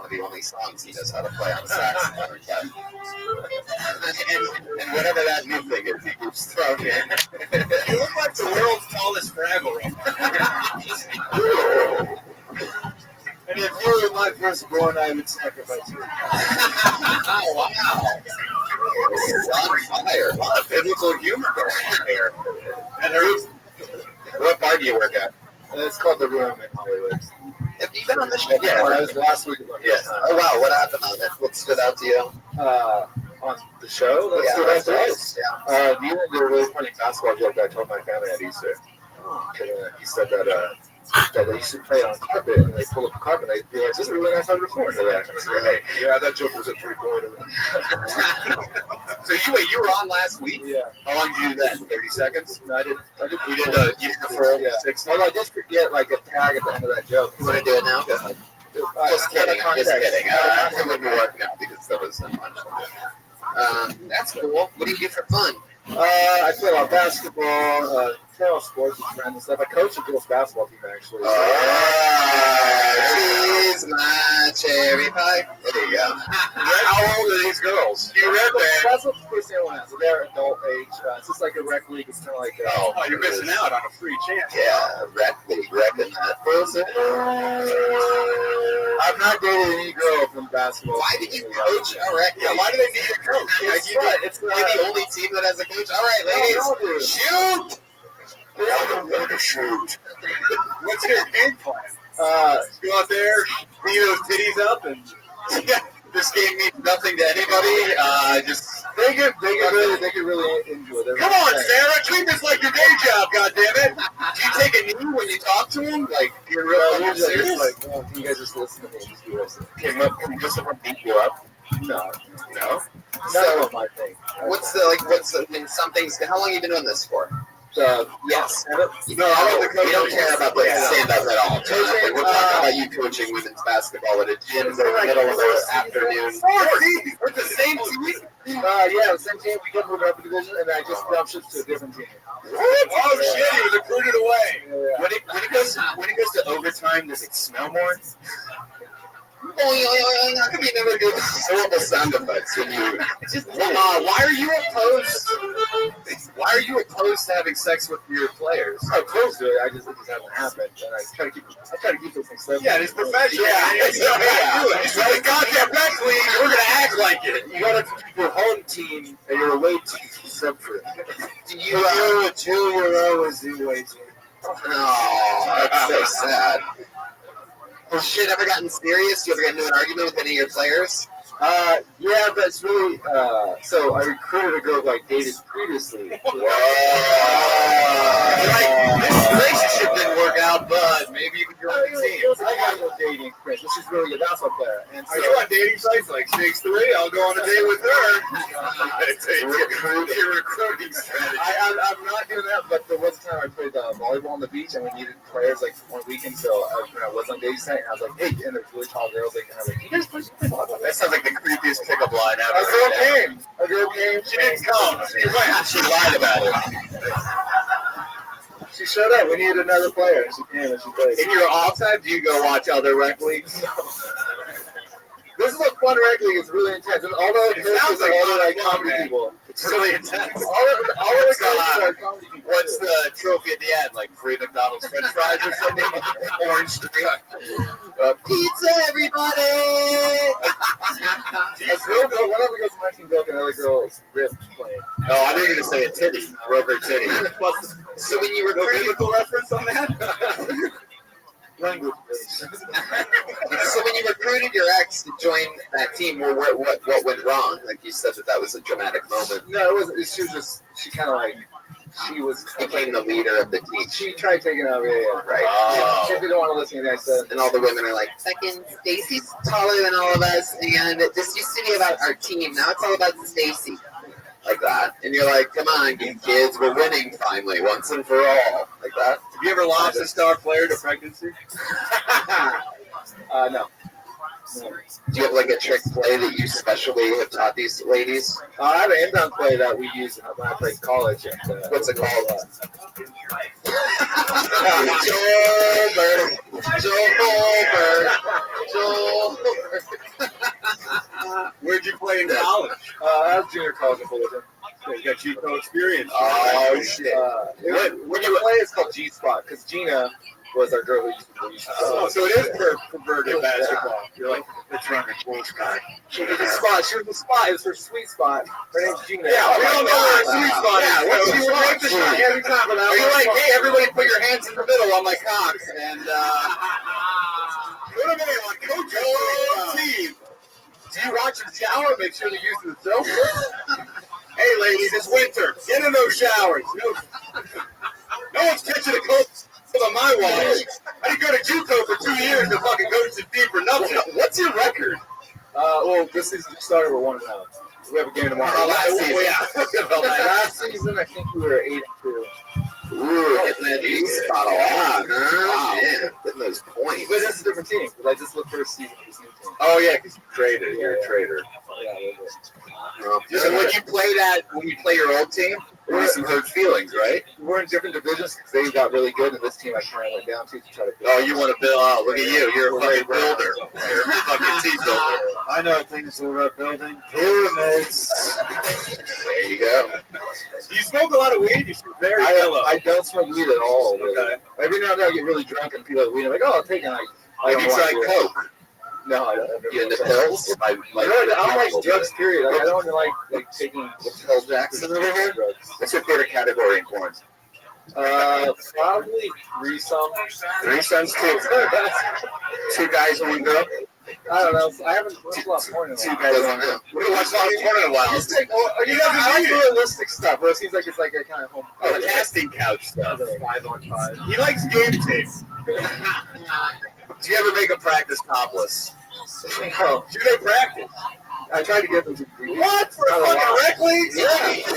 of the only songs he knows how to play on the saxophone. And whatever that new thing is, he keeps throwing in. You look like the world's tallest Fraggle Room. And if you were my firstborn, I would sacrifice you. Oh, wow. This is on fire. A lot of biblical humor going on here. And what bar do you work at? It's called The Room in Hollywood. Have you been on the show? Yeah, I was last week. Yes. Oh, wow. What happened on it? What stood out to you? On the show? Yeah, That's yeah. You know, the really funny basketball joke I told my family at Easter. He said that they used to play on carpet, and they pull up the carpet, and they realize this is a really nice hard record. Yeah, that joke was a 3-pointer. So you were on last week? Yeah. How long did you do that? 30 seconds? No, I did. You did the full 60? Although I did forget like a tag at the end of that joke. You want to do it now? Go ahead. Just kidding. I'm just kidding. It wouldn't work now because there was so much. That's cool. What do you do for fun? I play a lot of basketball, trail sports with friends and stuff. I coach a girls' basketball team, actually. She's my cherry pie. There you go. How old are these girls? You read that? That's what the first one has. So they're adult age. It's just like a rec league. It's kind of like... Oh, you're missing out on a free chance. Yeah, rec league, repping that. I've not dated any girl from basketball. Why did you coach a rec league? Yeah, why do they need a coach? It's You're the only team that has a coach? All right, ladies, shoot! Shoot. What's your game plan? Go out there, beat those titties up, and This game means nothing to anybody. They could really enjoy it. come on, Sarah, treat this like your day job, goddammit. Do you take a knee when you talk to them? Like, you're Usually real serious? it's like, well, can you guys just listen to me? Just do this. Can someone beat you up? No. No. So, So, my thing. some things, how long have you been doing this for? Yes. No, We don't care about the stand-up at all. We're talking about you coaching women's basketball at a gym in the middle of the afternoon. We're the same team. Yeah, the same team. We got moved up a division, and I just jumped ship to a different team. Oh shit, he was recruited away. Yeah. When it goes to overtime, does it smell more? How come you never do horrible sound effects when you? Why are you opposed? Why are you opposed to having sex with your players? I'm opposed to it. It just hasn't happened, and I try to keep those things separate. Yeah, it's professional. Yeah. It's the goddamn rec league. We're gonna act like it. You gotta keep your home team and your away team separate. You a 2-year-old is the away team. Oh, that's so sad. Has shit ever gotten serious? You ever get into an argument with any of your players? Yeah, but it's really, so I recruited a girl who I dated previously. Like, this relationship didn't work out, but maybe you can join the team. I got no dating experience, but she's really a basketball player. And so, Are you on dating sites like 6'3"? I'll go on a date with her. Your recruiting strategy. I'm not doing that, but there was a time I played volleyball on the beach, and we needed players like one weekend, so when I was on dating site, and I was like, hey, and there's really tall girls, and I was like, you guys play volleyball? That sounds like the creepiest pickup line ever. A girl came. She didn't come. She lied about it. She showed up. We needed another player. She came and she played. In your off time, do you go watch other rec leagues? This is a fun rec league. It's really intense. And all the coaches are all like comedy people. It's really intense. All the coaches are comedy people. What's the trophy at the end? Like free McDonald's French fries or something? Orange pizza, everybody! A girl, one of the girls on my team broke another girl's rib playing. Oh, I knew you were going to say a titty. Broke her titty. So when you were Biblical reference on that? Language. So when you recruited your ex to join that team, what went wrong? Like you said that was a dramatic moment. No, it wasn't. She was just, she kind of like, she was Became the leader of the team. She tried taking it over, Right. Yeah, she didn't want to listen to me. I said, And all the women are like, second, Stacy's taller than all of us, and this used to be about our team. Now it's all about Stacy. Like that. And you're like, come on, you kids, we're winning finally, once and for all. Like that. Have you ever lost a star player to pregnancy? no. Do you have like a trick play that you specially have taught these ladies? I have an inbound play that we use when I played college. What's it called? Joel Bird. was junior college in Fullerton. Yeah, you got G-Pro experience. Oh shit! When you play, it's called G-Spot because Gina was our girl who used to Oh, so it is perverted basketball. You're like, it's running close guy. She was the spot. She was the spot. It was her sweet spot. Her name's Gina. Yeah, we don't know where her sweet spot is. Yeah, what's She your would spot? make the shot every time. But Are you like, hey, everybody, put your hands in the middle on my cock, and put them in on Coach's team. do you watch him shower? Make sure to use the soap. Hey, ladies, it's winter. Get in those showers. No one's catching a cold on my watch. I didn't go to JUCO for 2 years to fucking go to the deep for nothing. What's your record? Well, this season started with 1-0. We have a game tomorrow. Last season. Last season, I think we were 8-2. Ooh, hitting that G-spot a lot, huh? Wow. Yeah, getting those points. But this is a different team. Because I just looked for a season for this new team. Oh, yeah, because you traded. You're a trader. Yeah, So when you play your old team, there were some hurt feelings, right? we're in different divisions because they got really good, and this team I kind of went down to try to. Oh, you want to build? Oh, look at you! You're a fucking builder. You're a fucking team builder. I know things about building. Pyramids. There you go. You smoke a lot of weed. You seem very mellow. I don't smoke weed at all. Really. Okay. Every now and then I get really drunk and feel like weed. I'm like, oh, I'll take it. I Have you tried coke? No, I don't. You into pills? I don't like drugs, period. I don't like taking Pill Jackson over here? drugs. What's your favorite category in porn? Probably threesome. Threesomes too. Two guys and one girl. I don't know. I haven't watched a lot of porn in a Two while. guys and one girl. We haven't watched a lot of porn in a while. Just take, I like realistic stuff, where it seems like it's like a kind of home. Oh, the casting couch stuff. 5-on-5. He likes game tape. Do you ever make a practice topless? No, Do they practice? I tried to get them to agree. What? For a fucking rec league? Yeah.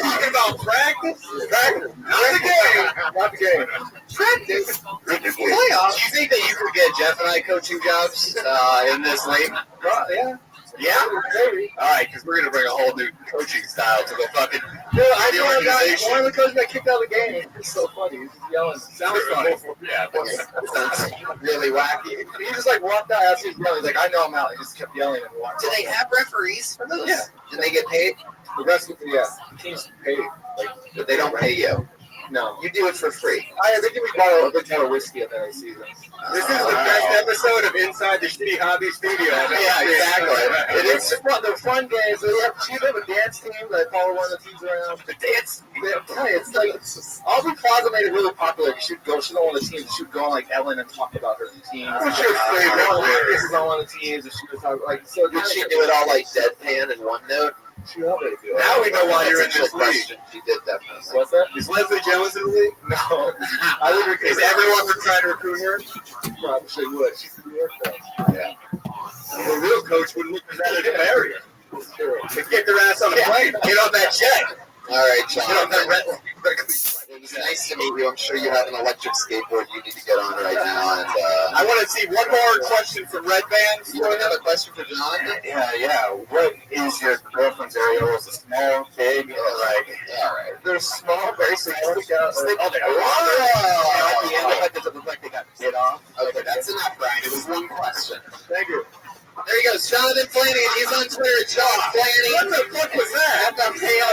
Talking about practice? Practice. Not the game. Not the game. Practice. Playoffs. Do you think that you could get Jeff and I coaching jobs in this league? Yeah. Yeah? Maybe. All right, because we're going to bring a whole new coaching style to the fucking Dude, I know a guy, organization. one of the coaches got kicked out of the game. It's so funny. He's just yelling. Sounds funny. Yeah, that's really wacky. He just like walked out as he was yelling. He's like, I know I'm out. He just kept yelling and walked Do out. they have referees for those? Yeah. Do they get paid? The rest of the teams paid. Like, But they don't pay you. no. You do it for free. I think we bought a big bottle of whiskey at the end of the season. This is the best episode of Inside the Shitty Hobby Studio. Yeah, exactly. It is the fun games. We have a dance team that follow one of the teams around. The dance. It's like Aubrey Plaza made it really popular. She'd go on the teams. She'd go on like Ellen and talk about her teams. What's your favorite This is on one of the teams, and she was talking like so. Did she do it all like deadpan in one note? She helped me do it. Now we know why you're in That's a this good league. question. She did definitely. What's that? Is Leslie Jones in the league? No. I would recruit Is everyone trying to recruit her? Probably would. She's in New York though. Yeah. The real coach wouldn't look representative area. Sure. They get their ass on the plane. Get on that jet. All right, John. Get on that red. It was nice to meet you. I'm sure you have an electric skateboard you need to get on right now. And I want to see one more question from Red Bands. you have another question for Jonathan? Yeah. What is your girlfriend's areola? Is it small, big, or like? All right. They're small, very stick out. Oh, they're Wow. At the end, like it look like they got bit off. Okay, that's enough, Brian. It was one question. Thank you. There he goes, Jonathan Flanagan. He's on Twitter. John Flanagan. What the fuck was that? That's a pale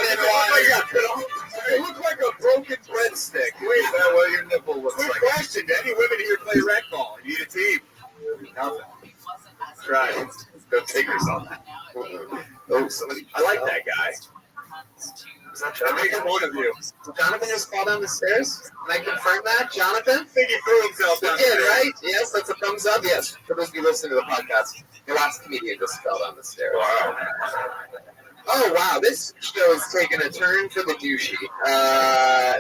It looked like a broken breadstick. Wait a minute, What your nipple looks Good like? question. Do any women here play rec ball? You need a team. Nothing. Try it. Go take yourself. Oh, somebody. I like that guy. Is that That makes Jonathan? one of you. Jonathan just fall down the stairs? Can I confirm that, Jonathan? I think he threw himself He down did, there. right? Yes, that's a thumbs up. Yes. For those of you listening to the podcast, the last comedian just fell down the stairs. Wow. Oh, wow. This show is taking a turn for the douchey.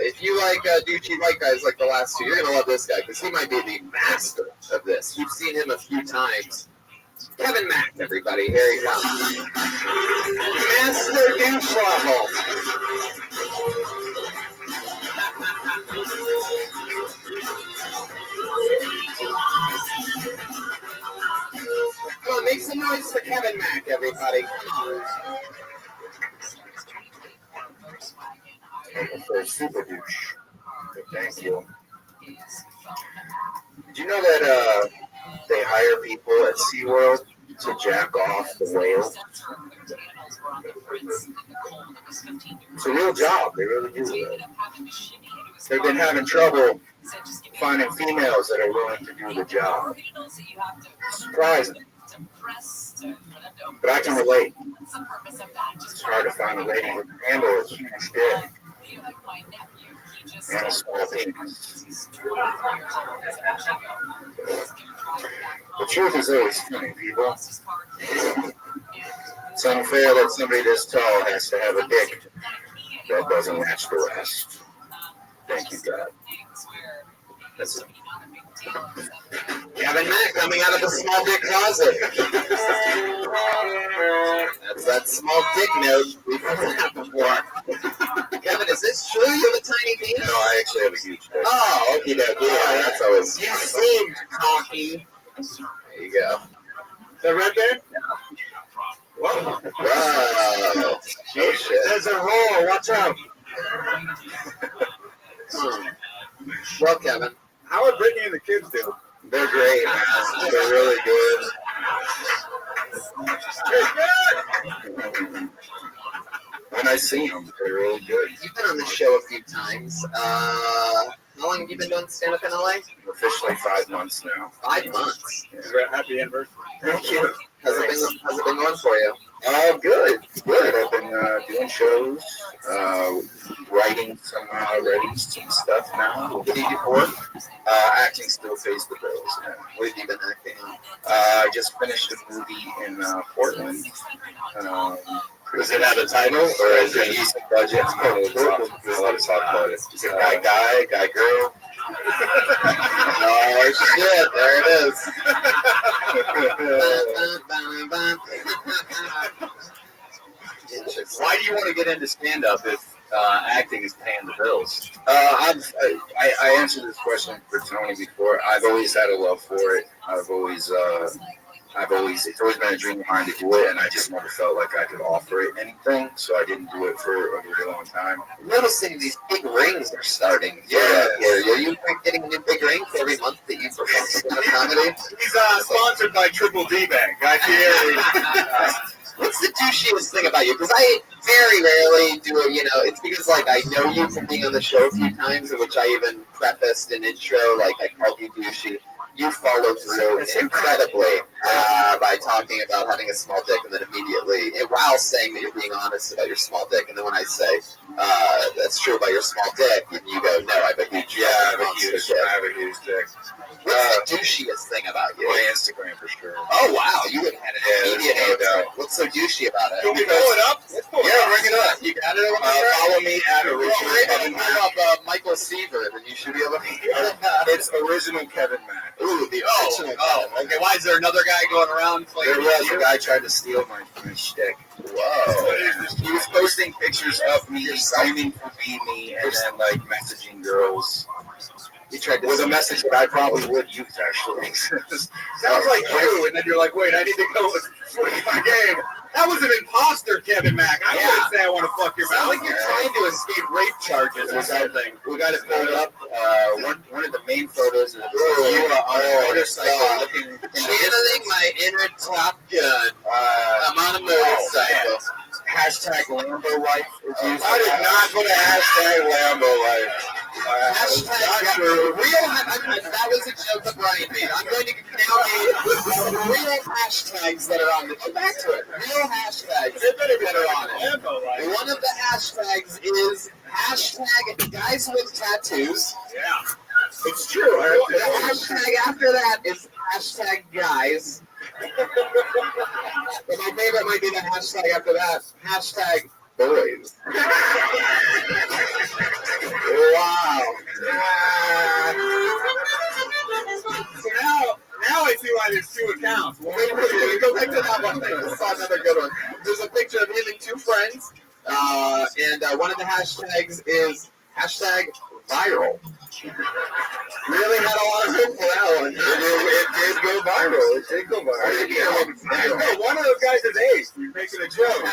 If you like douchey white guys like the last two, you're going to love this guy because he might be the master of this. You've seen him a few times. Kevin Mack, everybody. Here he comes. Master douche level. Come on, make some noise for Kevin Mack, everybody. Come on. For super douche. Thank you. Did you know that they hire people at SeaWorld to jack off the whale. It's a real job. They really do it. They've been having trouble finding females that are willing to do the job. Surprising. But I can relate. It's hard to find a lady who can handle a huge dick and a small penis. The truth is always funny, people. It's unfair that somebody this tall has to have a dick that doesn't match the rest. Thank you, God. That's it. Kevin Mack coming out of the small dick closet. That's that small dick note we've heard that before. Kevin, is this true? You have a tiny penis? No, I actually have a huge dick. Oh, okay, yeah, that's always. You seemed cocky. There you go. Is that right there? Wow. Oh, shit. There's a roll. Watch out. Well, Kevin, How are Brittany and the kids doing? They're great, man. They're really good. When I see them, they're really good. you've been on the show a few times. How long have you been doing stand-up in LA? Officially 5 months now. 5 months. Happy anniversary. Thank you. How's it been going for you? Good. I've been doing shows, writing some stuff now. What do you do for work? Acting still pays the bills. Yeah. What have you been acting on? I just finished a movie in Portland. Does it have a title, or is it a decent budget? It's probably a lot of soft budget. Is it guy, girl? Oh shit! There it is. Why do you want to get into stand-up if acting is paying the bills? I answered this question for Tony before. I've always had a love for it. It's always been a dream of mine to do it, and I just never felt like I could offer it anything, so I didn't do it for a very long time. I'm noticing these big rings are starting. Yeah. Are you getting new big rings every month that you perform stand-up comedy? He's sponsored by Triple D Bank. I feel. What's the douchiest thing about you? Because I very rarely do it, it's because, I know you from being on the show a few times, in which I even prefaced an intro, I called you douchey. You follow through incredibly by talking about having a small dick, and then immediately, while saying that you're being honest about your small dick, and then when I say that's true about your small dick, and you go, no, I have a huge dick. I have a huge dick. What's the douchiest thing about you? My Instagram, for sure. Oh, wow. You would have had an immediate no answer. doubt. What's so douchey about it? Can we pull it up? Let's pull it up. Bring it up. You got it over there? Follow me at Well, original maybe Kevin pull Mack. up Michael Seaver, then you should be able to. It's original Kevin Mack. Ooh, the original. Okay, why is there another guy going around? There was a guy tried to steal my shtick. Whoa. He was posting pictures of me signing for me, and then messaging girls. He tried to With a message that I probably would use, actually. Sounds like you, and then you're like, wait, I need to go switch my game. That was an imposter, Kevin Mack. I wouldn't say I want to fuck your mouth. Sounds like you're trying to escape rape charges or something. We got it pulled up. One of the main photos is you on a motorcycle looking. Channeling my inner Top Gun. I'm on a motorcycle. Hashtag Lambo life is used. I did not put a hashtag Lambo life. Hashtag real. That was a joke that Brian made. I'm going to now name real hashtags that are on it. Go back to it. Real hashtags that are on it. Lambo life. One of the hashtags is hashtag guys with tattoos. Yeah. It's true. The hashtag after that is hashtag guys. But my favorite might be the hashtag after that. Hashtag boys. Wow. So now I see why there's two accounts. Wait, go back to that one thing. This is another good one. There's a picture of him and two friends. And one of the hashtags is hashtag viral. Really had a lot of hope for that one. It did go viral. It did go viral. Hey, one of those guys is Ace. You're making a joke.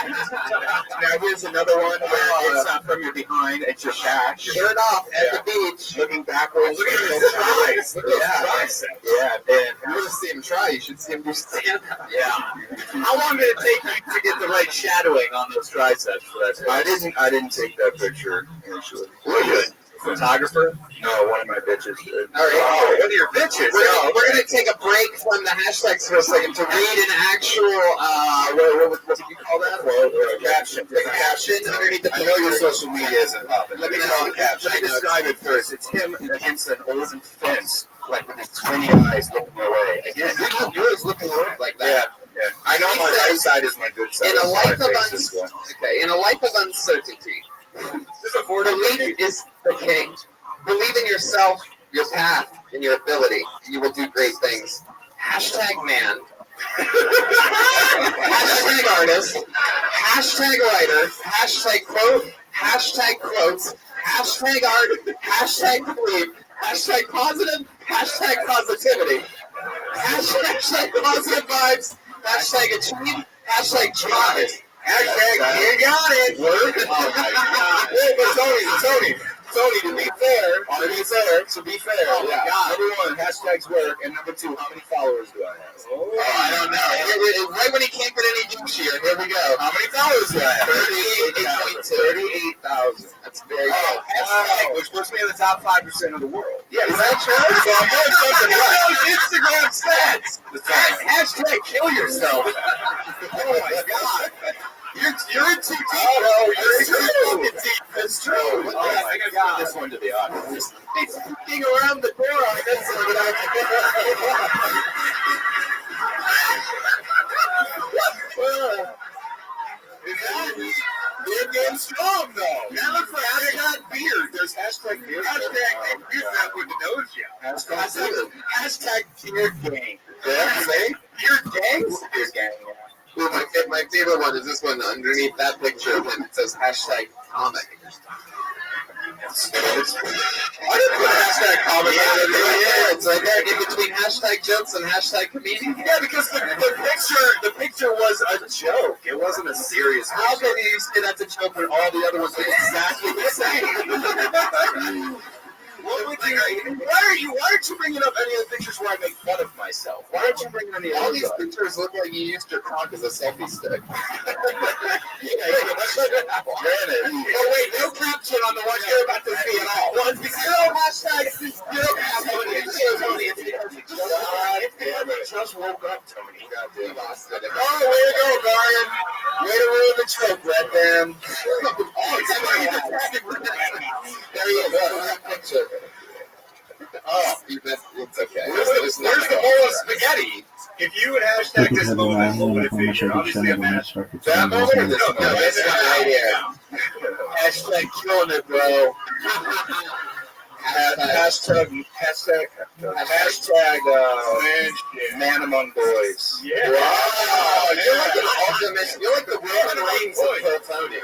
Now here's another one where it's not from your behind, it's your shack. Shirt off at the beach, looking backwards. Look at his thighs. Look at those Yeah. triceps. Yeah, and if you want to see him try, you should see him do stand-up. Yeah. How long did it take you to get the right shadowing on those triceps for that? I didn't take that picture initially. Really? Photographer? No, one of my bitches did. All right. Oh, one of your bitches. We're gonna take a break from the hashtags for a second to read an actual what did you call that? Caption. The caption underneath the I know your picture. social media isn't popping. Let me know the caption. Let me describe it first. It's him against an old fence, like with his squinty eyes looking away. Again, you're always looking away like that. Yeah. I know my right side is my good side. In a life of in a life of uncertainty, belief is the king. Believe in yourself, your path, and your ability. You will do great things. Hashtag man. Hashtag artist. Hashtag writer. Hashtag quote. Hashtag quotes. Hashtag art. Hashtag belief. Hashtag positive. Hashtag positivity. Hashtag positive vibes. Hashtag achieve. Hashtag drive. Hashtag, you got it. Word? Oh my God. Hey, but Tony, to be fair, To be fair, Oh my God. Number one, hashtags work, and number two, how many followers do I have? I don't know. Right when he can't get any douchier, here we go. How many followers do I have? 38,000. That's very good. Wow. Which puts me in the top 5% of the world. Yeah, is that true? So I'm doing something right. Instagram stats. Hashtag kill yourself. Oh my God. You're in too deep. Oh, You're in it's true. too fucking deep. It's true. Oh my God. This one to the audience. It's peeking around the door on this You're getting strong, though. That looks like I got beard. There's hashtag beard. Hashtag beard up with the nose job. Hashtag beard gang. Yeah, see? Beard gangs? Beard gang. Ooh, my favorite one is this one underneath that picture of him. It says hashtag comic. I didn't put hashtag comment on it. Yeah, it's right there in between hashtag jokes and hashtag comedian. Yeah, because the picture was a joke. It wasn't a serious. How can you say that's a joke when all the other ones are exactly the same? What would you? Why aren't you bringing up any of the pictures where I make fun of myself? Why aren't you bringing any of All those these up? pictures look like you used your cock as a selfie stick. Granted. Oh, wait, no caption on the one you're about to see at all. Well, it's zero hashtag zero caption. Just woke up, Tony. You lost it. Oh, way to go, Brian. Way to ruin the joke, Red Bam. There you go. Picture. Oh, it's okay. where's the bowl of spaghetti? If you would hashtag this moment, what would it feature? Obviously, a match. That moment or this No, this one right here. Hashtag killing it, bro. Hashtag man among boys. Yeah. Wow, you're like Yeah. an ultimate. You're like the Roman Reigns of California.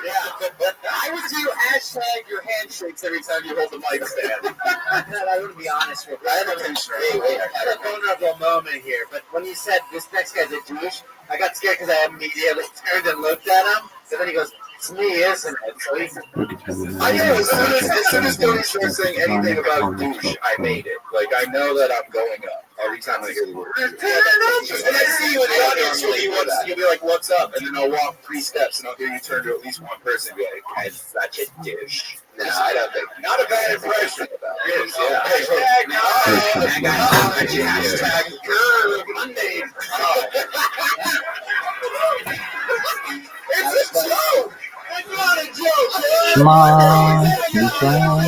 I would do hashtag your handshakes every time you hold the mic stand. I would be honest with you. I have a constraint. I had a vulnerable moment here, but when you said this next guy's a douche, I got scared because I immediately turned and looked at him. So then he goes, "It's me, isn't it?" So he's I know, as soon as Tony starts saying anything about douche, I made it. Like, I know that I'm going up every time I hear the word. And I see you in the audience, you'll be like, what's up? And then I'll walk 3 steps and I'll hear you turn to at least one person and be like, I'm such a douche. No, I don't think. Not a bad impression. It is, yeah. Hashtag Grr Monday. It's a joke! It's not a joke! Shema It's Yisrael,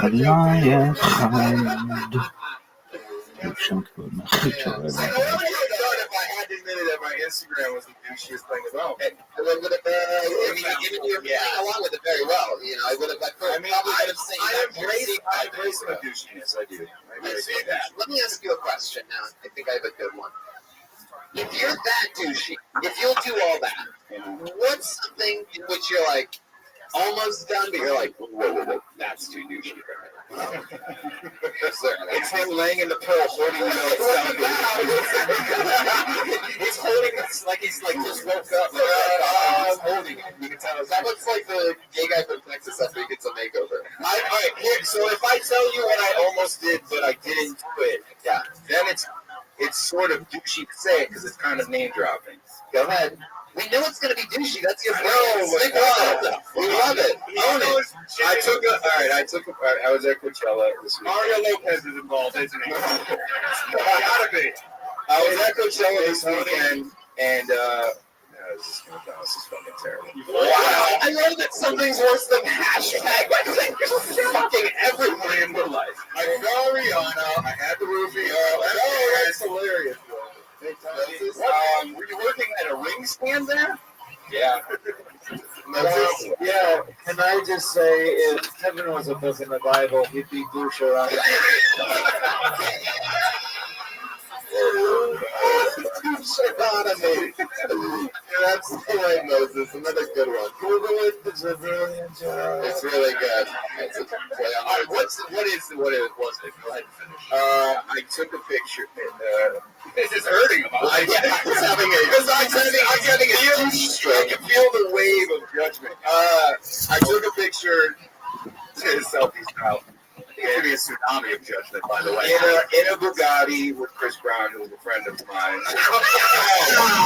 Adonai Echad. שם כבוד מהחיצה I would have done if I had to admit it that my Instagram was the douchiest thing about. I would have, given you playing along with it very well. You know, I would have. I embrace my douchiness. I do. I see that. Let me ask you a question now. I think I have a good one. If you're that douchey, if you'll do all that, what's something in which you're like almost done, but you're like, whoa, that's too douchey for me. It's him laying in the pool holding the milk down. He's holding it like he's like just woke up. He's holding it. You can tell. That looks like the gay guy from Texas after he gets a makeover. All right, here. So if I tell you what I almost did, but I didn't do it, it's sort of douchey to say it because it's kind of name dropping. Go ahead. We know it's going to be douchey. That's your brand. Stick with it. We love it. Own it. I was at Coachella this week. Mario Lopez is involved, isn't he? Gotta be. I was at Coachella this weekend, and this is fucking terrible. Wow. I love that something's worse than hashtag. Fucking everyone in their life. I saw Rihanna. I had the roofie. Oh, that's hilarious. Were you working at a ring stand there? Yeah. Yeah, can I just say, if Kevin was a book in the Bible, he'd be douche around. That's the way, Moses. Another good one. It's a brilliant job. It's really good. It's a play on All right, what was it? Go ahead and finish. I took a picture. This is hurting him. I'm having a huge stroke. I can feel the wave of judgment. I took a picture. Selfies now. It could be a tsunami of judgment, by the way. In a Bugatti with Chris Brown, who was a friend of mine. Oh,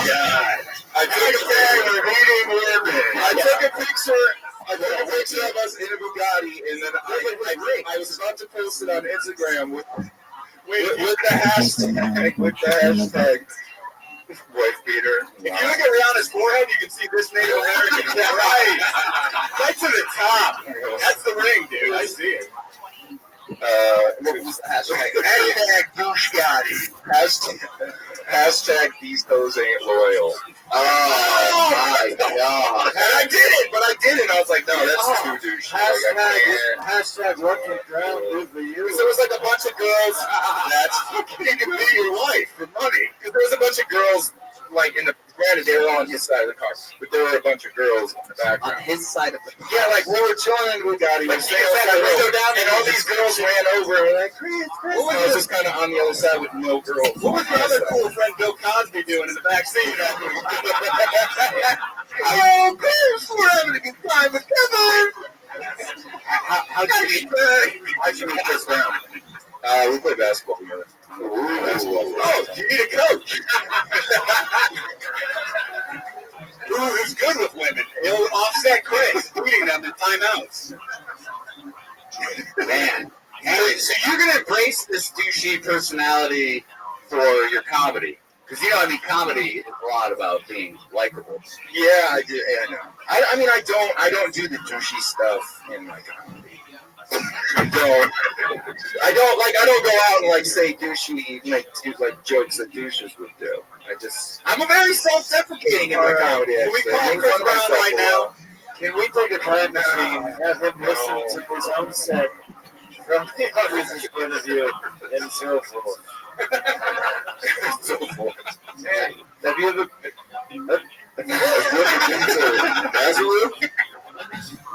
God. I took a picture of us in a Bugatti, and then I was about to post it on Instagram with the hashtag wife beater. If you look at Rihanna's forehead, you can see this Native American. Right. Right to the top. That's the ring, dude. I see it. What was the hashtag? Hashtag douche Gotti. Hashtag these hoes ain't loyal. Oh, my God. And I did it. I was like, no, that's too douchey. Hashtag working ground with the Because there was like a bunch of girls. You can be your wife for money. Because there was a bunch of girls, like in the. Granted, they were on his side of the car, but there were a bunch of girls in the background. On his side of the car. Yeah, like we were chilling in Bugatti, Like, and all these girls ran over and were like, Chris. I was just kind of on the other side with no girls. What was my other cool friend Bill Cosby doing in the back seat? Oh, Chris, we're having a good time with Kevin. How'd you meet Chris Brown? We play basketball together. Oh, you need a coach. Who's good with women? He'll offset Chris, beating them in timeouts. Man. So you're going to embrace this douchey personality for your comedy. Because, you know, I mean, comedy is a lot about being likable. Yeah, I do. Yeah, I know. I don't do the douchey stuff in my comedy. I don't go out and like say douchey, like jokes that douches would do. I'm a very self-deprecating in my comedy. Can we call Chris Brown right now? Can we take a time machine and have him listen to his own set from the audience's point of view and so forth? Have you ever...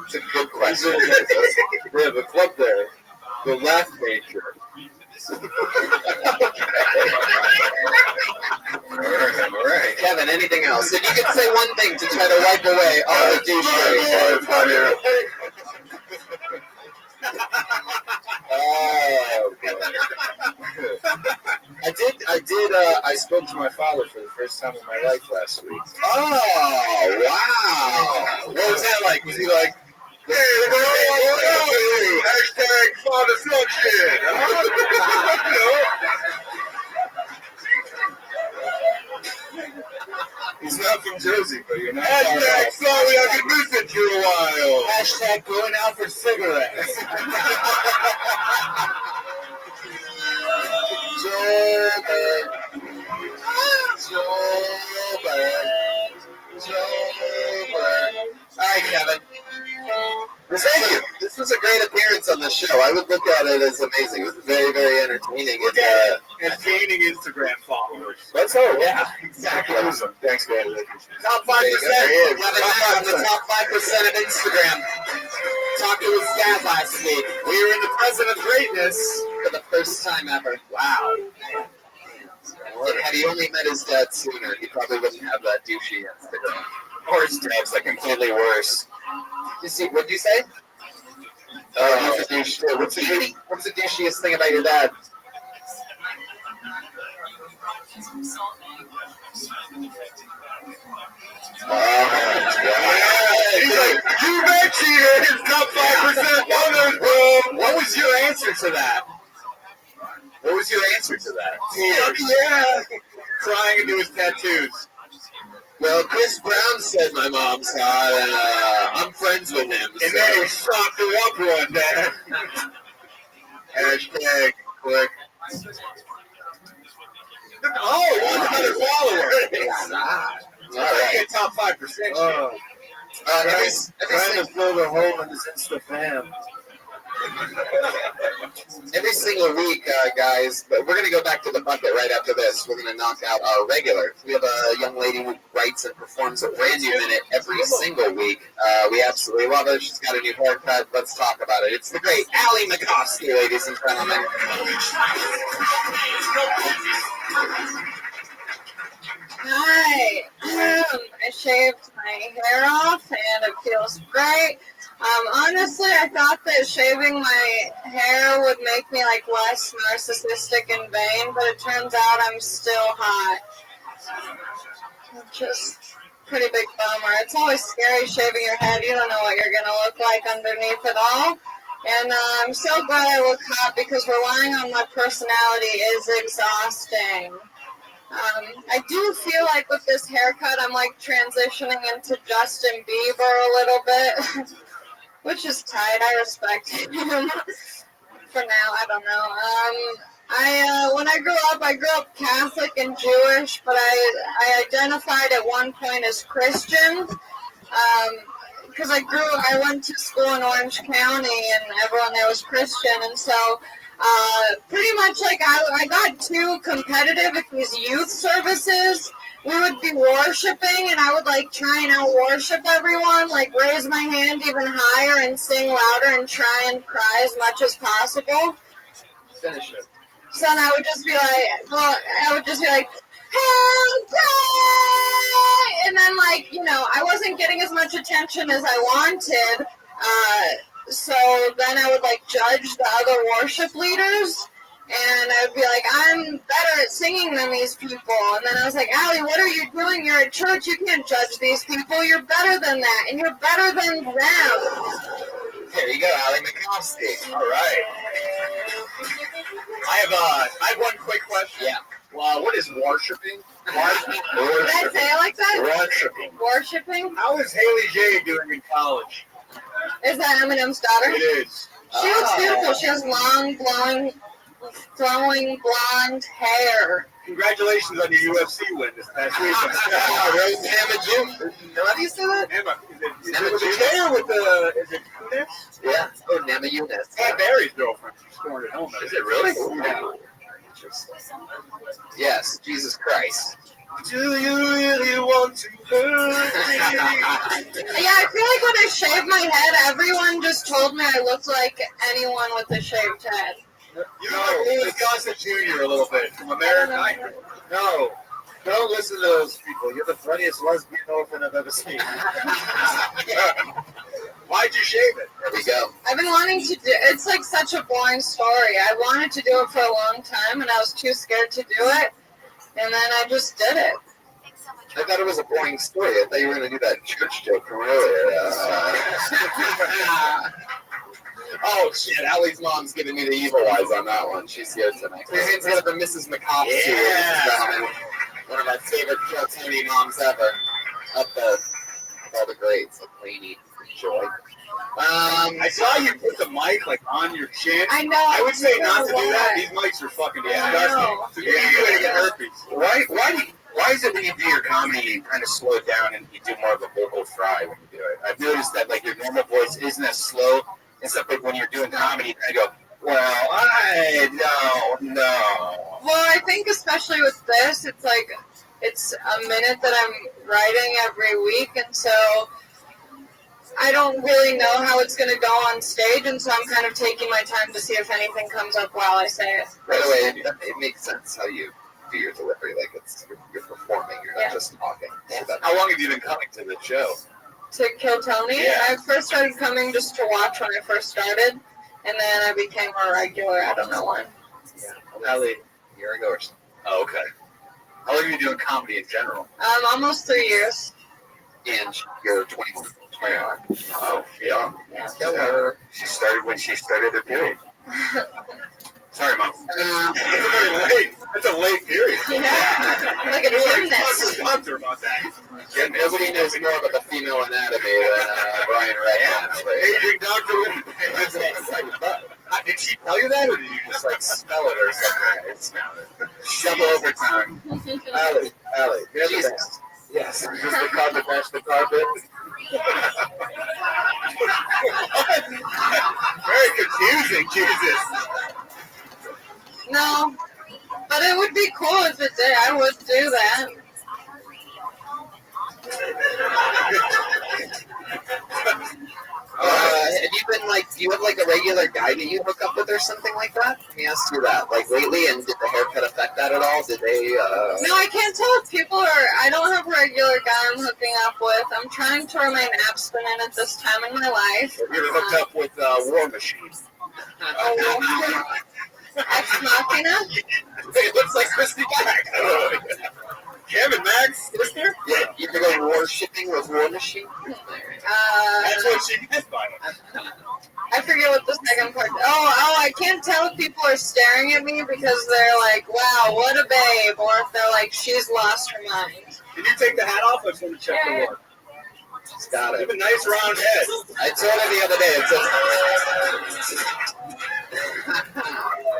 It's a good question. We have a club there, the Laugh Nature. All right. Kevin, anything else? If you could say one thing to try to wipe away all the douchey. I spoke to my father for the first time in my life last week. Oh, wow. What was that like? Was he like, hey, hashtag father son shit? He's not from Jersey, but you're not. Hashtag sorry I've been missing you a while. Hashtag going out for cigarettes. All right, Kevin. Thank you. This was a great appearance on the show. I would look at it as amazing. It was very, very entertaining. And gaining Instagram followers. Let's hope. Yeah, exactly. Awesome. Thanks, guys. Top 5%. Kevin Mack on the top 5% of Instagram. Talked to his dad last week. We were in the present of greatness for the first time ever. Wow. Had he only met his dad sooner, he probably wouldn't have that douchey Instagram. Or his dad's like completely worse. You see, what'd you say? What's the douchiest thing about your dad? He's like, you bet cheater is top 5% mothers, bro. What was your answer to that? What was your answer to that? Yeah. Crying into his tattoos. Well, Chris Brown said my mom saw I'm friends with him. And then he socked her up one day. Hashtag click. Oh, he wants another follower. All right. Get top 5%. Trying to fill the hole in his Insta fam. Every single week, guys, but we're going to go back to the bucket right after this. We're going to knock out our regular. We have a young lady who writes and performs a brand new minute every single week. We absolutely love her. She's got a new haircut. Let's talk about it. It's the great Allie McCoskey, ladies and gentlemen. Hi. I shaved my hair off and it feels great. Honestly, I thought that shaving my hair would make me like less narcissistic and vain, but it turns out I'm still hot. Just pretty big bummer. It's always scary shaving your head. You don't know what you're gonna look like underneath it all. And I'm so glad I look hot because relying on my personality is exhausting. I do feel like with this haircut, I'm like transitioning into Justin Bieber a little bit, which is tight. I respect him. For now, I don't know. When I grew up Catholic and Jewish, but I identified at one point as Christian. Because I went to school in Orange County and everyone there was Christian, and so pretty much like I got too competitive at these youth services. We would be worshiping and I would like try and out worship everyone, like raise my hand even higher and sing louder and try and cry as much as possible. Finish it. So then I would just be like, help, pray! And then, like, you know, I wasn't getting as much attention as I wanted. So then I would, like, judge the other worship leaders. And I would be like, I'm better at singing than these people. And then I was like, Allie, what are you doing? You're at church. You can't judge these people. You're better than that. And you're better than them. There you go, Allie McCoskey. All right. I have one quick question. Yeah. Well, what is worshiping? Did I say it like that? Worshiping. Worshipping? How is Haley J doing in college? Is that Eminem's daughter? It is. She looks beautiful. She has long, flowing blonde hair. Congratulations on your UFC win this past week. Rose Namajunas. How do you say that? Emma, is it with the K or with the, is it Kunis? Yeah. Oh, Namajunas. Pat Barry's girlfriend. She scored at home. Is it really? Yeah. Yes, Jesus Christ. Do you really want to hurt me? Yeah, I feel like when I shaved my head, everyone just told me I looked like anyone with a shaved head. You know, Louis Gossett Jr. a little bit from American Idol. No, don't listen to those people. You're the funniest lesbian orphan I've ever seen. Why'd you shave it? There we go. I've been wanting to do it's like such a boring story. I wanted to do it for a long time and I was too scared to do it. And then I just did it. I thought it was a boring story. I thought you were going to do that church joke from earlier. Oh, shit. Allie's mom's giving me the evil eyes on that one. She's here tonight. Please hands it up to Mrs. McCoskey. Yeah. One of my favorite Tony moms ever. Up there with all the grades. Like Lainey, Joy. I saw you put the mic like on your chin. I know. I would say not to do that. Why. These mics are fucking Yeah, disgusting. So you're going to get herpes. Why is it when you do your comedy, you kind of slow it down and you do more of a vocal fry when you do it? I've noticed that like your normal voice isn't as slow, and stuff like when you're doing comedy, you kind of go, well, I don't know. Well, I think especially with this, it's like it's a minute that I'm writing every week, and so I don't really know how it's going to go on stage, and so I'm kind of taking my time to see if anything comes up while I say it. By the way, it makes sense how you do your delivery. Like you're performing, you're not just talking. Yeah. So How long have you been coming to the show? To Kill Tony, Yeah. I first started coming just to watch when I first started, and then I became a regular. I don't know when. Probably a year ago or something. Oh, okay. long are you doing comedy in general? Almost 3 years. And you're 21. 21. Oh, yeah. Yeah. She started when she started her period. Sorry, Mom. That's a late period. Yeah. Like a gymnast. Sponsor about that. Nobody knows more about the female anatomy than Brian Redman. Aging doctor. Did she tell you that, or did you just like Spell it or something. It's double overtime. Allie, you're the Jesus. best. Yes. Just the carpet, match the carpet. Very confusing, Jesus. No, but it would be cool if it did. I would do that. Have you been like, do you have like a regular guy that you hook up with or something like that? Let me ask you that. Like lately, and did the haircut affect that at all? Did they? No, I can't tell if people are. I don't have a regular guy I'm hooking up with. I'm trying to remain abstinent at this time in my life. Have you ever hooked up with War Machine? Ex Machina? It looks like Christy Black. Kevin Max, sister? Yeah, you can go worshipping with War Machine. That's what she meant by it. I forget what the second part. Oh, I can't tell if people are staring at me because they're like, "Wow, what a babe," or if they're like, "She's lost her mind." Did you take the hat off? I just want to check the work. She's got You it. have a nice round head. I told her the other day.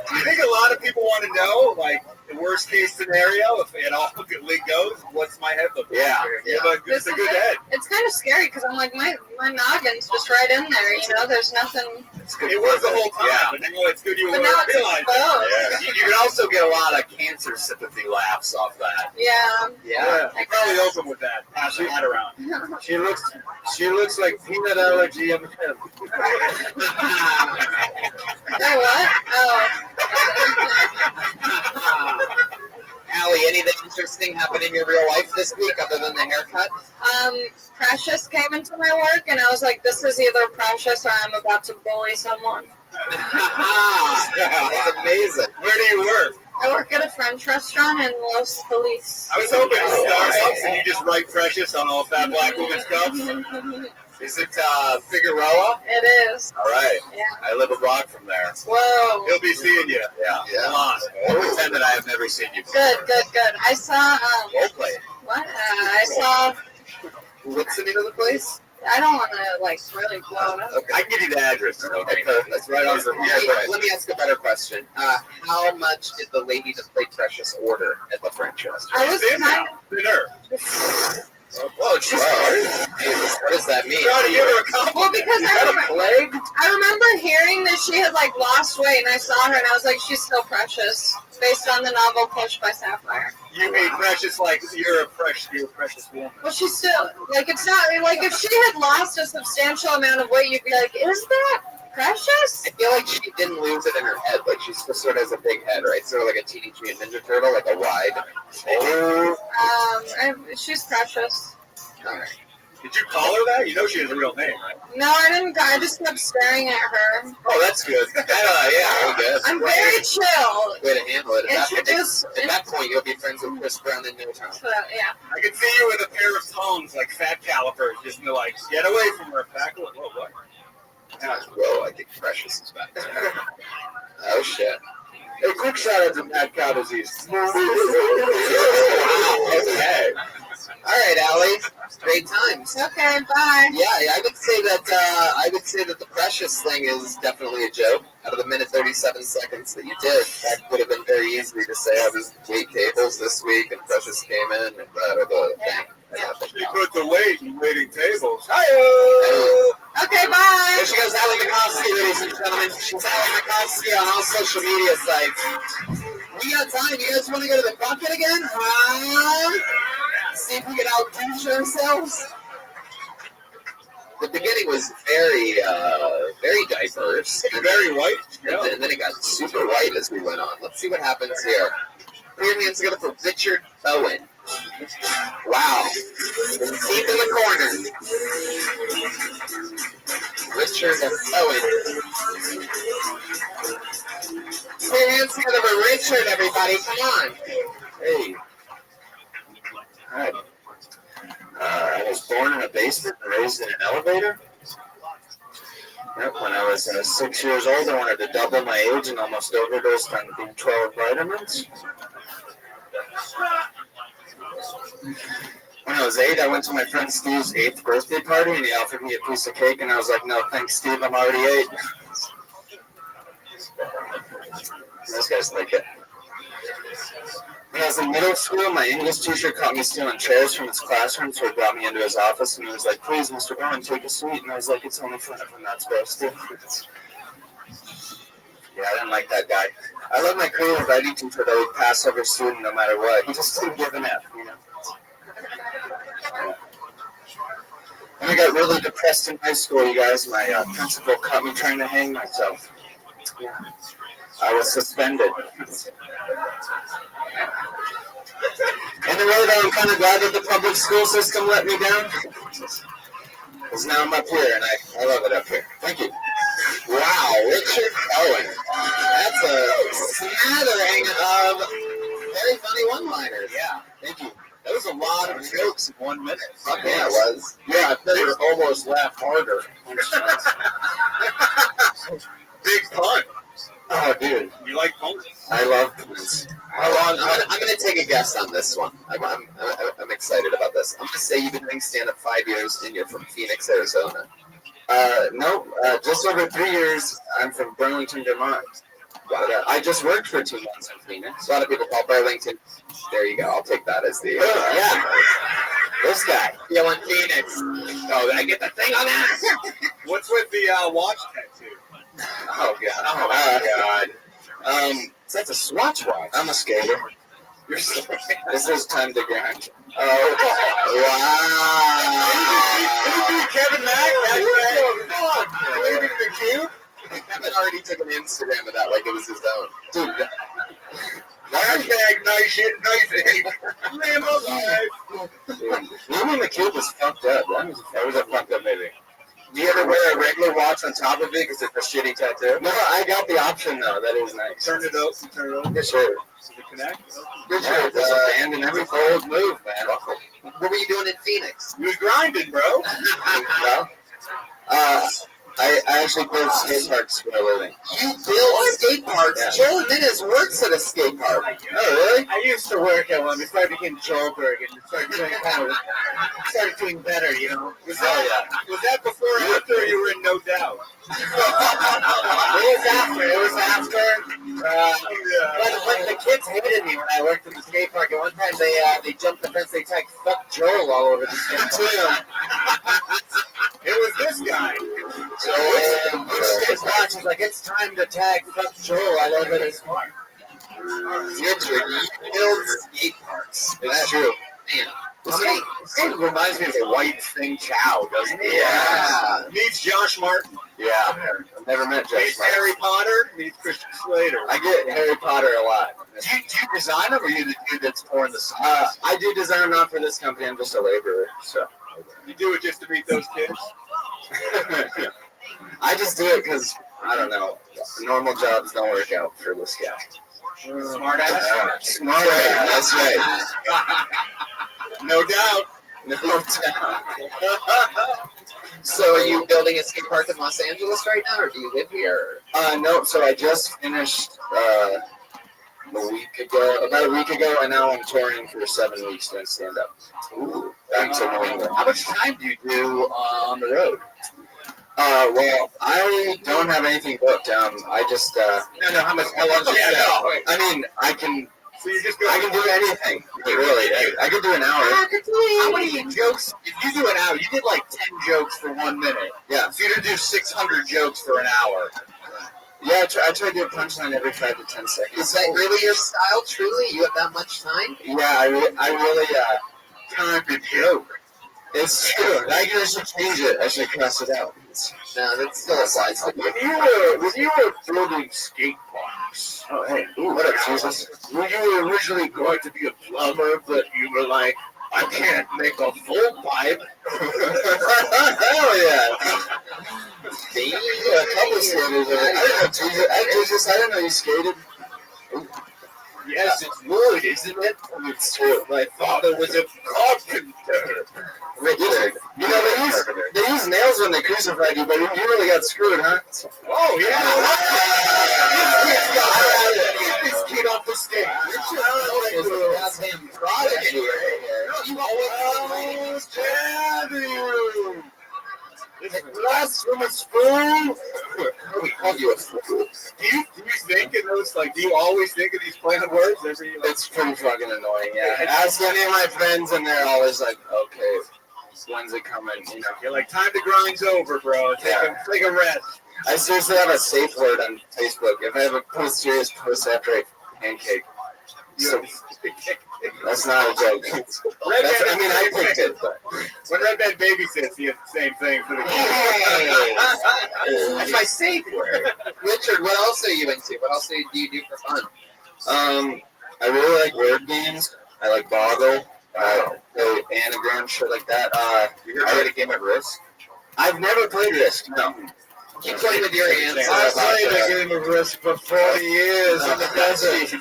Do you think a lot of people want to know, like, the worst case scenario, if it all completely goes, what's my head look like? Yeah, You have it's a good head. It's kind of scary because I'm like, my noggin's just right in there. You know, there's nothing. It was the whole time, Yeah. but now it's good you But now it's realize it. exposed. Yeah. You can also get a lot of cancer sympathy laughs off that. Yeah. Yeah, I'm probably open with that. Pass the hat around. She looks like peanut allergy M&M. Hey, what? Oh. Allie, anything interesting happened in your real life this week other than the haircut? Precious came into my work, and I was like, this is either Precious or I'm about to bully someone. That's amazing. Where do you work? I work at a French restaurant in Los Feliz. I was hoping Starbucks and you just write Precious on all fat black women's cups. Is it Figueroa? It is. All right. Yeah. I live a block from there. Whoa. He'll be seeing you. Yeah. A lot. I'll pretend that I have never seen you before. Good. I saw, Role play. what? I saw, What's the name of the place? I don't want to, like, really blow it up. Okay. I can give you the address. Okay, that's right on the. Let me ask a better question. How much did the lady that played Precious order at the French restaurant? I was kind Dinner. Whoa, Jesus. What does that mean? Try to give her a compliment. well, because I remember hearing that she had, like, lost weight, and I saw her, and I was like, she's still precious, based on the novel Push by Sapphire. You made Precious like you're a precious woman. Well, she's still, like, it's not, like, if she had lost a substantial amount of weight, you'd be like, is that Precious? I feel like she didn't lose it in her head. Like, she still sort of has a big head, right? Sort of like a Teenage Mutant Ninja Turtle, like a wide. She's Precious. All right. Did you call her that? You know she has a real name, right? No, I didn't. I just kept staring at her. Oh, that's good. Yeah, I guess. I'm very chill. Way to handle it. At that point, you'll be friends with Chris Brown in no time. Yeah. I can see you with a pair of tongs like fat calipers, just like get away from her. Back. Whoa, what? Whoa, I think Precious is back. Oh shit. Hey, quick shout out to mad cow disease. Wow. Okay. All right, Allie. Great times. Okay. Bye. Yeah, I would say that the Precious thing is definitely a joke. Out of the minute 37 seconds that you did, that would have been very easy to say I was wait tables this week and Precious came in and the thing. She put the weight in waiting tables. Hi-yo! Okay. Bye. There she goes, Allie McCoskey, ladies and gentlemen. She's Allie McCoskey on all social media sites. We got time. You guys want to go to the bucket again? Huh? See if we can outdo ourselves. The beginning was very diverse. Very white. And then it got super white as we went on. Let's see what happens here. Put your hands together for Richard Bowen. Wow. Deep in the corner. Richard Bowen. Put your hands together for Richard, everybody. Come on. Hey, Alright. I was born in a basement and raised in an elevator. Yep, when I was 6 years old, I wanted to double my age and almost overdosed on B12 vitamins. When I was 8, I went to my friend Steve's 8th birthday party, and he offered me a piece of cake, and I was like, no, thanks, Steve, I'm already 8. Those guys like it. When I was in middle school, my English teacher caught me stealing chairs from his classroom, so he brought me into his office, and he was like, please, Mr. Bowen, take a seat. And I was like, it's only fun if I'm not supposed to. Yeah, I didn't like that guy. I love my creative writing teacher, though. He'd pass every student no matter what. He just didn't give an F, you know. When I got really depressed in high school, you guys, my principal caught me trying to hang myself. Yeah. I was suspended. In a way, though, I'm kind of glad that the public school system let me down. Because now I'm up here, and I love it up here. Thank you. Wow, Richard Cohen. That's a smattering of very funny one-liners. Yeah, thank you. That was a lot of jokes in 1 minute. Yeah, it was. Yeah, I bet you almost laughed harder. Big pun. Oh, dude. You like puns? I love puns. How long? I'm going to take a guess on this one. I'm excited about this. I'm going to say you've been doing stand-up 5 years, and you're from Phoenix, Arizona. No, just over 3 years. I'm from Burlington, Vermont. But I just worked for 2 months in Phoenix. A lot of people call Burlington. There you go. I'll take that as the... yeah. This guy. Feeling Phoenix. Oh, did I get the thing on that? What's with the watch tattoo? Oh, God. Oh, God. That's a Swatch watch. I'm a skater. You're skating. This is time to grind. Oh, wow. Kevin Mack? Leaving the cube? Kevin already took an Instagram of that like it was his own. Dude, Hashtag nice shit, nice ape. Man alive. Leaving the cube was fucked up. That was a fucked up movie. Do you ever wear a regular watch on top of it because it's a shitty tattoo? No, I got the option though. That is nice. Turn it up. Turn it up. Good shirt. Does it connect? Good shirt. There's a band in every bold move, man. What were you doing in Phoenix? You was grinding, bro. No. I actually build skate parks for a living. You build skate parks? Yeah. Joel Minnis works at a skate park. Oh, really? I used to work at one before I became Joelberg and started doing better, you know. Was that before or after you were in No Doubt? It was after. But the kids hated me when I worked in the skate park. At one time they jumped the fence. They tagged "fuck Joel" all over the skate park. It was this guy. His watch was like, "It's time to tag "fuck Joel" all over this park." You build skate parks. It's true. Man. It reminds me of the White Thing Chow, doesn't it? Yeah. Meets Josh Martin. Yeah. I've never met Josh Meets Martin. Harry Potter. Meets Christian Slater. I get Harry Potter a lot. Do you design them, or are you the dude that's pouring the sauce? I do design not for this company. I'm just a laborer. So you do it just to meet those kids? I just do it because, I don't know, normal jobs don't work out for this guy. Smart ass? Smart ass, that's right. No doubt. No doubt. So, are you building a skate park in Los Angeles right now, or do you live here? No, so I just finished about a week ago, and now I'm touring for 7 weeks doing stand-up. Ooh, back to New England. How much time do you do on the road? Well, I don't have anything booked. I just, How long do you have? I mean, I can So you just I can do anything. Really, I can do an hour. How many jokes? If you do an hour, you did like 10 jokes for 1 minute. Yeah. So you're gonna do 600 jokes for an hour. Yeah, I try to do a punchline every 5 to 10 seconds. Is that really your style? Truly, you have that much time? Yeah, I really Time to joke. it's true. I should change it. I should cross it out. No, that still applies to me. When you were building skate parks, Oh, hey, what up, Jesus? were you originally going to be a plumber, but you were like, I can't make a full pipe? Hell yeah! A couple skaters. I didn't know Jesus. I didn't know you skated. Yes, it's wood, isn't it? It's true. My father was a carpenter. Richard, you know they use nails when they crucified you, but you really got screwed, huh? Oh, yeah. This kid off the stage. Richard was a goddamn prodigy. You always you. This blasphemous fool! We called you a fool. Do you think in those, like, do you always think of these play of words? It's pretty fucking annoying, yeah. Ask any of my friends, and they're always like, okay, when's it coming? You know, You're like, time to grind's over, bro. Take a rest. I seriously have a safe word on Facebook. If I have a post serious post after a pancake, so, that's not a joke. I picked it, but. When Red Man babysits, he has the same thing for the kids. That's my safe word. Richard, what else are you into? What else do you do for fun? I really like word games. I like Boggle. Play anagram, shit like that. You ever played a game at Risk? I've never played Risk, no. Keep playing with your hands. I played a game of Risk for 40 years in the desert.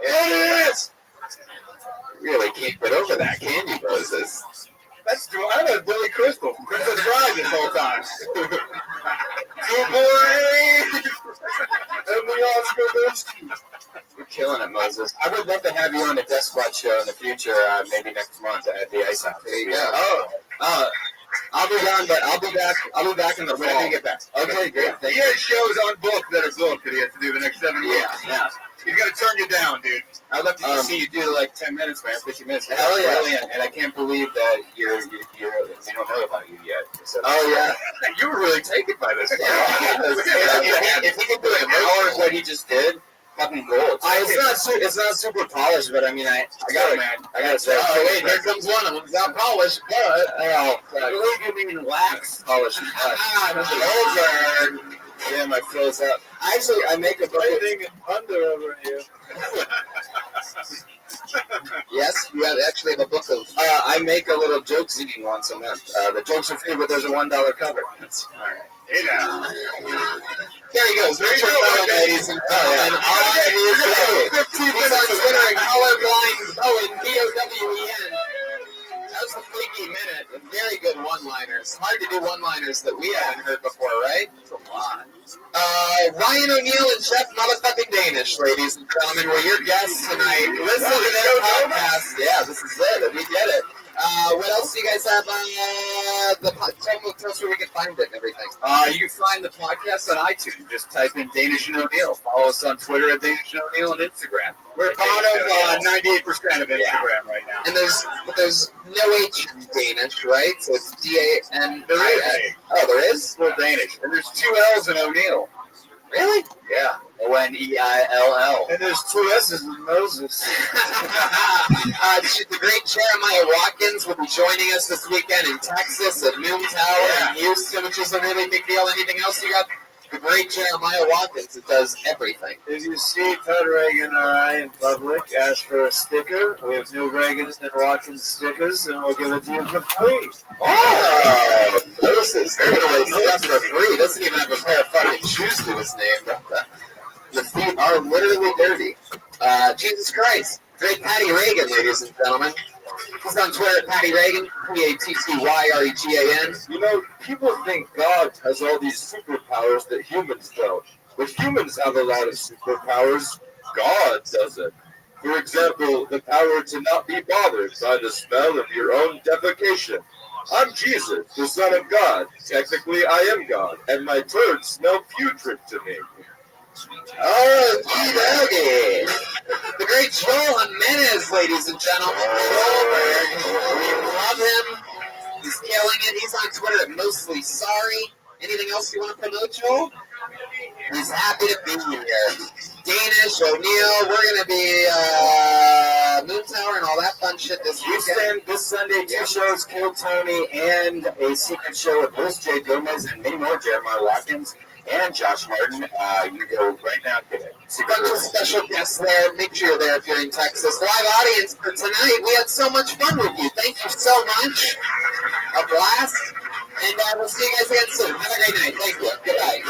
It is! Really can't get over that, can you, Moses? That's true. I had a Billy Crystal from Princess Bride this whole time. Good boy! And the Oscar goes to You're killing it, Moses. I would love to have you on the Death Squad show in the future, maybe next month at the Ice House. There you go. I'll be gone, but I'll be back in the fall. When you get back. Okay, great. He has shows on book that are booked that he has to do the next 7 weeks. Yeah. He's got to turn you down, dude. I'd love to see you do like 10 minutes, man, 15 minutes. Hell yeah. Brilliant. And I can't believe that we don't know about you yet. So, You were really taken by this. If he could do an hour of what he just did, fucking gold. It's not super polished, but I mean, I gotta say. Oh, wait, here comes one of them. It's not polished, but you mean wax polished. Over. Yeah, my flow's up. Actually, I make a book. Everything under over here. Yes, you actually have a book of. I make a little joke zine once a month. The jokes are free, but there's a $1 cover. That's all right. There he goes. Richard Bell, ladies and gentlemen. He's on Twitter at colorblind Bowen, B-O-W-E-N. That was a freaky minute. And very good one-liners. Hard to do one-liners that we haven't heard before, right? It's a lot. Ryan O'Neill and Chef Motherfucking Danish, ladies and gentlemen, were your guests tonight. Listen to their podcast. Yeah, this is it. We get it. What else do you guys have on tell us where we can find it and everything. You can find the podcast on iTunes. Just type in Danish and O'Neill. Follow us on Twitter at Danish and O'Neill and Instagram. We're part of 98% of Instagram right now. And there's no H in Danish, right? So it's D-A-N. Oh, there is? Well, Danish. And there's 2 L's in O'Neill. Really? Yeah. O-N-E-I-L-L. And there's 2 S's in Moses. The great Jeremiah Watkins will be joining us this weekend in Texas at Noon Tower in Houston, which is a really big deal. Anything else you got? The great Jeremiah Watkins that does everything. If you see Ted Reagan or I in public, ask for a sticker. We have new Reagan and Watkins stickers, and we'll give it to you for free. Oh, notices. They're going to wait for free. Doesn't even have a pair of fucking shoes to his name. The feet are literally dirty. Jesus Christ. Great Patty Reagan, ladies and gentlemen. He's on Twitter at Patty Reagan, P-A-T-T-Y-R-E-G-A-N. You know, people think God has all these superpowers that humans don't. But humans have a lot of superpowers. God doesn't. For example, the power to not be bothered by the smell of your own defecation. I'm Jesus, the Son of God. Technically, I am God, and my turds smell putrid to me. Oh, G-Doggy. The great Joel Jimenez, ladies and gentlemen. We love him. He's killing it. He's on Twitter at Mostly Sorry. Anything else you want to promote, Joel? He's happy to be here. Danish, O'Neill, we're going to be Moon Tower and all that fun shit this weekend. This Sunday, 2 shows, Kill Tony, and a secret show with Bruce J. Gomez and many more, Jeremiah Watkins and Josh Martin. You can go right now and get it. A bunch of special guests there. Make sure you're there if you're in Texas. Live audience for tonight. We had so much fun with you. Thank you so much. A blast. And we'll see you guys again soon. Have a great night. Thank you. Good night.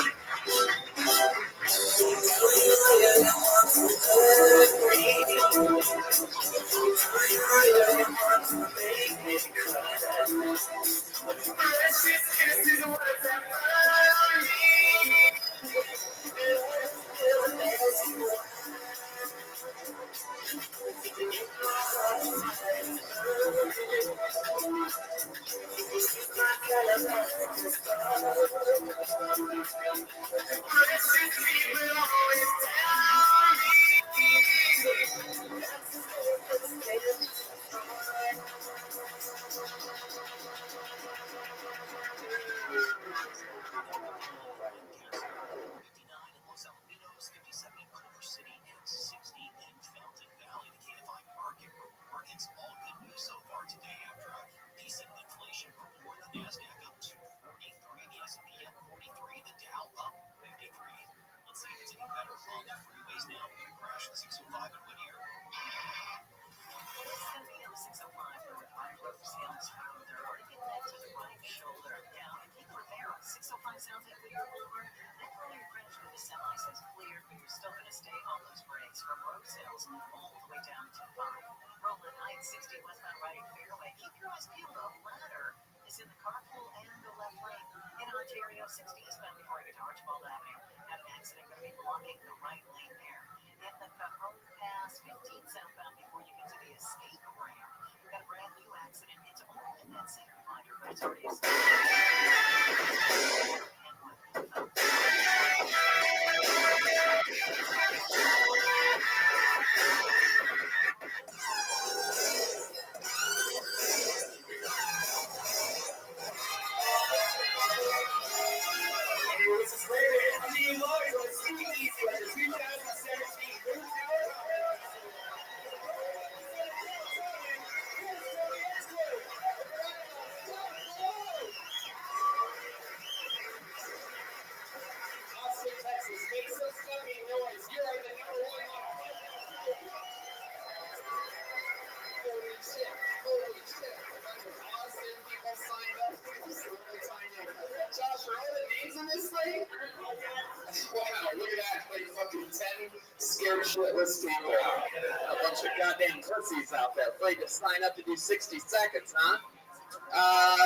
Scared shitless people. A bunch of goddamn pussies out there afraid to sign up to do 60 seconds, huh?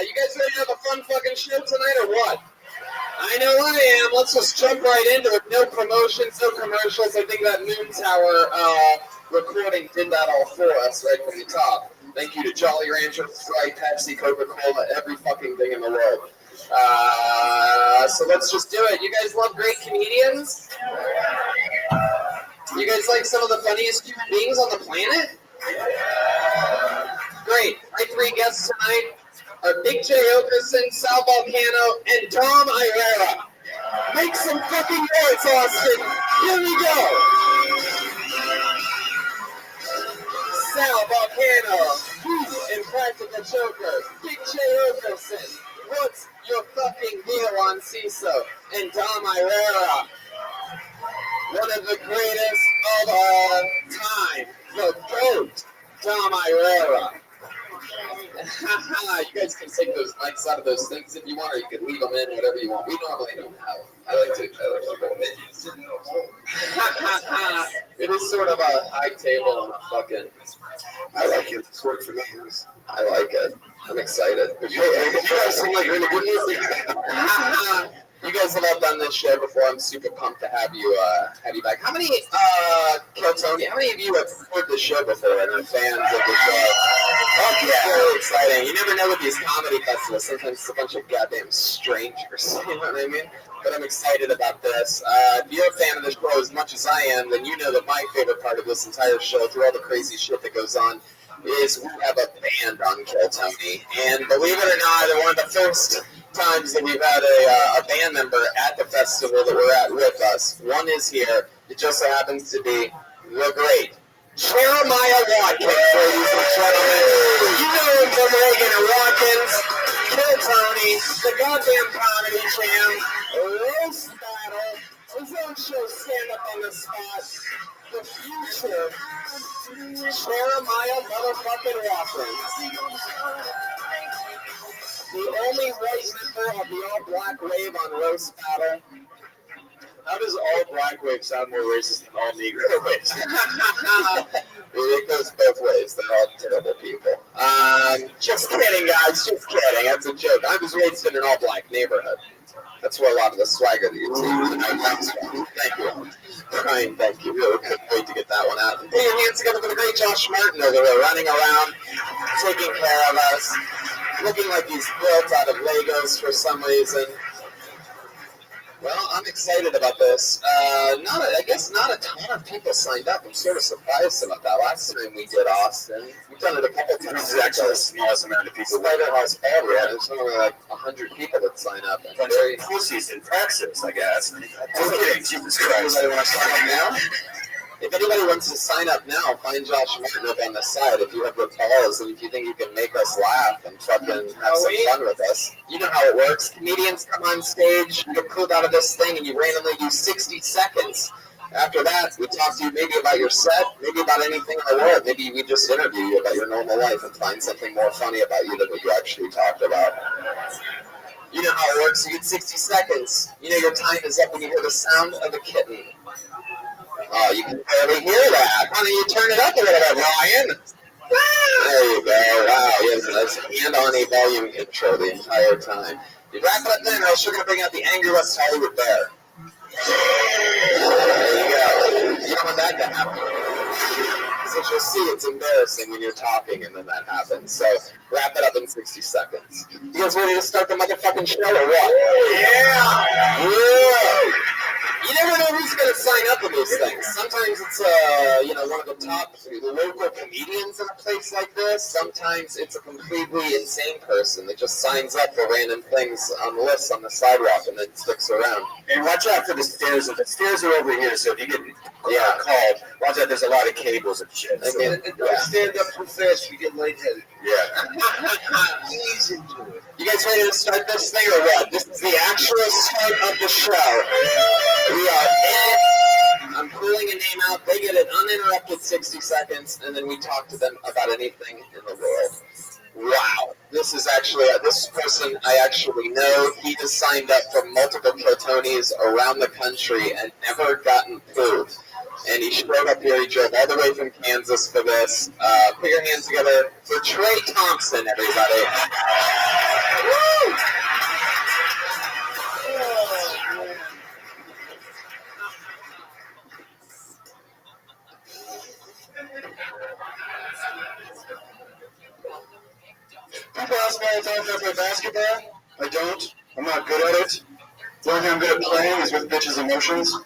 You guys ready to have a fun fucking show tonight or what? I know I am. Let's just jump right into it. No promotions, no commercials. I think that Moon Tower recording did that all for us right from the top. Thank you to Jolly Rancher, Sprite, Pepsi, Coca-Cola, every fucking thing in the world. So let's just do it. You guys love great comedians? You guys like some of the funniest human beings on the planet? Great. My three guests tonight are Big J. Okerson, Sal Volcano, and Tom Irera. Make some fucking noise, Austin. Here we go. Sal Volcano, Impractical Joker, Big J. Okerson, what's your fucking deal on CISO? And Tom Irera, one of the greatest of all time, the GOAT, Tom Irera. You guys can take those mics out of those things if you want, or you can leave them in, whatever you want. We normally don't have them. I like to go It is sort of a high table and a fucking... I like it. It's worked for me. I like it. I'm excited. You guys seem like you're in a good mood. You guys have all done this show before. I'm super pumped to have you back. How many Keltoni? How many of you have heard the show before and are fans of the show? Oh, yeah, really exciting. You never know with these comedy festivals. Sometimes it's a bunch of goddamn strangers. You know what I mean? But I'm excited about this. If you're a fan of the show as much as I am, then you know that my favorite part of this entire show, through all the crazy shit that goes on, is we have a band on Kill Tony. And believe it or not, one of the first times that we've had a band member at the festival that we're at with us. One is here. It just so happens to be the great Jeremiah Watkins, ladies and gentlemen. You know him from Reagan and Watkins, Kill Tony, the goddamn comedy jam, roast battle, his own show, Stand Up on the Spot, the future Jeremiah motherfucking Watkins. The only white member of the all-black wave on Roast Battle. How does all black waves sound more racist than all Negro waves? It goes both ways. They're all terrible people. Just kidding, guys. Just kidding. That's a joke. I was raised in an all-black neighborhood. That's where a lot of the swagger that you see tonight comes from. Thank you. Brian, thank you. Really couldn't wait to get that one out. And put your hands together for the great Josh Martin over there, running around, taking care of us, looking like he's built out of Legos for some reason. Well, I'm excited about this. I guess not a ton of people signed up. I'm sort of surprised about that. Last time we did Austin, we've done it a couple times. This is actually the smallest amount of people. Spider House ever. Yeah, there's only like 100 people that sign up. A bunch of pussies in Texas, I guess. I'm kidding. Jesus Christ. Anybody want to sign up now? If anybody wants to sign up now, find Josh Martin up on the side. If you have the balls and if you think you can make us laugh and fucking have some fun with us, you know how it works. Comedians come on stage, you get pulled out of this thing, and you randomly do 60 seconds. After that, we talk to you maybe about your set, maybe about anything in the world. Maybe we just interview you about your normal life and find something more funny about you than what you actually talked about. You know how it works. You get 60 seconds. You know your time is up when you hear the sound of a kitten. Oh, you can barely hear that. Why don't you turn it up a little bit, Ryan? There you go. Wow, he has hand-on a volume control the entire time. You wrap it up then, or else you're going to bring out the angry West Hollywood bear. There you go. You don't want that to happen. Since you'll see, it's embarrassing when you're talking and then that happens. So wrap it up in 60 seconds. You guys ready to start the motherfucking show or what? Yeah! You never know who's going to sign up for these things. Sometimes it's one of the top local comedians in a place like this. Sometimes it's a completely insane person that just signs up for random things on the list on the sidewalk and then sticks around. And watch out for the stairs. The stairs are over here, so if you get called, watch out. There's a lot of cables and shit. I mean, Don't stand up too fast, you get lightheaded. Yeah. Ease into it. You guys ready to start this thing or what? This is the actual start of the show. We are in. I'm pulling a name out. They get an uninterrupted 60 seconds, and then we talk to them about anything in the world. Wow. This is actually, this person I actually know. He has signed up for multiple Protonies around the country and never gotten food. And he showed up here. He drove all the way from Kansas for this. Put your hands together for Trey Thompson, everybody. Woo! People ask me all the time if I play basketball. I don't. I'm not good at it. The only thing I'm good at playing is with bitches' emotions.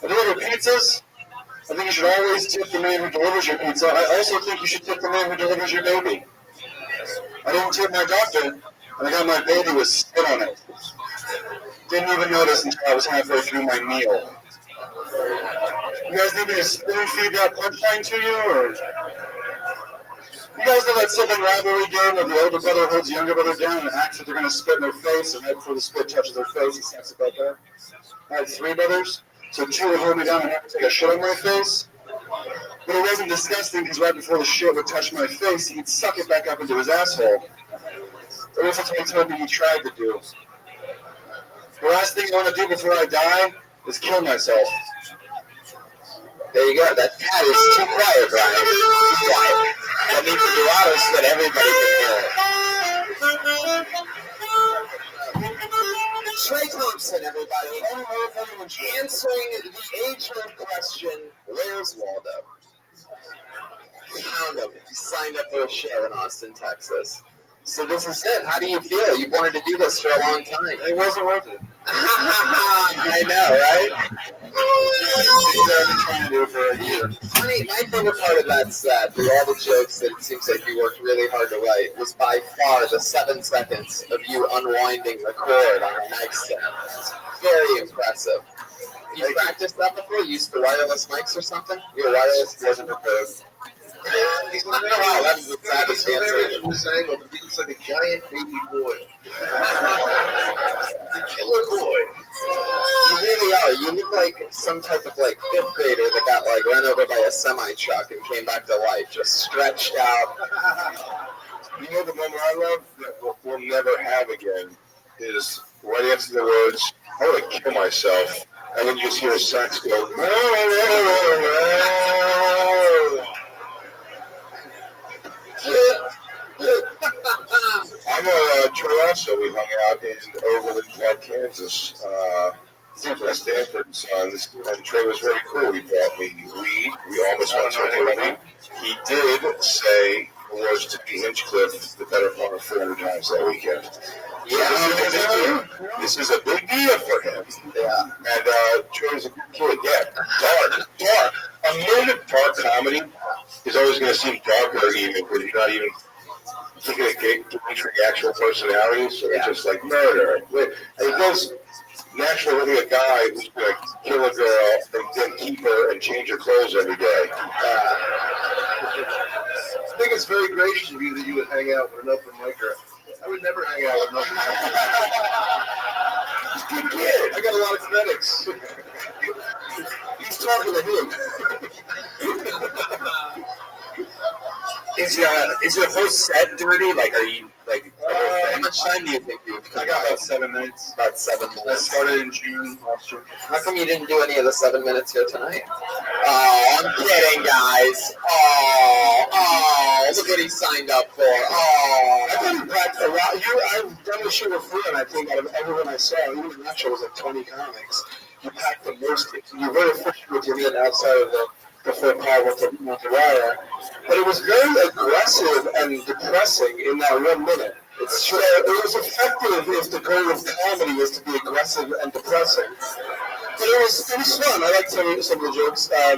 I deliver pizzas. I think you should always tip the man who delivers your pizza. I also think you should tip the man who delivers your baby. I didn't tip my doctor, and I got my baby with spit on it. Didn't even notice until I was halfway through my meal. You guys need me to spoon feed that punchline to you, or? You guys know that sibling rivalry game where the older brother holds the younger brother down and acts like they're going to spit in their face, and right before the spit touches their face, he snaps it back up? I had 3 brothers, so 2 would hold me down and have to take a shit on my face. But it wasn't disgusting because right before the shit would touch my face, he'd suck it back up into his asshole. Or that's what he told me he tried to do. The last thing I want to do before I die is kill myself. There you go. That cat is too quiet, Brian. Too quiet. That means the Dorado so that everybody can hear it. Trey Thompson, everybody. Answering the age-old question, where's Waldo? We found him. He signed up for a show in Austin, Texas. So this is it. How do you feel? You've wanted to do this for a long time. It wasn't worth it. I know, right? I've been trying to do it for a year. Funny, my favorite part of that set, through all the jokes that it seems like you worked really hard to write, was by far the 7 seconds of you unwinding the cord on a nightstand. Very impressive. You practiced that before? You used the wireless mics or something? Your wireless wasn't prepared. Wow, that's the saddest answer. He looks like a giant baby boy. The killer boy. You really are. You look like some type of like 5th grader that got like run over by a semi-truck and came back to life, just stretched out. You know the moment I love that we'll never have again is right after the words, I want to kill myself. And then you just hear a sax go, I'm Troy also. We hung out in Overland Park, Kansas. At Stanford's son, and Trey was very cool. He brought me weed. We almost went to a movie. He did say the words to be Hinchcliffe the better part of 400 times that weekend. Yeah, this is a big deal for him. Yeah. And Troy's a good kid. Yeah, dark. A minute dark comedy is always going to seem darker even because you're not even thinking of actual personalities. So it's just like murder. And it goes naturally with a guy who's going to kill a girl and then keep her and change her clothes every day. I think it's very gracious of you that you would hang out with an open micer. I would never hang out with an open micer. He's a good kid. I got a lot of credits. He's talking to him. Is your whole set dirty? Like, are you like? How much time do you think you? I got about 7 minutes. About 7 minutes. I started in June last year. How come you didn't do any of the 7 minutes here tonight? Oh, I'm kidding, guys. Oh, look what he signed up for. Oh, I think that's a lot. I've done this show before, and I think out of everyone I saw, even that show was like 20 comics. You packed the most. You're very efficient with your meat outside of the full power with the wire. But it was very aggressive and depressing in that 1 minute. So it was effective if the goal of comedy is to be aggressive and depressing. But it was fun. I liked some of the jokes. I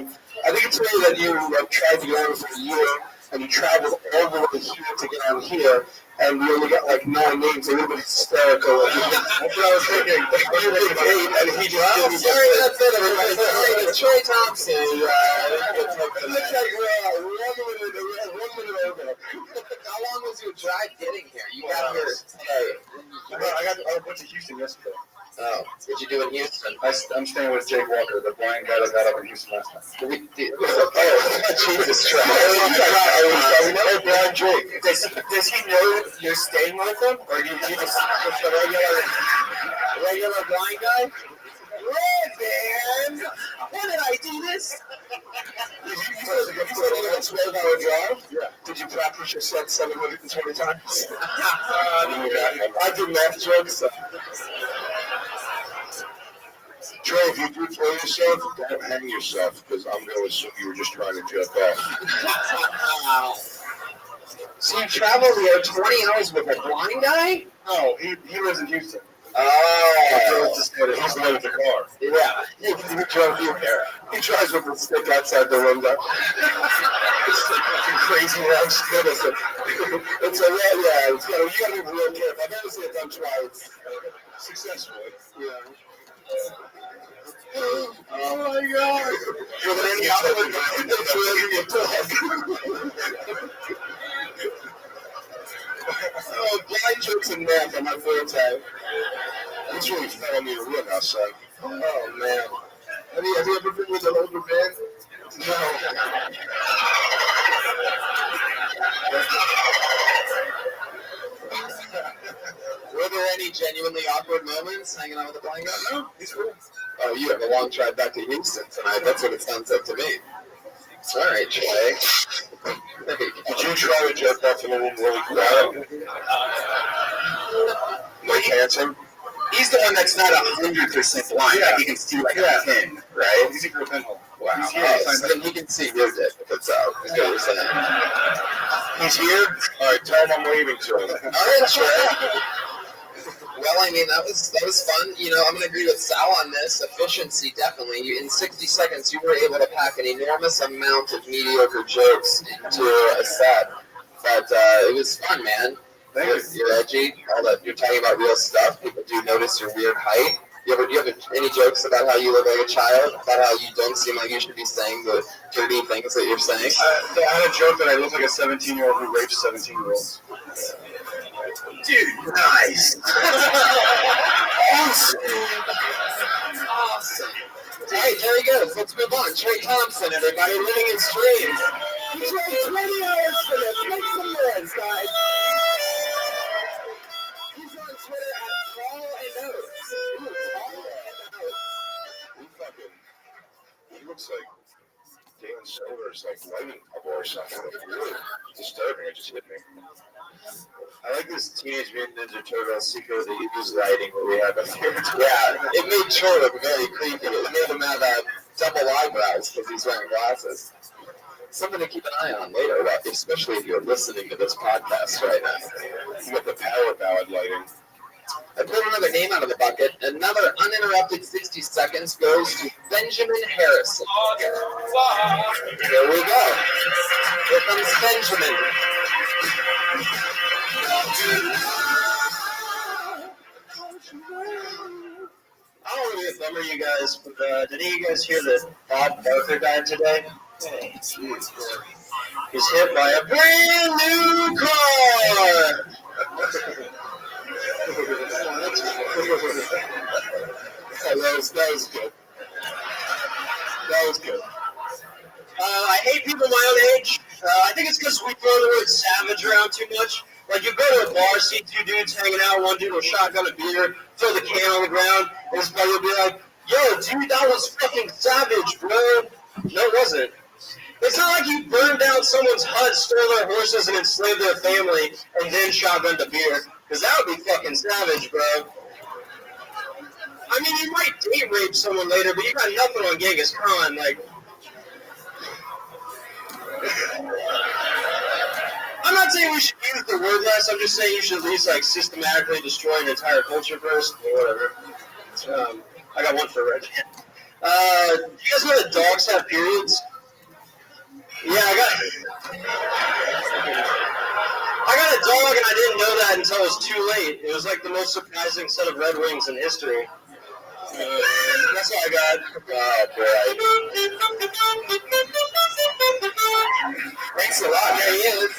think it's funny that you tried to get on for a year and you traveled all the way here to get on here, and you only got like 9 names. It would have been hysterical. That's what I was thinking. You picked 8, and he just didn't. Sorry, that's it, everybody. It's Troy Thompson. It looks like 1 minute over. How long was your drive getting here? You got here today. I went to Houston yesterday. Oh, what'd you do in Houston? I'm staying with Jake Walker, the blind guy that got up in Houston last time. Jesus Christ. Oh, blind Jake. Does he know you're staying with him? Or do you just a regular blind guy? Man, why did I do this? You said a 12-hour drive? Yeah. Did you practice your set 720 times? I do math jokes. Trey, if you do throw yourself, don't hang yourself, because I'm going to assume you were just trying to jerk off. So you traveled here 20 hours with a blind guy? No, he lives in Houston. Oh. He's the one with the car. Yeah. He drove you there. He drives with a stick outside the window. Crazy round stick. It's a yeah. You got to be real careful. I've never seen it done twice successfully. Yeah. Oh my God! Oh, blind jokes and math on my forte. He's really fell me a real now, son. Oh man. Have you ever been with an older band? No. Were there any genuinely awkward moments hanging out with the blind guy? No, he's cool. Oh, you have a long drive back to Houston tonight. That's what it sounds like to me. All right, Trey. Did you try to jerk off in a room really quiet? Like handsome? He's the one that's not 100% blind. Yeah. Like he can see like a pin, right? He's a girl pinhole. Wow. He's here. So then he can see your dick if it's out. Is what you're saying. He's here? All right, tell him I'm waving to him. All right, Trey. Well, I mean, that was fun. You know, I'm going to agree with Sal on this. Efficiency, definitely. In 60 seconds, you were able to pack an enormous amount of mediocre jokes into a set. But it was fun, man. You're edgy. All that you're talking about real stuff. People do notice your weird height. Do you have any jokes about how you look like a child? About how you don't seem like you should be saying the dirty things that you're saying? I had a joke that I look like a 17-year-old who rapes 17-year-olds. Dude, nice. Awesome. All right, there he goes. Let's move on. Trey Thompson, everybody, living his dreams. He drove 20 hours for this. Make some noise, guys. He's on Twitter at Call and Note. looks like Dan Silver's like lighting bubble or something. It's really disturbing. It just hit me. I like this Teenage Mutant Ninja Turtles Secret of the Ooze lighting that we have up here. Yeah, it made Troy look very creepy. It made him have double eyebrows because he's wearing glasses. Something to keep an eye on later, especially if you're listening to this podcast right now. You got the power ballad lighting. I pulled another name out of the bucket. Another uninterrupted 60 seconds goes to Benjamin Harrison. Here we go. Here comes Benjamin. I don't want to be a bummer, you guys, but did any of you guys hear that Bob Barker died today? He's hit by a brand new car! that was good. That was good. I hate people my own age. I think it's because we throw the word savage around too much. Like, you go to a bar, see two dudes hanging out, one dude will shotgun a beer, throw the can on the ground, and his buddy will be like, yo, dude, that was fucking savage, bro. No, it wasn't. It's not like you burned down someone's hut, stole their horses, and enslaved their family, and then shotgunned a beer. Because that would be fucking savage, bro. I mean, you might date rape someone later, but you got nothing on Genghis Khan. Like, I'm not saying we should use the word less. I'm just saying you should at least like systematically destroy an entire culture first, or whatever. I got one for Red. Do you guys know that dogs have periods? Yeah, I got a dog, and I didn't know that until it was too late. It was like the most surprising set of Red Wings in history. That's all I got. Oh, boy. Thanks a lot. There he is.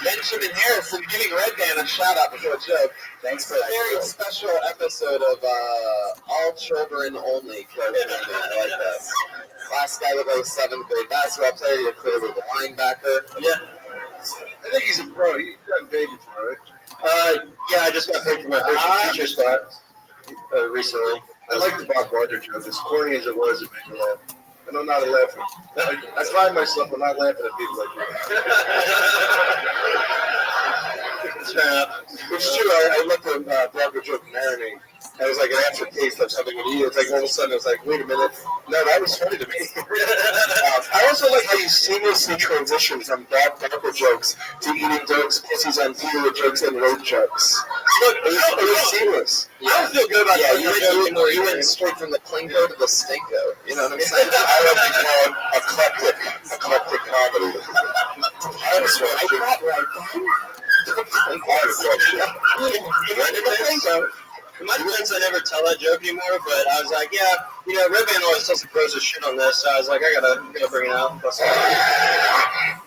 Benjamin Harrison giving Red Band a shout out before a joke. Thanks for that. Very special episode of All Children Only. I like that. Last guy looked like a 7th grade basketball player. You're clearly the linebacker. Yeah. I think he's a pro. He got paid for it. Yeah, I just got paid for my first teacher spot recently. I like the Bob Barker joke. As corny as it was, it made me laugh. And I'm not laughing. I find myself, I'm not laughing at people like that. It's true. I let the Barker joke marinate. I was like an aftertaste of something when you. It's like all of a sudden, I was like, wait a minute. No, that was funny to me. I also like how you seamlessly transition from Bob Barker jokes to eating dogs, pussies on theater jokes, and road jokes. Look, It was seamless. I don't feel good about that. You went straight from the Klingo to the Stinko. You know what I'm saying? I would be called eclectic comedy. I was right. In my defense, I never tell that joke anymore, but I was like, yeah, you know, Red Band always tells the pros of shit on this, so I was like, I gotta bring it out. You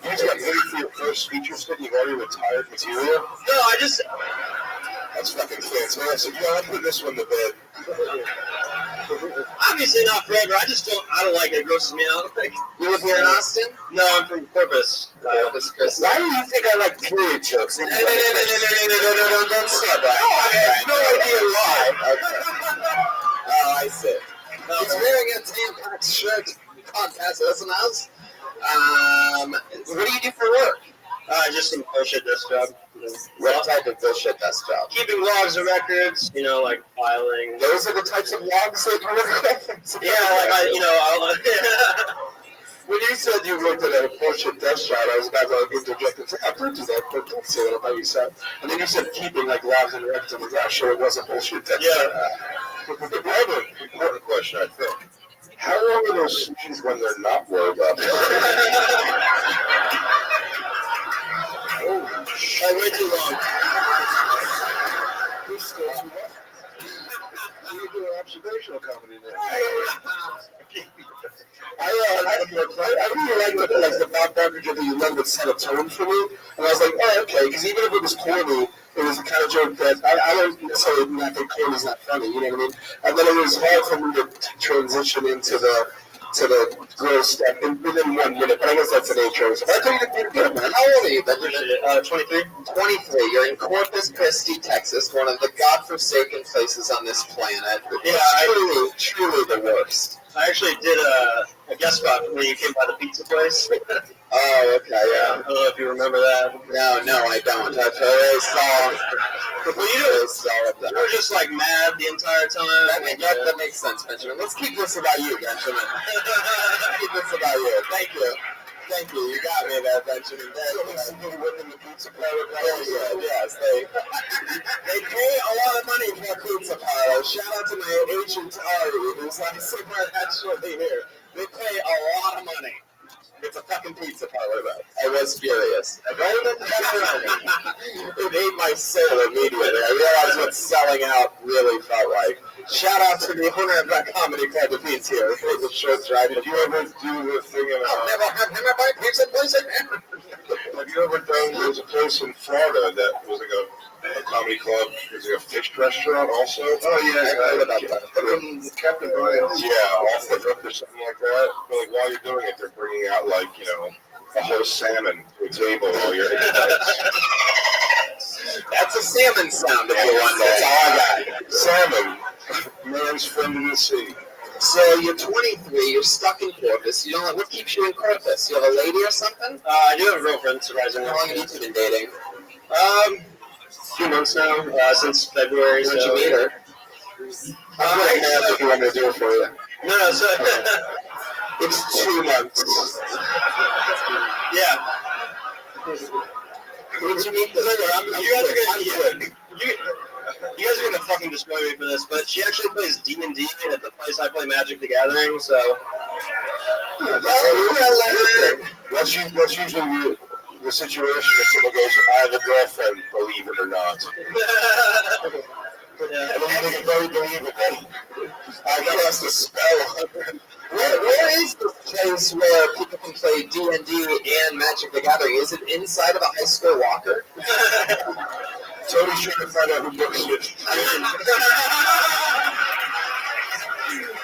just got paid for your first feature skit, you've already retired material? No, I just... That's fucking fantastic. You know, I'll put this one to bed. Obviously not forever, I don't like it, it grosses me out. Like, You live here in Austin? no, I'm from Corpus. Corpus Christi. Why do you think I like period jokes? No, don't say that. I have no idea why. Okay. Oh, I see. He's wearing a Tampax shirt. Podcast listeners. What do you do for work? Just some bullshit desk job. What type of bullshit desk job? Keeping logs of records, you know, like filing. Those are the types of logs that you work. Yeah, like I'll When you said you worked at a bullshit desk job, I was about to interject and say, I could do that, but don't say that about yourself. And then you said keeping like logs and records, and I'm sure it wasn't bullshit desk job. I have an important question, I think. How long are those sleeves when they're not rolled up? way too long. This still too long. You do an observational comedy there. I really like the Bob Barker joke that you love that set a tone for me. And I was like, oh, okay, because even if it was corny, it was the kind of joke that I don't necessarily not think corny is not funny, you know what I mean? And then it was hard for me to transition into the to the grill step within 1 minute, but I guess that's an intro. So I think you're good, man. How old are you, Benjamin? 23. 23. You're in Corpus Christi, Texas, one of the godforsaken places on this planet. Yeah, truly the worst. I actually did a guest spot when you came by the pizza place. Oh, okay, yeah. I don't know if you remember that. No, I don't. I've always saw. Well, you were just like mad the entire time. That makes sense, Benjamin. Let's keep this about you, Benjamin. Let's keep this about you. Thank you. You got me there, Benjamin. Winning the pizza parlor. Yes, they pay a lot of money for a pizza parlor. Shout out to my agent Ari, who's like somewhere actually here. They pay a lot of money. It's a fucking pizza parlor, though. I was furious. It ate my soul immediately. I realized what selling out really felt like. Shout out to the owner of that comedy club, the Pizza here. It was a short drive. Did you ever do the thing in never buy pizza place again. Have you ever done, there's a place in Florida that was like a comedy club, there's like a fish restaurant also? Oh yeah, I heard about that. Captain Brian's, off the hook or something like that. But like while you're doing it, they're bringing out like, a whole salmon to a table while you're eating it. That's a salmon sound if you want. That's all I got. Salmon, man's friend in the sea. So you're 23, you're stuck in Corpus. You don't. What keeps you in Corpus? You have a lady or something? I do have a girlfriend, surprisingly. How long have you two been dating? A few months now, since February. When did you meet her? If you want me to do it for you. No, so It's 2 months. yeah. When did you meet this girl? You guys are gonna fucking destroy me for this, but she actually plays D&D at the place I play Magic the Gathering, so. That's usually the situation if someone goes, I have a girlfriend, believe it or not. Yeah. I think it's very believable. I cast a spell. Where is the place where people can play D&D and Magic the Gathering? Is it inside of a high school locker? Tony's trying to find out who books it.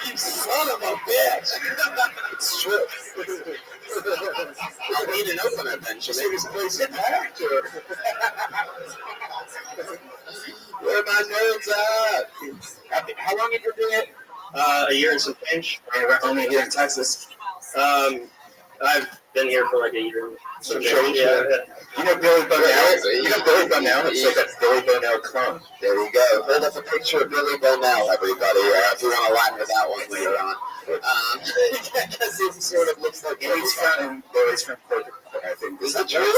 You son of a bitch! It's true. I'll need an opener then. Just say this place is packed. Where my nerds at? How long have you been doing it? A year and some change. We're only here in Texas. I've been here for like a year. Some change. Yeah. You know Billy Bonnell? You know Billy Bonnell? It's like a Billy Bonnell clone. There we go. Hold up a picture of Billy Bonnell, everybody. If you want to laugh at that one later on. Because it sort of looks like Billy's from Corpus, I think. Is that true?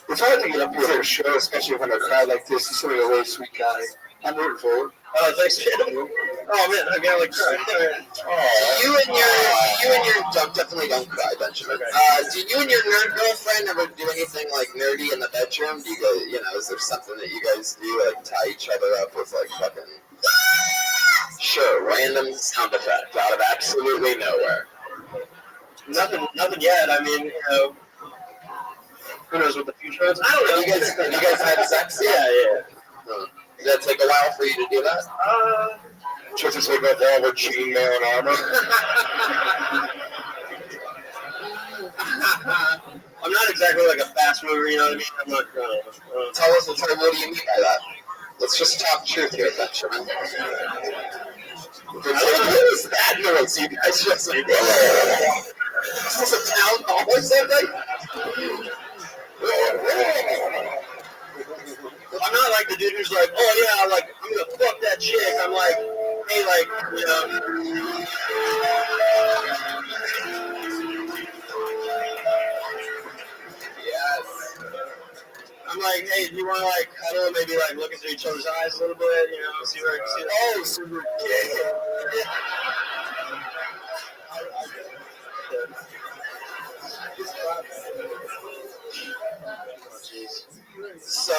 It's hard to get up here for a show, especially when a crowd like this. He's sort of a really sweet guy. I'm rooting for him. Oh, thanks, man. Oh man, I'm gonna like cry. You and your definitely don't cry, Benjamin. Do you and your nerd girlfriend ever do anything like nerdy in the bedroom? Do you guys, is there something that you guys do, like tie each other up with like fucking random sound effect out of absolutely nowhere? Nothing yet. I mean, who knows what the future is? I don't know. You guys had sex? Yeah. Did that take a while for you to do that? Just to take off all the chainmail and armor. I'm not exactly like a fast mover, you know what I mean? I'm not. Tell us, what do you mean by that? Let's just talk truth here, Benjamin. What is that noise? You guys just like, is this a town hall or something? I'm not like the dude who's like, oh yeah, like I'm gonna fuck that chick. I'm like, hey, like, Yes. I'm like, hey, do you want to like cuddle, maybe like look into each other's eyes a little bit, see where I see. Oh, super gay. So,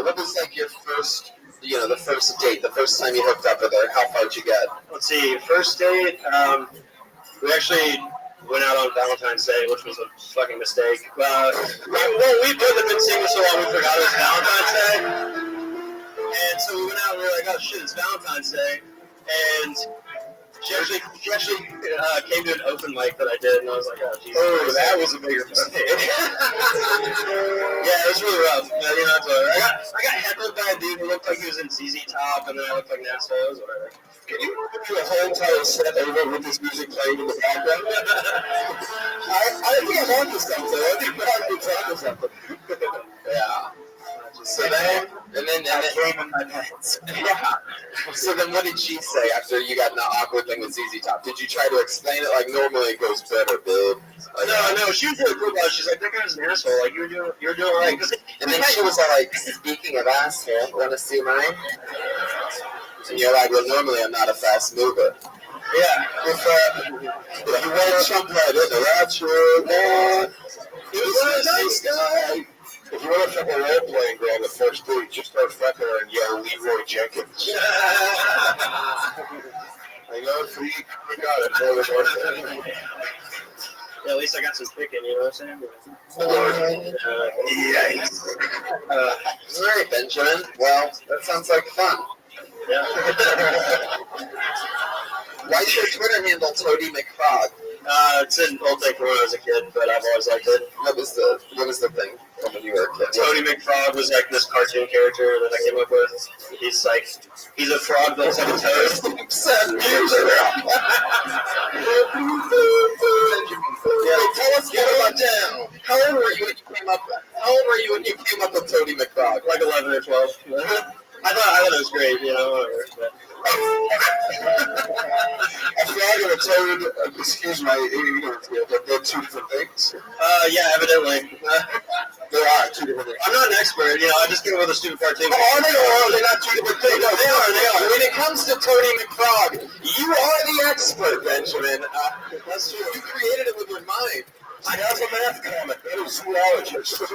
what was like your first, the first date, the first time you hooked up with her? How far did you get? Let's see, first date, we actually went out on Valentine's Day, which was a fucking mistake. We've both been single so long we forgot it was Valentine's Day. And so we went out and we were like, oh shit, it's Valentine's Day. And She actually came to an open mic that I did, and I was like, oh, Jesus. Oh, that was a bigger mistake. Yeah, it was really rough. But, you know, I got heckled by a dude who looked like he was in ZZ Top, and then I looked like an asshole. It was whatever. Can you do a whole entire set over with this music playing in the background? I think I'm on to something. I think Mark's on to something. Yeah. So then, and then came in my pants. Yeah. So then, what did she say after you got in the awkward thing with ZZ Top? Did you try to explain it like normally it goes better, babe? Like, No, she was really cool about it. She's like, that guy's an asshole. Like, you're doing all right. And then she was like, speaking of asshole, want to see mine? And you're like, well, normally I'm not a fast mover. Yeah. If you want to jump right into that, you're man. He was a nice guy. If you want to fuck a role-playing girl on the first date, just start fucking her and yell Leroy Jenkins. I know, so you got it. Yeah, at least I got some picking, you know what I'm saying? Yikes. All right, Benjamin. Well, that sounds like fun. Yeah. Why's your Twitter handle Toady McFrog? It's an old thing from when I was a kid, but I've always liked it. What was the thing from when you were a kid? Toady McFrog was like this cartoon character that I came up with. He's a frog that's like a toad. Tell us about down. How old were you when you came up with Toady McFrog? Like 11 or 12. I thought it was great, you know, whatever. But. A frog and a toad, excuse my ignorance here, but they're two different things. Yeah, evidently. There are two different things. I'm not an expert, you know, I just came up with a stupid cartoon. Oh, are they, or are they not two different things? No, they are. When it comes to Toady McFrog, you are the expert, Benjamin. That's true. You created it with your mind. I have a math comic. That is zoologist. Is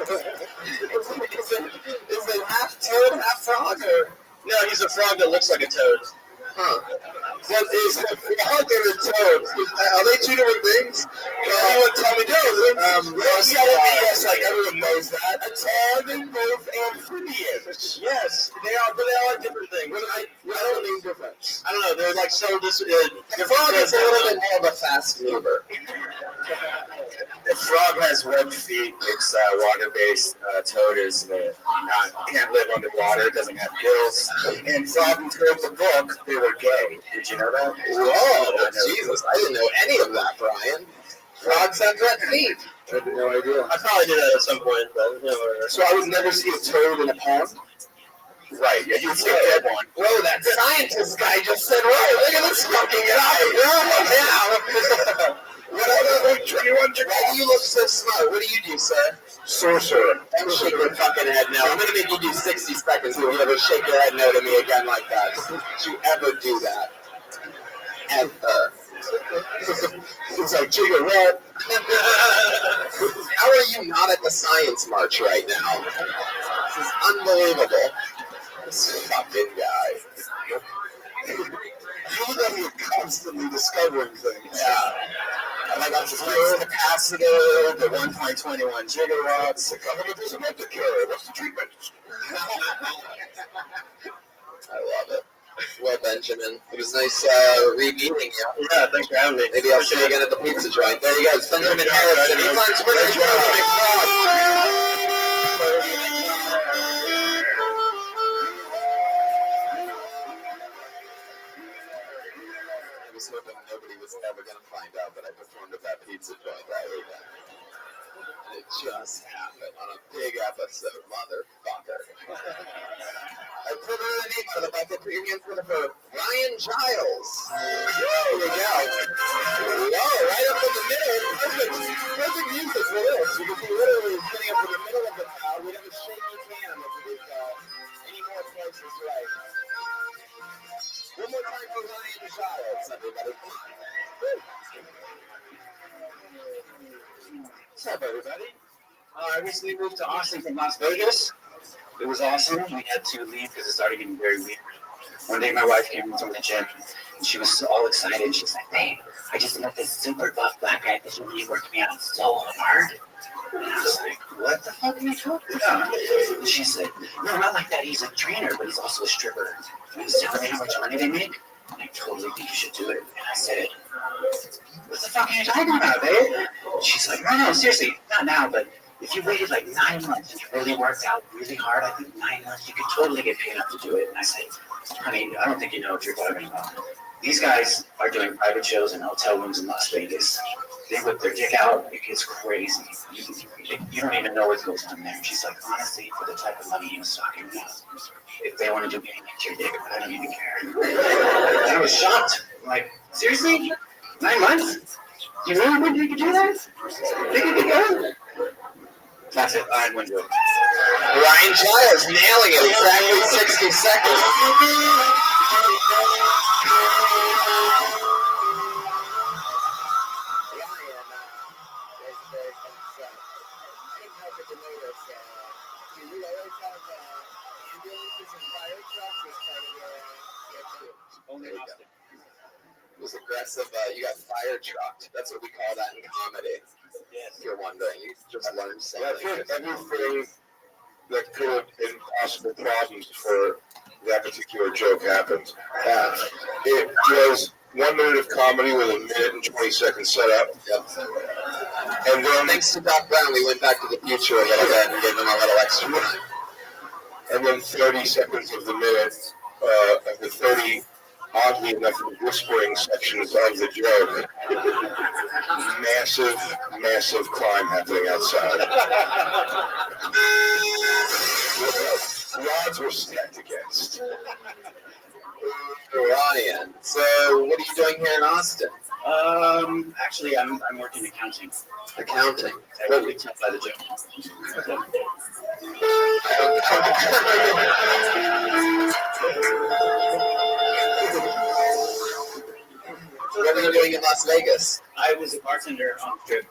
it half toad, half frog, or? No, he's a frog that looks like a toad. Huh. What is a frog and a toad? Are they two different things? Anyone tell me no? Yes, like everyone knows that. A toad and both amphibians. Yes, they are different things. What do they mean different? I don't know, they're like so The frog is a little bit more of a fast mover. The frog has webbed feet. It's water-based. Toad is can't live underwater. Doesn't have gills. And frog who wrote the book, they were gay. Did you know that? Whoa, Jesus! I didn't know any of that, Brian. Frogs have red feet. I had no idea. I probably did that at some point, but you know, whatever. So I would never see a toad in a pond? Right, yeah, you would see a dead one. Whoa, that scientist guy just said, "Whoa, look at this fucking guy!" Why do you look so smart? What do you do, sir? Sorcerer. Don't shake your fucking head no. I'm gonna make you do 60 seconds if you ever shake your head no to me again like that. Don't you ever do that. Ever. It's like Jigger what? How are you not at the science march right now? This is unbelievable. This fucking guy. You know you're constantly discovering things. Yeah. Like I'm just the capacitor, the 1.21 gigawatts, the government doesn't have to care. What's the treatment? I love it. Well, Benjamin, it was nice re-meeting you. Yeah, thanks for having me. Maybe I'll see you again at the pizza joint. There you go. It's Benjamin Harrison. He's on Twitter. I was hoping nobody was ever going to find out that I performed at that pizza joint that weekend. And it just happened on a big episode, motherfucker. I put her in the name of the bucket premium for Ryan Giles. There we go. Whoa, right up in the middle. Perfect music for this. You can see literally sitting up in the middle of the crowd. We never shake his hand if it was any more places right. One more time for Ryan Giles, everybody. Come on. What's up, everybody? I recently moved to Austin from Las Vegas. It was awesome. We had to leave because it started getting very weird. One day my wife came from the gym and she was all excited. She's like, "Babe, I just met this super buff black guy that's really working me out so hard." And I was like, "What the fuck are you talking about?" And she said, "No, not like that. He's a trainer, but he's also a stripper. And he's telling me how much money they make." and I totally think you should do it. And I said, what the fuck are you talking about, babe? And she's like, no, seriously, not now, but if you waited like 9 months and you really worked out really hard, I think 9 months you could totally get paid enough to do it. And I said, honey, I don't think you know what you're talking about. These guys are doing private shows in hotel rooms in Las Vegas. They whip their dick out. It gets crazy. You don't even know what goes on there. She's like, honestly, for the type of money he was talking about, if they want to do anything to your dick, I don't even care. And I was shocked. I'm like, seriously? 9 months? You really think you could do that? Think you could go? That's it. I went to it. Ryan Giles nailing it exactly 60 seconds. Only Austin. It was aggressive. You got fire trucked. That's what we call that in comedy. Yes. If you're wondering, you just learned something. Yeah, I think everything that could have been possible problems for that particular joke happened. It was 1 minute of comedy with a minute and 20-second setup. Yep. And then, Thanks to Doc Brown, we went back to the future a little bit and gave him a little extra time. and then 30 seconds of the minute, of the 30, oddly enough, whispering sections of the joke. Massive crime happening outside. Odds were stacked against. Ryan, so what are you doing here in Austin? Actually, I'm working accounting. Accounting. I really tell by the joke. What were you doing in Las Vegas? I was a bartender on the trip.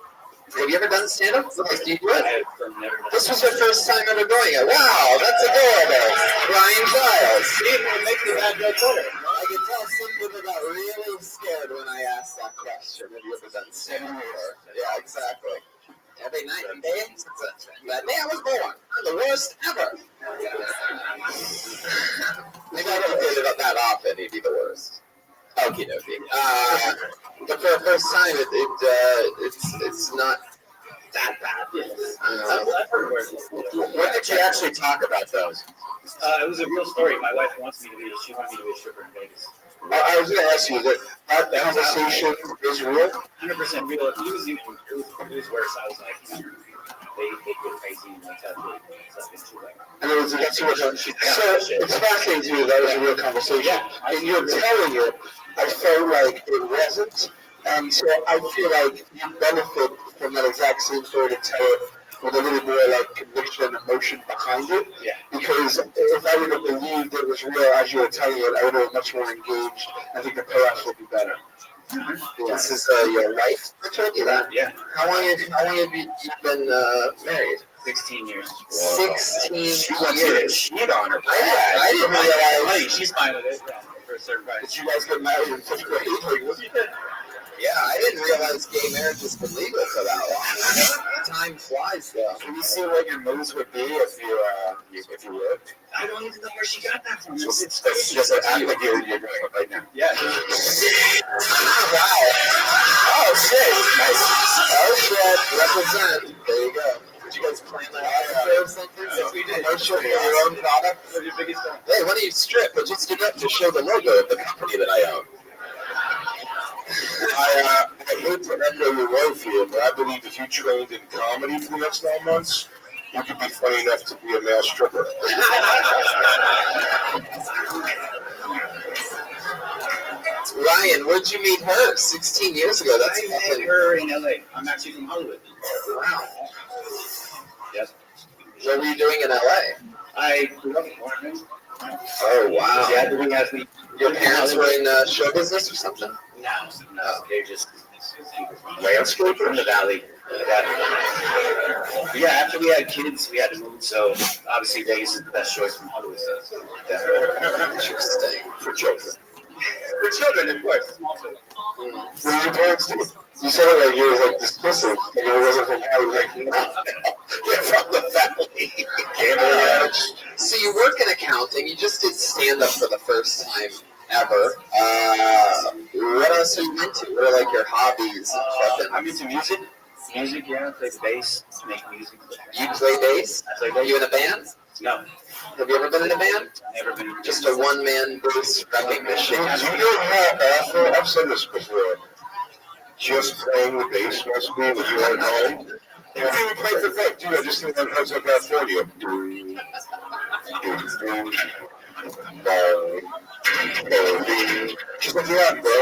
Have you ever done stand-up? Do you do it? I have never done This was your first time ever doing it. Wow, that's adorable. Ryan Giles. See, it makes the bad joke better. I can tell some people got really scared when I asked that question. Have you ever done stand-up before? Yeah, exactly. Every night and day since that day I was born. I'm the worst ever. Maybe I don't did it that often, he'd be the worst. Okie dokie. But for the first time, it's not that bad. I've heard words. When did you actually talk about those? It was a real story. My wife wants me to be. She wanted me to be a stripper in Vegas. I was going to ask you, that conversation is real? 100% real. It was worse. I was like, they get crazy and they tell me stuff too late. And it was that's what so it's fascinating to you that was a real conversation. Yeah. And you're telling it, I felt like it wasn't. And so I feel like you benefit from that exact same story to tell it with a little more like conviction and emotion behind it. Yeah. Because if I would have believed it was real as you were telling it, I would have been much more engaged. I think the payoff would be better. This is your wife that told you that? Yeah. How long have you been married? 16 years. 16 She years. cheat on her. I didn't realize. Hey, she's fine with it. Yeah, for a certain price. Did you guys get married in 5th grade? Like, what you did? Yeah, I didn't realize gay marriage has been legal for that long. Time flies, though. Can you see what your moves would be if you lived? I don't even know where she got that from. It's just an act like you're doing it right now. Yeah. Wow. Oh, shit. Nice. Oh, shit. Represent. There you go. Did you guys plan that out or something? Yes, we did. Promotion for your own product? What's your biggest fan? Hey, why don't you strip? But just get up to show the logo of the company that I own. I hate to echo your wife here, but I believe if you trained in comedy for the next 9 months, you could be funny enough to be a male stripper. Ryan, where'd you meet her? 16 years ago. That's I met fucking... her in LA. I'm actually from Hollywood. Wow. Yes. What were you doing in LA? I grew up in Oregon. Oh, wow. Yeah, doing athlete. Your parents were in show business or something? No, they're just Landscaper? from the valley. Yeah, after we had kids, we had to move. So obviously, Vegas is the best choice from Hollywood. So Interesting. For children. for children, of course. What did your parents do? You said it like you were like dismissive, and it wasn't from how you like, no. You're from the valley. So you work in accounting. You just did stand-up for the first time ever. What else are you into? What are like your hobbies? I'm into music. Music, yeah. I play the bass. Make music. You play bass? I play Are bass. you in a band? No, Have you ever been in a band? never been. Just a one-man bass wrecking machine. You know how awful, I've said this before, just playing the bass must be when you are at home. You can't even play for fun, dude. I just think that comes up California. Just like that, bro.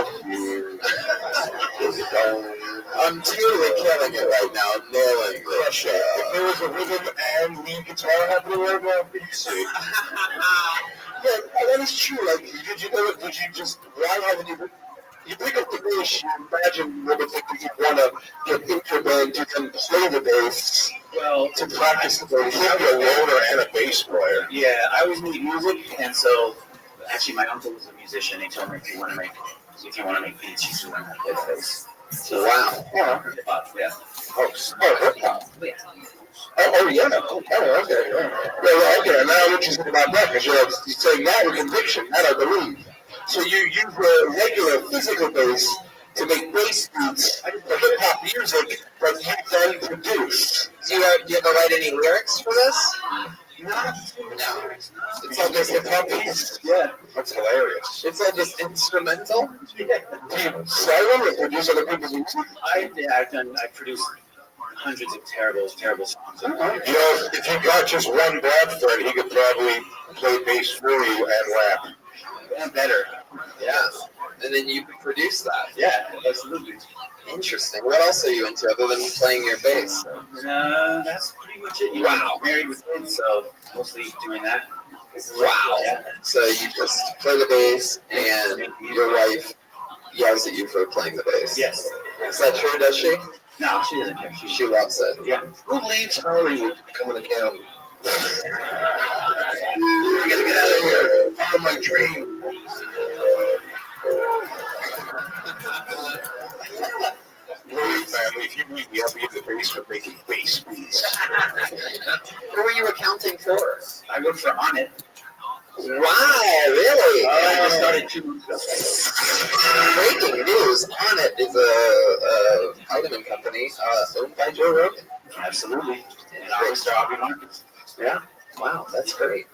I'm totally killing it right now, nailing Crush it. If there was a rhythm and lead guitar happening right now, it'd be sick. Yeah, that is true. Like, did you know it? Did you just, why haven't you pick up the bass, you imagine you would think that you want to get into a band to then play the bass, Well, to practice the bass. You have a loader and a bass player. yeah, I always need music, and so actually my uncle was a musician. He told me if you want to make beats, you should learn how to play the bass. So Wow. yeah. Oh, hip hop. Oh, yeah. Oh, okay. Well, okay. Now I'm interested about that because you're saying that with conviction. That I believe. So you use a regular physical bass to make bass beats for hip hop music that you then produce. Do you ever write any lyrics for this? No. It's all just Hip hop beats. Yeah. That's hilarious. It's all just instrumental. Do you sell them or produce other people's music? I produced hundreds of terrible songs. You know, if you got just one bad friend, he could probably play bass for you and rap. And better. Yeah. And then you produce that. Yeah, absolutely. Interesting. What else are you into other than playing your bass? That's pretty much it. Wow. Married with kids, so mostly doing that. Wow. Yeah. So you just play the bass and your wife yells at you for playing the bass. Yes. Is that true, does she? No, she doesn't care. She loves it. Yeah. Who leads Harley coming to town? We're gonna get out of here. Follow my dream. Wait, family, if you meet me, I'll be in the basement making bass beats. Who are you accounting for? I work for On It. Wow, really? I just started 2 months ago. Breaking news. On It is a vitamin company owned by Joe Rogan. Absolutely. And I was Robbie Marcus. Yeah. Wow, that's great.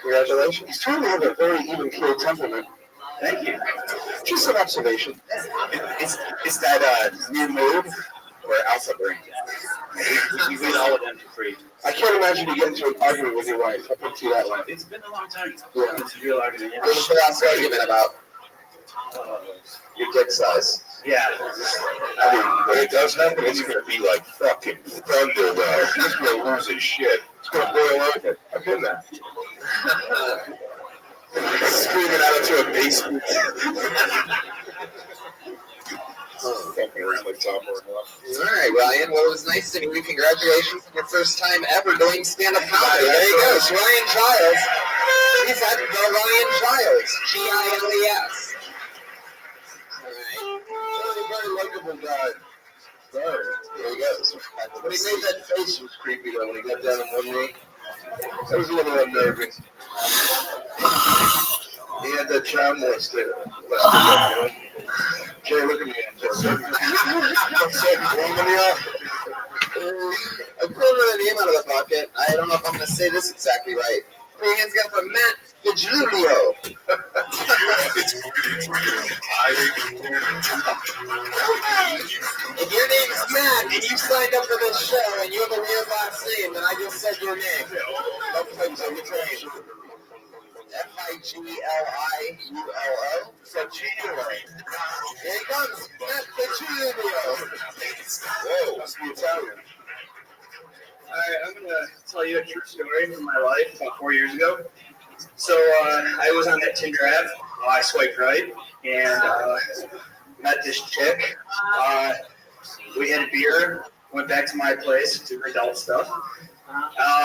Congratulations. He's trying to have a very even keel temperament. Thank you. Just an observation. It's that new mode or alpha brain. We read all of them for free. I can't imagine you get into an argument with your wife. I'll put it to you that way. It's been a long time. Yeah. It's a real argument. Yeah. What was the last argument about? Your dick size. Yeah. I mean, when it does happen, it's going to be like fucking thunder, though. He's going to lose his shit. It's going to boil over. I've been there. Screaming out into a basement. Fucking around like Tom Morgan. All right, Ryan. Well, it was nice to meet you. Congratulations on your first time ever doing stand-up comedy. There you go. It's Ryan Childs. He's at the Ryan Childs. Giles. He's a very likable guy. Sorry. There he goes. When he made that face, it was creepy, though, when he got down on one knee. That was a little unnerving. He had that child molester. Jay, look at me. I'm saying, I pulled the name out of the bucket. I don't know if I'm going to say this exactly right. Put your hands together for Matt Fajulio. If your name is Matt and you signed up for this show and you have a weird last name, then I just said your name. Don't play so your name. Figiliulo. Fajulio. Here he comes. Matt Fajulio. whoa, must be Italian. All right, I'm going to tell you a true story from my life about 4 years ago. So I was on that Tinder app. I swiped right and met this chick. We had a beer, went back to my place to do adult stuff.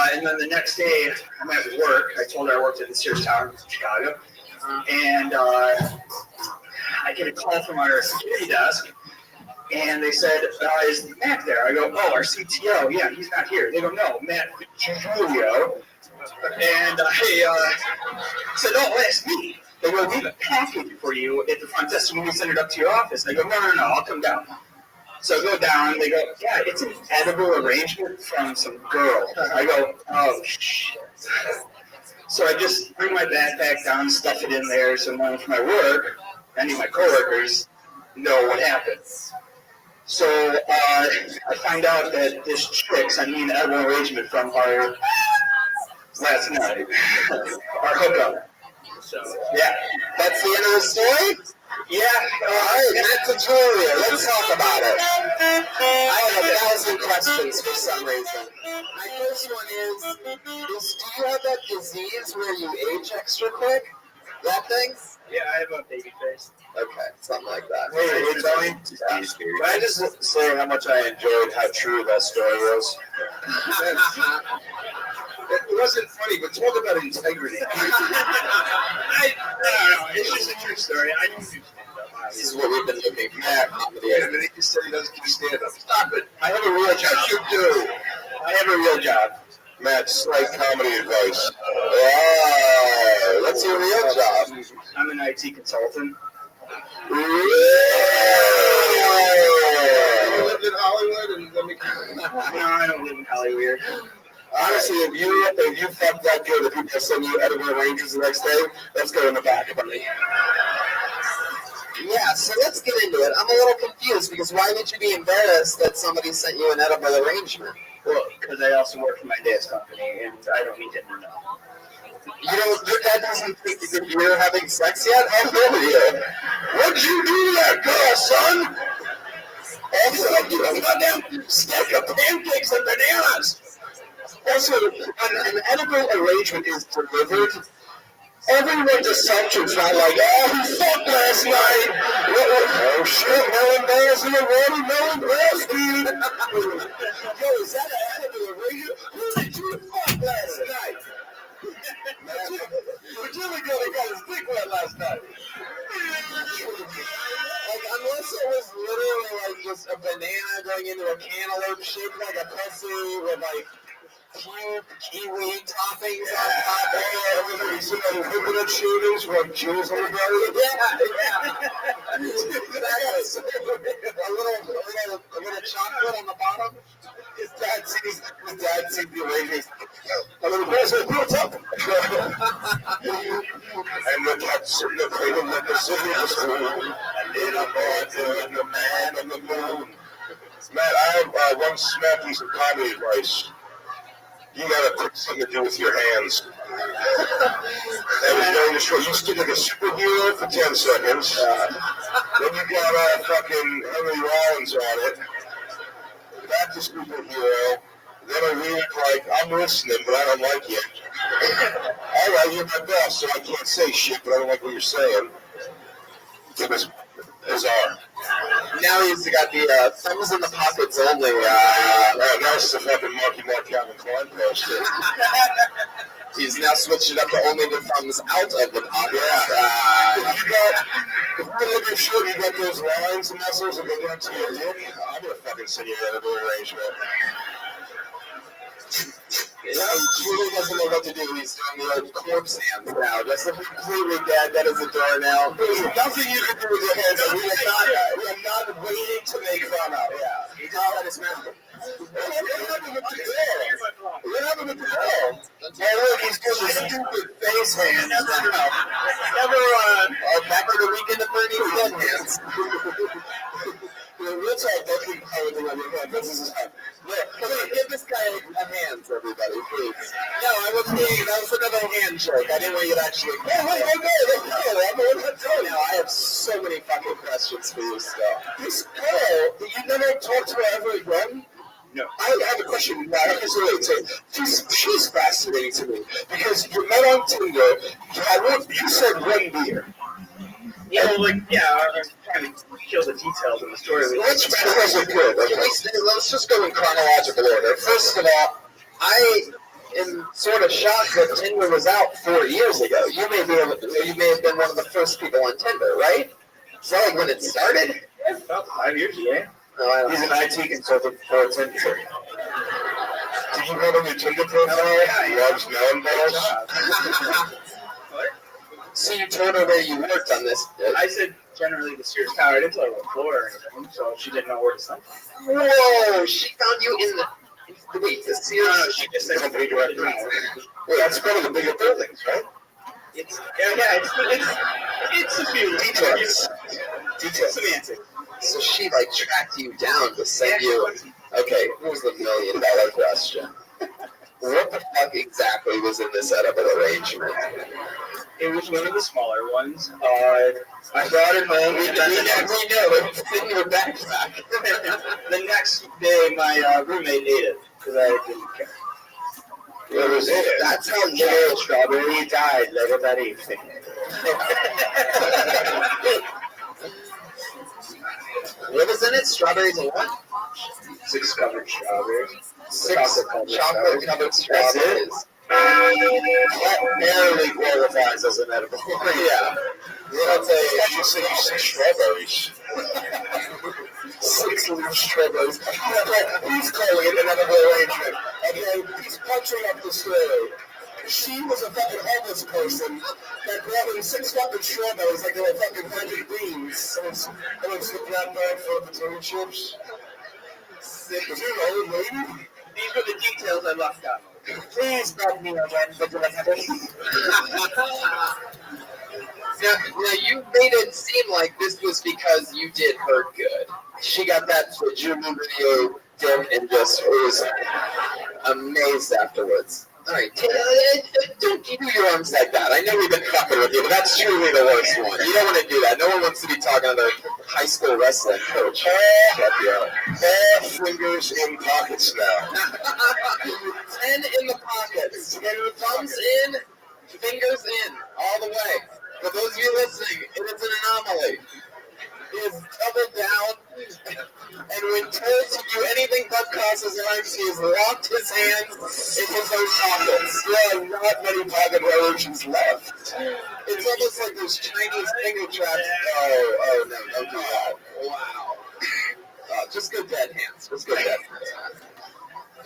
And then the next day, I'm at work. I told her I worked at the Sears Tower in Chicago. And I get a call from our security desk. And they said, is Matt there? I go, oh, our CTO. Yeah, he's not here. They go, no, Matt Julio. And I said, oh, that's me. They go, we have a package for you at the front desk. When we send it up to your office, I go, no, I'll come down. So I go down, and they go, yeah, it's an edible arrangement from some girl. I go, oh, shit. So I just bring my backpack down, stuff it in there, so no one from my work, any of my coworkers, know what happened. So I find out that this chick sent me an edible arrangement from her last night, our hookup. So, yeah. That's the end of the story? Yeah. All right, that's Julia. Let's talk about it. I have 1,000 questions for some reason. My first one is do you have that disease where you age extra quick? That thing? Yeah, I have a baby face. Okay, something like that. Hey, Tony, can I just say how much I enjoyed how true that story was? It wasn't funny, but talk about integrity. I don't know. It's just a true story. I don't do stand-up. This is what we've been looking for. Yeah, but he just said he doesn't do stand-up. Stop it. I have a real job. Yes, you do. I have a real job. Matt, slight comedy advice. Wow, what's your real job? I'm an IT consultant. You lived in Hollywood and let me. No, I don't live in Hollywood. Honestly, if you fuck that good, if people send you edible arrangements the next day, let's go in the back, buddy. Yeah, so let's get into it. I'm a little confused because why would you be embarrassed that somebody sent you an edible arrangement? Well, because I also work for my dad's company, and I don't need to know. You don't, your dad doesn't think that you're having sex yet? How old are you? What'd you do to that girl, son? Also, you a goddamn stack of pancakes and bananas. Also, an edible arrangement is delivered. Everyone's assumptions are like, oh, he fucked last night. Oh, shit, no embarrassing already, no embarrassing. Yo, is that an edible arrangement? Who did you fuck last night? Jimmy got his dick wet last night. Like, unless it was literally like just a banana going into a cantaloupe shaped like a pussy with like cute kiwi toppings on top of it. Everybody seen those coconut shooters with jewels on the belly? A little chocolate on the bottom. His dad sees the arrangements. A little person built up. And the cats in the cradle let the city was spoon. And then a boy and the man on the moon. Matt, I have one small piece of comedy advice. You gotta put something to do with your hands. That was going to show you stood like a superhero for 10 seconds. Then you got fucking Henry Rollins on it. Back to superhero. Then a weird like, I'm listening, but I don't like you. All right, you're my boss, so I can't say shit, but I don't like what you're saying. It was bizarre. Now he's got the thumbs in the pockets only. Now it's a fucking Marky Mark Calvin Klein poster. He's now switched it up to only the thumbs out of the pockets. If you look at short, you got those lines and muscles that go down to your dick. I'm gonna fucking send you an edible arrangement. Julie doesn't know what to do. He's doing the old corpse hands now. Just completely dead. That is a door now. There's nothing you can do with your hands that we are not waiting to make fun of. Yeah. He just had his mouth. What happened with the girl? What happened with the girl? Oh, look, he's got a stupid face hand. Never the weekend of Bernie's dead hands. Let's all definitely power thing on your hand. This is his hand. Look, come on, give this guy a hand, everybody, please. No, I was being, that was another hand joke. I didn't want you to actually. No, I have so many fucking questions for you still. This girl, did you never talk to her ever again? No. I have a question. She's fascinating to me because you met on Tinder. You said one beer. Yeah, I'm trying to kill the details in the story. Let's good. Let's just go in chronological order. First of all, I am sort of shocked that Tinder was out 4 years ago. You may have been one of the first people on Tinder, right? Is that like when it started? Yeah, about 5 years ago. No, I don't He's know. an IT consultant for Tinder. Did you go on your Tinder profile? Yeah. Loves melon balls. So So you told her where you worked on this. I said generally the Sears Tower. I didn't tell her what floor or anything, so she didn't know where to sleep. Whoa! She found you in the. Wait, the Sears. No, she just said company director. Well, that's one of the bigger buildings, right? It's a few Details. semantics. So she like tracked you down to send you. Okay, here's the $1 million question. What the fuck exactly was in this edible arrangement? It was one of the smaller ones. I brought it home. We know it's in your backpack. The next day, my roommate ate it because I didn't care. What was in it? That's how Little strawberry died later that evening. What was in it? Strawberries and what? 6 covered strawberries. 6 chocolate covered strawberries. That barely qualifies as an edible. Yeah. I'll tell you, you say 6 strawberries. 6 loose strawberries. He's calling it an edible arrangement. Okay, he's punching up the story. She was a fucking homeless person that brought in 6 fucking strawberries like they were fucking 100 beans. And it's the black bag for potato chips. Was it an old lady? These were the details I left out. Please bug me again, but now you made it seem like this was because you did her good. She got that Jimmy video dick and just was amazed afterwards. All right, don't do your arms like that. I know we've been fucking with you, but that's truly the worst one. You don't want to do that. No one wants to be talking to their high school wrestling coach. All fingers in pockets now. 10 in the pockets. Thumbs in, fingers in, all the way. For those of you listening, it is an anomaly. He is doubled down, and when told to do anything but cross his arms, he has locked his hands in his own pockets. There are not many pocket relations left. It's almost like those Chinese finger traps. Oh, no, don't do that. Wow. Just go dead hands. Just go dead hands.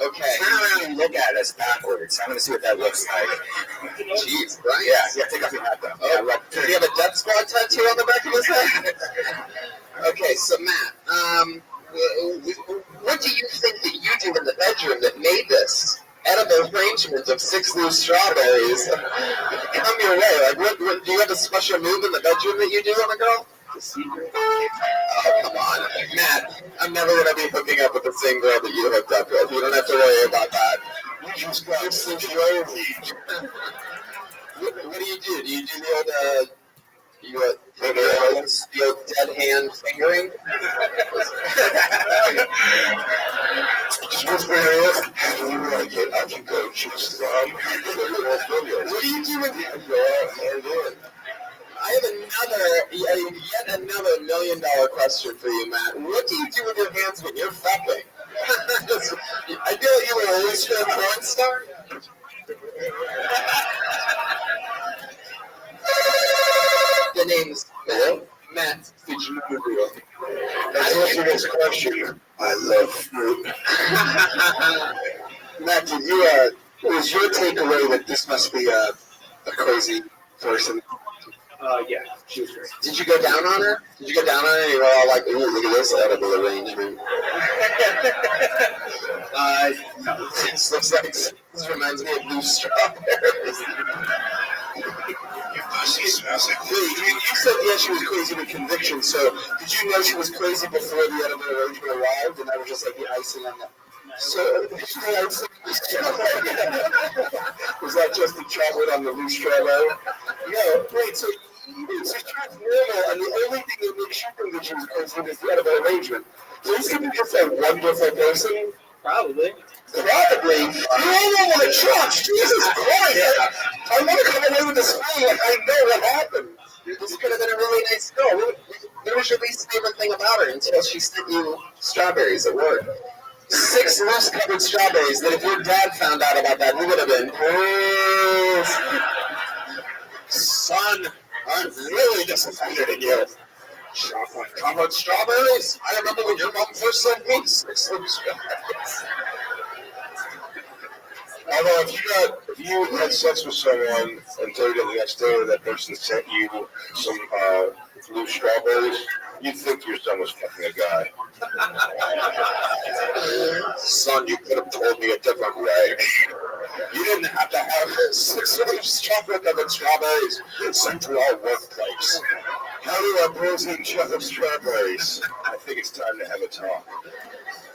Okay. Turn around and look at us backwards. I'm going to see what that looks like. Jeez, right? Yeah, take off your hat, though. Oh, does he have a Death Squad tattoo on the back of his head? Okay, so Matt, what do you think that you do in the bedroom that made this edible arrangement of 6 loose strawberries come your way? Like, what do you have a special move in the bedroom that you do on a girl? Oh, come on. Matt, I'm never going to be hooking up with the same girl that you hooked up with. You don't have to worry about that. You just got sensuality. What do you do? Do you do the old dead hand fingering? Just whisper in her ear. How do you like it? I can go just What do you do with I have yet another $1 million question for you, Matt. What do you do with your hands when you're fucking? I feel like you were a loose fan porn star. The name's Matt. Let's answer this question. I love fruit. Matt, did you, was your takeaway that this must be a crazy person? Yeah, she was great. Did you go down on her? Did you go down on her and you were all like, ooh, look at this edible arrangement? No. This reminds me of loose strawberries. She smells like you said yes, she was crazy with conviction, so did you know she was crazy before the edible arrangement arrived, and that was just like the icing on the... So, was that just the chocolate on the loose strawberry? No, wait, so she was normal, and the only thing that makes you think that she was crazy was the edible arrangement. So this could be just a wonderful person? Probably. Probably. You all want to trust. Jesus Christ. I want to come away with this feeling like I know what happened. This could have been a really nice girl. What was your least favorite thing about her until she sent you strawberries at work? 6 loose covered strawberries that if your dad found out about that, he would have been Son, I'm really disappointed in you. Chocolate covered strawberries? I remember when your mom first sent me 6 loose strawberries. Although if you had sex with someone and told you the next day that person sent you some loose strawberries, you'd think your son was fucking a guy. Son, you could have told me a different way. You didn't have to have 6 loose chocolate-covered strawberries sent to our workplace. How do I protein chocolate strawberries? I think it's time to have a talk.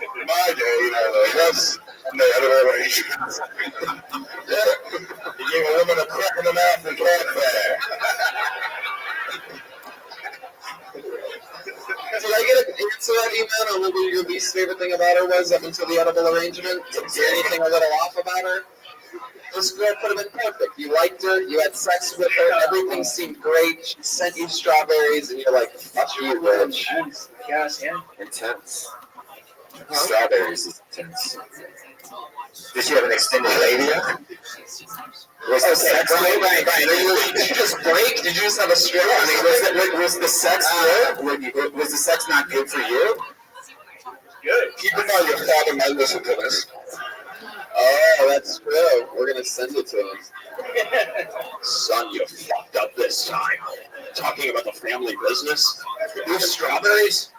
In my day, that's the other way. You gave a woman a crack in the mouth and cat fair. Did I get an answer that email on what your least favorite thing about her was up until the edible arrangement? Is there anything a little off about her? This girl could have been perfect. You liked her, you had sex with her, everything seemed great. She sent you strawberries, and you're like, fuck you, bitch. Yes, yeah. Intense. Strawberries is intense. Did she have an extended labia? Was the sex good? Right. Did you just break? Did you just have a stroke? I mean, was the sex good? Was the sex not good for you? Good. Keep in mind your father might listen to this. Oh, that's true. We're going to send it to him. Son, you fucked up this time. Talking about the family business? You strawberries?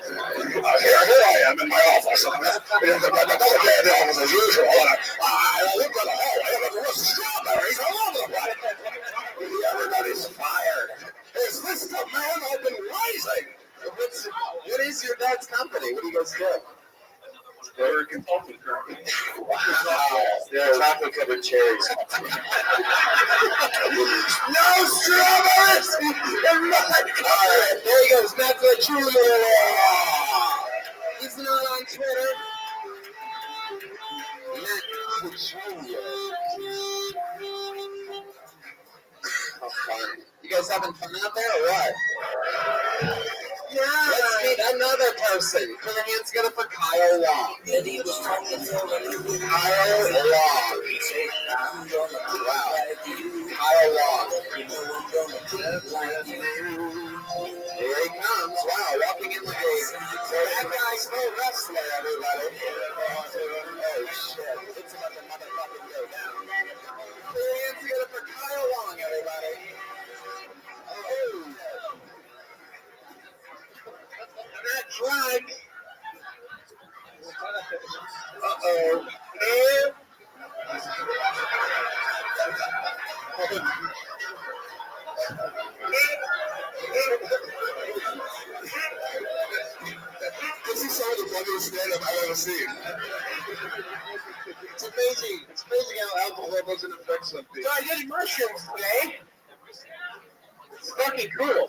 Here I am in my office. Another day at the office as usual. I look at the hallway and there was strawberries all over the place. Everybody's fired. Is this the man I've been raising? What is your dad's company? What do you guys do? They're a consultant firm. Wow. They're chocolate-covered cherries. No strawberries in my car. There he goes, Matt Julia. He's not on Twitter. Matt Julia. How fun. You guys having fun out there or what? Yeah. Let's meet another person. Put your hands together for Kyle Long. Kyle Long. Wow. Kyle Long. Here he comes. Wow, walking in like a... That guy's no wrestler, everybody. Oh, shit. It's about to motherfucking go down. Put your hands together for Kyle Long, everybody. Oh. That drug. Uh-oh. This is some of the funniest stand-up I've ever seen. It's amazing. It's amazing how alcohol doesn't affect some people. So I did mushrooms today. It's fucking cool.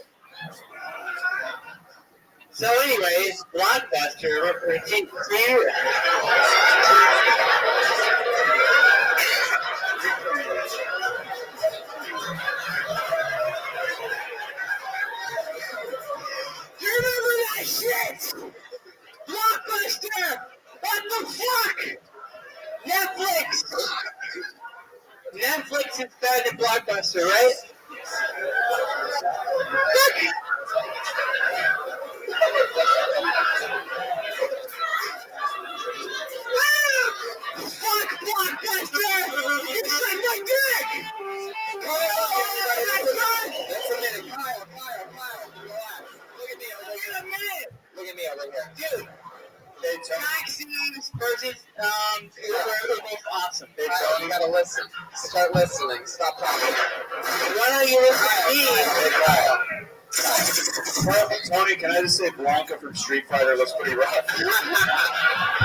So anyways, Blockbuster, you remember that shit? Blockbuster! What the fuck? Netflix is better than Blockbuster, right? Look! Fuck Blockbuster! You suck my dick! That's a minute. Kyle. Relax. Look at me over here. Dude, taxis versus Uber equals awesome. Kyle, you gotta listen. Start listening. Stop talking. Why don't you listen to me? Hey, Kyle. Tony, can I just say Blanca from Street Fighter looks pretty rough?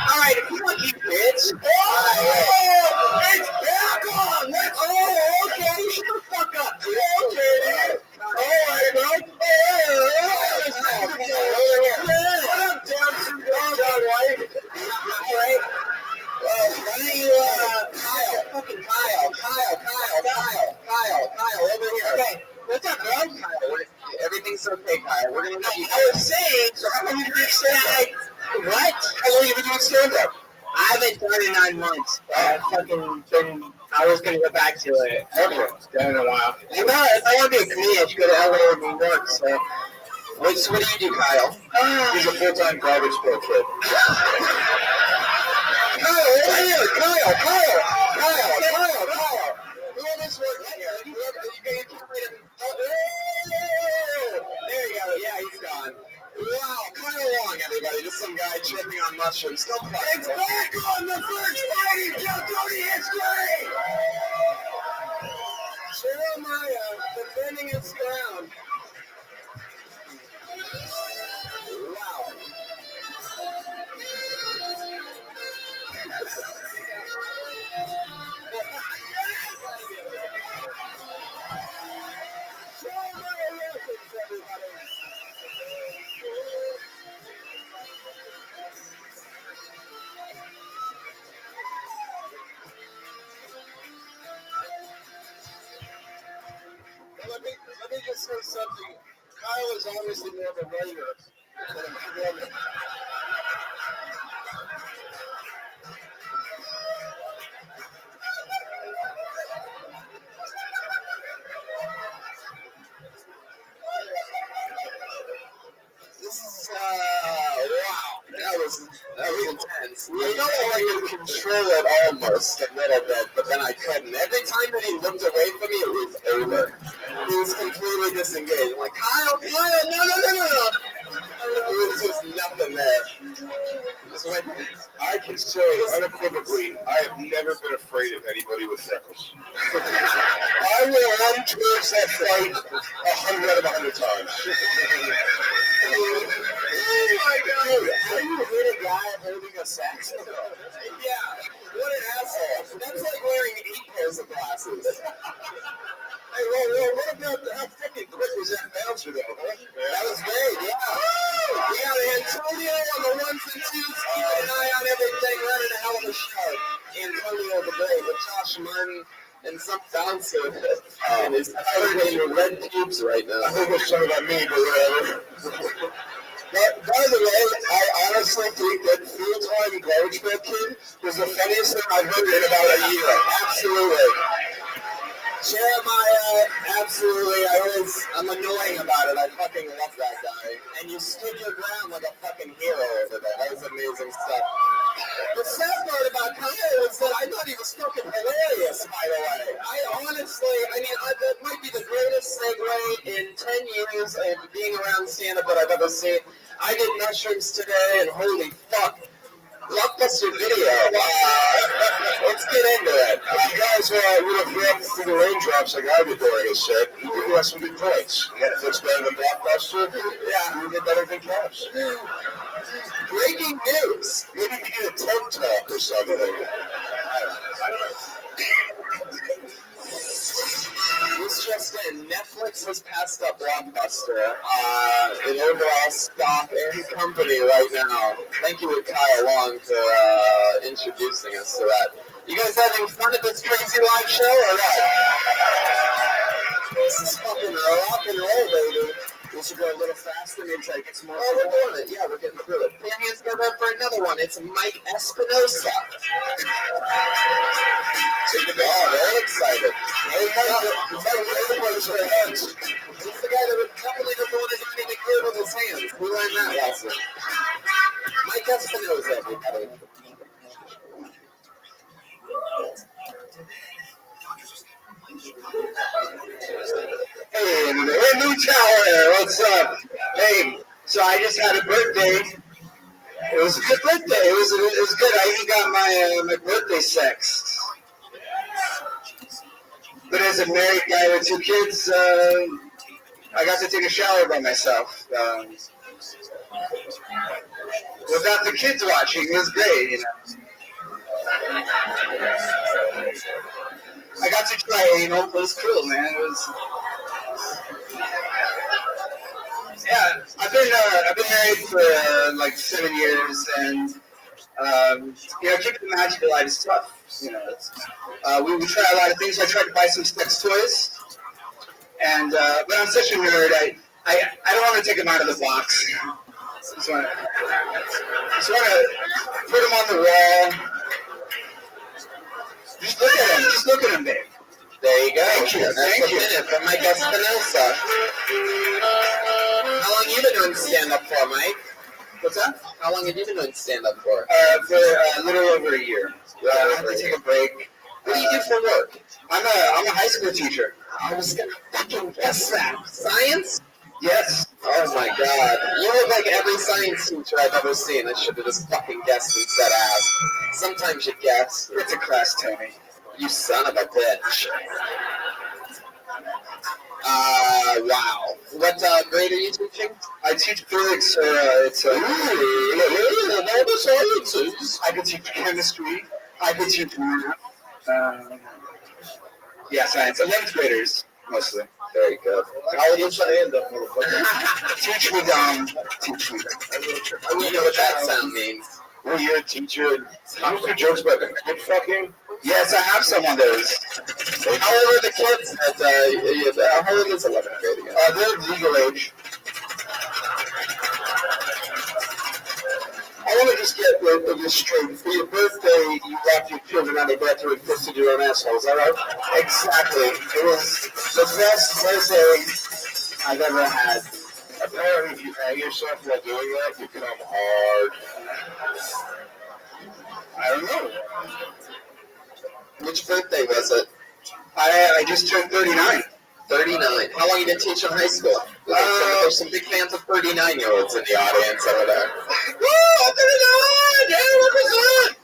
Alright, fuck you, bitch. Oh, it's back on. Okay, shut the fuck up. Okay. Alright, bro. What up, Johnson? Alright. Well, why don't you, Kyle, over here. Okay, what's up, bro? Everything's okay, Kyle. We're gonna let you. I was saying, so how long have you been stand-up? What? How long have you been doing stand-up? I haven't done it in 9 months. I was going to go back to it. Okay. It's been a while. If I want to be a comedian, I should go to LA or New York, so. What do you do, Kyle? He's a full-time garbage pail kid. Kyle, over here! Kyle! Cody, it's great! Jeremiah defending his ground. Wow. Jeremiah Wilkins, everybody. Let me just say something. Kyle is obviously more of a writer than a performer. This is wow. That was intense. I know I could control it almost a little bit, but then I couldn't. Every time that he looked away from me, it was over. He was completely disengaged. I'm like, Kyle, no. There was just nothing there. Just went, I can say unequivocally, I have never been afraid of anybody with freckles. I will run towards that fight 100 out of 100 times. oh my God. Dude, how do you hit a guy holding a saxophone? Yeah, what an asshole. That's like wearing 8 pairs of glasses. Hey, well, what about how fucking quick was that bouncer, though? Huh? That was great, yeah. We got Antonio on the 1s and 2s, keeping an eye on everything, running a hell of a show. Antonio the Great with Josh Martin and some bouncer. And his covered in red pubes right now. I think it's something about me, but whatever. But, by the way, I honestly think that full-time garbage man kid was the funniest thing I've heard in about a year. Absolutely. Jeremiah, absolutely. I'm annoying about it. I fucking love that guy. And you stood your ground like a fucking hero over there. That was amazing stuff. The sad part about Kyle was that I thought he was fucking hilarious, by the way. That might be the greatest segue in 10 years of being around stand-up that I've ever seen. I did mushrooms today, and holy fuck. Blockbuster video. Let's get into it. If you guys would have reacted to the raindrops like I did during his set, you could have some good points. Netflix better than Blockbuster? Yeah, you get better than Caps. Breaking news. Maybe we get a TED Talk or something. I don't know. This just in, Netflix has passed up Blockbuster in overall stock and company right now. Thank you to Kyle Long for introducing us to that. You guys having fun at this crazy live show or what? This is fucking rock and roll, baby. We should go a little faster, maybe try to get some more. Oh, we're doing it. Yeah, we're getting through it. Put your hands together for another one. It's Mike Espinosa. Oh, very excited. He's the guy that would definitely never want to do anything good with his hands. We learned that lesson. Mike Espinosa, everybody. Hey, new tower, what's up? Hey, so I just had a birthday. It was a good birthday. It was good. I even got my birthday sex. But as a married guy with 2 kids, I got to take a shower by myself. Without the kids watching, it was great, you know. I got to try it, you know, it was cool, man. It was. Yeah, I've been married for like 7 years, and you know, keeping the magic alive is tough. You know, we try a lot of things. I tried to buy some sex toys, and but I'm such a nerd. I don't want to take them out of the box. Just want to put them on the wall. Just look at them, babe. There you go. Thank you. That's a minute from Mike Espinosa. How long have you been doing stand-up for, Mike? What's that? How long have you been doing stand-up for? For a little over a year. I had to take a break. What do you do for work? I'm a high school teacher. I was gonna fucking guess that. Science? Yes. Oh my god. You look like every science teacher I've ever seen. I should have just fucking guessed instead of asked. Sometimes you guess. It's a class, Tony. You son of a bitch. Wow. What grade are you teaching? I teach physics, so it's all the sciences. I could teach chemistry. I could teach math. Yeah, science. 11th graders, mostly. Very good. How old is I end up, motherfucker? Teach me dumb. Teach me. You know what that sound means. Well, you're a teacher. You do jokes about the kid fucking? Yes, I have some of those. How old are the kids? How old is 11th grade again? They're legal age. I want to just get this straight. For your birthday, you left your children on the bathroom and fisted your own asshole. Is that right? Exactly. It was the best birthday I've ever had. Apparently, if you hang yourself while doing that, you come hard. I don't know. Which birthday was it? I just turned 39. 39. How long you been teaching high school? There's some big fans of 39-year-olds in the audience over there. Woo! 39! Yeah, represent!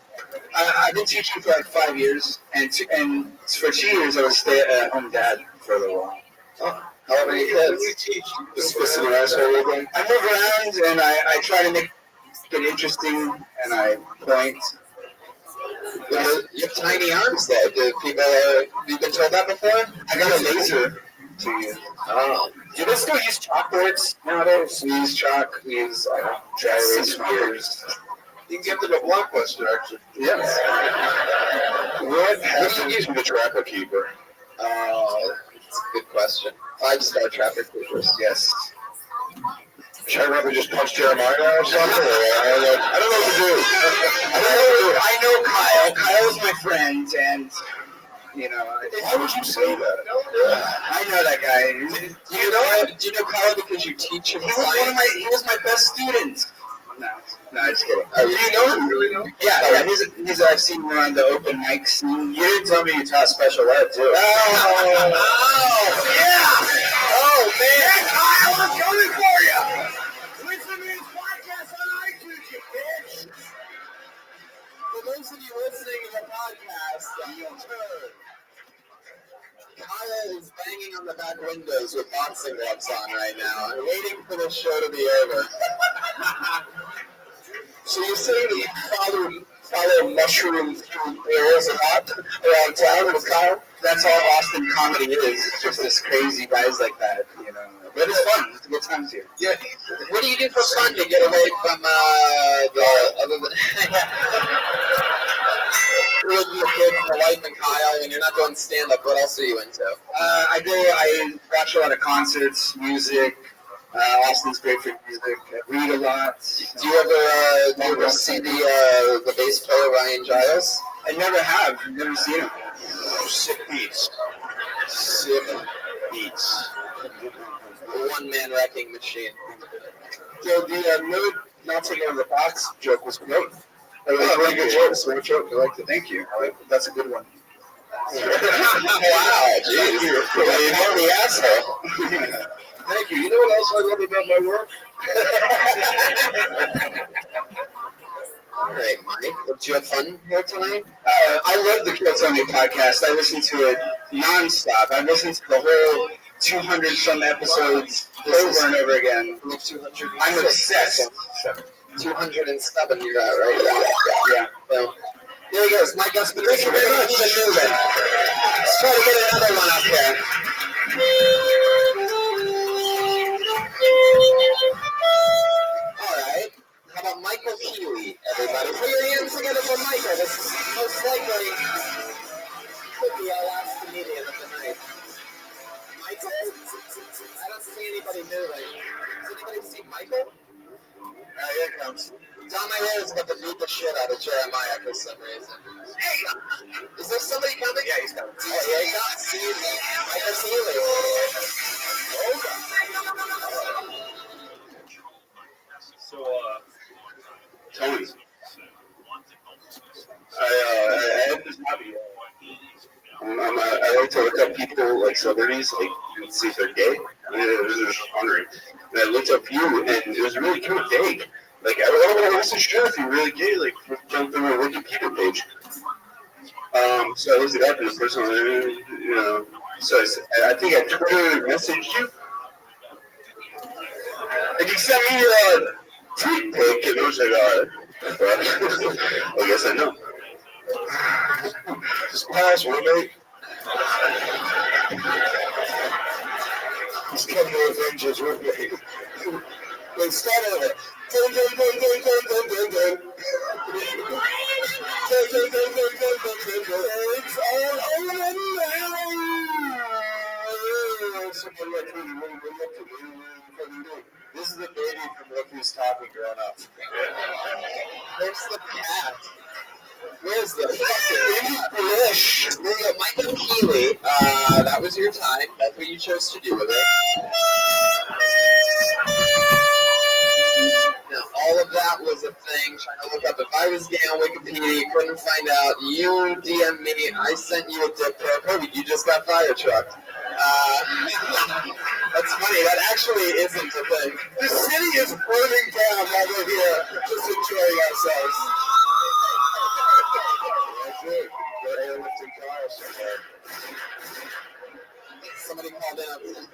I've been teaching for like 5 years, and for 2 years I was stay-at-home dad for a little while. Oh, how many kids? When you teach, just fisting your asshole again? I move around and I try to make it interesting, and I point. You have tiny arms, though. Do people? Have you been told that before? I got a laser to use. Oh. Do they still use chalkboards nowadays? We use chalk. We use dry erase markers. You can get them at Blockbuster, actually. Yes. What happened to the Trapper Keeper? Oh, that's a good question. 5-star traffic keepers. Yes. Should I rather just punch Jeremiah or something? I don't know what to do. I know Kyle. Kyle's my friend, and Why would you say that? I know that guy. Do you know Kyle because you teach him He science? was my best student. No, just kidding. Do you know him? Really know? Yeah. I've seen him around the open mic scene. You didn't tell me you taught special ed too. Oh, yeah. Oh, man. Kyle, I'm coming for you. Listen to this podcast on iTunes, you bitch. For those of you listening to the podcast, Kyle is banging on the back windows with boxing gloves on right now and waiting for the show to be over. So you say that you follow mushroom through areas a lot around town with Kyle? That's all Austin comedy is. It's just this crazy guys like that, But it's fun. It's good times here. Yeah. What do you do for fun to get away from the other than you're with your kids, your wife, and Kyle, and you're not doing stand-up? What else are you into? I watch a lot of concerts, music. Austin's great for music. I read a lot. Do you ever see the bass player Ryan Giles? I never have. I've never seen him. Sick beats. One-man wrecking machine. So the no not taking out of the box joke was great. That was a really good joke. It's a great joke. I liked it. Thank you. That's a good one. Wow, jeez. You're the asshole. Thank you. You know what else I love about my work? All right, Mike. Did you have fun here tonight? I love the Kill Tony podcast. I listen to it nonstop. I've listened to the whole 200 some episodes over and over again. 200. I'm obsessed. 207 you're at, right? Yeah. Well, there he goes. Mike Espin. Thank you very much. Let's try to get another one up here. All right. How about Michael Healy, everybody? Put your hands together for Michael. This is most likely could be our last comedian of the night. Michael? I don't see anybody new. Has anybody seen Michael? Here it comes. Don my hair is about to beat the shit out of Jeremiah for some reason. Hey! Is there somebody coming? Yeah, he's coming. Oh, yeah, he got see Michael Healy. So, Tony, I have this hobby. I like to look up people, like celebrities, like, and see if they're gay. I was just wondering. And I looked up you, and it was really kind of vague. Like, I wasn't sure if you're really gay, like, from the Wikipedia page. So I looked it up, and the person, you know, so I think I Twitter messaged you. And you sent me a tweet pic, and I was like, I guess I know. Just pass, roommate. He's coming to avenge his roommate. Let's start over. Dun, dun, dun, dun, dun, dun, dun, dun. Dun, dun, dun, dun, dun, dun, dun, dun. It's all over now. This is the baby from Look Who's Talking growing up. Where's the cat? Where's the fucking fish? There you go, Michael Keeley. That was your time. That's what you chose to do with it. Now, all of that was a thing. Trying to look up if I was gay on Wikipedia, couldn't find out. You DM'd me. I sent you a dick pic. Oh, you just got fire trucked. That's funny. That actually isn't a thing. The city is burning down while we're here, just enjoying ourselves. That's it. We're airlifting cars somewhere. Somebody called in.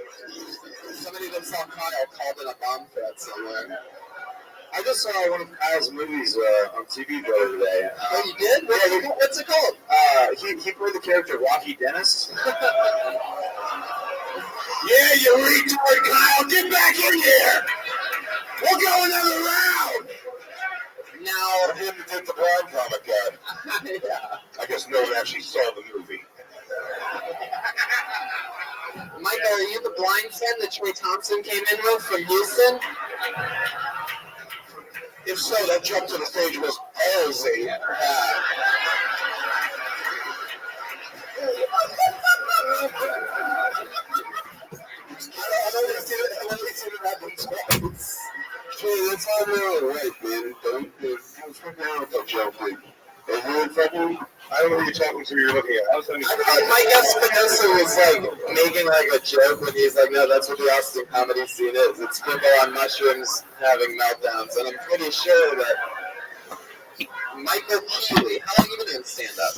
Somebody that saw Kyle called in a bomb threat somewhere. I just saw one of Kyle's movies on TV the other day. Oh, you did? Yeah, what's it called? He played the character Rocky Dennis. Yeah, you retard, Kyle! Get back in here! We'll go another round! Now, him did the blind comic guy. Yeah. I guess no one actually saw the movie. Michael, are you the blind friend that Troy Thompson came in with from Houston? If so, that jump to the stage was ballsy. That's all really right, man. Don't fuck around with that joke, man. Hey, you fucking, I don't know who you're talking to, you're looking at. I thought Mike Espinosa was like making like a joke when he's like, no, that's what the Austin comedy scene is. It's people on mushrooms having meltdowns. And I'm pretty sure that Michael Keeley, how long have you been doing stand-up?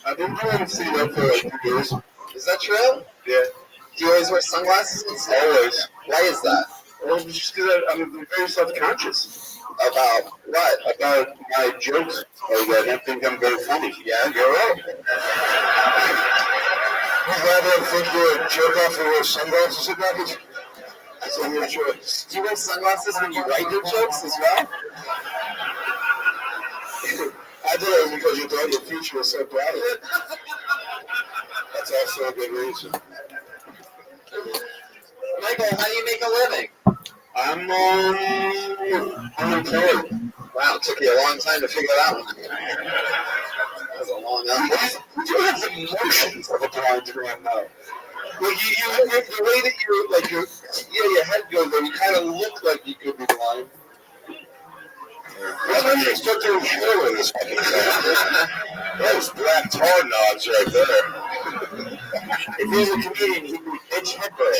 I've been doing stand-up for like 2 years. Is that true? Yeah. Do you always wear sunglasses and stuff? Always. Why is that? Well, it's just because I'm very self-conscious. About what? About my jokes. Like, I don't think I'm very funny. Yeah, you're right. I'd rather think you're a jerk off and wear sunglasses about it. That's a weird choice. Do you wear sunglasses when you write your jokes as well? I did it because you thought your future was so bright. That's also a good reason. Michael, how do you make a living? I'm unemployed. Wow, it took you a long time to figure that one out. That was a long time. You have the emotions of a blind man now. Well, the way that you're, like, your head goes, though, you kind of look like you could be blind. Well, let me expect to show in this fucking thing. Those black tar nods right there. If he was a comedian, he'd be Mitch Hedberg.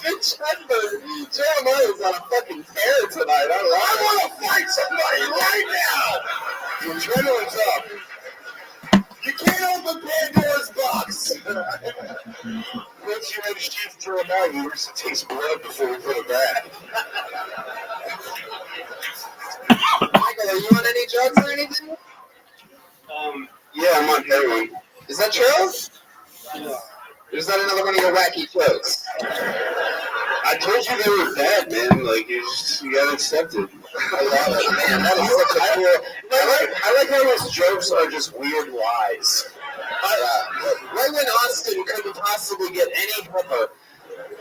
Mitch Hedberg. Jeremiah's on a fucking tear tonight. I want to fight somebody right now. The adrenaline's up. You can't open Pandora's box. Once you introduce Jeremiah, we used to taste blood before we put it back. Michael, are you on any drugs or anything? Yeah, I'm on heroin. Is that true? Yeah. Is that another one of your wacky jokes? I told you they were bad, man. Like, you gotta accept it. I love it, man. That is such a cool. I like how his jokes are just weird lies. Right when Austin couldn't possibly get any helper,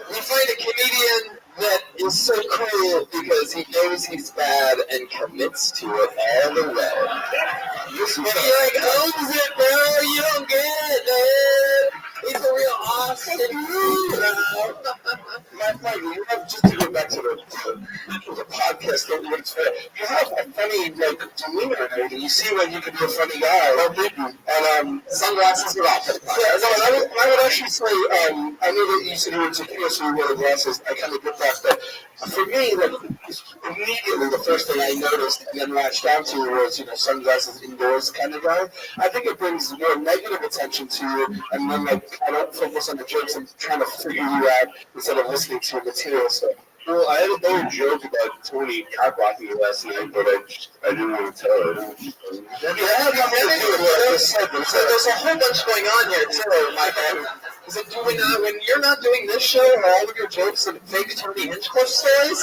we find a comedian that is so cool because he knows he's bad and commits to it all the way. He like owns it, bro. You don't get it, man. He's a real Austin dude, Mike, you have, just to go back to the podcast, you have a funny demeanor and everything. You see when you can be a funny guy. Well, thank you. And sunglasses are off. Yeah, no, I would actually say, I know that you said you were insecure, so you wear glasses. I kind of get that, but for me, immediately the first thing I noticed and then latched onto was, sunglasses indoors kind of guy. I think it brings more negative attention to you, and then I don't focus on the jokes. I'm trying to figure you out instead of listening to your material stuff. Well, I had a little joke about Tony cock-blocking me last night, but I didn't want to tell it. There's a whole bunch going on here, too, Michael. Is it when you're not doing this show, are all of your jokes and fake Tony Hinchcliffe stories?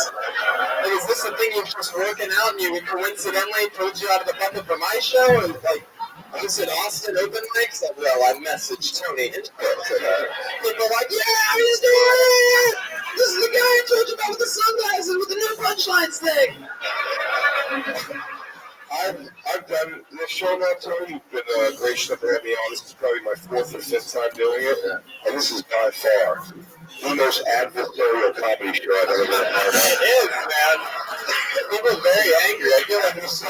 Is this the thing you're just working out and you coincidentally pulled you out of the bucket for my show? And, I was at Austin open mics. I messaged Tony Hinchcliffe. People were like, yeah, he's doing it! This is the guy I told you about with the sunglasses with the new punchlines thing. I've done this show now, Tony. You've been gracious enough to have me on. This is probably my 4th or 5th time doing it, and this is by far the most adversarial comedy show I've ever been a part of. It is, man. People are very angry. I feel like this is I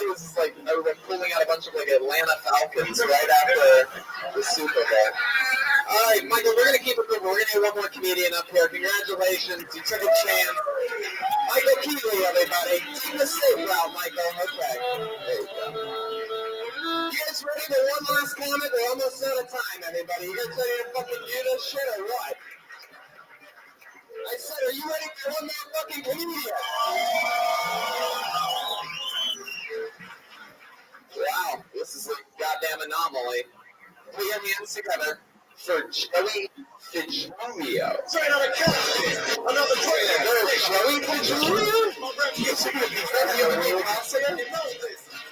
was pulling out a bunch of Atlanta Falcons right after the Super Bowl. All right, Michael, we're going to keep it moving. We're going to get one more comedian up here. Congratulations. You took a chance. Michael Keeley, everybody. Take the safe route, Michael. Okay. There you go. You guys ready for one last comment? We're almost out of time, everybody. You guys ready to fucking do this shit or what? I said, are you ready for one more fucking comedian? Wow, this is a goddamn anomaly. Put your hands together for Joey DiGiulio. It's right on the couch. Another player. Joey DiGiulio?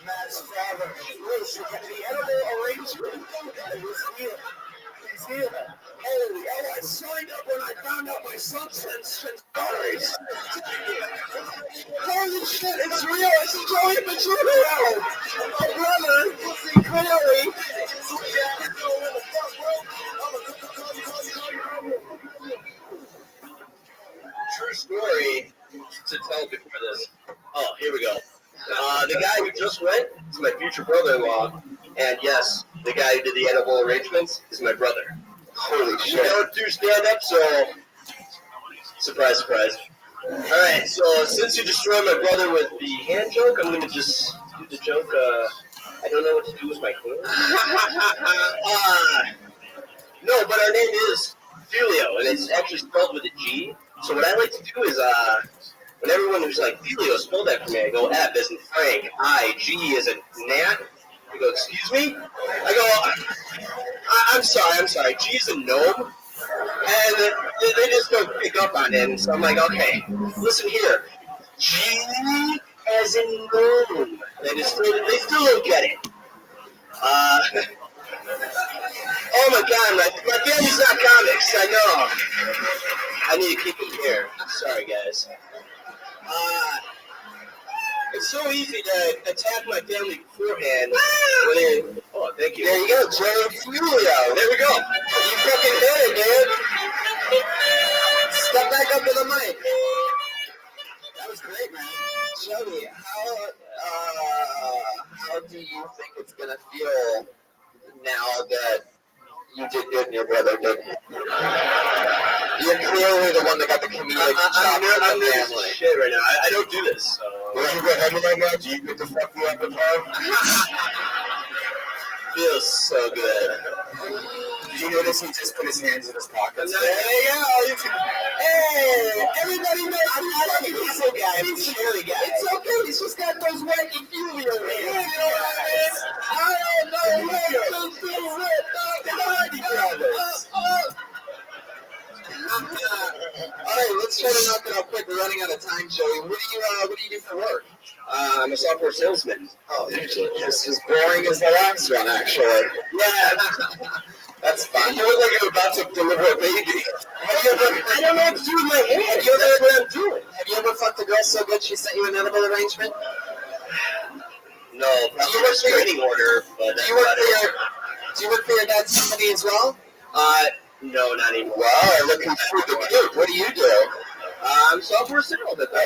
Matt's father. The edible arrangement. He's here. Holy hell, I signed up when I found out my substance stories. Holy shit, it's real. It's Joey DiGiulio. My brother, see clearly. True story to tell before this. Oh, here we go. The guy who just went is my future brother-in-law, and yes, the guy who did the edible arrangements is my brother. Holy shit. I don't do stand-up, so surprise, surprise. Alright, so since you destroyed my brother with the hand joke, I'm going to just do the joke, I don't know what to do with my hand. No, but our name is Filio, and it's actually spelled with a G. So what I like to do is, when everyone who's like, Filio, spell that for me, I go, F as in Frank, I, G as in Nat. I go, excuse me? I go, I'm sorry, G is a gnome. And they just don't pick up on it. And so I'm like, okay, listen here. G as in gnome. They still don't get it. Oh my God, my family's not comics, I know. I need to keep it here. Sorry, guys. It's so easy to attack my family beforehand. Oh, thank you. There you go, Joey Fulio. There we go. You fucking did it, dude. Step back up to the mic. That was great, man. Joey, how do you think it's gonna feel now that you did good and your brother didn't? You're clearly the one that got the comedic chop with the family. Shit right now. I don't do this. So. When you go home right now, do you get to fuck me up at home? Feels so good. Did you notice he just put his hands in his pockets? There you go. Hey, everybody knows I'm not a pizza guy. He's a chili guy. It's okay. He's just got those wacky Fulio hands. You know what I mean? I don't know. All right, let's try to knock it out quick. We're running out of time, Joey. What do you do for work? I'm a software salesman. Oh, just as boring as the last one, actually. Yeah, that's fine. You look like you're about to deliver a baby. I don't know what to do with my hand. Have you ever what I'm doing? Have you ever fucked a girl so good she sent you an edible arrangement? No. Do you work for your order? But do you work for your dad's company as well? No, not anymore. Wow, looking through the coop. What do you do? Software sales.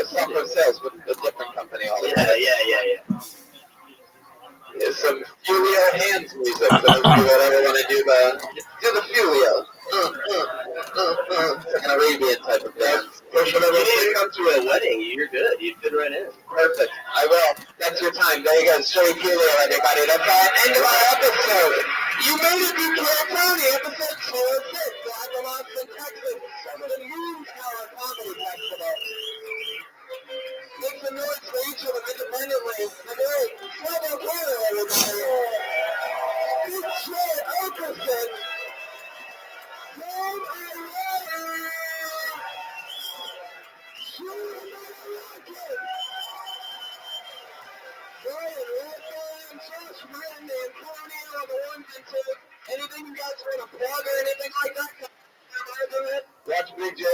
Software sales with a different company altogether. Yeah. It's some Fulio hands music. So if you ever want to do the Fulio. It's like an Arabian type of dance. You need to come to a wedding. You're good. You fit right in. Perfect. I will. That's your time. There you go. Show Fulio, everybody. That's our end of our episode. You made it through California, episode 206. Live from Austin, Texas. The Moon Tower Comedy Festival. Make some noise for each of them independently. The great Trouble Taylor, everybody. Big Shea Okerson. Tom O'Reilly. Shea Okerson. Brian Rothschild, Josh Martin, Antonio on the ones and twos. Anything you guys want to plug or anything like that? Watch Big Joe.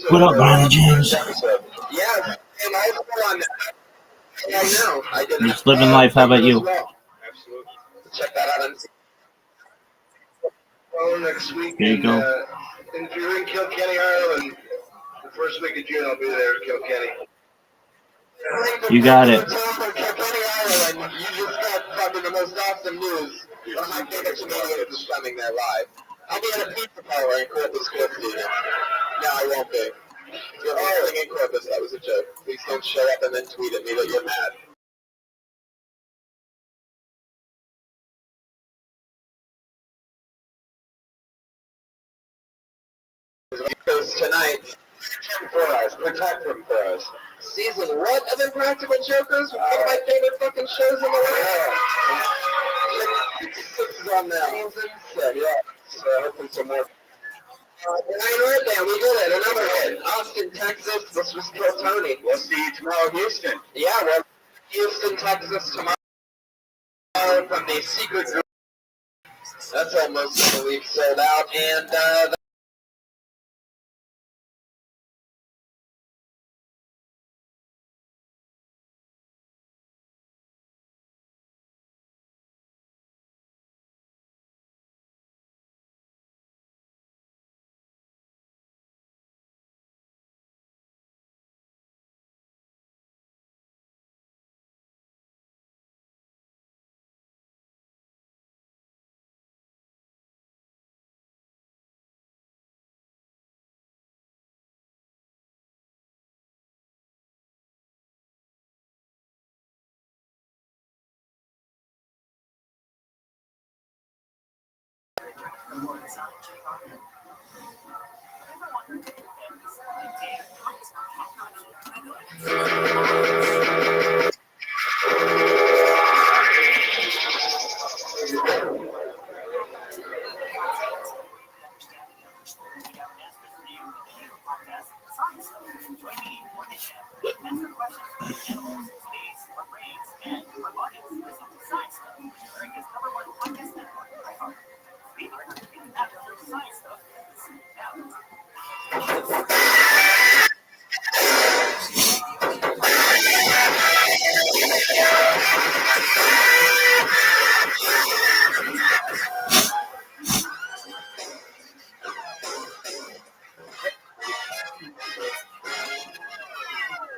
What up, Ronnie James? Yes, and also on that. I know. I did. Just living life. How about you? Absolutely. Check that out on. Well, next week. There you go. If you're in Kilkenny, Ireland, the first week of June, I'll be there in Kilkenny. You got it. Kilkenny, Ireland. You just got fucking the most awesome news. One of my favorite comedians is coming there live. I'll be at a pizza parlor in Corpus Christi. No, I won't be. You're hosting in Corpus. That was a joke. Please don't show up and then tweet at me that you're mad. Because tonight, protect them for us. Season what of Impractical Jokers? One of my favorite fucking shows in the world. This is on that. Season 6. Yeah. So hopefully some more. Ryan Redman, we did it. Another hit. Austin, Texas. This was Kill Tony. We'll see you tomorrow, Houston. Yeah, well, Houston, Texas tomorrow from the secret group. That's almost a week sold out. And,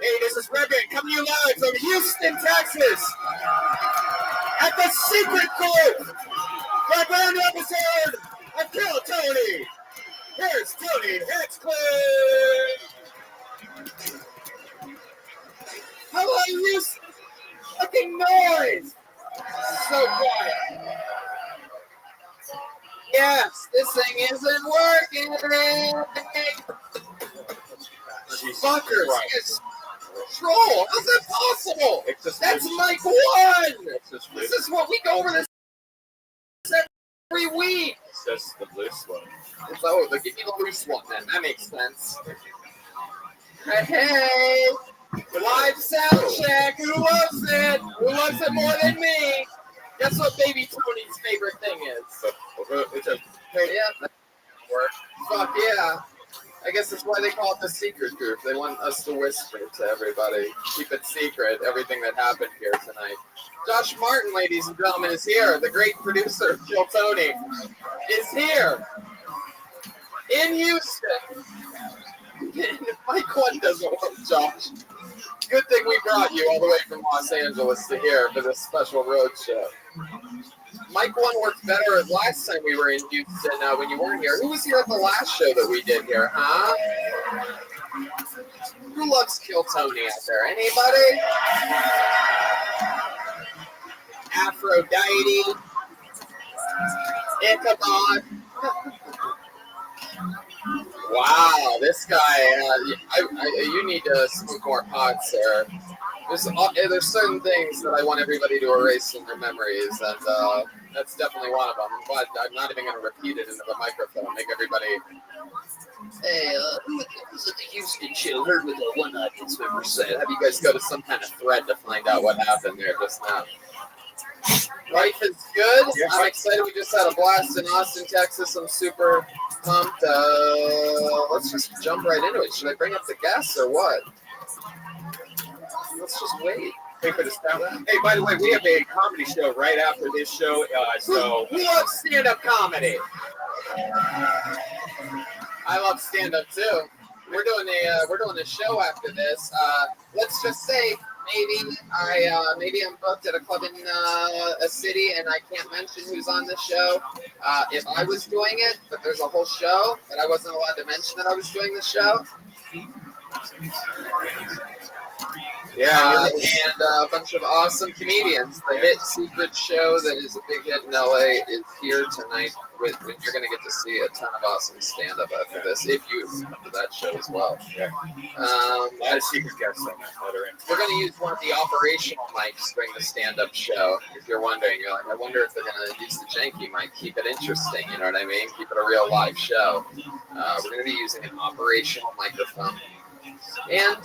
Hey, this is Rabbi coming to you live from Houston, Texas, at the Secret Group for a brand new episode of Kill Tony. Here's Tony Hinchcliffe. How about Houston? Fucking noise! So quiet. Yes, this thing isn't working. Fuckers, it's troll. How's that possible? That's mic 1. This is what we go over this every week. It's just the loose one. Oh, they give you the loose one then. That makes sense. Hey, live sound check. Who loves it? Who loves it more than me? Guess what Baby Tony's favorite thing is? Yeah, that work. Fuck yeah. I guess that's why they call it the secret group. They want us to whisper to everybody. Keep it secret, everything that happened here tonight. Josh Martin, ladies and gentlemen, is here. The great producer of Kill Tony is here. In Houston. Mike 1 doesn't work, Josh. Good thing we brought you all the way from Los Angeles to here for this special road show. Mic 1 worked better last time we were in Houston when you weren't here. Who was here at the last show that we did here, huh? Who loves Kill Tony out there? Anybody? Aphrodite. Ichabod. Wow, this guy, you need to smoke more pot, sir. There's certain things that I want everybody to erase in their memories, and that's definitely one of them. But I'm not even going to repeat it into the microphone. Make everybody. Hey, who was at the Houston show? Heard what the one audience member said. Have you guys go to some kind of thread to find out what happened there just now? Life is good. I'm excited. We just had a blast in Austin, Texas. I'm super pumped. Let's just jump right into it. Should I bring up the guests or what? Let's just wait. Wait for the sound. Hey, by the way, we have a comedy show right after this show. So who loves stand-up comedy? I love stand-up too. We're doing a show after this. Let's just say maybe I'm booked at a club in a city and I can't mention who's on the show. If I was doing it, but there's a whole show and I wasn't allowed to mention that I was doing the show. Yeah, and a bunch of awesome comedians. The hit secret show that is a big hit in LA is here tonight. You're going to get to see a ton of awesome stand-up after this, if you come to that show as well. Yeah. A lot of secret guests on that. We're going to use one of the operational mics during the stand-up show. If you're wondering, you're like, I wonder if they're going to use the janky mic, keep it interesting, you know what I mean? Keep it a real live show. We're going to be using an operational microphone. And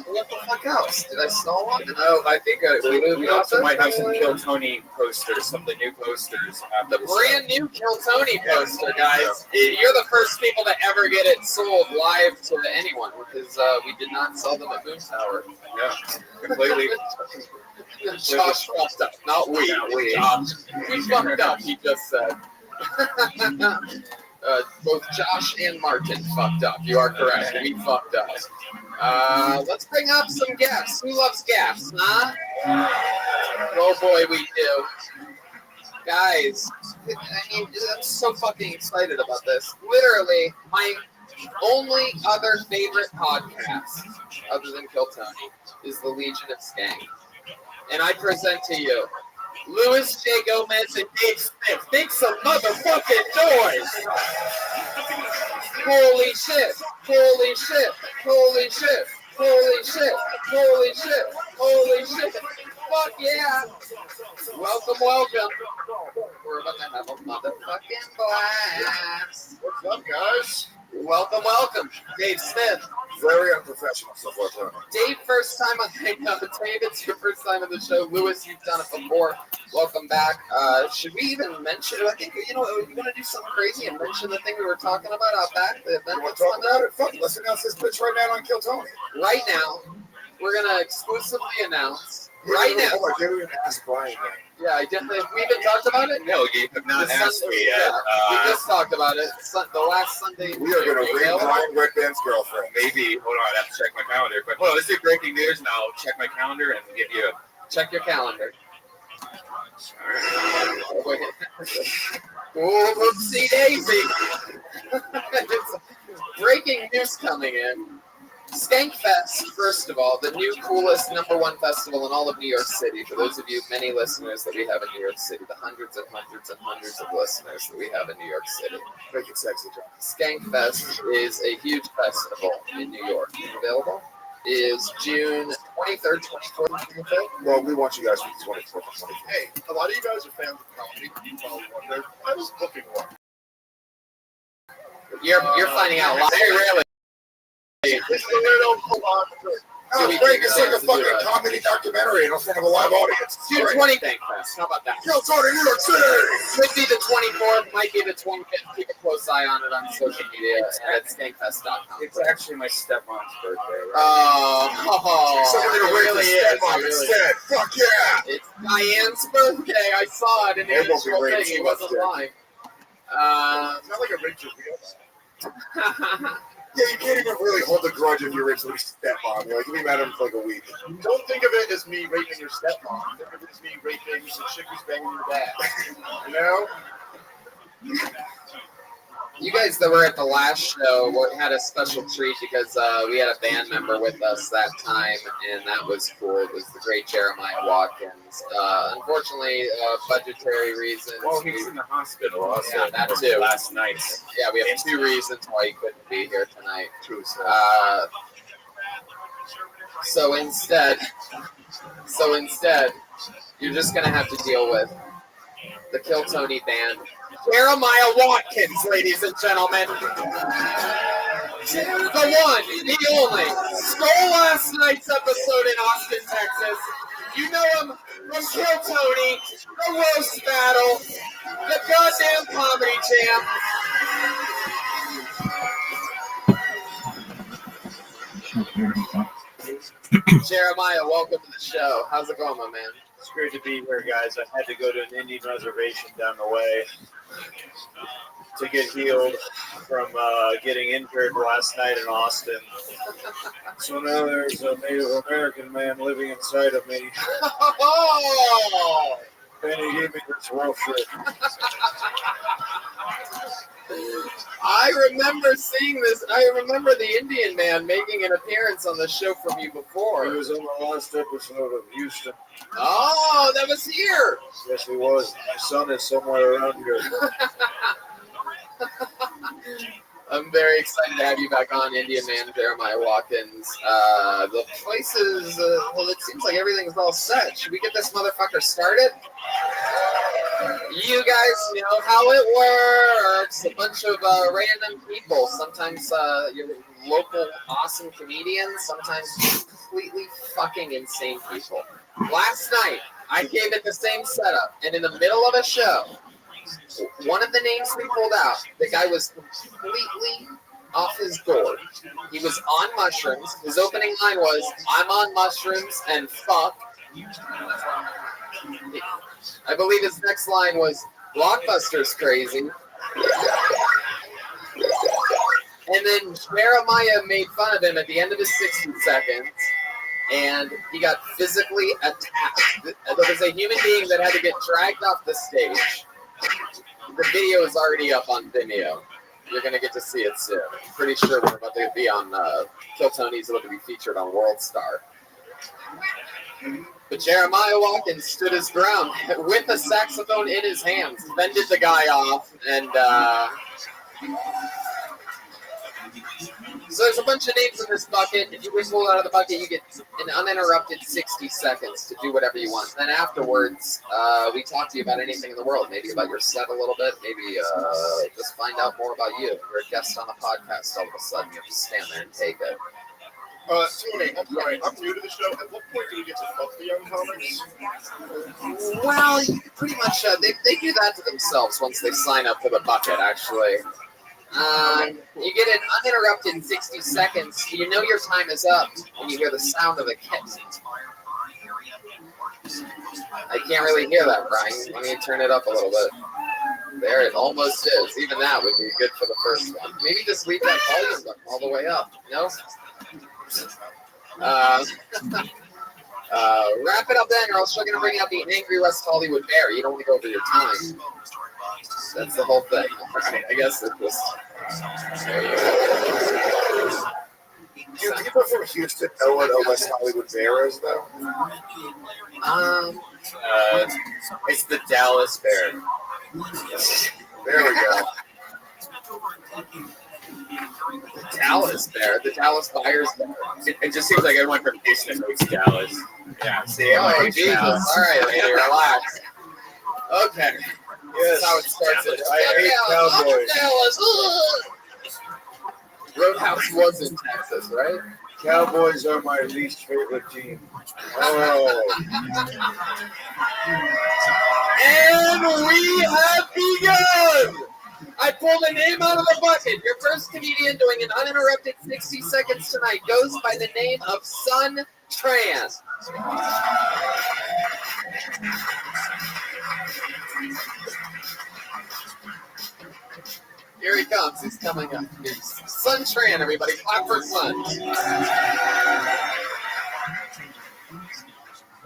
what the fuck else? Did I stall one? No, I think we also might have some Kill Tony posters, some of the new posters. The brand new Kill Tony poster, guys. You're the first people to ever get it sold live to anyone because we did not sell them at Boom Tower. Yeah, completely. Josh fucked up, not we. Josh. We fucked up, he just said. Both Josh and Martin fucked up. You are correct. We fucked up. Let's bring up some guests. Who loves guests, huh? Oh boy, we do. Guys, I'm so fucking excited about this. Literally, my only other favorite podcast, other than Kill Tony, is the Legion of Skank. And I present to you Louis J. Gomez and Dave Smith. Make some motherfucking noise! Holy shit! Holy shit! Holy shit! Holy shit! Holy shit! Holy shit! Fuck yeah! Welcome, welcome. We're about to have a motherfucking blast. What's up, guys? Welcome, welcome. Dave Smith. Very unprofessional so far. Dave, first time on Hangout. Dave, it's your first time on the show. Louis, you've done it before. Welcome back. Should we even mention? I think you want to do something crazy and mention the thing we were talking about out back. The event that's coming up. Fuck, let's announce this bitch right now on Kill Tony. Right now, we're gonna exclusively announce. Right now. Oh, I didn't even ask Brian yet. Yeah, I definitely. We even talked about it. No, you have not asked me yet. We just talked about it. The last Sunday. We are going to bring Brian Redband's girlfriend. Maybe. Hold on, I have to check my calendar. But hold on, let's do breaking news, and I'll check my calendar and give you. Check your calendar. All right. Oh, oopsie daisy. Breaking news coming in. Skankfest, first of all, the new coolest #1 festival in all of New York City. For those of you, many listeners that we have in New York City, the hundreds and hundreds and hundreds of listeners that we have in New York City. Make it sexy, John. Skankfest is a huge festival in New York. Available is June 23rd, 24th, 25th. Well, we want you guys to be 24th. Hey, a lot of you guys are fans of comedy. You probably wonder. I was booking one. You're finding out very rarely. It's like a fucking comedy documentary in front of a live audience. June 20th. How about that? Kill Tony, New York City! Could be the 24th, might be the 25th. Keep a close eye on it on social media and at skankfest.com. It's actually my stepmom's birthday. Right? Somebody to it really is. Stepmom instead. Fuck yeah! It's Diane's birthday. I saw it in the initial thing. He wasn't lying. It's not like a Rachel Wheel. Yeah, you can't even really hold a grudge if you're Richard's stepmom. You're like, you'll be mad at him for like a week. Don't think of it as me raping your stepmom. Think of it as me raping the chick who's banging your dad. You know? You guys that were at the last show had a special treat because we had a band member with us that time, and that was cool. It was the great Jeremiah Watkins. Unfortunately, budgetary reasons. Well, he's in the hospital also. Yeah, that too. Last night. Yeah, we have 2 reasons why he couldn't be here tonight. True, so. So instead, you're just gonna have to deal with the Kill Tony band. Jeremiah Watkins, ladies and gentlemen. The one, the only. Stole last night's episode in Austin, Texas. You know him from Kill Tony, the Roast Battle, the goddamn Comedy Jam. Jeremiah, welcome to the show. How's it going, my man? It's great to be here, guys. I had to go to an Indian reservation down the way to get healed from getting injured last night in Austin. So now there's a Native American man living inside of me, Oh! and he gave me this wolf shirt. I remember seeing this. I remember the Indian man making an appearance on the show from you He before. was on the last episode of Houston. Oh, that was here. Yes, he was. My son is somewhere around here. I'm very excited to have you back on, Indian man Jeremiah Watkins. The place is, well, it seems like everything's all set. Should we get this motherfucker started? You guys know how it works. A bunch of random people. Sometimes your local awesome comedians. Sometimes completely fucking insane people. Last night, I gave it the same setup. And in the middle of a show, one of the names we pulled out, the guy was completely off his gourd. He was on mushrooms. His opening line was, "I'm on mushrooms and fuck." I believe his next line was, "Blockbuster's crazy." And then Jeremiah made fun of him at the end of his 60 seconds, and he got physically attacked. There was a human being that had to get dragged off the stage. The video is already up on Vimeo. You're going to get to see it soon. I'm pretty sure we're about to be on Kill Tony's about to be featured on World Star. But Jeremiah Watkins stood his ground with a saxophone in his hands, fended the guy off, and so there's a bunch of names in this bucket. If you whistle out of the bucket, you get an uninterrupted 60 seconds to do whatever you want. Then afterwards, we talk to you about anything in the world, maybe about your set a little bit, maybe just find out more about you. You're a guest on the podcast all of a sudden. You have to stand there and take it. Tony, I'm sorry, I'm new to the show. At what point do you get to fuck the young comics? Well, pretty much they do that to themselves once they sign up for the bucket, actually. You get an uninterrupted 60 seconds. You know your time is up when you hear the sound of a kick. I can't really hear that, Brian. Let me turn it up a little bit. There it almost is. Even that would be good for the first one. Maybe just leave that volume button all the way up. No? Wrap it up then, or else we're going to bring out the angry West Hollywood bear. You don't want to go over your time. That's the whole thing. All right, I guess it was. There you go. Do people from Houston know what a West Hollywood bear is, though? It's the Dallas Bear. There we go. The Dallas Bear. The Dallas Buyers Bear. It just seems like everyone from Houston moves to Dallas. Yeah, see, oh, Jesus. Dallas. All right, lady, relax. Okay. Yes. That's how it starts. I hate Cowboys. Dallas. Roadhouse was in Texas, right? Cowboys are my least favorite team. Oh. And we have begun! I pulled a name out of the bucket. Your first comedian doing an uninterrupted 60 seconds tonight goes by the name of Sun Tran. Here he comes. He's coming up. Sun Tran, everybody. Clap for Sun.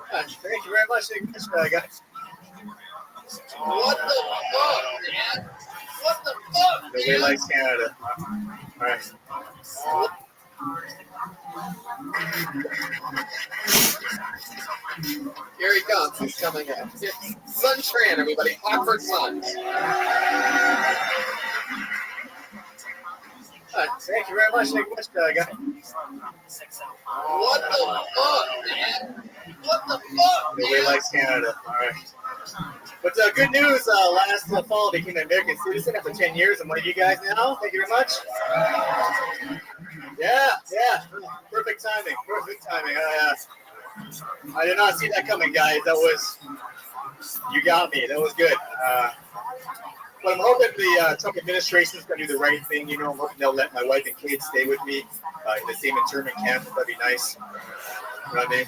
Thank you very much. Thank you, guys. What the fuck, man? What the fuck, Nobody likes Canada. All right. Here he comes. He's coming in. Sun Tran, everybody. Clap for Sun. Thank you very much. Thank you, guys. What the fuck, man? What the fuck, Nobody man? likes Canada. All right. But good news, last fall I became an American citizen after 10 years. I'm one of you guys now. Thank you very much. Yeah. Perfect timing. I did not see that coming, guys. You got me. That was good. But I'm hoping the Trump administration is going to do the right thing. You know, I'm hoping they'll let my wife and kids stay with me in the same internment camp. That'd be nice. You know what I mean?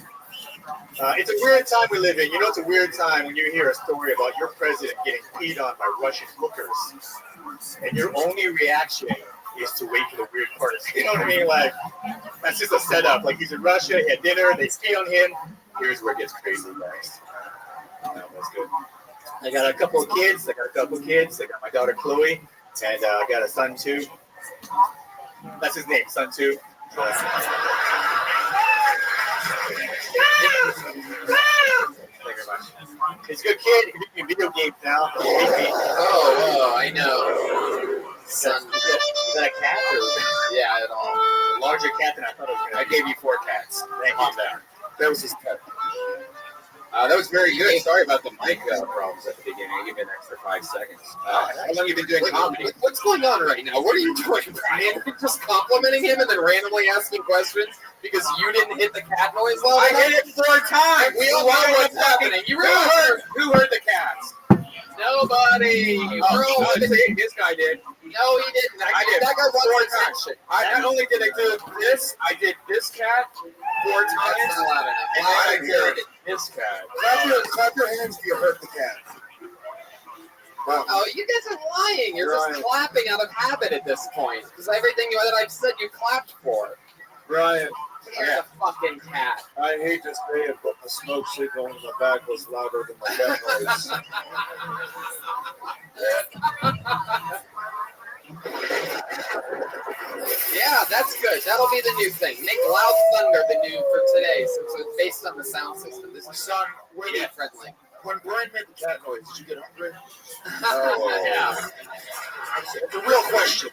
It's a weird time we live in. You know, it's a weird time when you hear a story about your president getting peed on by Russian hookers, and your only reaction is to wait for the weird part. You know what I mean? Like, that's just a setup. Like, he's in Russia, he had dinner, they pee on him. Here's where it gets crazy, guys. That's good. I got a couple of kids. I got my daughter Chloe, and I got a son too. That's his name, son too. Thank you very much. He's a good kid. He's making video games now. Oh, I know. Son. Is that a cat? Or? Yeah, at all. Larger cat than I thought it was going to I gave you 4 cats. Thank Calm you. down. That was his pet. That was very good. Sorry about the mic problems at the beginning. I gave you an extra 5 seconds. How long have you been doing comedy? What's going on right now? What are you doing, Brian? Just complimenting him and then randomly asking questions because you didn't hit the cat noise level? I hit it 4 times. We all know what's happening. You really who heard the cats? Nobody. This guy did. No, he didn't. I did. That guy wants attention. I not only did I do this, I did this cat 4 times. That's not loud enough. And I did this cat. Clap your hands if you hurt the cat. Wow. Oh, you guys are lying. You're just clapping out of habit at this point. Because everything that I've said you clapped for. Brian. Here's a fucking cat. I hate to say it, but the smoke signal in the back was louder than my cat noise. Yeah, that's good. That'll be the new thing. Make Loud Thunder the new for today, since it's based on the sound system. This is Son, idiot friendly. when Brian made the cat noise, did you get hungry? Yeah. It's a real question.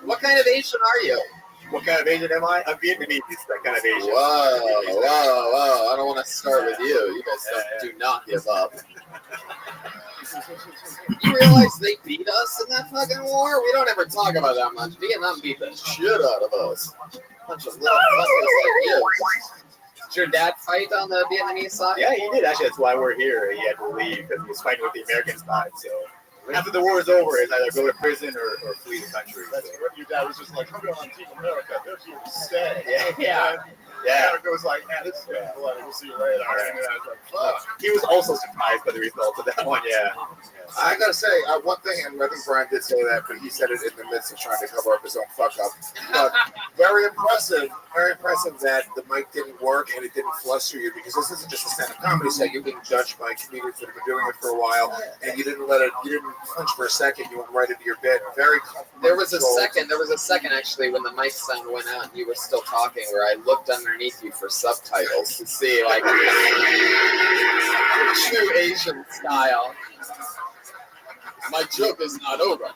What kind of Asian are you? What kind of Asian am I? I'm Vietnamese. It's that kind of Asian. Whoa. I don't want to start with you. You guys do not give up. You realize they beat us in that fucking war? We don't ever talk about that much. Vietnam beat the shit out of us. Bunch of little fuckers like you. Did your dad fight on the Vietnamese side? Yeah, he did. Actually, that's why we're here. He had to leave because he was fighting with the American side. So after the war is over, it's either go to prison or flee the country. That's what your dad was just like, I'm going on Team America. They're here to stay. Yeah. It goes like, man, this is good. We'll see you later. All right. And I was like, fuck. He was also surprised by the results of that one. Yeah. I gotta say, one thing, and I think Brian did say that, but he said it in the midst of trying to cover up his own fuck up. But very impressive that the mic didn't work and it didn't fluster you, because this isn't just a stand-up comedy set. You're being judged by comedians that have been doing it for a while, and you didn't flinch for a second. You went right into your bit. Very comfortable. There was a second actually when the mic sound went out and you were still talking, where I looked underneath you for subtitles to see like true Asian style. My joke is not over.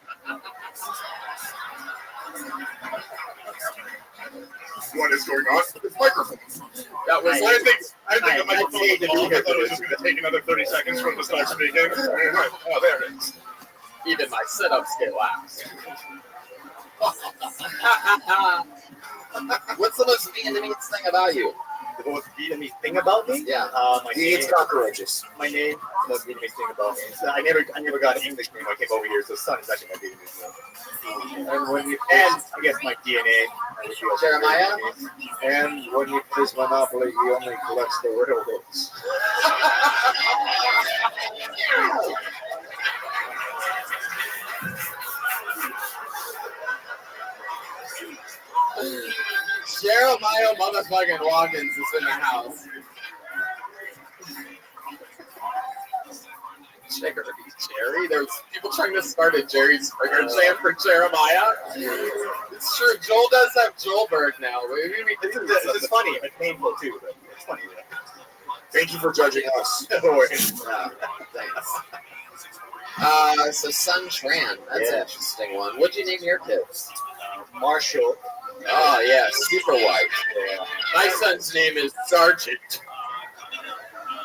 What is going on with this microphone? That was. I didn't think the microphone was long. I thought it was just going to take another 30 seconds for him to start speaking. Oh, there it is. Even my setups get laughs. What's the most Vietnamese thing about you? The most Vietnamese thing about me? Yeah. He eats cockroaches. My name, the most Vietnamese thing about me. So I never got an English name when I came over here, so Son is actually my Vietnamese name. And I guess my DNA. Jeremiah? And when he plays Monopoly, he only collects the railroads. Jeremiah motherfucking Watkins is in the house. Jerry? There's people trying to start a Jerry Springer jam for Jeremiah. It's true. Joel does have Joelberg now. Maybe we can do This something. is funny, but painful too. But it's funny. Thank you for judging us. Yeah, thanks. So Sun Tran, that's an interesting one. What'd you name your kids? Marshall. Oh yeah, super white. Yeah. My son's name is Sergeant.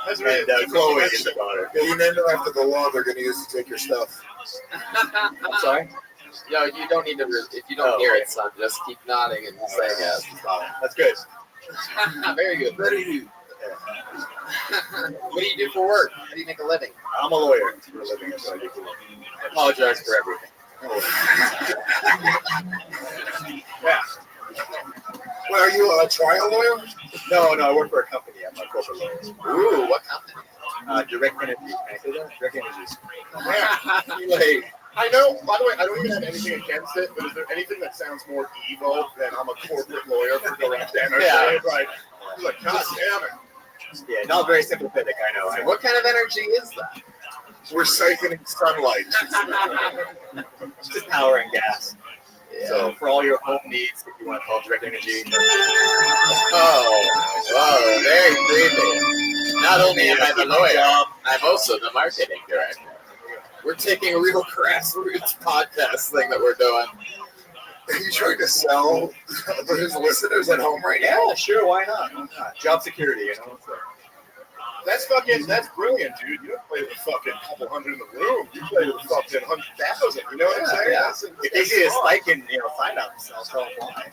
That's right. And Chloe is the daughter. Yeah, you named them after the law they're going to use to take your stuff. I'm sorry. No, you don't need to. If you don't hear it, son, just keep nodding and saying yes. That's good. Very good. Very good. What do you do for work? How do you make a living? I'm a lawyer for a living, so I do for a living. I apologize for everything. Yeah. Well, are you a trial lawyer? No, I work for a company. I'm a corporate lawyer. Ooh, what company? Direct Energy. Can I say that? Direct Energy. Like, I know, by the way, I don't even have anything against it, but is there anything that sounds more evil than I'm a corporate lawyer for direct energy? Yeah. Right. He's like, God damn it. Yeah, not very sympathetic, I know. What kind of energy is that? We're siphoning sunlight. It's just power and gas. Yeah. So for all your home needs, if you want to call Direct Energy. Oh, whoa, very creepy. Not only am I the lawyer, I'm also the marketing director. We're taking a real grassroots podcast thing that we're doing. Are you trying to sell his listeners at home right now? Yeah, sure, why not? Job security, you know. So. That's brilliant, dude. You don't play with a fucking couple hundred in the room. You play with a fucking 100,000. You know what I'm saying? Yeah. If they see a spike in, sign ups, I'll tell them why.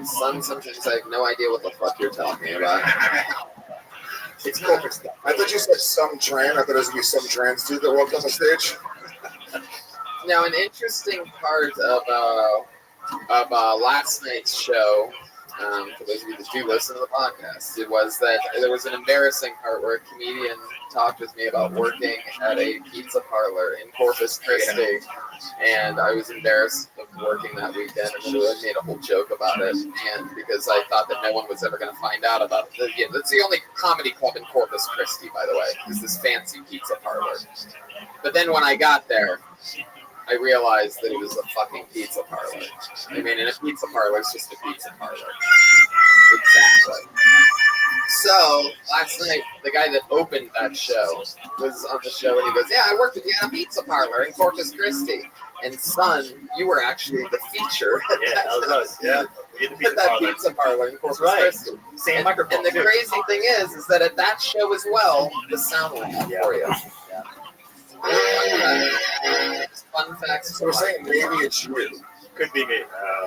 Son, sometimes I have no idea what the fuck you're talking about. It's corporate stuff. I thought you said some trans. I thought it was going to be some trans dude that walked on the stage. Now, an interesting part of last night's show, for those of you that do listen to the podcast, it was that there was an embarrassing part where a comedian talked with me about working at a pizza parlor in Corpus Christi, and I was embarrassed of working that weekend, and then I made a whole joke about it, and because I thought that no one was ever going to find out about it. Yeah, that's the only comedy club in Corpus Christi, by the way, is this fancy pizza parlor. But then when I got there, I realized that it was a fucking pizza parlor. I mean, and a pizza parlor is just a pizza parlor. Exactly. So, last night, the guy that opened that show was on the show, and he goes, yeah, I worked with you at a pizza parlor in Corpus Christi. And son, you were actually the feature. Yeah, that was us. Yeah. At that pizza parlor in Corpus Christi. Same microphone. And the crazy thing is that at that show as well, the sound went out for you. Fun facts. So we're saying maybe it's you. Could be me.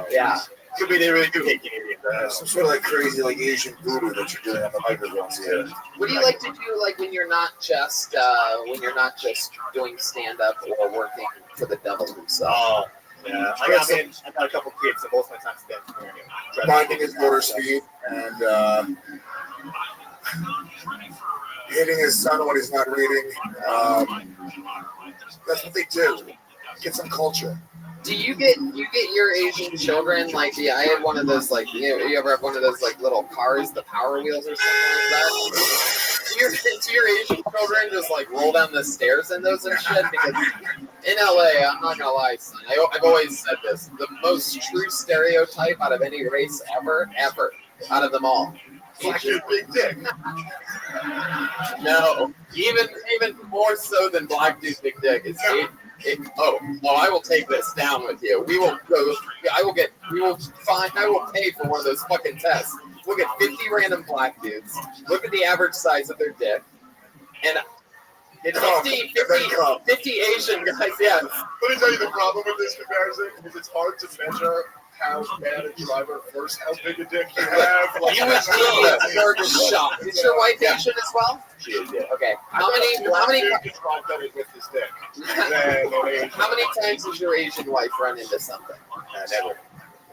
Yeah. Could be they really do hate Canadians. Some sort of like crazy like Asian voodoo that you're doing on the microphones here. What do you like to do, like when you're not just doing stand up or working for the devil himself? Oh, yeah. I got a couple kids, so most of my time spent Finding his motor speed and hitting his son when he's not reading. That's what they do. Get some culture. Do you get your Asian children like? Yeah, I had one of those like. You ever have one of those like little cars, the Power Wheels or something like that? Do your Asian children just like roll down the stairs in those and shit? Because in LA, I'm not gonna lie, son. I've always said this: the most true stereotype out of any race ever, out of them all. Black dude, big dick. No, even more so than black dude, big dick. I will take this down with you. We will go. I will pay for one of those fucking tests. We'll get 50 random black dudes. Look at the average size of their dick, and 50 Asian guys. Yeah. Let me tell you the problem with this comparison is it's hard to measure how bad a driver versus how big a dick you have. Like, You would need a third shot. Is your wife Asian as well? She is, yeah. Okay. How many dude can drive better with his dick than how many times has your Asian wife run into something? Never.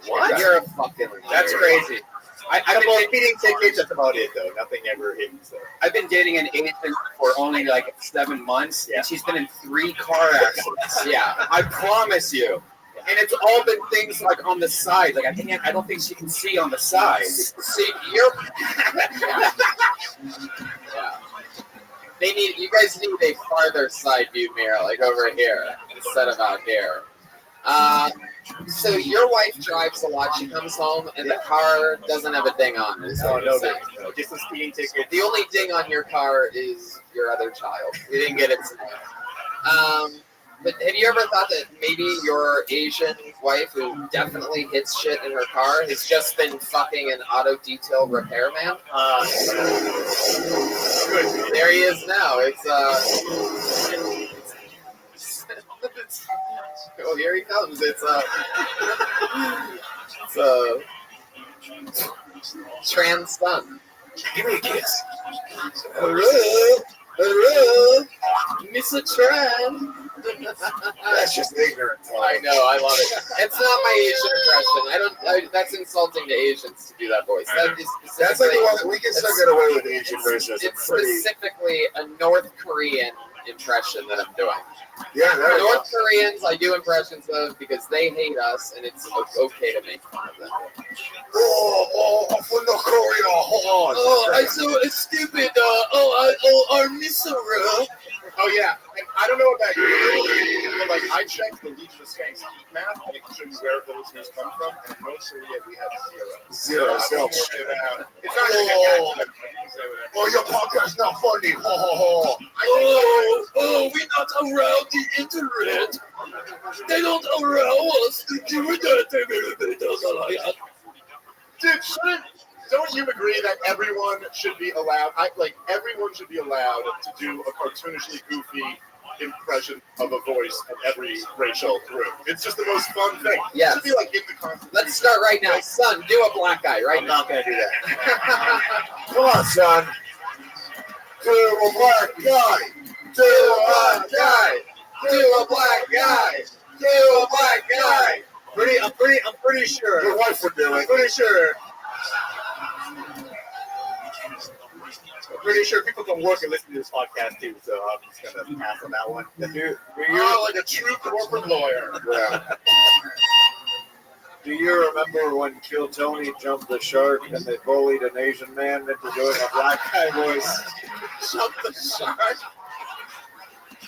What? You're a fucking liar. That's crazy. I've been feeding tickets. That's about it, though. Nothing ever hit. So. I've been dating an Asian for only like 7 months, and she's been in 3 car accidents. Yeah, I promise you. And it's all been things like on the side. Like I don't think she can see on the side. See, you're. Yeah. You guys need a farther side view mirror, like over here, instead of out here. So your wife drives a lot. She comes home and the car doesn't have a ding on it. No, just a speeding ticket. The only ding on your car is your other child. We didn't get it today. But have you ever thought that maybe your Asian wife, who definitely hits shit in her car, has just been fucking an auto detail repairman? There he is now. Oh, here he comes. It's trans son. Give me a kiss. Hello, Mr. Tran. That's just ignorant. I know, I love it. It's not my Asian impression. That's insulting to Asians to do that voice. That's like the one that we can still get away with Asian versus. It's specifically a North Korean impression that I'm doing. Yeah, North Koreans I do impressions of because they hate us, and it's okay to make fun of them. I'm from North Korea. I saw a stupid. Our Missouri. Oh yeah, and I don't know about you, but like I checked the Legion of Skanks heat map, and it shows where the listeners come from, and in North Korea we have zero. Zero. It's not gonna get Oh, your podcast's not funny. We're not around the internet. They don't allow us to do that. Dude, don't you agree that everyone should be allowed? Everyone should be allowed to do a cartoonishly goofy impression of a voice of every racial group. It's just the most fun thing. Yes. It should be like in the Constitution. Let's start right now, son. Do a black guy right now. I'm not gonna do that. Come on, son. Do a black guy. Do a black guy. Do a black guy. Do a black guy. I'm pretty sure. Your wife would do it. I'm pretty sure people can work and listen to this podcast too, so I'm just gonna pass on that one. You're like a true corporate lawyer. Yeah. Do you remember when Kill Tony jumped the shark and they bullied an Asian man into doing a black guy voice? Jump the shark.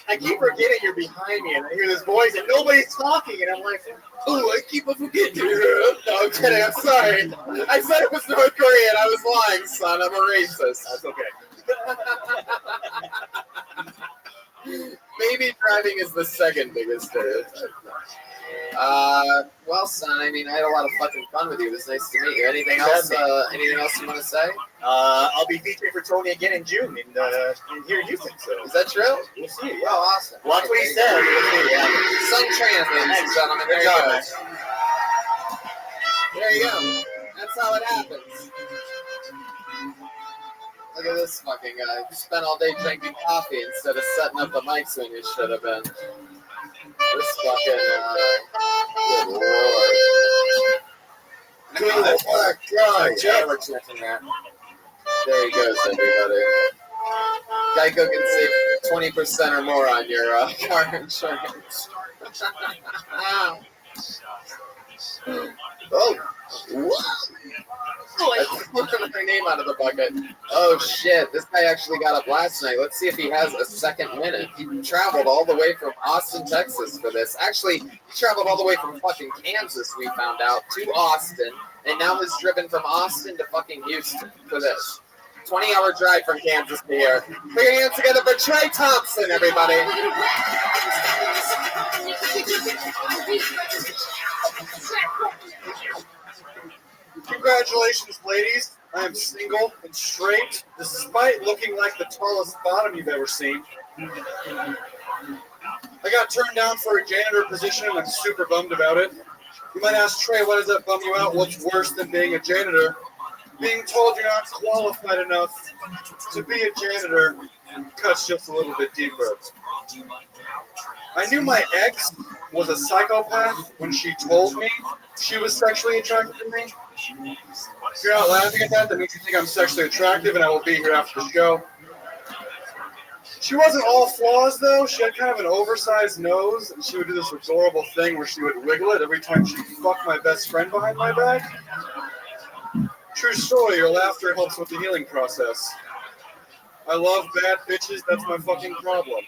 I keep forgetting you're behind me, and I hear this voice, and nobody's talking, and I'm like, oh, I keep on forgetting. No, I'm kidding. I'm sorry. I said it was North Korean. I was lying, son. I'm a racist. That's okay. Maybe driving is the second biggest stereotype. Well, son, I mean, I had a lot of fucking fun with you. It was nice to meet you. Anything else you want to say? I'll be featuring for Tony again in June in here in Houston. So is that true? We'll see. Yeah. Oh, awesome. Watch what he said. We'll see. Yeah. Sun trans, ladies and gentlemen. There you go. There you go. That's how it happens. Look at this fucking guy. He spent all day drinking coffee instead of setting up the mics when you should have been. This fucking, good lord. Good black guy. Yeah, we're checking that. There he goes, everybody. Geico can save 20% or more on your car insurance. Oh, what? That's her name out of the bucket. Oh shit, this guy actually got up last night. Let's see if he has a second minute. He traveled all the way from Austin, Texas for this. Actually, he traveled all the way from fucking Kansas, we found out, to Austin, and now has driven from Austin to fucking Houston for this. 20-hour drive from Kansas to here. Put your hands together for Trey Thompson, everybody. Congratulations, ladies. I am single and straight, despite looking like the tallest bottom you've ever seen. I got turned down for a janitor position, and I'm super bummed about it. You might ask, Trey, why does that bum you out? What's worse than being a janitor? Being told you're not qualified enough to be a janitor cuts just a little bit deeper. I knew my ex was a psychopath when she told me she was sexually attracted to me. If you're not laughing at that, that means you think I'm sexually attractive and I will be here after the show. She wasn't all flaws, though. She had kind of an oversized nose, and she would do this adorable thing where she would wiggle it every time she fucked my best friend behind my back. True story, your laughter helps with the healing process. I love bad bitches, that's my fucking problem.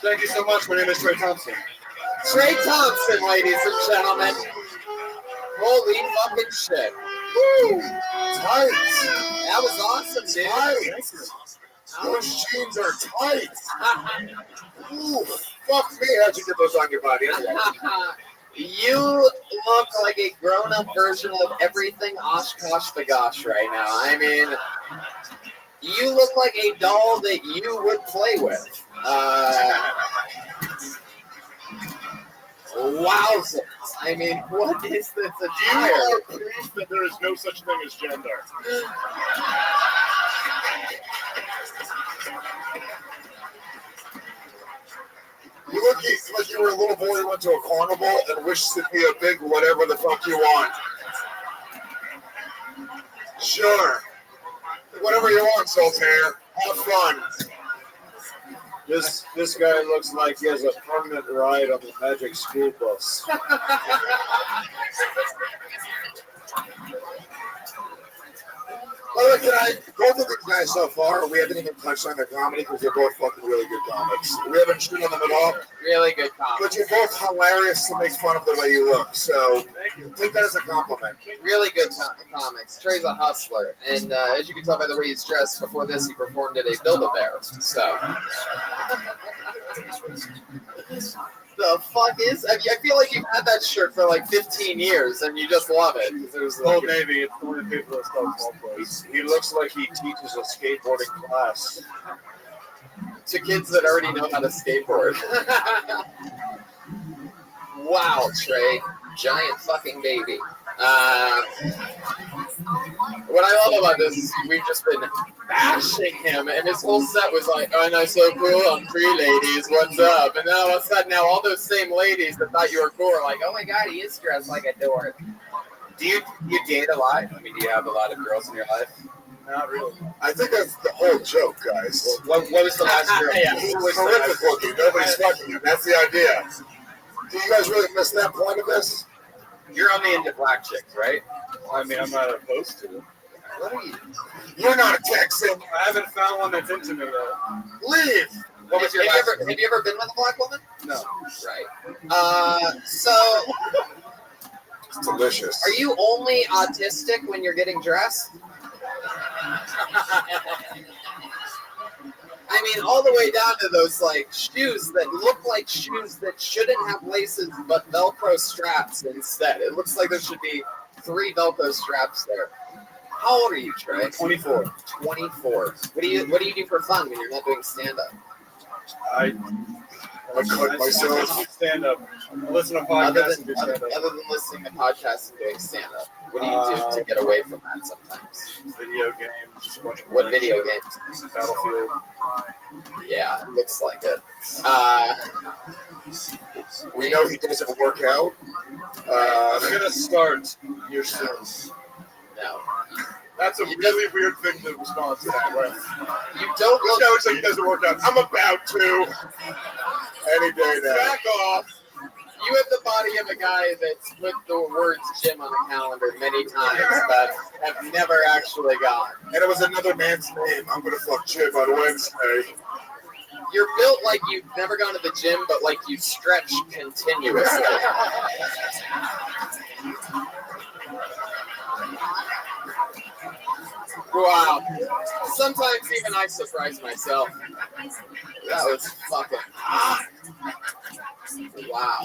Thank you so much, my name is Trey Thompson. Trey Thompson, ladies and gentlemen. Holy fucking shit. Woo! Tight. That was awesome, dude. Tight. Those jeans are tight. Ooh, fuck me. How'd you get those on your body? You look like a grown-up version of everything Oshkosh the Gosh right now. I mean, you look like a doll that you would play with. Wowzers. I mean, what is this attire? You are proof that there is no such thing as gender. You look like you were a little boy who went to a carnival and wished to be a big whatever the fuck you want. Sure. Whatever you want, Soltaire. Have fun. This guy looks like he has a permanent ride on the Magic School Bus. By the way, can I both of these guys so far? We haven't even touched on their comedy because they're both fucking really good comics. We haven't shit on them at all. Really good comics. But you're both hilarious to make fun of the way you look. So take that as a compliment. Really good comics. Trey's a hustler. And as you can tell by the way he's dressed, before this he performed at a Build-A-Bear. So. The fuck is? I feel like you've had that shirt for like 15 years and you just love it. There's Old Navy. It's the only people that sell small clothes. He looks like he teaches a skateboarding class to kids that already know how to skateboard. Wow, Trey. Giant fucking baby. What I love about this is we've just been bashing him, and his whole set was like, "Oh, I'm so cool, I'm free, ladies, what's up?" And then all of a sudden, now all those same ladies that thought you were cool are like, "Oh my god, he is dressed like a dork." Do you date a lot? I mean, do you have a lot of girls in your life? Not really. I think that's the whole joke, guys. What was the last girl? He was horrific looking. Nobody's fucking him. That's the idea. Do you guys really miss that point of this? You're only into black chicks, right? I mean, I'm not opposed to it. What are you? You're not a Texan. I haven't found one that's into me yet. Leave. What was your have you ever been with a black woman? No. Right. So. It's delicious. Are you only autistic when you're getting dressed? I mean, all the way down to those like shoes that look like shoes that shouldn't have laces but Velcro straps instead. It looks like there should be 3 Velcro straps there. How old are you, Trey? 24. 24. What do you do for fun when you're not doing stand-up? I cut myself. Stand up. I listen to podcasts and do stand up. Other than listening to podcasts and doing stand up, what do you do to get away from that sometimes? Video games. What video games? Battlefield. Yeah, it looks like it. We know he doesn't work out. I'm gonna start here soon. No. That's a really weird thing to respond to that, right? You don't look. This guy looks like he doesn't work out. I'm about to. Any day now. Back off. You have the body of a guy that's put the words gym on a calendar many times, but have never actually gone. And it was another man's name. I'm going to fuck Jim on Wednesday. You're built like you've never gone to the gym, but like you stretch continuously. Wow. Sometimes even I surprise myself. That was fucking hot. Wow.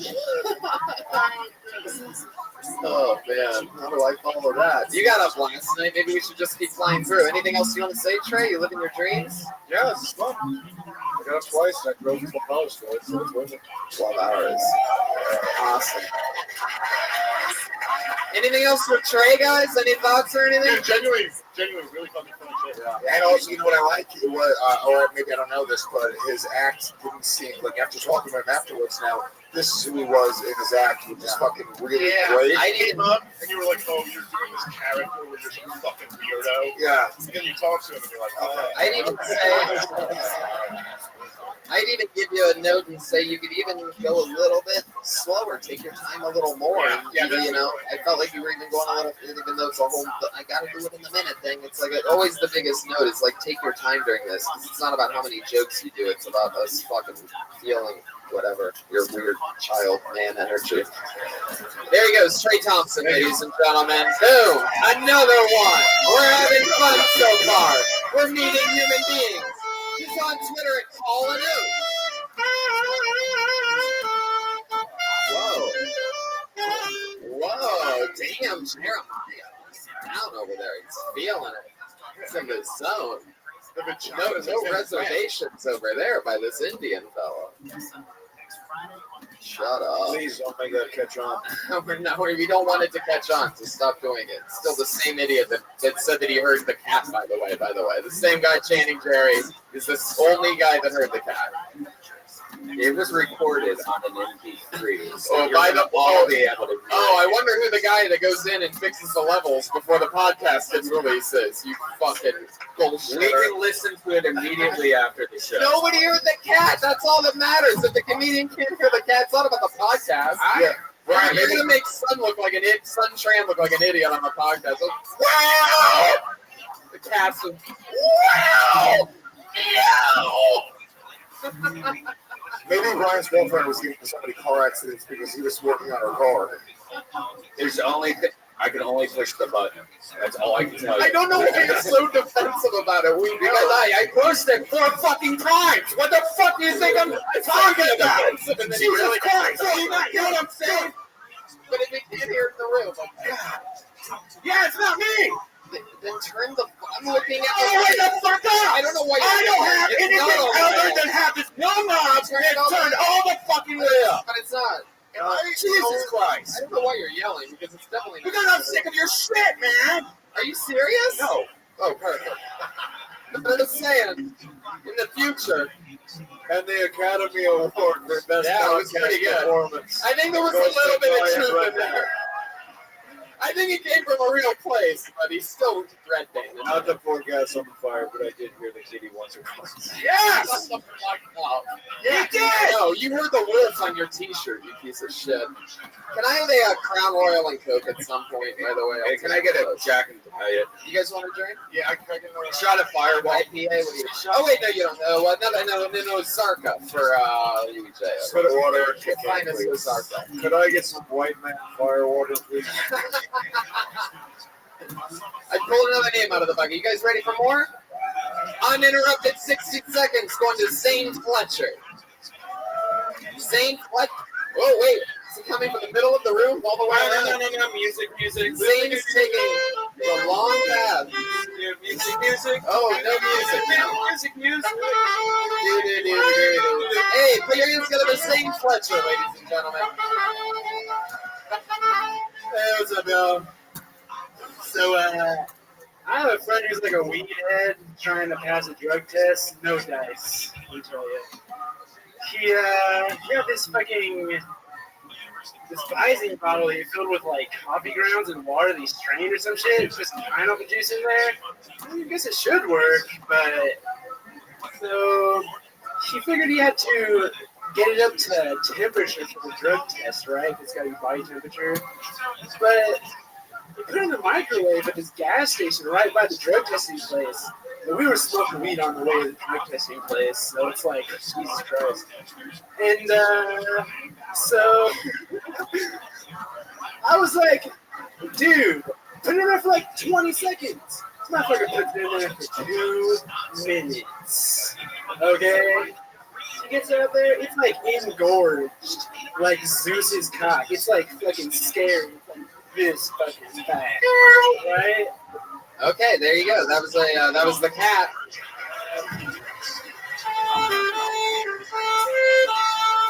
Oh man, how do I follow that? You got up last night. Maybe we should just keep flying through. Anything else you want to say, Trey? You living your dreams? Yeah, it's fun. I got up twice and I drove 12 hours for it, so it's worth it. 12 hours. Awesome. Anything else for Trey, guys? Any thoughts or anything? Dude, genuinely really fucking fun shit. Yeah. And also, you know what I like? It was, or maybe I don't know this, but his act didn't seem like after talking to him afterwards now, this is who he was in his act, which is fucking really Yeah, great. I didn't. And you were like, oh, you're doing this character where you're some fucking weirdo. Yeah. And then you talk to him and you're like, oh. I'd even even give you a note and say you could even go a little bit slower, take your time a little more. Yeah, you know, I felt like you were even going a little, even though it's a whole, I gotta do it in a minute thing. It's like always the biggest note is like take your time during this. 'Cause it's not about how many jokes you do. It's about us fucking feeling whatever your weird child man energy. There he goes, Trey Thompson, ladies and gentlemen. Boom, another one. We're having fun so far. We're meeting human beings. He's on Twitter at Call and Out. Whoa. Whoa, damn, Jeremiah. He's down over there. He's feeling it. He's in the zone. No reservations over there by this Indian fellow. Shut up. Please don't make that catch on. We don't want it to catch on, so stop doing it. Still the same idiot that said that he heard the cat, by the way. The same guy chanting Jerry is the only guy that heard the cat. It was recorded on an MP3. So Oh, by the all be able to. I wonder who the guy that goes in and fixes the levels before the podcast gets released is. You fucking bullshit. We can listen to it immediately after the show. Nobody heard the cat. That's all that matters. If the comedian can't hear the cat, it's not about the podcast. Right, you're gonna make Sun look like an idiot. Sun Tran look like an idiot on the podcast. Like, wow! The cat's like, wow! No! Maybe Ryan's girlfriend was getting into so many car accidents because he was working on her car. There's I can only push the button. That's all I can tell you. I don't know why you're so defensive about it. Because I pushed it 4 fucking times. What the fuck do you think I'm talking about? Defensive and then Jesus really Christ! So you not hear what I'm saying? But if you can't hear it in the room, God. Yeah, it's not me! Then turn the. I'm looking at. Oh, wait the fuck up! I don't know why. I don't have it's anything not other than have this no knobs and turn all the fucking way up. But it's not. Jesus Christ! I don't know why you're yelling because it's definitely. Because I'm sick of your shit, man. Are you serious? No. Oh, perfect. But I'm just saying, in the future. And the Academy Award for Best Yeah, it was pretty good. Performance. I think there was a little bit of truth in there. I think he came from a real place, but he's still red banded. Not to pour gas on the fire, but I did hear the kitty once or twice. Yes! Shut the fuck up. You did! No, you heard the wolves on your t-shirt, you piece of shit. Can I have a Crown Royal and Coke at some point, by the way? Hey, can I get a Jack and Diet? You guys want a drink? Yeah, I can get another Shot of Fireball. IPA? What do you... Oh, wait, no, you don't know. No, Zarka for UJ. Put water. Find us with Zarka. Could I get some white man fire water, please? I pulled another name out of the bucket. You guys ready for more? Uninterrupted 60 seconds going to Zane Fletcher. Zane Fletcher. Oh, wait. Is he coming from the middle of the room all the way around? No, music. Zane's taking the long path. Music. Oh, no music. Music. Hey, put your hands together for Zane Fletcher, ladies and gentlemen. Hey, what's up, y'all? So, I have a friend who's like a weed head trying to pass a drug test. No dice, let me tell you. He had this Visine bottle he filled with like coffee grounds and water that he strained or some shit. Put some pineapple juice in there. I guess it should work, but so he figured he had to get it up to temperature for the drug test, right? It's got to be body temperature. But he put it in the microwave at this gas station right by the drug testing place. And we were smoking weed on the way to the drug testing place, so it's like, Jesus Christ. And so I was like, dude, put it in there for like 20 seconds. This motherfucker puts it in there for 2 minutes. Okay? He gets it up there, it's like engorged, like Zeus's cock. It's like fucking scary. It's like this fucking fat, right? Okay, there you go. That was the cat.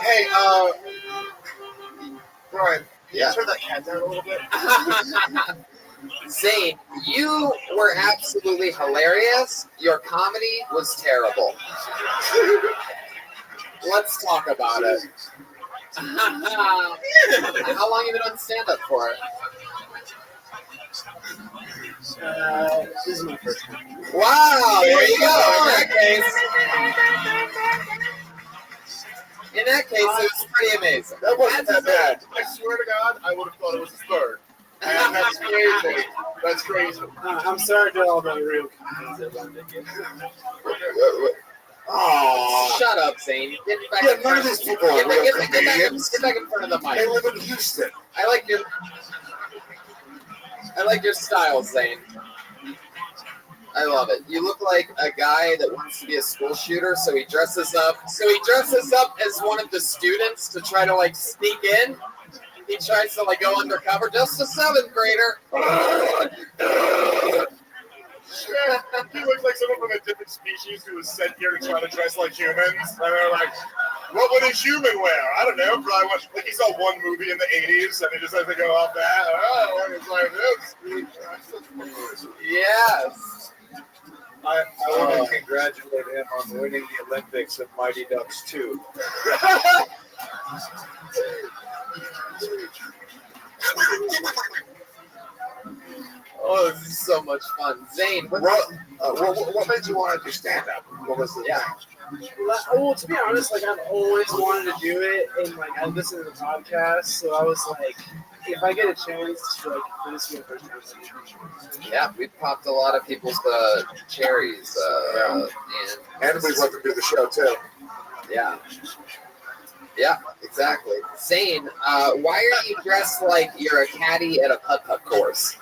Hey, Brian, Yeah. turn that cat down a little bit. Zane, you were absolutely hilarious. Your comedy was terrible. Let's talk about it. How long have you been on stand-up for? This is my first time. Wow, there you go. In that case, it was pretty amazing. That wasn't that bad. I swear to God, I would have thought it was his third. And that's crazy. That's crazy. I'm sorry to all the real comedians that run the game. Oh, shut up, Zane. Get back Yeah, in none of front. these people are real comedians. Get back in front of the They mic. live in Houston. I like your style, Zane. I love it. You look like a guy that wants to be a school shooter, so he dresses up. As one of the students to try to like sneak in. He tries to like go undercover, just a 7th grader. He looks like someone from a different species who was sent here to try to dress like humans. And they're like, what would a human wear? I don't know. Probably like he saw one movie in the 80s and he just has to go off that. Oh, it's like this. Yes. I want to congratulate him on winning the Olympics of Mighty Ducks 2. Oh, this is so much fun. Zane, what made you want to do stand-up? What was it? Yeah. Well, to be honest, like I've always wanted to do it, and like I listen to the podcast, so I was like, if I get a chance to like this is my first time. Yeah, we popped a lot of people's cherries, And we'd love to do the show too. Yeah. Yeah, exactly. Zane, why are you dressed like you're a caddy at a putt-putt course?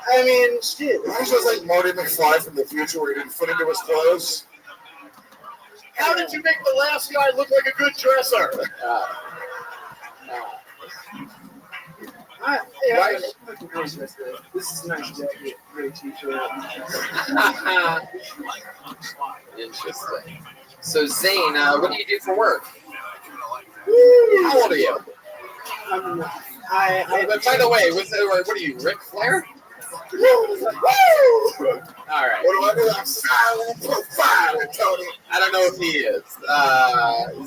I mean, shit. He's just like Marty McFly from the future where he didn't fit into his clothes. How did you make the last guy look like a good dresser? This is a nice jacket, great t-shirt. Interesting. So Zane, what do you do for work? How old are you? By the way, what are you, Ric Flair? All right. What do I do? I'm silent profiling, Tony. I don't know if he is.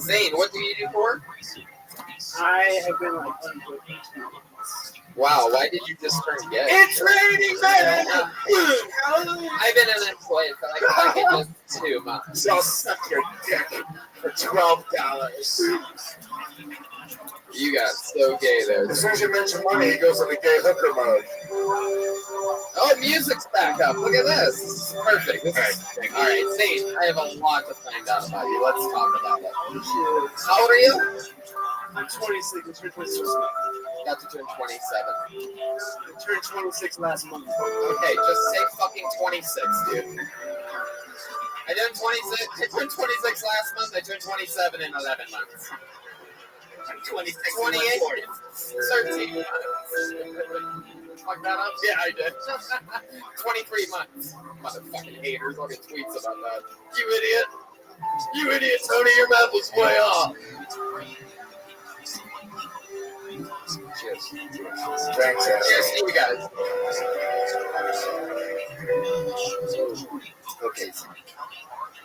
Zane, what do you do for work? I have been like unemployed. Wow, why did you just turn gay? It's raining, man! I've been unemployed for like just 2 months. So I'll suck your dick for $12. You got so gay there. As soon as you mention money, he goes into gay hooker mode. Oh, music's back up. Look at this. This is perfect. All right, Zane, I have a lot to find out about you. Let's talk about it. How old are you? I'm 26. I turned 26. Got to turn 27. I turned 26 last month. Okay, just say fucking 26, dude. I turned 26 last month. I turned 27 in 11 months. 26. 28. 13 months. Fuck that up? Yeah, I did. 23 months. Motherfucking haters. I'll get tweets about that. You idiot. You idiot, Tony. Your math was way off. Cheers. Thanks, Cheers to you guys. Okay, so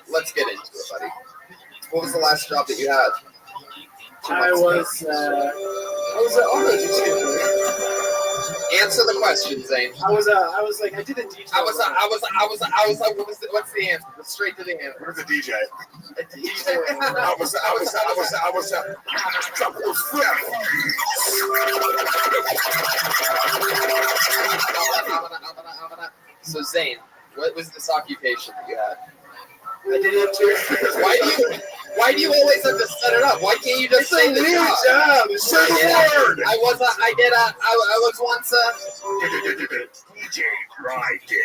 let's get into it, buddy. What was the last job that you had? I was an auto detailer. Answer the question, Zane. I did a detail. I was like, what's the answer? Go straight to the answer. Where's the DJ? A DJ. So Zane, what was this occupation that you had? I did it too. Why do you always have to set it up? Why can't you just say the job? Say the word. I was once a DJ Friday.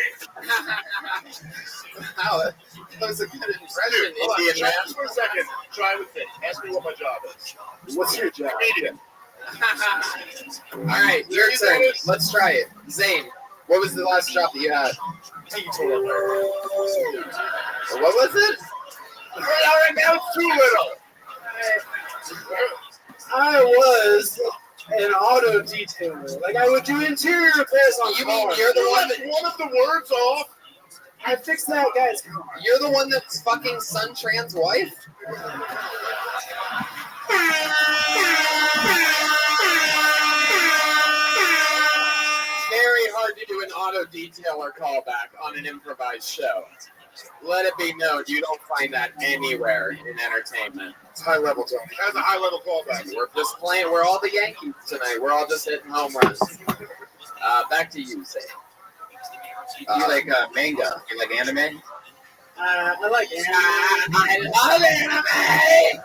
Wow, that was a good impression, Hold on, Indian man. just for a second. Try with it. Ask me what my job is. What's your job? Comedian. All right, your turn. Let's try it. Zane, what was the last job that you had? Detailer. What was it? All right, now it's too little. I was an auto detailer. Like I would do interior repairs on You cars. mean you're the one that One of the words off. I fixed that guy's car. You're the one that's fucking Sun Tran's wife? Very hard to do an auto detailer callback on an improvised show. Let it be known, you don't find that anywhere in entertainment. It's high level, Tony. That's a high level callback. We're just playing. We're all the Yankees tonight. We're all just hitting home runs. Back to you, Zay. You like manga? You like anime? I like anime. I love anime.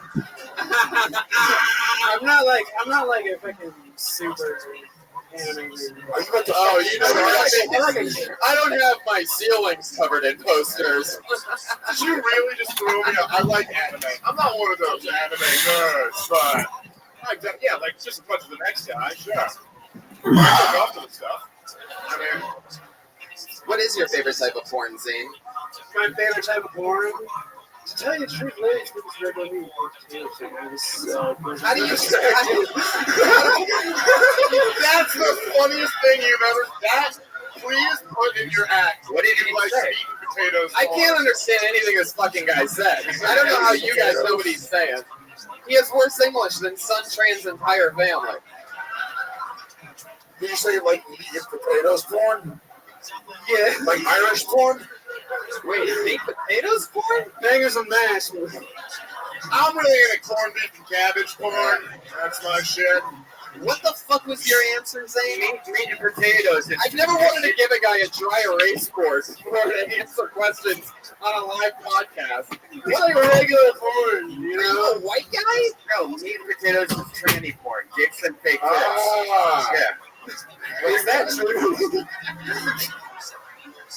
I'm not like a fucking super anime. Oh, you know what? I don't have my ceilings covered in posters. Did you really just throw me out? I like anime. I'm not one of those anime nerds, but yeah, like just as much as the next guy, sure. I look up to the stuff. I mean, What is your favorite type of porn, Zane? My favorite type of porn. To tell you the truth, ladies, because regularly How do you say that's the funniest thing you've ever. That please put in your act. What did you like say? eating potatoes? I can't understand anything this fucking guy said. I don't know how you guys know what he's saying. He has worse English than Sun Tran's entire family. Did you say like meat and potatoes porn? Yeah. Like Irish porn? Wait, baked potatoes porn? bangers and mash. I'm really into corned beef and cabbage porn. That's my shit. What the fuck was your answer, Zane? Meat and potatoes. I've never wanted to give a guy a dry erase board in order to answer questions on a live podcast. It's like regular porn, you Are you know? a white guy? No, meat and potatoes is tranny porn. Dicks and fake tits. Ah. Yeah. Is that true?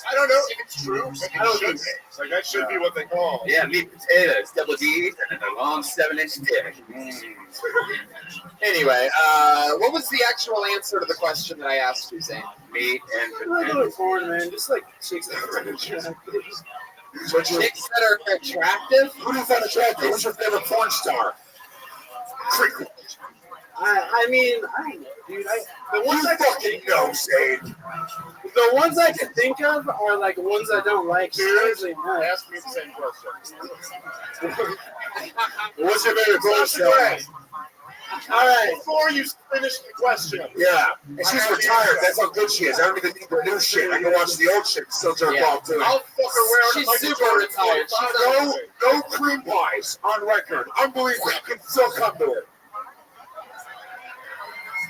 I don't know if it's true, but I don't think so. Like that should be what they call. Yeah, meat and potatoes, double D's, and a long 7-inch dick. Anyway, what was the actual answer to the question that I asked you, Zane? Meat and Regular potatoes. porn, man. Just like chicks that are attractive. Chicks that are attractive? Who do you find attractive? Who's your favorite porn star? I mean, I don't know, dude. The ones You I fucking know, Zane. the ones I can think of are like ones I don't like. Seriously, no. Ask me the same question. What's your favorite porn star? All right. Before you finish the question, Yeah. And she's retired. That's how good she is. I don't even need the new shit. I can watch the old shit. Still jerk Yeah. off to I'll it. fuck her wearing She's like super retired. No cream pies on record. Unbelievable. You can still come to it.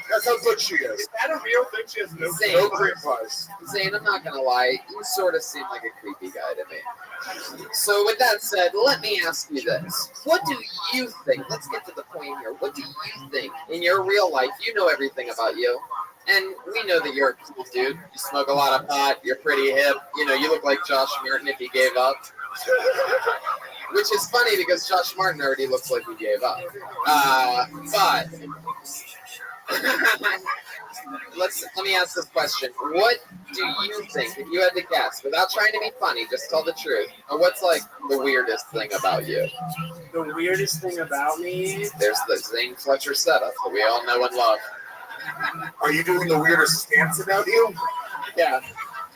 That's how good she is. Is that a real thing? She has no Zane. No cream pies. Zane, I'm not gonna lie, you sort of seem like a creepy guy to me. So with that said, let me ask you this. What do you think? Let's get to the point here. What do you think in your real life? You know everything about you. And we know that you're a cool dude. You smoke a lot of pot, you're pretty hip, you know, you look like Josh Martin if he gave up. Which is funny because Josh Martin already looks like he gave up. But let me ask this question. What do you think, if you had to guess, without trying to be funny, just tell the truth, what's like the weirdest thing about you? The weirdest thing about me. There's the Zane Fletcher setup that we all know and love. Are you doing the weirdest stance about you? Yeah.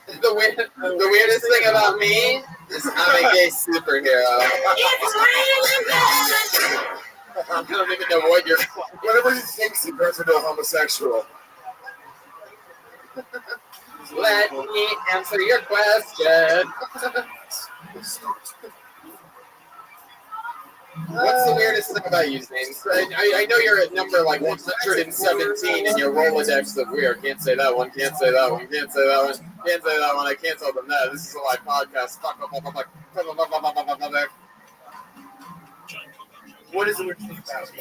The weirdest thing about me is I'm a gay superhero. I don't even know what you're. Whatever he thinks, he turns into a homosexual. Let me answer your question. What's the weirdest thing about you, Zane? I know you're at number like 117 in your Rolodex of weird. Can't say that one, can't say that one, can't say that one, can't say that one, I can't tell them that. This is a live podcast. What is the weird thing about me?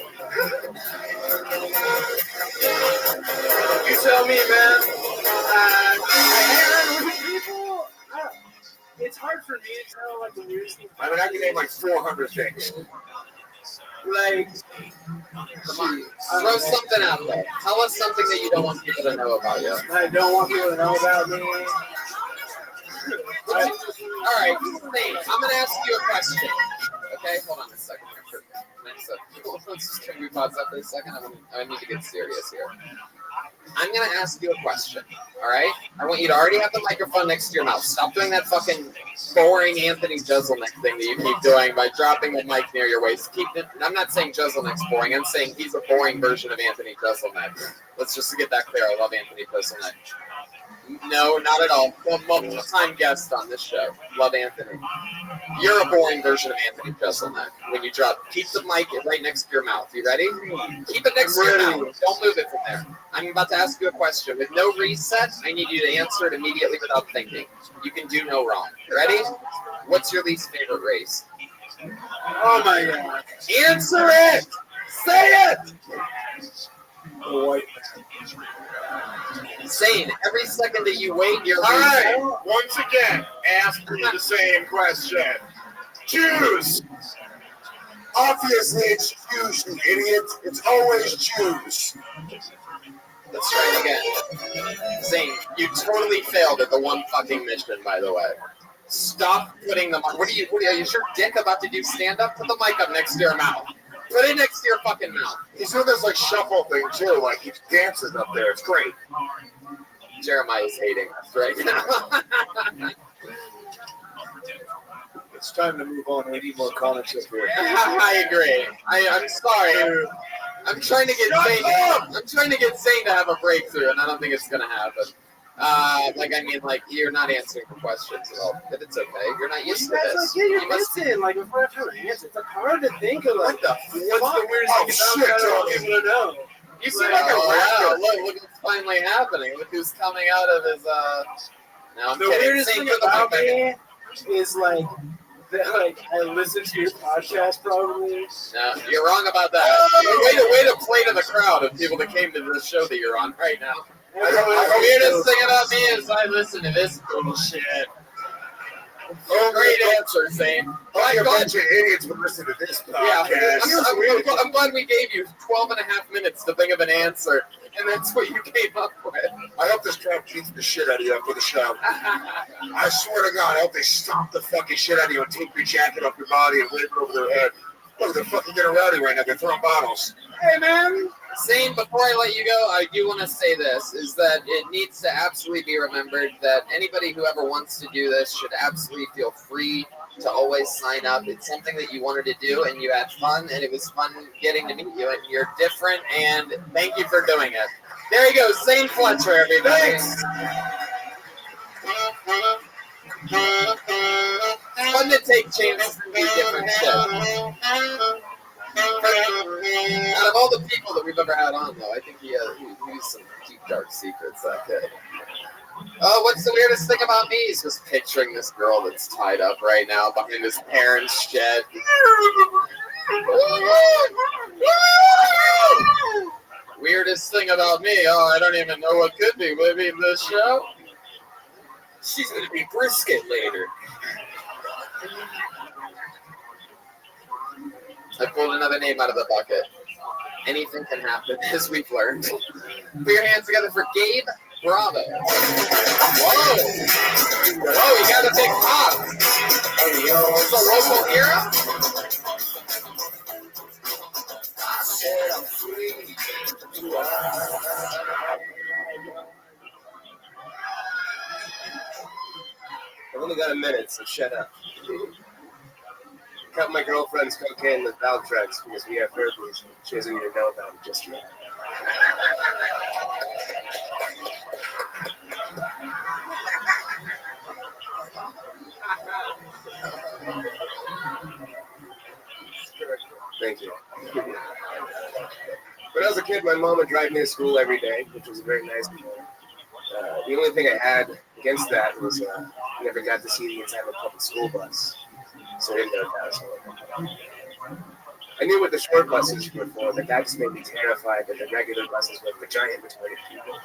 You tell me, man. It's hard for me to tell like the weirdest thing. I mean, I can name like 400 things. Like, Come on, throw something out there. Tell us something that you don't want people to know about you. I don't want people to know about me. All right, Zane, I'm going to ask you a question. Okay, hold on a second. Can we pause that for a second? I need to get serious here. I'm going to ask you a question, all right? I want you to already have the microphone next to your mouth. Stop doing that fucking boring Anthony Jeselnik thing that you keep doing by dropping the mic near your waist. I'm not saying Jeselnik's boring. I'm saying he's a boring version of Anthony Jeselnik. Let's just get that clear. I love Anthony Jeselnik. No, not at all. Multiple-time guest on this show. Love Anthony. You're a boring version of Anthony Jeselnik. When you drop, keep the mic right next to your mouth. You ready? Keep it next to your mouth. Don't move it from there. I'm about to ask you a question. With no reset, I need you to answer it immediately without thinking. You can do no wrong. Ready? What's your least favorite race? Oh my God. Answer it! Say it! White Insane. Every second that you wait, you're All right. Once again, ask the same question. Choose. Obviously, it's Jews, you idiot. It's always Jews. Let's try it again. Zane, you totally failed at the one fucking mission, by the way. Stop putting the mic. What are you, is your dick about to do stand up? Put the mic up next to your mouth. Put it next to your fucking mouth. He's doing this like shuffle thing too, like he dances up there. It's great. Jeremiah's hating us right now. It's time to move on. We need more comments up here. I agree. I'm sorry. I'm trying to get Zane. I'm trying to get Zane to have a breakthrough, and I don't think it's gonna happen. You're not answering the questions at all. But it's okay. You're not used to this. You're missing. Like, if I have to answer, it's hard to think of. Like, what's the weirdest thing about that? I don't even know. You seem like a rapper. Look what's finally happening. Look who's coming out of his. No, I'm the kidding. weirdest thing about me is like I listen to your podcast probably. No, you're wrong about that. Way to play to the crowd of people that came to the show that you're on right now. The weirdest thing about me is I listen to this bullshit. Great answer, Zane. A bunch of idiots would listen to this podcast. Yeah, I'm glad we gave you 12 and a half minutes to think of an answer, and that's what you came up with. I hope this crowd beats the shit out of you after the show. I swear to God, I hope they stomp the fucking shit out of you and take your jacket off your body and wave it over their head. Look, they're fucking getting rowdy right now. They're throwing bottles. Hey, man. Zane, before I let you go, I do want to say this, is that it needs to absolutely be remembered that anybody who ever wants to do this should absolutely feel free to always sign up. It's something that you wanted to do, and you had fun, and it was fun getting to meet you, and you're different, and thank you for doing it. There you go, Zane Fletcher, everybody. Thanks. It's fun to take chances and do different shit. Out of all the people that we've ever had on, though, I think he has some deep, dark secrets, that kid. Oh, what's the weirdest thing about me? He's just picturing this girl that's tied up right now behind his parents' shed. Weirdest thing about me? Oh, I don't even know what could be. Maybe this show? She's going to be brisket later. I pulled another name out of the bucket. Anything can happen, as we've learned. Put your hands together for Gabe Bravo. Whoa! Whoa, you got a big pop. It's a local hero? I've only got a minute, so shut up. Cut my girlfriend's cocaine with Valtrex because we have herpes. She doesn't even know about it just yet. Thank you. When I was a kid, my mom would drive me to school every day, which was very nice. The only thing I had against that was I never got to see the inside of a public school bus. So I didn't know that was what I knew what the short buses were for, but that just made me terrified that the regular buses were for giant retarded people.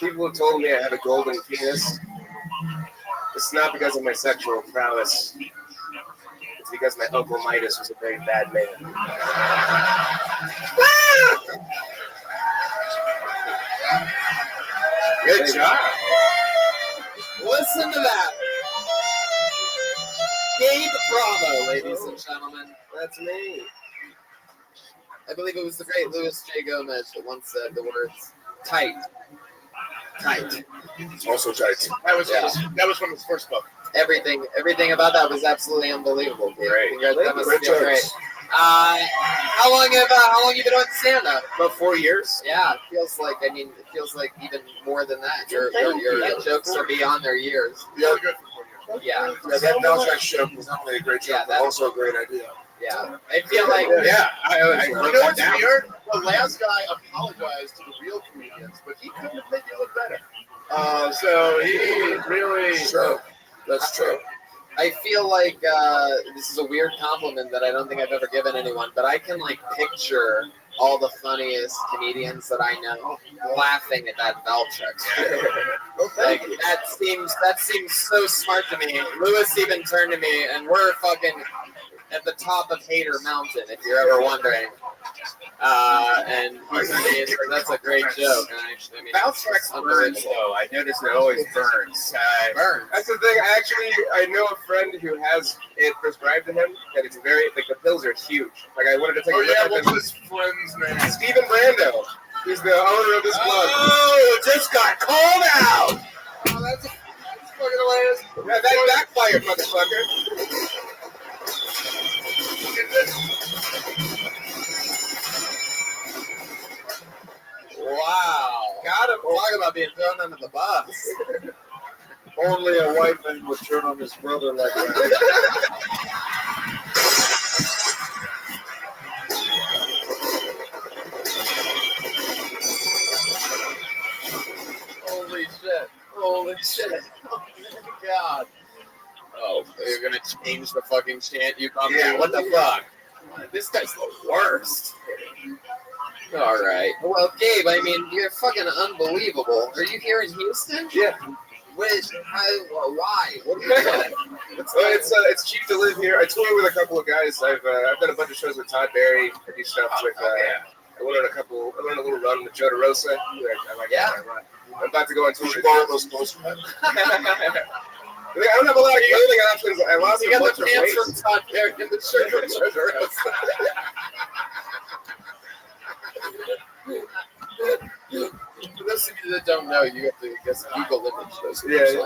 People have told me I have a golden penis. It's not because of my sexual prowess. It's because my Uncle Midas was a very bad man. Good job. Listen to that. Gabe Bravo, ladies and gentlemen. That's me. I believe it was the great Louis J. Gomez that once said the words tight. Tight. Also tight. That was from his first book. Everything about that was absolutely unbelievable. Gabe. Great. That must Great feel great. jokes. How long have you been on stand-up? About 4 years. Yeah, it feels like even more than that. Your jokes are beyond their years. Yeah. Yeah. That Valtrex show was not only a great joke, but also a great idea. Yeah. I feel like I You wrote know that what's down. weird? The last guy apologized to the real comedians, but he couldn't have made you look better. So he really. Sure. That's true. I feel like this is a weird compliment that I don't think I've ever given anyone, but I can like picture all the funniest comedians that I know laughing at that Valtrex. Like that seems so smart to me. Lewis even turned to me, and we're fucking at the top of Hater Mountain, if you're ever wondering. And that's a great joke. I mean, Valtrex burns, though. I noticed it always burns. burns. That's the thing. I know a friend who has it prescribed to him, and it's very, like, the pills are huge. Like, I wanted to take a look at them. What's his friend's name? Stephen Brando. He's the owner of this club. Oh, it just got called out. Oh, that's fucking hilarious. Yeah, that backfired, motherfucker. Wow. Got him. Talk about being thrown under the bus. Only a white man would turn on his brother like that. Holy shit. Holy shit. Oh my god. Oh, you're gonna change the fucking chant you got Yeah, what the fuck? This guy's the worst. Alright. Well, Gabe, I mean, you're fucking unbelievable. Are you here in Houston? Yeah. Why? What are you doing? It's cheap to live here. I tour with a couple of guys. I've done a bunch of shows with Todd Barry. I do stuff with. I went on a little run with Joe DeRosa. I like that run. I'm about to go on tour. You should borrow those clothes from him. I don't have a lot of clothing options. I lost You a got bunch the of pants weight. from Todd Barry and the shirt from Joe DeRosa. For those of you that don't know, you have to just Google image those. Yeah.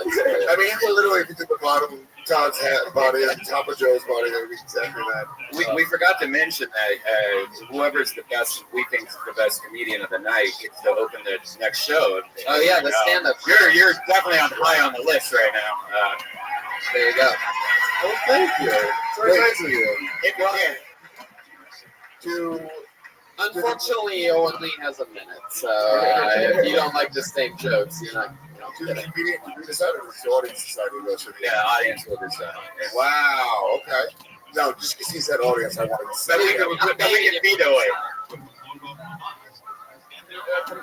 I mean, literally, if you took the bottom of Todd's body and top of Joe's body, that would be exactly that. We forgot to mention that whoever's the best, we think is the best comedian of the night, gets to open the next show. Oh yeah, the stand-up. You're definitely high on the list right now. There you go. Oh, thank you. It's very nice of you. It Unfortunately, he only has a minute, so if you don't like the same jokes, you're not. Do the comedian decide or does the audience decide who goes to the Yeah, audience will decide. Wow, okay. No, just because he said audience, I wanted to say Then we can veto it.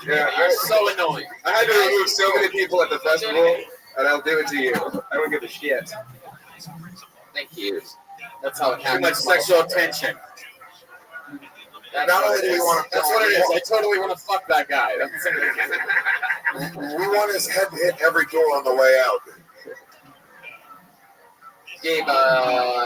Yeah, You're so annoying. I had to remove so many people at the festival, and I'll do it to you. I don't give a shit. Thank you. That's how it Too happens. much sexual tension. Not only do we want to, That's what it is. I totally want to fuck that guy. we want his head to hit every door on the way out. Gabe,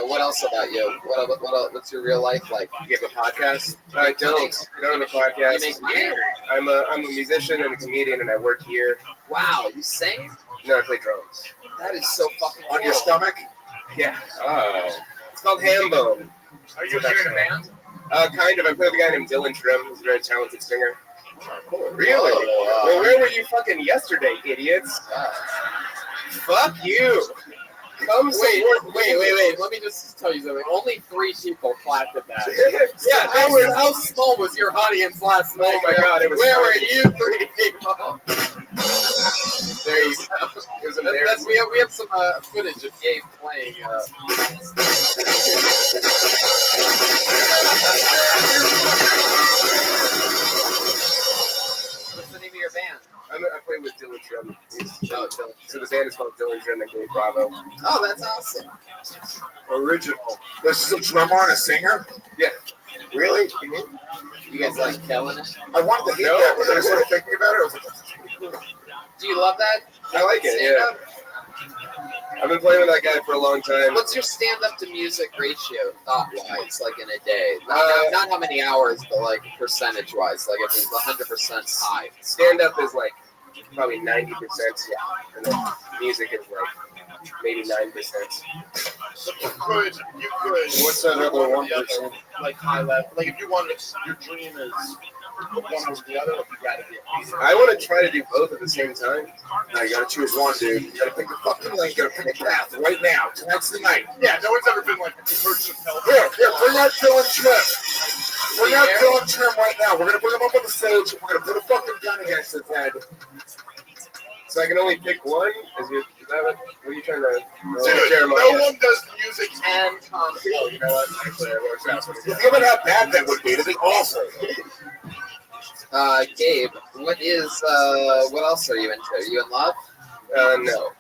what else about you? What's your real life like? You have a podcast? I don't have a podcast. You make money? I'm a musician and a comedian, and I work here. Wow, you sing? No, I play drums. That is so fucking On your cool. stomach? Yeah. Oh. It's called Hambo. Are you in a band? Kind of. I play with a guy named Dylan Trim. He's a very talented singer. Really? Oh, Well, where were you fucking yesterday, idiots? Fuck you. Come Wait. Let me just tell you something. Only 3 people clapped at that. Yeah, How small was your audience last night? Oh my God, it was Where were funny. you 3 people? There you go. It was embarrassing. We have some footage of Gabe playing. What's the name of your band? I play with Dylan Trim. So the band is called Dylan Trim and Gabe Bravo. Oh, that's awesome. Original. This is a drummer and a singer? Yeah. Really? You guys like killing it? I wanted to hit that, but I was sort of thinking about it. I was like, Do you love that? I like it, yeah. I've been playing with that guy for a long time. What's your stand-up to music ratio, thought-wise, like in a day? Not how many hours, but like percentage-wise. Like if it's 100% high. Stand-up is like probably 90%, yeah. And then music is like maybe 9%. You could. What's that other 1%? Like high level. Like if you wanted, your dream is one over the other. You gotta be. I want to try to do both at the same time. No, you gotta choose one, dude. You gotta pick the fucking lane. You gotta pick a path right now. Tonight's the night. Yeah, no one's ever been like the person of hell. Here, bring out Phil and Trim. Bring out Phil and Trim right now. We're gonna bring them up on the stage. We're gonna put a fucking gun against his head. So I can only pick one? Is that what are you trying to... Dude, no one does music and comedy. Oh, you know what? Actually, it works out. Think about how bad that would be. It'd be awful. Gabe, what else are you into? Are you in love? No, not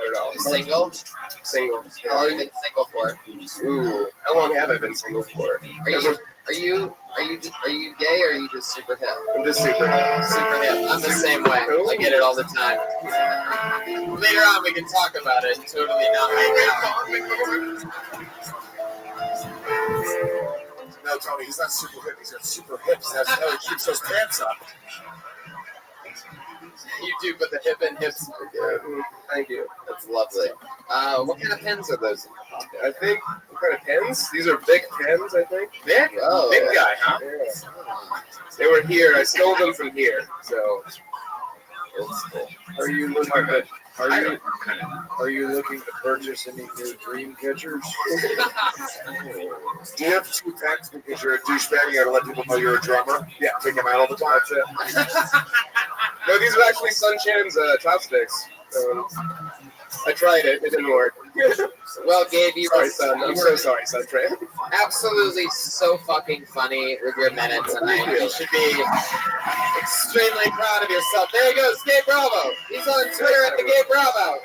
at all. Single? Single. How long have you been single for? Ooh, how long have I been single for? Are you gay or are you just super hip? I'm just super hip. Super hip. I'm the same way. I get it all the time. Later on, we can talk about it. Totally not right now. No, Tony, he's not super hip. He's got super hips. That's how he keeps those pants up. You do, but the hip and hips. Thank you. That's lovely. What kind of pens are those in your pocket? I think, what kind of pens? These are big pens, I think. Big? Oh, Big guy, huh? Yeah. They were here. I stole them from here. So, Are you looking to purchase any new dream catchers? Do you have 2 pens because you're a douchebag and you gotta let people know you're a drummer? Yeah, take them out all the time. That's it. No, these are actually Sunchan's chopsticks. I tried it. It didn't work. Well, Gabe, you Sorry, were son. I'm so sorry, Sunchan. absolutely so fucking funny with your minute tonight. You should be extremely proud of yourself. There he goes, Gabe Bravo. He's on Twitter at the Gabe Bravo.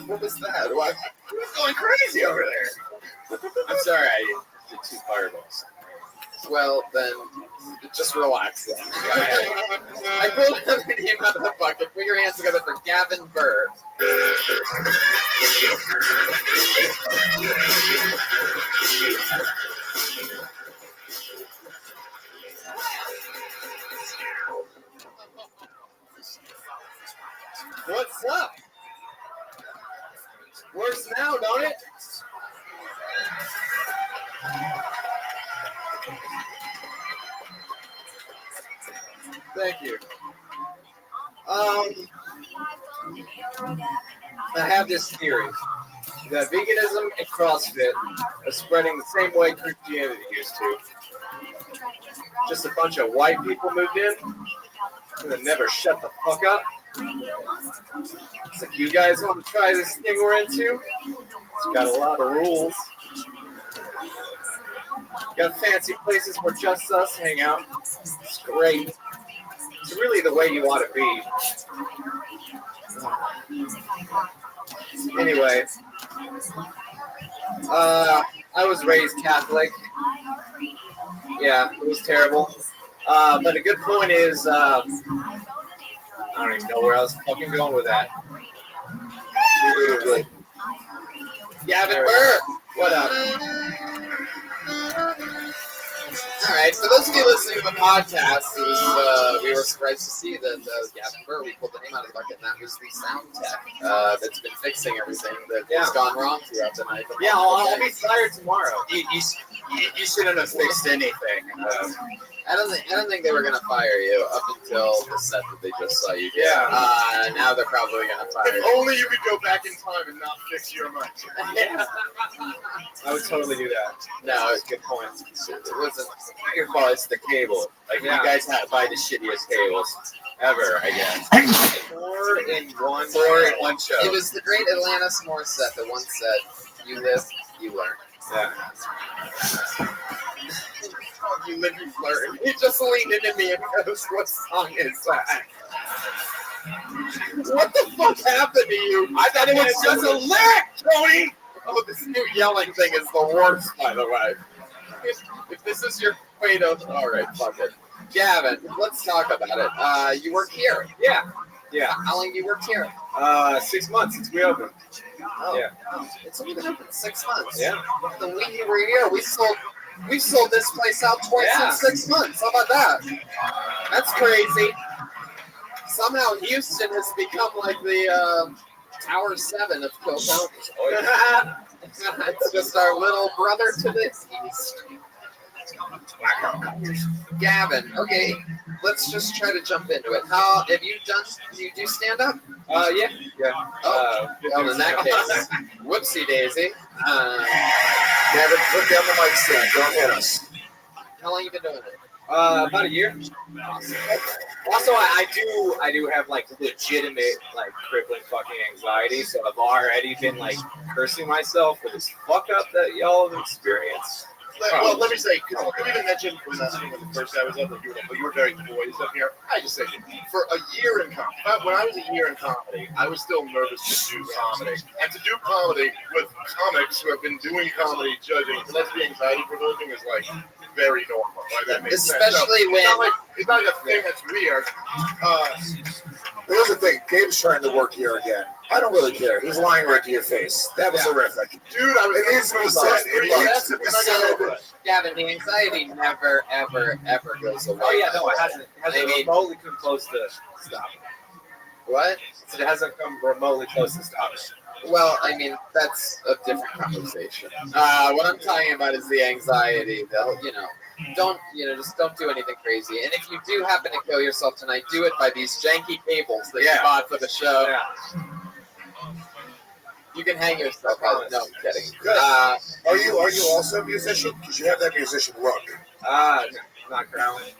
What was that? What? Who's going crazy over there? I'm sorry, I did 2 fireballs. Well, then, just relax then. I pulled another name out of the bucket. Put your hands together for Gavin Burr. What's up? Works now, don't it? Thank you. I have this theory that veganism and CrossFit are spreading the same way Christianity used to. Just a bunch of white people moved in and they never shut the fuck up. It's like, you guys want to try this thing we're into? It's got a lot of rules. Got fancy places where just us hang out. It's great. It's really the way you want to be. Anyway, I was raised Catholic. Yeah, it was terrible. But a good point is, I don't even know where I was fucking going with that. Gavin Burr, what up? All right, for those of you listening to the podcast, we were surprised to see that Gavin Burr, we pulled the name out of the bucket, and that was the sound tech that's been fixing everything that's gone wrong throughout the night. Yeah, I'll be fired tomorrow. You shouldn't have fixed anything. I don't think they were gonna fire you up until the set that they just saw you do. Yeah. Now they're probably gonna fire If you. only you could go back in time and not fix your mic. Yeah. I would totally do that. No, it's a good point. It wasn't. Not your fault, it's the cable. Like, Yeah. you guys buy the shittiest cables ever, I guess. 4 in 1. 4 in 1 show. It was the great Alanis Morissette that once said, "You live, you learn." Yeah. You live, you learn. He just leaned into me and goes, "What song is that?" What the fuck happened to you? I thought it was just a lyric, Tony. Oh, this new yelling thing is the worst, by the way. If this is your way to, all right, fuck it. Gavin, let's talk about it. You work here. Yeah. How long you worked here? 6 months since we opened. Oh, Yeah. it's only been 6 months. Yeah. The week you were here, we sold this place out twice in 6 months. How about that? That's crazy. Somehow Houston has become like the Tower 7 of Cook County. It's just our little brother to the east. Gavin, okay, let's just try to jump into it. How have you done? Do you do stand up? Yeah. Well, in that case, whoopsie daisy. Gavin, put down the mic stand. Don't hit us. How long you been doing it? About a year. Also, I do have like legitimate like crippling fucking anxiety, so I've already been like cursing myself for this fuck up that y'all have experienced. Well, let me say, because you even mentioned when the first guy was up, that you were very poised up here. I just say, for a year in comedy, when I was a year in comedy, I was still nervous to do comedy. And to do comedy with comics who have been doing comedy judging, and that's the anxiety provoking, is like very normal. Right? That makes Especially sense. It's not a thing that's weird. Here's the thing. Gabe's trying to work here again. I don't really care. He's lying right to your face. That was horrific. Dude, it needs to be said. It needs to be said. Gavin, the anxiety never, ever, ever goes away. Oh yeah, no, it hasn't. Remotely come close to stopping. What? It hasn't come remotely close to stopping. Well, I mean, that's a different conversation. What I'm talking about is the anxiety. Just don't do anything crazy. And if you do happen to kill yourself tonight, do it by these janky cables that you bought for the show. Yeah. You can hang yourself out. No, I'm kidding. Good. Are you also a musician? Because you have that musician look. Not currently.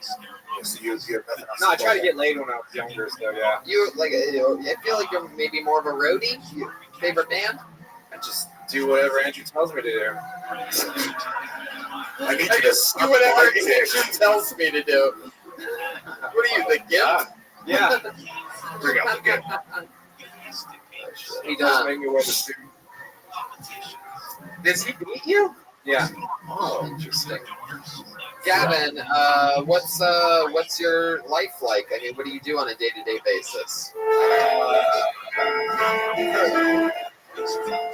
So you have nothing else. No, I tried to get laid when I was younger, so yeah. You like? I feel like you're maybe more of a roadie. Your favorite band? I just do whatever Andrew tells me to do. I need I you to just do whatever Andrew tells me to do. What are you, the gift? Yeah. Bring out the gift. He does make me wear the suit. Does he beat you? Yeah. Oh, interesting. Gavin, what's your life like? I mean, what do you do on a day-to-day basis?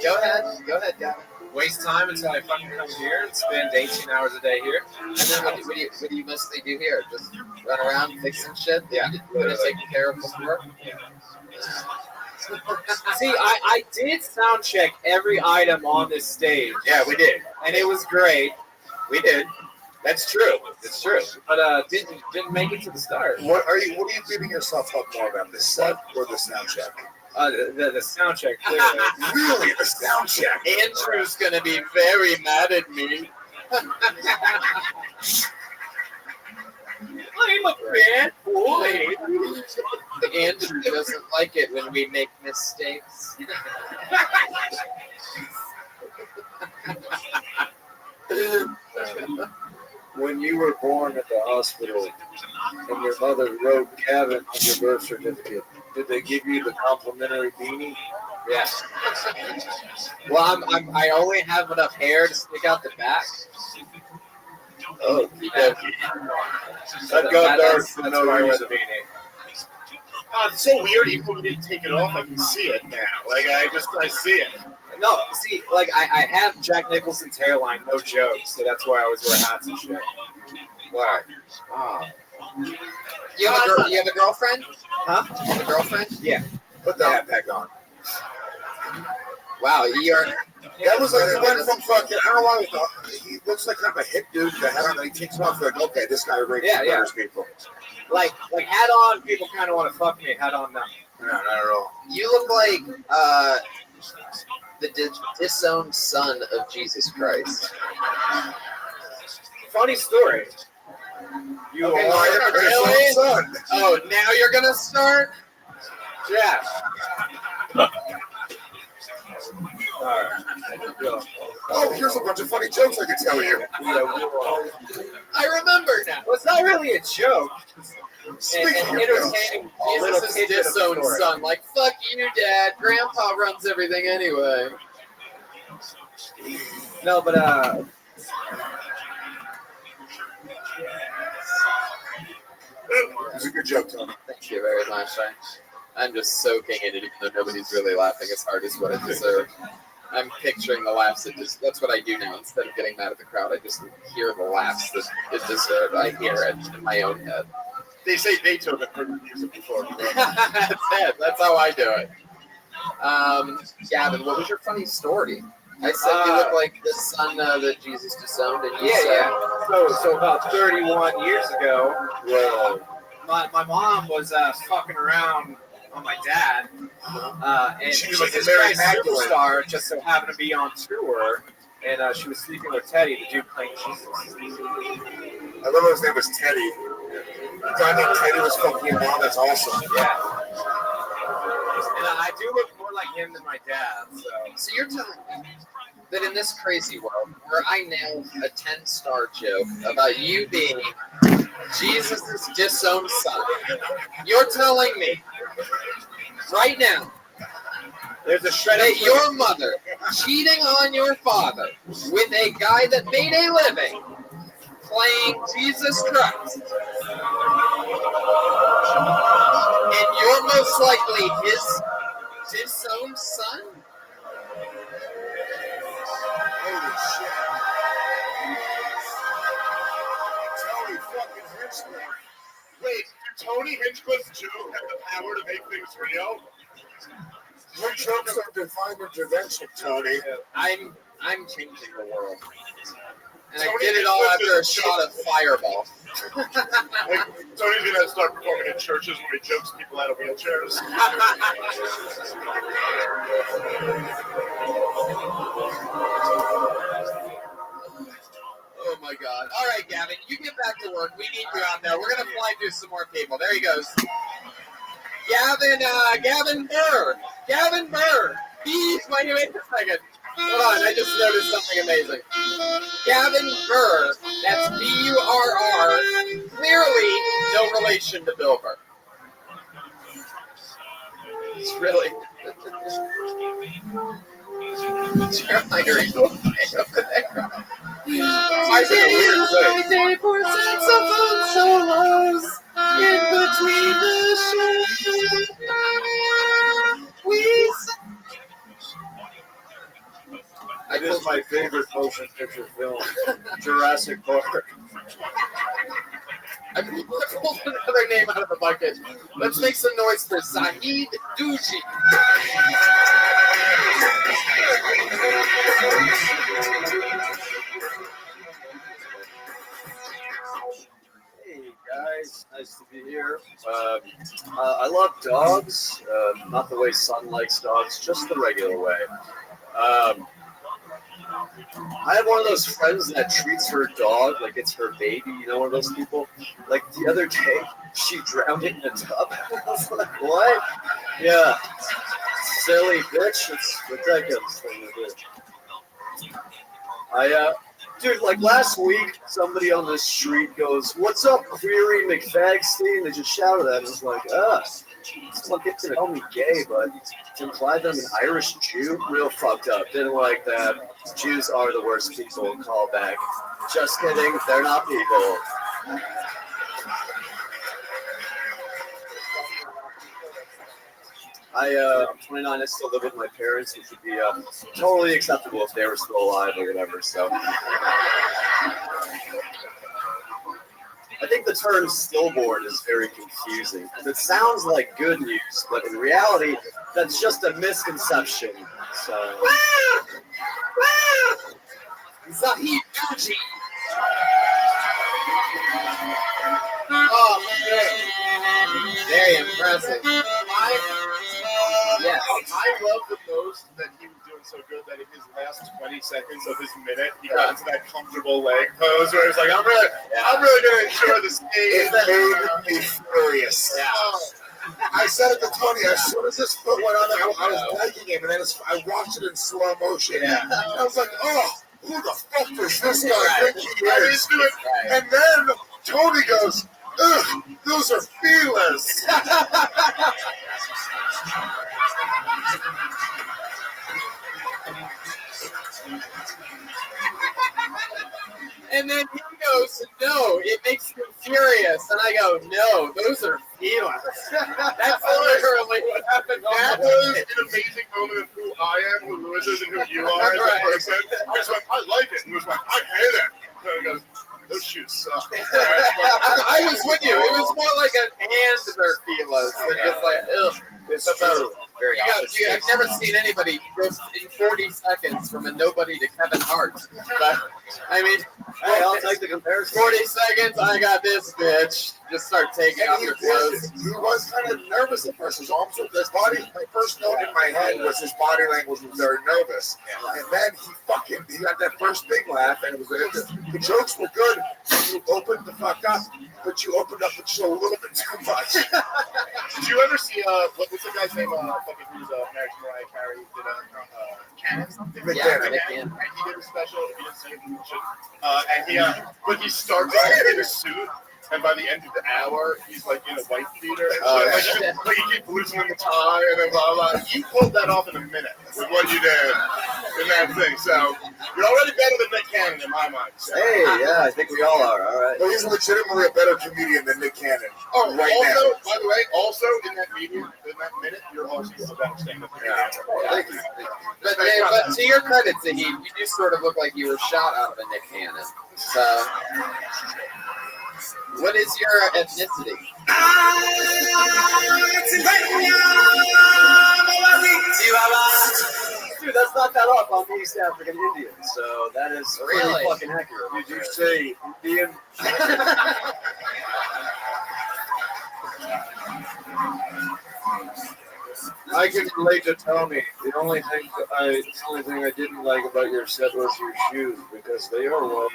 Go ahead, Gavin. Waste time until I fucking come here and spend 18 hours a day here. And then what do you mostly do here? Just run around fixing shit? Yeah. Taking care of before? See, I did sound check every item on this stage. Yeah, we did. And it was great. We did. That's true. It's true. But didn't make it to the start. What are you beating yourself up more about, the set or the sound check? The sound check. Clearly. Really, the sound check. Andrew's gonna be very mad at me. I'm a bad boy. Andrew doesn't like it when we make mistakes. When you were born at the hospital and your mother wrote Gavin on your birth certificate, did they give you the complimentary beanie? Yes. Well, I only have enough hair to stick out the back. Oh, Yeah. I've got That's dark. why I wear the beanie. It's so weird. Even when we didn't take it off, I can see it now. Like I see it. No, see, like I have Jack Nicholson's hairline, no joke. So that's why I always wear hats and shit. Why? Oh. You have a girlfriend? Huh? You have a girlfriend? Yeah. Put the hat back on. Wow, you're. That was like he went from fucking. I don't know why we thought he looks like kind of a hip dude with a hat on. And he takes it off. Like, okay, this guy rapes people. Like hat on, people kind of want to fuck me. Hat on, no. No, not at all. You look like the disowned son of Jesus Christ. Funny story. You Okay, are really? Son. Oh, now you're gonna start? Yeah. All right. Go. Oh, here's a bunch of funny jokes I can tell you. I remember now. Well, it's not really a joke. Speaking And of entertaining little Jesus' tidbit of the disowned story. son. Like, fuck you, Dad. Grandpa runs everything anyway. No, but It was a good joke, Tony. Thank you very much. I'm just soaking in it, even though nobody's really laughing as hard as what it deserved. I'm picturing the laughs that just, that's what I do now. Instead of getting mad at the crowd, I just hear the laughs that it deserved. I hear it in my own head. They say Beethoven heard music before. That's it. That's how I do it. Gavin, what was your funny story? I said you look like the son that Jesus disowned, and you said... So about 31 years ago, my mom was fucking around on my dad, and She was she's like this a Mary guy's Magdalene. superstar, just so happened to be on tour, and she was sleeping with Teddy, the dude playing Jesus. I love his name was Teddy. The guy named Teddy was fucking your mom. That's awesome. Yeah. And I do look more like him than my dad, so. So you're telling me that in this crazy world, where I nailed a 10-star joke about you being Jesus' disowned son, you're telling me right now There's a shred that of your mother cheating on your father with a guy that made a living playing Jesus Christ, and you're most likely his disowned son? Holy shit. Tony fucking Hinchcliffe. Wait, Tony Hinchcliffe too had the power to make things real? Your jokes are divine intervention, Tony. I'm changing the world. And I Tony did it all Hinchcliffe after a is shot of Fireball. Like, Tony's gonna start performing in churches where he jokes people out of wheelchairs. Oh my God. All right, Gavin, you get back to work. We need you out there. We're going to fly through some more people. There he goes. Gavin Burr. Gavin Burr. Wait a second. Hold on, I just noticed something amazing. Gavin Burr, that's B-U-R-R, clearly no relation to Bill Burr. It's really... Jeremiah over there. I think a weird thing. In between the It is my favorite motion picture film, Jurassic Park. I pulled another name out of the bucket. Let's make some noise for Zahid Duji. Hey guys, nice to be here. I love dogs, not the way Son likes dogs, just the regular way. I have one of those friends that treats her dog like it's her baby. You know, one of those people. Like the other day, she drowned it in a tub. I was like, what? Yeah, silly bitch. It's ridiculous thing to do. Dude, like last week, somebody on the street goes, "What's up, Query McFagstein?" They just shouted at me. I was like, someone gets to call me gay, but to imply that I'm an Irish Jew, real fucked up. Didn't like that. Jews are the worst people. Call back. Just kidding. They're not people. I'm 29. I still live with my parents, which would be totally acceptable if they were still alive or whatever. So, I think the term stillborn is very confusing because it sounds like good news, but in reality, that's just a misconception. So, Zahid Duji. Oh, man. Very impressive. Yes. I love the most that he was doing so good that in his last 20 seconds of his minute, he got into that comfortable leg pose where he's like, I'm really going to enjoy the stage. It made me furious. Yeah. I said it to Tony, as soon as his foot went on there, I was liking him, and then I watched it in slow motion. Yeah. And I was like, oh, who the fuck does this guy think he I'm is? into it. And then Tony goes, ugh, those are feelers. And then he goes, no, it makes me furious. And I go, no, those are feelings. That's literally what happened. That was an amazing moment of who I am, who Lewis is, and who you are as a person. I was like, I like it. And Lewis was like, I hate it. And he goes, those shoes suck. I was with you. It was more like an and their feelers. They're just like, ugh. It's true. Very I've never seen anybody go in 40 seconds from a nobody to Kevin Hart. But, I mean, Hey, I'll take the comparison. 40 seconds, I got this bitch. Just start taking off your clothes. He was kind of nervous at first. His arms were his body. My first note in my head was his body language was very nervous. And then he got that first big laugh, and it was the jokes were good. You opened the fuck up, but you opened up just a little bit too much. Did you ever see what's the guy's name? Fucking who's married to Mariah Carey? Did Cannon something? Yeah, and he did a special. If you didn't see it, you should. But he starts out in a suit. And by the end of the hour, he's like in a white beater. Like he keeps loosening the tie and then blah, blah. You pulled that off in a minute with what you did in that thing. So you're already better than Nick Cannon in my mind. So. Hey, yeah, I think we all are. All right. But he's legitimately a better comedian than Nick Cannon. Oh, right also, now. By the way, also in that minute, you're also a better stand-up comedian. Thank you. But to your credit, Zahid, you do sort of look like you were shot out of a Nick Cannon. So... What is your ethnicity? Dude, that's not that off. I'm East African Indian, so that is really fucking accurate. Did you say Indian? I can relate to Tommy. The only thing I didn't like about your set was your shoes because they are rubbed.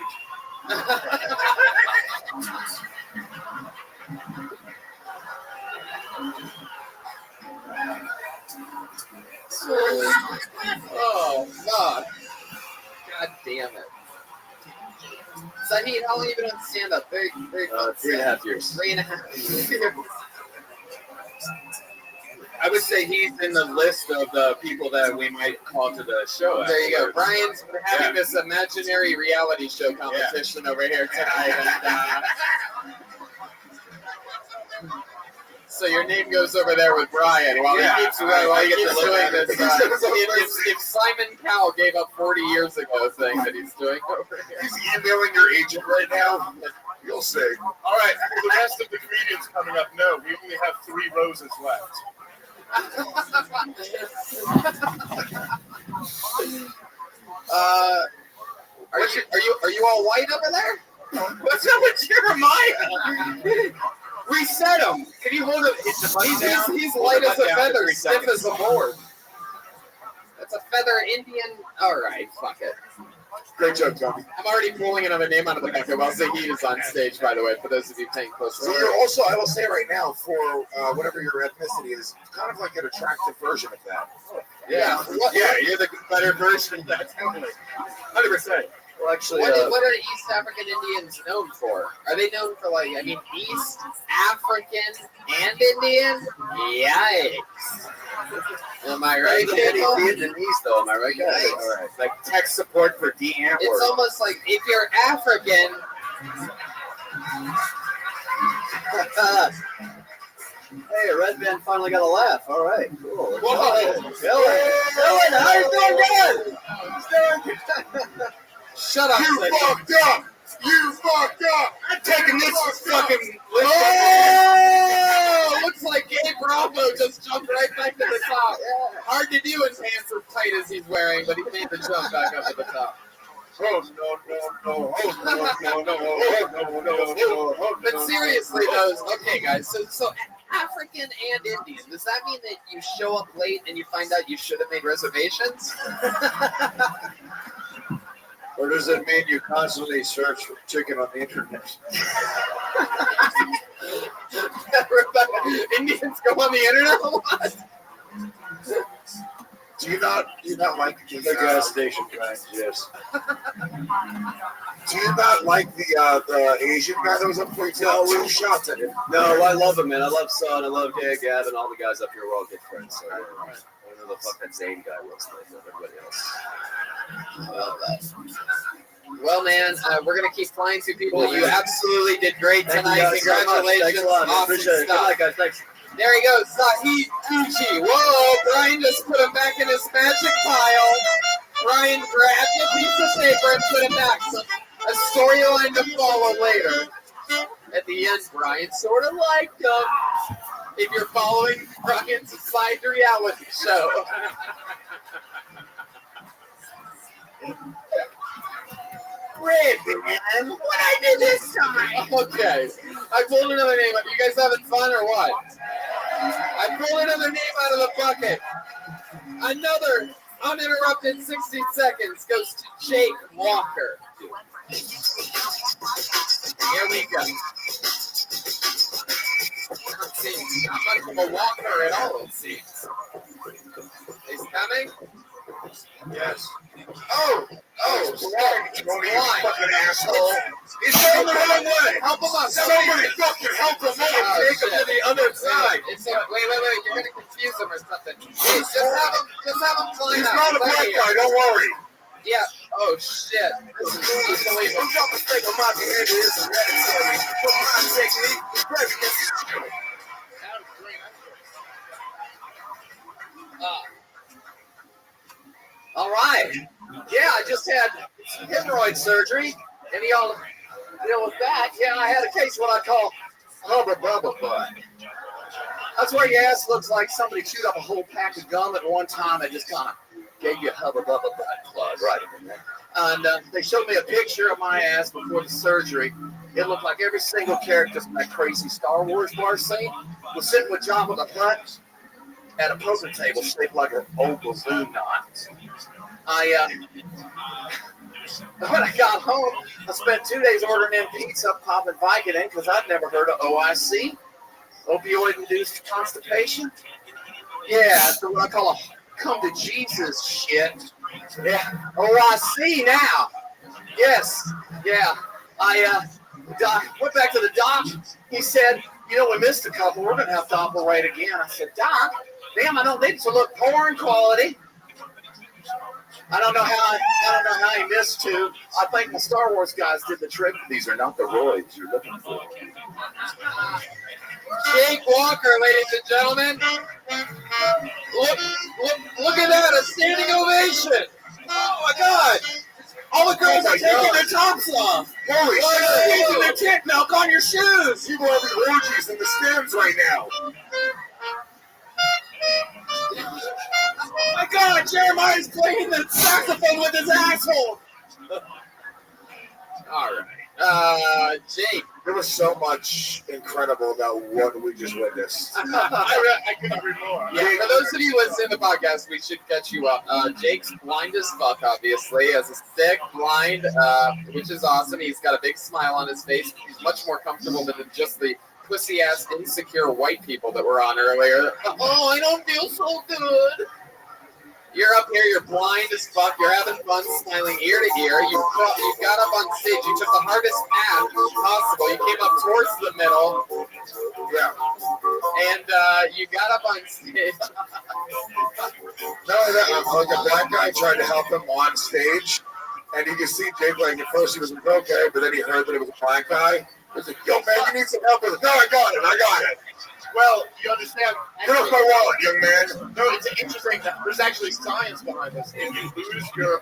Oh, God. God damn it. Zahid, how long have you been on stand-up? Very 3.5 years. 3.5 years. I would say he's in the list of the people that we might call to the show. There you go. Brian's having this imaginary reality show competition over here tonight. So your name goes over there with Brian while he keeps doing this. If Simon Cowell gave up 40 years ago thing that he's doing over here. He's emailing your agent right now. You'll see. All right, for the rest of the comedians coming up, no, we only have 3 roses left. Are you all white over there? What's up with Jeremiah? Reset him. Can you hold it? He's light as a feather, stiff as a board. That's a feather Indian. All right, fuck it. Great joke, Tommy. I'm already pulling another name out of the bucket while Zahid is on stage, by the way, for those of you paying close attention. So you're also, I will say right now, for whatever your ethnicity is, kind of like an attractive version of that. Yeah, you're the better version of that, totally. 100%. Well, actually, what are East African Indians known for? Are they known for, like, East African and Indian? Yikes. Am I right? Vietnamese, though, am I right, guys? Yikes. All right. Like tech support for DM. It's almost like if you're African. Hey, Red Band finally got a laugh. All right, cool. Whoa. Dylan, how you doing, good? Shut up, You fucked up! You fucked up! I'm taking this fucking list. Oh! Looks like Gabe Bravo just jumped right back to the top. Hard to do in pants as tight as he's wearing, but he made the jump back up to the top. But seriously, okay, guys, so African and Indian, does that mean that you show up late and you find out you should have made reservations? Or does it mean you constantly search for chicken on the internet? Indians go on the internet a lot? Do you not like the gas station kind? Yes. Do you not like the Asian guy that was up for 2 shots at him? No, I love him, man. I love Son. I love Gavin. All the guys up here. We're all good friends. So I don't know the fuck that Zane guy looks like. Everybody else. I love that. Well, man, we're going to keep flying through people. You absolutely did great tonight. Congratulations. Thanks a lot. Awesome Appreciate it. Good stuff. night, guys. Thanks. There he goes, Sahid Uchi. Whoa, Brian just put him back in his magic pile. Brian grabbed a piece of paper and put it back. So a storyline to follow later. At the end, Brian sort of liked him. If you're following Brian's side reality show. Rabbi, man, what I did this time? Okay, I pulled another name up. You guys having fun or what? I pulled another name out of the bucket. Another uninterrupted 60 seconds goes to Jake Walker. Here we go. Not much of a walker at all, it seems. He's coming. Yes. Oh, You fucking asshole. He's going the wrong way. help him up. Somebody fucking help him out. Take him to the other side. Wait. You're gonna confuse him or something. Hey, just have him climb He's out. not a black guy. Don't worry. Yeah. Oh shit. This is unbelievable. Don't mistake my hand is hereditary. For my technique, prejudice. All right. Yeah, I just had hemorrhoid surgery. Any y'all deal with that? Yeah, I had a case what I call hubba bubba butt. That's where your ass looks like somebody chewed up a whole pack of gum at one time and just kind of gave you a hubba bubba butt plug right in there. And they showed me a picture of my ass before the surgery. It looked like every single character from that crazy Star Wars bar scene was sitting with Jabba the Hutt at a poker table shaped like an old balloon knot. When I got home, I spent 2 days ordering in pizza, popping Vicodin, because I'd never heard of OIC, opioid-induced constipation. Yeah, that's what I call a come to Jesus shit. Yeah, OIC now. Yes, yeah. I went back to the doc. He said, you know, we missed a couple. We're going to have to operate again. I said, Doc, damn, I don't need to look porn quality. I don't know how he missed two. I think the Star Wars guys did the trick. These are not the roids you're looking for. Jake Walker, ladies and gentlemen. Look at that, a standing ovation. Oh my God. All the girls are taking their tops off. Holy shit. Using their tit milk on your shoes. People are having orgies in the stands right now. Oh my God, Jeremiah's playing the saxophone with his asshole. All right. Jake. There was so much incredible about what we just witnessed. I couldn't agree more. Yeah, for those of you listening to the podcast, we should catch you up. Jake's blind as fuck, obviously. He has a sick blind, which is awesome. He's got a big smile on his face. He's much more comfortable than just the pussy-ass, insecure white people that were on earlier. Oh, I don't feel so good. You're up here, you're blind as fuck, you're having fun, smiling ear to ear. You got up on stage, you took the hardest path possible. You came up towards the middle. Yeah. And you got up on stage. Not only that, like a black guy tried to help him on stage, and you can see Jake like at first he was like, okay, but then he heard that it was a black guy. He was like, yo man, you need some help with it. No, I got it. Well, you understand. Get off my wallet, young man. No, it's interesting. There's actually science behind this. If you lose your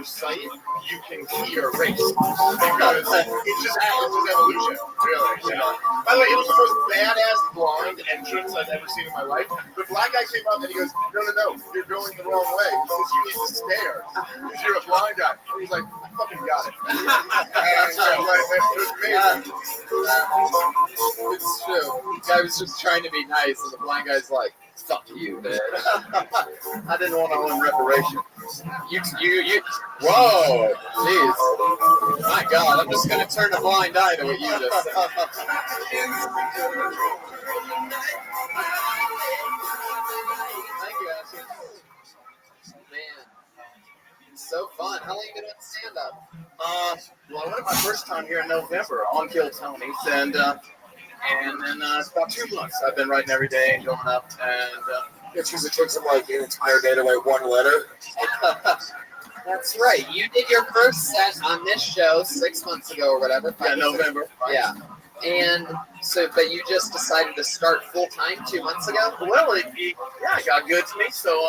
sight, you can hear race because it's just evolution, really. By the way, it was the most badass blind entrance I've ever seen in my life. The black guy came up and he goes, "No, you're going the wrong way. He says you need to stare because you're a blind guy." And he's like, "I fucking got it." It's true. The guy was just trying to be nice, and the blind guy's like, "Fuck you, man." I didn't want to own reparations. You. Whoa, jeez. My God, I'm just gonna turn a blind eye to what you just said. Thank you, Ashley. Man, it's so fun. How long have you been on stand-up? Well, I went my first time here in November on Kill Tony's, and then it's about 2 months. I've been writing every day and going up, and It's because it takes him like an entire day to write one letter. That's right. You did your first set on this show 6 months ago or whatever. Yeah, November. Yeah. And so, but you just decided to start full time 2 months ago? Well, it got good to me. So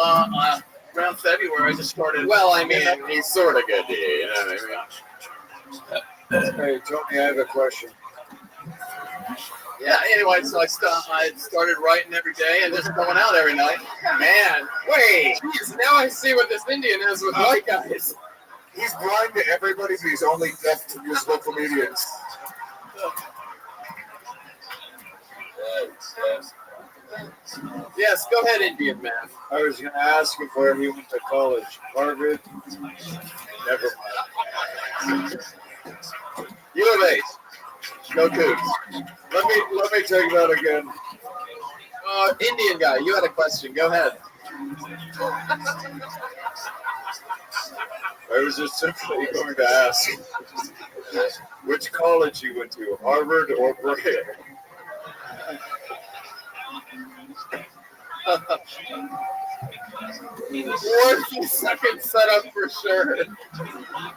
around February, I just started. Well, I mean, he's sort of good to you, you know what I mean? Hey, Tony, I have a question. Yeah, anyway, so I started writing every day and just going out every night. Man, wait. Jeez, now I see what this Indian is with white guys. He's blind to everybody, but he's only deaf to his local comedians. Yes, go ahead, Indian man. I was going to ask him where he went to college. Harvard? Never mind. U of H. No coups. Let me take that again. Indian guy, you had a question. Go ahead. I was just simply going to ask which college you went to, Harvard or Brea? 1 second setup for sure.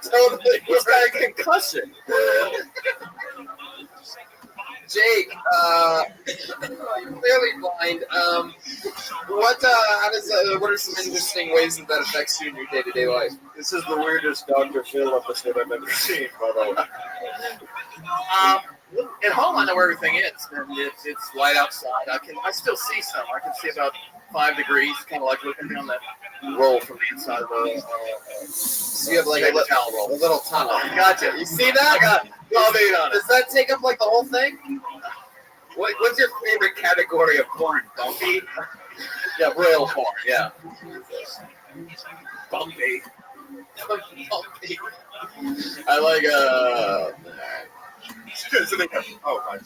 Totally. He's got a concussion. Jake, you're clearly blind. What are some interesting ways that affects you in your day-to-day life? This is the weirdest Dr. Phil episode I've ever seen, by the way. At home, I know where everything is, and it's light outside. I still see some. I can see about 5 degrees, kind of like looking down that roll from the inside of the. So you have like a little tunnel. Gotcha. You see that? I got validate on it. Does that take up like the whole thing? What's your favorite category of porn? Bumpy? Yeah, rail porn. Yeah. Bumpy. Bumpy. I like Oh my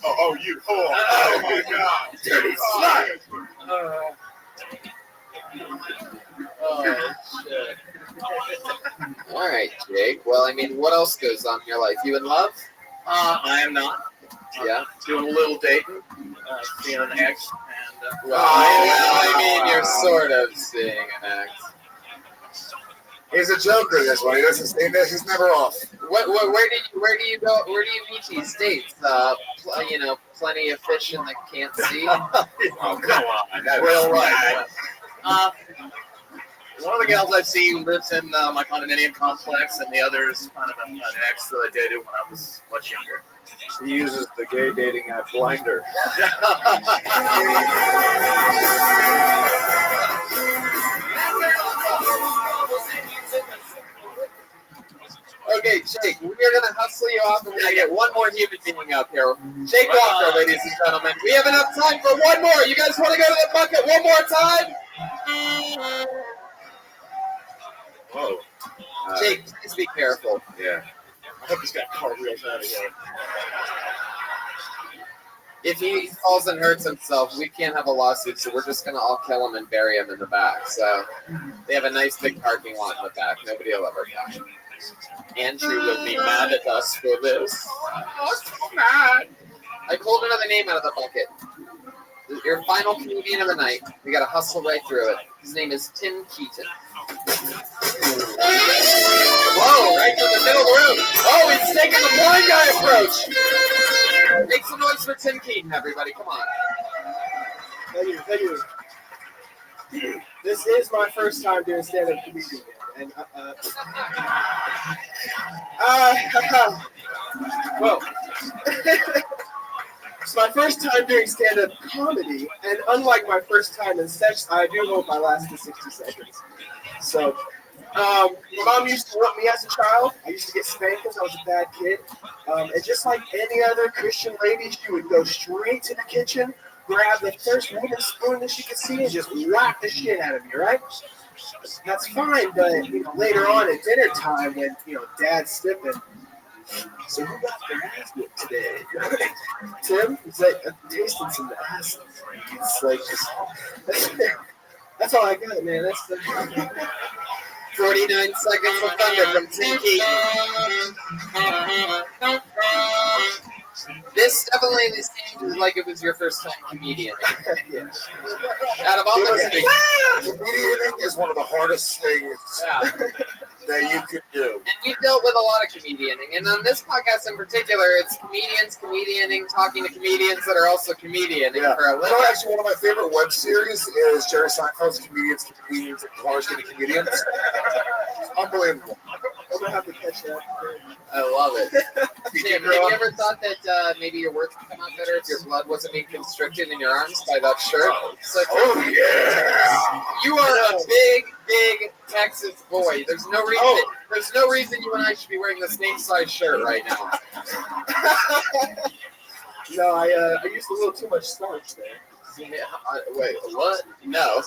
God! Dirty slut. Oh shit. All right, Jake. Well, I mean, what else goes on in your life? You in love? I am not. Yeah. Doing a little dating, seeing an ex, and Well, I mean, you're sort of seeing an ex. He's a joker. This one. He doesn't stay there. He's never off. Where do you go? Where do you meet these dates? Plenty of fish in the can't see. Oh, come on. That's real right. One of the gals I've seen lives in my condominium complex, and the other is kind of an ex that I dated when I was much younger. He uses the gay dating app Blinder. Okay, Jake, we are going to hustle you off, and we're going to get one more human being up here. Jake Walker, ladies and gentlemen. We have enough time for one more. You guys want to go to the bucket one more time? Whoa. Jake, please be careful. Yeah. I hope he's got cartwheels out of here. If he falls and hurts himself, we can't have a lawsuit, so we're just going to all kill him and bury him in the back. So they have a nice big parking lot in the back. Nobody will ever catch him. Andrew will be mad at us for this. Oh, so mad. I pulled another name out of the bucket. Your final comedian of the night. We got to hustle right through it. His name is Tim Keaton. Whoa, right to the middle of the room. Oh, he's taking the blind guy approach. Make some noise for Tim Keaton, everybody. Come on. Thank you. This is my first time doing stand-up comedian. And well, it's my first time doing stand-up comedy, and unlike my first time in sex, I do hope I lasted 60 seconds. So, my mom used to whip me as a child. I used to get spanked because I was a bad kid. And just like any other Christian lady, she would go straight to the kitchen, grab the first wooden spoon that she could see, and just whack the shit out of me, right? That's fine, but later on at dinner time, when Dad's sipping, so who got their ass whipped today? Tim? He's like, I'm tasting some ass. It's like, that's all I got, man. That's the 49 seconds of thunder from Tim Keaton. This definitely seems like it was your first time comedian. yeah. Out of all the things. Comedianing is one of the hardest things. Yeah. that you could do. And we've dealt with a lot of comedianing. And on this podcast in particular, it's comedianing, talking to comedians that are also comedianing for a You living. know, actually, one of my favorite web series is Jerry Seinfeld's Comedians, and Cars Getting Comedians. It's unbelievable. I'm gonna have to catch that. I love it. Tim, have you ever thought that maybe your words would come out better if your blood wasn't being constricted in your arms by that shirt? Oh, yeah. You are a big Texas boy. There's no reason. There's no reason you and I should be wearing the same size shirt right now. No, I used a little too much starch there. Wait, what? No.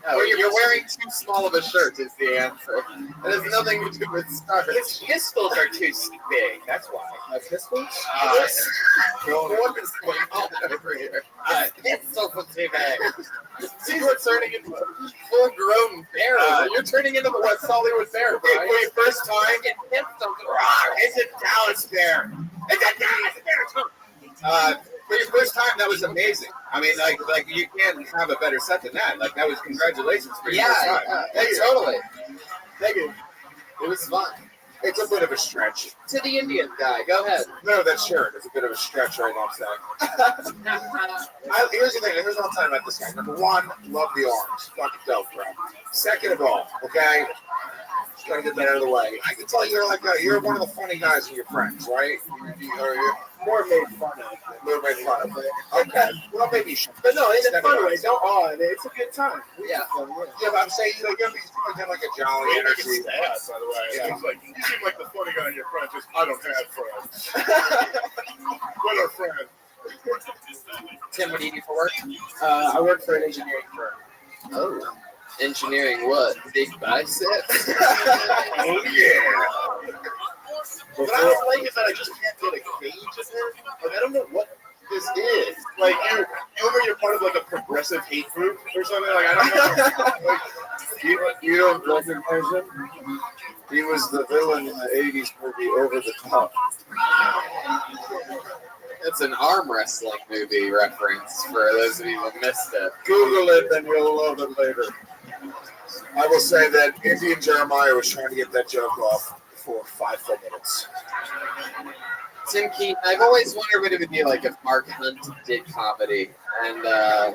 No, you're wearing too small of a shirt is the answer. It has nothing to do with stars. His pistols are too big. That's why. My pistols? What is going on over here? Pistols are too big. See, we're turning into a full-grown bear. You're turning into the West Hollywood bear, For your first time, It's a Dallas bear. it's a Dallas bear. For your first time, that was amazing. I mean, like you can't have a better set than that. Like, that was congratulations for your first time. Totally. Thank you. It was fun. It's a bit of a stretch. To the Indian guy, go ahead. No, that shirt is a bit of a stretch right now, I'm saying. Here's the thing. Here's what I'm talking about this guy. Number one, love the arms. Fucking dope, bro. Second of all, okay? Just gotta get that out of the way. I can tell you're one of the funny guys in your friends, right? You're More made fun of. more made fun of. Okay. Well, maybe you should. But no, in a Step fun it way. up. Don't awe it. It's a good time. Yeah. Yeah, but I'm saying you gotta be like a jolly energy. Stats, by the way. Yeah. It's like, you seem like the funny guy in your friends. Just, I don't have friends. What are friends? Tim, what do you do for work? I work for an engineering firm. Oh. Engineering what? Big biceps? Oh yeah. What I don't like is that I just can't get a gauge of it. Like, I don't know what this is. Like, you're part of like a progressive hate group or something. Like, I don't know. Like, You don't recognize him? He was the villain in the 80s movie Over the Top. It's an arm wrestling movie reference for those of you who missed it. Google it, then you'll love it later. I will say that Indian Jeremiah was trying to get that joke off for 5 full minutes. Tim Keaton, I've always wondered what it would be like if Mark Hunt did comedy. And I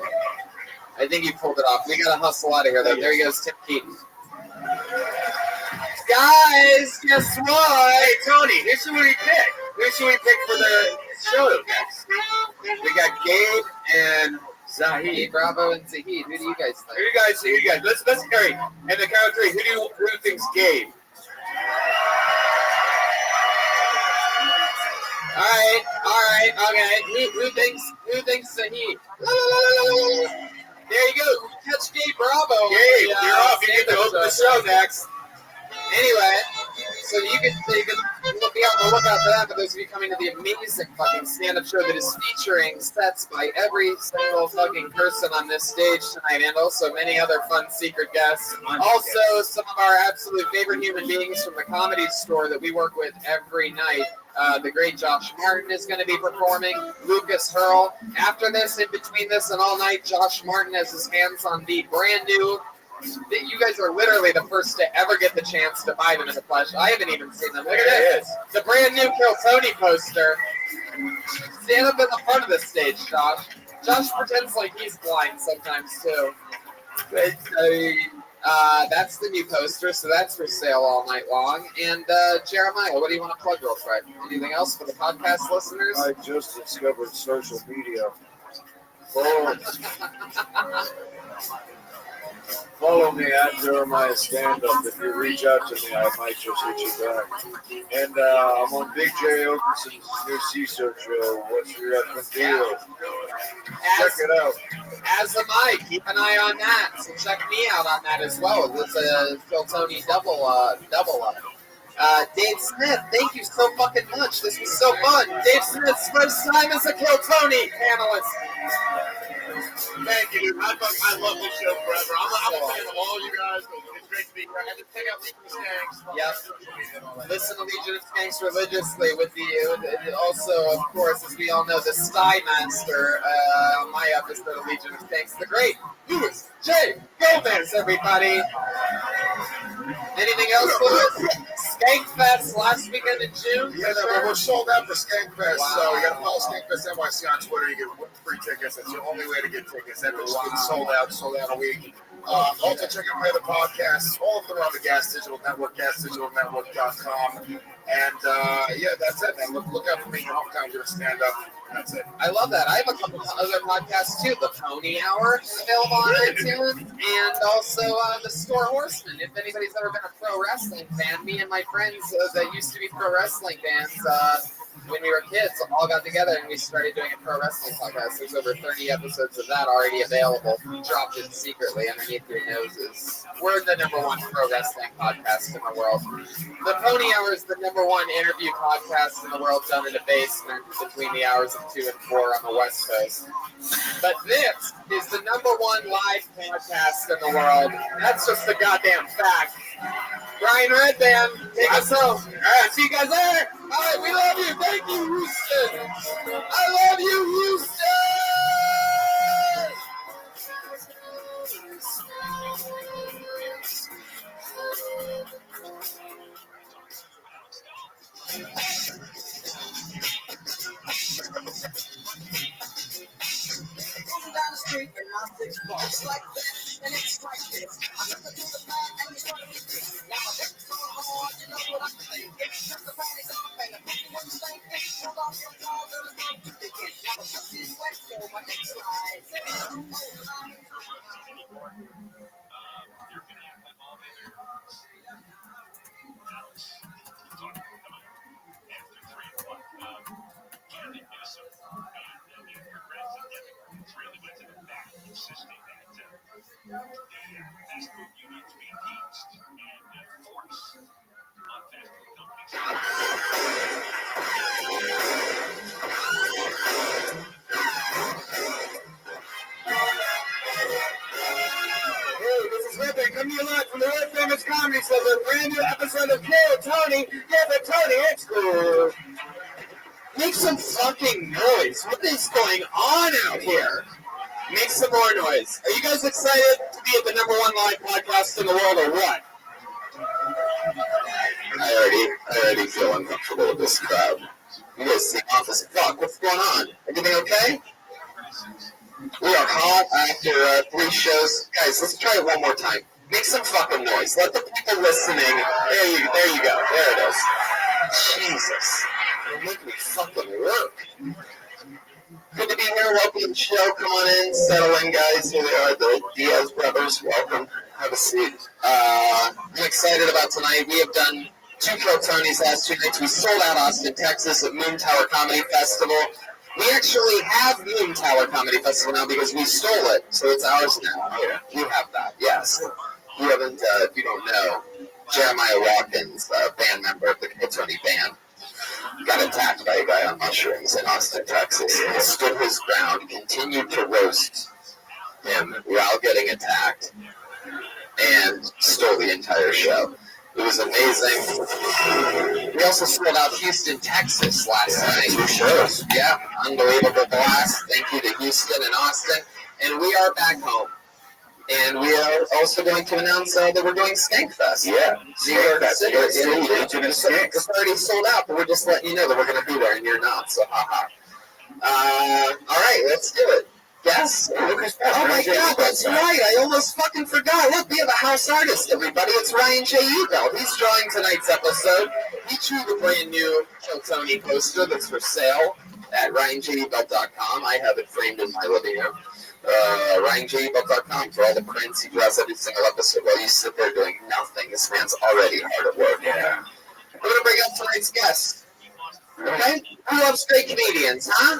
think he pulled it off. We got to hustle out of here, though. There he goes, Tim Keaton. Guys, guess what? Hey, Tony, who should we pick? Who should we pick for the show next? We got Gabe and Zahid. Hey, Bravo and Zahid. Who do you guys Who think? do you guys? Let's Harry. And the count of three. Who thinks Gabe? All right, okay. Who thinks Zahid? La, la, la, la, la, la. There you go. Catch Gabe Bravo. Gabe, you're up. You get to open the show next. Anyway, so you can be on the lookout for that. For those of you coming to the amazing fucking stand-up show that is featuring sets by every single fucking person on this stage tonight, and also many other fun secret guests. Also, some of our absolute favorite human beings from the Comedy Store that we work with every night. The great Josh Martin is going to be performing. Lucas Hurl. After this, in between this and all night, Josh Martin has his hands on the brand new. You guys are literally the first to ever get the chance to buy them in the flesh. I haven't even seen them. Look at this. The brand new Kill Tony poster. Stand up in the front of the stage, Josh. Josh pretends like he's blind sometimes, too. That's the new poster, so that's for sale all night long. And Jeremiah, what do you want to plug real quick? Anything else for the podcast listeners? I just discovered social media. Follow me at Jeremiah Stand Up. If you reach out to me, I might just hit you back. And I'm on Big J Okerson's new CISO show. What's your effing deal? Check it out. As am I. Keep an eye on that. So check me out on that as well. It's a Phil Tony double up. Dave Smith, thank you so fucking much. This was so fun. Dave Smith's first time as a Kill Tony panelist. Thank you, dude. I love this show forever. I'm a fan of all you guys. It's great to be here. I had to take out Legion of Skanks. Yep. Listen to Legion of Skanks religiously with also, of course, as we all know, the Sty Master on my episode of Legion of Skanks, the great Louis J. Gomez, everybody. Anything else with us? Skankfest last weekend in June. Yeah, we're sold out for Skankfest, so you got to follow Skankfest NYC on Twitter. You get free tickets. That's the only way to get tickets. That bitch is sold out a week. Also, check out my other podcasts. All of them are on the Gas Digital Network, gasdigitalnetwork.com. And yeah, that's it, man. Look out for me in your hometown doing stand up. That's it. I love that. I have a couple other podcasts too. The Pony Hour is available on iTunes, and also the Store Horseman. If anybody's ever been a pro wrestling fan, me and my friends that used to be pro wrestling fans, when we were kids, all got together and we started doing a pro wrestling podcast. There's over 30 episodes of that already available, dropped in secretly underneath your noses. We're the #1 pro wrestling podcast in the world. The Pony Hour is the #1 interview podcast in the world, done in a basement between the hours of 2 and 4 on the West Coast. But this is the #1 live podcast in the world. That's just a goddamn fact. Brian Redband, take us home. All right, see you guys there. All right, we love you. Thank you, Houston. I love you, Houston. Down the street and my 6 bucks like that, and it's like this. I took it to the back and you started to see. Now my dick's so hard, you know what I'm saying. Just the panties off and the pussy one thing. Pull off your clothes and it's not too thick. Now the pussy's wet, so my dick slides. Rabbi coming live from the World Famous Comedy Club, a brand new episode of Kill Tony. Yeah, but Tony, it's cool. Make some fucking noise. What is going on out here? Make some more noise. Are you guys excited to be at the #1 live podcast in the world or what? I already feel uncomfortable with this crowd. You guys seem off as fuck. What's going on? Everything okay? We are hot after 3 shows. Guys, let's try it one more time. Make some fucking noise. Let the people listening. There you go. There it is. Jesus. You're making me fucking work. Good to be here. Welcome to the show. Come on in. Settle in, guys. Here they are, the Diaz brothers. Welcome. Have a seat. I'm excited about tonight. We have done 2 Kill Tonys last 2 nights. We sold out Austin, Texas at Moon Tower Comedy Festival. We actually have Moon Tower Comedy Festival now because we stole it, so it's ours now. Yeah. You have that, yes. You haven't, if you don't know, Jeremiah Watkins, band member of the Kill Tony band, got attacked by a guy on mushrooms in Austin, Texas, and stood his ground, continued to roast him while getting attacked, and stole the entire show. It was amazing. We also sold out Houston, Texas last night. 2 shows. Yeah, unbelievable blast. Thank you to Houston and Austin. And we are back home. And we are also going to announce that we're doing Skankfest. Yeah, Skankfest. It's already sold out, but we're just letting you know that we're going to be there and you're not. So, haha. All right, let's do it. Yes? Oh my God, that's right. I almost fucking forgot. Look, we have a house artist, everybody. It's Ryan J. Ebelt. He's drawing tonight's episode. He drew the brand new Kill Tony poster that's for sale at ryanjebelt.com. I have it framed in my living room. ryanjebelt.com for all the prints. He draws every single episode while you sit there doing nothing. This man's already hard at work. Yeah. We're going to bring up tonight's guest. Okay? Who loves great comedians, huh?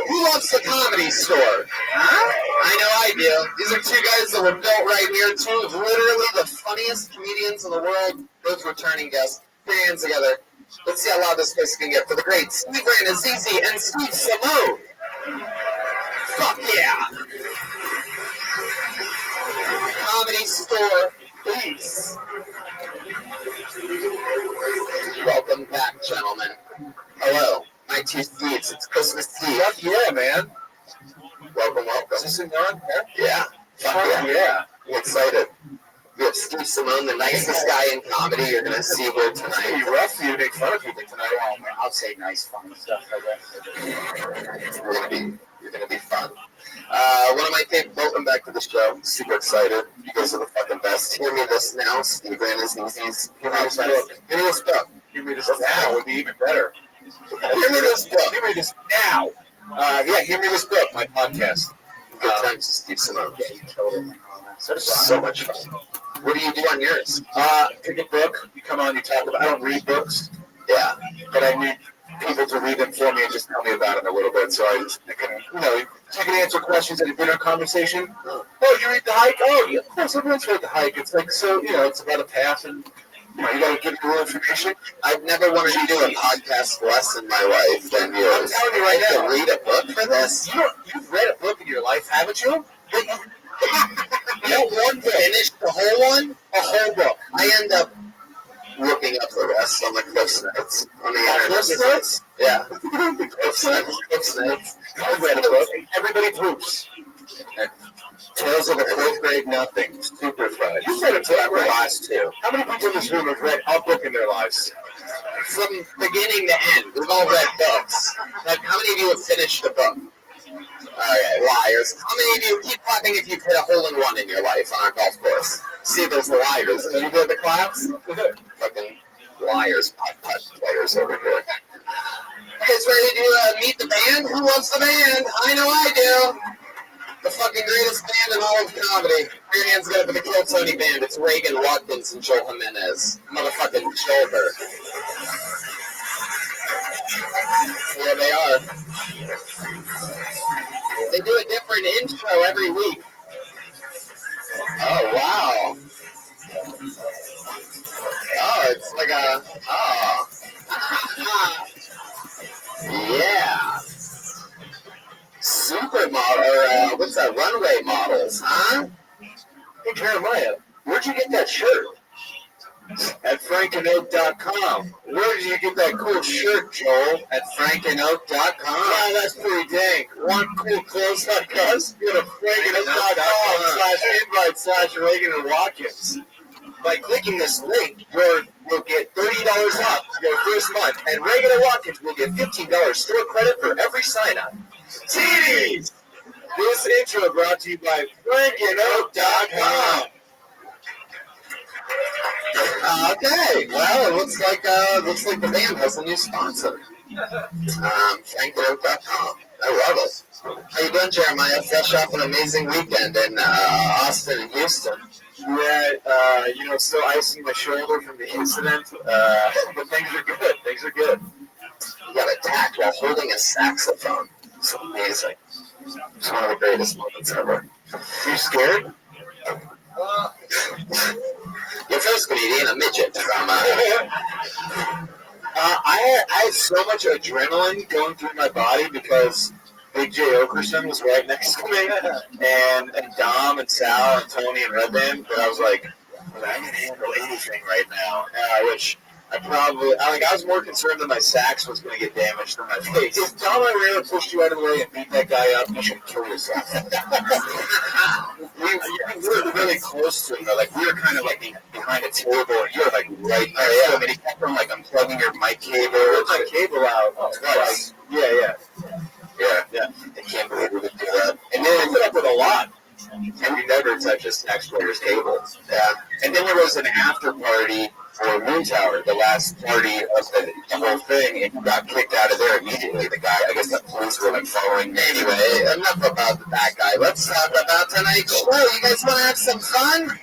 Who loves the Comedy Store? I know I do. These are 2 guys that were built right here. 2 of literally the funniest comedians in the world. Both returning guests. Put your hands together. Let's see how loud this place can get for the great Steve Ranazizi and Steve Simone. Fuck yeah! Comedy Store, please. Welcome back, gentlemen. Hello, my 2 Steves. It's Christmas Eve. Fuck yeah, man. Welcome. Is this thing on? Yeah. Fuck yeah. Yeah. I'm excited. We have Steve Simone, the nicest guy in comedy you're going to see here tonight. It's gonna be rough for you to make fun of people tonight. I'll say nice, fun stuff like that. You're gonna be fun. One of my favorite. Welcome back to the show. Super excited. You guys are the fucking best. Hear me this now, Steve and his knees. Hear me this book. Hear me this book. Hear me this now would be even better. Hear me this book. Hear me this now. Hear me this book. My podcast. Good times, Steve Simone. So much fun. What do you do on yours? Pick a book. You come on. You talk about. I don't read books. Yeah, but I need people to read them for me and just tell me about them a little bit, so I can, you can answer questions in a dinner conversation. Oh, you read The Hike? Oh, yeah, of course, everyone's read The Hike. It's like, so, it's about a path, and, you got to give people information. I've never wanted to do a podcast less in my life than yours. I'm telling you right now. Read a book for this? You've read a book in your life, haven't you? One book. Finished the whole one? A whole book. I end up looking up the rest on the Cliffs Notes on the internet. Cliffs Notes? Yeah. Cliffs Notes. I've read a book. Everybody poops. Tales of a Fourth Grade Nothing. Super fun. You've read a book, right? Last two. How many people in this room have read a book in their lives? From beginning to end. We've all read books. Like, how many of you have finished a book? Okay, liars. How many of you keep clapping if you've hit a hole-in-one in your life on a golf course? See, those liars. Did you hear the claps? Fucking liars, putt-putt players over here. You guys ready to meet the band? Who wants the band? I know I do. The fucking greatest band in all of comedy. Put your hands up for the Kill Tony band. It's Reagan Watkins and Joel Jimenez. Motherfucking shoulder. Here they are. They do a different intro every week. Oh, wow. Oh, it's like a... Oh. Yeah. Supermodel, or what's that, runway models, huh? Hey, Jeremiah, where'd you get that shirt? At frankanoak.com. Where did you get that cool shirt, Joel? At frankanoak.com. Wow, that's pretty dang. Want cool clothes like us? Go to frankanoak.com/invite/Reagan and Watkins. By clicking this link, you'll get $30 off your first month, and Reagan and Watkins will get $15 store credit for every sign-up. TDs! This intro brought to you by frankanoak.com. Okay, well, it looks like the band has a new sponsor. frankanoak.com. I love it. How you doing, Jeremiah? Fresh off an amazing weekend in Austin and Houston. Yeah, still icing my shoulder from the incident, but things are good. Things are good. You got attacked while holding a saxophone. It's amazing. It's one of the greatest moments ever. Are you scared? Your first comedian, a midget from... I had so much adrenaline going through my body because Big J Okerson was right next to me, and Dom and Sal and Tony and Red Band, but I was like, I can handle anything right now, which I was more concerned that my sax was going to get damaged than my face. If Dom and I pushed you out of the way and beat that guy up, you should kill yourself. we were really close to him, though. Like, we were kind of like behind a table, and you were like right there. Yeah. I mean, he kept on like unplugging your mic cable. My cable out twice. Yeah. I can't believe we would do that. And then I put up with a lot. And we never touched a sax player's cable. Yeah. And then there was an after party for Moon Tower, the last party of the whole thing, and got kicked out of there immediately. The guy, I guess the police were like following me. Anyway, enough about that guy. Let's talk about tonight's show. You guys want to have some fun?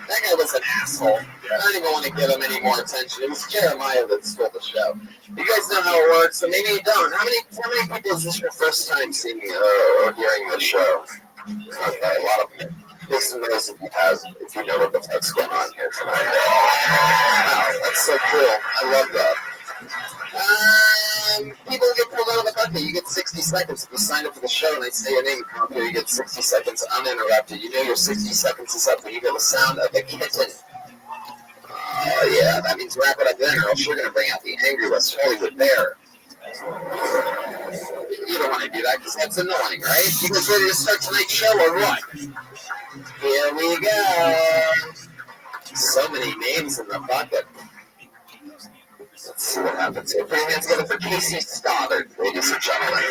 That guy was an asshole. I don't even want to give him any more attention. It was Jeremiah that stole the show. You guys know how it works, so maybe you don't. How many people is this your first time seeing or hearing the show? Okay, a lot of them. Make some noise if you know what the fuck's going on here tonight. Wow, that's so cool. I love that. People get pulled out of the bucket. You get 60 seconds. If you sign up for the show and I say your name and come up here, you get 60 seconds uninterrupted. You know your 60 seconds is up when you hear the sound of the kitten. Oh, yeah, that means wrap it up then, or else you're going to bring out the Angry West Hollywood Bear. You don't want to do that because that's annoying, right? You guys ready to start tonight's show or what? Here we go. So many names in the bucket. Let's see what happens here. Put your hands together for Casey Stoddard, ladies and gentlemen.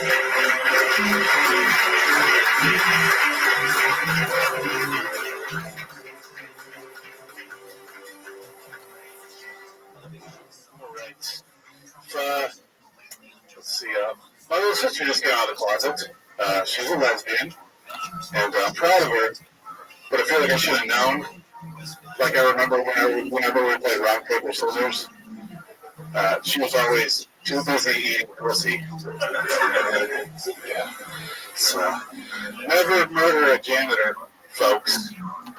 All right. Let's see. My little sister just got out of the closet. She's a lesbian, and I'm proud of her. But I feel like I should have known. Like I remember whenever we played rock paper scissors, she was busy eating pussy. Yeah. So never murder a janitor, folks.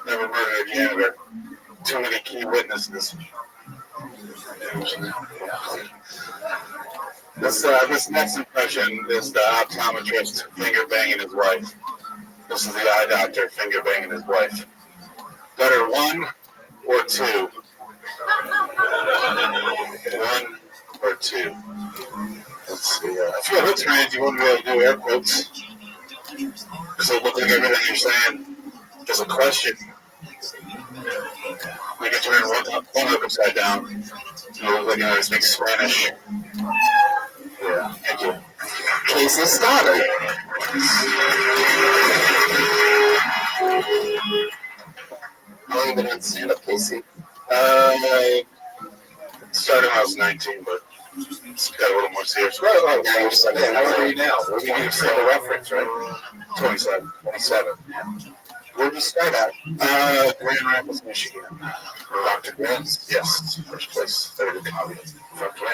Never murder a janitor. Too many key witnesses. This next impression is the optometrist finger banging his wife. This is the eye doctor finger banging his wife. Better 1 or 2? 1 or 2. Let's see. If you have trans, you wouldn't be able to do air quotes. Because it looks like everything you're saying is a question. We can turn one up upside down. It looks like I speak Spanish. Yeah, thank you. Casey Stoddard. How long have you been on stand-up, Casey? I started when I was 19, but it's got a little more serious. Well, now you're just like, how old are you now? What do you need to say the reference, right? 27. Where did you start at? Grand Rapids, Michigan. Dr. Grant's? Yes, first place. Third in comedy.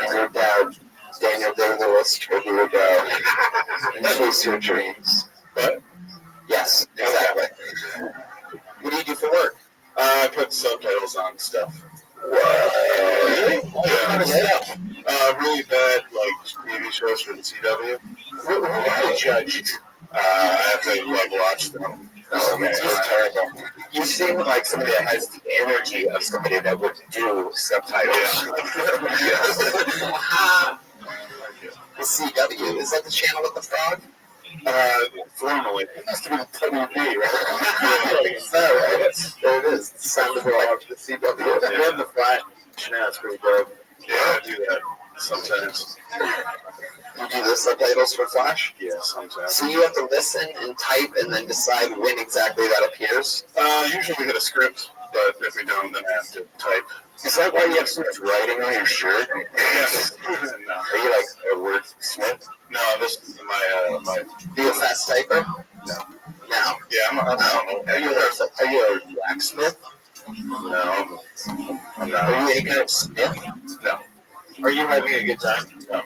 Your dad, Daniel Day-Lewis, told you to chase your dreams. What? Yes, exactly. What do you do for work? I put subtitles on stuff. Really? Yeah. Really bad, like, TV shows for the CW. Who do you judge? I have to, watch them. Oh, okay. It's terrible. You seem like somebody that has the energy of somebody that would do subtitles. Yeah. The CW, is that the channel with the frog? Formally. It must have been WB, right? Is that right? There it is. The sound of the CW. And the Flash. Yeah, it's pretty dope. Yeah, I do that sometimes. You do the subtitles for Flash? Yeah, sometimes. So you have to listen and type and then decide when exactly that appears? Usually we get a script, but if we don't, then I have to type. Is that why you have so much writing on your shirt? Yes. No. Are you like a wordsmith? No, this is my. Are you a fast typer? No. No. Yeah, I'm not. Are you a blacksmith? No, I'm not. Are you any kind of smith? No. Are you having a good time? No.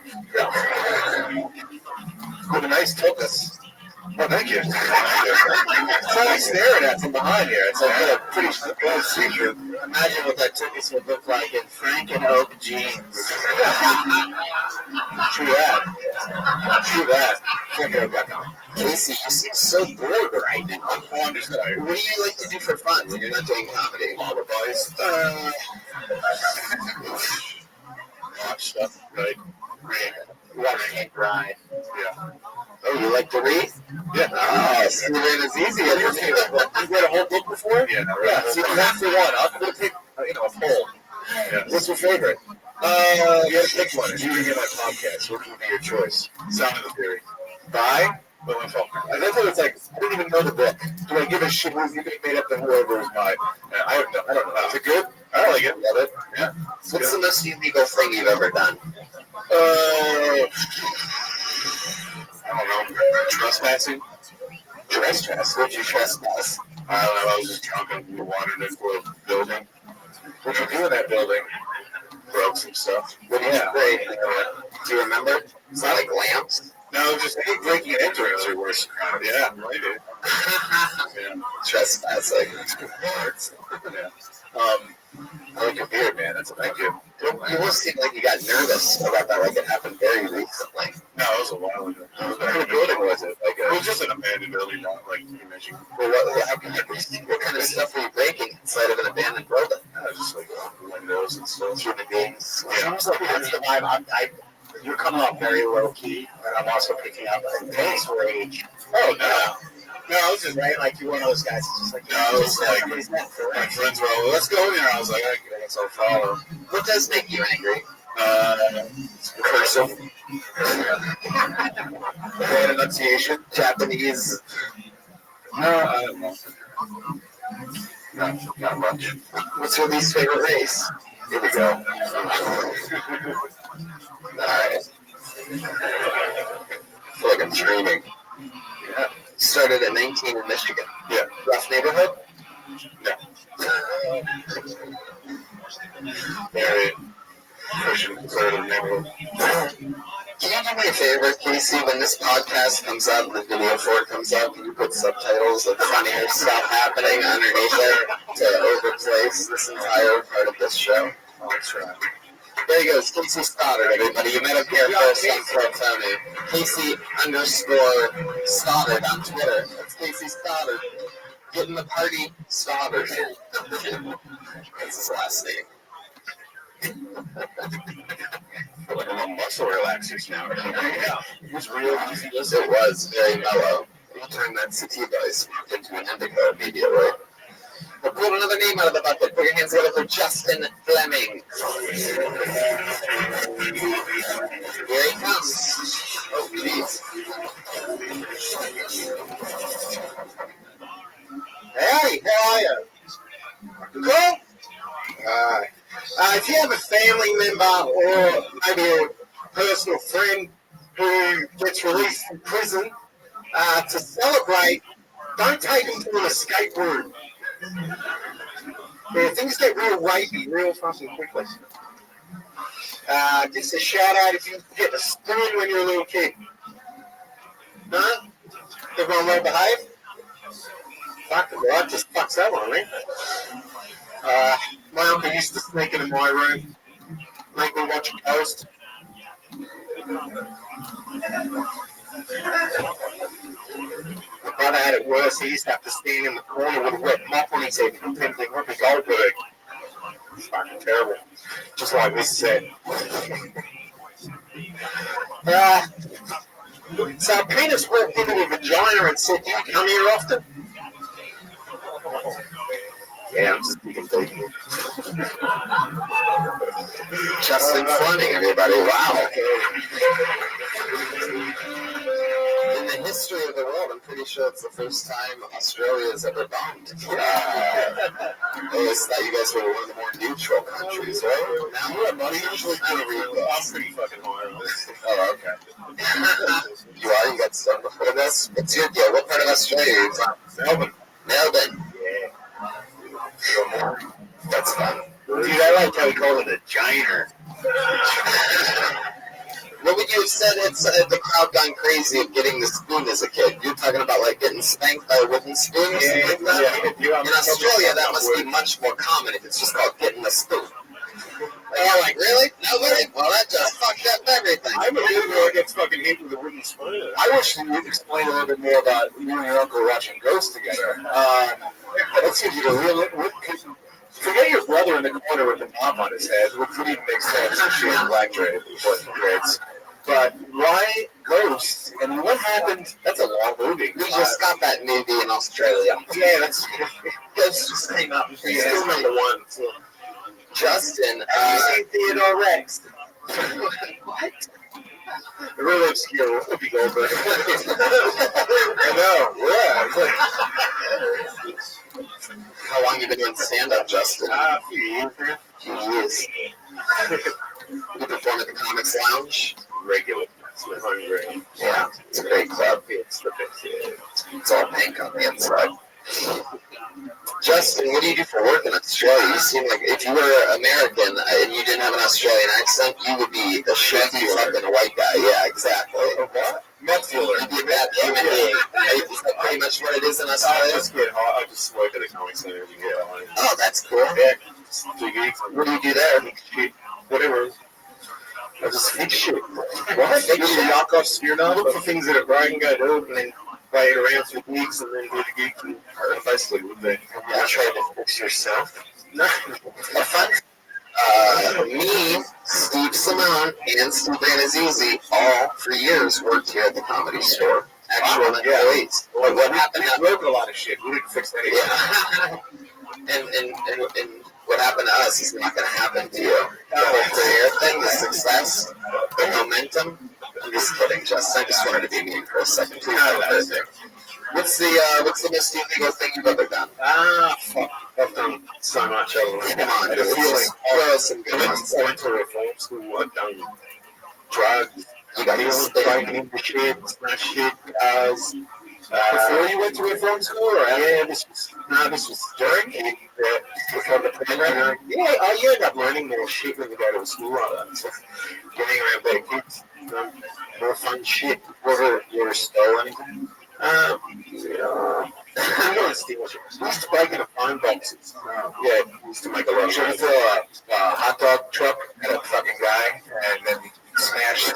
With a nice tokus. Oh, thank you. It's like staring at from behind here. It's like a pretty good secret. Imagine what that tokus would look like in Frank and Oak jeans. True that. True that. FrankandOak.com. Casey, you seem so bored right now. I'm just tired. What do you like to do for fun when you're not doing comedy? Lullabies. Watch stuff, right? Read. Watch and grind. Yeah. Oh, you like to read? Yeah. Oh, see, man, it's easy. You read a whole book before? Yeah, no, Yeah, see, that's the one. I'll pick, a poll. Yeah. What's your favorite? You gotta pick one. If you were to get my podcast, what would be your choice? Sound of the Theory. By? William Faulkner. That's what it's like. I didn't even know the book. Do I give a shit who's made up the whoever is mine? I don't know. Is it good? I like it. Love it. Yeah. What's the most illegal thing you've ever done? I don't know. Trespassing? Trespass? What'd you trespass? I don't know. I was just drunk and we wandered into a building. What'd you do in that building? Broke some stuff. What did you break? Do you remember? It's not like lamps. No, just breaking and entering is your worst crime. Yeah, right, dude. Yeah. Trespassing. Yeah. I like your beard, man. That's a thank you. You almost seem like you got nervous about that, like it happened very recently. No, it was a while ago. What kind of building was it? It was just an abandoned building, not like you mentioned. Well, what kind of stuff were you breaking inside of an abandoned building? Just like windows and stuff. Human beings. Yeah. Seems like that's the vibe. You're coming off very low key, and I'm also picking up intense rage. Oh, no. No, I was just right. Like you're one of those guys. It's just like No, I was like, somebody's net for my friends were all, let's go in there. I was like, I guess I'll follow. What does make you angry? Cursive. Bad enunciation. Japanese. I don't know. Not much. What's your least favorite race? Here we go. Alright. I feel like I'm dreaming. Yeah. Started at 19 in Michigan. Yeah. Rough neighborhood? Very Christian conservative neighborhood. Can you do me a favor, Casey, when this podcast comes up, the video for it comes up, can you put subtitles of funnier stuff happening underneath there to overplace this entire part of this show? I'll try. There he goes, Casey Stoddard, everybody. You met him here first on Pro Tony. Casey_Stoddard on Twitter. That's Casey Stoddard. Getting the party Stoddard. That's his last name. Like a little muscle relaxers now. Yeah. It was real easy. It was very mellow. You turned that sativa ice into an indica immediately. We'll pull another name out of the bucket. Put your hands together for Justin Fleming. Here he comes. Oh, jeez. Hey, how are you? Cool? If you have a family member or maybe a personal friend who gets released from prison, to celebrate, don't take them to an escape room. Yeah, things get real rapey real fucking quickly. Just a shout out if you get a spoon when you're a little kid. No? Everyone well behaved? Fuck, that just fucks that one, man. My uncle used to sneak into my room, make me watch a ghost. My brother had it worse. He used to have to stand in the corner with a wet mop on his head and pretend to Whoopi Goldberg. It's fucking terrible. Just like this said. So a penis walked into a vagina and said, "Do you come here often?" Yeah, I'm just being deep. Justin Fleming, everybody. Wow. In the history of the world, I'm pretty sure it's the first time Australia has ever bombed. I always thought you guys were one of the more neutral countries, right? Now, we usually kind of read books. I'm pretty fucking hard on this. Oh, okay. You are? You got stung before this? What's your deal? What part of Australia are you from? Melbourne. Melbourne. Yeah. That's fun. Dude, I like how he called it a giner. What would you have said if the crowd gone crazy of getting the spoon as a kid? You're talking about like getting spanked by a wooden spoon or something like that? Yeah. In Australia, that must be much more common if it's just called getting the spoon. Oh, like, really? Nobody? Well, that just fucked up everything. I'm a dude who gets fucking hit with a wooden spoon. I wish you'd explain a little bit more about you and your uncle watching Ghosts together. Let's see if you can really... Forget your brother in the corner with the mop on his head, which would even make sense if she had black dreads. But why Ghosts? And what happened? That's a long movie. We just got that movie in Australia. Yeah, that's... Ghosts just came out. It's still number one. So. Justin, Theodore Rex. what? Really obscure. Whoopi Goldberg. I know. Yeah. How long you been doing stand-up, Justin? A few years. Jeez. You perform at the Comics Lounge? Regular. It's hungry. Yeah, it's a great club. It's the best. It's all pink on the inside. Justin, what do you do for work in Australia? You seem like if you were American and you didn't have an Australian accent, you would be a shitty fucking white guy. Yeah, exactly. What? Meth dealer. You'd be a bad human being. Is that pretty much what it is in Australia? I just work at a comic center and get on it. Oh, that's cool. Yeah. What do you do there? Shit. Whatever. I just fix shit. What? Fix shit. Knock off sphere now. Look for things that are broken, got open, and then play it around through gigs, and then do the gigs. And basically, what they try to fix yourself. No. Have fun. Me, Steve Simone, and Steve Anazizi all for years worked here at the Comedy Store actual employees. Or what happened? We broke a lot of shit. We didn't fix anything. Yeah. and what happened to us is not going to happen to you. The whole career thing, the success, the momentum. I'm just kidding, Justin. I just wanted to be mean for a second. Please don't hurt me. What's the most illegal thing you've ever done? Fuck. I've done so much over there. Come on, dude. Throw some good ones. I went to reform school. I've done drugs. You got this breaking into shit, smash shit, cars. Before you went to reform school, or yeah, this was during it. Before the program. Yeah, you end up learning more shit when you go to a school like that. So, getting around better kids, more fun shit. Whether you're stole anything. I don't want to steal shit. We used to break into phone boxes. Yeah, we used to make a lot of shit. We threw a hot dog truck at a fucking guy, and then we smashed it.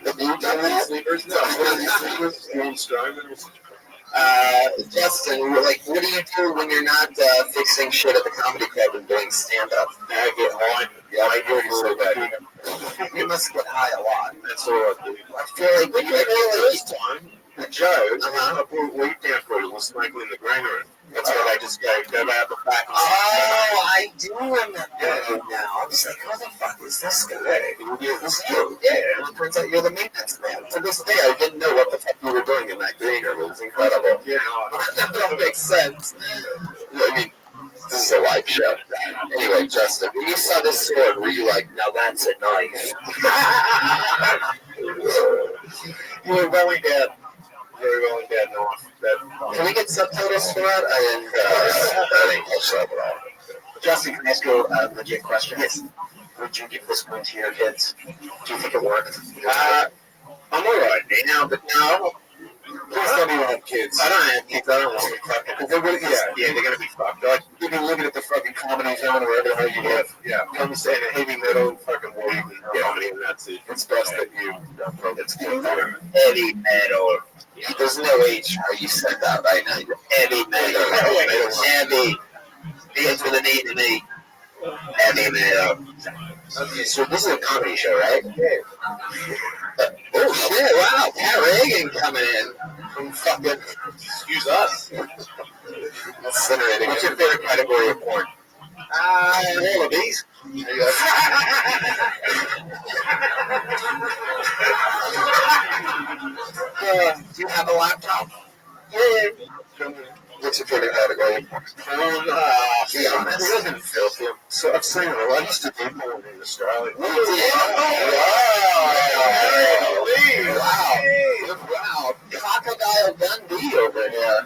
The blue tongue sleepers? No, Justin, what do you do when you're not fixing shit at the comedy club and doing stand-up? I get high. Yeah, I do so bad. You must get high a lot. That's all I do. I feel like when you get this time, the Joe, I brought weed down for it. Was smoking in the green room. That's why they just go out the back. Oh, I do remember you now. I was like, who the fuck is this guy? It was you. Yeah, it turns out you're the maintenance man. To this day, I didn't know what the fuck you were doing in that green room. It was incredible. Yeah, that makes sense. I mean, this is a live show. Anyway, Justin, when you saw this sword, were you like, now that's a knife? You were really dead. Very well dead north. Can we get subtitles for that? I didn't catch that at all. Justin, can I ask you a legit question? Yes. Would you give this one to your kids? Do you think it worked? I'm alright now, but no. Please don't even have kids. I don't have kids. I don't want to fucking. They're gonna, they're gonna be fucked. Like, you can live at the fucking comedy zone or wherever the hell you live. Yeah. Come say a heavy metal fucking wave and comedy, and that's it. It's best that you don't it's good. Heavy metal. There's no age where you said that right now. Heavy metal. Heavy. Begins with an E and E. Heavy metal. Okay, so this is a comedy show, right? Yeah. Oh shit! Wow, Pat Reagan coming in from fucking. Excuse us. That's incinerating. What's your favorite category of porn? All of these. Do you have a laptop? Yeah. What's your favorite category of porn? Be honest. It doesn't filthy. So I've seen it. I used to do porn in Australia. Wow. Crocodile Dundee over here.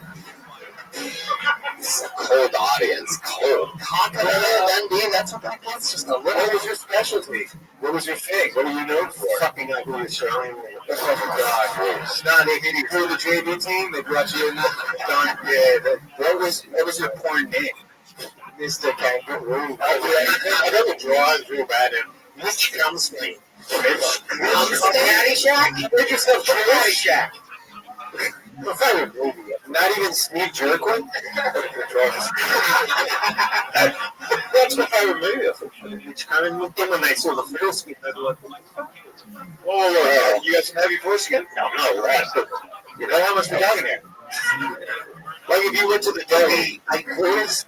It's a cold audience. Cold. Crocodile Dundee, that's what that gets? Just a little. What was your specialty? What was your thing? What are you known for? Fucking ugly Australian. Oh, God. Nah, they hit you through the JV team. They brought you in. What was your porn name? Mr. Kangaroo. I got the drawings real bad in. Mr. Caddyshack. Caddyshack? Make yourself Caddyshack. My favorite movie. Not even Steve Jerkwin? That's my favorite movie. I mean, when I saw the foreskin, I'd be like, oh, you got some heavy foreskin? No, you know how much we got in there? Like if you went to the deli, 8 quarters.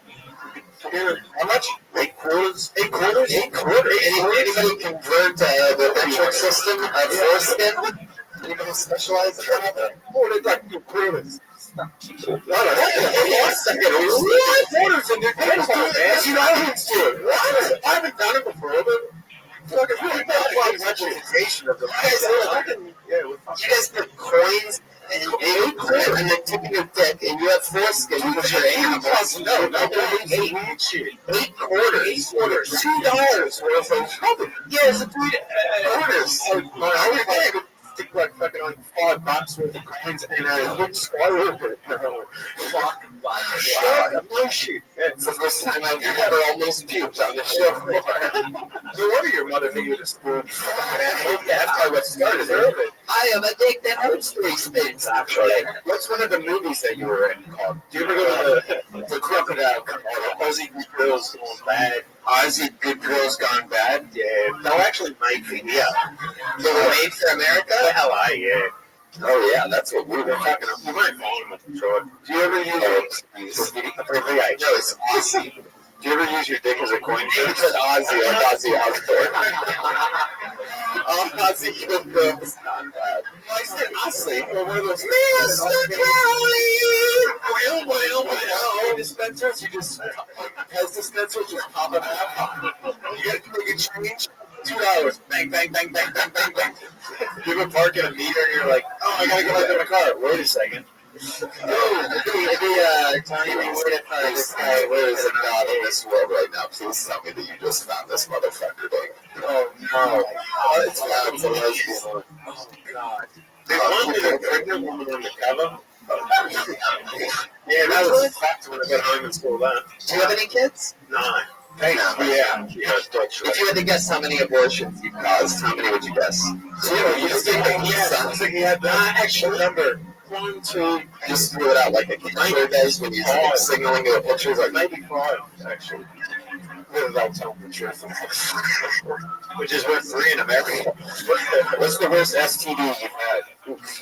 How much? 8 quarters. 8 quarters? 8 quarters. Anybody convert the metric system of foreskin? Anybody specialize in that? Oh, they got 2 quarters. No, what? Quarters in there. You know, I haven't seen it. What? I haven't done it before, but fucking really bad representation of the you guys put coins and 8 quarters and then tip of your dick and you have foreskin because you're animals. No, 8 quarters. $2 worth of. Yeah, it's a quarters. I would think like fucking like $5 worth of coins and a good skywalker. Fuck. No shit. It's the first time I've ever almost puked on the show. No wonder your mother made you to spoon. That's how it started. I I have a dick that hurts 3 spins, actually. What's one of the movies that you were in called? Do you ever go to the Crocodile? Ozzy Good Girls Gone Bad. Ozzy Good Girls Gone Bad? Yeah, no, actually made for yeah. They were made for America? LA, yeah. Oh yeah, that's what we were Fucking, you might find them at the shop. Do you ever use it? No, it's Ozzy. Do you ever use your dick as a coin? You said Ozzy, like Ozzy Osbourne. Ozzy Good Girls Gone Bad. I said Ozzy. Or one of those Mr. Crowley! Well, dispensers, you just, as dispensers, just pop it up. You get to make a change. $2. Bang, bang, bang, bang, bang, bang, bang. You ever park at a meter and you're like, oh, I gotta go back to my car. Wait a second. Tony, this guy lives in God in this world right now. Please tell me that you just found this motherfucker thing. Oh, no. It's a lesbian. Oh, God. They wanted a pregnant woman on the cover. Yeah, that was a fact when I got home and school that. Do you have any kids? 9. Thanks. Yeah. If you had to guess how many abortions you caused, how many would you guess? 0. You just think he had that actual number. 1, 2. Just threw it out like a cancer does when you're signaling to a picture. Like maybe 5, actually. Without telling the truth. Which is worth 3 in America. What's the worst STD you've had?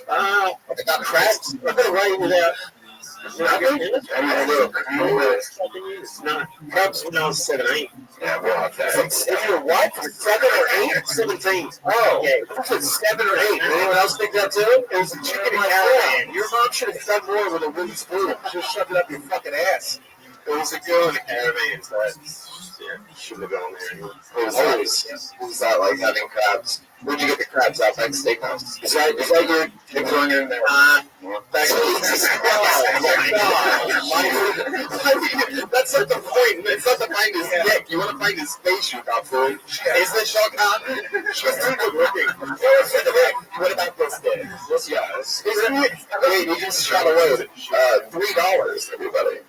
I got crabs. Right without. Crabs when I was 17. Yeah, we'll have that. If you're what? 7 or 8? 17. Oh, okay. I said 7 or 8. Anyone else think that too? It was a chicken and caravan. Your mom should have done more with a wooden spoon. Just shoved it up your fucking ass. It was a girl in a caravan. So yeah, shouldn't have gone there. Who's that like having crabs? Where'd you get the crabs? Outside Steakhouse? Is that your dick going in there? That's not the point. It's not to find his dick. You want to find his face, you got fool. Is this Sean Cotton? She's too good looking. What about this dick? This guys. Wait, you just shot a load. $3, everybody.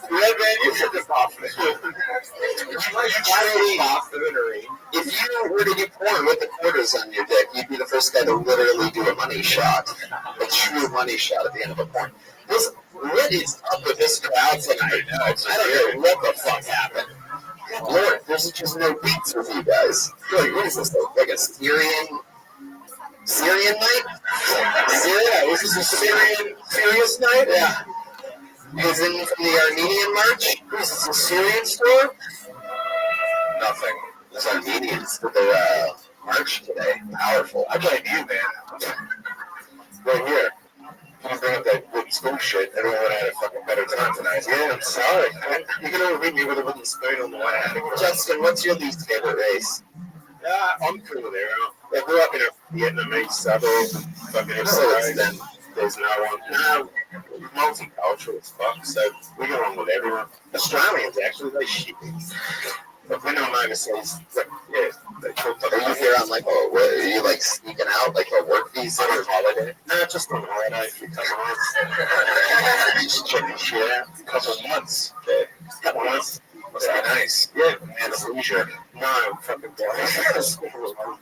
Yeah, man, you should just off it. If you were to do porn with the quarters on your dick, you'd be the first guy to literally do a money shot. A true money shot at the end of a porn. What is up with this crowd tonight? I don't know what the fuck happened. Lord, there's just no beats with you guys. Like, what is this, like a Syrian night? Syria? Is this a serious night? Yeah. Is it from the Armenian March? Is this a Syrian store? Nothing. There's Armenians that they march today. Powerful. I blame you, man. Right here. You bring up that wooden spoon shit. Everyone would have had a fucking better time tonight. Yeah, I'm sorry. You can only beat me with a wooden spoon on the way out. Justin, what's your least favorite race? I'm cool with it. I grew up in a Vietnamese suburb. Fucking there's no one. No, multicultural as fuck, so we get along with everyone. Australians, actually, they shitty. But when I'm overseas, like, yeah, they talk to. Are you here on, like, are you, like, sneaking out, like, a work visa or holiday? No, just on holiday for a couple months. Just checking shit out. A couple of months. Okay. A couple of months. Must be nice. Yeah, man, it's leisure. No, I'm fucking bored.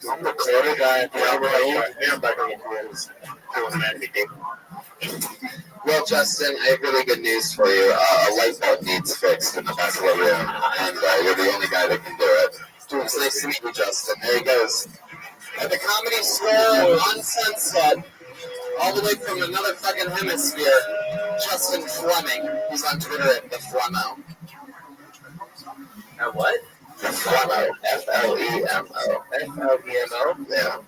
I'm the quarter guy. I'm back on the quarters. Well, Justin, I have really good news for you. A light bulb needs fixed in the back of the room, and you're the only guy that can do it. It's nice to meet you, Justin. There he goes. At the Comedy Store on Sunset, all the way from another fucking hemisphere, Justin Fleming. He's on Twitter at the Flemo. What? Flemo. F-L-E-M-O. F-L-E-M-O? Yeah.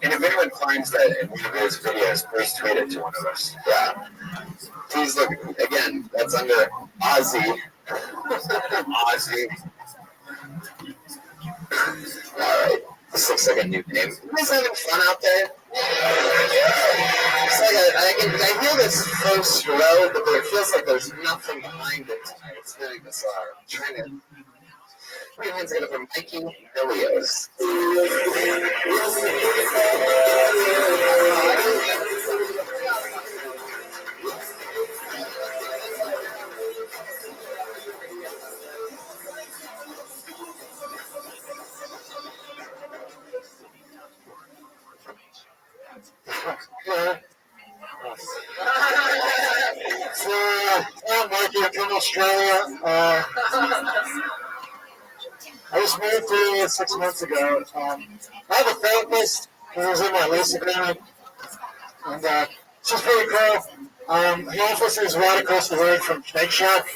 And if anyone finds that in one of those videos, please tweet it to one of us. Yeah. Please look, again, that's under Ozzy. Ozzy. Alright. This looks like a new name. You guys having fun out there? It's like I hear this first row, but it feels like there's nothing behind it tonight. It's very bizarre. I'm trying to... My hand's gonna from Mikey Milios. So, I'm Mikey. I'm from Australia. I just moved here 6 months ago. I have a therapist who was in my lease agreement, and she's pretty cool. The office is right across the road from Shake Shack,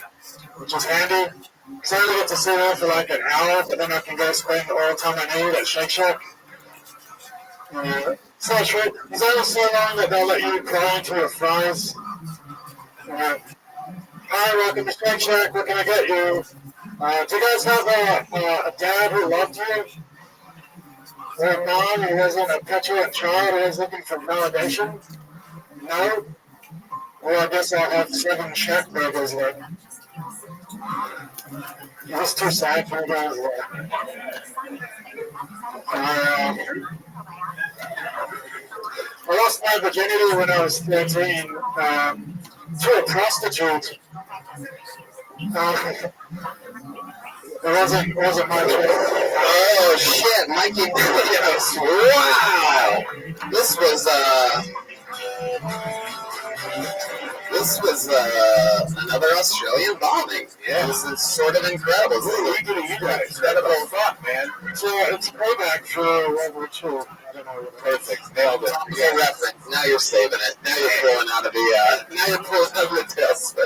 which is handy. Because I only get to sit there for like an hour, but then I can go spend all the time I need at Shake Shack. It's not true. It's only so long that they'll let you cry into your fries. Hi, welcome to Shake Shack. What can I get you? Do you guys have a dad who loved you? Or a mom who wasn't a petulant child who was looking for validation? No? Well, I guess I'll have 7 Shack burgers then. That's too sad for you guys. I lost my virginity when I was 13 to a prostitute. It wasn't my choice. Oh shit, Mikey Williams. Wow. This was another Australian bombing. Yeah. This is sort of incredible. This is incredible fuck, man. It's payback for World War II. I don't know. Perfect. Nailed it. Good reference. Now you're saving it. Now you're pulling out of the test.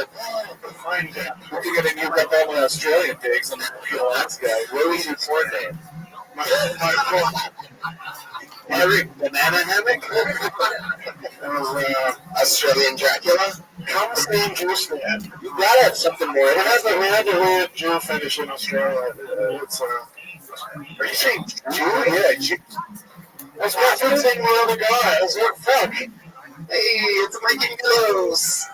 We're going to nuke up all the Australian pigs and kill that guy. What was your porn name? Banana hammock? Australian Dracula? Come stay juice man. You gotta have something more. We have a weird Jew fetish in Australia. Are you saying Jew? Yeah, Jew. That's my 15-year-old guy. It's like, fuck. Hey, it's Mikey Close.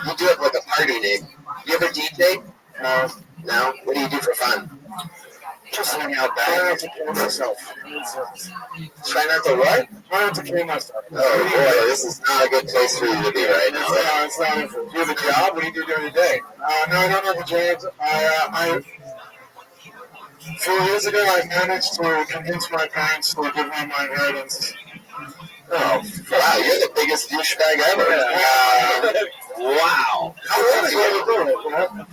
You do have like a party name. You ever DJ? No. No? What do you do for fun? Just hang out back. Try not to kill myself. Try not to what? Try not to kill myself. Oh boy, this is not a good place for you to be right now. No, it's not. Do you have a job? What do you do during the day? No, I don't have a job. A few years ago, I managed to convince my parents to give me my inheritance. Oh, wow, you're the biggest douchebag ever. Wow. How old are you?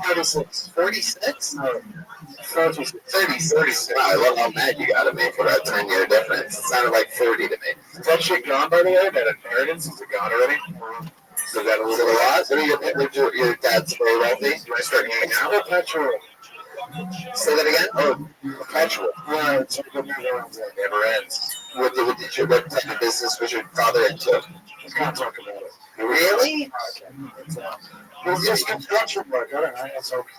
36. 46? No. 36. Wow, I love how mad you got at me for that 10-year difference. It sounded like 40 to me. Is that shit gone, by the way? That inheritance? Is it gone already? So that a little lot? So your dad's very wealthy? Do I start hanging out? Perpetual. Say that again? Oh, perpetual. Yeah, it's like It never ends. What type of business was your father into? I can't talk about it. Really? It's just construction work. I don't know. It's like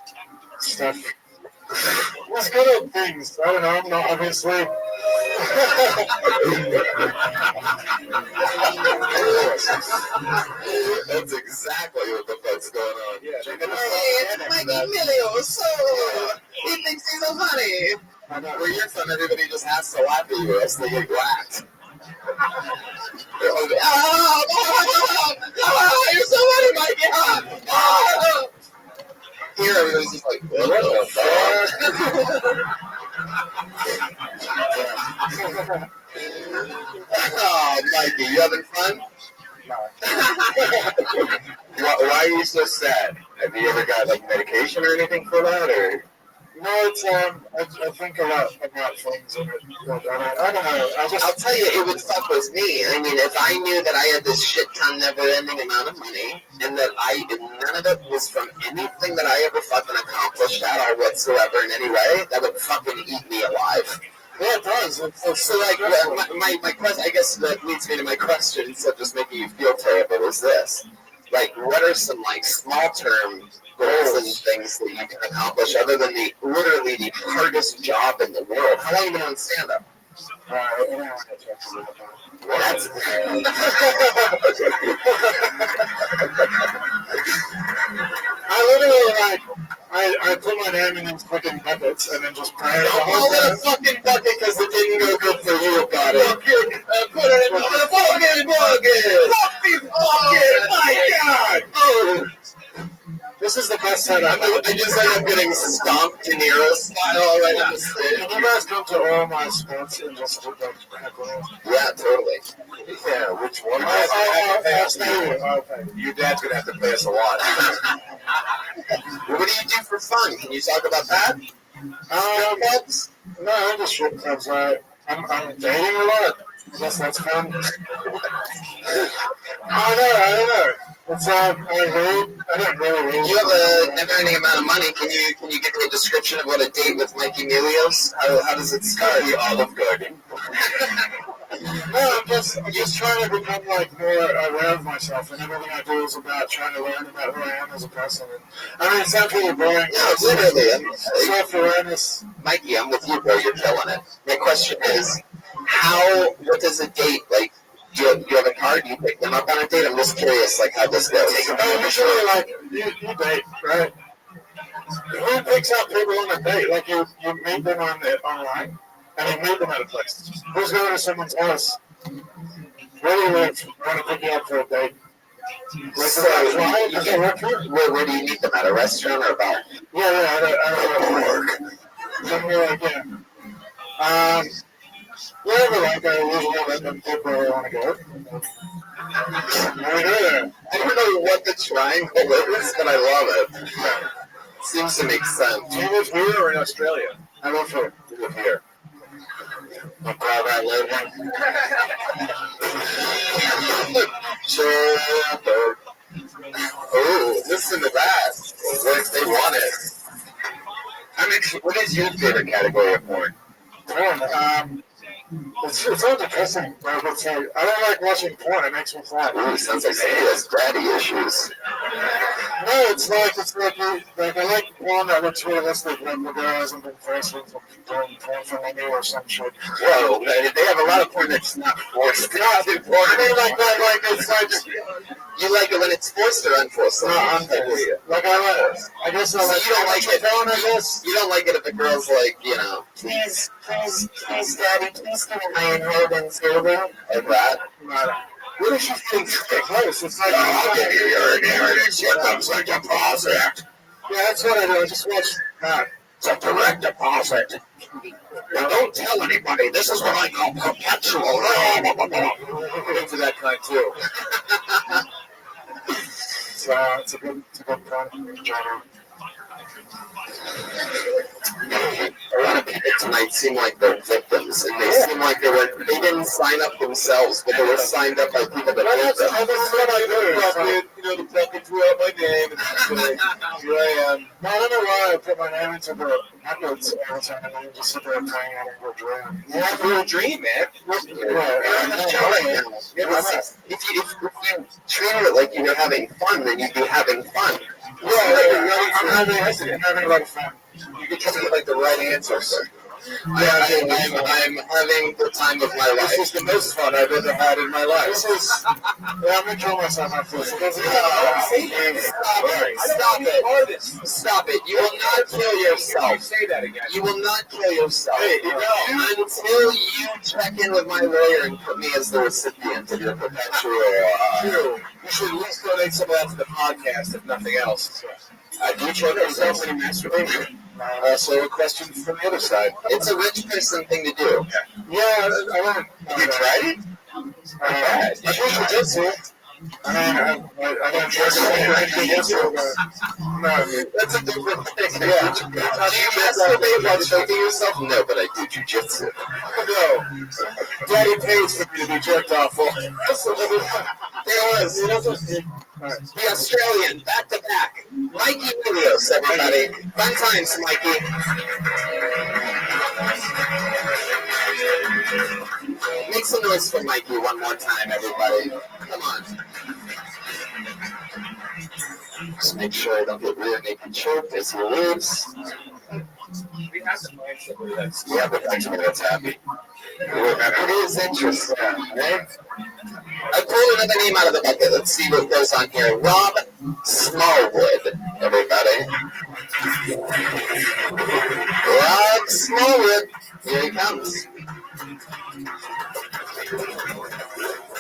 stuff. It's good at things. I don't know. I'm not obviously. That's exactly what the fuck's going on. Yeah. Hey, it's Mikey Emilio. So he thinks he's so funny. Where you're from, everybody just has to laugh at you, else they get whacked. Oh, you're so funny, Mikey. Here, everybody's just like, what the fuck? Oh, Mikey, you having fun? Why are you so sad? Have you ever got like medication or anything for that, or? No, it's I think a lot about things in it. I don't know. I'll tell you, it would fuck with me. I mean, if I knew that I had this shit ton, never-ending amount of money, and that none of it was from anything that I ever fucking accomplished at all whatsoever in any way, that would fucking eat me alive. Yeah, it does. So, like, my question, I guess that leads me to my question, instead of just making you feel terrible, is this. Like, what are some, like, small-term goals and things that you can accomplish other than literally the hardest job in the world? How long have you been on stand-up? That's... I literally, like, I put my name in these fucking buckets and then just pray. Don't call it a fucking bucket because it didn't go good for you, buddy. Put it in the fucking bucket! Fucking bucket! My God! Oh. This is the best said I just end up getting stomped De Niro style right on the stage. Can you guys come to all my sports and just look like heckle? Yeah, totally. Yeah, which one? Your dad's gonna have to pay us a lot. What do you do for fun? Can you talk about that? Clubs? No, I'm just strip clubs. I'm dating a lot. I guess that's fun. I don't know. It's I don't really read. You have a never-ending amount of money. Can you give me a description of what a date with Mike Emilio's? How does it start? The Olive Garden. No, I'm just trying to become like more aware of myself, and everything I do is about trying to learn about who I am as a person. And, I mean, it sounds really boring. No, literally. Self-awareness. Mikey, I'm with you, bro. You're killing it. My question is, what does a date, like, do you have a card? Do you pick them up on a date? I'm just curious, like, how this goes. Usually, like, you date, right? Who picks up people on a date? Like, you meet them online, and you meet them at a place. Who's going to someone's house? Where do you live? I want to pick you up for a date. Like, Where do you meet them? At a restaurant or a bar? Yeah, I don't know. Something like that. Wherever, like, I usually let them pick where they want to go. I don't know what the triangle is, but I love it. Seems to make sense. Do you live here or in Australia? I live here. You live here. I'm glad I live Oh, listen to that. What they wanted. What is your favorite category of porn? It's all depressing. I don't like watching porn. It makes me sad. Ooh, sounds like somebody has daddy issues. No, it's like I like porn that looks realistic. Like the girl hasn't been forced into doing porn for money or some shit. Whoa, they have a lot of porn that's not forced. Not porn. I mean, like it's like. You like it when it's forced or unforced? No, unforced. Like I guess I like. You don't like it. Porn, I guess. You don't like it if the girl's like, please, daddy, please give me my inheritance, like that. What if she's getting close? It's like, I'll give you your inheritance. Here comes a deposit. Yeah, that's what I do. I just watch that. It's a direct deposit. Now, don't tell anybody. This is what I call perpetual. I'm into that kind too. It's a good kind of genre. A lot of people tonight seem like they're victims, and they seem like they didn't sign up themselves, but they were signed up by people that hate them. That's what I do. The fucking threw out my name, and here I am. No, I don't know why I put my name into the records all the time, and I just sit there playing out of a dream. Yeah, for a dream, man. If you treated it like you were having fun, then you'd be having fun. I'm having a lot of fun. You can just get like the right answer, sir. I'm having the time of my life. This is the most fun I've ever had in my life. I'm gonna kill myself after this. Stop it. You will not kill yourself. Say that again. You will not kill yourself. Hey, until you check in with my lawyer and put me as the recipient of your perpetual. You should at least donate some of that to the podcast, if nothing else. Do you choke yourself when you masturbate? Also, a question from the other side. It's a rich person thing to do. Yeah, I won't. You tried it? I think you did so. I don't trust you. No, that's a different thing. Yeah. Do you masturbate while choking yourself? No, but I do jujitsu. No. Daddy pays for me to be jerked off for. The Australian, back to back. Mikey Emilios, everybody. Fun times, Mikey. Make some noise for Mikey one more time, everybody. Come on. Just make sure I don't get rear naked choked as he leaves. We have to find somebody that's happy. It is interesting, right? I pulled another name out of the bucket. Let's see what goes on here. Rob Smallwood, everybody. Rob Smallwood. Here he comes.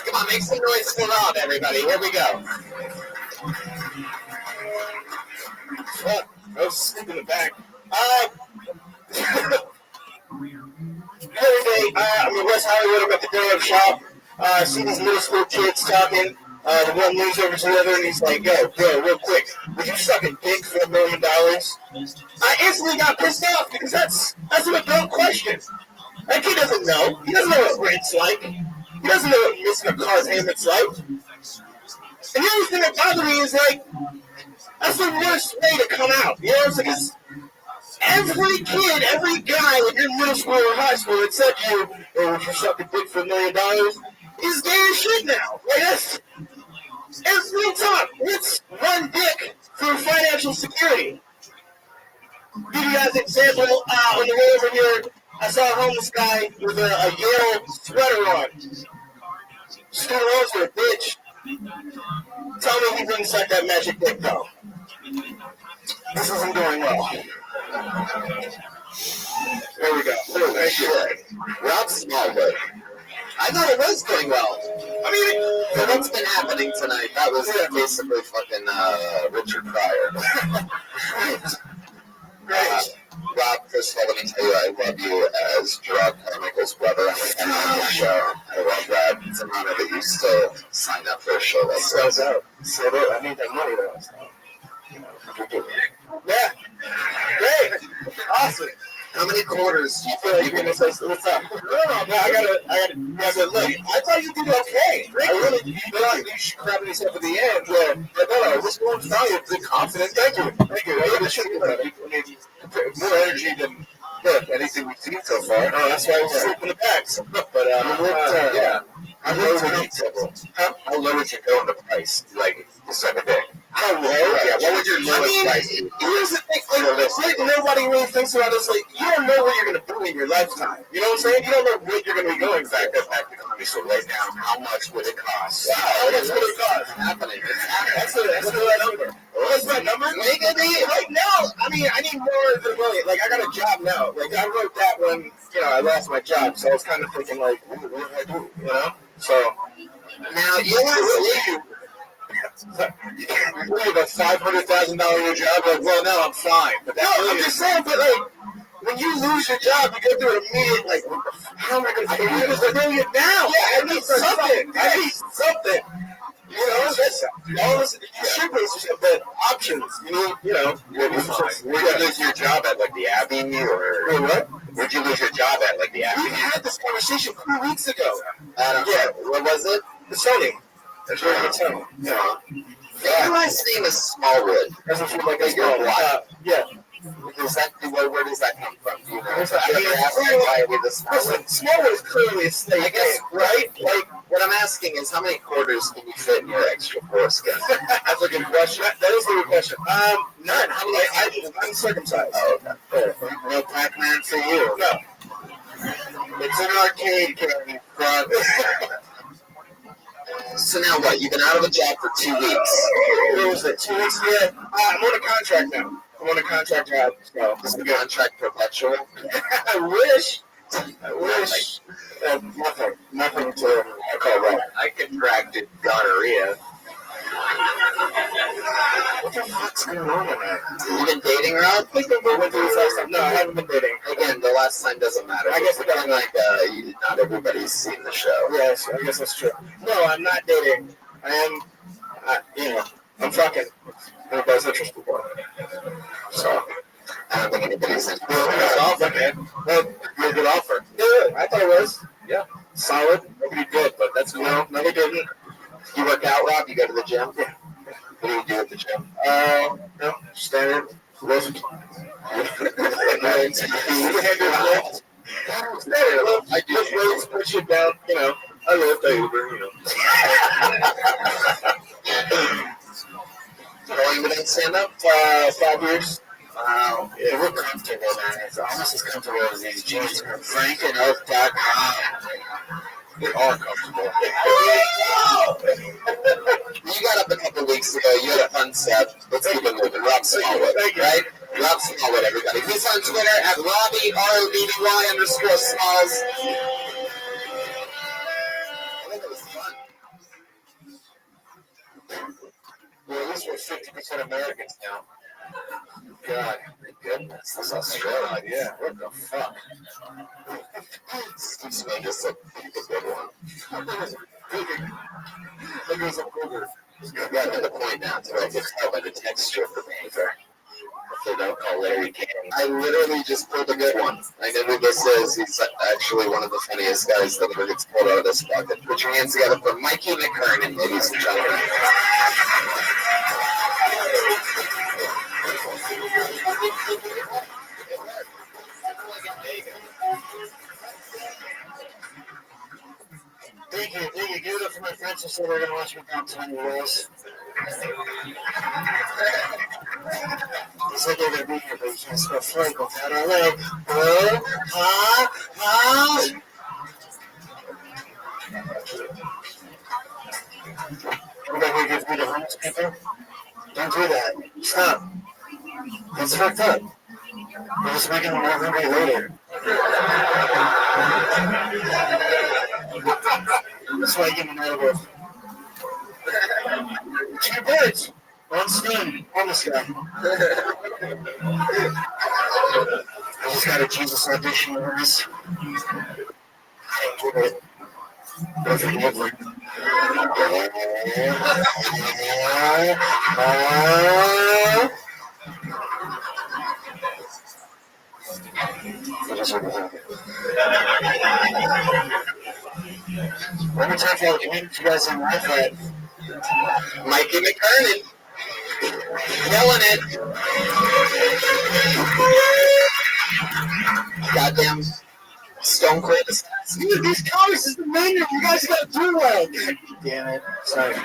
Come on, make some noise for Rob, everybody. Here we go. Oh, I was asleep in the back. The other day, I'm in West Hollywood. I'm at the donut shop. I see these middle school kids talking. The one moves over to the other, and he's like, "Yo, bro, real quick, would you suck a dick for $1 million?" I instantly got pissed off because that's an adult question. That kid doesn't know. He doesn't know what rent's like. He doesn't know what missing a car's payment's like. And the other thing that bothered me is like, that's the worst way to come out. You know what I'm saying? Because every kid, every guy in your middle school or high school that said to you, "Oh, would you suck a dick for $1 million?" is gay as shit now. Like, that's real talk. Let's run dick for financial security. Give you guys an example. On the way over here, I saw a homeless guy with a Yale sweater on. Student loans for a bitch. Tell me he wouldn't suck that magic dick, though. This isn't going well. There we go. Holy shit. Rob Smallwood. I thought it was going well. I mean, so what's been happening tonight? That was basically fucking Richard Pryor. Rob, first of all, let me tell you, I love you as Gerard Carmichael's brother on the show. I love that. It's an honor that you still sign up for a show like this. So I need that money, though. Yeah. Great. Awesome. How many quarters do you feel like you're going to say, what's up? No, I gotta, look, I thought you did okay. I really, you should crap yourself at the end. Yeah, no, this one's fine. You're pretty confident. Thank you. I really should be better. I need more energy than anything we've seen so far. That's why I was asleep in the back. But, yeah. How low would you go in the price? Like, this type of thing. How low? Yeah, what would your lowest price be? Here's the thing, like, nobody really thinks about this. Like, you don't know where you're going to be in your lifetime. You know what I'm saying? You don't know what you're going to be going. Back economy. So right now, how much would it cost? How much would it cost? Happening. That's the right number. What's that number? Right now, I mean, I need more than $1 million. Like, I got a job now. Like, I wrote that when, I lost my job. So I was kind of thinking, like, what do I do? You know? So, now, you leave a $500,000 a job, like, well, no, I'm fine. But I'm just saying, but like, when you lose your job, you go through an immediate, like, how am I going to pay this $1 million now? Yeah, I need something. I need something. You know, that's all this. You should raise yourself, but options. Would you lose your job at like the Abbey or what? Would you lose your job at like the Abbey? We had this conversation 2 weeks ago. What was it? The Sony. That's where it's Sony. Yeah. Your last name is Smallwood. Doesn't feel like a yeah. Where does that come from? Do you know? Smallwood is clearly a snake. I guess, right? Like, what I'm asking is, how many quarters can you fit in your extra foreskin? That's a good question. That is a good question. None. I'm circumcised. Oh, okay. No Pac-Man for you. No. It's an arcade carrying front. So now what? You've been out of a job for 2 weeks. What was it? 2 weeks? Yeah. I'm on a contract now. I'm on a contract job. So is the contract perpetual? I wish. Nothing to call wrong. I contracted gonorrhea. What the fuck's going on with that? You been dating, Rob? No, I haven't been dating. Again, the last time doesn't matter. I guess it's like not everybody's seen the show. Yes, I guess that's true. No, I'm not dating. I am, I'm fucking. Everybody's interested in So, I don't think anybody's interested. It's offer, man. Well, you're a good offer. Yeah, I thought it was. Yeah. Solid. Nobody did, but that's cool. No, nobody didn't. You work out, Rob? You go to the gym? Yeah. What do you do at the gym? No, standard. Lift. I just weights, push it down, I lift, I Uber, How long you been in stand-up? 5 years. Wow. Yeah, we're comfortable, man. It's almost as comfortable as these jeans. FrankandOak.com. They are comfortable. You got up a couple weeks ago. You had a fun set. Let's keep it moving. Rob Smallwood, right? Rob Smallwood, everybody. He's on Twitter at Robbie, ROBBY_Smalls. I think it was fun. Well, at least we're 50% Americans now. God, my goodness. That's Australia. Yeah, what the fuck? Steve Smith is a good one. Look at some cougar. I've gotten to the point now to where I can tell by the texture of the paper if they don't call Larry King. I literally just pulled a good one. I know who this is. He's actually one of the funniest guys that ever gets pulled out of this bucket. Put your hands together for Mikey McKernan, ladies and gentlemen. Thank you. Give it up for my friends who said they're going to watch me down tiny rolls. He said they're going to be here, but you can't spell Frank without our leg. Everybody gives me the homeless people. Don't do that. Stop. That's fucked up. We're just making them more hungry later. That's why I give them an elbow. 2 birds. 1 stone. Homeless guy. I just got a Jesus audition on this. Don't forget it. Let me talk about you guys in Wi-Fi. Mikey McKernan. Killing it. Goddamn Stone Cold. Dude, these colors is the menu. You guys gotta do well. Damn it. Sorry.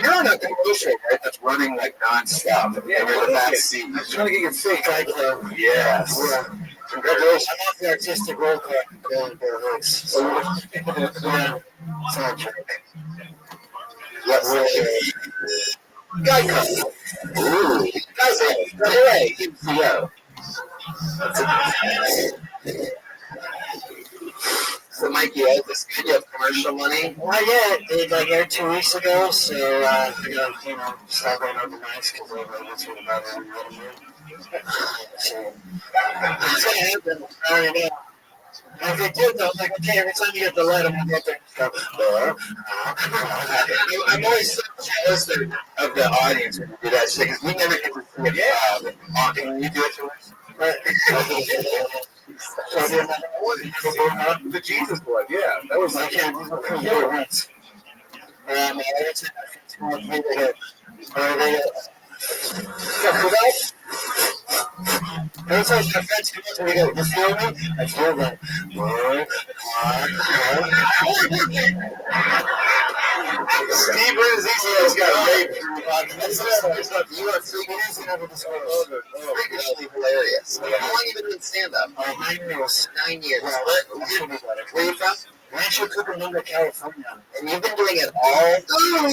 You're on a commercial, right? That's running like non-stop. Yeah, we're the back seat. I'm trying to get your fake iCloud. Yes. Yeah. Congratulations. I'm off the artistic roll card. Hooks. Yeah. It's not a joke. Yes. Guy comes. Ooh. Guys, hooray. Yo. So, Mike, you had this good. You have commercial money? Not yet. They like aired 2 weeks ago, so I gotta, start going over nights because everybody's with about every little bit. So, it's gonna happen. I already know. And if they did, though, like, okay, every time you get the light, I'm gonna get there and go, I'm always so jealous of the audience when you do that shit because we never get to see it. Yeah. Can you do it to us? The Jesus blood, yeah. That was I can't do it once. Every time I feel too much every time my friends come up to me and go, you feel me? I feel that. Steve Renazzi's got raped. You are freakishly hilarious. How long have you been in stand-up? 9 years. 9 years. Where Where you from? Rancho Cucamonga, California. And you've been doing it all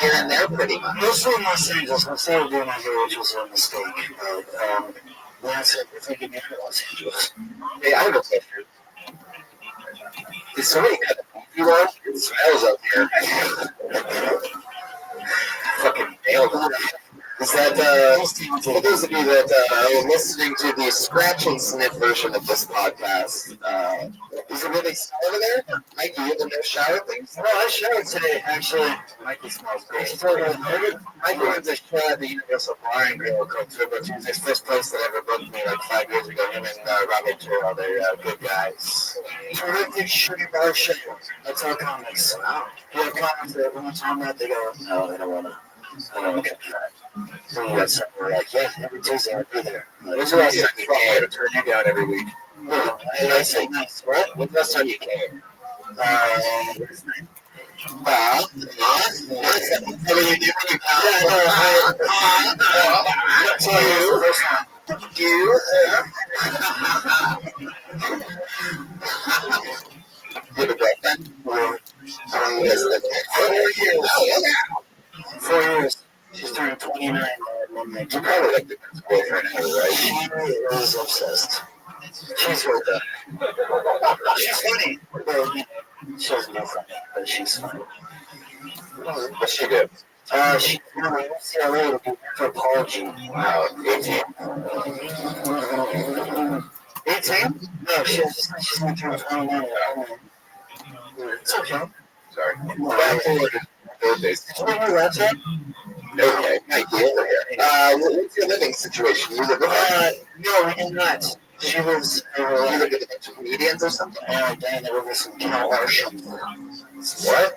here and there pretty much. Mostly in Los Angeles. I started doing it here, which was a mistake. But that's it. If I can make it Los Angeles. Hey, I have a question. Is somebody cut the beef on? It smells up here. Fucking nailed it. Is that, for those of you that are listening to the scratch and sniff version of this podcast, is it really smell over there? Mike, you have the no shower things? No, I showered today, actually. Mikey smells great. Mikey runs a show at the Universal Bar and Grill called Turbo Tuesdays. First place that ever booked me like 5 years ago. Him and Robert, they're good guys. Terrific sugar bar show. That's our comics. Wow. You have comics that every time that they go, no, they don't want to. I don't want to get that. So you got something like, yeah, every Tuesday I'll be there. When's the last time you came to turn you down every week? No, I say nice. What? When's the last time you came? What is his name? What do you do when you You have a girlfriend? How long you guys lived here? 4 years. 4 years. She's turning 29 one night. You probably like the boyfriend, right? She is obsessed. She's with that. She's funny. Well, she doesn't know funny, but she's funny. What's she do? She went to UCLA to do anthropology. Wow, 18. 18? No, she's going to turn 21. It's okay. Sorry. Back forward. Birthdays. Did you remember Rothschild? Okay, Mikey, over here. What's your living situation? You live with her? No, we did not. She was, You live with a bunch of comedians or something? Dan, there were some Cal Artists. What?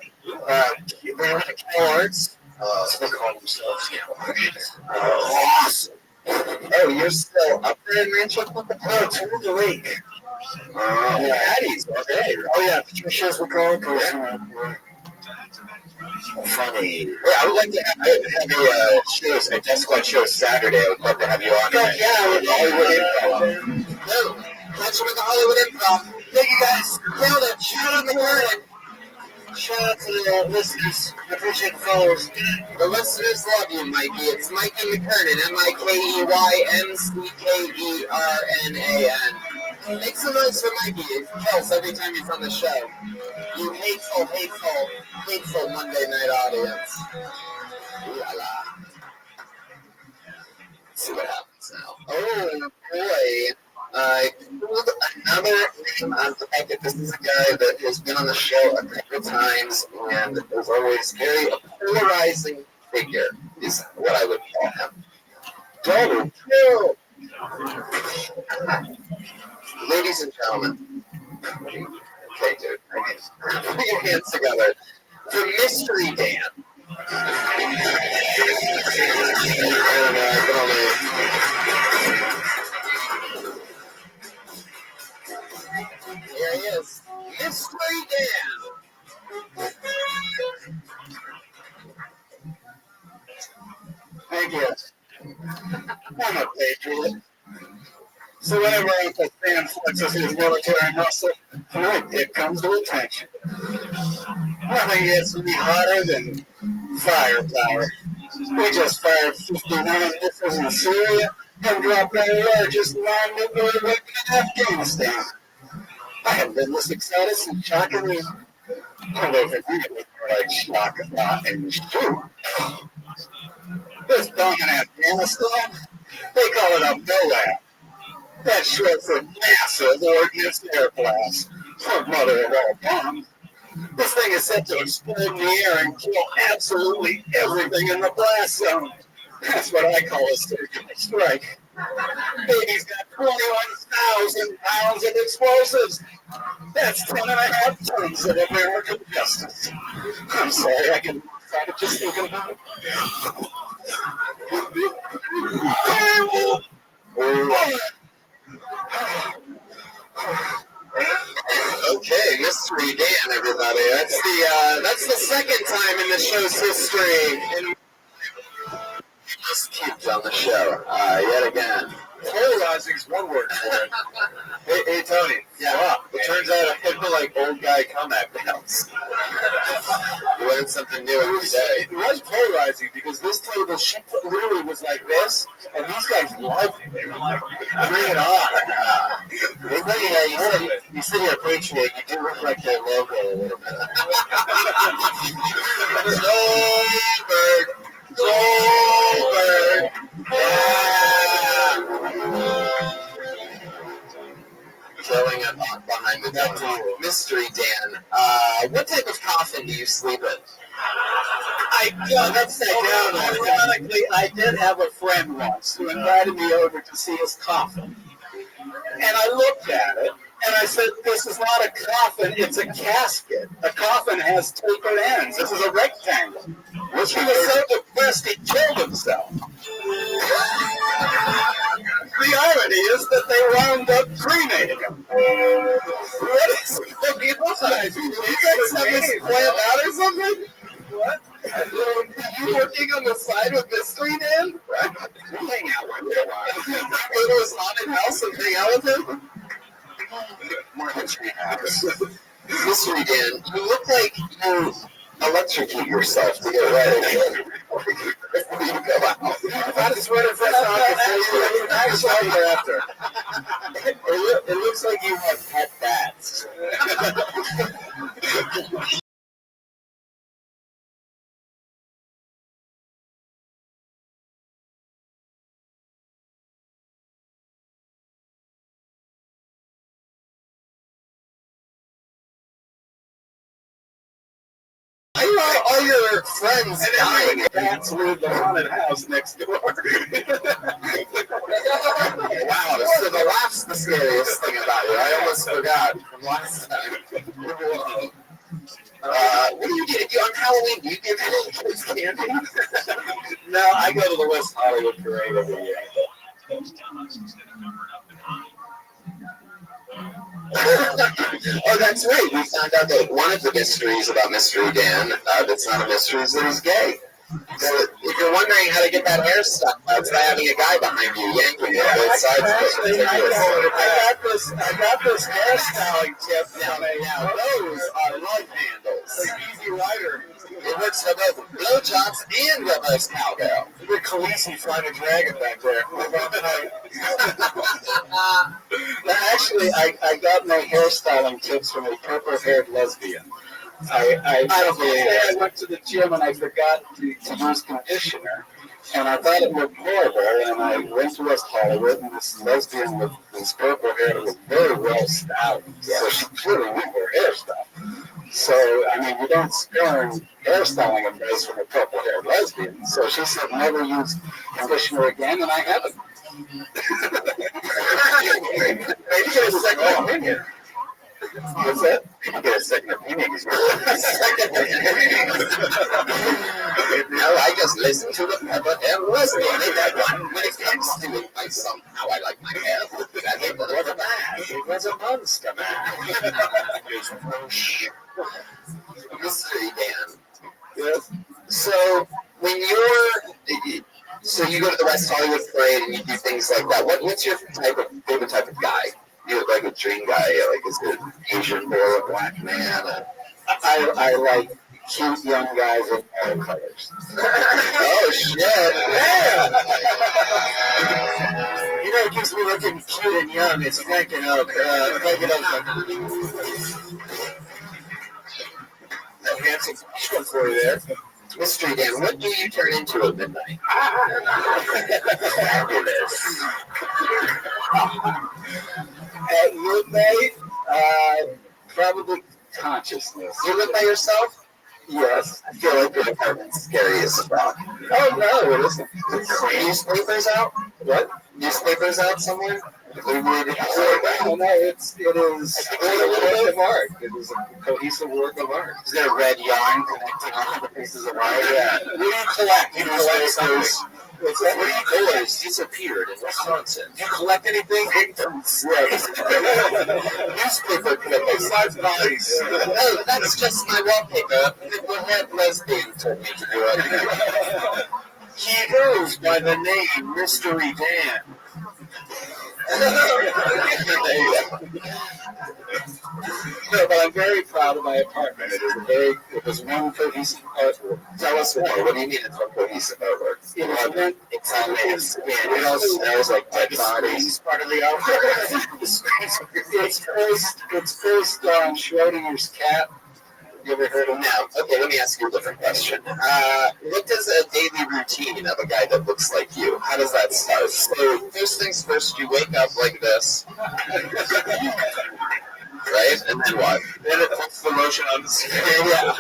They were the Cal Arts. So they call themselves Cal Artists. Awesome! Oh, you're still up there in Rancho Cucamonga? No, it's over the lake. Patty's, okay. Oh, yeah, Patricia's with Colin Person. Funny. Yeah, I would like to have a Death Squad show Saturday. I would love to have you on. Yeah, with Hollywood Improv. No, that's with the Hollywood Improv. Thank you guys. Nailed it. Shout out to McKernan. Shout out to the listeners. I appreciate the followers. The listeners love you, Mikey. It's Mikey McKernan, MikeYMcKernan. Make some noise for Mikey. It kills every time he's on the show. You hateful, hateful, hateful Monday night audience. Ooh la la. Let's see what happens now. Oh boy. I pulled another name on the packet. This is a guy that has been on the show a couple of times and is always very a polarizing figure, is what I would call him. Donald Trump. Ladies and gentlemen. Okay, dude. Put your hands together. The Mystery Dan. Here he is. Mystery Dan. Thank you. I'm a patriot. So whenever Uncle Sam flexes his military muscle, my dick comes to attention. Nothing gets me hotter than firepower. We just fired 59 missiles in Syria and dropped our largest non-nuclear weapon in Afghanistan. I haven't been this excited since shockingly. I don't think we would like shock and shoot. This bomb in Afghanistan, they call it a MOAB. That's short for Massive Ordnance Air Blast, or mother of all bombs. This thing is set to explode in the air and kill absolutely everything in the blast zone. That's what I call a surgical strike. Baby's got 21,000 pounds of explosives. That's 10.5 tons of American justice. I'm sorry, I get excited just thinking about it. Okay, Mystery Dan, everybody. That's the second time in the show's history. And just cubed on the show, yet again. Polarizing is one word for it. Hey, Tony. Yeah. It turns out I feel like old guy comeback downs. You learn something new every day. It was polarizing because this table, she literally was like this, and these guys loved it. They were like, bring it on. You said you're a patriot. You do look like their logo a little bit. Goldberg. Yeah. Killing it behind the door. Mystery Dan. What type of coffin do you sleep in? I got upside down. Ironically, I did have a friend once who invited me over to see his coffin. And I looked at it, and I said, this is not a coffin, it's a casket. A coffin has tapered ends. This is a rectangle. He was so depressed, he killed himself. The irony is that they wound up cremating him. What is going on? You guys have this planned out or something? What? Are you working on the side with Mystery Dan? We'll hang out with you a while. Go to his haunted house and hang out with him? More history house. Mystery Dan, you look like you electrocute yourself to get ready. Before you go out. That is what it's after. It looks like you have pet bats. all your friends dying. Cats leave the haunted house next door. Wow, so the laugh's the scariest thing about you. I almost forgot from last time. Whoa. What do you get? On Halloween, do you give kids candy? No, I go to the West Hollywood Parade every year. Oh, that's right. We found out that one of the mysteries about Mystery Dan, that's not a mystery, is that he's gay. So if you're wondering how to get that hairstyle, it's by having a guy behind you yanking you on both sides of it. I got this hairstyling tip down there. Now those are love handles. Easy Rider. It works for both blowjobs and reverse cowbell. Look at Khaleesi flying a dragon back there. Actually, I got my hairstyling tips from a purple-haired lesbian. I went to the gym and I forgot to use conditioner, and I thought it looked horrible. And I went to West Hollywood, and this lesbian with this purple hair was very well styled. So she clearly knew her hair stuff. So, I mean, you don't spurn hairstyling advice from a purple-haired lesbian. So she said, never use conditioner again, and I haven't. Maybe get a second opinion. What's that? You get a second opinion. No, I just listen to the purple-haired lesbian. When it comes to it, somehow I like my hair. It was a man. It was a monster man. Mystery Dan. Yes. So when you go to the West Hollywood Parade and you do things like that, what's your favorite type of guy? You look like a dream guy, like is it an Asian boy, a black man? I like cute young guys in all colors. Oh shit! Yeah. You know, it keeps me looking cute and young. It's Franken Oak. That handsome one for you there. Mystery Dan, what do you turn into at midnight? Fabulous. At midnight, probably consciousness. You live by yourself? Yes. I feel like your apartment's scary as fuck. Oh no, it isn't. Newspapers out? What? Newspapers out somewhere? No, it is a work of art. It is a cohesive work of art. Is there a red yarn connecting all the pieces of art? Yeah. What do you collect? You collect those. What's that? What do you collect? Disappeared in Wisconsin. Do you collect anything? Victims. Newspaper clippings. Besides bodies. No, that's just my wallpaper. The head lesbian told me to do it. He goes by the name Mystery Dan. No, but I'm very proud of my apartment. It was one cohesive artwork. Tell us more. What do you mean it's one cohesive artwork? It's all made of skin. It all smells like dead bodies. Part of the artwork. It's based on Schrodinger's cat. You ever heard of him? Now, okay, let me ask you a different question. What does a daily routine of a guy that looks like you? How does that start? So, first things first, you wake up like this. Right? And then what? Then it puts the lotion on the skin. Yeah.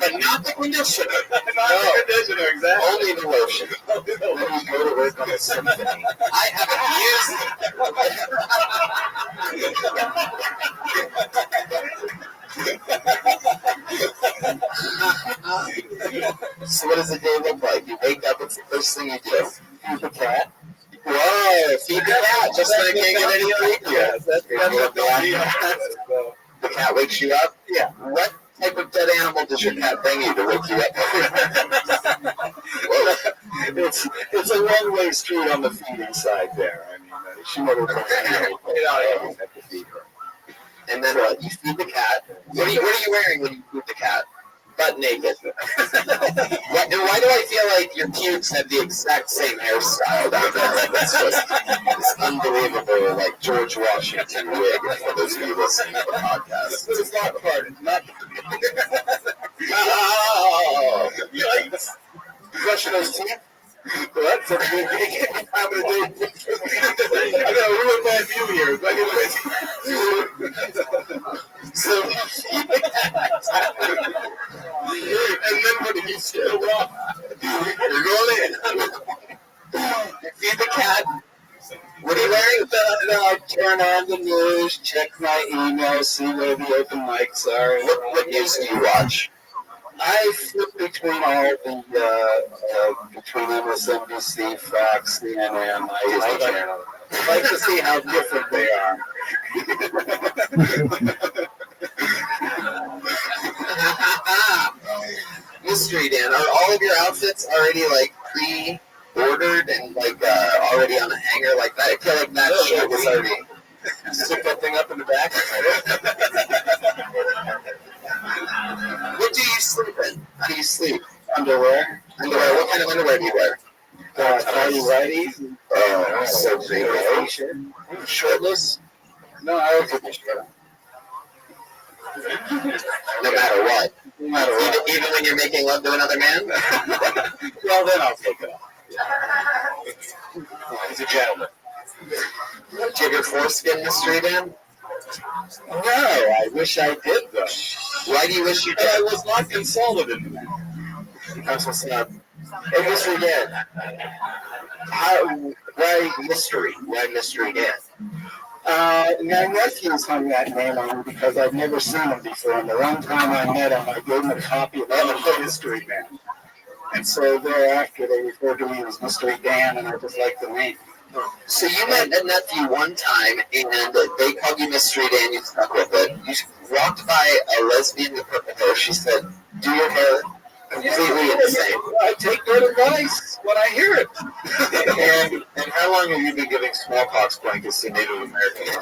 But not the conditioner. Not the conditioner, exactly. Only the lotion. Then you go to work on the symphony. I haven't used So what does a day look like? You wake up, what's the first thing you do? Feed the cat. Whoa, feed the cat, just like I can't get any other Yes, that's The cat wakes you up? Yeah. What type of dead animal does your cat bring you to wake you up? It's a one-way street on the feeding side there. I mean, she never comes I always have to feed her. And then what? You feed the cat. What are you wearing when you feed the cat? Butt naked. And why do I feel like your pubes have the exact same hairstyle down there? Like it's just this unbelievable, like George Washington wig for those of you listening to the podcast. It's not parted. Not Oh, yikes. Brushing those teeth? Well, that's a good thing. I'm going to do I got a real bad view here. So, You're going in. You feed the cat. What are you wearing? I turn on the news, check my email, see where the open mics are. What news do you watch? I flip between all the between MSNBC, Fox, CNN. I like to see how different they are. Mystery Dan, are all of your outfits already like pre-ordered and like already on a hanger like that? I feel like that shirt was already. Stick that thing up in the back. What do you sleep in? How do you sleep? Underwear. Underwear. What kind of underwear do you wear? Tidy whities. Oh, so big. Shirtless? No, I always put my shirt on. No matter what. No matter what. Even when you're making love to another man? Well, then I'll take it off. He's a gentleman. Do you have your foreskin mystery, Dan? No, I wish I did, though. Why do you wish you did? I was not consulted in that. Because it's not. Hey, Mystery Dan. Why mystery? Why Mystery Dan? My nephews hung that name on me because I'd never seen him before. And the one time I met him, I gave him a copy of the Mystery Man. And so thereafter, they referred to me as Mystery Dan, and I just liked the name. So you met a nephew one time, and they called you Mystery Dan. You stuck with it. You walked by a lesbian with purple hair. She said, "Do your hair completely insane." I take good advice when I hear it. and how long have you been giving smallpox blankets to Native Americans?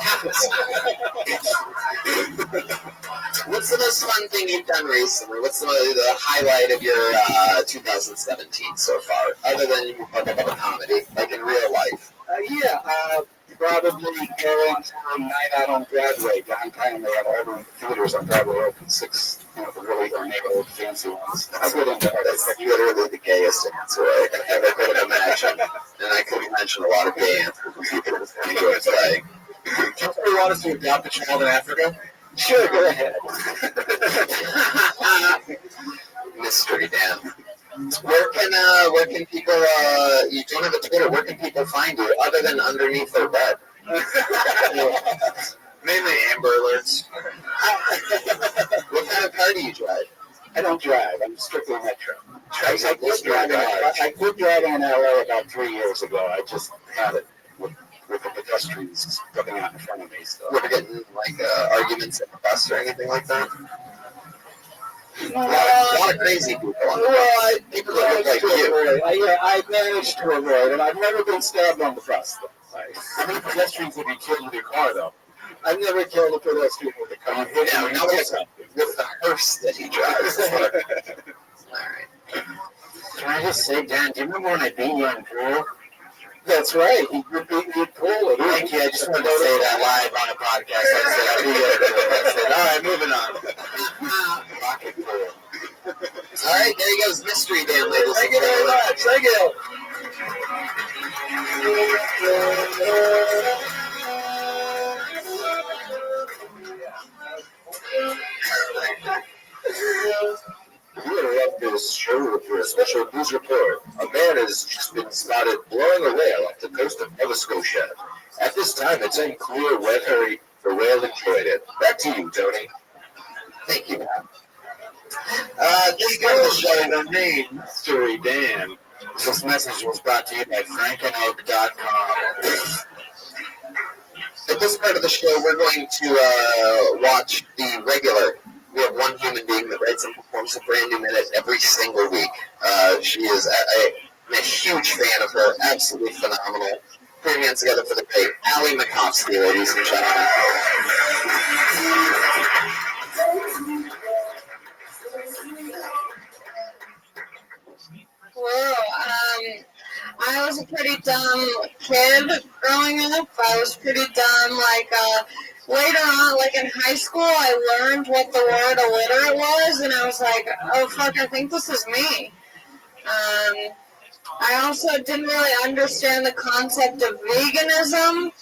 What's the most fun thing you've done recently? What's the highlight of your 2017 so far, other than you talk about comedy, like in real life? Probably going to a night out on Broadway downtown. They have all the theaters on Broadway open, 6, the really neighborhood fancy ones. That's literally the gayest answer I ever could imagine. And I could mention a lot of gay answers from people who enjoy playing. Do you want us to adopt a child in Africa? Sure, go ahead. Mystery Dan. Where can people, you don't have a Twitter, where can people find you other than underneath their bed? Mainly Amber Alerts. What kind of car do you drive? I don't drive. I'm strictly metro. I quit driving in LA about 3 years ago. I just had it with the pedestrians coming out in front of me. So. You ever getting arguments at the bus or anything like that? A lot of crazy people on the bus. People that look like you. I managed to avoid it. I've never been stabbed on the bus, though. How many pedestrians have you killed with your car, though? I've never killed a pedestrian with a car. Yeah, not with the hearse that he drives. All right. Can I just say, Dan, do you remember when I beat you in pool? That's right. You beat me in pool. Thank you. I just wanted to say that live on a podcast. I said, all right, moving on. Rocket pool. All right, there he goes, Mystery Dan, ladies and gentlemen. Thank you very much. Thank you. We interrupt this show with your special news report. A man has just been spotted blowing a whale off the coast of Nova Scotia. At this time, it's unclear whether the whale enjoyed it. Back to you, Tony. Thank you, man. This goes by the name Mystery Dan. This message was brought to you by frankenoak.com. At this part of the show, we're going to watch the regular. We have one human being that writes and performs a brand new minute every single week. She is I'm a huge fan of her, absolutely phenomenal. Putting hands together for the great Allie Makovsky, ladies and gentlemen. Whoa, I was a pretty dumb kid growing up. I was pretty dumb, later on, in high school, I learned what the word illiterate was, and I was like, oh, fuck, I think this is me. I also didn't really understand the concept of veganism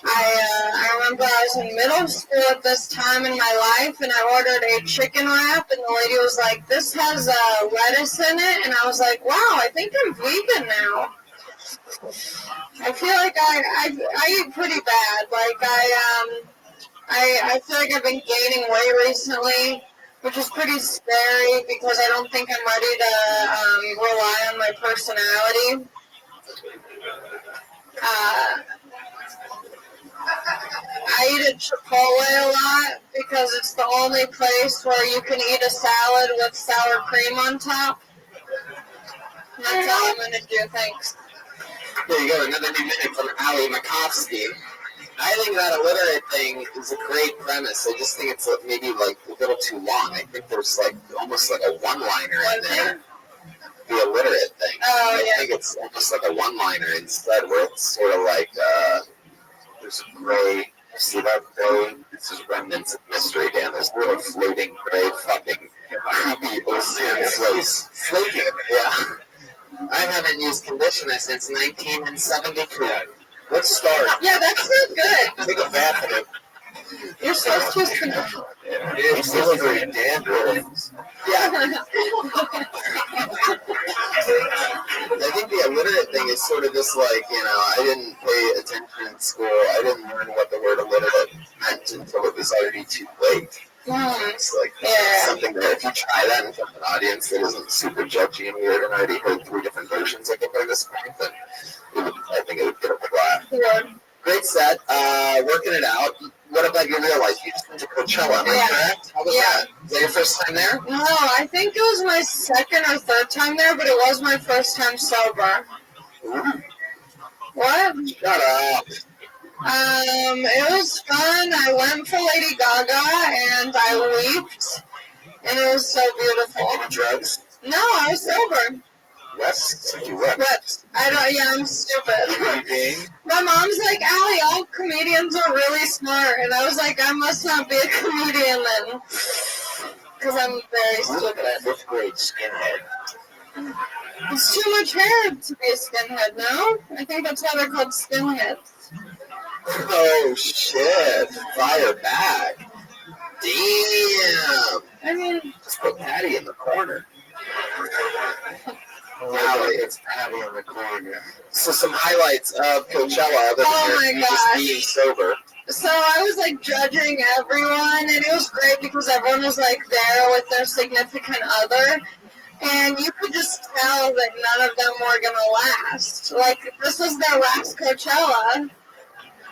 I remember I was in middle school at this time in my life, and I ordered a chicken wrap, and the lady was like, "This has lettuce in it," and I was like, "Wow, I think I'm vegan now." I feel like I eat pretty bad. Like I feel like I've been gaining weight recently, which is pretty scary because I don't think I'm ready to rely on my personality. I eat at Chipotle a lot because it's the only place where you can eat a salad with sour cream on top. And that's all I'm going to do, thanks. There you go, another new minute from Ali Makovsky. I think that illiterate thing is a great premise. I just think it's maybe like a little too long. I think there's like almost like a one-liner in there. The illiterate thing. Oh, I think it's almost like a one-liner instead, where it's sort of like there's a gray. You see that gray? This is remnants of mystery, Dan. There's little floating gray fucking creepy ocean floats. Floating, yeah. I haven't used conditioner since 1972. Let's start. Yeah, that's not good. Take a bath in it. You're supposed to use conditioner. It's still very dandruff. Yeah. I think the illiterate thing is sort of just like, I didn't pay attention in school. I didn't learn what the word illiterate meant until it was already too late. It's like something that if you try that in front of an audience that isn't super judgy and weird and already heard 3 different versions of it by this point, then I think it would get a big laugh. Yeah. Great set. Working it out. What about your real life? You just went to Coachella, am I correct? How was that? Was that your first time there? No, I think it was my second or third time there, but it was my first time sober. Ooh. What? Shut up. It was fun. I went for Lady Gaga, and I wept, and it was so beautiful. Any drugs? No, I was sober. Wept? You wept? Wept. I'm stupid. My mom's like, Allie, all comedians are really smart, and I was like, I must not be a comedian then, because I'm very stupid. Look at that 5th grade skinhead. It's too much hair to be a skinhead, no? I think that's why they're called skinheads. Oh, shit. Fire back. Damn. I mean, just put Patty in the corner. It's Patty in the corner. So some highlights of Coachella other than just being sober. So I was like judging everyone, and it was great because everyone was like there with their significant other. And you could just tell that none of them were going to last. Like, this was their last Coachella.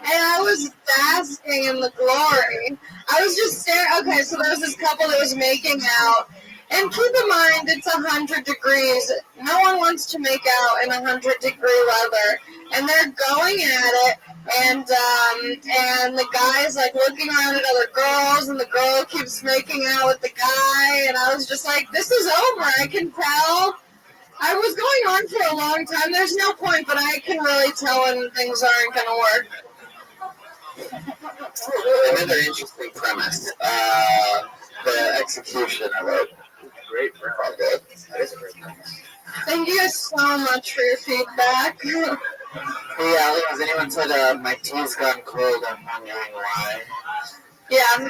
And I was basking in the glory. I was just staring. Okay, so there was this couple that was making out. And keep in mind, it's 100 degrees. No one wants to make out in 100-degree weather. And they're going at it. And the guy's like looking around at other girls, and the girl keeps making out with the guy. And I was just like, this is over. I can tell. I was going on for a long time. There's no point, but I can really tell when things aren't going to work. Another interesting premise. The execution of it. Great premise. That is a great premise. Thank you guys so much for your feedback. Hey, Ali, has anyone said my tea's gone cold? I'm wondering why. Yeah,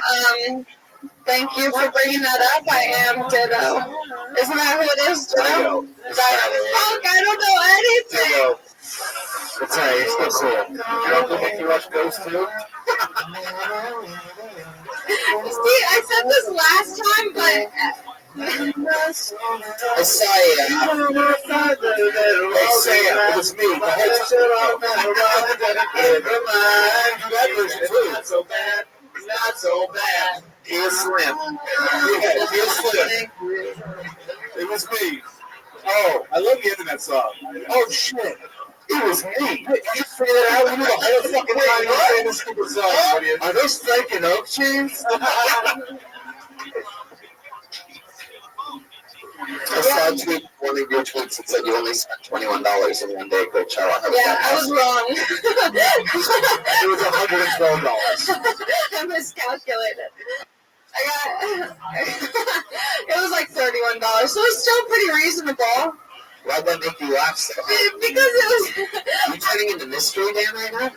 thank you for bringing that up. I am Ditto. Isn't that who it is, Ditto? Fuck, I don't know anything. It's alright, you're still cool. Your uncle make you watch Ghost too? See, I said this last time, but... I saw you. Hey, Sam, it was me. That version too. Not so bad. Not so bad. He is slim. Yeah, he is slim. It was me. Oh, I love the end of that song. Oh, shit. It was me. Did you figure that out? You knew the whole fucking time you were saying this stupid song. Are those fake and oak cheese? I saw a tweet, one of your tweets that said you only spent $21 in one day at Coachella. Yeah, I was wrong. It was $112. I miscalculated. It was like $31, so it's still pretty reasonable. Why'd that make you laugh so hard? Because it was... Are you turning into Mystery Dan right now?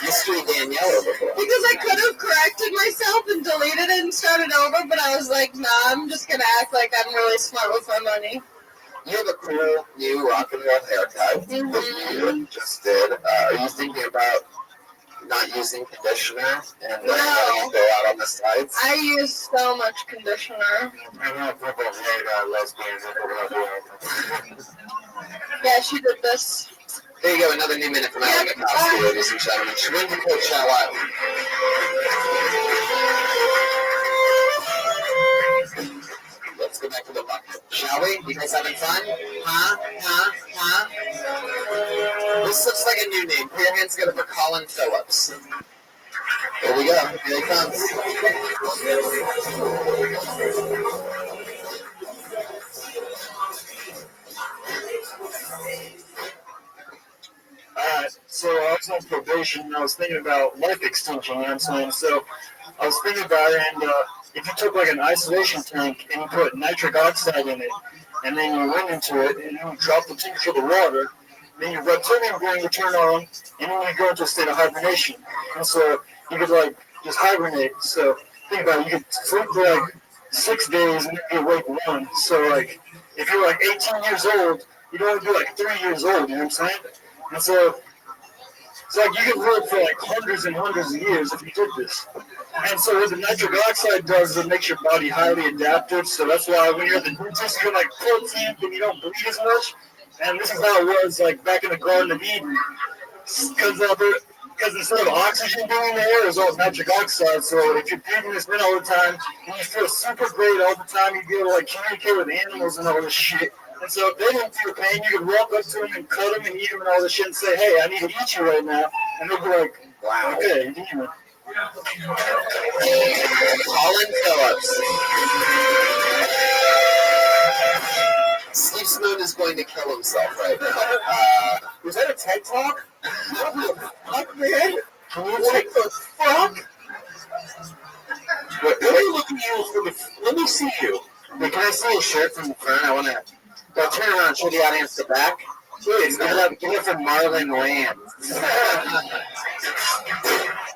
Mystery Danielle over here. Because I could have corrected myself and deleted it and started over, but I was like, nah, I'm just gonna act like I'm really smart with my money. You have a cool new rock and roll haircut that you just did. Are you thinking about not using conditioner and letting it go out on the sides? I use so much conditioner. Yeah, she did this. There you go, another new minute from Alan Mikowski, ladies and gentlemen. She went to Coach Shout. Let's go back to the bucket. Shall we? You guys having fun? Huh? This looks like a new name. Put your hands together for Colin Phillips. Here we go. Here he comes. Alright, so I was on probation and I was thinking about life extension, you know what I'm saying? So I was thinking about it, and if you took like an isolation tank and you put nitric oxide in it, and then you went into it and you drop the temperature of the water, then your reptilian brain would turn on, and then you go into a state of hibernation. And so you could like just hibernate. So think about it, you could sleep for like 6 days and then you wake one. So like if you're like 18 years old, you'd only be like 3 years old, you know what I'm saying? And so it's like you could live for like hundreds and hundreds of years if you did this. And so what the nitric oxide does is it makes your body highly adaptive. So that's why when you're at the dentist, you're like protein and you don't bleed as much. And this is how it was like back in the Garden of Eden. Because instead of oxygen being in the air, it's all nitric oxide. So if you're breathing this in all the time, and you feel super great all the time, you be able to like communicate with animals and all this shit. And so if they didn't feel pain, you could walk up to them and cut them and eat them and all this shit and say, hey, I need to eat you right now. And they'll be like, wow, okay, demon. Colin Phillips. Steve Smoon is going to kill himself right now. Was that a TED Talk? What the fuck, man? What the fuck? Let me look at you from the. Let me see you. Wait, can I see your shirt from the front? I want to. I'll turn around and show the audience the back. Please, give it from Marlon Land.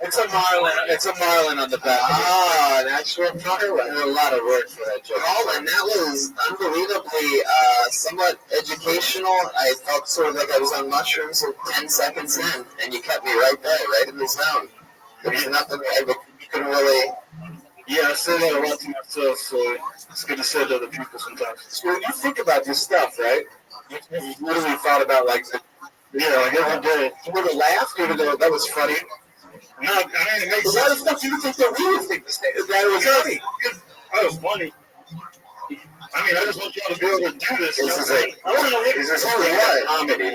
It's a marlin on the back. Ah, an actual marlin. A lot of work for that joke. Marlin, that was unbelievably somewhat educational. I felt sort of like I was on mushrooms 10 seconds in, and you kept me right there, right in the zone. There was nothing you couldn't really. Yeah, I say that a lot to myself, so it's good to say it to other people sometimes. So when you think about this stuff, right? You literally thought about like, like every day. You would have laughed, even though that was funny. No, I mean, it makes sense. A lot of stuff you would think that we would think that it was funny. That was funny. I mean, I just want y'all to be able to do this. This is it. This is comedy.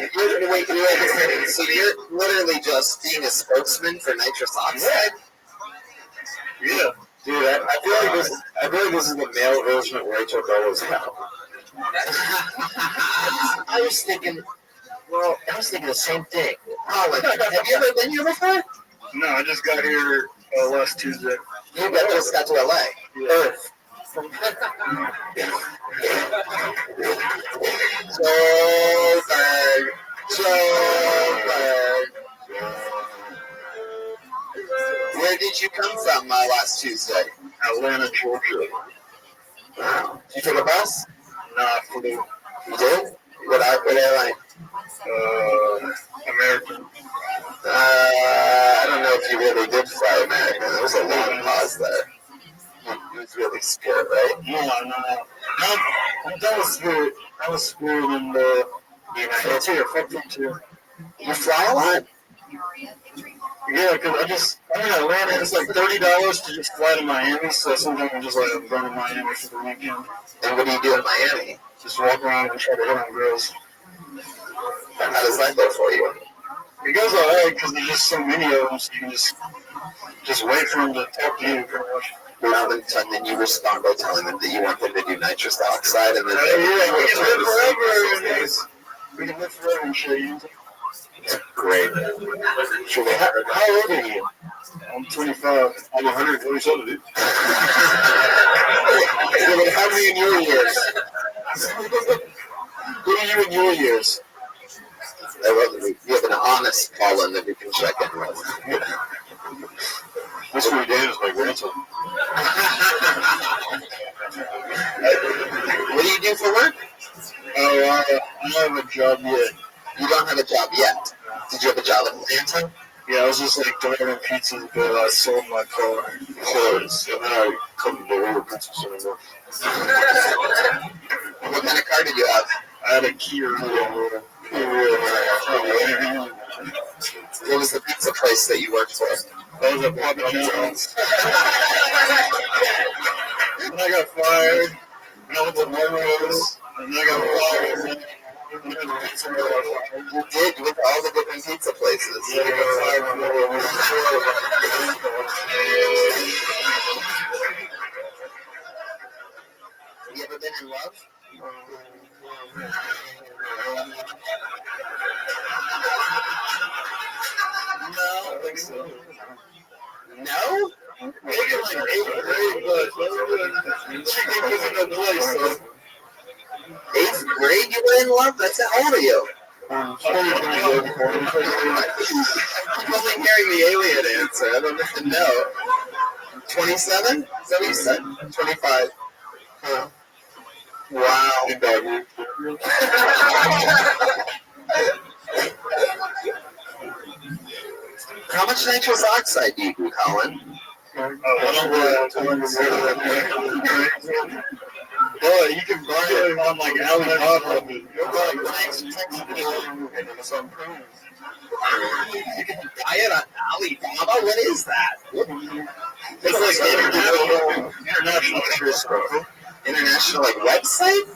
So you're literally just being a spokesman for nitrous oxide? Yeah. Dude, I feel like this is the male version of Rachel Dolezal. I was thinking the same thing. Oh, like, have you ever been here before? No, I just got here last Tuesday. You just got to LA. Yeah. Earth. Joburg. Where did you come from last Tuesday? Atlanta, Georgia. Wow. Did you take a bus? No, I flew. You did? What airline? American. I don't know if you really did fly American. There was a long pause there. You was really scared, right? No. That was Spirit. I was Spirit in the Frontier. You fly a lot? Yeah, because I'm in Atlanta. It's like $30 to just fly to Miami. So sometimes I'm just like going to Miami for the weekend. And what do you do in Miami? Just walk around and try to hit on girls. And how does that go for you? It goes alright because there's just so many of them, so you can just wait for them to talk to you pretty much. Well, then you respond by telling them that you want them to do nitrous oxide, and then we can live forever and shit. You know? Great. How old are you? I'm 25. I'm 147, dude. How many in your years? What are you in your years? We have an honest Colin that we can check in with. Mystery Dan is my grandson. What do you do for work? Oh, I don't have a job yet. You don't have a job yet. Did you have a job at Atlanta? Yeah, I was just like delivering pizzas, but I sold my car clothes, and then I couldn't deliver pizzas anymore. What kind of car did you have? I had a Kia Rio. What was the pizza place that you worked for? That was at Papa John's. And I got fired. And I went to Mario's. And then I got fired. You did with all the different pizza places. Yeah, I got fired from Have you ever been in love? No, I don't think so. No? Maybe like 8th grade, but she didn't give me no place, so. 8th grade you were in love? That's how old are you? I'm only hearing the alien answer. I don't even know. 27? Is that what you said? 25. Huh. Wow. How much nitrous oxide do you do, Colin? Boy, you can buy it on like Alibaba. You can buy it on Alibaba? What is that? It's like international interest. International like website?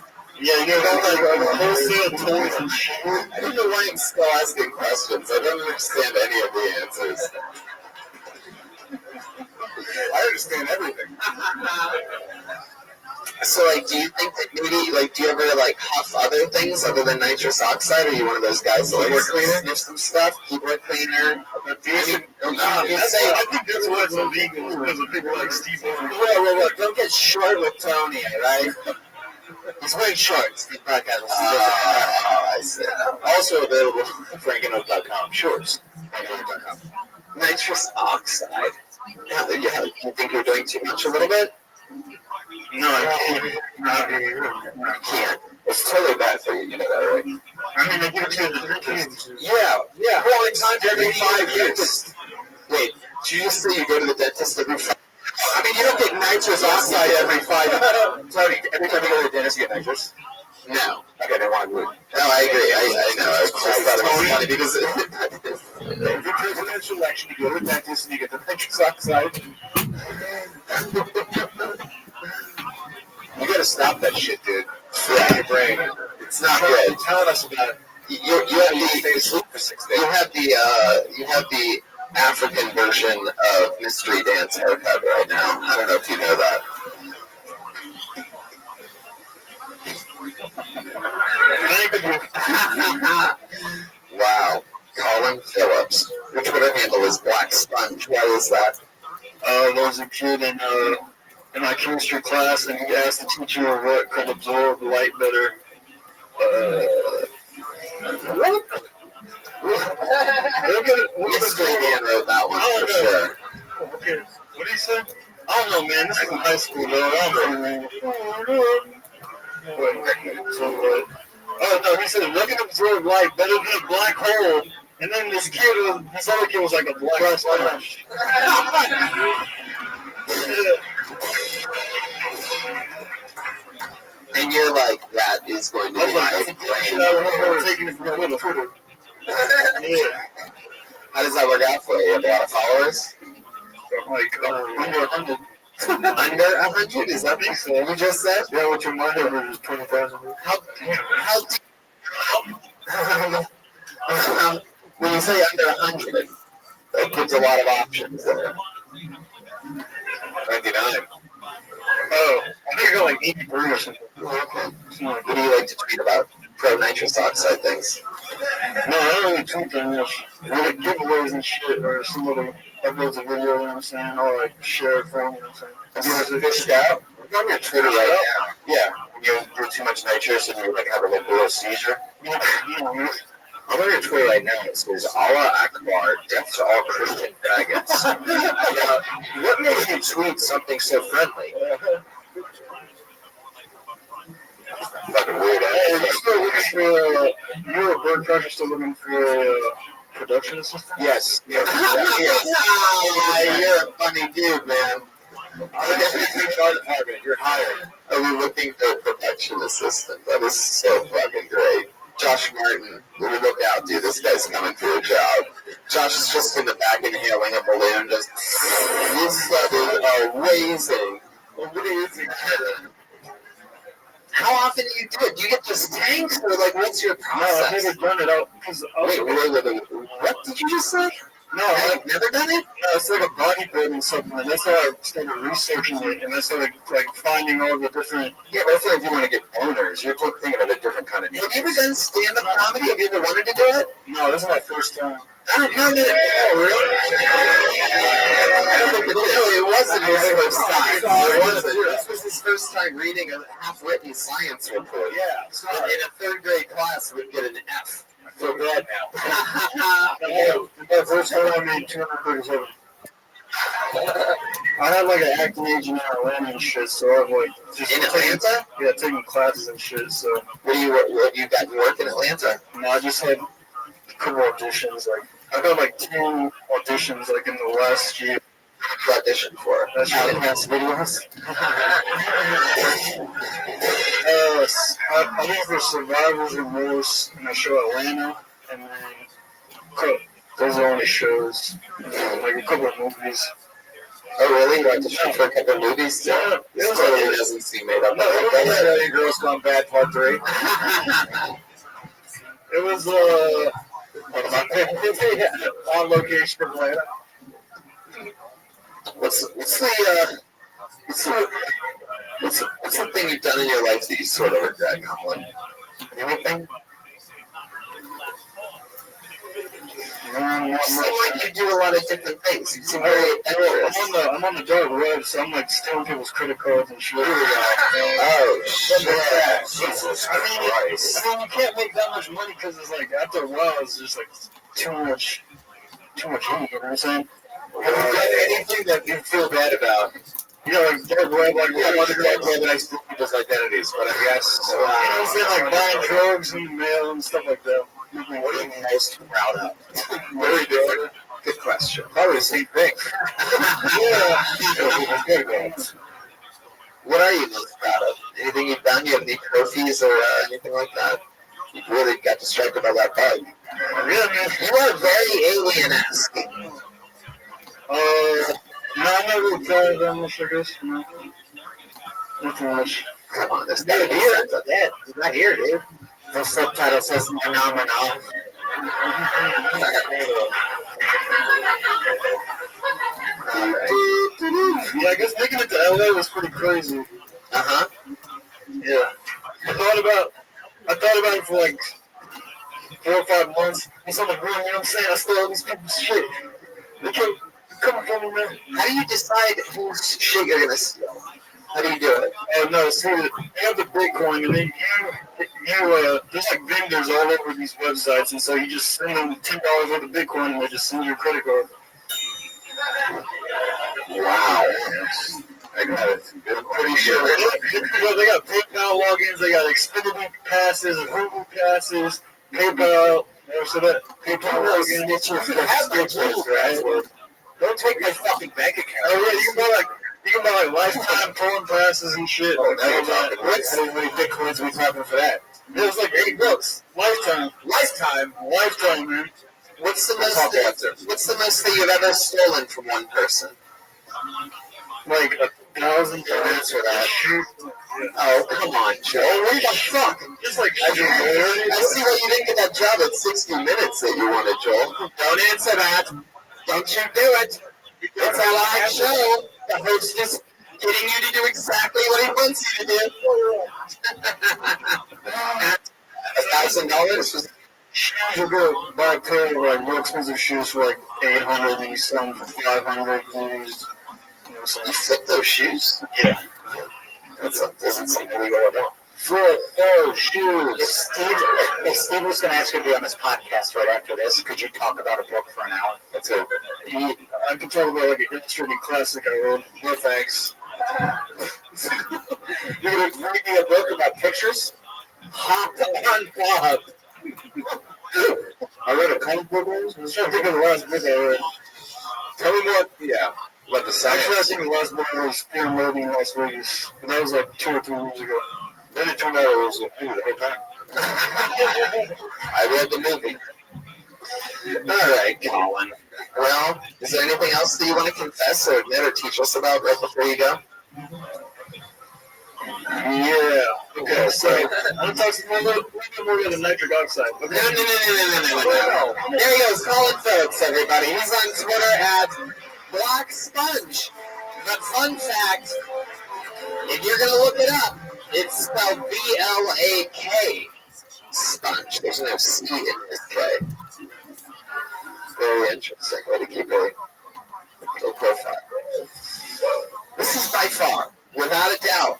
Yeah, you know, like wholesale toys and shit. I don't know why I'm still asking questions. I don't understand any of the answers. I understand everything. So, like, do you think that maybe, like, do you ever, like, huff other things other than nitrous oxide? Or are you one of those guys that, like, sniff some stuff? Keyboard cleaner? I think that's why it's illegal, because of people like Steve Irwin. Whoa. Don't get short with Tony, alright? He's wearing shorts. The podcast is I see. Also available at frankenote.com. Shorts. Frankenote.com. Nitrous oxide. Yeah, you think you're doing too much a little bit? No, I can't. You can't. It's totally bad for you. You know that, right? I mean, I give it to the dentist. Yeah. Well, in time every 5 years. Wait, did you just say you go to the dentist every 5? I mean, you don't get nitrous oxide every 5 years. Sorry, every time you go to the dentist, you get nitrous? No. Okay, then why would? No, I agree. I know. I just thought it was funny because every presidential election, you go to the dentist and you get the nitrous oxide. You gotta stop that shit, dude. Yeah. Your brain. It's not good. Tell us about it. You have the African version of Mystery Dance haircut right now. I don't know if you know that. Wow. Colin Phillips. Your Twitter handle is Black Sponge. Why is that? There was a kid in my chemistry class, and he asked the teacher what could absorb light better. What? Mystery Dan wrote that one for sure. Okay, what did he say? I don't know, man. This is in high school, though. I don't know. Oh, no, he said, what can absorb light better than a black hole? And then this other kid was like a black sponge. And you're like, that is going to be my brain. I'm taking it from Twitter. Yeah. How does that work out for you? You have a lot of followers? Like, under 100. Under 100? Is that what you just said? Yeah, what's your mind over is 20,000. When you say under 100, that gives a lot of options there. 99. Oh, I think I got like 83 or something. Okay. What do you like to tweet about pro-nitrous oxide things? No, I don't really tweet that much. Like giveaways and shit, or somebody uploads a video, you know what I'm saying, or like share it for them, you know what I'm saying. Have you ever fished out? I'm on your Twitter right now. Yeah, when you do too much nitrous and you like have a little seizure. What I'm on your Twitter right now. It says Allah Akbar, death to all Christian faggots. Now, what made you tweet something so friendly? Fucking weird ass. Hey, you still looking for, you or Bird Crusher still looking for production assistant? Yes. You're a funny dude, man. You're hired. Are we looking for a production assistant? That is so fucking great. Josh Martin, look out, dude. This guy's coming for a job. Josh is just in the back inhaling a balloon. Just, this is amazing. Amazing. How often do you do it? Do you get just tanks, or like, what's your process? No, I've never done it out. Wait, what did you just say? No, I've never done it? No, it's like a bodybuilding supplement. That's how I started researching it, and that's how like finding all the different. Yeah, but I feel like you want to get boners. You're thinking of a different kind of. Have you ever done stand-up comedy? Have you ever wanted to do it? No, this is my first time. Oh, really? I don't think it wasn't his first time. It wasn't. This was his first time reading a half-written science report. Yeah, sorry. In a third-grade class, we'd get an F. I feel bad now. My first time I made 237. I had like an acting agent in Atlanta and shit, so I've like just in Atlanta? Yeah, taking classes and shit. So what you got work in Atlanta? No, I just had a couple auditions. Like I got like 10 auditions like in the last year. Audition for? That's your enhanced videos. I went for Survivor's Remorse in the show Atlanta, and then those are only shows, like a couple of movies. Oh, really? You auditioned for a couple of movies? Yeah. This totally doesn't seem made up. No, Girls Gone Bad Part 3. It was on location in Atlanta. What's the thing you've done in your life that you sort of regret, Colin? Anything? You seem like you do a lot of different things. You seem very adventurous. I'm on the dark web, so I'm like stealing people's credit cards and shit. Oh, shit. Jesus Christ. I mean, you can't make that much money because it's like, after a while, it's just like too much heat, you know what I'm saying? Have you done anything that you feel bad about? You know, like dark web, like dark web, and I steal people's identities, but I guess, you know what I'm saying, like buying drugs in the mail and stuff like that. What are you most proud of? What are you doing? Good question. Probably the same thing. What are you most proud of? Anything you've done? You have any trophies or anything like that? You really got distracted by that bug. Yeah, man. You are very alien-esque. No, I'm not really proud of that much, I guess. No. Nothing much. Come on, this guy here. He's not here, dude. The subtitle says phenomenal. Yeah, I guess making it to LA was pretty crazy. Uh-huh. Yeah. I thought about it for like 4 or 5 months. It's on the room, you know what I'm saying? I stole all these people's shit. They kept coming from me, man. How do you decide whose shit you're gonna steal? How do you do it? Oh no, so you have the Bitcoin, and then there's like vendors all over these websites, and so you just send them $10 worth of Bitcoin, and they just send you a credit card. Wow. I got it. I'm pretty sure. They got PayPal logins, they got Xfinity passes, Google passes, PayPal. So that PayPal logins. Right? Don't take my fucking bank account. Oh yeah, you can buy like lifetime porn passes and shit. Oh, how many Bitcoins are we talking for that? It was like $8. Lifetime. Lifetime, man. What's the most that you've ever stolen from one person? Like 1,000. Don't answer that. Oh, come on, Joe. What the fuck? Just like I see why you didn't get that job at 60 Minutes that you wanted, Joel. Don't answer that. Don't you do it. It's a live show. The host is getting you to do exactly what he wants you to do. $1,000? Shoes are good. Buy a pair of like more expensive shoes for like $800, and you sell them for $500. You flip those shoes? Yeah. That doesn't seem illegal at all. 4 shoes. If Steve was going to ask you to be on this podcast right after this, could you talk about a book for an hour? That's it. I can talk about like a history classic I wrote. No thanks. You're going to read me a book about pictures? Hot on Bob. I read a comic book once. I was trying to think of the last book I read. Tell me what, about the science. Actually, I think the last book was Fear Movie in Las Vegas. And that was like 2 or 3 years ago. Then it turned out it was a movie the whole time. I read the movie. All right, Colin. Well, is there anything else that you want to confess or admit or teach us about right before you go? Yeah. Okay, so I'm talking a little bit more than the nitric oxide. Okay. No. There he goes, Colin Phillips, everybody. He's on Twitter at Black Sponge. But fun fact, if you're going to look it up, it's spelled B-L-A-K. Sponge. There's no C in this K. Very interesting. Way to keep a little profile. This is by far, without a doubt,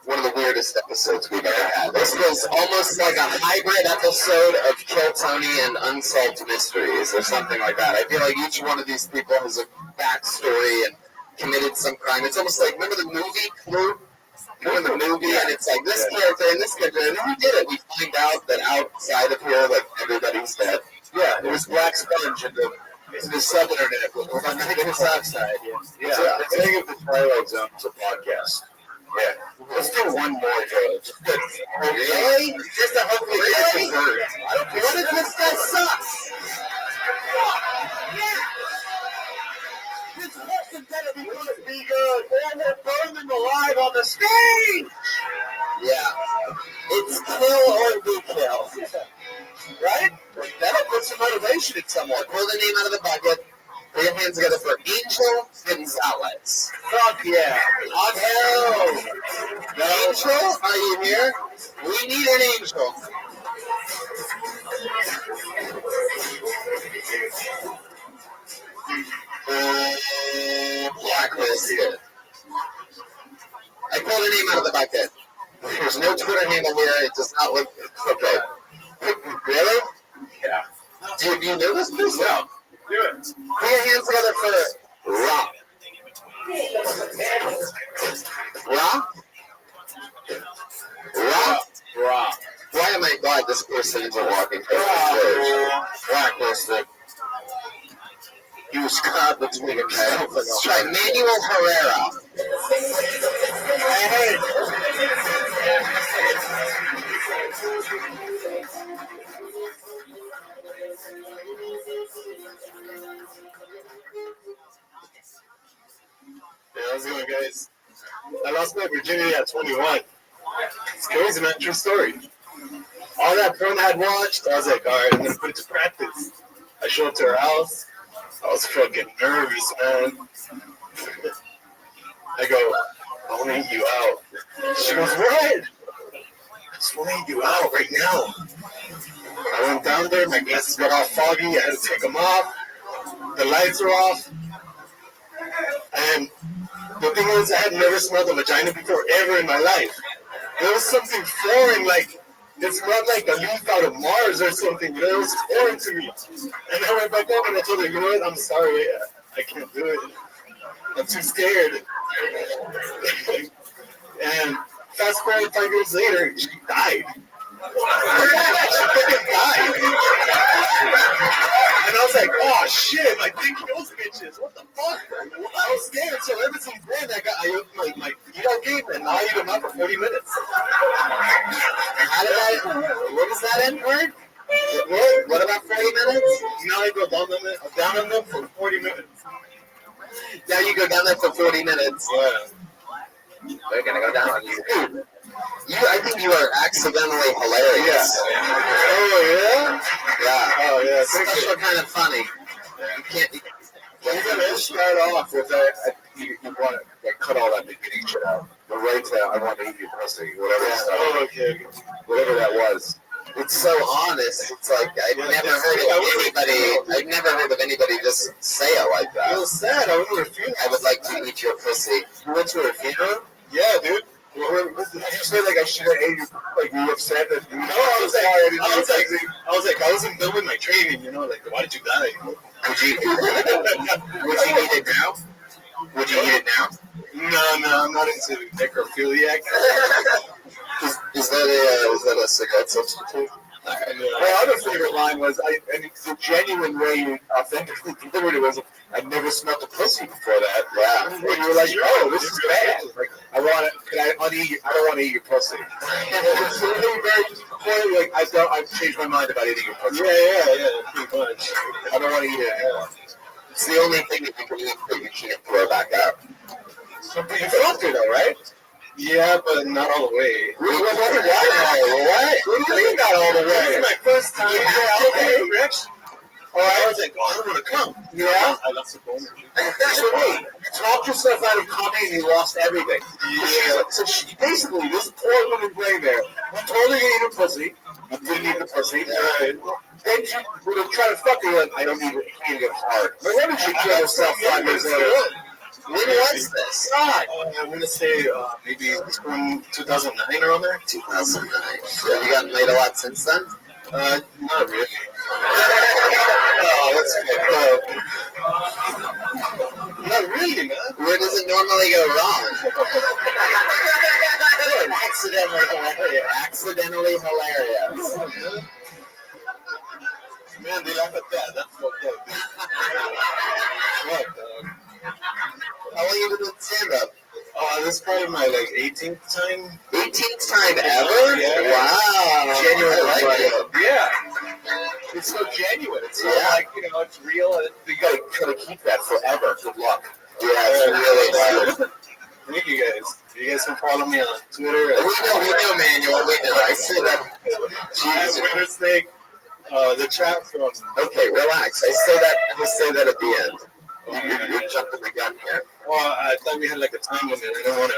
one of the weirdest episodes we've ever had. This was almost like a hybrid episode of Kill Tony and Unsolved Mysteries or something like that. I feel like each one of these people has a backstory and committed some crime. It's almost like, remember the movie Clue? Remember the movie? And it's like this character and this character. And who did it? We find out that outside of here, like, everybody's dead. Yeah, it was Black Sponge in the sub-internet with nitrous oxide. Yeah. I think of the Twilight Zone as a podcast. Yeah. Let's do one more, Joe. Really? Just to hopefully get it heard. What if this guy sucks? This wasn't gonna be good. And we're burning alive on the stage. Yeah. It's kill or be killed. Right? That'll put some motivation in someone. Pull the name out of the bucket. Put your hands together for Angel Gonzalez. Fuck yeah. Hell. Angel, are you here? We need an angel. Blacklisted. I pulled a name out of the bucket. There's no Twitter handle here. It does not look okay. Really? Yeah. Do you know this person? No. Do it. Put your hands together for Rob. Rob? Why am I glad this person isn't walking through the stage? Blacklisted. He was caught between himself and let's try Manuel Herrera. How's it going, guys? I lost my virginity at 21. It's crazy, man. True story. All that porn I had watched, I was like, all right, I'm going to put it to practice. I show up to her house. I was fucking nervous, man. I go, I want to eat you out. She goes, what? I just want to eat you out right now. I went down there. My glasses got all foggy. I had to take them off. The lights are off. And the thing is, I had never smelled a vagina before ever in my life. There was something foreign, like, it smelled like a leaf out of Mars or something. You know, it was foreign to me. And I went back up and I told her, you know what, I'm sorry, I can't do it. I'm too scared. And fast forward 5 years later, she died. She fucking died. And I was like, oh shit, my dick kills bitches. What the fuck? I was scared, so ever since then, I upped my eat-out game, and now I eat them out for 40 minutes. How did that, what does that end word? What about 40 minutes? Now I go down on them for 40 minutes. Now you go down there for 40 minutes. Yeah. They're gonna go down on you. I think you are accidentally hilarious. Yeah. Oh, yeah? Yeah. Oh, yeah. Special kind of funny. You can't. You're gonna start off with you want to like, cut all that beginning shit out. The right to I want to eat your pussy, whatever. Yeah. Oh, okay. Whatever that was. It's so honest. It's like I've never heard of anybody just say it like that. It was sad. I would like to eat your pussy. You went to a funeral? Yeah, dude. You say like I should have ate it? Like you upset that? No, I was in done with my training. You know, like why did you die? Would you eat it now? Would you eat it now? No, I'm not into necrophiliac. Is that a cigarette substitute? My other favorite line was, and it's the genuine way you authentically delivered it was, I'd never smelled a pussy before that. Yeah. And you were like, oh, this is bad. Like, I don't want to eat your pussy. It's very, like, I've changed my mind about eating your pussy. Yeah, pretty much. I don't want to eat it anymore. It's the only thing that you can eat that you can't throw back out. But you felt it though, right? Yeah, but not all the way. What? What do you mean not all the way? This is my first time. Yeah, okay. All right. I was like, I don't want to come. Yeah? I lost the boner. So wait, you talked yourself out of coming and you lost everything. Yeah. So she basically, this poor woman Gray there, you told her you ate her pussy, you didn't eat the pussy. Right. Then she would have tried to fuck you, like, I don't need it, I can't get hard. But when did she kill herself 5 years later? When was this? God. I'm going to say maybe 2009 around there. 2009. So have you gotten laid a lot since then? Not really. Oh, that's good. Not really, man. Where does it normally go wrong? Accidentally hilarious. Man, they laugh at that. That's fucked up, dude. What, dog? How long you been doing stand-up? This is probably my 18th time. 18th time ever? Yeah. Wow. Genuine, I like it. Yeah. It's so genuine. It's so like, it's real, and you gotta try to keep that forever. Good luck. Yeah, it's really hard. Thank you guys. You guys can follow me on Twitter. We know, Manuel. We know. I say that. Jesus. Winter Snake. The chat from. Okay, relax. I say that at the end. You're jumping the gun here. Well, I thought we had a time limit. I don't want to.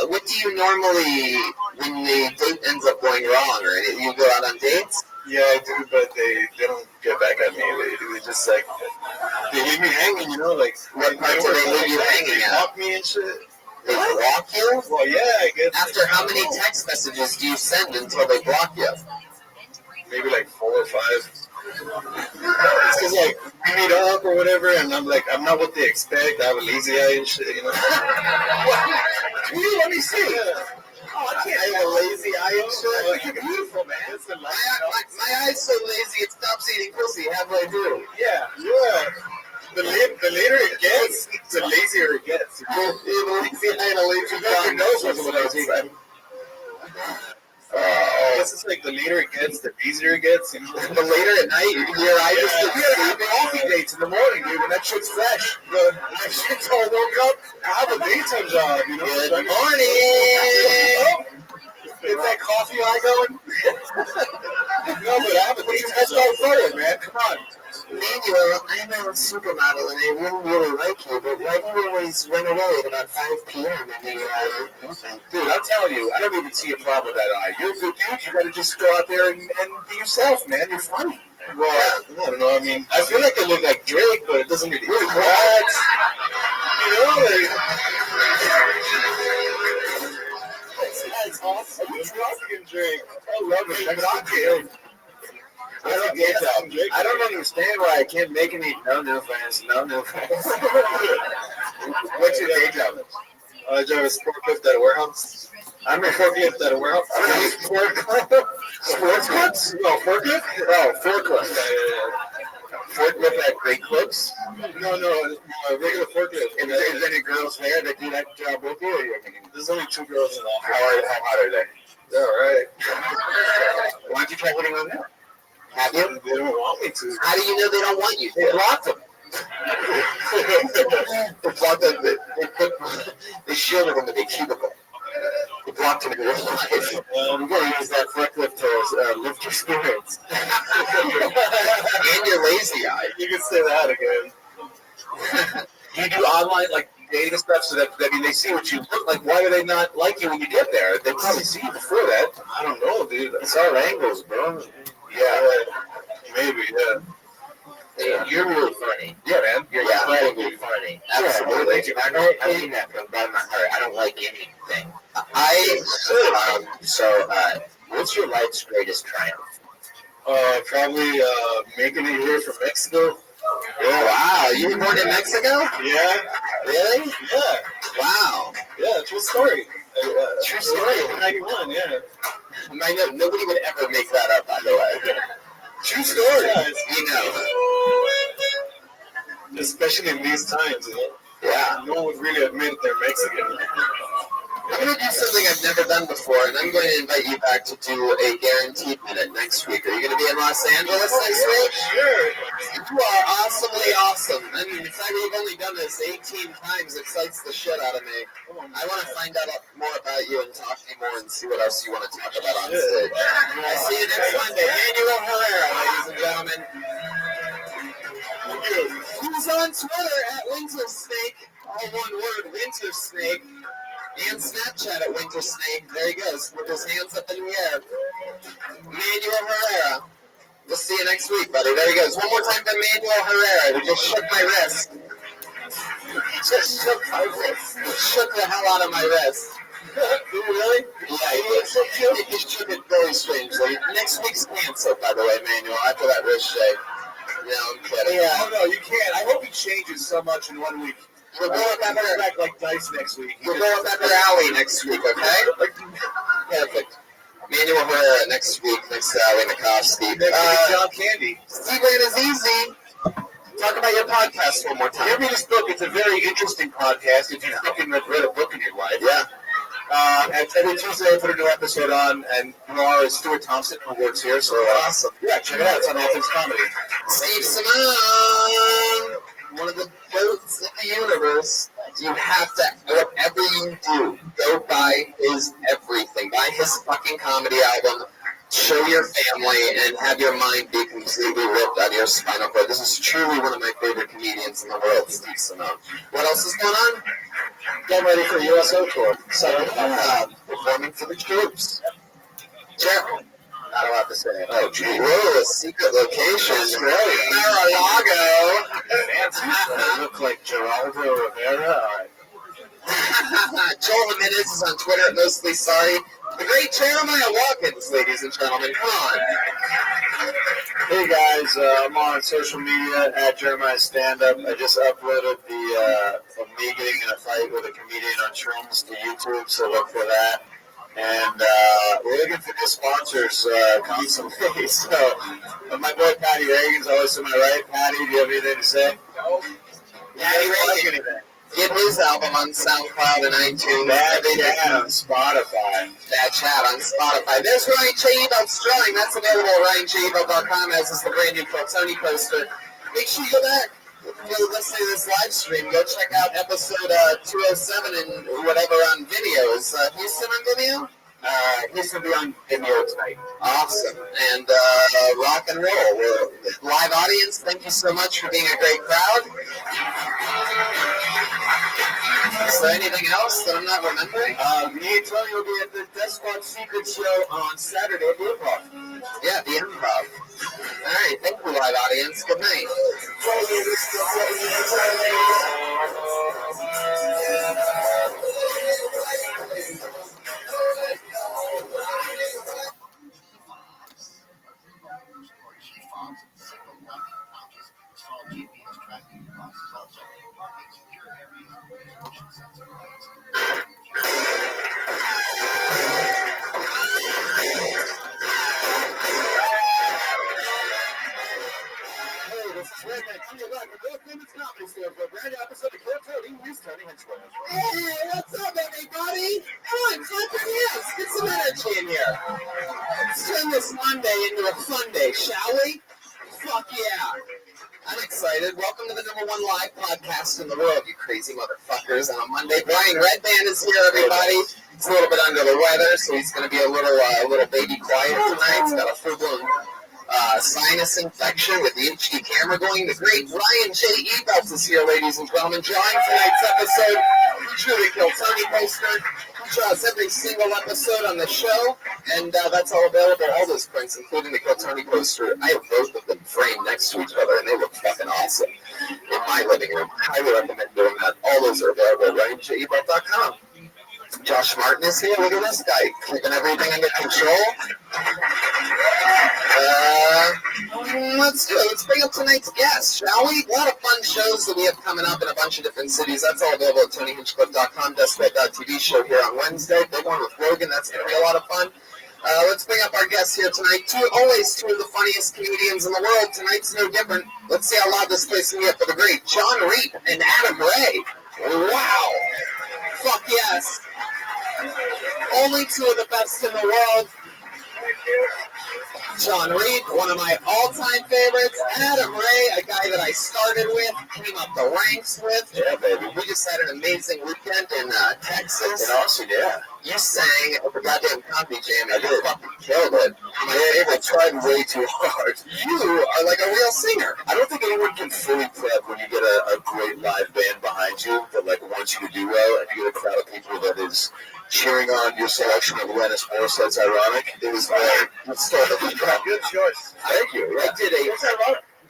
What do you normally, when the date ends up going wrong, or you go out on dates? Yeah, I do, but they don't get back at me. They just they leave me hanging, What part do they leave you hanging at? Block me and shit. They block you? Well, yeah, I guess. After how many text messages do you send until they block you? Maybe 4 or 5. It's because we meet up or whatever, and I'm not what they expect. I have a lazy eye and shit, Can you let me see? Oh, I can't have a lazy eye and shit. You're beautiful, man. My eye's so lazy it stops eating pussy halfway through. Yeah. The later it gets, the lazier it gets. The lazy eye and a lazy eye. Your nose was what I was eating. I guess it's the later it gets, the easier it gets. The later at night, your eye just We have coffee dates in the morning, dude, and that shit's fresh. But that shit's all woke up. I have a daytime job, Good morning. Is that coffee eye going? No, but I have a daytime Let's job. go forward, man. Come on. Manuel, I'm a supermodel and I really, really like you, but why do you always run away at about 5 p.m. Dude, I'm telling you, I don't even see a problem with that eye. You're a good dude. You gotta just go out there and be yourself, man. You're funny. Well, I don't know. I mean, I feel like I look like Drake, but it doesn't really work. What? That's awesome. I'm talking Drake. I love it. I'm not kidding. I don't understand why I can't make any no fans. No fans. What's your day job? I drive a forklift at a warehouse. I'm a forklift at a warehouse. Sports clips? No, forklift? Oh, forklift. Forklift at great clips? No, a regular forklift. And is any girls there that do that job with you? There's only 2 girls in the office. How hot are they? They're all right. Why don't you try hitting on them? Have you? They don't want me to. How do you know they don't want you? They blocked them. They blocked them. They shielded them in the cubicle. They blocked them in real life. We're going to use that forklift to lift your spirits. And your lazy eye. You can say that again. You do online dating stuff so that they see what you look like. Why do they not like you when you get there? They probably see you before that. I don't know, dude. It's all angles, bro. Yeah, maybe, yeah. You're really funny. Yeah, man. You're incredibly funny. Absolutely. I mean that from the bottom of my heart. I don't like anything. What's your life's greatest triumph? Probably making it here from Mexico. Yeah. Wow, you were born in Mexico? Yeah. Really? Yeah. Wow. Yeah, true story. True story. 91, yeah. Nobody would ever make that up, by the way. True story. You know. Especially in these times, you know? Yeah. No one would really admit they're Mexican. I'm going to do something I've never done before, and I'm going to invite you back to do a guaranteed minute next week. Are you going to be in Los Angeles next week? Sure. You are awesomely awesome. I mean, the fact that you've only done this 18 times excites the shit out of me. I want to find out more about you and talk to you more and see what else you want to talk about on stage. I see you next Monday. Manuel Herrera, ladies and gentlemen. He's on Twitter at Winter Snake, all one word, Winter Snake, and Snapchat at Winter Snake. There he goes, with his hands up in the air. Manuel Herrera. We'll see you next week, buddy. There he goes. One more time for Manuel Herrera, who just shook my wrist. Just shook my wrist. Shook the hell out of my wrist. Really? Yeah, he shook it very strangely. Next week's canceled, by the way, Manuel, after that wrist shake. No, I'm kidding. Yeah. Oh, no, you can't. I hope he changes so much in 1 week. We're going back like dice next week. We're going back to Alley next week, okay? Perfect. Manuel Herrera next week, next to Ali Nikoski. John Candy. Steve is easy. Talk about your podcast one more time. Give me this book. It's a very interesting podcast. If you fucking read a book in your life. Yeah. And every Tuesday I put a new episode on, and tomorrow is Stuart Thompson who works here. So awesome. Yeah, check it out. It's on All Things Comedy. Steve Simone, one of the goats of the universe. You have to, whatever you do, go buy his everything. Buy his fucking comedy album. Show your family and have your mind be completely ripped out of your spinal cord. This is truly one of my favorite comedians in the world, Steve Simone. What else is going on? Get ready for a USO tour. So, performing for the troops. Sure. Not allowed to say it. Oh, gee. Whoa, a secret location. Australia. Mar-a-Lago. Fancy. I look like Geraldo Rivera. Joel Jimenez is on Twitter at Mostly Sorry. The great Jeremiah Watkins, ladies and gentlemen. Come on. Hey guys, I'm on social media at Jeremiah Stand Up. I just uploaded the of me getting in a fight with a comedian on shrooms to YouTube, so look for that. And we're looking for new sponsors constantly. So my boy Patty Reagan's always to my right. Patty, do you have anything to say? No. Patty Reagan. Get his album on SoundCloud and iTunes. Bad Chat on Spotify. Bad Chat on Spotify. There's Ryan J. Ebelt's drawing. That's available at RyanJebelt.com, as is the brand new Tony poster. Make sure you go back. If you're listening to this live stream, go check out episode 207 and whatever on video. Is Houston on video? Houston will be on video tonight. Awesome. And rock and roll. We're live audience, thank you so much for being a great crowd. Is there anything else that I'm not remembering? Me and Tony will be at the Death Squad Secret Show on Saturday at the Improv. Yeah, the Improv. All right, thank you, live audience. Good night. Hey, what's up, everybody? Come on, clap your hands. Get some energy in here. Let's turn this Monday into a fun day, shall we? Fuck yeah. I'm excited. Welcome to the #1 live podcast in the world, you crazy motherfuckers. On a Monday, Brian Redband is here, everybody. He's a little bit under the weather, so he's going to be a little baby quiet tonight. He's got a full-blown sinus infection with the HD camera going. The great Ryan J. Ebelt is here, ladies and gentlemen. Drawing tonight's episode, we truly killed Tony poster. We watch us every single episode on the show, and that's all available, all those prints, including the Kill Tony poster. I have both of them framed next to each other, and they look fucking awesome in my living room. Highly recommend doing that. All those are available at RyanJEbelt.com. Josh Martin is here. Look at this guy, keeping everything under control. Let's do it. Let's bring up tonight's guest, shall we? A lot of fun shows that we have coming up in a bunch of different cities. That's all available at TonyHinchcliffe.com. Decibel.tv show here on Wednesday. Big one with Rogan. That's going to be a lot of fun. Let's bring up our guests here tonight. Always two of the funniest comedians in the world. Tonight's no different. Let's see how loud this place can get for the great John Reed and Adam Ray. Wow. Fuck yes. Only two of the best in the world. John Reed, one of my all-time favorites. Adam Ray, a guy that I started with, came up the ranks with. Yeah, baby. We just had an amazing weekend in Texas. In Austin, yeah. You sang at the goddamn Comedy Jam, and you fucking killed it. I tried way too hard. You are like a real singer. I don't think anyone can fully prep when you get a great live band behind you that like wants you to do well, and you get a crowd of people that is cheering on your selection of Alanis Morissette's Ironic. It was very good choice. Thank you. Yeah.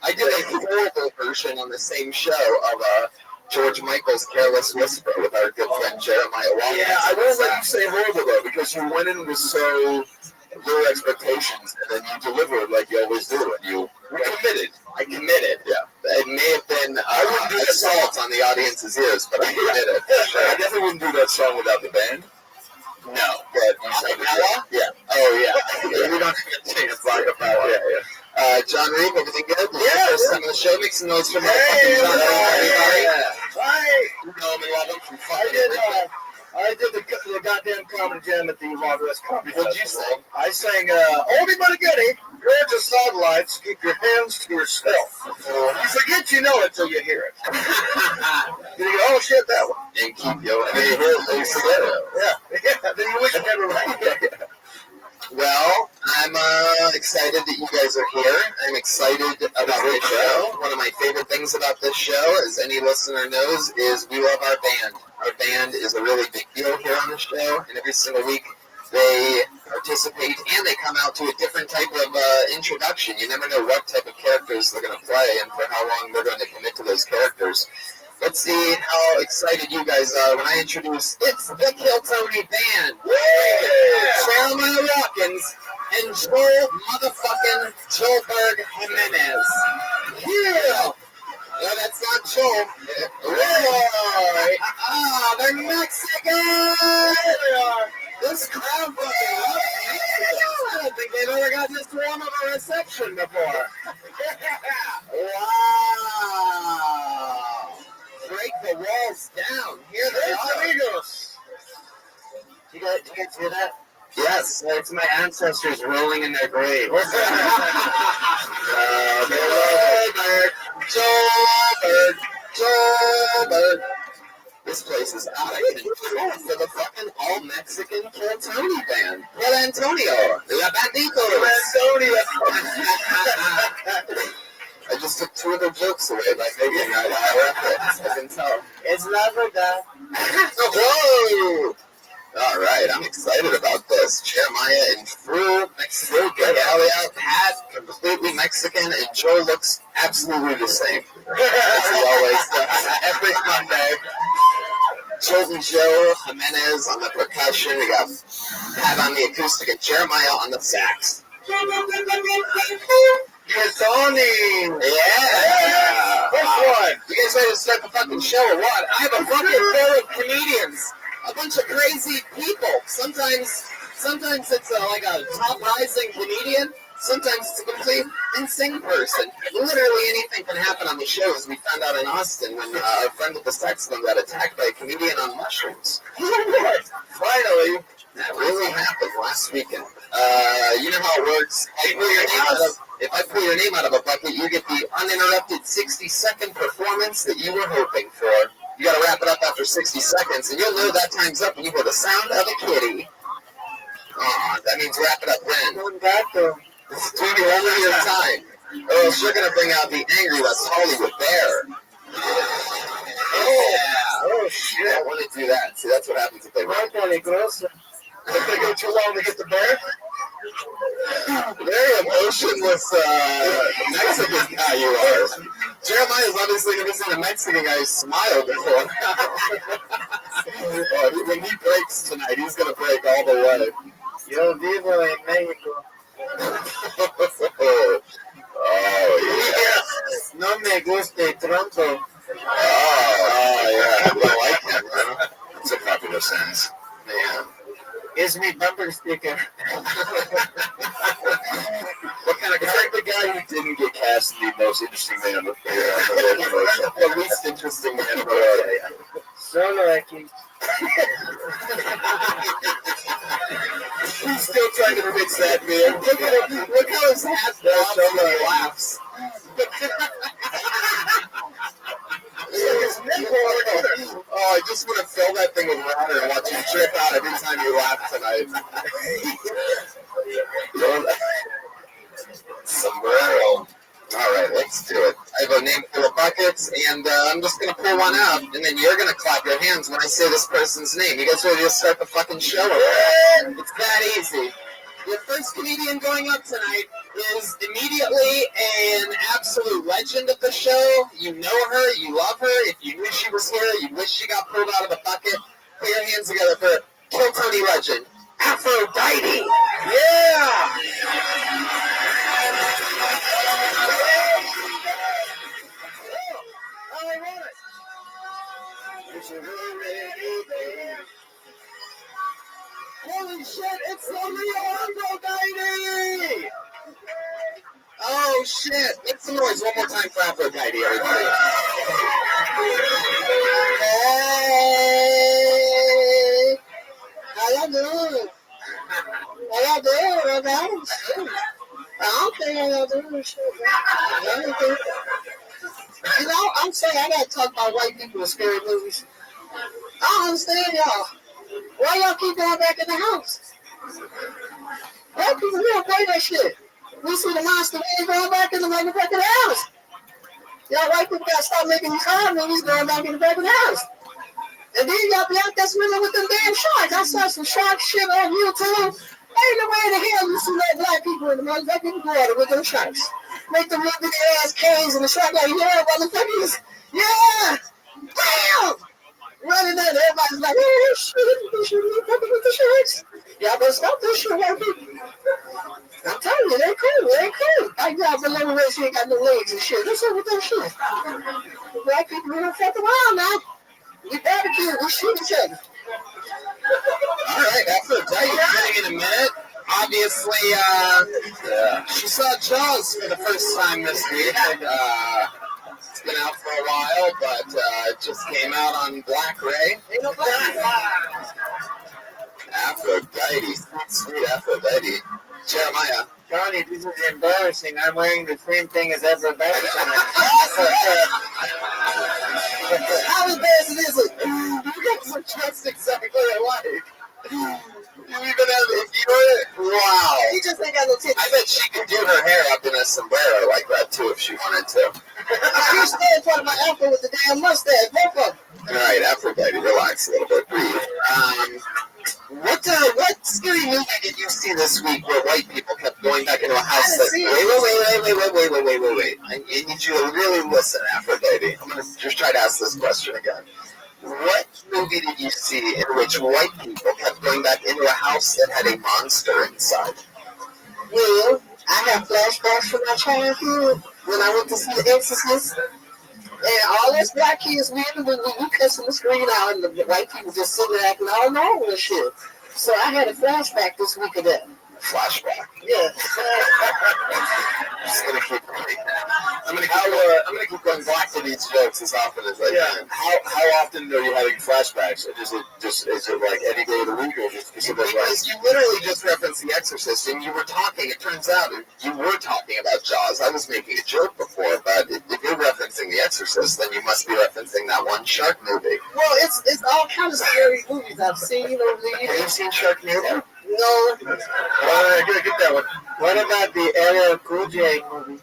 I did a horrible version on the same show of George Michael's Careless Whisper with our good friend Jeremiah Walker. Yeah, I won't let you say horrible though, because you went in with so low expectations and then you delivered like you always do, and you committed. I committed. Yeah. It may have been I wouldn't do assault on the audience's ears, but I committed. I definitely wouldn't do that song without the band. No, but yeah. Oh yeah. We don't have to change the power. Yeah. John Reed, everything good? Yeah. First time on the show, make some noise for motherfucking John Reed, everybody. Hi. You know him and love him from fucking I did the goddamn Comedy Jam at the Wild West Comedy Festival. What'd you sing? I sang Oldie But a Goodie, Gorgeous Satellites, Keep Your Hands to Yourself. You forget you know it till you hear it. Then you go, oh shit, that one. And keep your hands to yourself. Yeah. Then you wish you never right. Well, I'm excited that you guys are here. I'm excited about this show. One of my favorite things about this show, as any listener knows, is we love our band. Our band is a really big deal here on the show, and every single week they participate and they come out to a different type of introduction. You never know what type of characters they're going to play and for how long they're going to commit to those characters. Let's see how excited you guys are when I introduce it's the Kill Tony Band. Jeremiah Watkins and Joel motherfucking Joelberg Jimenez. Yeah. No, that's not Joel. They're Mexican! There they are. This crowd fucking loves Mexico. I don't think they've ever gotten this warm of a reception before. Wow. Break the walls down. Here they are. Amigos. Do you guys hear that? Yes, it's my ancestors rolling in their graves. Joelberg. This place is out of control for the fucking all-Mexican Kill Tony Band. Kill Antonio. La Banditos. I just took two of their jokes away by thinking I can tell. It's not for that. Whoa! All right, I'm excited about this. Jeremiah in full Mexican, good alley out hat, completely Mexican, and Joe looks absolutely the same. As he always does. Every Monday. Joe Joe Jimenez on the percussion. We got Pat on the acoustic and Jeremiah on the sax. Tony! Yeah! First one! You guys ready to start the fucking show or what? I have a fucking pair of comedians. A bunch of crazy people. Sometimes it's like a top-rising comedian. Sometimes it's a complete insane person. Literally anything can happen on the show, as we found out in Austin when our friend with the sex gun got attacked by a comedian on mushrooms. Finally, that really happened last weekend. You know how it works. If I pull your name out of a bucket, you get the uninterrupted 60-second performance that you were hoping for. You gotta wrap it up after 60 seconds, and you'll know that time's up when you hear the sound of a kitty. Aw, that means wrap it up then. Going back though. It's doing it only your time. Or else you're gonna bring out the angry West Hollywood Bear. Oh shit. I want to do that. See, that's what happens if they run. If they go too long to get the bear. Very emotionless Mexican guy you are. Jeremiah's obviously never seen a Mexican guy smile before. When he breaks tonight, he's going to break all the way. Yo vivo en México. Oh, yeah. No me gusta Tronco. Oh, yeah. I like him, huh? That's a popular sentence. Man. It's me bumper sticker. What kind of guy? It's like the guy who didn't get cast the most interesting man on the the least interesting man on the Solo aquí. He's still trying to fix that, man. Look how his hat drops when he laughs. Oh, I just want to fill that thing with water and watch you trip out every time you laugh tonight. Sombrero. All right, let's do it. I have a name full of buckets, and I'm just going to pull one out, and then you're going to clap your hands when I say this person's name. You guys ready to start the fucking show? It's that easy. Your first comedian going up tonight is immediately an absolute legend of the show. You know her, you love her. If you wish she was here, you wish she got pulled out of the bucket. Put your hands together for Kill Tony legend, Aphrodite. Yeah! Holy shit, it's the real Aphrodite! Oh shit, make some noise one more time for Aphrodite, everybody. Hey! How y'all doing? How y'all doing? I don't think y'all doing shit. You know, I'm saying I gotta talk about white people in scary movies. I don't understand y'all. Why y'all keep going back in the house? White people don't play that shit. We see the monster man going back in the back of the house. Y'all white people gotta stop making these horror movies going back in the back of the house. And then y'all be out there swimming with them damn sharks. I saw some shark shit on YouTube. Ain't no way in the hell you see that black people in the motherfucking water with them sharks. Make them look at their ass caves and the shark like, yeah, motherfuckers. Yeah! Damn! Running there, everybody's like, oh shit, you should be fucking with the sharks. Y'all better stop this shit, white people. I'm telling you, they cool. I got below the she ain't got no legs and shit. What's up with that shit? The black people, we don't fuck around now. We barbecue, we shoot each other. Alright, Aphrodite getting in a minute. Obviously, she saw Jaws for the first time this week. It's been out for a while, but it just came out on Black-Ray. Ain't no Black. Aphrodite, sweet Aphrodite. Jeremiah. Tony, this is embarrassing. I'm wearing the same thing as Aphrodite tonight. How embarrassing is it? You got some dressed exactly alike. You even have it. Wow. You just ain't got no tits. I bet she could do her hair up in a sombrero like that too if she wanted to. You stay in front of my afro with the damn mustache. Both of them. All right, Aphrodite, relax a little bit. Breathe. What scary movie did you see this week where white people kept going back into a house? Wait. I need you to really listen, Aphrodite. I'm going to just try to ask this question again. What movie did you see in which white people kept going back into a house that had a monster inside? Well, I have flashbacks from my childhood when I went to see The Exorcist. And all those black kids, we cussing the screen out, and the white people just sitting there acting all normal and shit. So I had a flashback this week of that. Flashback? Yeah. I'm gonna keep going back to these jokes as often as I can. How often are you having flashbacks? Is it like any day of the week or just specific? Because you literally just referenced The Exorcist, and you were talking. It turns out you were talking about Jaws. I was making a joke before, but if you're referencing The Exorcist, then you must be referencing that one shark movie. Well, it's all kind of scary movies I've seen over the years. Have you seen Sharknado? No. Good, get that one. What about the LL Cool J movie?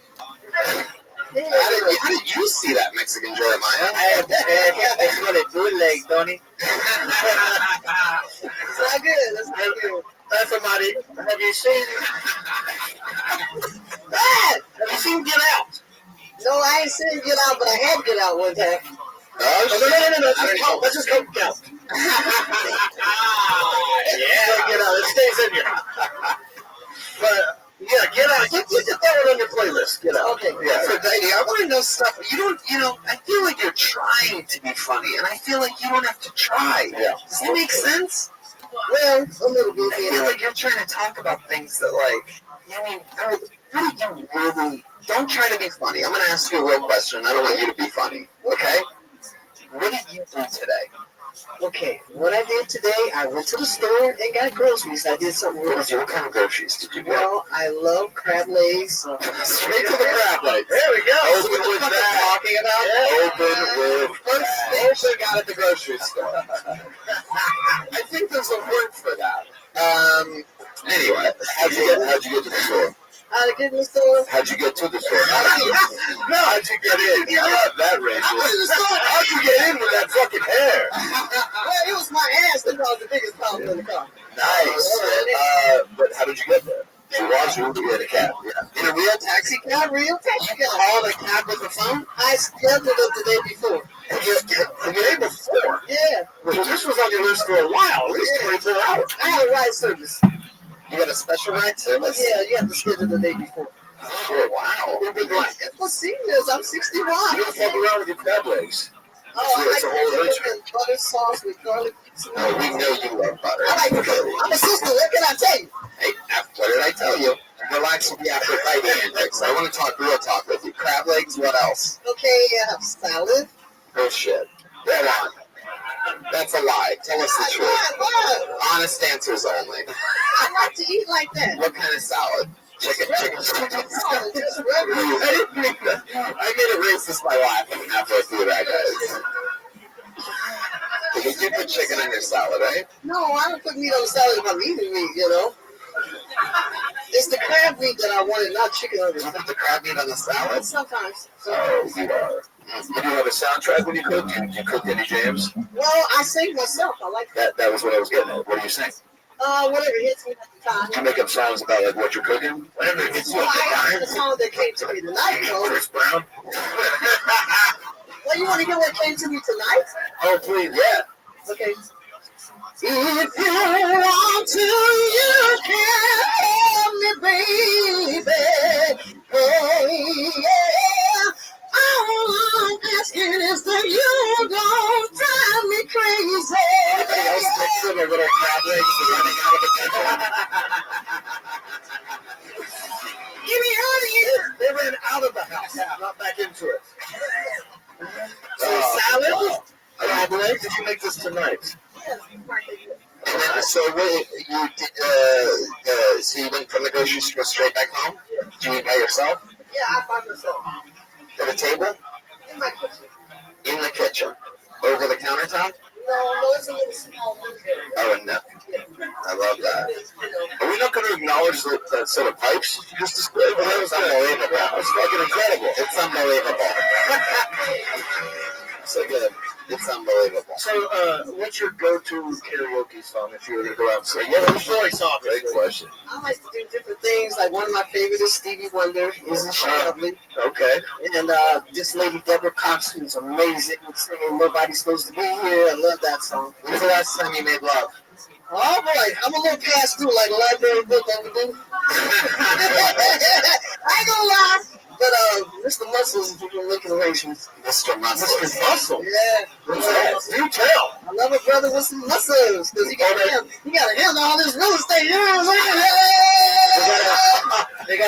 How did you see that Mexican Jeremiah? That's what it bootleg, Tony. It's not good. That's not good. That's somebody. Have you seen? Dad! Have you seen Get Out? No, I ain't seen Get Out, but I had Get Out one time. No. Let's just go Get Out. Yeah, Get Out. It stays in here. But yeah, Get Out. You can throw it on your playlist. Get Out. Okay. Yeah, so Daddy, I want to know stuff. I feel like you're trying to be funny, and I feel like you don't have to try. Yeah. Does that make sense? Well, a little bit. I feel like you're trying to talk about things that, like, how do you really... Don't try to be funny. I'm going to ask you a real question. I don't want you to be funny, okay? What did you do today? Okay, what I did today, I went to the store and got groceries. I did something real What kind of groceries did you get? Well, I love crab legs. Straight to the crab legs. There we go. Open with that. Talking about open with first thing got at the grocery store. I think there's a word for that. Anyway, how'd you get to the store? How to get in the store? How'd you get to the store? No, how'd you get in? That range. How'd you get in with that fucking hair? Well, it was my ass that caused the biggest problem in the car. Nice. But how did you get there? You watched or did you get a cab? Yeah. In a real taxi cab? Real taxi cab. Called a cab with the phone? I scheduled it the day before. The day before? Yeah. Well, this was on your list for a while, at least 24 hours. I had a ride service. You got a special ride service? Yeah, you have to schedule the day before. Oh, wow. You're big like it. For seniors, I'm 61. You don't fuck around with your crab legs. Oh, I It's a like whole the chicken butter sauce with garlic. No, we know you love butter. I like it. I'm a sister. What can I tell you? Hey, what did I tell you? Relax with the after fighting antics. I want to talk real talk with you. Crab legs, what else? Okay, I have salad. Oh, shit. Go on. That's a lie. Tell us the truth. What? Honest answers only. I like to eat like that. What kind of salad? Chicken. Oh, just regular. I didn't mean that. I made it racist by laughing halfway through that, guys. Because you put chicken on your salad, right? No, I don't put meat on the salad if I'm eating meat, you know. It's the crab meat that I wanted, not chicken on the You salad. put the crab meat on the salad? Sometimes. Oh, you are. You do have a soundtrack when you cook? Do you cook any jams? Well, I sing myself. I like that. That was what I was getting at. What do you sing? Whatever hits me at the time. Do you make up songs about like what you're cooking? Whatever hits you Well, at the I time. have the song that came to me tonight, though. Chris Brown? Well, you want to hear what came to me tonight? Oh, please, yeah. Okay. If you want to, you can have me, baby. Hey, yeah. All I'm asking is that you don't drive me crazy. Anybody else mixing their little crab legs and running out of the kitchen? Get me out of here. They ran out of the house, not back into it. Salad? Crab legs? Did you make this tonight? Yes. And then, so wait, you did, so you went from the grocery store straight back home? Did you eat by yourself? Yeah, I find myself. At a table? In my kitchen. In the kitchen? Over the countertop? No, it's a little small window. Oh, no. I love that. Are we not going to acknowledge that set of pipes you just displayed? Well, that was unbelievable. It's fucking incredible. It's unbelievable. So good. It's unbelievable. So, what's your go-to karaoke song if you were to go out and sing? What was your song? Great question. I like to do different things. Like one of my favorites is Stevie Wonder. Isn't she lovely? Okay. And this lady Deborah Cox, who's amazing, singing "Nobody's Supposed to Be Here." I love that song. When's the last time you made love? Oh boy, I'm a little past due, like a library book overdue. I ain't gonna lie, but Mr. Muscles is making arrangements. Mr. Muscle. Mr. Muscle? Yeah. What's that? Do tell. I love a brother with some muscles, because he got to handle all this real estate. You know what I'm saying?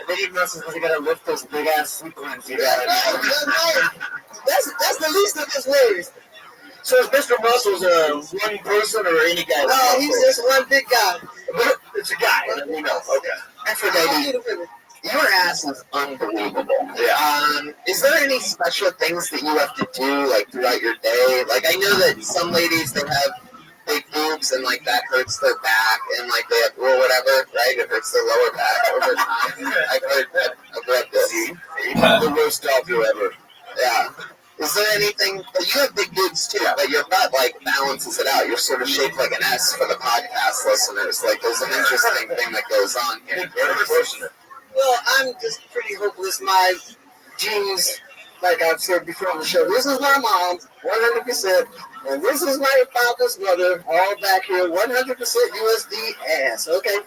They need muscles because they gotta lift those big ass sequins. You That's got right. That's the least of his worries. So is Mr. Muscles one person or any guy? No, he's just one big guy. It's a guy, and we know. Okay. Aphrodite, your ass is unbelievable. Yeah. Is there any special things that you have to do, like, throughout your day? Like, I know that some ladies, they have big boobs, and, like, that hurts their back, and, like, they have, or whatever, right? It hurts their lower back over time. I've read this. The worst doctor ever. Yeah. Is there anything? But you have big boobs too, but your butt like balances it out. You're sort of shaped like an S for the podcast listeners. Like there's an interesting thing that goes on here. Well, I'm just pretty hopeless. My genes, like I've said before on the show, this is my mom, 100%, and this is my father's mother, all back here, 100% USD ass, okay?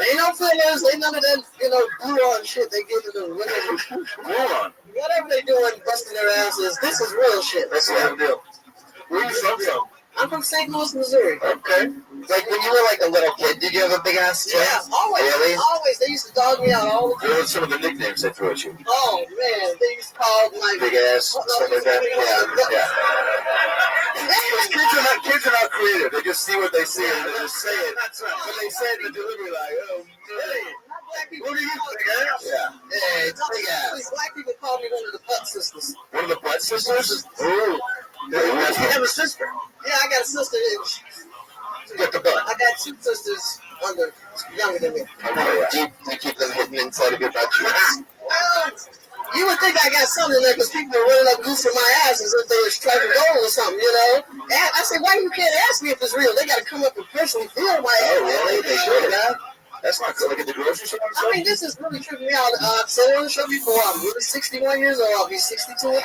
Ain't no fillers, ain't none of that, glue on shit they give to the women. Whatever they doing, busting their asses, this is real shit. That's the real deal. Where are you from? I'm from St. Louis, Missouri. Okay. Like when you were like a little kid, did you have a big ass chin? Yeah, always. Really? Always. They used to dog me out all the time. What were some of the nicknames they threw at you? Oh, man. They used to call my... Big ass, stuff like that? Yeah. Kids are not creative. They just see what they see and they just say it. When they say it in the delivery, like, oh, man. What are you, big ass? Yeah. Hey, it's big ass. Black people call me one of the butt sisters. One of the butt sisters? Ooh. You have a sister? Yeah, I got a sister. Get the butt. I got two sisters younger than me. Do you keep them hidden inside of your butt cheeks? Well, you would think I got something there because people are running up goose for my ass as if they were striking gold or something, And I say, why you can't ask me if it's real? They got to come up and personally feel my ass. Oh, really? They should have. That's not good. Like at the grocery store? I mean, this is really tripping me out. I've said it on the show before. I'm really 61 years old. I'll be 62. You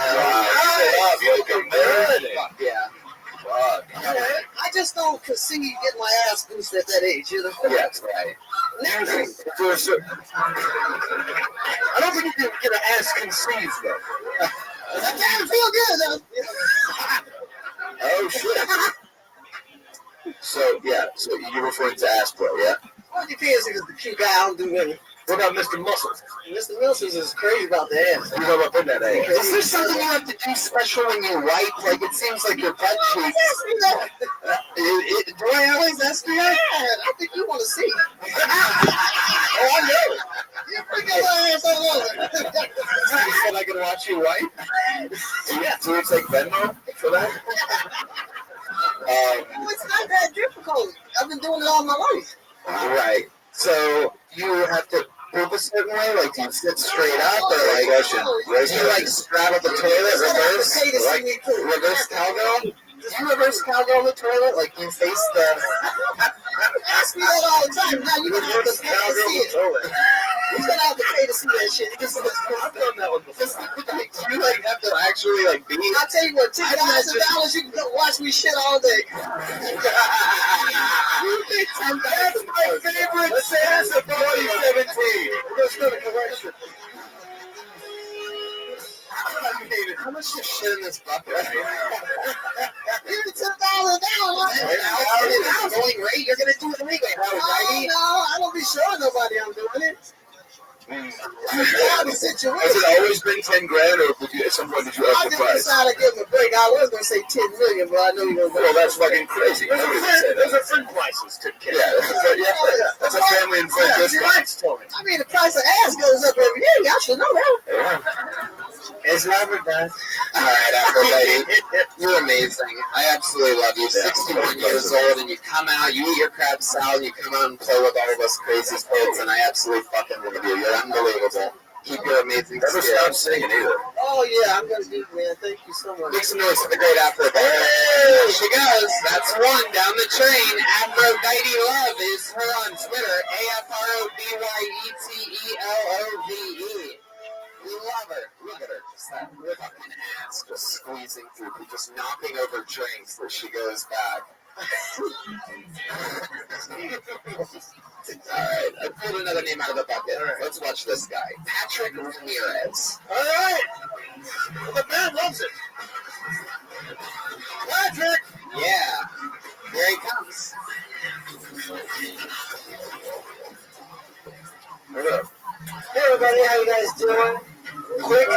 looking good. Yeah. I just don't conceive getting my ass boosted at that age, Yeah, that's right. I don't think you can get an ass conceived, though. That kind of feel good, though. Oh, shit. So you're referring to ass play, yeah? Well, it depends if it's the cute guy. I don't do any. What about Mr. Muscles? Mr. Wilson's is crazy about the ass. You know about that ass? Is there something you have to do special when you wipe? Like, it seems like your butt cheeks. Do I always ask you that? I think you want to see. Oh, I know. You freak out my ass all over. You said I can watch you wipe? Yeah. Do you take Venmo for that? It's not that difficult. I've been doing it all my life. Right. So you have to poop a certain way? Like, do you sit straight up or like, do you like straddle the toilet, reverse cowgirl? Do you reverse cowgirl the toilet? Like, you face the... Ask me that all the time. Now you have to pay to see it. You're gonna have to pay to see that shit. I've done that one before. Do you like have to actually like be? I'll tell you what, $10,000 you can go watch me shit all day. That's my favorite sentence of 2017. Let's go to correction. How much is shit in this bucket? Give me $10,000 down. Going rate, you're gonna do it anyway. No, I don't be showing nobody I'm doing it. Has it always been 10 grand, or at some point did you up the price? I just decided to give him a break. I was gonna say 10 million, but I know you're gonna. Well, that's fucking crazy. Those are friend prices. That's a family and friend discount. I mean, the price of ass goes up every year. Y'all should know that. Yeah. It's Robert, man. All right, Aphrodite, you're amazing. I absolutely love you. 61 years old, and you come out, you eat your crab salad, and you come out and play with all of us crazy kids, and I absolutely fucking love you. You're unbelievable. Keep your amazing Never stop singing either. Oh, yeah, I'm going to do it, man. Thank you so much. Make some noise for the great Aphrodite. There she goes. That's one down the train. Aphrodite Love is her on Twitter. AFRODYETELOVE. We love her. Look at her. Just that fucking ass just squeezing through, just knocking over drinks as she goes back. Alright, I pulled another name out of the bucket. Let's watch this guy. Patrick Ramirez. Alright! Well, the band loves it. Patrick! Yeah. Here he comes. Hey everybody, how you guys doing? Quick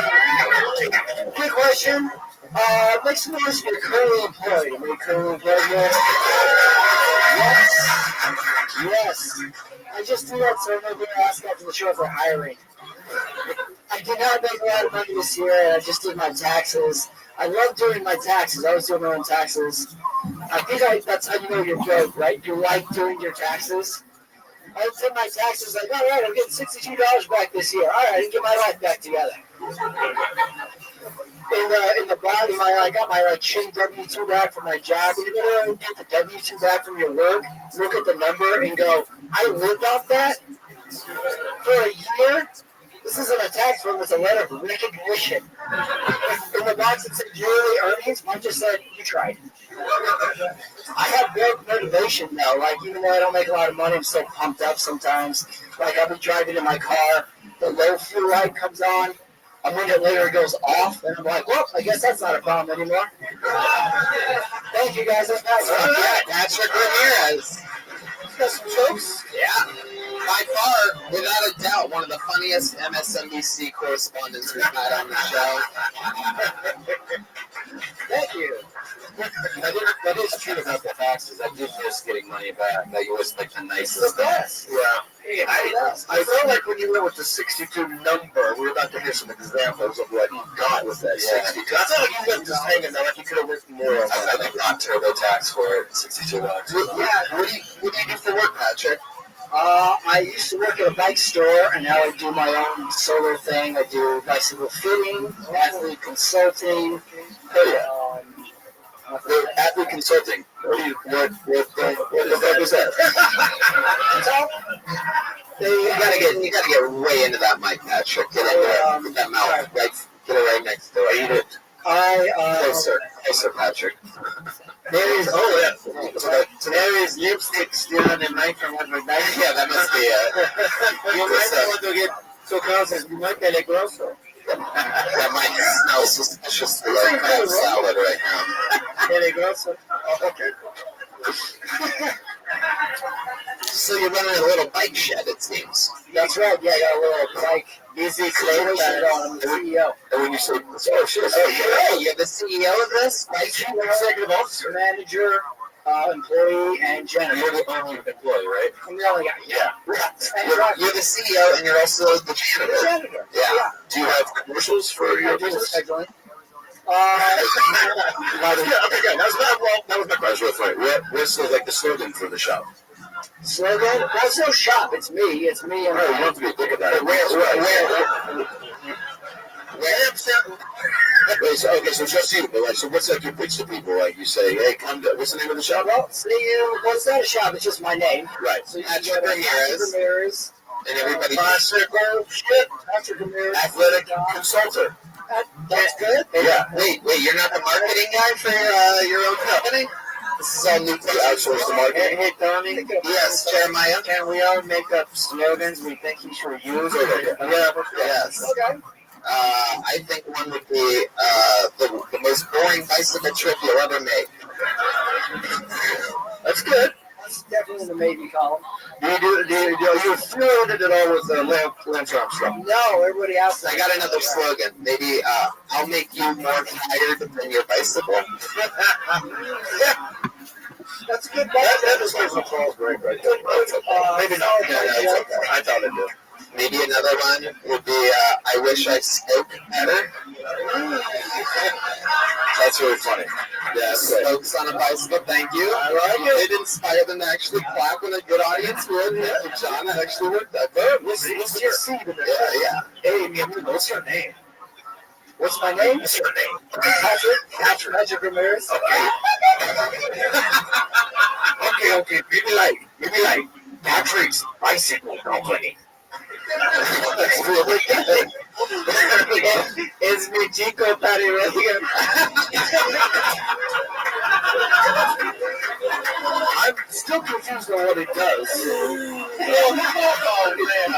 question. Make some noise if you're currently employed. Are you currently employed yet? Yes. I just do that so nobody asks after the show for hiring. I did not make a lot of money this year, and I just did my taxes. I love doing my taxes. I was doing my own taxes. I think that's how you know you're broke, right? You like doing your taxes. I did my taxes like, all right, I'm getting $62 back this year. All right, I can get my life back together. In the body, I got my chain W-2 back from my job. When you go to get the W-2 back from your work, look at the number and go, I lived off that for a year. This isn't a tax form, it's a letter of recognition. In the box it said yearly earnings, I just said, you tried. I have great motivation though, like even though I don't make a lot of money, I'm still pumped up sometimes. Like I'll be driving in my car, the low fuel light comes on, a minute later it goes off, and I'm like, well, I guess that's not a problem anymore. Thank you guys, that's nice. Yeah, Patrick Ramirez. Got some jokes? Yeah. By far, without a doubt, one of the funniest MSNBC correspondents we've had on the show. Thank you. That is true about the taxes. I did miss getting money back. That was like the nicest. It's the best. Yeah. I felt like when you went with the 62 number, we were about to hear some examples of what you got with that 62. I felt like you went just hanging there, like you could have worked more on that. I got TurboTax for it, $62. Yeah, what do you do for work, Patrick? I used to work at a bike store, and now I do my own solo thing. I do bicycle fitting, athlete consulting. Athlete consulting. What the fuck is that? You gotta get way into that mic, Patrick. Get in there with that mouth. Right, get it right next to it. Eat it. Closer, Patrick. There is lipstick still on the mic from what my bag. Yeah, that must be it. You might want to get so close, you might be peligroso. That might smell suspiciously like crab salad right now. Peligroso. Oh, okay. So you're running a little bike shed, it seems. That's right. Yeah, I got a little bike. Busy Slater shed on the CEO. And when you say, oh shit, Hey, you're the CEO of this? Chief executive officer, manager, employee, and janitor. you're the only employee, right? I'm the only guy. Yeah. You're the CEO and you're also the janitor. Janitor. Yeah. Do you have commercials for your business? Scheduling. Yeah, okay, good. That was my question. What's like the slogan for the shop? Slogan? That's no shop. It's me. It's me. And Right, you want to be big about it. So just you, but like, so what's like your pitch to people? Like you say, hey, come to, what's the name of the shop? Well, it's not a shop. It's just my name. Right. So you Patrick Ramirez. And everybody. Patrick Ramirez. Athletic consultant. That's good. Yeah. Wait, you're not the marketing guy for your own company? This is all new to You outsource the marketing. Hey, Tony. Yes, Jeremiah. Can we all make up slogans we think he should use? Yes. Okay. I think one would be the most boring bicycle trip you'll ever make. That's good. That's definitely in the maybe column. Are you affiliated at all with Lance Armstrong? No, everybody else. I got another slogan. Maybe I'll make you more tired than your bicycle. Yeah. That's a good. That was my Paul's break right there. Maybe not. Yeah, okay. I thought it did. Maybe another one would be I wish I spoke better. That's really funny. Yeah, spokes on a bicycle, thank you. I like it. It inspired them to actually clap when a good audience would. Yeah, John actually worked that. What's your seat in there? Yeah. Hey, what's your name? What's my name? What's your name? Patrick Ramirez. Okay. Maybe like Patrick's Bicycle Company. That's really good. It's mi chico Patty Reagan. I'm still confused on what it does. Oh, man.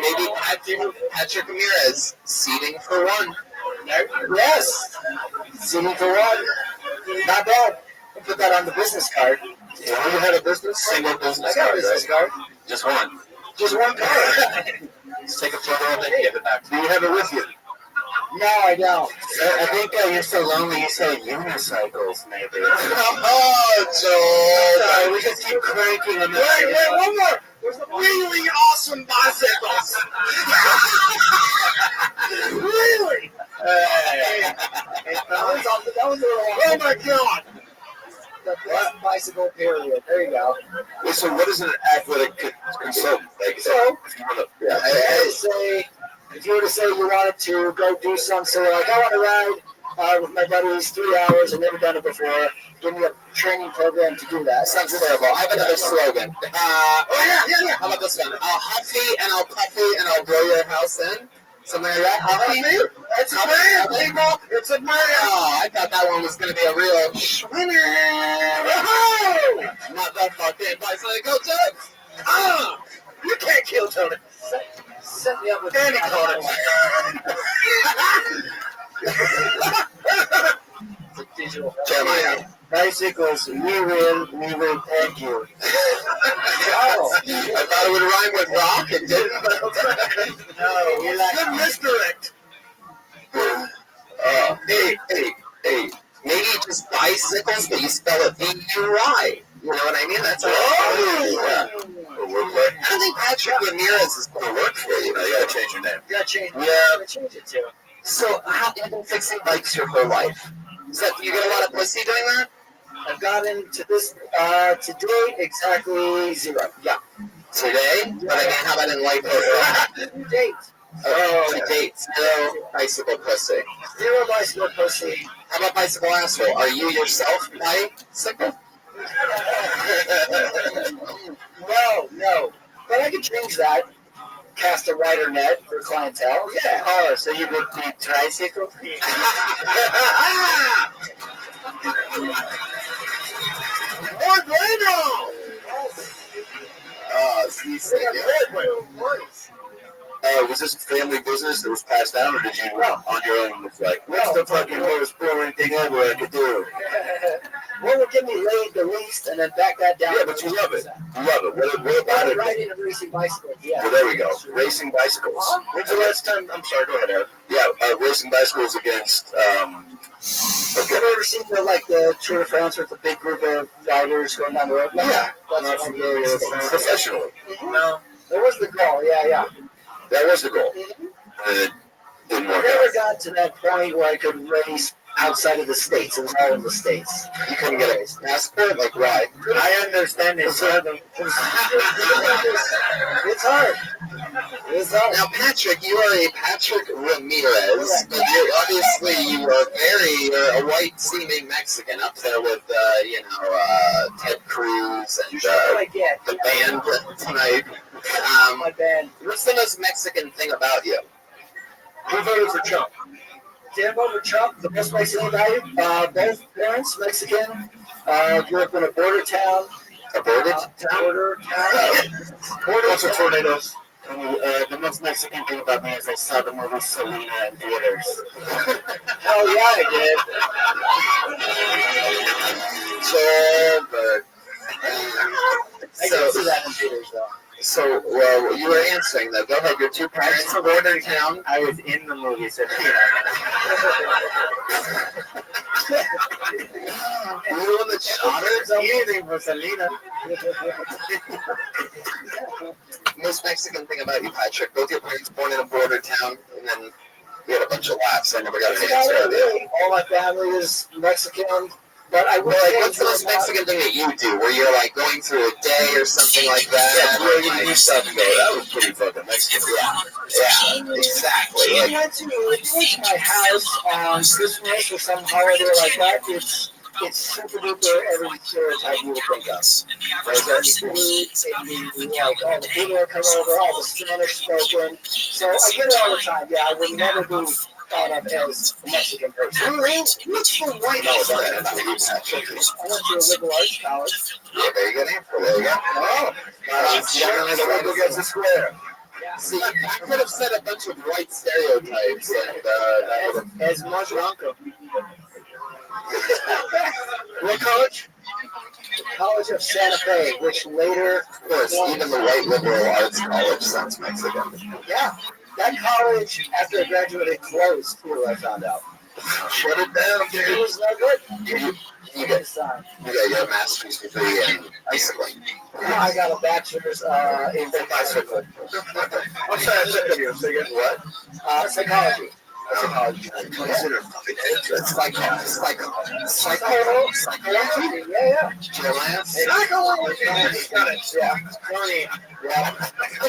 Maybe Patrick Ramirez, seating for one. Yes. Seating for one. Not bad. I'll put that on the business card. You had a business? Single business I got card, a business right? card. Just one. Just one card. Just take a photo of it and give it back. Do you have it with you? No, I don't. I think you're so lonely. You say unicycles, maybe. Oh, Joel. Sorry, we just keep cranking them. Wait, one more. There's really awesome bicycles. Really? That was a little Oh my God. The best bicycle period. There you go. Wait, so what is an athletic consultant? Like, So, if you want to, I say if you were to say you wanted to go do something, so like I want to ride with my buddies 3 hours, I've never done it before. Give me a training program to do that. Sounds terrible. I have another slogan. Yeah. How about this one? I'll huffy and I'll puffy and I'll blow your house in. Something like that. Huffy? It's a man, people. It's a man. Oh, I thought that one was going to be a real winner. Not that fucking bicycle. Go, Judge. You can't kill Tony. Set me up with Danny caught it. Jeremiah. Bicycles, we win, thank you. I thought it would rhyme with rock, it didn't. No, we like Good misdirect. Hey. Maybe just bicycles, but you spell it B-U-Y. You know what I mean? That's all. Yeah. I don't think Patrick Ramirez is going to work for you. You gotta change your name. You gotta change it too. So, how you've been fixing bikes your whole life? Is that you get a lot of pussy doing that? I've gotten to this today exactly 0. Yeah. Today? But I mean, how about in life overall? To date. To date, 0 bicycle pussy. 0 bicycle pussy. How about bicycle asshole? Are you yourself bicycle? No. But I could change that. Cast a rider net for clientele. Yeah. Oh, so you would be tricycle? Muy bueno. Was this a family business that was passed down, or did you on your own? Was like, what's the fucking most boring thing ever I could do? What would get me laid the least, and then back that down? Yeah, but you love it. You love it. What about it? Riding a racing bicycle. Yeah. Well, there we go. Racing bicycles. When's the last time? I'm sorry. Go ahead, Eric. Yeah, racing bicycles against. Have you ever seen the Tour de France with the big group of riders going down the road? Yeah. That's Professionally. No, that was the goal. Yeah. That was the goal. It didn't I work never out. got to that point where I could race outside of the States. It was all in the States. You couldn't get a passport? Like, why? I understand it's hard. It's hard. Now, Patrick, you are a Patrick Ramirez, but you are a white-seeming Mexican up there with, Ted Cruz and the band tonight. My band. What's the most Mexican thing about you? Who voted for Trump? Did vote for Trump. The most Mexican value. Both parents Mexican. Grew up in a border town. Border town? Lots of tornadoes. The most Mexican thing about me is I saw the movie Selena in theaters. Hell yeah, I did. I didn't see that in theaters though. So, you were answering though. Go ahead. Your 2 parents were born in town. I was in the movie, so You were in the shotters? anything for Selena. Most Mexican thing about you, Patrick. Both your parents born in a border town, and then we had a bunch of laughs. I never got an answer. Really. All my family is Mexican. But I would what's the most Mexican thing that you do, where you're like going through a day or something like that? Yeah, where you do something. That was pretty fucking Mexican. Yeah, exactly. If you went to my house on Christmas or some holiday like that, it's super duper every stereotype you would think of. Like the food, all the people that come over, all the Spanish spoken. So I get it all the time. Yeah, I would never be thought of as a Mexican person. What's the white house? I went to a liberal arts college. Yeah, very good answer. There you go. The rebel gets a square. See, I could have said a bunch of white stereotypes, and as much uncle. What college? College of Santa Fe, which later, of course, even the white liberal arts college sounds Mexican. Yeah, that college after I graduated closed too. I found out. Shut it down, dude. It was no good. You got your master's degree in bicycling. I got a bachelor's in bicycling. I'm sorry, I said to you. Say again, what? Psychology. Consider fucking interest. Psychology. Yeah. Lance. Psychology. Got it. Yeah. Tony. Yeah.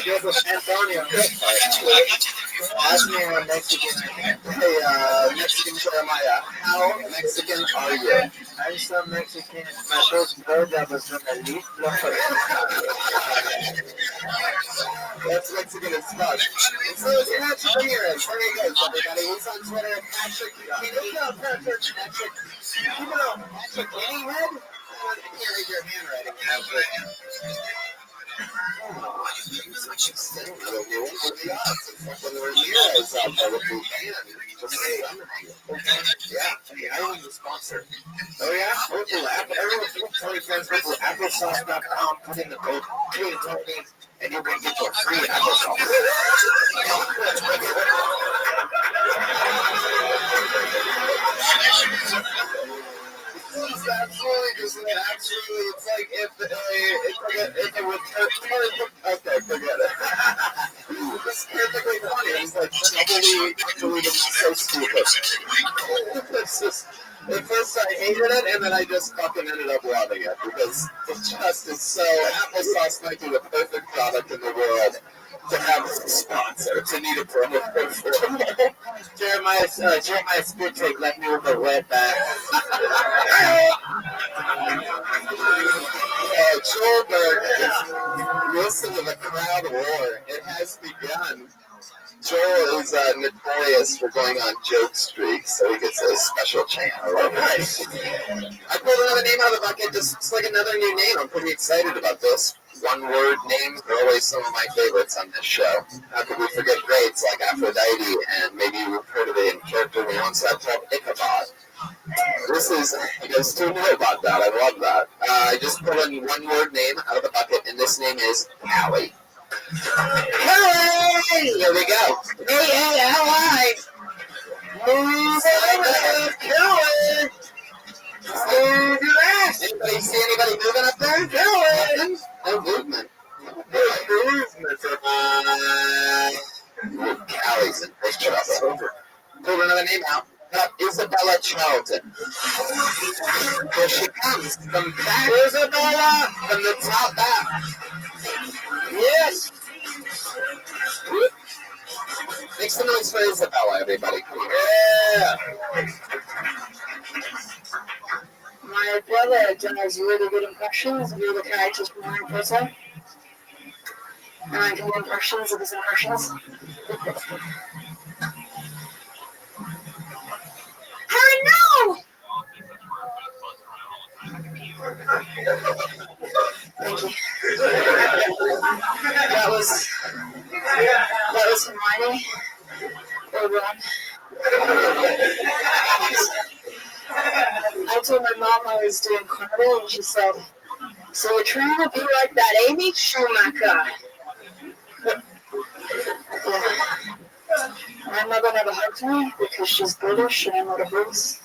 Joseph Antonio. Ask me in Mexican. Hey, Mexican Jeremiah, how Mexican are you? I'm so Mexican. My first blowjob was from a leaf blower. That's Mexican as fuck. And so is Patrick Ramirez. There he goes, everybody. He's on Twitter. Patrick. Keep it up, Patrick. Patrick. Keep it up. Patrick Anyhead? I can't read your handwriting, Patrick. Another new one. What are the odds? Fucking Ramirez out there with the band. Just yeah. Hey, I own the sponsor. Oh, yeah? With the everyone's Tony friends with applesauce.com. Put in the code Tony. And you can get your free applesauce. It's absolutely just actually, it's like if it was okay, forget it. It's perfectly funny. It's like doubly so stupid. It's just, at first I hated it, and then I just fucking ended up loving it because it just is so. Applesauce might be the perfect product in the world to have as a sponsor, to need a promo code for. Jeremiah's spit take left me with a wet back. Joelberg is listen to the crowd roar. It has begun. Joel is notorious for going on joke streaks, so he gets a special chant. I love it. I pulled another name out of the bucket. It's like another new name. I'm pretty excited about this. One-word names are always some of my favorites on this show. How could we forget greats like Aphrodite, and maybe you've heard of it in character we once had called Ichabod. This is, you guys still know about that. I love that. I just pulled a one-word name out of the bucket, and this name is Callie. Callie! Here we go. Callie! Move over, Callie! Move your ass! Anybody see anybody moving up there? Callie! No movement. No movement. Callie's in big trouble. Pulled another name out. Isabella Charlton. Here she comes from back. Isabella from the top back. Yes. Make some noise for Isabella, everybody. Yeah. My brother does really good impressions of the characters from Harry Potter. And I can do impressions of his impressions. Harry, no! Thank you. That was Hermione. Or Ron. I told my mom I was doing carnival, and she said, "So you're trying to be like that Amy Schumacher?" Yeah. My mother never hugged me because she's British and I'm not a Bruce.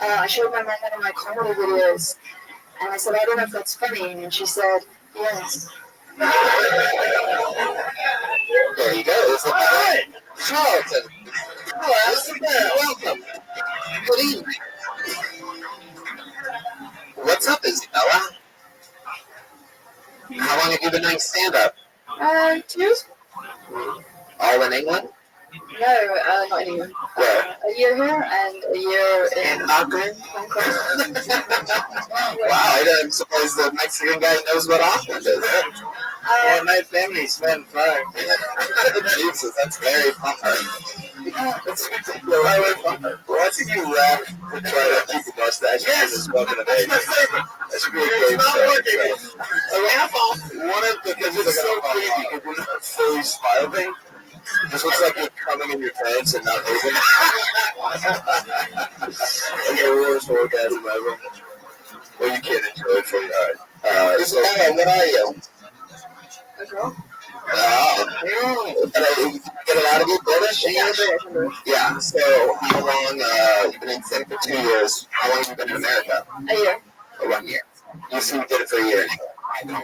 I showed my mom one of my comedy videos, and I said, "I don't know if that's funny," and she said, "Yes." There you go. Isabella Charlton. Hello, Isabella. Welcome. Good evening. What's up, Isabella? How long have you been doing stand-up? 2 years? All in England? No, not in England. Where? A year here and a year in Auckland? Hong Kong. Wow, I'm surprised the Mexican guy knows what Auckland is. Yeah, my family's been far. Jesus, that's very far. That's very far. Watching you rap to try to keep a mustache and just smoking a vape. That should be a great show. One of because it's so creepy because you're not fully smiling. It just looks like you're coming in your pants and not moving. Like the worst orgasm ever. Well, you can't enjoy it for you. Alright. Isabella, what are you? A girl? Get it out of you, British? Yeah, so how long, you've been in Spain for 2 years. How long have you been in America? A year. 1 year. You seem to did it for a year. Yeah,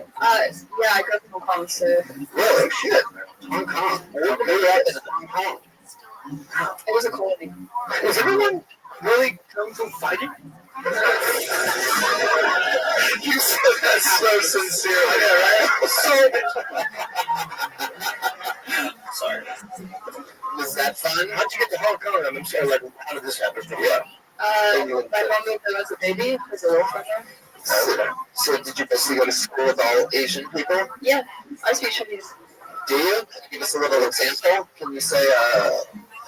I grew up in Hong Kong, so. Really? Shit. Hong Kong. Where are you at in Hong Kong? It was a colony. Is everyone really come from fighting? You said that so sincerely. Yeah, right? Sorry. Was that fun? How'd you get to Hong Kong? I'm sorry, like, how did this happen for you? My mom moved there as a baby, as a little friend. So did you basically go to school with all Asian people? Yeah, I speak Chinese. Do you? Can you give us a little example? Can you say,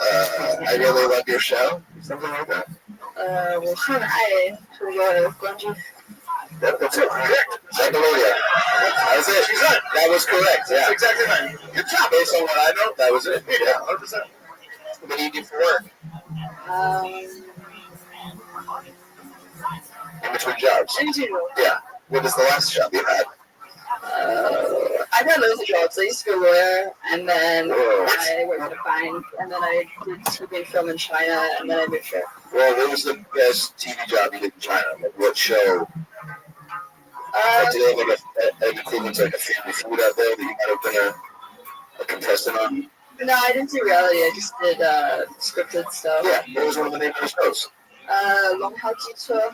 I really love your show? Something like that? 我很爱这个关注。 That's it. Correct. I believe you. That was it. She's right. That was correct. Yeah. That's exactly right. Good job. Based on what I know, that was it. Yeah, 100%. What do you do for work? In between jobs? Yeah. What was the last job you had? I've had loads of jobs. I used to be a lawyer, and then I worked at a bank, and then I did TV and film in China, and then I moved here. Well, what was the best TV job you did in China? Like what show? Do they have like an equivalent to like a Family Feud out there that you might have been a contestant on? No, I didn't do reality. I just did scripted stuff. Yeah. What was one of the names of the shows? 龙豪机车.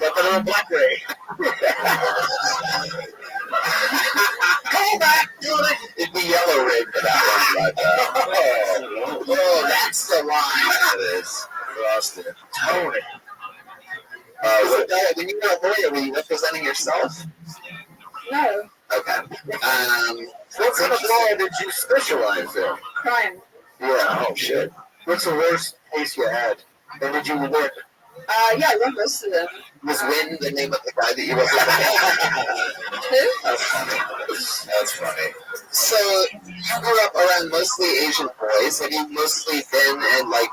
Nothing on Blackberry. Come back, Julie. It'd be Yellow Rig for that one, but oh, that's the line. That is. Lost it. Tony. When you were a lawyer, were you representing yourself? No. Okay. What kind of law did you specialize in? Crime. Yeah. Oh shit. What's the worst case you had? And did you win? Yeah, I won most of them. Was Win the name of the guy that you represented? Who? That's funny. So you grew up around mostly Asian boys. Have you mostly been and like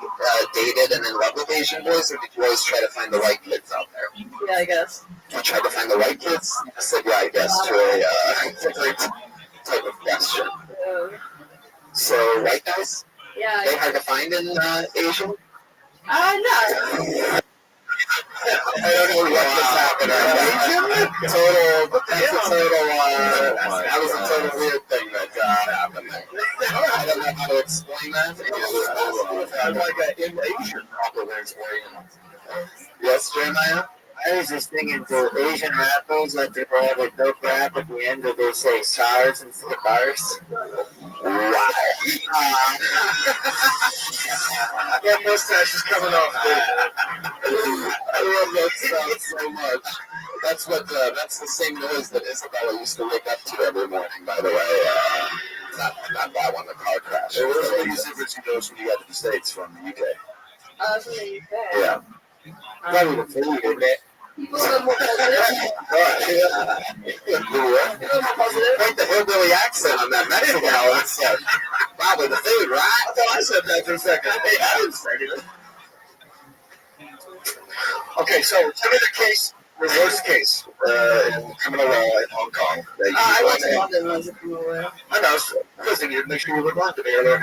dated and in love with Asian boys, or did you always try to find the right kids out there? Yeah, I guess. You tried to find the right kids? You just said, yeah, I guess, to a different type of question. So white guys? Yeah. They hard to find in Asian? No. I don't know what just happened. Total. That's a total. That was a total weird thing that happened there. I don't know how to explain that. It's like an Asian popularity. Yes, Jeremiah? I was just thinking to Asian rappers, like they have a dope rap at the end where they say SARS instead of bars. Wow. That mustache is coming off, dude. I love that sound so much. That's the same noise that Isabella used to wake up to every morning, by the way. Not that one, the car crash. What was one of your secrets you noticed when you got to the States from the UK? From the UK. Yeah. Probably the food, isn't it? People are more positive. Like the hillbilly accent on that Mexican accent. Probably the food, right? I thought I said that for a second. Hey, I didn't say anything. Okay, so tell me the case, reverse case, in criminal law in Hong Kong. I went to London as a criminal lawyer. I know, because you make sure you look London earlier.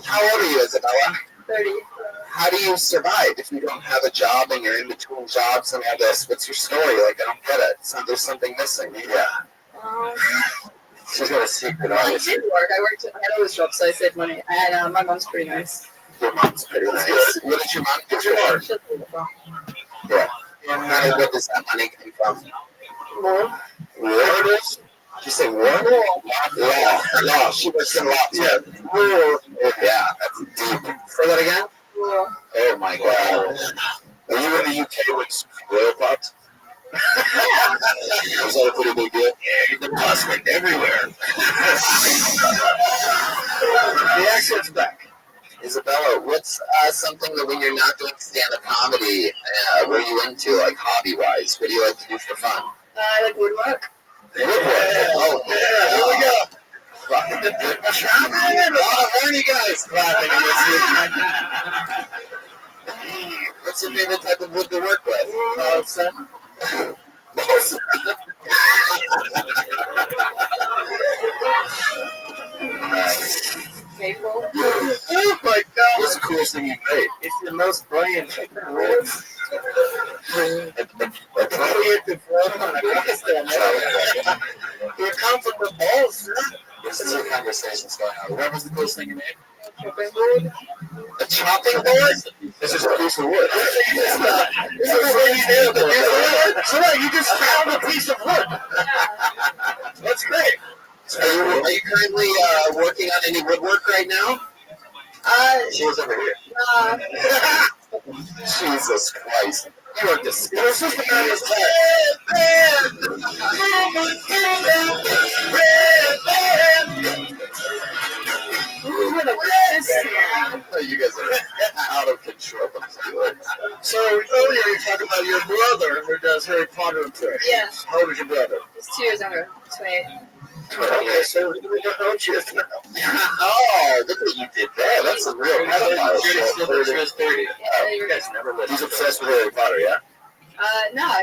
How old are you, Isabella? 30. How do you survive if you don't have a job and you're in between jobs and all this? What's your story? Like, I don't get it. There's something missing. Yeah. She's got a secret. I did work. I had all those jobs, so I saved money. And my mom's pretty nice. Your mom's pretty nice. What did your mom do for work? Yeah. And where does that money come from? War. War? Did you say war? Law. She works in law. Yeah. War. Yeah, that's deep. Say that again? War. Oh my God. Were you in the UK when oil popped? Was that a pretty big deal? Yeah, the bus went everywhere. The accent's back. Isabella, what's something that when you're not doing stand-up comedy, what are you into, like hobby-wise? What do you like to do for fun? I like woodwork. Oh, yeah, here we go. A lot of horny guys clapping in this. What's your favorite type of wood to work with? Balsa. Maple. Oh my God! What's the coolest thing you made? It's the most brilliant thing in the world. You come from the balls, huh? This is a conversation's going on. What was the coolest thing you made? Chopping board. A chopping board? This is a piece of wood. This is what you did. So what, you just found a piece of wood. That's great. So are you currently working on any woodwork right now? She was over here. Jesus Christ. You are disgusting. Your sister man is Oh, you guys are out of control. So earlier you talked about your brother who does Harry Potter impressions. Yes. How old is your brother? He's 2 years younger. 28. Okay, so we don't know you. Oh, look what you did there. That's a real pedophile show. She was 30. Yeah, You guys never lived. He's obsessed with Harry Potter, yeah? No,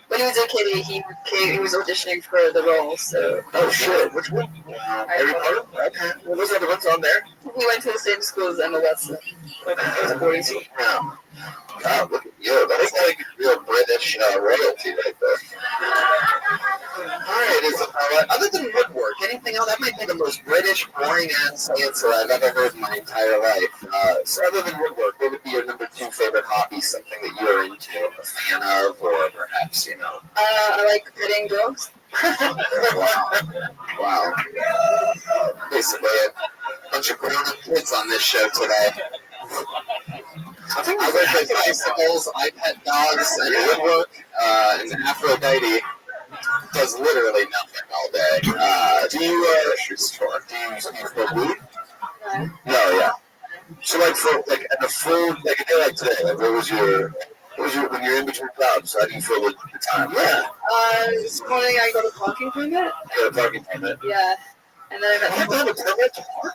when he was a kid, he was auditioning for the role, so. Oh, shit. Which one? Harry Potter? Okay. Well, those are the ones on there. He went to the same school as Emma Watson. That's a boarding school. Yeah. God, look at you. That's like real British royalty right there. Alright, other than woodwork, anything else? That might be the most British, boring ass answer I've ever heard in my entire life. So other than woodwork, what would be your number 2 favorite hobby? Something that you're into, a fan of, or perhaps, you know? I like petting dogs. Wow. Basically a bunch of grown-up kids on this show today. I work with bicycles, I pet dogs, and woodwork, and Aphrodite does literally nothing all day. Do you for weed? No, yeah. So like for like the food, like a day like today, like what was your when you're in between jobs? How do you feel with the time? Yeah. This morning I got a parking permit. You got a parking permit. Yeah. And then I got. You have to have a permit to park?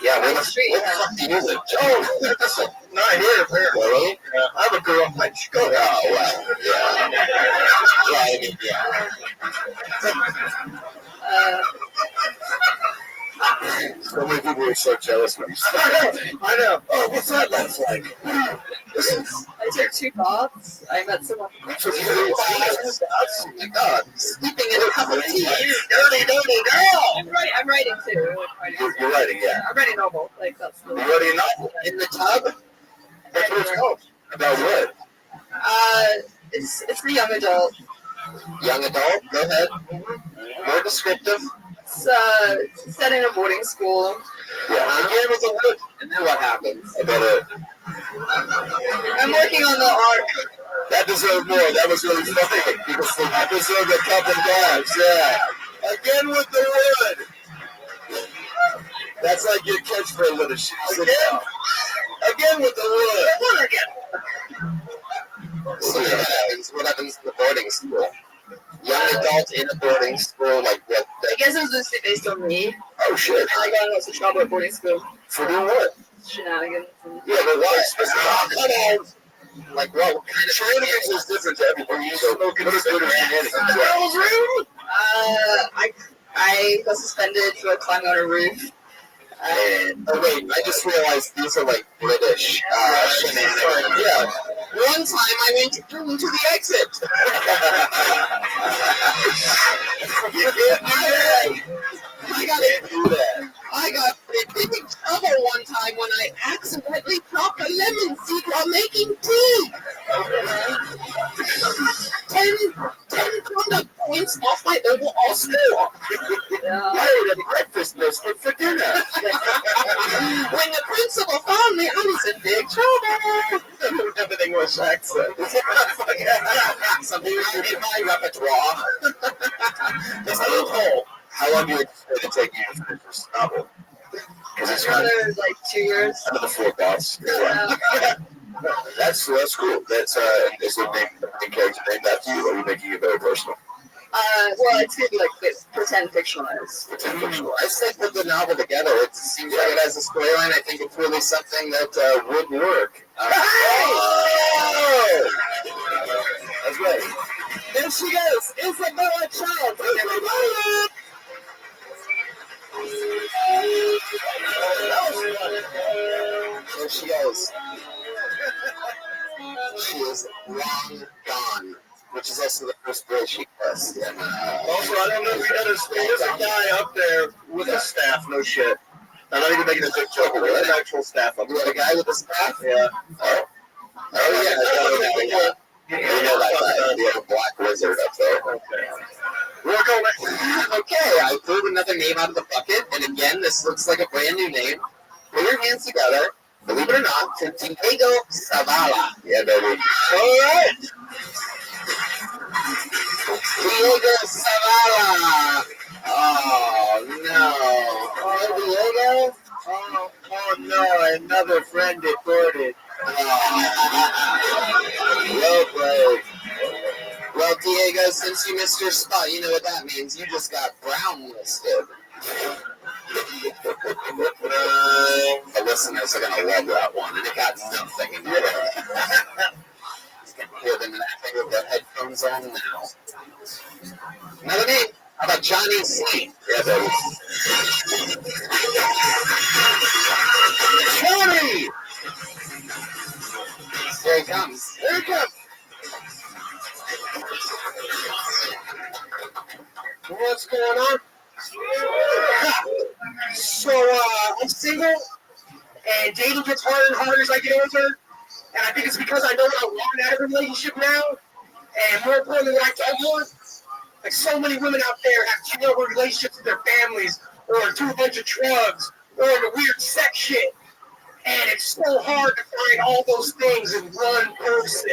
Yeah, on the street. What the fuck do you use it? Oh, not here, apparently. Really? Yeah. I have a girl on my show. Oh, well, yeah. Yeah, I mean, yeah. So many people are so jealous when you say I know. Oh, what's that lens like? I took 2 baths. I met someone. Oh my God. Sleeping in a cup of tea. Dirty girl. I'm writing too. You're writing, yeah. I'm writing a novel. Like that's the. You're writing a novel? In the tub? That's what it's called. About what? It's a young adult. Young adult? Go ahead. More descriptive. It's set in a boarding school. Yeah. Again with the wood. And then what happens? I bet it. I'm working on the arc. That deserved more. That was really funny. That deserved a couple dogs. Yeah. Again with the wood. That's like your catchphrase with a shit. Again with the wood. Again. So what happens in the boarding school? Young adult in a boarding school, like what? I guess it was loosely based on me. Oh shit! I got in lots of trouble at boarding school. For doing what? Shenanigans. Yeah, but why? Like what? What kind of shenanigans is different to everybody? You smoking a good shenanigans. I got suspended for climbing on a roof. Oh wait, I just realized these are like British shenanigans. Yeah. One time I went into the exit. You can't do that. I got in big trouble one time when I accidentally dropped a lemon seed while making tea. 10 conduct points off my overall score. I ate a breakfast biscuit for dinner. When the principal found me, I was in big trouble. Everything was accent. Something in my repertoire. It's a loophole. How long do you expect it to take you to finish this novel? Another like 2 years. Another 4 thoughts. Yeah. That's cool. That's is the main character named after you, or are you making it very personal? Well, it's gonna be like pretend fictionalized. Pretend fictional. I think with the novel together, it seems like it has a storyline. I think it's really something that would work. That's right. There she goes, Isabella Child. There she goes. She is long gone, which is also the first boy she kissed. And, Also, I don't know if you noticed, there's a guy up there with a staff, no shit. I'm not even making a big joke, but there's an actual staff up there. you got a guy with a staff? Yeah. Oh yeah. You know that guy, the other black wizard up there. Okay. We're going. Okay, I pulled another name out of the bucket, and again, this looks like a brand new name. Put your hands together. Believe it or not, to Diego Zavala. Yeah, baby. All right. Diego Zavala. Oh, no. Oh, Diego? Oh no, another friend deported. Well played. Well, Diego, since you missed your spot, you know what that means. You just got brown listed. The listeners are going to love that one, and it got nothing in there. You can hear them laughing with their headphones on now. Another name. How about Johnny C? Yeah, baby. Johnny! Here he comes. Here he comes. What's going on? So, I'm single, and dating gets harder and harder as I get older, and I think it's because I know what I want out of a relationship now, and more importantly, what I don't want. Like, so many women out there have terrible relationships with their families, or do a bunch of drugs, or the weird sex shit, and it's so hard to find all those things in one person.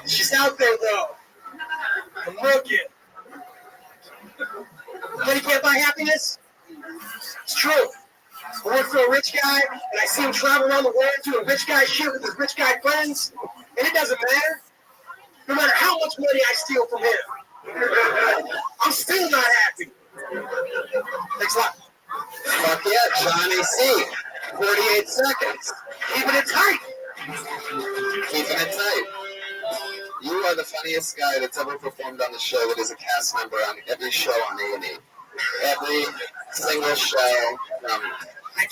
She's out there, though. I'm looking. Money can't buy happiness? It's true. I work for a rich guy, and I see him travel around the world doing rich guy shit with his rich guy friends, and it doesn't matter. No matter how much money I steal from him, I'm still not happy. Thanks a lot. Fuck yeah, Johnny C. 48 seconds. Keeping it tight. Keeping it tight. You are the funniest guy that's ever performed on the show that is a cast member on every show on A&E. Every single show,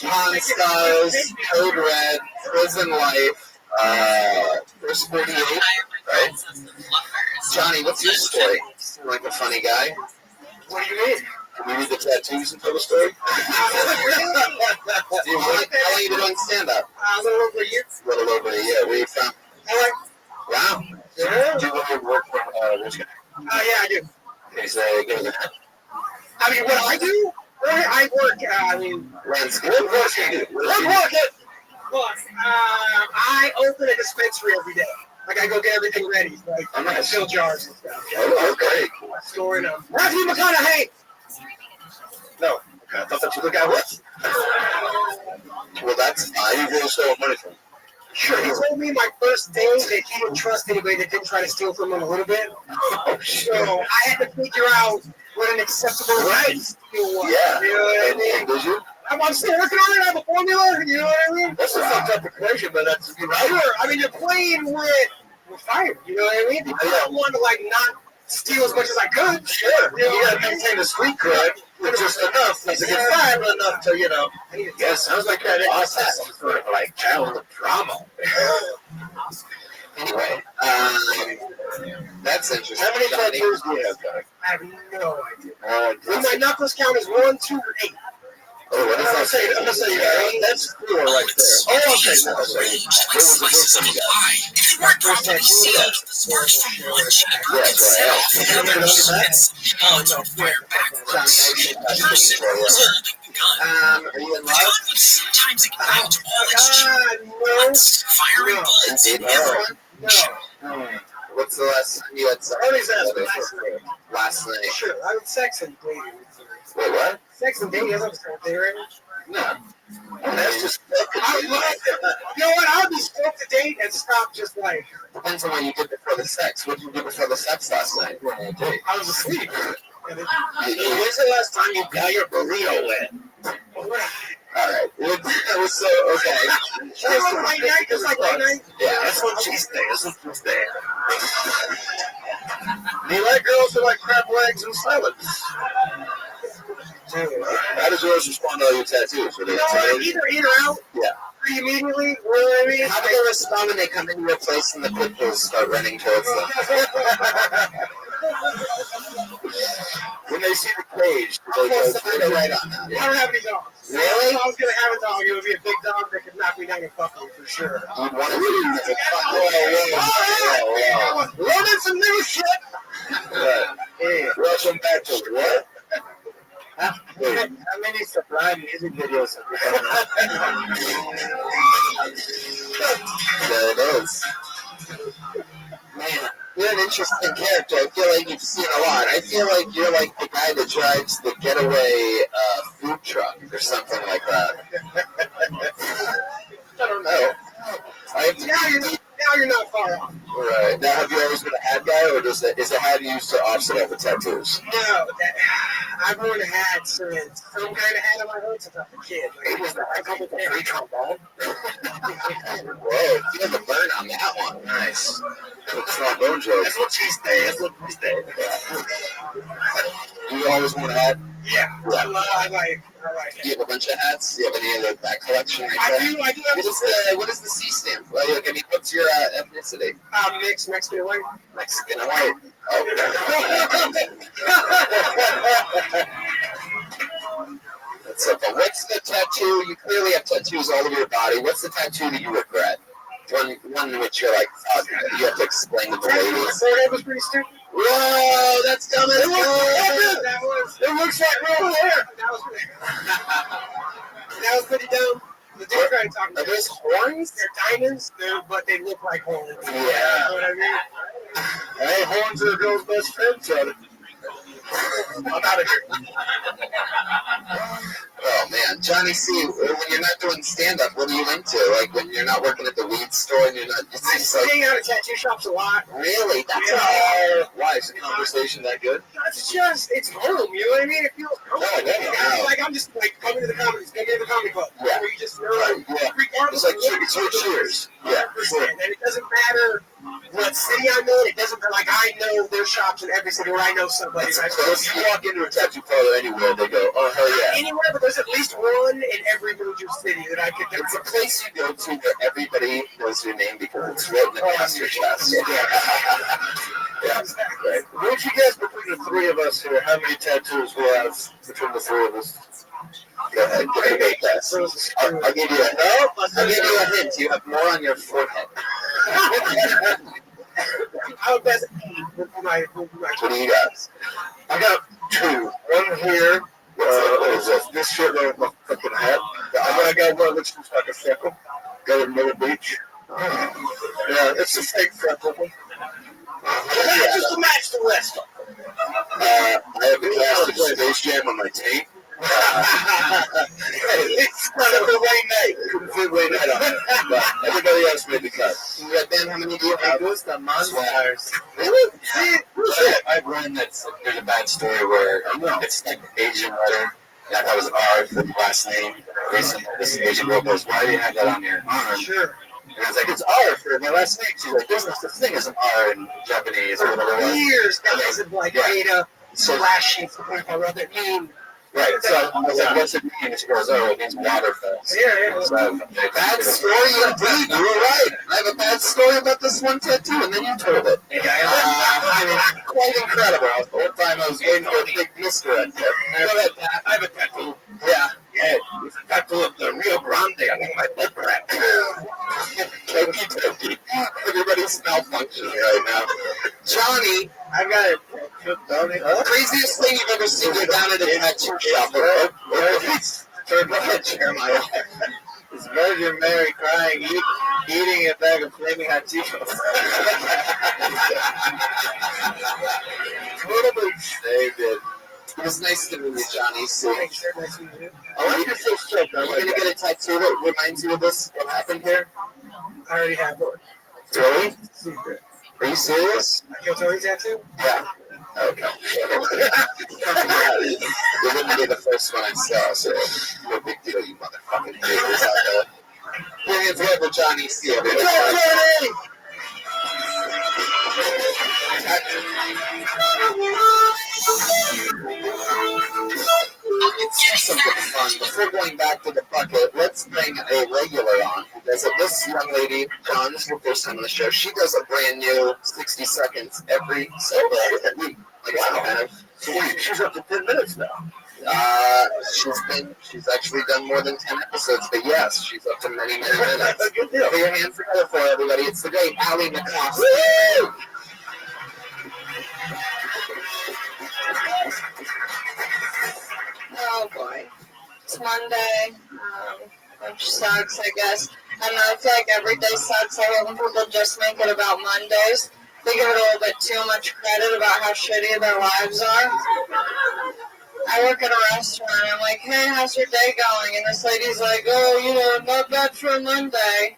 Pawn Stars, Code Red, Prison Life, First 48, right? Johnny, what's your story? You're like a funny guy. What do you mean? Can you read the tattoos and tell the story? How long have you been doing stand-up? A little over a year. A little over a year. Where are you from? LA. Wow. Yeah. Do you want to work for Rich Guy? Yeah, I do. Okay, so give me that. I mean, what I do? I work, Landscape. What work do you do? What work it? Look, I open a dispensary every day. Like, I go get everything ready. Like, fill jars and stuff. Oh, okay. Storing them. Matthew McConaughey! No. Okay, I thought that's what the guy was. Well, that's fine. You really stole money from him. Sure, he told me my first day that he didn't trust anybody that didn't try to steal from him a little bit. Oh, so I had to figure out what an acceptable right steal was. Yeah. You know what I mean? Did you? I'm still working on it. I have a formula. You know what I mean? That's a fucked up equation, but that's Sure. I mean, you're playing with fire. You know what I mean? I don't want to, like, not steal as much as I could. Sure. You know, You gotta maintain the street cred. Just enough to get fired, but enough to, you know. Yeah, sounds like that process for, like, childhood trauma. Anyway, that's interesting. How many tattoos do you have, Doug? I have no idea. My knuckles count as 1, 2, or 8. Oh, what does that say? I'm gonna say that's 4 right there. Oh, okay. No, what was the first one you got? My first tattoo. Yes, are you in love? Sometimes it can go to No. Firing bullets. No. What's the last time you had sex? Always ask me. Last night. Sure. I would sex and dating. Wait, what? Sex and dating isn't the same thing, right? No. That's just. You know what? I would be stoked to date and stop just like. Depends on what you did before the sex. What did you do before the sex last night? I was asleep. When's the last time you got your burrito wet? Alright. That was so okay. Just like late night? Yeah, that's what she's saying. That's what she's saying. Do you like girls who like crab legs and salads? How does yours respond to all your tattoos? Are they Either in or out. Yeah. pretty immediately. You know what I mean? How do they respond when they come into your place and the pit bulls start running towards them? When they see the cage, I'll post the photo right on that. I don't have any dogs. Really? If I was going to have a dog, it would be a big dog that could knock me down and fuck me for sure. You'd want to be whoa. Learning some new shit. Hey, welcome back to what? How many Sublime music videos have you done? There it is. Man, you're an interesting character. I feel like you've seen a lot. I feel like you're like the guy that drives the getaway food truck or something like that. I don't know. Now you're not far off. Right. Now, have you always been a hat guy, or is the hat used to offset all the tattoos? No, I've worn hats since some kind of hat on my hood since I was a kid. Like, it was a couple of free trombone. Whoa, you have a burn on that one. Nice. Trombone joke. That's what she stayed. That's what she stayed. You always want a hat? Yeah. I like it. Do you have a bunch of hats? Do you have any of that collection right I there? do have What is the C stand for? Like, I mean, what's your ethnicity? mixed Mexican white. Mexican and white. Oh. That's something. What's the tattoo? You clearly have tattoos all over your body. What's the tattoo that you regret? One in which you're like, you have to explain to the ladies. My forehead was pretty stupid. Whoa, that's dumb as fuck. It looks like real hair. That was pretty dumb. The dude trying to talk about. Are those horns? They're diamonds, but they look like horns. Yeah. You know what I mean? Hey, horns are a girl's best friend, Charlie. I'm out of here. Oh man, Johnny C, when you're not doing stand-up, what are you into? Like when you're not working at the weed store and you're not. I hang out at tattoo shops a lot. Really? That's Why is the conversation that good? It's home. You know what I mean? It feels comfortable. Yeah. Like I'm just like coming to the comedy club. Yeah. Where you just know, It's regardless like of what cheers. 100%. And it doesn't matter what city I'm in. It doesn't matter. Like I know there's shops in every city where I know somebody. So if you walk into a tattoo parlor anywhere, they go, oh hell yeah. Anywhere, but there's at least one in every major city that I could. It's a place you go to where everybody knows your name because it's written across your chest. Yeah. Right. Would you guess between the three of us here, how many tattoos we'll have between the three of us? Go ahead, give it a guess. I'll give you a hint. You have more on your forehead. I would guess What do you got? I got two. One here. What is this? This shit right with my fucking hat. I got one that looks like a freckle. Got it in Myrtle Beach. Yeah, it's a fake freckle one. just to match the rest. I have the cast of Space Jam on my tape. It's not a Wayne Knight. Couldn't fit Wayne Knight on it. But everybody else made the cut. Red Band, how many do you have? Who's the monsters? Really? I've learned that there's a bad story where it's like Asian letter. And I thought it was R for the last name. Recently, this Asian girl goes, "Why do you have that on your arm?" Sure. And I was like, "It's R for my last name." She's like, "There's no such thing as an R in Japanese or whatever." For years, guys have like made up flashy for that name. Right, so I was like, "What's it mean?" And she goes, "Oh, it means waterfalls." Yeah. So, Bad story indeed. You were right. I have a bad story about this one tattoo, and then you told it. I mean, quite incredible. The whole time I was waiting for a big misdirect there. Go ahead, Pat. I have a tattoo. Yeah. It's a tattoo of the Rio Grande on my lip crack. Toki. Everybody's malfunctioning right now. Johnny, I've got it. craziest thing you've ever seen go down at a tattoo shop. Go ahead, Jeremiah. It's Virgin Mary crying, eating a bag of flaming hot Cheetos. Totally saved it. It was nice to meet you, Johnny. So, I like your first joke. Are you going to get a tattoo that reminds you of this? What happened here? I already have one. Really? Are you serious? I can tell you tattoo? Yeah. Okay. You're going to be the first one I saw, so no big deal, you motherfucking haters out there. Bring it together, Johnny C. Everybody. Johnny! Let's do something fun. Before going back to the bucket, let's bring a regular on. Because this young lady, John, this is her first time on the show. She does a brand new 60 seconds every single week. Like, wow, kind of. She's up to 10 minutes now. She's actually done more than 10 episodes, but yes, she's up to many minutes. Good deal. Put your hands together for everybody. It's the great Ali McCoskey. Oh boy. It's Monday, which sucks, I guess. I know, I feel like every day sucks. I hate when people just make it about Mondays. They give it a little bit too much credit about how shitty their lives are. I work at a restaurant. I'm like, hey, how's your day going? And this lady's like, oh, you know, not bad for a Monday.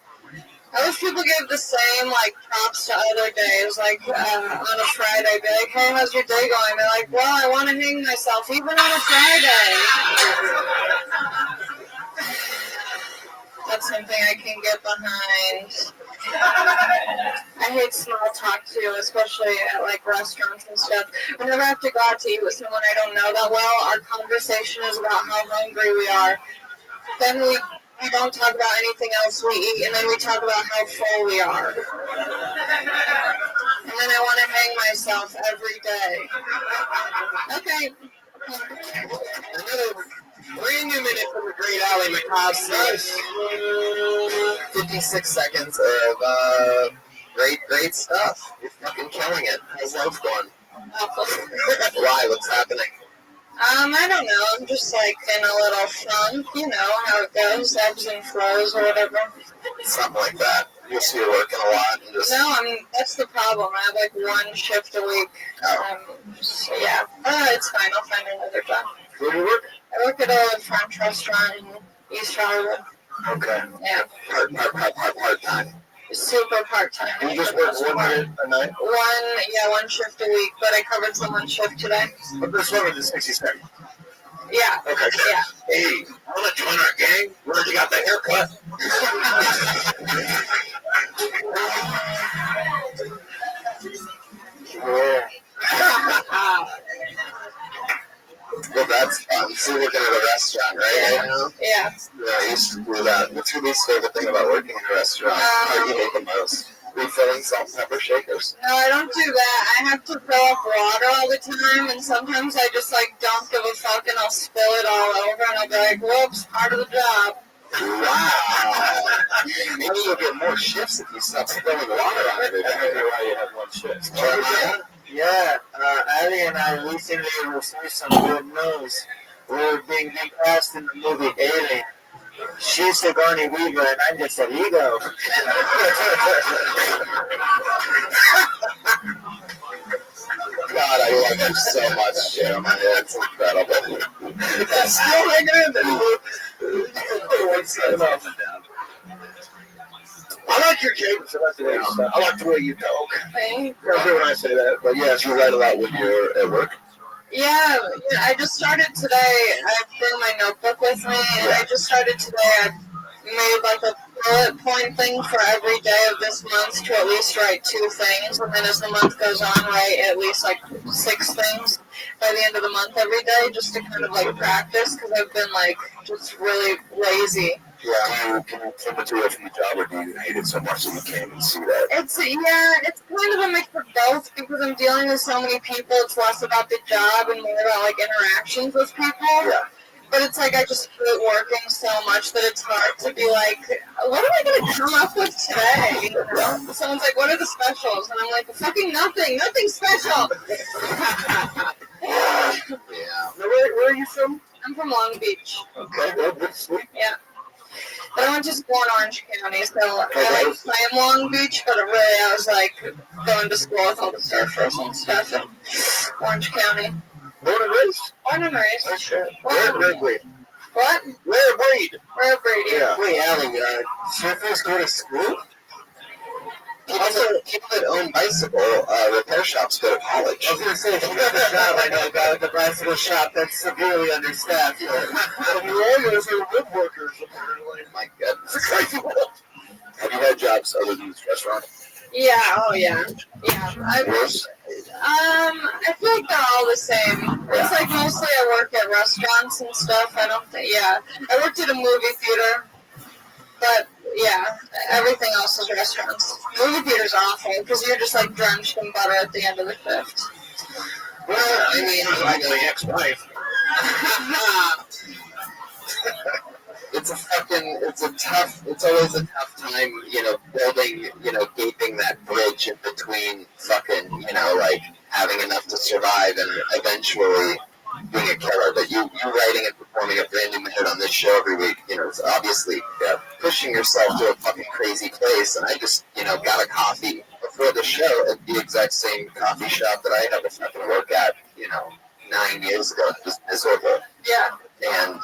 I wish people gave the same, like, props to other days. Like, on a Friday, be like, hey, how's your day going? They're like, well, I want to hang myself, even on a Friday. That's something I can get behind. I hate small talk, too, especially at, like, restaurants and stuff. Whenever I have to go out to eat with someone I don't know that well, our conversation is about how hungry we are. Then we don't talk about anything else we eat, and then we talk about how full we are. And then I want to hang myself every day. Okay. Another brand new minute from the great Ali McCoskey. 56 seconds of great stuff. You're fucking killing it. How's life going? Why? What's happening? I don't know. I'm just like in a little funk. You know how it goes, ebbs and flows or whatever. Something like that. So you're working a lot. And just... No, that's the problem. I have like one shift a week. So yeah. It's fine. I'll find another job. Where do you work? I work at a French restaurant in East Hollywood. Okay. Yeah. Part-time. Super part-time. You just work 1 minute a night? One shift a week, but I covered someone's shift today. But this one is 60 seconds. Yeah. Okay. Yeah. Hey, I want to join our gang. Where you got the haircut? Well, that's fun. So you're working at a restaurant, right? Yeah. Yeah, I used to do that. What's your least favorite thing about working in a restaurant? How do you hate the most? Refilling salt and pepper shakers? No, I don't do that. I have to fill up water all the time, and sometimes I just like don't give a fuck and I'll spill it all over, and I'll be like, whoops, part of the job. Wow. Maybe you'll get more shifts if you stop spilling water on everything. That's why you have one shift. Yeah, Ali and I recently received some good news. We're being recast in the movie Alien. She's Sigourney Weaver and I'm just a ego. God, I love you so much, Jim. It's incredible. That's still hanging in there. I like your cadence. I like the way you talk. Thanks. I do when I say that. But yes, you write a lot when you're at work. Yeah, I just started today. I bring my notebook with me, and I just started today. I made like a bullet point thing for every day of this month to at least write 2 things, and then as the month goes on, write at least like 6 things by the end of the month every day, just to kind of like practice, because I've been like just really lazy. Yeah. Can you flip it away from the job, or do you hate it so much that you can't even see that? It's kind of a mix of both, because I'm dealing with so many people. It's less about the job and more about like interactions with people. Yeah. But it's like I just hate working so much that it's hard to be like, what am I going to come up with today? You know? Someone's like, what are the specials? And I'm like, fucking nothing special. Yeah. Now, where are you from? I'm from Long Beach. Okay, good, sweet. Yeah. But I went to school in Orange County, so I like claim Long Beach, but really I was like going to school with all the surfers and stuff in Orange County. Born and raised? Born and raised. Oh, shit. Rare breed. What? Rare breed. Rare breed, yeah. Wait, Ali, surfers go to school? People that own bicycle repair shops go to college. I was going to say, if you got a job, I know a guy with a bicycle shop that's severely understaffed. The lawyers are woodworkers, apparently. My goodness. It's a crazy world. Have you had jobs other than this restaurant? Yeah, oh yeah. Yeah. I feel like they're all the same. It's like mostly I work at restaurants and stuff. I don't think, I worked at a movie theater, but yeah, everything else is restaurants. Movie theater's awful because you're just like drenched in butter at the end of the shift. Well, I mean, like my ex-wife. It's always a tough time, building, gaping that bridge in between fucking, like having enough to survive and eventually being a killer. But you writing and performing a brand new hit on this show every week, it's obviously pushing yourself to a fucking crazy place. And I just, got a coffee before the show at the exact same coffee shop that I had to fucking work at, 9 years ago. It was miserable. Yeah. And,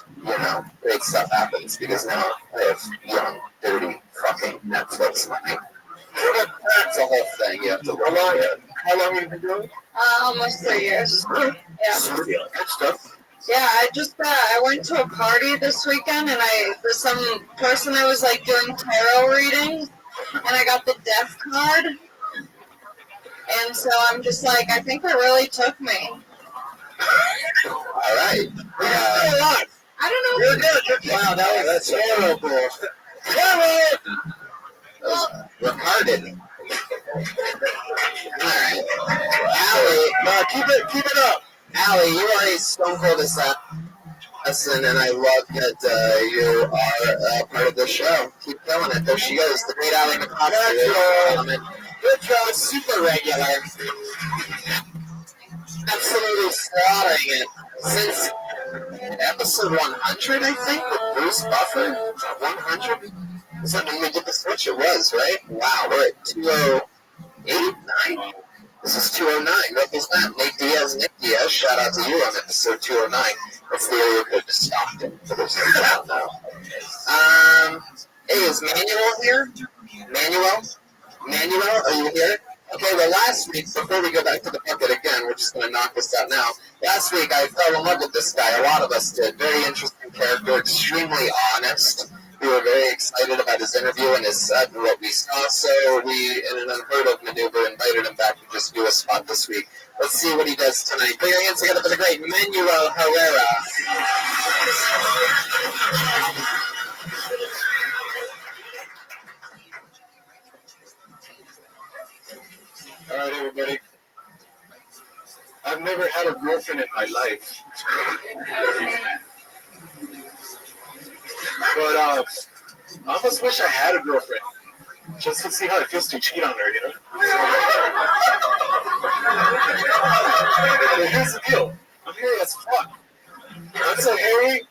great stuff happens because now I have young, dirty, fucking Netflix money. That's a whole thing you have to look at. How long have you been doing it? Almost 3 years. Yeah. Good stuff. Yeah, I went to a party this weekend and some person I was like doing tarot reading and I got the death card. And so I'm just like, I think it really took me. All right. I don't know. You're good. Wow, that's terrible. Well, retarded. All right. Allie, keep it up. Allie, you are a stone cold assassin, and I love that you are part of the show. Keep killing it. There she goes, the great Allie McCoskey. Good job, super regular. Absolutely slaughtering it. Since episode 100, I think, with Bruce Buffer. 100? Is that when we did the switch? It was, right? Wow, we're at 208, 9? This is 209. Represent Nick Diaz. Shout out to you on episode 209. That's the area code to Stockton, for those who don't know. Hey, is Manuel here? Manuel, are you here? Okay, well, last week, before we go back to the bucket again, we're just going to knock this out now. Last week, I fell in love with this guy. A lot of us did. Very interesting character, extremely honest. We were very excited about his interview and what we saw, so we, in an unheard of maneuver, invited him back to just do a spot this week. Let's see what he does tonight. Put your hands together for the great Manuel Herrera. All right, everybody. I've never had a girlfriend in my life. But I almost wish I had a girlfriend. Just to see how it feels to cheat on her, But here's the deal. I'm hairy as fuck. I'm so hairy,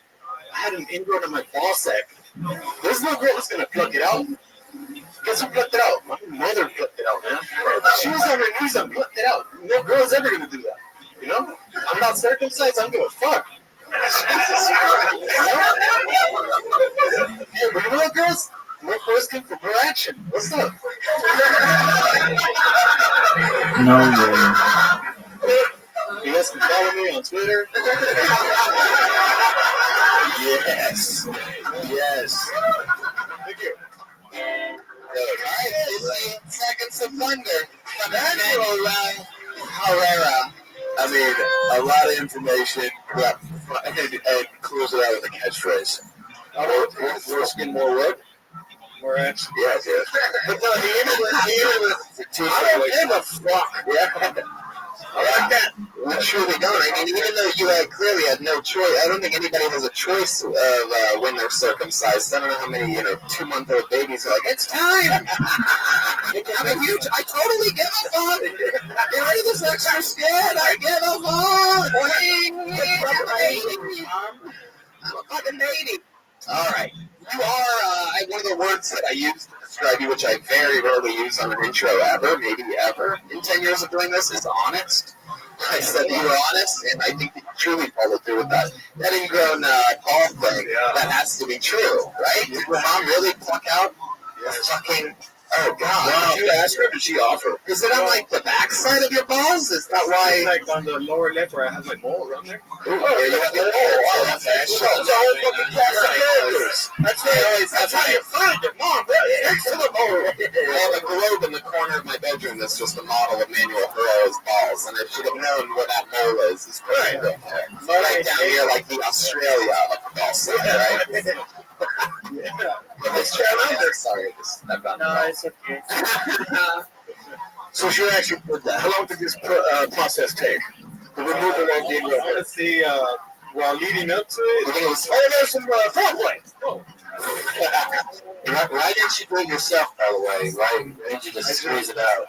I had an ingrown in my ball sack. There's no girl that's going to pluck it out. Guess who plucked it out? My mother plucked it out, man. She was on her knees and plucked it out. No girl's ever going to do that. I'm not circumcised. I don't give a fuck. Hey, but you know what, girls? More girls come from her action. What's up? No way. You guys can follow me on Twitter. Yes. Thank you. Alright, 15 seconds of wonder from Manuel Herrera. I mean, a lot of information, and close it out with a catchphrase. More skin, more wood? More action? Yes. But no, the interview I don't give a fuck. Yeah. I like that. We truly don't. I mean, even though you clearly had no choice, I don't think anybody has a choice of when they're circumcised. I don't know how many, 2-month-old babies are like, it's time. I totally give a fuck. Get rid of this extra skin. I give a fuck. I'm a fucking baby. All right. You are one of the words that I use to describe you, which I very rarely use on an intro ever, maybe ever, in 10 years of doing this, is honest. I said you were honest, and I think that you truly followed through with that. That ingrown ball thing, that has to be true, right? Did your mom really pluck out a fucking Oh God! Wow. Did you ask her? Did she offer? Is it on like the back side of your balls? Is that why? Like on the lower left where I have my mole around there. Yeah, you have your balls. Oh, that's It's a whole fucking cast of characters. That's how you find it, Mom. Next to the mole. I have a globe in the corner of my bedroom that's just a model of Manuel Ferrero's balls, and I should have known where that mole is. It's right there. Right down here, like the Australia of the ball side, right? Sorry, No, it's okay. So she actually put that. How long did this process take? The removal of the Honestly, while leading up to it, there's some foreplay. Oh. Why didn't you do it yourself, by the way? Why didn't you just squeeze it out?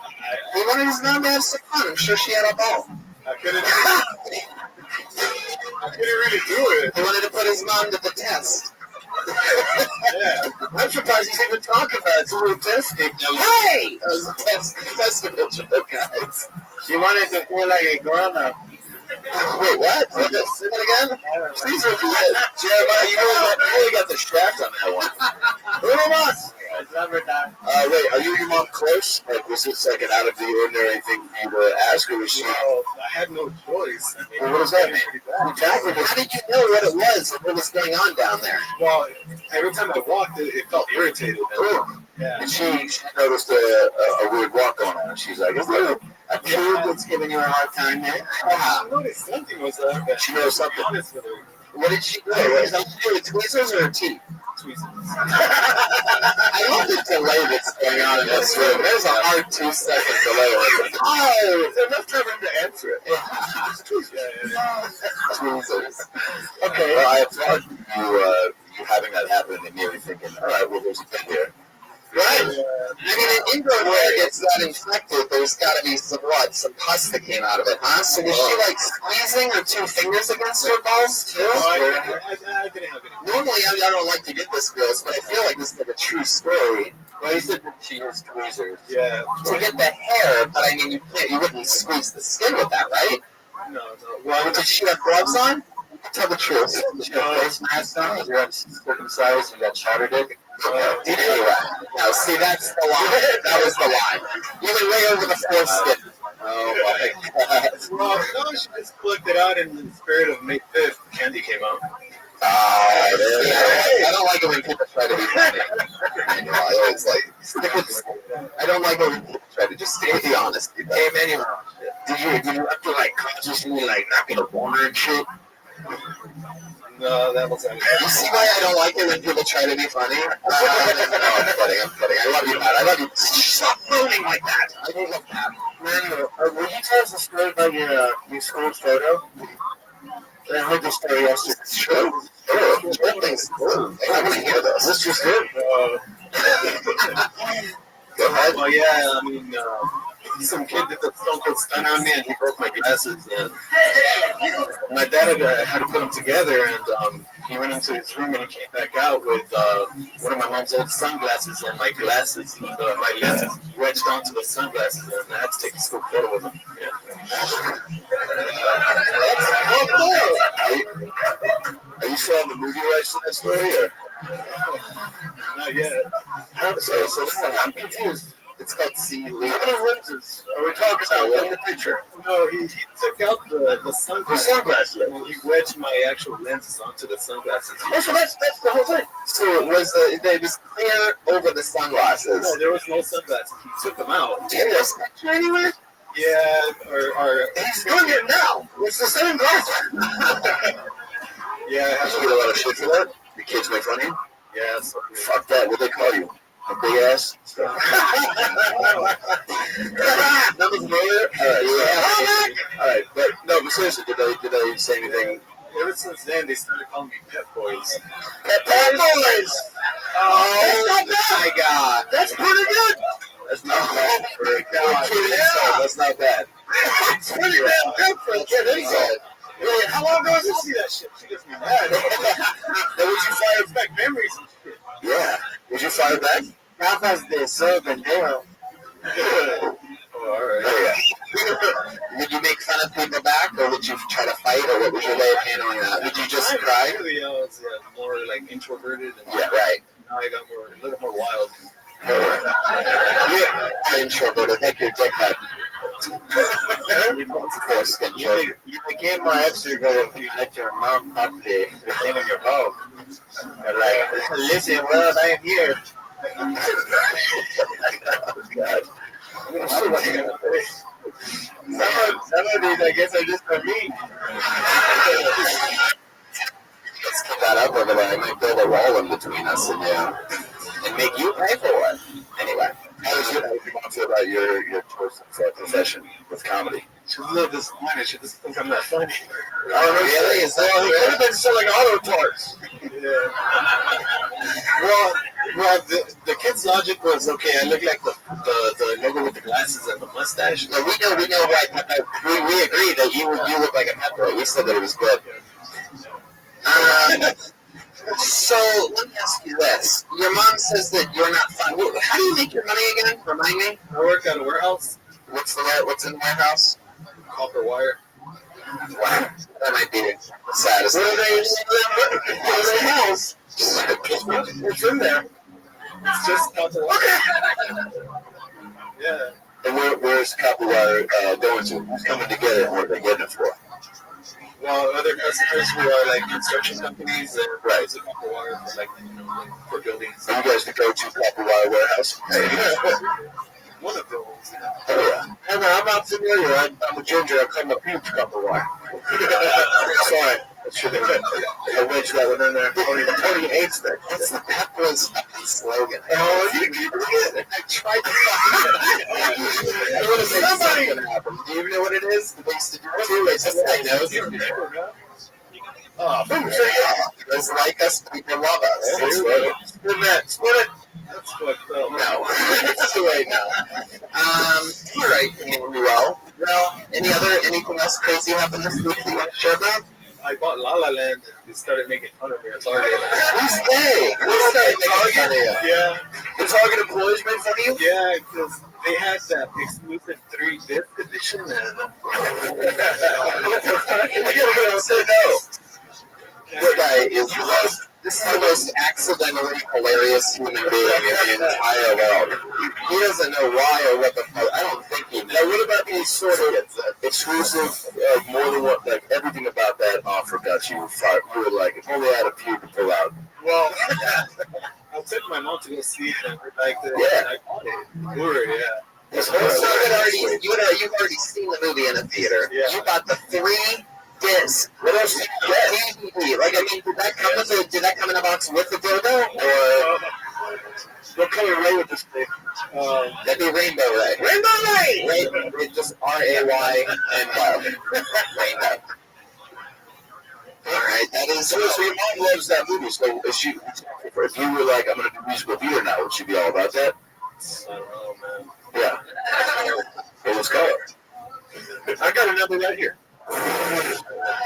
He wanted his mom to have some fun. I'm sure she had a ball. I couldn't really do it. He wanted to put his mom to the test. Yeah. I'm surprised he's even talking about it. It's a little testing. Hey! That was a testicle joke, guys. You wanted to feel like a grown-up. Wait, what? Say that again? Please repeat. Jeremiah, you really got the shaft on that one. Little boss. Wait, are you and your mom close? Like, was this like an out of the ordinary thing for you to ask, or was she? Well, I had no choice. I mean, Well, what does that mean? Exactly. How did you know what it was and what was going on down there? Well, every time I walked, it felt irritated. Yeah. And she noticed a weird walk going on. She's like, "Is there a kid that's giving you a hard time there?" I noticed something was up. She noticed something. Honest with her. What did she do? Was that to do with tweezers or teeth? Tweezers. I love the delay that's going on in this room. There's a hard 2 second delay. Oh, there's enough time for him to answer it. Tweezers. Okay. Well, I applaud you having that happen and nearly thinking, all right, well, there's a thing here. Right. I mean, in indoor where it gets that infected, there's got to be some pus that came out of it, huh? So was she like squeezing her 2 fingers against her balls too? I didn't have any. Normally, I don't like to get this gross, but I feel like this is like a true story. Well, you said that she used tweezers. Yeah. To get the hair, but I mean, you wouldn't squeeze the skin with that, right? No. Well, did she have gloves on? Tell the truth. She had a face mask on. You got circumcised. You got chowder dick. Anyway, now see, that's the lie. That was the lie. You went way over the foreskin. Oh my God. Well, no, she just clicked it out in the spirit of May 5th. Candy came out. I don't like it when people try to be funny. I always like, I don't like it when people try to just stay the honesty. Hey, Manuel, did you have to like consciously like not get a boner and shit? No, that wasn't. You see why I don't like it when people try to be funny? No, I'm kidding. I love you, Matt. I love you. Stop moaning like that. I don't love that. Manuel, will you tell us a story about your school photo? I heard the story yesterday. Sure. Good things. I want to hear this. This just it. Go ahead. Well, yeah, I mean, some kid did the Stone Cold Stun on me, and he broke my glasses. And my dad had to put them together, and he went into his room, and he came back out with one of my mom's old sunglasses and my glasses, and my lenses wedged onto the sunglasses, and I had to take a school photo with them. Are you still on the movie rights to that story, or? Not yet. I'm confused. It's called C. How many lenses are we talking about? What in the picture? No, he took out the sunglasses, and he wedged my actual lenses onto the sunglasses. Oh, so that's the whole thing. So it was clear over the sunglasses. No, there was no sunglasses. He took them out. Is this picture anywhere? Yeah, or he's doing it now. It's the same glasses. Yeah. Did you get a lot of shit for that? The kids make fun of you? Yeah. So, fuck that. What they call you? A big ass? Nothing familiar? Alright, but no, but seriously, did they say anything? ever since then, they started calling me Pet Boys. Pet Boys! Oh my God. That's pretty good! That's not bad for a kid insult. That's not bad. It's pretty damn good for a kid insult. Really, how long ago was You this? see that shit? She gets me mad. Then would you fire back memories and shit. Yeah. Would you fire back? Rafa's de Sol Pendejo. Oh, all right. Oh, yeah. Would you make fun of people back, or would you try to fight, or what was your way of handling that? Would you just cry? Really, I was more like introverted, and Yeah, right. now I got a little more wild. introvert. I think you're dickhead. You became my extra girl if you let your mom pop the thing in your mouth. You're like, listen, well, I am here. Oh, God. Some of these, I guess, are just for me. Let's keep that up over there. I might build a wall in between us and make you pay for it. Anyway, how do you feel about your choice of profession with comedy? She's a little disappointed. She doesn't think I'm that funny. Oh, really? Is that he could have been selling auto parts. Yeah. Well, the kid's logic was, okay, I look like the logo with the glasses and the mustache. No, we know, right? We agree that you look like a pepper. We said that it was good. So let me ask you this: your mom says that you're not fun. How do you make your money again? Remind me. I work at a warehouse. What's in the warehouse? Copper wire. Wow, that might be the saddest. What are they house? It's in there. It's just copper wire. Yeah. And where's copper wire going to? Who's coming to get it? What are they getting it for? Well, other customers who are like construction companies and right. The copper wire for like for buildings. So you guys to go to copper wire warehouse? One of the ones. Oh yeah. I'm not familiar. I'm a ginger. I come up huge copper wire. Sorry. I wedged that one in there. Tony hates that. That's the Pepper's slogan. Oh, you keep it. I tried to I want to say something happened. Do you even know what it is? They used to do it too. It's just I know. Oh, it's like us, people love us. Split it. That's fucked up. No, it's too late now. All right, Well, anything else crazy happened this week that you want to share about? I bought La La Land. They started making fun of me at Target. Who's they? Who's they making fun of you? Yeah. The Target employees made fun of you? Yeah, because they had that exclusive 3-disc edition. And I gotta say no. This guy is this is the most accidentally hilarious human being in the entire world. He doesn't know why or what the fuck. I don't think he knows. Now, what about these sort of exclusive, more than what, like everything about that offer got you fired? You were like, if only I had a few to pull out. well, I took my mom to go see it and like the Yeah. I bought it. Blu-ray, yeah. So you've already seen the movie in a theater. Yeah. You got the 3-disc. What else did you get? DVD. Like, I mean, did that come in a box with the dildo? Or What color ray with this thing? that'd be Rainbow Ray. Rainbow Ray! It's just RAY and Rainbow. Alright, that is. So your mom loves that movie, so if you were like, I'm going to do musical theater now, would she be all about that? I don't know, man. Yeah. What was color? I got another right here.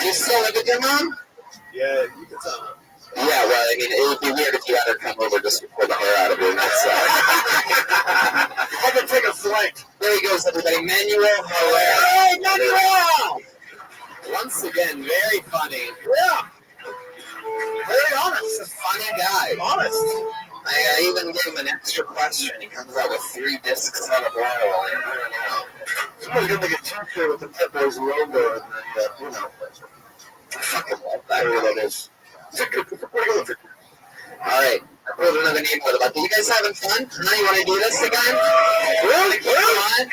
You still live with your mom? Yeah, you can tell. Yeah, well, I mean, it would be weird if you had her come over just to pull the hair out of her. That's I can take a flight. There he goes, everybody. Manuel Herrera. Hey, Manuel! Once again, very funny. Yeah. Very honest. A funny guy. Honest. I even gave him an extra question. He comes out with 3 discs on a bottle. I don't know. Somebody's going to make a t-shirt with the Pet Boys logo and then, I fucking love that. whatever that is. It's a pretty good one. Alright, I pulled another neighborhood about. You guys having fun? Now you want to do this again? Really? Fun?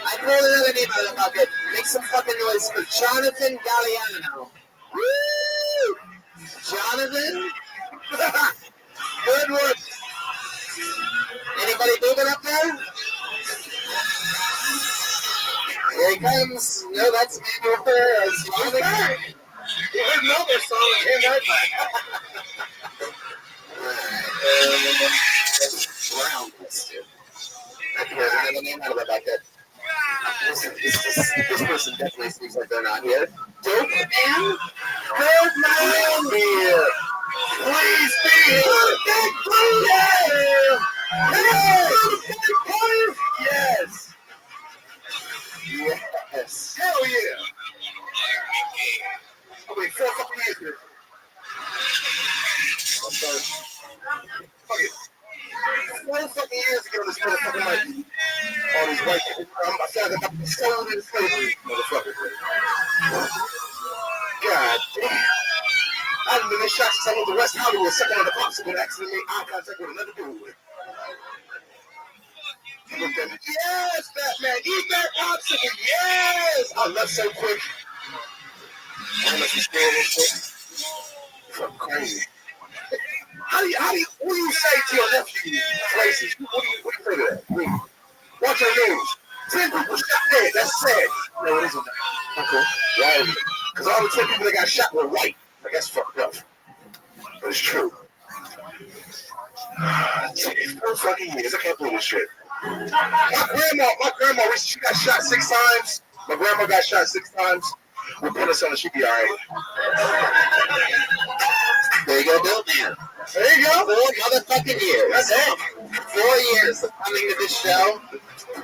I pulled another neighborhood about it. Make some fucking noise for Jonathan Galliano. Woo! Jonathan? Good one. Anybody moving up there? Here he comes. No, that's Manuel Perez. You heard another song and came right back. Round this dude. I can remember the name out of the bucket. This person definitely seems like they're not here. Dope man? Dope man! Be here. Please be here. Big player! Hey! Big player! Yes! Yes. Hell yeah. I mean, 4 fucking years here. I'm sorry. Fuck it. 4 fucking years ago, this motherfucker like All these white people, I feel like I'm sold into slavery, motherfucker. God damn. I done been shot since I went to West Hollywood, second on the box, and accidentally made eye contact with another dude. He looked at me, yes, Batman, eat that popsicle, yes! I left so quick. I must be scared and shit. Fucking crazy. What do you say to your nephew places? What do you say to that? Please. Watch your news. 10 people shot dead. That's sad. No, it isn't. Okay. Why? Because all the 10 people that got shot were white. Like, that's fucked up. But it's true. 4 fucking years. I can't believe this shit. My grandma, she got shot 6 times. My grandma got shot 6 times. We'll put us on, she'll be all right. There you go, Bill Man. There you go. 4 motherfucking years. That's it. 4 years of coming to this show,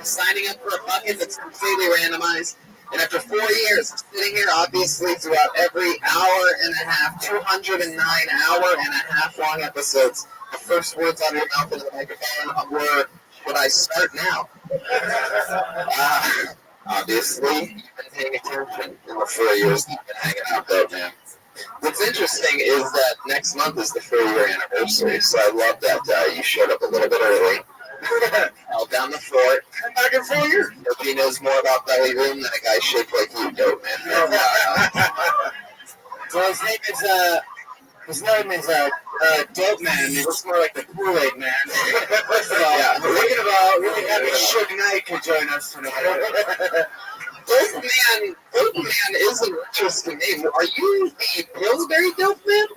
signing up for a bucket that's completely randomized, and after 4 years of sitting here, obviously, throughout every hour and a half, 209 hour and a half long episodes, the first words out of your mouth into the microphone were, should I start now? Obviously, you've been paying attention in the 4 years that you've been hanging out, though, man. What's interesting is that next month is the 4-year anniversary, so I love that you showed up a little bit early, held down the fort. Come back in 4 years. Nobody knows more about belly room than a guy shaped like you, dope, man. So his name is Dope Man. He looks more like the Kool-Aid Man. First of all, Yeah. we're thinking about really happy Suge Knight could join us tonight. Dope Man is an interesting name. Are you the Pillsbury Dope Man?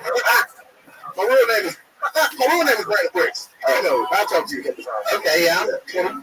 My real name is Brandon Briggs. I know. I'll talk to you. Okay, yeah.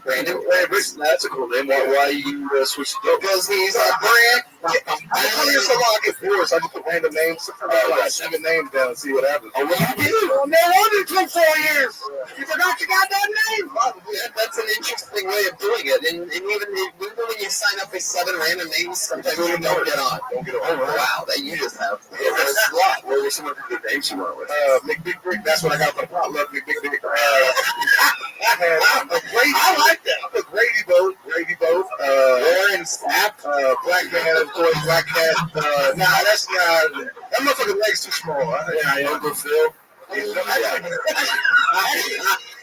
Brandon Briggs. That's a cool name. Why you switch to Dope? Because he's a brand. I come here so long I get bored, so I just put random names. I put like 7 names down and see what happens. Oh, what you do? Oh, no wonder it took 4 years. You forgot your goddamn name. Yeah, that's an interesting way of doing it. And even when you sign up for 7 random names, sometimes you don't get on. Don't get on. Oh, wow, that you just have. What were some of the good names you went with? Big Brick. That's what I got for the potluck. Big. I like that. I put Grady Boat. Warren Sapp. Black Man, of course. Black Cat. Nah, that's not. That motherfucking leg's too small. Uncle Phil.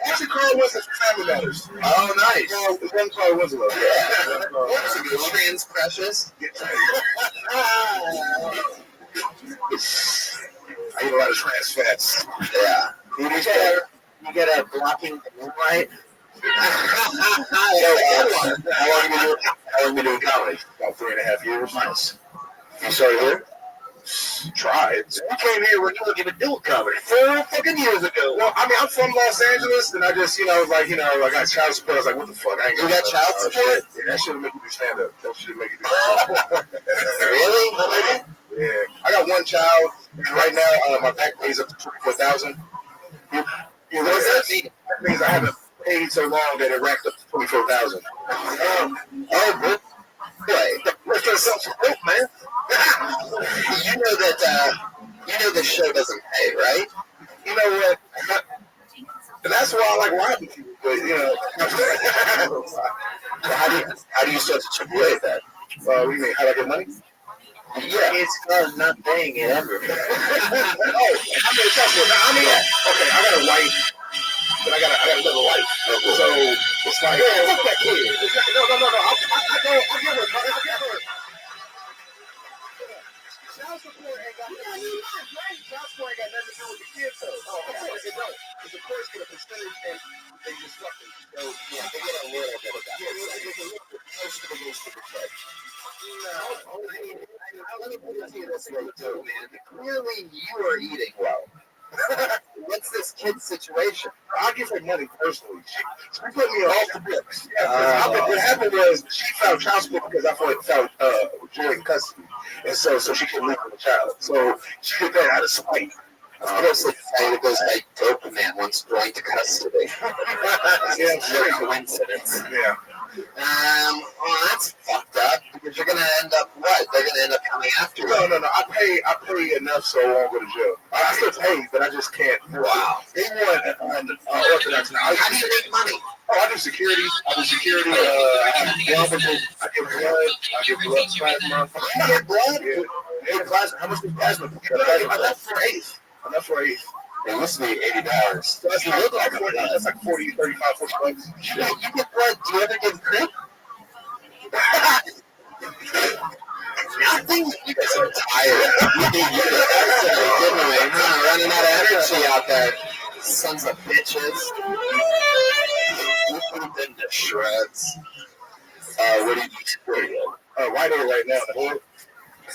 Actually, Carl Winslow from Family Matters. Oh, nice. One Carl Winslow. Trans Precious. I eat a lot of trans fats. Yeah. You get a blocking moonlight. How long have you been doing comedy? About 3.5 years. Nice. You started here? Tried. You came here when you weren't even doing comedy 4 fucking years ago. Well, I mean, I'm from Los Angeles, and I just, I got child support. I was like, what the fuck? I ain't You got child support? Yeah, that should've made you do stand-up. That should've made you do stand-up. Really? Yeah. I got 1 child, and right now, my back pays up to $24,000. What does that mean? That means I haven't paid so long that it racked up to $24,000. Oh, boy. Let's get self-support, man. You know this show doesn't pay, right? You know what? That's why I like robbing people. But how do you start to generate that? What do you mean? How do I get money? Yeah, it's called not paying it ever. Okay, I got a wife, but I got another wife. So it's like, fuck that kid. No. I get her. Child support ain't got nothing to do with the kids, though. Of course it don't. Because the courts get a percentage and they just fuck them. So, yeah, they get a little bit of that. Yeah, most of it goes to the check. Let me put it to you this way, too, man. Clearly, you are eating well. What's this kid's situation? I give her money personally. She put me off the books. What happened was she filed child support because I felt joint custody, and so she couldn't live with the child. So she did that out of spite. Of course, they say it goes like Dope Man once joined custody. Yeah, It's a coincidence. Yeah. Well, that's fucked up. Because you're gonna end up what? They're gonna end up coming after you. No. I pay enough so I won't go to jail. I still pay, but I just can't. Wow. They want Orthodox now. How do you make money? Oh, I do security. I have blood. I give plasma. You get blood? Yeah, plasma. How much is plasma? Enough for eighth. It must be $80. So that's like 40. That's like 40, 35, 40 bucks. You get blood. Do you ever give crib? Nothing. You guys are tired. Running out of energy out there. Sons of bitches. Them to shreds. What do you do security of? Right here, right now. The hood.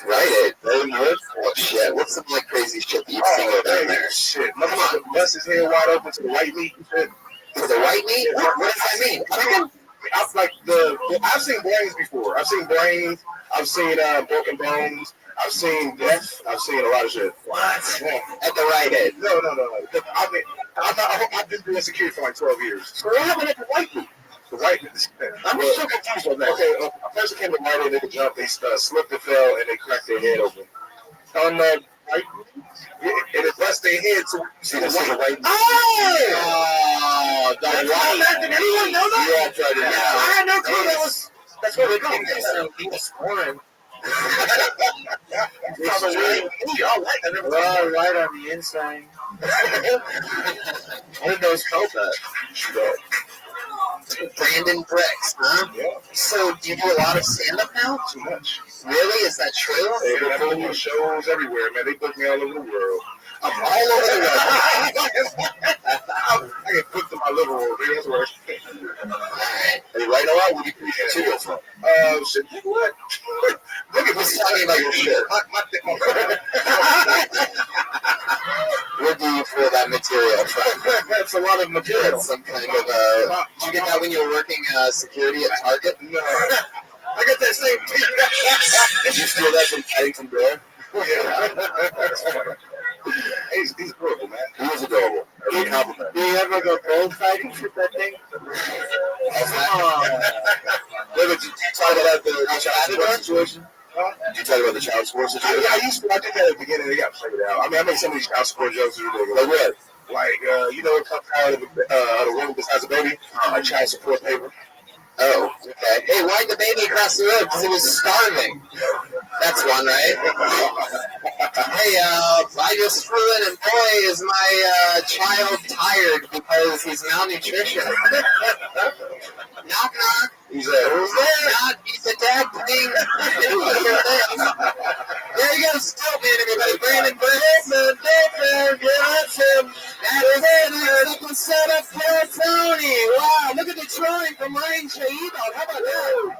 Right, oh shit. What's some like crazy shit that you've seen go down there? Shit. Come on. Bust his head wide open to the white meat and shit. To the white meat? What does that mean? Chicken? I've seen brains before. I've seen brains. I've seen broken bones. I've seen death. I've seen a lot of shit. What? Yeah. At the right head? No. I've been doing security for like 12 years. So what happened at the white meat? The white meat. I'm so confused on that. Okay, a person came to White and they jumped. They slipped and fell and they cracked their head open. On the white meat? Yeah, and it bust their head so you see the white meat. Oh! The white meat. Did anyone know that? Yeah, I tried it. I had no clue that's what they call it. He was foreign. Right on the inside. I didn't know it's called that. Brandon Bricks, huh? Yeah. So, do you do a lot of stand-up now? Too much. Really? Is that true? They have me shows everywhere, man. They book me all over the world. I'm all over the world. I get booked in my living room. That's where Hey, right now, where do you get your material from? Shit. What? Look at this talking about your shit. Where do you pull that material from? That's a lot of material. Some kind of, did you get that when you were working security at Target? No. I got that same thing. Did you steal that from Paddington Bear? Yeah. He's adorable, man. He is adorable. Every compliment. Do you ever go gold fighting with that thing? Did you talk about the child support situation? Did you talk about the child support situation? I did that at the beginning. They got played out. I mean, I made some of these child support jokes. Like what? Like, it comes out of the woman besides a baby? A child support paper. Oh, okay. Hey, why'd the baby cross the road? Because it was starving. That's one, right? Hey, I just flew in, and boy, is my child tired because he's malnutrition. Knock, knock. He's who's there? He's the dad playing. There he goes, still man, everybody. Brandon Burns. Yeah, that's him. That is it. Episode of Paratoni. Wow, look at the drawing from Ryan Shahid. How about that?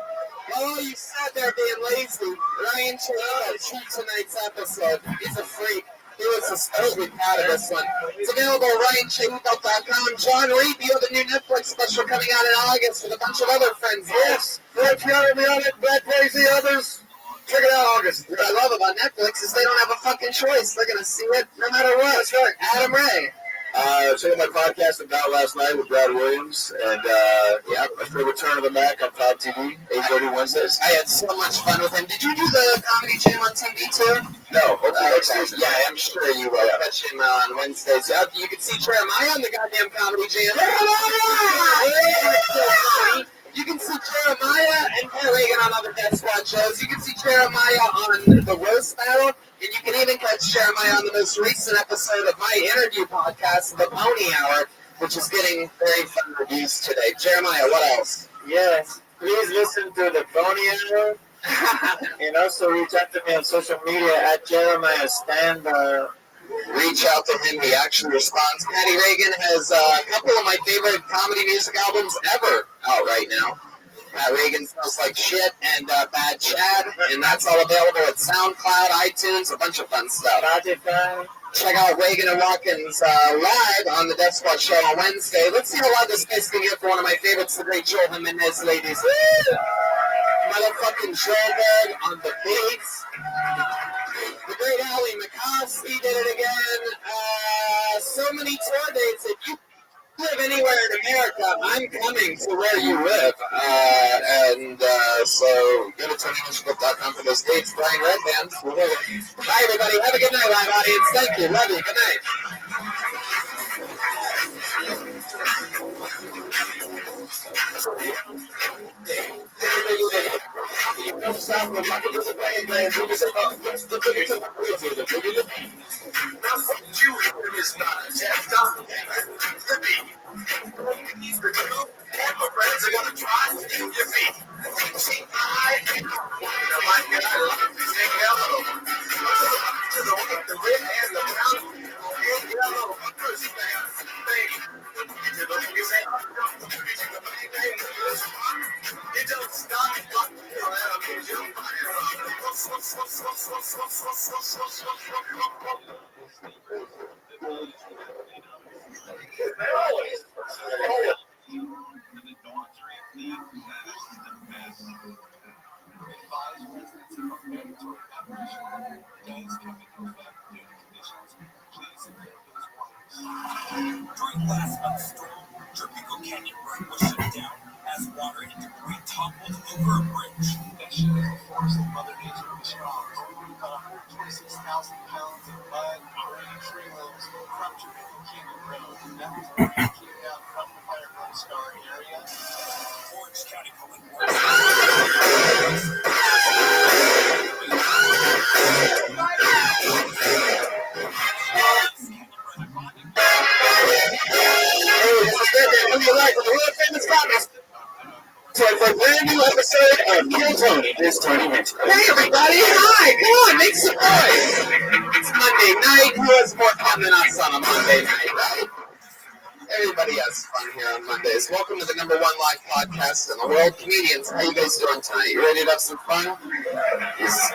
Oh, you sat there being lazy. Ryan Shahid cheat tonight's episode. He's a freak. He was especially proud of this one. It's available at RyanShahid.com. John Reed, you have a new Netflix special coming out in August with a bunch of other friends. Yes. If you haven't been on it, Black Crazy Others, check it out August. What I love about Netflix is they don't have a fucking choice. They're going to see it no matter what. That's right. Adam Ray. Check out my podcast about last night with Brad Williams, and for Return of the Mac on Pop TV, 8:30 Wednesdays. I had so much fun with him. Did you do the Comedy Jam on TV too? No. Yeah, I'm sure you will. Catch him on Wednesdays. You can see Jeremiah on the goddamn Comedy Jam. You can see Jeremiah and Pat Reagan on other Death Squad shows. You can see Jeremiah on the Roast Battle. And you can even catch Jeremiah on the most recent episode of my interview podcast, The Pony Hour, which is getting very fun reviews today. Jeremiah, what else? Yes. Please listen to The Pony Hour. And also reach out to me on social media at Jeremiah Stand. Reach out to him. He actually responds. Patty Reagan has a couple of my favorite comedy music albums ever out right now. Pat Reagan Smells Like Shit and Bad Chad, and that's all available at SoundCloud, iTunes, a bunch of fun stuff. Check out Reagan and Watkins live on the Death Squad show on Wednesday. Let's see how loud this space can get for one of my favorites, the great Joel Jimenez, ladies. Woo! Motherfucking Joelberg on the beats. The great Ali McCoskey did it again. So many tour dates that you live anywhere in America, I'm coming to where you live. So go to TonyMinchclub.com for those dates. Brian Redband. Bye, everybody. Have a good night, live audience. Thank you. Love you. Good night. During last month's storm, Tropico Canyon Road was shut down as water and debris toppled over a bridge. That shit is a force of Mother Nature responds. About 126,000 pounds of mud, debris, tree limbs from Tropico Canyon Road. That was when it came down from the Fire Lone Star area. Orange County Public Works. Who do you like from the world famous comics? So for a brand new episode of Kill Tony, this is Tony Minch. Hey everybody, hi, come on, make some noise. It's Monday night. Who has more fun than us on a Monday night, right? Everybody has fun here on Mondays. Welcome to the #1 live podcast in the world. Comedians, how you guys doing tonight? You ready to have some fun? These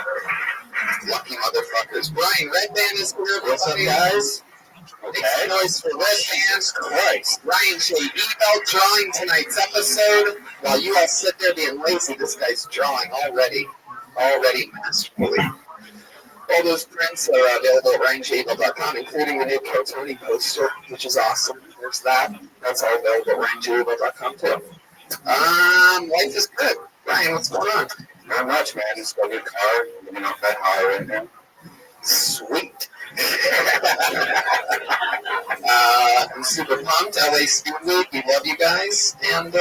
lucky motherfuckers. Brian Redband is here. What's up, guys? Make some noise for Redband. Christ. Ryan J. Ebel drawing tonight's episode. While you all sit there being lazy, this guy's drawing already masterfully. All those prints are available at RyanJabel.com, including the new Kill Tony poster, which is awesome. There's that. That's all available at RyanJabel.com too. Life is good. Ryan, what's going on? Not much, man. Just got a new car. Living off that high right now. Sweet. I'm super pumped. LA Speed Week, we love you guys. And,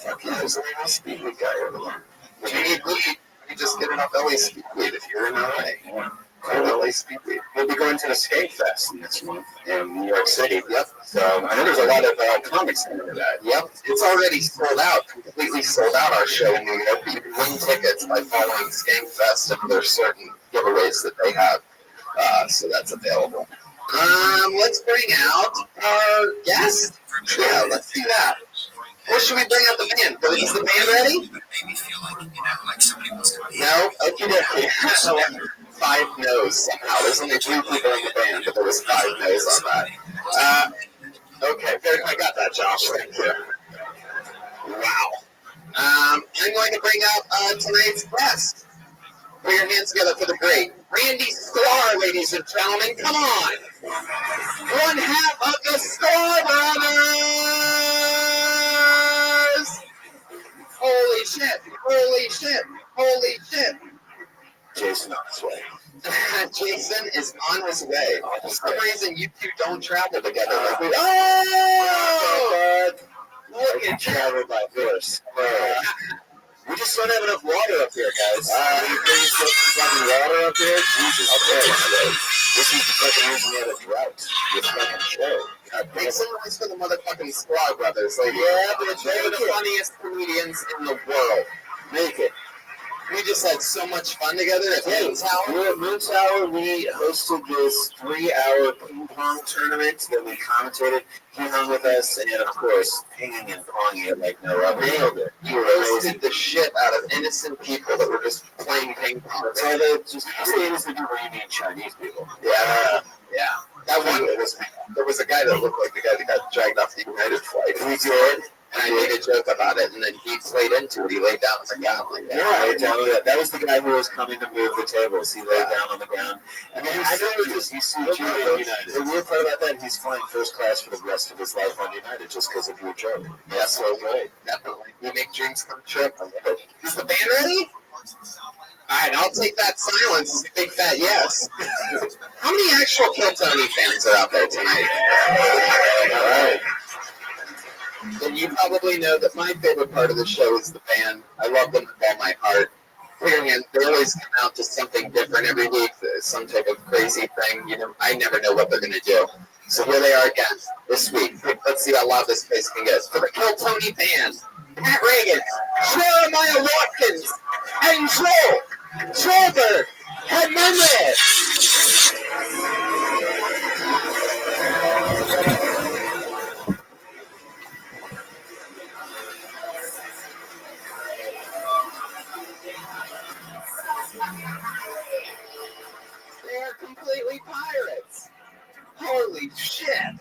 fuck yeah, there's a little Speed Week guy over there. If you need weed, you just get enough LA Speed Week if you're in LA. LA Speed Week. We'll be going to the Skate Fest next month in New York City. Yep. So I know there's a lot of comics into that. Yep. It's already sold out, completely sold out, our show in New York. You can win tickets by following Skate Fest, and there's certain giveaways that they have. So that's available. Let's bring out our guest. Yeah, let's do that. Or should we bring out the band? Is the band ready? No? Okay. 5 no's somehow. There's only 2 people in the band, but there was 5 no's on that. Okay, I got that, Josh. Thank you. Wow. I'm going to bring out tonight's guest. Put your hands together for the great Randy Sklar, ladies and gentlemen. Come on. 1/2 of the Sklar brothers. Holy shit. Holy shit. Holy shit. Jason on his way. Jason is on his way. For some reason, you two don't travel together. Look at travel by horse. We just don't have enough water up here, guys. You bring fucking water up here? Jesus Christ. This is the fucking reason we had a drought. This fucking show. Make some noise for the motherfucking Sklar brothers. Like, yeah, they're the funniest comedians in the world. Make it. We just had so much fun together at Moon Tower. We were at Moon Tower. We hosted this 3-hour ping pong tournament that we commentated. He hung with us, and of course, pinging and ponging it like no other. Nailed it. You roasted the shit out of innocent people that were just playing ping pong. So they just innocent people, you mean Chinese people. Yeah. That one, there was a guy that looked like the guy that got dragged off the United flight. We did. And I made a joke about it, and then he played into it. He laid down on the ground like that. Yeah, exactly. That was the guy who was coming to move the tables. He laid down on the ground. And then I know he's United. The weird part about that, he's flying first class for the rest of his life on United just because of your joke. That's so great. Definitely. We make dreams come true. Is the band ready? All right, I'll take that silence as a big fat yes. How many actual Kill Tony fans are out there tonight? All right. And you probably know that my favorite part of the show is the band. I love them with all my heart. And they always come out to something different every week, some type of crazy thing. You know, I never know what they're going to do. So here they are again this week. Let's see how loud this place can get. For the Kill Tony band, Matt Reagan, Jeremiah Watkins, and Joel Schroeder Hernandez. They are completely pirates. Holy shit.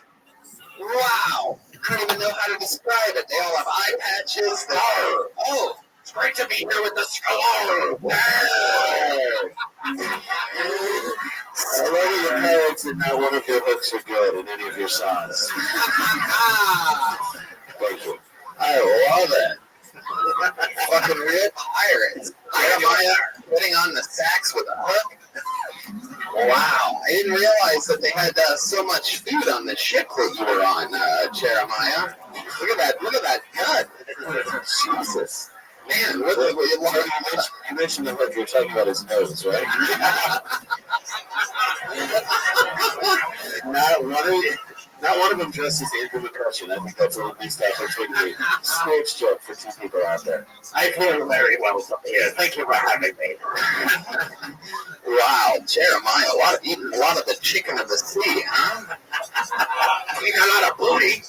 Wow. I don't even know how to describe it. They all have eye patches. Oh, it's great to be here with the skull. I love that your parents and not one of your hooks are good in any of your songs. Thank you. I love it. Fucking real pirates. Jeremiah putting on the sax with a hook. Wow. I didn't realize that they had so much food on the ship that you were on, Jeremiah. Look at that gut. Jesus. Man, you mentioned the hook. You're talking about his nose, right? Not one of them dressed as Andrew McCutcheon. I think that's a little East African sports joke for two people out there. I feel very well from here. Thank you for having me. Wow, Jeremiah, eating a lot of the chicken of the sea, huh? Eating a lot of booty.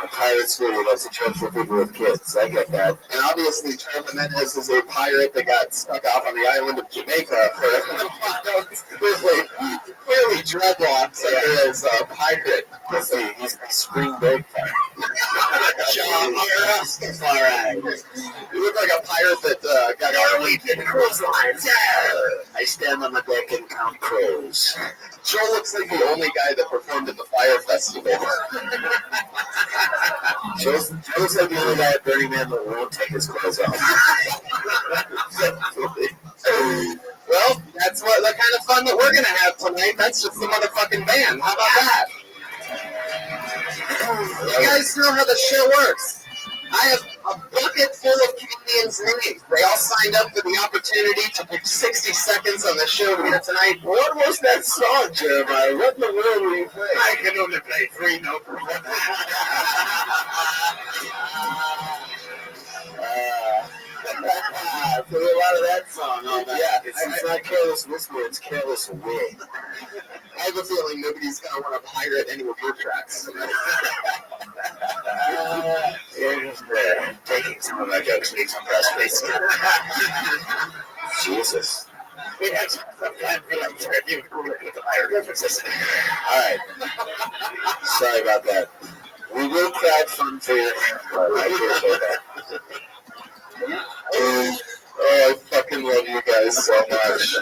A pirate's movie, that's a joke for people with kids. I get that. And obviously, Charlie Mendes is a pirate that got stuck off on the island of Jamaica for clearly dreadlocks as a pirate. He's a spring break pirate. John Rastafari. You look like a pirate that got Norwegian cruise lines. I stand on the deck and count crows. Joe looks like the only guy that performed at the Fire Festival. Joe's like the only guy at Burning Man that won't take his clothes off. Well, that's the kind of fun that we're going to have tonight. That's just the motherfucking band. How about that? You guys know how the show works. I have a bucket full of comedians' names. They all signed up for the opportunity to put 60 seconds on the show here tonight. What was that song, Jeremiah? What in the world were you playing? I can only play 3 notes. I put a lot of that song on that. Yeah, it's not Careless Whisper, it's Careless Wig. I have a feeling nobody's going to want to pirate any of your tracks tonight. You're just taking some of my jokes, need some press space. Jesus. We had some time for like to review with the pirate references. Alright. Sorry about that. We will crowdfund for your haircut. I appreciate that. Oh, I fucking love you guys so much.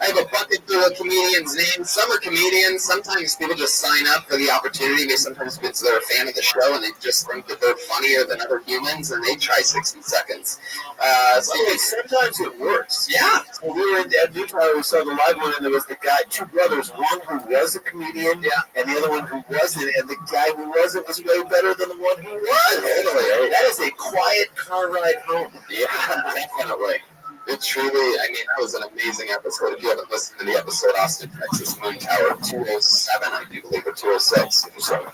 I have a bucket full of comedians' names. Some are comedians. Sometimes people just sign up for the opportunity. Maybe sometimes because they're a fan of the show and they just think that they're funnier than other humans and they try 60 seconds. Sometimes it works. Yeah. So we were in Utah, we saw the live one, and there was the guy, 2 brothers, one who was a comedian, and the other one who wasn't, and the guy who wasn't was way better than the one who was. Totally. That is a quiet car ride home. Yeah, definitely. It truly, I mean, that was an amazing episode. If you haven't listened to the episode, Austin, Texas, Moon Tower, 207, I do believe, or 206. So,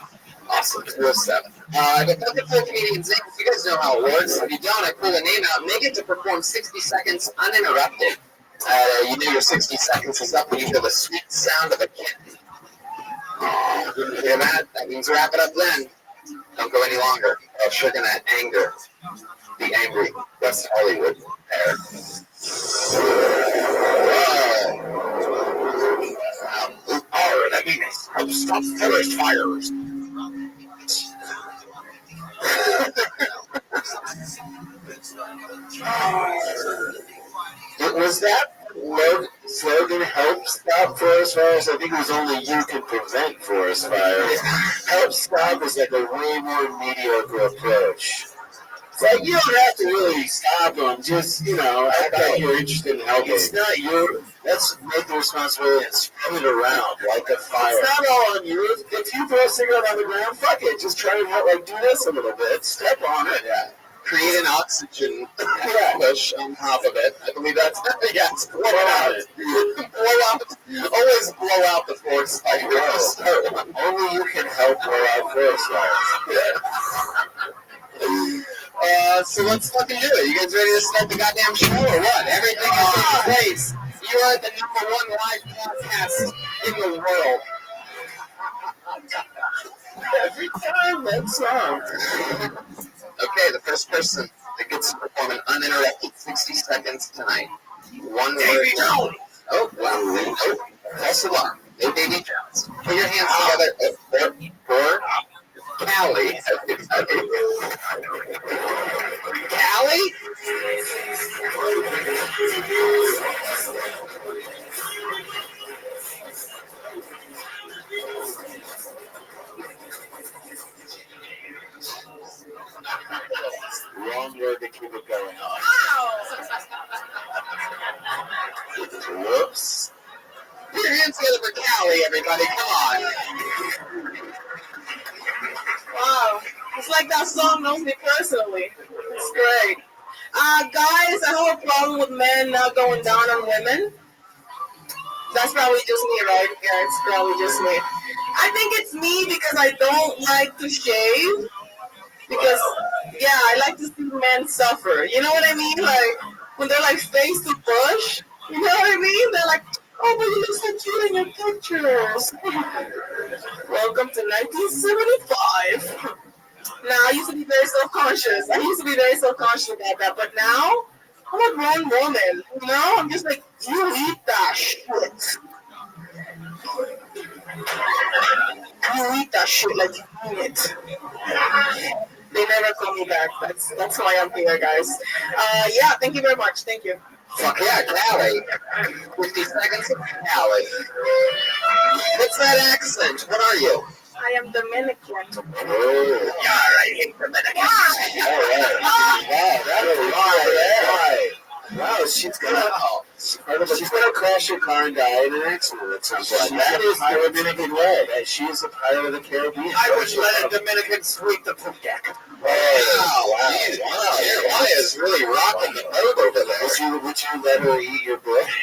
awesome, 207. I have a bucket full of comedians' names. You guys know how it works. If you don't, I pull the name out, and they get to perform 60 seconds uninterrupted. You know your 60 seconds is up when you hear the sweet sound of a kitten. You hear that? That means wrap it up then. Don't go any longer. I'll sugar that anger. Be angry. West Hollywood. There. That means stop forest fires. Was that slogan help stop forest fires? I think it was only you can prevent forest fires. Help stop is like a way more mediocre approach. It's like you don't have to really stop them, just, act like you're interested in helping. It's not your, let's make the responsibility and spread it around like a fire. It's not all on you. If you throw a cigarette on the ground, fuck it. Just try and help, do this a little bit. Step on it. Yeah. Create an oxygen push on top of it. I believe that's, yes, blow it out. Always blow out the forest fire. Only you can help blow out forest fires. So let's fucking do it. You guys ready to start the goddamn show or what? Everything is in place. You are the #1 live podcast in the world. Every time that song. Okay, the first person that gets to perform an uninterrupted 60 seconds tonight. One word. Oh, wow. Oh, false alarm. No Davy Jones. Put your hands together for Callie. Callie? Wrong word to keep it going on. Whoops. Put your hands together for Callie, everybody. Come on. Wow. It's like that song knows me personally. It's great. Guys, I have a problem with men not going down on women. That's probably just me, right? Yeah, it's probably just me. I think it's me because I don't like to shave. Because, yeah, I like to see men suffer. You know what I mean? Like, when they're like face to bush. You know what I mean? They're like, oh, but you look so cute in your pictures. Welcome to 1975. Now, I used to be very self-conscious. About that. But now, I'm a grown woman. You know? I'm just like, you eat that shit. You eat that shit like you mean it. They never call me back. That's why I'm here, guys. Yeah, thank you very much. Thank you. Fuck yeah, Callie. 50 seconds of Callie. What's that accent? What are you? I am Dominican. Oh, yeah, I hate Dominicans. All right. Wow, that was right. Wow, she's gonna crash her car and die in an accident at some point. That is the Dominican way. She is a pirate of the Caribbean. I would let a Dominican sweep the poop deck. Wow. Jeremiah is really rocking the boat over there. Would you let her eat your bush?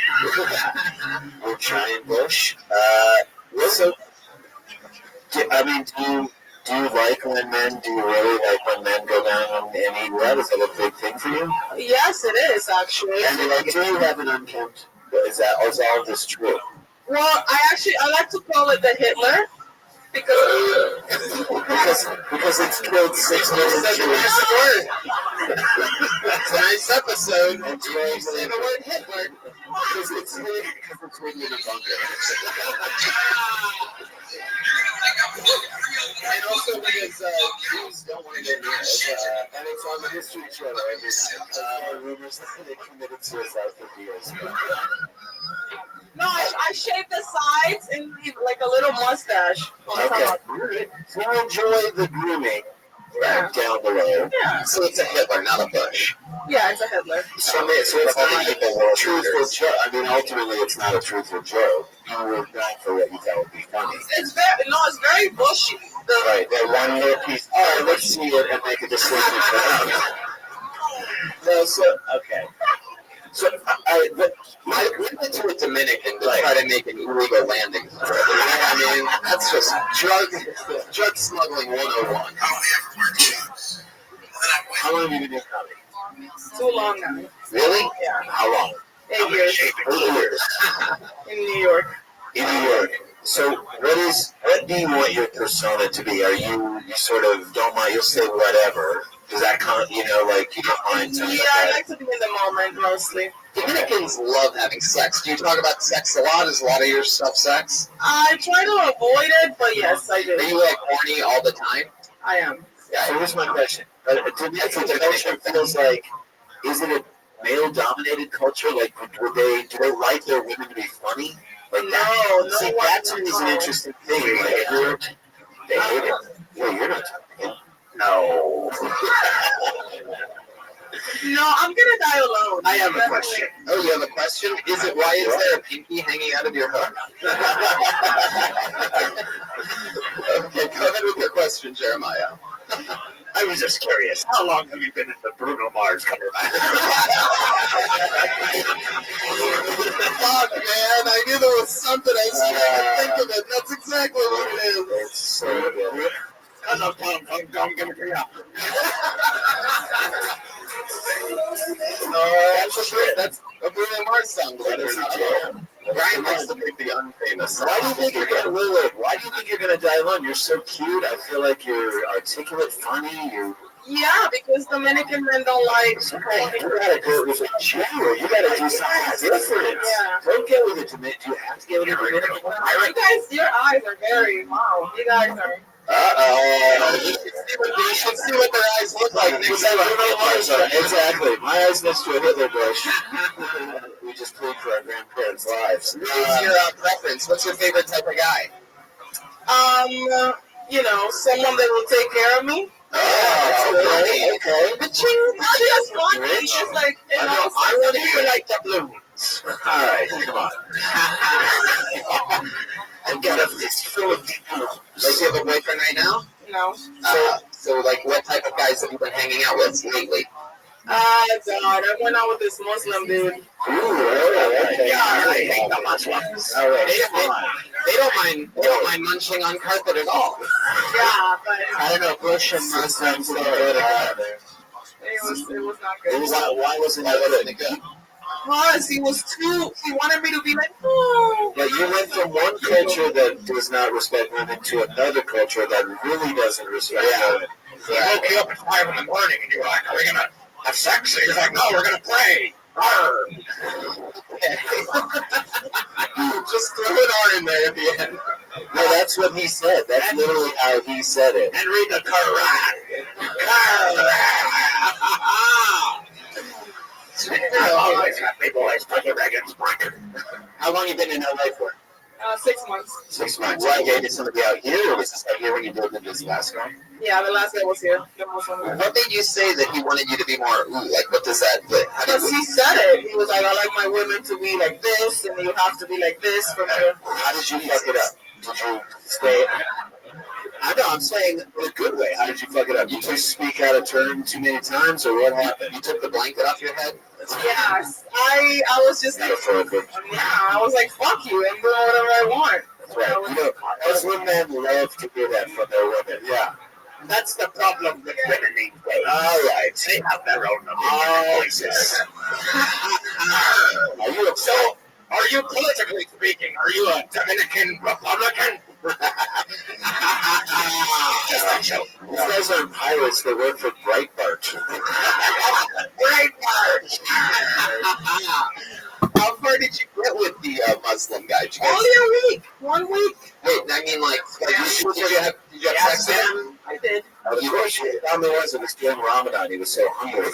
Your giant bush? Do you like when men, do you really like when men go down and eat red? Is that a big thing for you? Yes, it is, actually. And do you have an unkempt? Is all of this true? Well, I like to call it the Hitler. Because it's killed 6 million Word. Tonight's episode, and you say the word Hitler. Because it's written in a bunker. And also because Jews don't want to get near it. And it's on the History Channel every night. Rumors that they committed suicide for years. No, I shave the sides and leave like a little mustache on top. So enjoy the grooming down the road. Yeah. So it's a Hitler, not a Bush. Yeah, it's a Hitler. So it's not a truthful joke. I mean, ultimately, it's not a truthful joke. You were going for what you thought would be funny. It's very bushy. Right, that one little piece. All right, let's see it and make a decision. Okay. So, we went to a Dominican to try to make an illegal landing. I mean, that's just drug smuggling 101. How long have you been doing comedy? Too long now. Really? Yeah. How long? 8 years. 8 years. In New York. In New York. So what do you want your persona to be? Are you sort of don't mind, you'll say whatever. Does that you don't mind? Yeah, I like to be in the moment mostly. Dominicans love having sex. Do you talk about sex a lot? Is a lot of your stuff sex? I try to avoid it, but yes, I do. Are you horny all the time? I am. Yeah. So here's my question. Domestic culture feels like, is it a male-dominated culture? Like, do they like their women to be funny? Like No, see, that to me is an interesting thing. Like, they hate it. Well, you're not talking. No. No, I'm gonna die alone. I have a question. Oh, you have a question? Is it why is there a pinky hanging out of your hook? Okay, go ahead with your question, Jeremiah. I was just curious. How long have you been in the Bruno Mars cover band? Fuck, man. I knew there was something. I was trying to think of it. That's exactly what it is. It's so good. That's a Bruno Mars song. Ryan likes to pick the unfamous. Why do you think you're gonna Lillard? Why do you think you're gonna die alone? You're so cute. I feel like you're articulate, funny. Yeah, because Dominican men don't like. You gotta go with a Jew. You gotta do something different. Yeah. Don't get with a Dominican. Do you have to get with a Dominican? You guys, your eyes are very wow. You guys are. You should see what their eyes look like. Exactly. My eyes next to a Hitler bush. We just played for our grandparents' lives. What's your preference? What's your favorite type of guy? Someone that will take care of me. Okay. But not just one thing. It's like, I want to hear like the balloons. All right, come on. I've got a fist full of people. Like, you have a boyfriend right now? No. So, like, what type of guys have you been hanging out with lately? God, I went out with this Muslim dude. Ooh, okay. Yeah, I hate the Muslims. All right. They don't mind munching on carpet at all. Yeah, but I don't know, Bush and Muslims don't go together. it was not good. Why wasn't it good? Because he wanted me to be like, oh. But you went from one culture that does not respect women to another culture that really doesn't respect women. He woke you up at 5 in the morning and you're like, are we going to have sex? And he's like, no, we're going to pray. R. Just throw an R in there at the end. No, that's what he said. That's literally how he said it. And read the Quran. How long you been in LA for? 6 months. 6 months. Why dated somebody out here, or was this out here when you lived in this last guy? Yeah, the last guy was here. The Muslim guy. What made you say that he wanted you to be more like? What does that? Because he said it. He was like, I like my women to be like this, and you have to be like this from here. How did you fuck it up? Did you stay? I know, I'm saying in a good way. How did you fuck it up? Did you speak out of turn too many times, or what happened? You took the blanket off your head? Yes, I was just like, I was like, fuck you, I'm doing whatever I want. That's right. Muslim men love to do that for their women. Yeah. That's the problem with women these days. All right. They have their own voices. Are you politically speaking? Are you a Dominican Republican? Just a joke. These guys are pirates that work for Breitbart. Breitbart! How far did you get with the Muslim guy? Only a week. 1 week. Wait, I mean, like did you have sex with him? I did. Of course, on the ones that was during Ramadan, he was so hungry.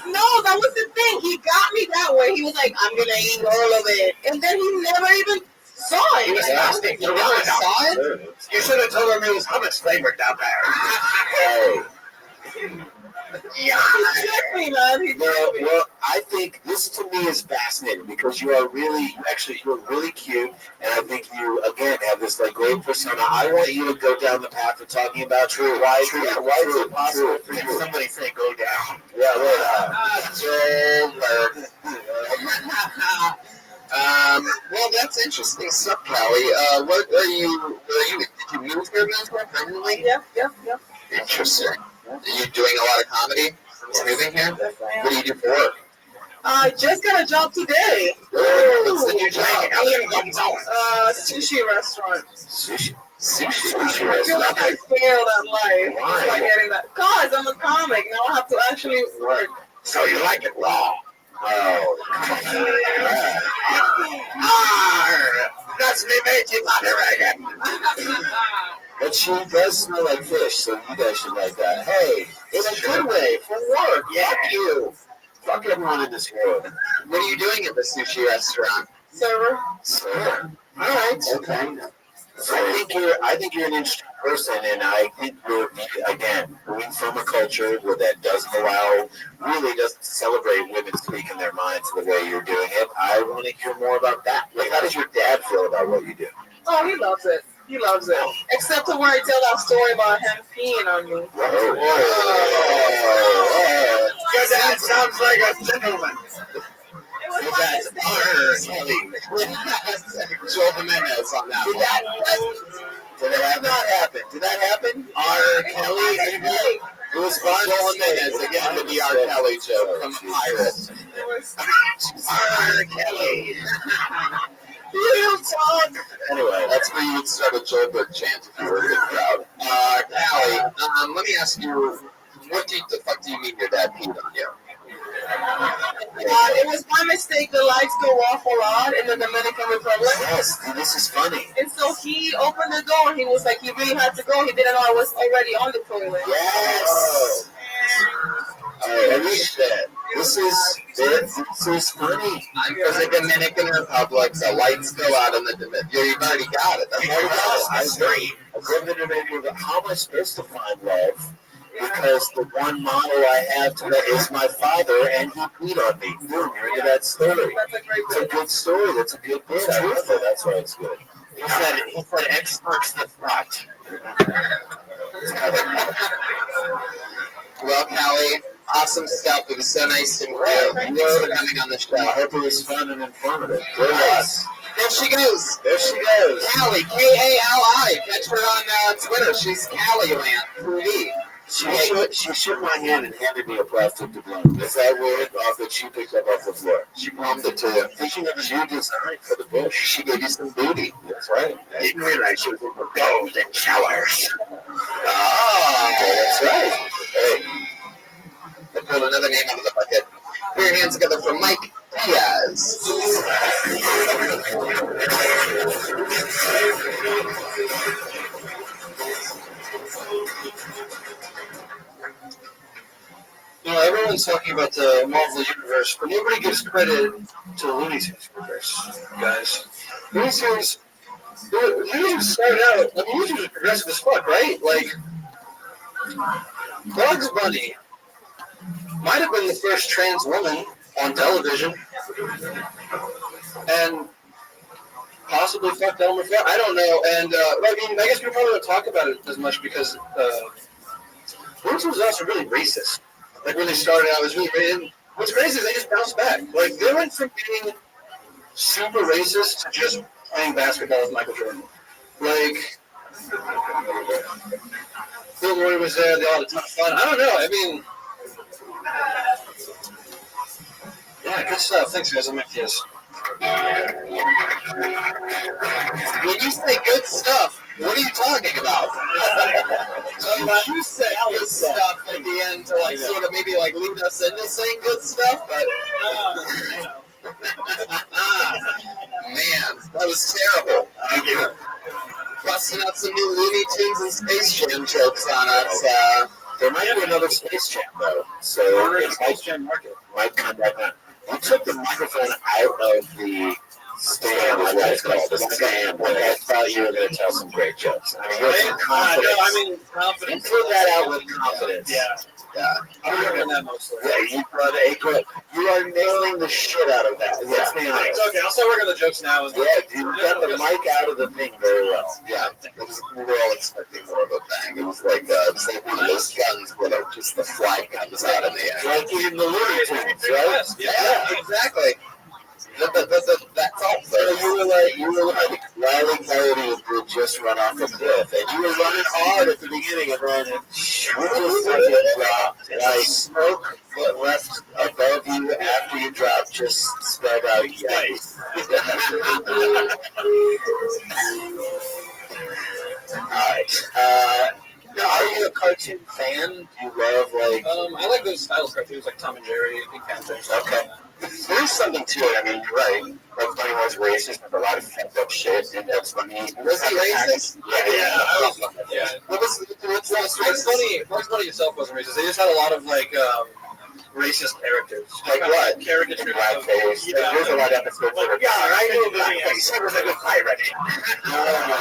No, that was the thing. He got me that way. He was like, I'm going to eat all of it. And then he never even saw it. He was fasting. You never saw it? You should have told him it was hummus flavored down there. Yeah. He tricked me, man. He tricked me. Well, I think this to me is fascinating because you are really, you're really cute, and I think you, again, have this like great persona. I want you to go down the path of talking about why is it possible for you? Somebody say go down. Yeah, well, that's interesting stuff, Callie. What are you? Did you move here permanently? Yep. Interesting. Are you doing a lot of comedy since moving here? What do you do for work? I just got a job today. What's the new job? Sushi restaurant. Sushi I feel like I failed at life by getting that. Cause I'm a comic. Now I have to actually work. So you like it raw? Oh. That's me, mate. You got it again. But she does smell like fish, so you guys should like that. Hey, in a good way, for work. Yeah. Fuck you. Fuck everyone in this world. What are you doing at the sushi restaurant? Server. All right. Okay. I think you're an interesting person, and I think you're, again, coming from a culture where that really doesn't celebrate women speaking their minds the way you're doing it. I want to hear more about that. Like, how does your dad feel about what you do? Oh, he loves it. He loves it. Except to where I tell that story about him peeing on me. Your dad sounds like a gentleman. Your dad's Kelly. Joel Jimenez on that one. Did that happen? Did that happen? R. Kelly. It was fun. Joel Jimenez again with the R. Kelly joke from Pirates. R. Kelly. Real talk. Anyway, that's where you would start a Joelberg chant if you were a good crowd. Callie, let me ask you, the fuck do you mean your dad peed on you? It was my mistake. The lights go off a lot in the Dominican Republic. Yes, this is funny. And so he opened the door and he was like, he really had to go. He didn't know I was already on the toilet. Yes. This is funny. Because the Dominican Republic, the lights go out in the Dominican. You've already got it. That's all you got. How am I supposed to find love? Because the one model I have today is my father, and he peed on me. Boom, you're into that story. It's a good story. That's a good bit. I love it. That's why it's good. He said X marks the spot. Well, Callie, awesome stuff. It was so nice to meet you. Thanks for coming on the show. I hope it was fun and informative. Yes. There she goes. Callie, K-A-L-I. Catch her on Twitter. She's Callie Land 3D. She shook my hand and handed me a plastic doubloon. Is that word off that she picked up off the floor? She palmed it to you. She designed for the bush. She gave you some booty. That's right. I didn't realize she was in the golden showers. That's right. Hey. I pulled another name out of the bucket. Put your hands together for Mike Diaz. You know, everyone's talking about the Marvel Universe, but nobody gives credit to the Looney Tunes universe, guys. Looney Tunes started out, Looney Tunes was progressive as fuck, right? Like, Bugs Bunny might have been the first trans woman on television, and possibly fucked Elmer Fudd. I don't know, and I guess we probably don't talk about it as much because Looney Tunes was also really racist. Like, when they started out, it was really racist. What's crazy is they just bounced back. Like, they went from being super racist to just playing basketball with Michael Jordan. Like, Bill Murray was there, they all had a ton of fun. I don't know, I mean, yeah, good stuff. Thanks, guys. I'm Matthews. When you say good stuff, what are you talking about? You say good stuff at the end to like sort of maybe like lead us into saying good stuff, but man, that was terrible. Thank you. Busting out some new Looney Tunes and Space Jam jokes on us. There might be another Space Jam though, so Space Jam market might come back on. You took the microphone out of the stand, what that's called, the stand. I thought you were going to tell some great jokes. I mean, you're confident. Confidence. You put that out with confidence. Yeah. I'm doing that mostly. Yeah, you are nailing the shit out of that. Let's be honest. It's okay. I'll start working on the jokes now. Yeah, you got the mic out of the thing very well. Yeah, we were all expecting more of a bang. It was like one of those guns where just the flag comes out in the air. Like in the Looney Tunes, right? Yeah, exactly. That's all. So you were like Wile E. Coyote would just run off the cliff, and you were running hard at the beginning, and then you dropped, like smoke that left above you after you dropped just spelled out yikes. Alright. Are you a cartoon fan? Do you love like I like those style cartoons like Tom and Jerry, Pink Panther. Okay. There's something to it. I mean, you're right. Bugs Bunny was racist, but a lot of fucked up shit in Bugs Bunny. Was he racist? Yeah. Bugs Bunny itself wasn't racist. They just had a lot of like racist characters. Like what? Caricature. Blackface. Yeah. There's a lot of episodes that are. Yeah, I know Blackface. He was a good pirate.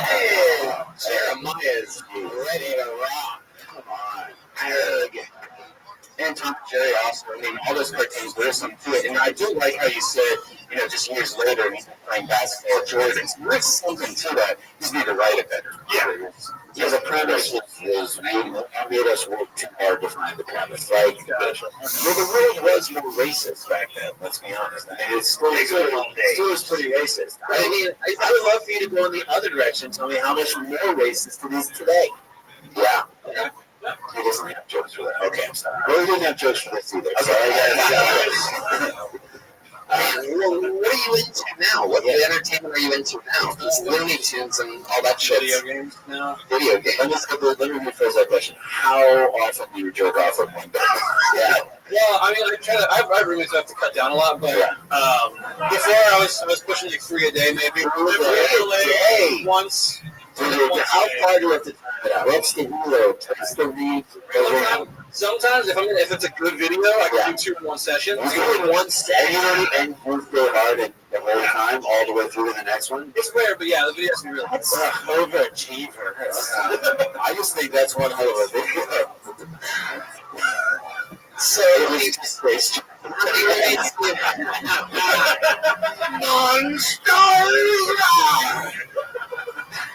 Hey, Jeremiah's ready to rock. Come on. And Tom and Jerry also. I mean, all those cartoons, there's some to it. And I do like how you said, just years later, he's been playing basketball at Jordans. There's something to that. You just need to write it better. Yeah. Because the premise is made us work too hard to find the premise. Like, the world was more racist back then, let's be honest. I mean, it still is pretty racist. I mean, I would love for you to go in the other direction and tell me how much more racist it is today. Yeah. He doesn't have jokes for that. Okay, I'm sorry. Well, he didn't have jokes for this either. So Well, what are you into now? What entertainment are you into now? It's Looney Tunes and all that shit. Video games now. Video games. Let me rephrase that question. How often do you jerk off at one day? Yeah. Well, I mean, I've roommates who have to cut down a lot, but before I was pushing like 3 a day, maybe. Once. How far do you have to time it out? What's the reload? What's the read? Sometimes, if it's a good video, I can do 2 in one session. You in one session and you go hard and the whole time, all the way through to the next one? It's rare, but yeah, the videos can be really. That's an overachiever. I just think that's one hell of a video. So, how many roommates do you have?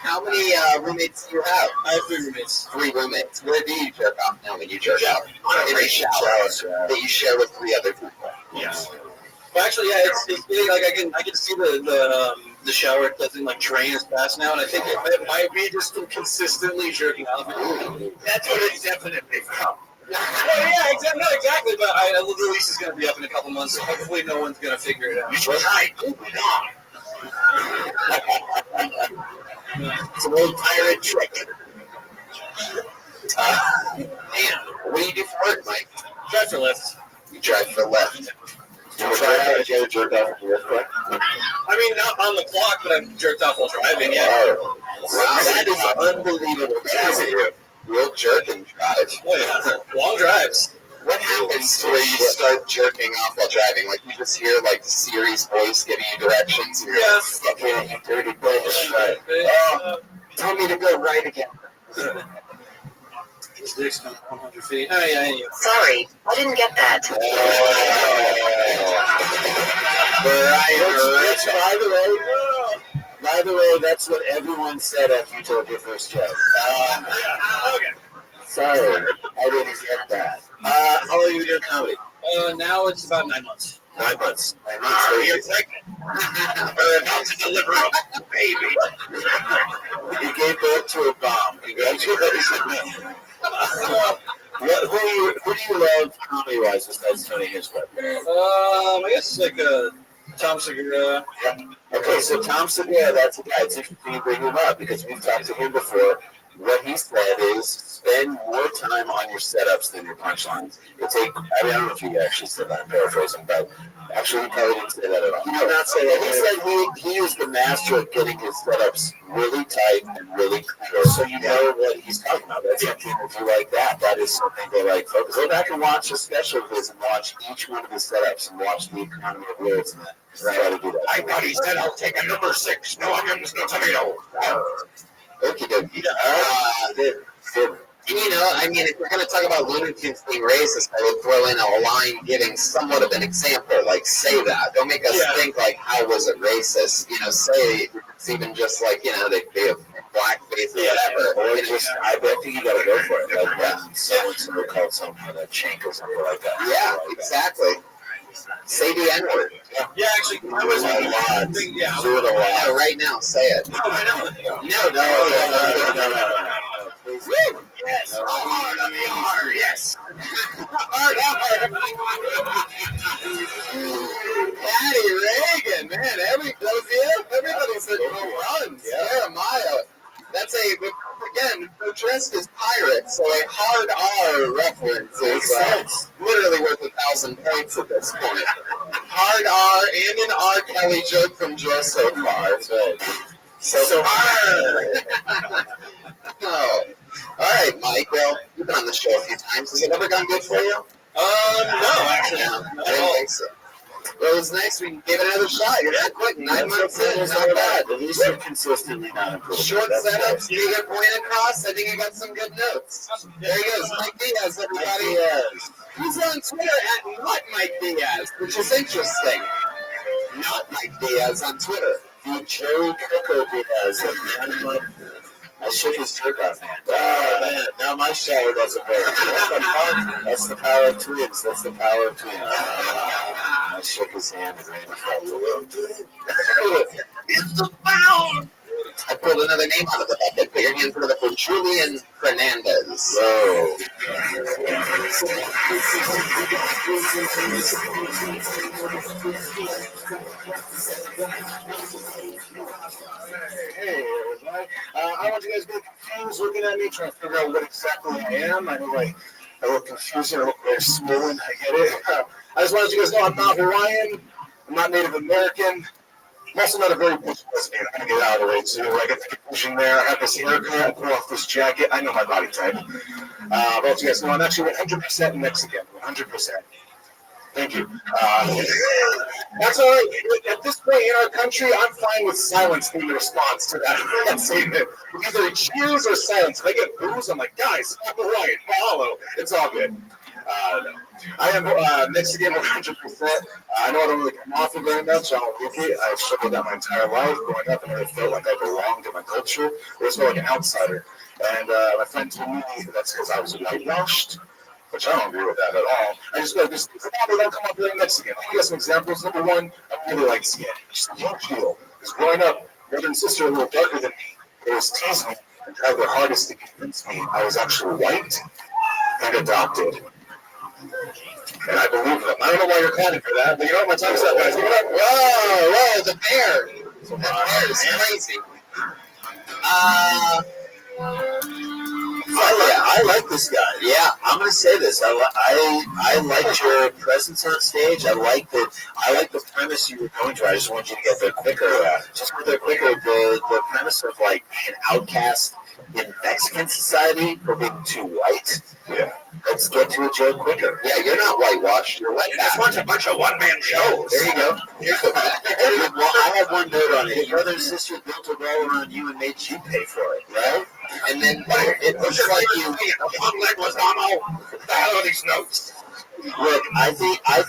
How many roommates do you have? I have 3 roommates. 3 roommates. Where do you jerk off now when you jerk off? In a shower that you share with 3 other people. Yes. But actually, yeah, it's like I can see the shower doesn't like drain as fast now, and I think it might be just from consistently jerking off. That's what it's definitely from. Yeah, exactly. But the release is going to be up in a couple months, so hopefully no one's going to figure it out. It's an old pirate trick. Man, what do you do for work, Mike? Drive for Lyft. You drive for Lyft. Do you try to get a jerk off at work quick? I mean, not on the clock, but I've jerked off while driving, yeah. Wow, that is unbelievable. You'll jerk and drive. Oh, yeah. Long drives. What happens to where you start jerking off while driving? Like, you just hear, like, Siri's voice giving you directions? And you're Fucking dirty bitch. Tell me to go right again. His dick's 100 feet. Oh, yeah. Sorry, I didn't get that. By the way, that's what everyone said after you told your first joke. Okay. Sorry, I didn't get that. How long have you been doing comedy? Now it's about 9 months. 9 months. You're pregnant. We're about to deliver a baby. You gave birth to a bomb. Congratulations. Who do you love comedy-wise besides Tony Hitchcock? I guess like Tom Segura. Yeah. Okay, so Tom Segura, that's a guy. It's interesting you bring him up because we've talked to him before. What he said is spend more time on your setups than your punchlines. I don't know if he actually said that, I'm paraphrasing, but actually he probably didn't say that at all. He did not say that. He said he is the master of getting his setups really tight and really clear, so you know what he's talking about. That's something, if you like that, that is something to like focus. Go back and watch a special of his and watch each one of his setups and watch the economy of words and try to do that. I thought he said I'll take a number 6. No onions, no tomato. Okie dokie. I mean, if we're going to talk about Looney Tunes being racist, I would throw in a line giving somewhat of an example. Like, say that. Don't make us think, like, how was it racist? Say it's even just like, they have blackface or whatever. Or I think you got to go for it. Like, someone called someone a chink or something like that. Yeah, exactly. Say the N-word. Yeah, actually, I was a lot. Do it a lot. Yeah, right now, say it. No, I know. No. Yes. Hard on the R, yes. Hard. Patty Reagan, man. Everybody said no runs. Jeremiah. That's again, we're dressed as pirates, so a hard R reference is literally worth 1,000 points at this point. Hard R and an R. Kelly joke from Joe so far. So hard. Oh. All right, Mike. Well, you've been on the show a few times. Has it ever gone good for you? No, actually, no. I didn't think so. Well, it was nice. We gave it another shot. You're that quick. 9 months in. Not bad. At least you're consistently not improving. Short setups. You get point across. I think I got some good notes. There he goes. Mike Diaz, everybody. He's on Twitter at not Mike Diaz, which is interesting. Not Mike Diaz on Twitter. The Joey Coco Diaz. I shook his jerk off hand. Oh, man. Now my shower doesn't work. That's the power of twins. That's the power of twins. I shook his hand and ran across the room. It's the foul! I pulled another name out of the bucket. Put your hand for the Julian Fernandez. Whoa. Hey, everybody. I want you guys to get confused looking at me, trying to figure out what exactly I am. I know, like, I look confused, I look very swollen. I get it. I just wanted you guys to know I'm not Hawaiian. I'm not Native American. I'm also not a very bush lesbian. I'm going to get out of the way, too. I get the confusion there. I have this haircut. I pull off this jacket. I know my body type. I'll let you guys know I'm actually 100% Mexican. 100%. Thank you. That's all right. At this point in our country, I'm fine with silence being the response to that statement. Either cheers or silence. If I get boos, I'm like, guys, I'm Hawaiian. Mahalo. It's all good. No. I am Mexican 100%. I know I don't really come off it very much. I don't look it. I've struggled that my entire life. Growing up, I never felt like I belonged to my culture. I always felt like an outsider. And my friend told me that's because I was whitewashed, which I don't agree with that at all. I just go, don't come up with Mexican. I'll give you some examples. Number one, I really like skin. Just a huge deal. Because growing up, brother and sister are a little darker than me. They always tease me and tried their hardest to convince me I was actually white and adopted. And I believe them. I don't know why you're clapping for that, but you know what? My time's up, guys. Give it up. Whoa, the bear. That bear is crazy. I like this guy. Yeah, I'm gonna say this. I liked your presence on stage. I like the premise you were going to. I just want you to get there quicker. Just get there quicker. The premise of like an outcast in Mexican society for being too white. Yeah. Let's get to a joke quicker. Yeah, you're not whitewashed. You're white. Just watch a bunch of one-man shows. There you go. Well, I have one note on it. Your brother and sister built a wall around you and made you pay for it, right? And then it looks like you. One leg was on. What the hell are these notes? Look, I think. By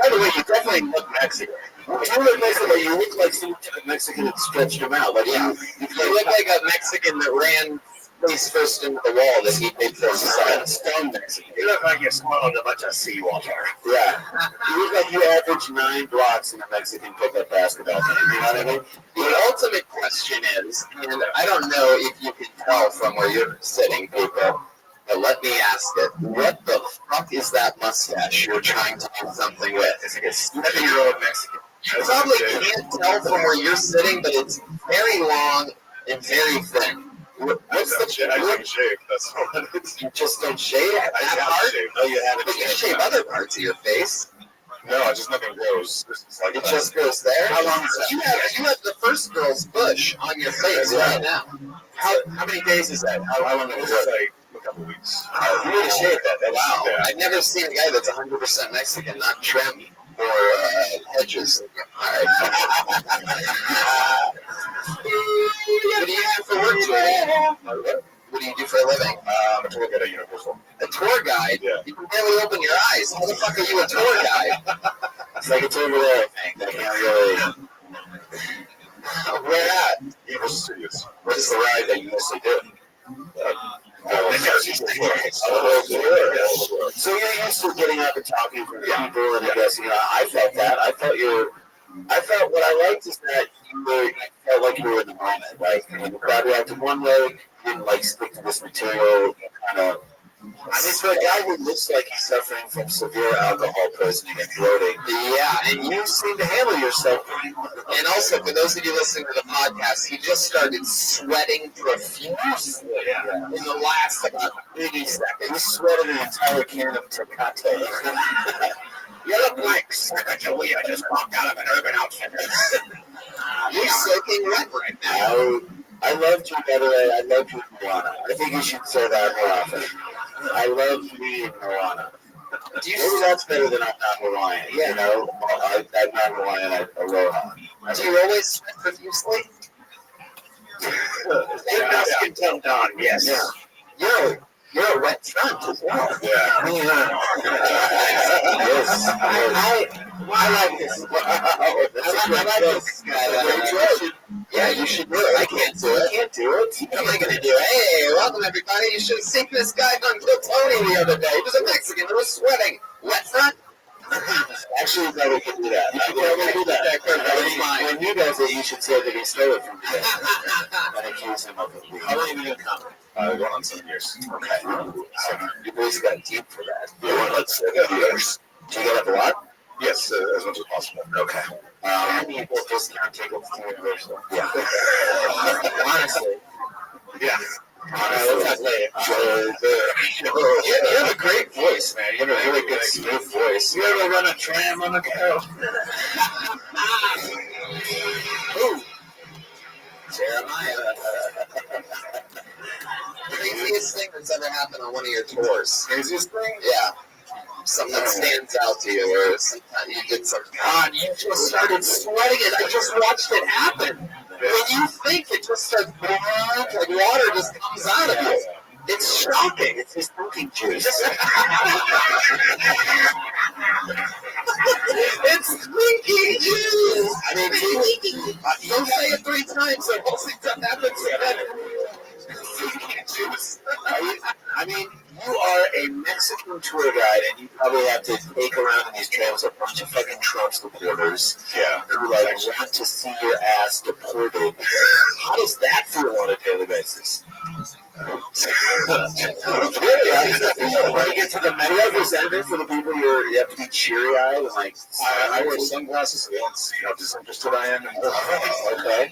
the way, you definitely look Mexican. You look Mexican, but you look like some Mexican that stretched him out. Like you look like a Mexican that ran face first into the wall that he paid for himself. Stone Mexican. You look like you swallowed a bunch of seawater. Yeah. You look like you average 9 blocks in a Mexican pickup basketball game. You know what I mean? The ultimate question is, and I don't know if you can tell from where you're sitting, people, but let me ask it. What the fuck is that mustache you're trying to do something with? It's like a 7-year-old Mexican. You probably can't tell from where you're sitting, but it's very long and very thin. What's the shit? I don't shave. That's all it is. You just don't shave that part? No, you haven't. But you shave other parts of your face. No, just nothing grows. It's like it just goes there. How long is that? You have the first girl's bush on your face right now. How many days is that? How long is that? Like a couple weeks. You really shaved that. Wow. I've never seen a guy that's 100% Mexican, not trim or hedges. All right. What do you do for work, Julian? What do you do for a living? I'm a tour guide at Universal. A tour guide? Yeah. You can barely open your eyes. How the fuck are you a tour guide? It's like it's over there, I think. I can't really. Where at? Universal Studios. What's the ride that you mostly do? So you're used to getting up and talking to people, and I guess I felt that. I felt what I liked is that you felt like you were in the moment. Like when the crowd reacted one way, you didn't like stick to this material. You kind of. I mean, for a guy who looks like he's suffering from severe alcohol poisoning and bloating. Yeah, And you seem to handle yourself pretty well. and also for those of you listening to the podcast, he just started sweating profusely in the last about 80 seconds. He sweated an entire can of Tecate. You look like Sacagawea just walked out of an Urban Outfitters. You're soaking wet right now. I loved you, by the way. I loved you in Moana. I think you should say that more often. I loved me in Moana. Maybe that's better than I'm not Hawaiian. You know, I'm not Hawaiian. I'm Aloha. Do you always sweat profusely? Dusk until dawn, yes. Yeah. You're a wet front as well. Yeah. Yes. I like this. I like this guy. Yeah, you should do it. I can't do it. You can't do it. What am I going to do? Hey, welcome everybody. You should have seen this guy on Kill Tony the other day. He was a Mexican who was sweating. Wet front? Actually, you probably could do that. You should probably do that. When he does it, you should say that he stole it from you and accuse him of it. How long have you been in comedy? Going on 7 years. Okay. You boys got deep for that. Let's 7 years. Do you get up a lot? Yes, as much as possible. Okay. How many people discount tickets to Universal? Yeah. Honestly. Yeah. We'll talk later. You have a great voice, man. You have a really good, smooth voice. You ever run a tram on the go? Ooh. Jeremiah. Craziest thing that's ever happened on one of your tours? Craziest thing? Yeah. Something that stands out to you, or sometimes you did something. God, you just started sweating it. I just watched it happen. When you think it just starts like water just comes out of you. It's shocking. It's his thinking juice. It's thinking juice. I mean, don't say it 3 times, so mostly that happens again. Thinking juice. I mean, you are a Mexican tour guide, and you probably have to take around in these trams a bunch of fucking Trump supporters who like want to see your ass deported. How does that feel on a daily basis? When you get to the representative for the people you have to be cheery-eyed and like. I wear sunglasses so they don't see how disinterested I am. Okay.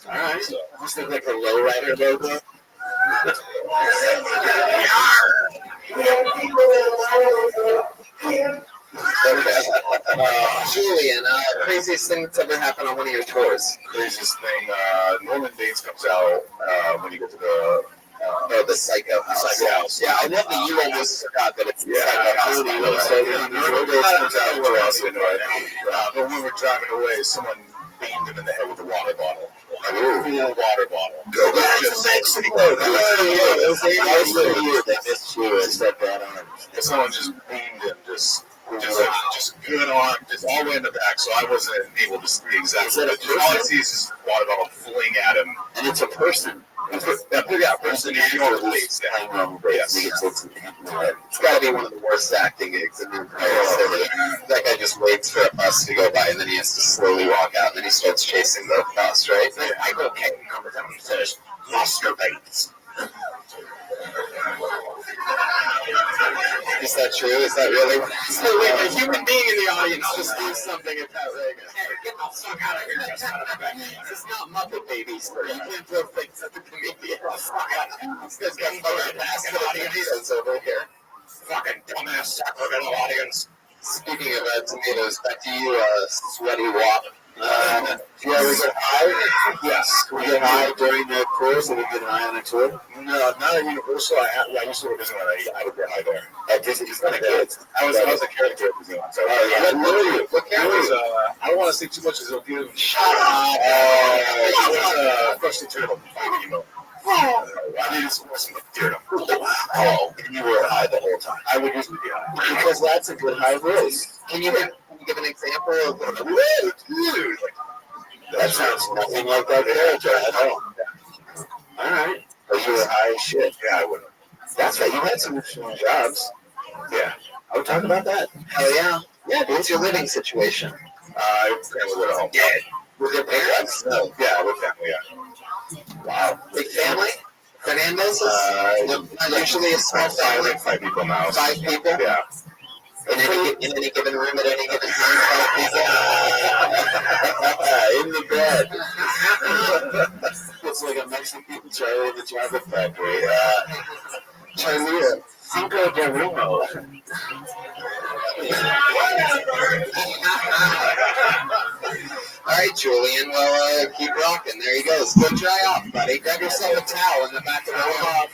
All right. So, just look like the lowrider logo. Julian, craziest thing that's ever happened on one of your tours? Craziest thing, Norman Bates comes out when you get to the Psycho House. Psycho House. Yeah, I love that you almost forgot that it's the Psycho House. Norman Bates comes out for us, but when we were driving away, someone beamed him in the head with a water bottle. A full water bottle. Go back to Mexico! They missed you and said that on. Someone just beamed him, just good arm, just all the way in the back, so I wasn't able to see exactly. All I see is this water bottle fling at him. And it's a person. Yeah, person. Yes. It's got to be one of the worst acting gigs in the entire city. That guy just waits for a bus to go by, and then he has to slowly walk out, and then he starts chasing the bus, right? I go, okay, come down and says, masturbates. Is that true? Is that really? So wait, a human being in the audience just do something at that Reagan. Hey, get the fuck out of here! Just out of the back. This is not Muppet Babies. You can't throw things at the comedian. This guy's got fucking ass in the audience over here. Fucking dumbass sacrificial audience. Speaking of tomatoes, back to you, sweaty wop. Do you ever get high? Yes. We get high during the tours, and we get high on a tour? No, not at Universal. I used to work at Disneyland. I would get high there. At Disneyland, kids. I was a character at Disneyland. So what character? I don't want to say too much, as it'll give. Shut up! I was Freshly Turtle. I needed some Turtle. Oh, and you were high the whole time. I would usually be high. Because that's a good high voice. Can you give an example of dude? That sounds nothing like that character at all. All right. But you were high as shit. Yeah, I would. That's right. You had some interesting jobs. Yeah. I would talk about that. Hell yeah. Yeah, what's your living situation? Family with a home. Yeah. With your parents? No. Yeah, with family, yeah. Wow. Big family? Fernandez is not usually a small family. 5 people now. 5 people? Yeah. In any given room at any given time, 5 people? In the bed. It's like a Mexican Charlie in the Chocolate Factory. Charlie, Cinco de Remo. All right, Julian. Well, keep rocking. There you go. Go dry off, buddy. Grab yourself a towel in the back of the room.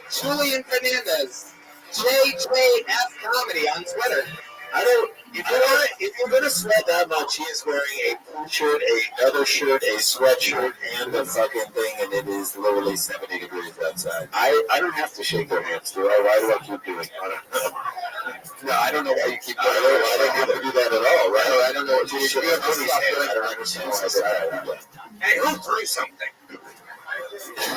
Julian Fernandez, JJF Comedy on Twitter. I don't. If you're gonna sweat that much, he is wearing a blue shirt, another shirt, a sweatshirt, and a fucking thing, and it is literally 70 degrees outside. I don't have to shake their hands, do I? Why do I keep doing it? I don't know. No, I don't know why you keep doing it. I don't have to do that at all, right? I don't know what you should do. I don't understand why I said that. Hey, who threw something?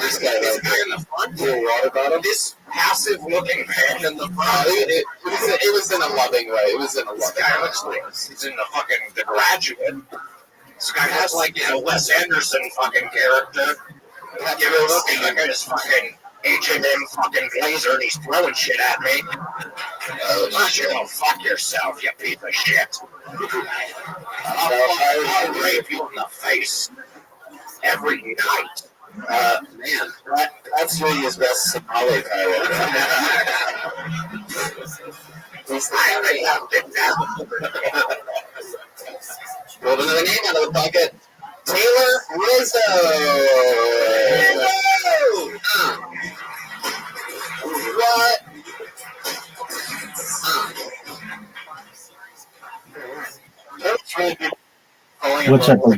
This guy in the front. Pour water bottom. This passive-looking man in the front. It was in a loving way. It was in a loving way. This guy looks like he's in The Graduate. This guy has Wes Anderson fucking character. You're looking like this fucking H&M fucking blazer, and he's throwing shit at me. Oh, fuck yourself, you piece of shit. I'll rape you in the face every night. Man, that's really his best Somali pilot. I have it now. Pulled another name out of the bucket. Taylor Rizzo. What? What's up, bro?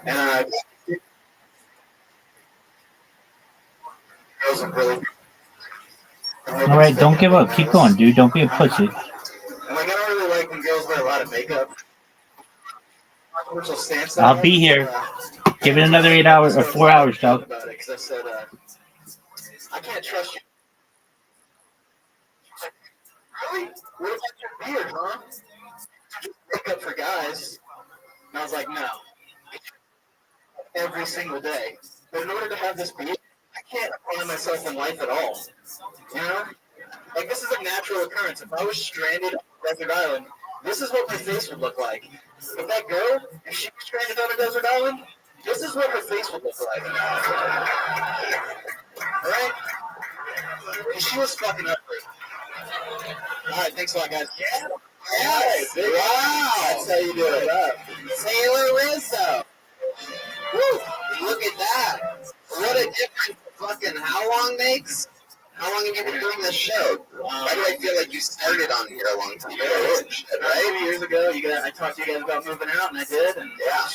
And All right, don't give up. Keep going, dude. Don't be a pussy. And I don't really like when girls wear a lot of makeup. I'll be here. Give it another 8 hours or 4 hours, dog. About it, 'cause I said, I can't trust you. Really? What about your beard, huh? Just makeup for guys. And I was like, no. Every single day. But in order to have this beard, I can't apply myself in life at all. You know? Like, this is a natural occurrence. If I was stranded on a desert island, this is what my face would look like. But that girl, if she was stranded on a desert island, this is what her face would look like. Alright? And she was fucking ugly. Alright, thanks a lot, guys. Yeah. Yes. Wow. That's how you do it. Taylor Rizzo. Woo. Look at that. What a difference fucking how long makes? How long have you been doing this show? Why do I feel like you started on here a long time ago? Right? 2 years ago, I talked to you guys about moving out, and I did. And yeah.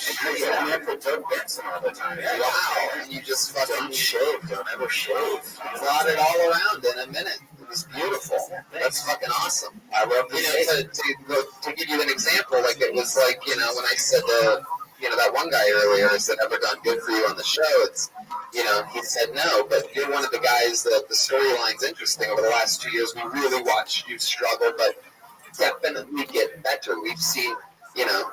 I met for Doug Benson all the time. Yeah. Wow. And you just fucking Don't shave. Don't ever shave. brought it all around in a minute. It was beautiful. That's fucking awesome. I love the To give you an example, like it was like, when I said that one guy earlier, I said, ever done good for you on the show? It's, he said no, but you're one of the guys that the storyline's interesting. Over the last 2 years, we really watched you struggle, but definitely get better. We've seen,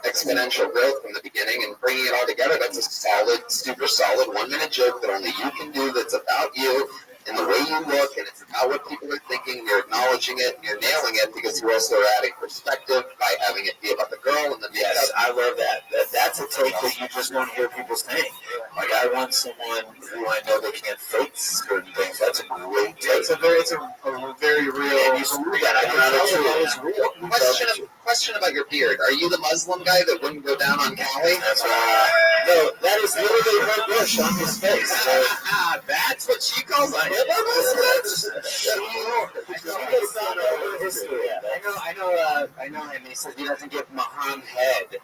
exponential growth from the beginning, and bringing it all together, that's a solid, super solid 1 minute joke that only you can do, that's about you and the way you look, and it's about what people are thinking. You're acknowledging it, and you're nailing it, because you also are adding perspective by having it be about the girl and the makeup. Yes, I love that. That's a take that you just don't hear people saying. Like, I want someone who I know they can't fake certain things. That's a great take. It's a very real. And you see that. I can tell you that is real. Question about your beard. Are you the Muslim guy that wouldn't go down on Cali? That's no, that is literally her bush on his face. So, that's what she calls a hip. I know him. He says he doesn't give Maham head.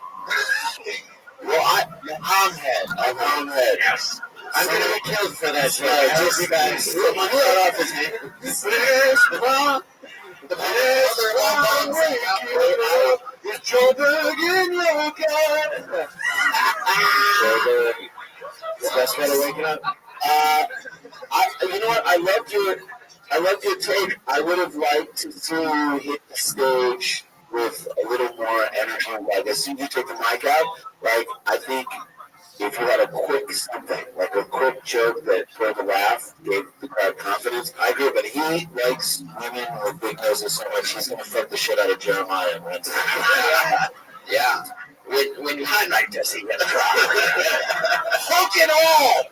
well, Maham head. Yes. I'm going to be killed for that show. Just someone cut off his head. The Is Joburg in your cat? Joburg. It's the best way to wake up. You know what? I loved your take. I would have liked to see you hit the stage with a little more energy. Like, as soon as you take the mic out, like, I think if you had a quick something, like a quick joke that pulled a laugh, gave the crowd confidence. I agree, but he likes women with big noses so much, he's going to fuck the shit out of Jeremiah. Yeah. When you had like this, he hook it all!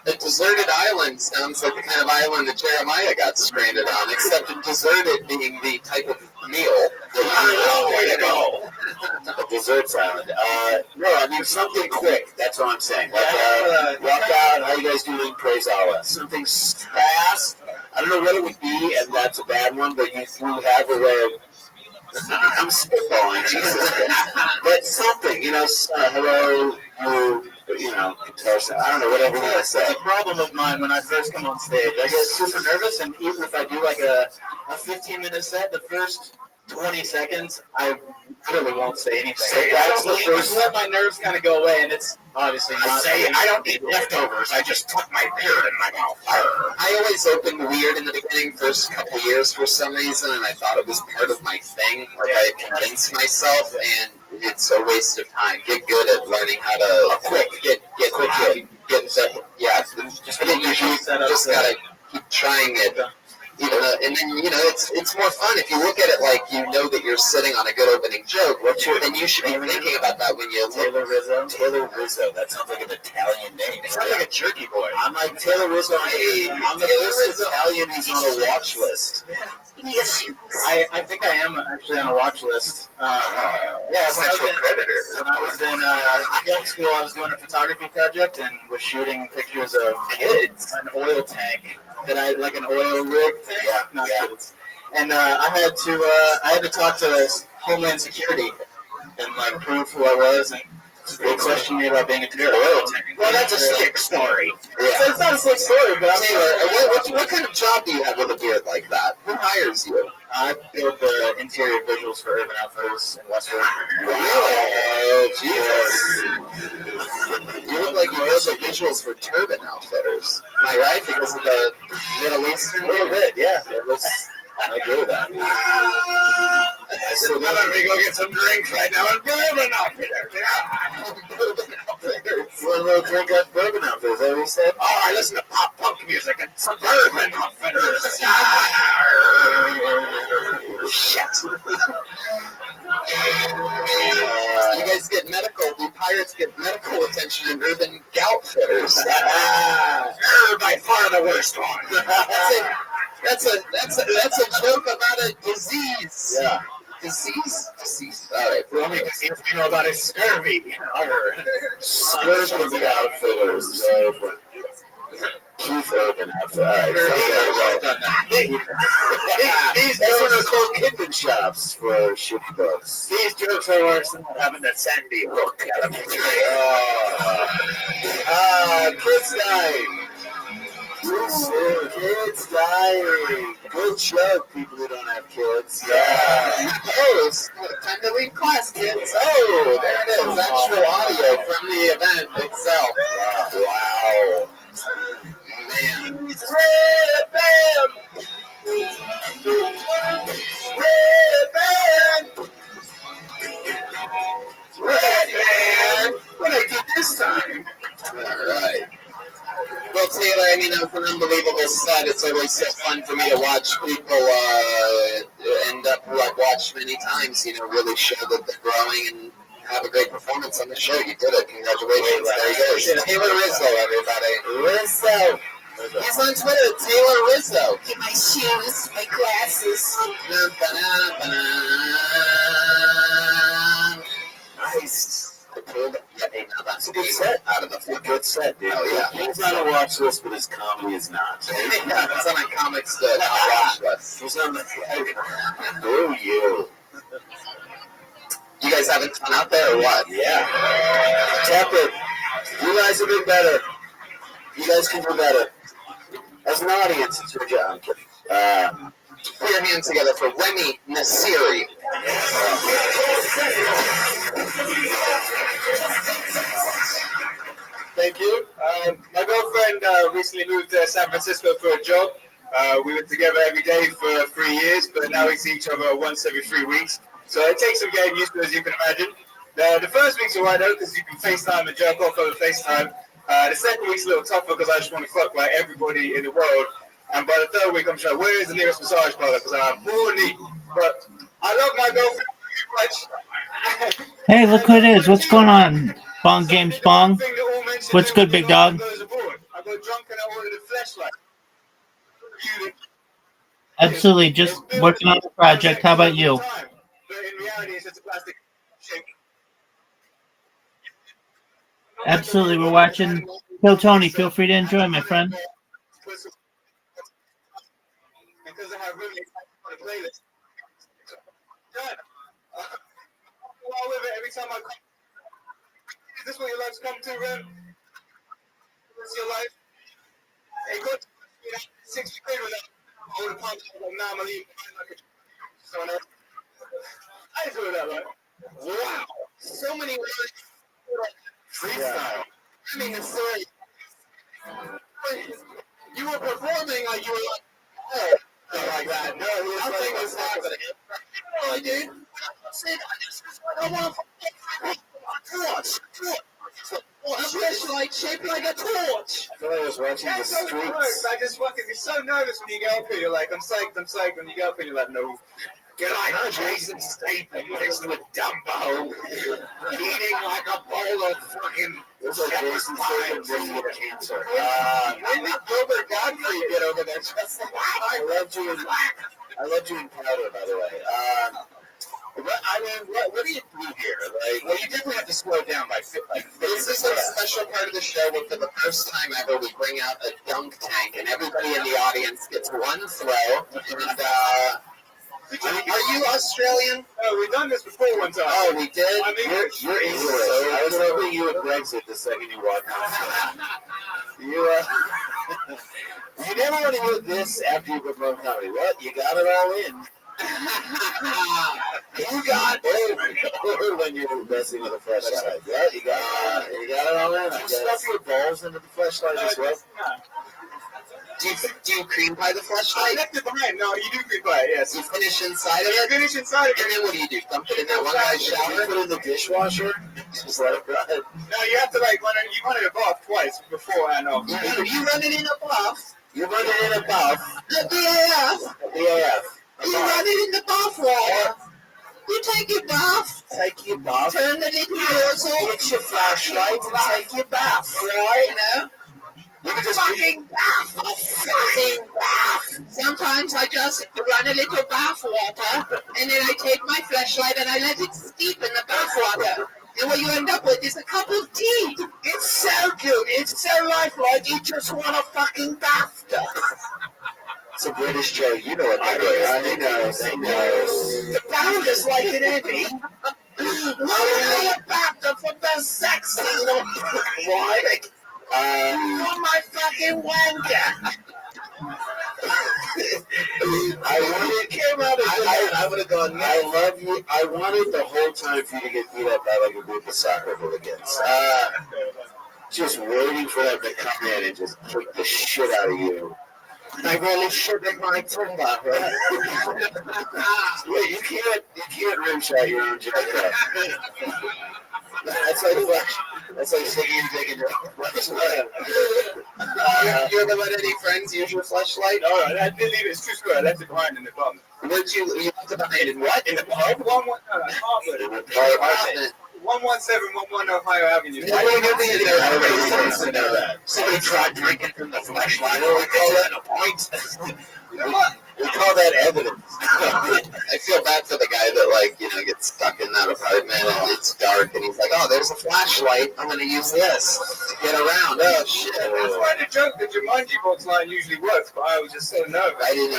A deserted island sounds like the kind of island that Jeremiah got stranded on, except deserted being the type of meal that way to go. A desserts island. No, I mean something quick. That's what I'm saying. Like, walk out. How you guys doing? Praise Allah. Something fast. I don't know what it would be, and that's a bad one. But you have a way of. I'm spitballing, Jesus. But something, hello, I don't know, whatever you want to say. It's a problem of mine when I first come on stage. I get super nervous, and even if I do like a 15-minute set, the first 20 seconds, I really won't say anything. That's the first. Let my nerves kind of go away, and it's obviously not. I don't eat leftovers. I just tuck my beard in my mouth. I always opened weird in the beginning, first couple years for some reason, and I thought it was part of my thing. Like I convinced myself, and it's a waste of time. Get good at learning how to just gotta keep trying it. And then it's more fun if you look at it like that you're sitting on a good opening joke. Then you should be thinking about that when you Taylor Rizzo. That sounds like an Italian name. It sounds like a jerky boy. I'm like Taylor Rizzo. I'm the first Italian who's on a watch list. I think I am actually on a watch list. When I was in young school, I was doing a photography project and was shooting pictures of kids, an oil tank like an oil rig thing. Not kids. And I had to talk to Homeland Security and like prove who I was, and they questioned me about being a terrorist. Well, that's a slick story. Yeah. So it's not a slick story, but Taylor, what kind of job do you have with a beard like that? Who hires you? I build the interior visuals for Urban Outfitters in Westwood. Wow, Jesus. You look like you build the visuals for Turban Outfitters. Am I right? Because of the Middle Eastern? A little bit, yeah. I agree with that. So now let me go get some drinks right now and Urban Outfitters. One little drink at Bourbon Outfitters, is that what you said? Oh, I listen to pop punk music and suburban outfitters. Shit. You guys get medical. The pirates get medical attention in Urban Outfitters. By far the worst one. That's a joke about a disease. Yeah. Disease. All right. The only disease we know about is scurvy. Scurvy Outfitters. Keith Urban Outfitters. These are called kidman shops for shitty books. These jokes are worse than having that Sandy Hook elementary. Kids dying. Kids dying. Good joke, people who don't have kids. Yeah. Oh, it's time to leave class, kids. Oh, there it is. Actual audio from the event itself. Wow. Man. Red Band! What I did this time? All right. Well, Taylor, I mean, it was an unbelievable set. It's always so fun for me to watch people end up who I've watched many times, really show that they're growing and have a great performance on the show. You did it. Congratulations. There he goes. Taylor Rizzo, everybody. Rizzo. He's on Twitter, Taylor Rizzo. Get my shoes, my glasses. Nice. That's a good set out of the floor. Good set, dude. Oh, yeah. He's on a watch list, but his comedy is not. Yeah, that's on a comics watch list. He's on the Oh, you. You guys having fun out there or what? Yeah. Tap it. You guys have been better. You guys can do better. As an audience, it's your job. I'm kidding. Put your hands together for Remy Nasiri. Thank you. My girlfriend recently moved to San Francisco for a job. We were together every day for 3 years, but now we see each other once every 3 weeks. So it takes some getting used to, as you can imagine. The first week's alright though, because you can FaceTime and jerk off over FaceTime. The second week's a little tougher because I just want to fuck like everybody in the world. And by the third week, I'm trying, where is the nearest massage parlor? Because I'm horny. But I love my girlfriend very much. Hey, look who it is. What's going on? Bong James Bong. What's good, big dog? I got drunk and I ordered a flashlight. Absolutely. Just working on the project. How about you? But in reality, it's just a plastic shape. Absolutely. We're watching. Kill Tony. Feel free to enjoy, my friend. Because I have really on a playlist. While with it, every time I come, is this what your life's come to, Ren? What's your life? Hey, go to 60 quid with that. I would have pumped it like, nah, I'm leaving. Someone else. I ain't doing that, right? Wow. So many words. Freestyle. I mean, it's silly. You were performing like you were like, oh. Like that. No, he was like, this happening. No, dude. I want a flashlight shaped like a torch. I feel like I was watching the streets. I just fucking be so nervous when you get up here. You're like, I'm psyched. When you get up here, you're like, no. Get like Jason Statham mixed with Dumbo, eating like a bowl of fucking. It's like Jason Statham bringing it cancer. When did Gilbert Godfrey get over there? I love you in Powder, by the way. What do you do here? Like, Well, you definitely have to slow down by this is a special part of the show where for the first time ever we bring out a dunk tank and everybody in the audience gets one throw. And are you Australian? Oh, we've done this before one time. Oh, we did? You're English. I was hoping you would Brexit the second you walked out. You never want to do this after you perform comedy. What? You got it all in. You got it when you're messing with a flashlight. Yeah, you got it all in. You stuff your balls into the flashlight as well. Do you cream pie the flashlight? I left it behind. No, you do cream pie, yes. You finish inside of it? Finish inside of it. And then what do? Dump it in that one guy's shower? You put it in the dishwasher? Just let it run. No, you have to like run it above twice before and off. You run it in a buff. You run it in a buff. The BAF. You run it in the buff water. You take your buff. Take your buff. Turn the little nozzle. Get your flashlight and take your buff. Right? You know? You can just fucking bath. Sometimes I just run a little bath water, and then I take my flashlight and I let it steep in the bath water. And what you end up with is a cup of tea. It's so good. It's so lifelike. You just want a fucking bathtub. It's a British joke. You know what that is. I know. The bath is like an Eddie. Why a bathtub for the sexy? Why? You're my fucking wanker. I would have gone, I love you. I wanted the whole time for you to get beat up by like a group of soccer hooligans. Just waiting for them to come in and just kick the shit out of you. I really should have my tongue out, right? Wait, you can't rimshot your own joke. That's like taking your dick in your own flashlight. You ever let any friends use your flashlight? No, I didn't leave it. It's true story. I left it behind in the bum. Where'd you left it behind in what? In the pub? 117 Ohio Avenue. Somebody tried drinking from the flashlight. We call that a point. You know what? We call that evidence. I feel bad for the guy that gets stuck in that apartment and it's dark and he's like, oh, there's a flashlight. I'm gonna use this to get around. Oh shit! That's why the joke, the Jumanji box line usually works, but I was just so nervous. I didn't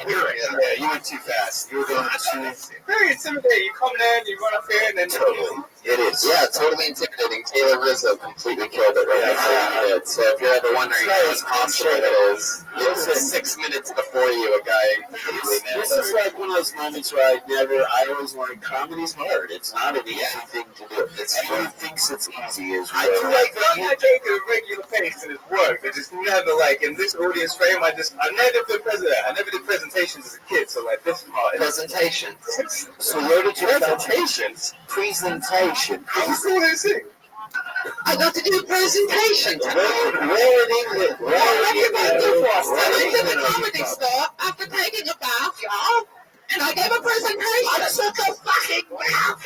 hear it. Yeah, you went too fast. You were going too. Very intimidating. You come there and you run up here and then Totally. It is. Yeah, totally intimidating. Taylor Rizzo completely killed it right before you did. So if you're ever wondering how possible it is, it's just 6 minutes before you, a guy completely nailed This is like one of those moments where I always learned comedy's hard. It's not an easy thing to do. Everyone thinks it's easy. I do my joke at a regular pace and it's worked. I just never in this audience frame. I never did presentations as a kid. So this part presentations. So where did your presentations? presentation. How's the school in sick? I got to do a presentation tonight. Where in England? What have you been to for? I went to the comedy store after taking a bath, y'all. And I gave a presentation. I took a fucking bath.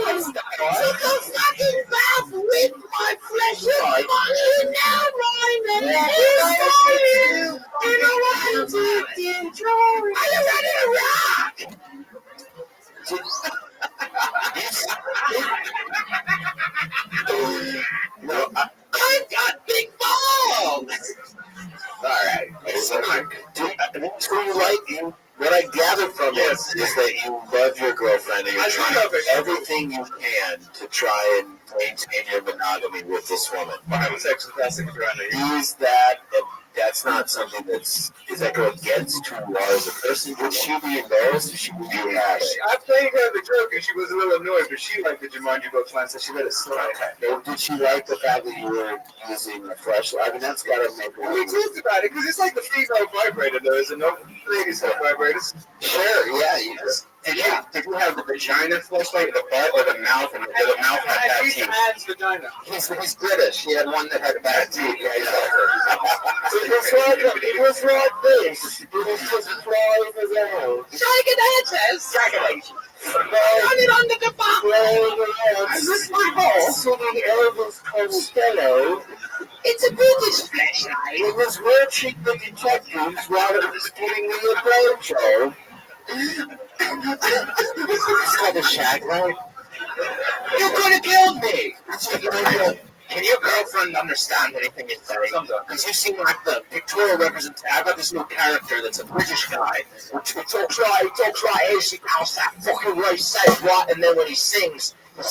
I took a fucking bath with my flesh and bone. Now, Ryan, you know what I did, Joe? Are you ready to rock? No, I've got big balls. all right. Do you like you? What I gather from this is that you love your girlfriend and you're trying everything you can to try and maintain your monogamy with this woman. Sex is classic around here. Is that that's not something is that go against who you are as a person? Would she be embarrassed if she would be happy? I played her the joke and she was a little annoyed, but she liked the Jumanji book line, so she let it slide. Okay. Did she like the fact that you were using a flashlight? I mean, that's got to make her. We talked about it because it's like the female vibrator, though, isn't it? Ladies have vibrators. Sure, yeah. Did you have the vagina flashlight or the butt or the mouth? And the mouth had bad teeth. Man's vagina. He's British. He had one that had bad teeth. Yeah, It was like this. It was just flying around. Dragon-edges. Run it under the bath. Is this my horse? Singing Elvis Costello. It's a British flashlight. It was watching the detectives while it was giving me a blowjob. It's called a shag light. You could have killed me. Can your girlfriend understand anything you're saying? Because you seem like the pictorial representation. I've got this new character that's a British guy. He talks like this, he knows that fucking what he says, right? And then when he sings like,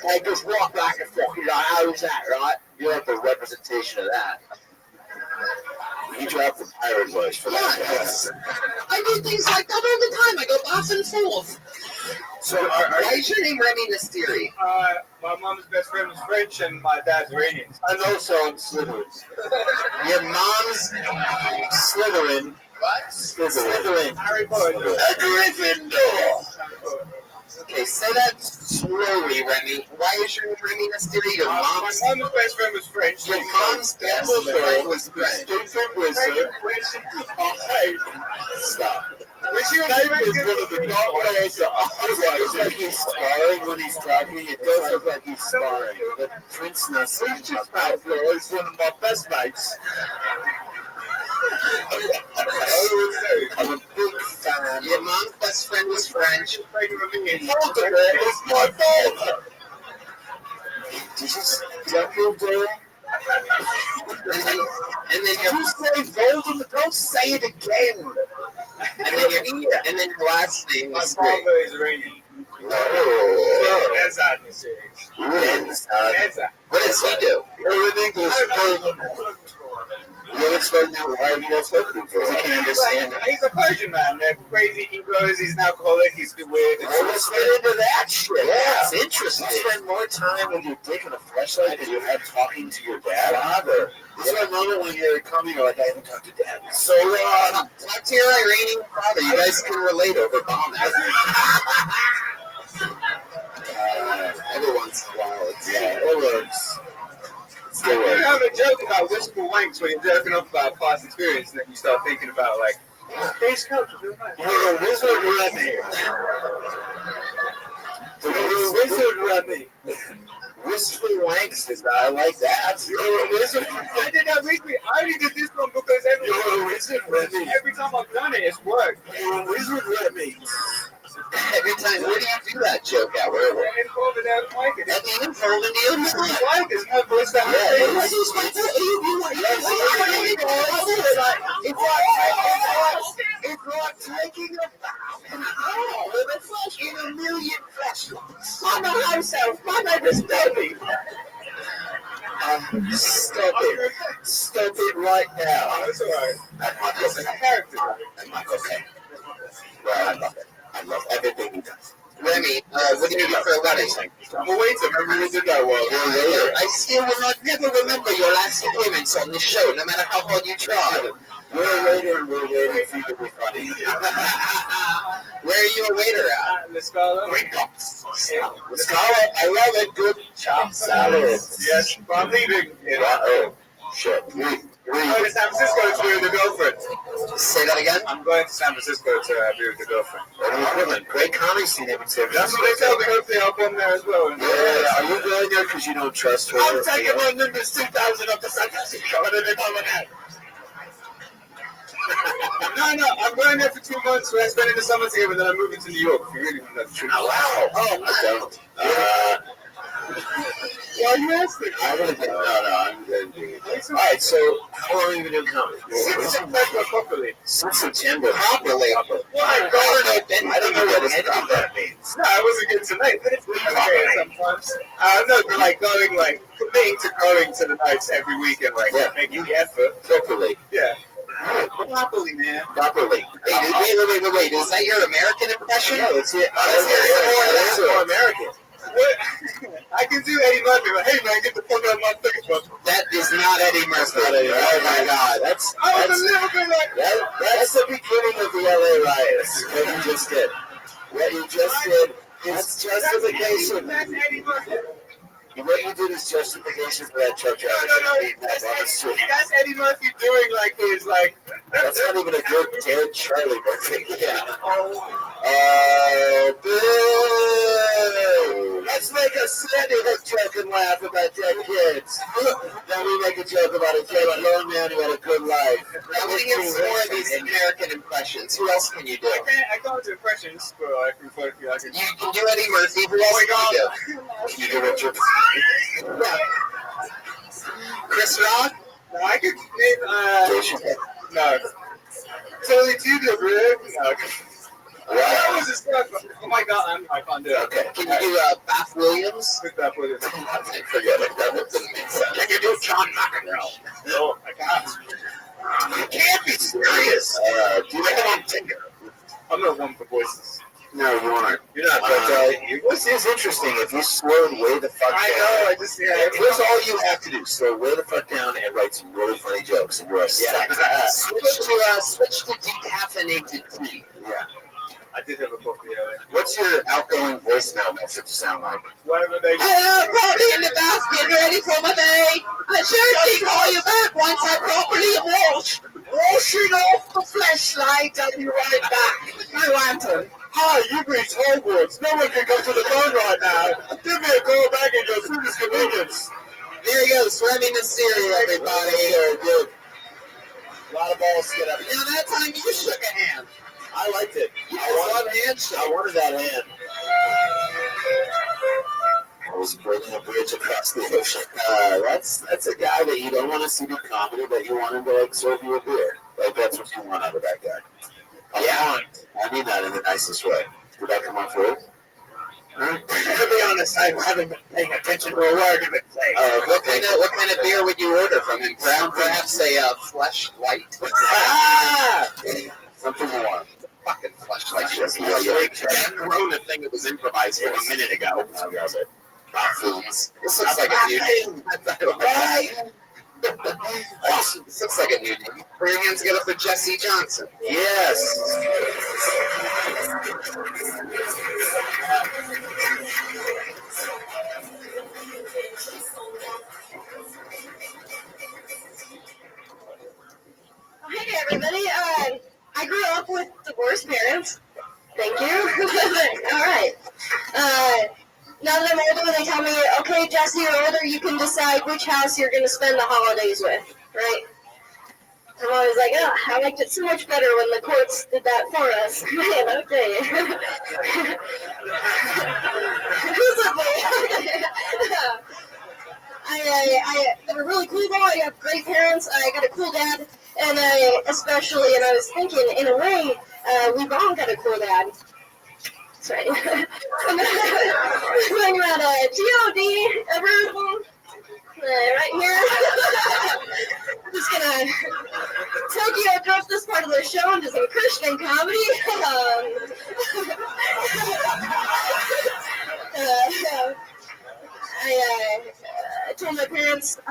they just walk back and fucking like, how's that, right? You're like the representation of that. You dropped the pirate voice for that. Yes. I do things like that all the time. I go back and forth. So, why is your name Remy Mystery? My mom's best friend was French and my dad's Iranian. And also I'm Slytherin. Your mom's Slytherin. What? Slytherin. Harry Potter. A Gryffindor. Okay, say that slowly, Remy. Why is your name Remy Mystery? Your mom's... My mom's best friend was French. Your mom's best friend was French. Stop. Which you David is one of the top players that looks like he's sparring when he's talking. It does look like he's sparring. But Prince Nassim is one of my best mates. I'm a big fan. Your mom's best friend was French. Voldemort is my father. Did you say Dumbledore? And then you say Voldemort? Don't say it again. And then your last name my was father is Iranian. Oh. That's not the series. What does he do? You're in English. You haven't spoken to him. Why have you not spoken to him for? I can't understand. He's a Persian man. They're crazy. He goes. He's an alcoholic. He's weird. Let's get into that shit. Yeah, it's interesting. You spend more time with your dick in a fleshlight than you have talking to your dad. Father. This is a moment when you're coming, you're like, I haven't talked to dad. So, talk to your Iranian father. You guys can relate over bombing. Every once in a while, it works. You have a joke about wistful wanks when you're joking up about past experience, and then you start thinking about, like, face coach, you're a wizard, Remy. You're a wizard, Remy. Wistful wanks is I like that. You're a wizard. I did that weekly. I only did this one because you're a wizard, Remy. Every time I've done it, it's worked. You're a wizard, Remy. Every time, where do you do that joke at? Where? At the Infold in the inside. Like, isn't that voice that It's like taking a bath in an hour with a flash in a million flashlights. I'm a house elf. My name is Debbie. Stop it. Stop it right now. That's all right. That's a character. I'm like, okay. Well, I love it. I love everything he does. Remy, what do you do for a wedding? I'm a waiter. Remember we did that well. You're a waiter. I still will not never remember your last appearance on this show, no matter how hard you try. We're a waiter and we're waiting for you to be funny. Where are you a waiter at? The Scala. The Scala, I love it. Good chopped salads. Yes, but I'm leaving. Oh, shit. I'm going to San Francisco to be with the girlfriend. Say that again? I'm going to San Francisco to be with the girlfriend. Great comedy scene in San Francisco. That's what they tell me. Hopefully I'll come there as well. Yeah, are you going there because you don't trust her? I'm taking my Nimbus 2000 up to San Francisco and then they're coming out. No, I'm going there for 2 months. We're spending the summer together, then I'm moving to New York. If you really want that truth. Oh, wow. Oh, I don't. Why are you asking? I'm going to do it. No, I'm going to do it. All right, so how long have you been doing comedy? Since September properly. Since September. Properly? I don't know what any of that means. No, I wasn't good tonight, but it's okay sometimes. No, but like committing to going to the nights every week and making the effort. Properly. Yeah. Properly, man. Properly. Wait. Is that your American impression? Yeah, let's hear it. That's more American. What? I can do Eddie Murphy, but hey man, get the fuck out of my fucking phone. That is not Eddie Murphy. Oh my God, that's a little bit like that's the beginning of the LA riots. What you just did. What you just did is justification. That's Eddie Murphy. What you did is justification for that truck driver. No. That's Eddie Murphy doing his That's not even a good dead Charlie Murphy. Yeah. Boo! Let's make a Sandy Hook joke and laugh about dead kids. Then we make a joke about a dead lone man who had a good life. I'm going to get more of these American impressions. Who else can you do? I can't do impressions, but I can You can do Eddie Murphy. Who else can you do? Can you do Richard? Chris Rock? No, I could no. Totally Tubular, bro. No. That was his stuff. Oh my God, I can't do it. Okay. Can you do Bath Williams? Bath Williams. Forget it. That didn't make sense. Can you do John McEnroe? No, I can't. You can't be serious. Do you make it on Tinder? I'm not one for voices. No, you aren't. You're not. But your voice is interesting. If you slowed way the fuck down. I know. Here's all you have to do: slow way the fuck down and write some really funny jokes, and you're a sex. Switch to decaffeinated tea. Yeah. I did have a coffee earlier. What's your outgoing voicemail message sound like? Whatever they. Properly in the basket, ready for my day. I certainly call you back once I properly washing off the fleshlight. I'll be right back. My lantern. Hi, you've reached Hogwarts. No one can come to the phone right now. Give me a call back at your soonest convenience. There he goes, Remy Mysterio, everybody. Very good. A lot of balls to get up. Now that time you shook a hand. I liked it. I wanted that hand. I was building a bridge across the ocean. That's a guy that you don't want to see do comedy, but you want him to serve you a beer. That's what you want out of that guy. Yeah, I mean that in the nicest way. Did that come on through? To be honest, I haven't been paying attention to a word you've been saying. What kind of beer would you order from him? Brown, perhaps a flesh white? Something warm. Fucking flashlight. That Corona thing that was improvised here a minute ago. I love it. Foods. This looks like a new name. This looks like a new name. Put your hands together for Jesse Johnson. Yes. Hey everybody, I grew up with divorced parents. Thank you. All right. Now that I'm older, they tell me, okay, Jesse, you're older, you can decide which house you're going to spend the holidays with, right? I'm always like, oh, I liked it so much better when the courts did that for us. Man, okay. They were really cool though. I have great parents. I got a cool dad. And I was thinking, in a way, we've all got a cool dad. That's right. And then you're at G.O.D. Ever heard of them? Right here. I'm just gonna Tokyo drift this part of the show into some Christian comedy.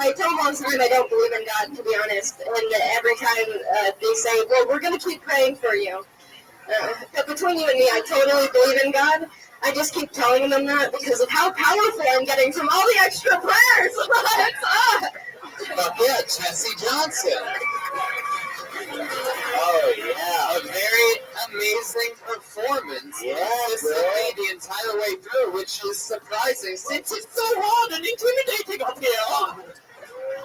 I tell them all the time I don't believe in God, to be honest. And every time they say, well, we're going to keep praying for you. But between you and me, I totally believe in God. I just keep telling them that because of how powerful I'm getting from all the extra prayers. But yeah, Jesse Johnson. Oh yeah, a very amazing performance. Consistently the entire way through, which is surprising since it's so hard and intimidating up here.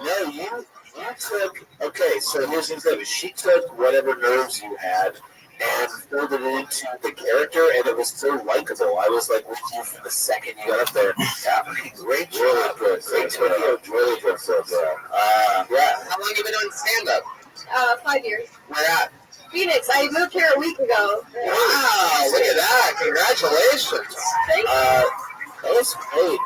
No, you took. Okay, so here's the thing: she took whatever nerves you had and filled it into the character, and it was so likable. I was like with you from the second you got up there. Yeah, great job. Really good. Great job. Really good. Yeah. How long have you been on stand-up? 5 years. Where at? Phoenix. I moved here a week ago. Wow, look at that. Congratulations. Thank you. That was great.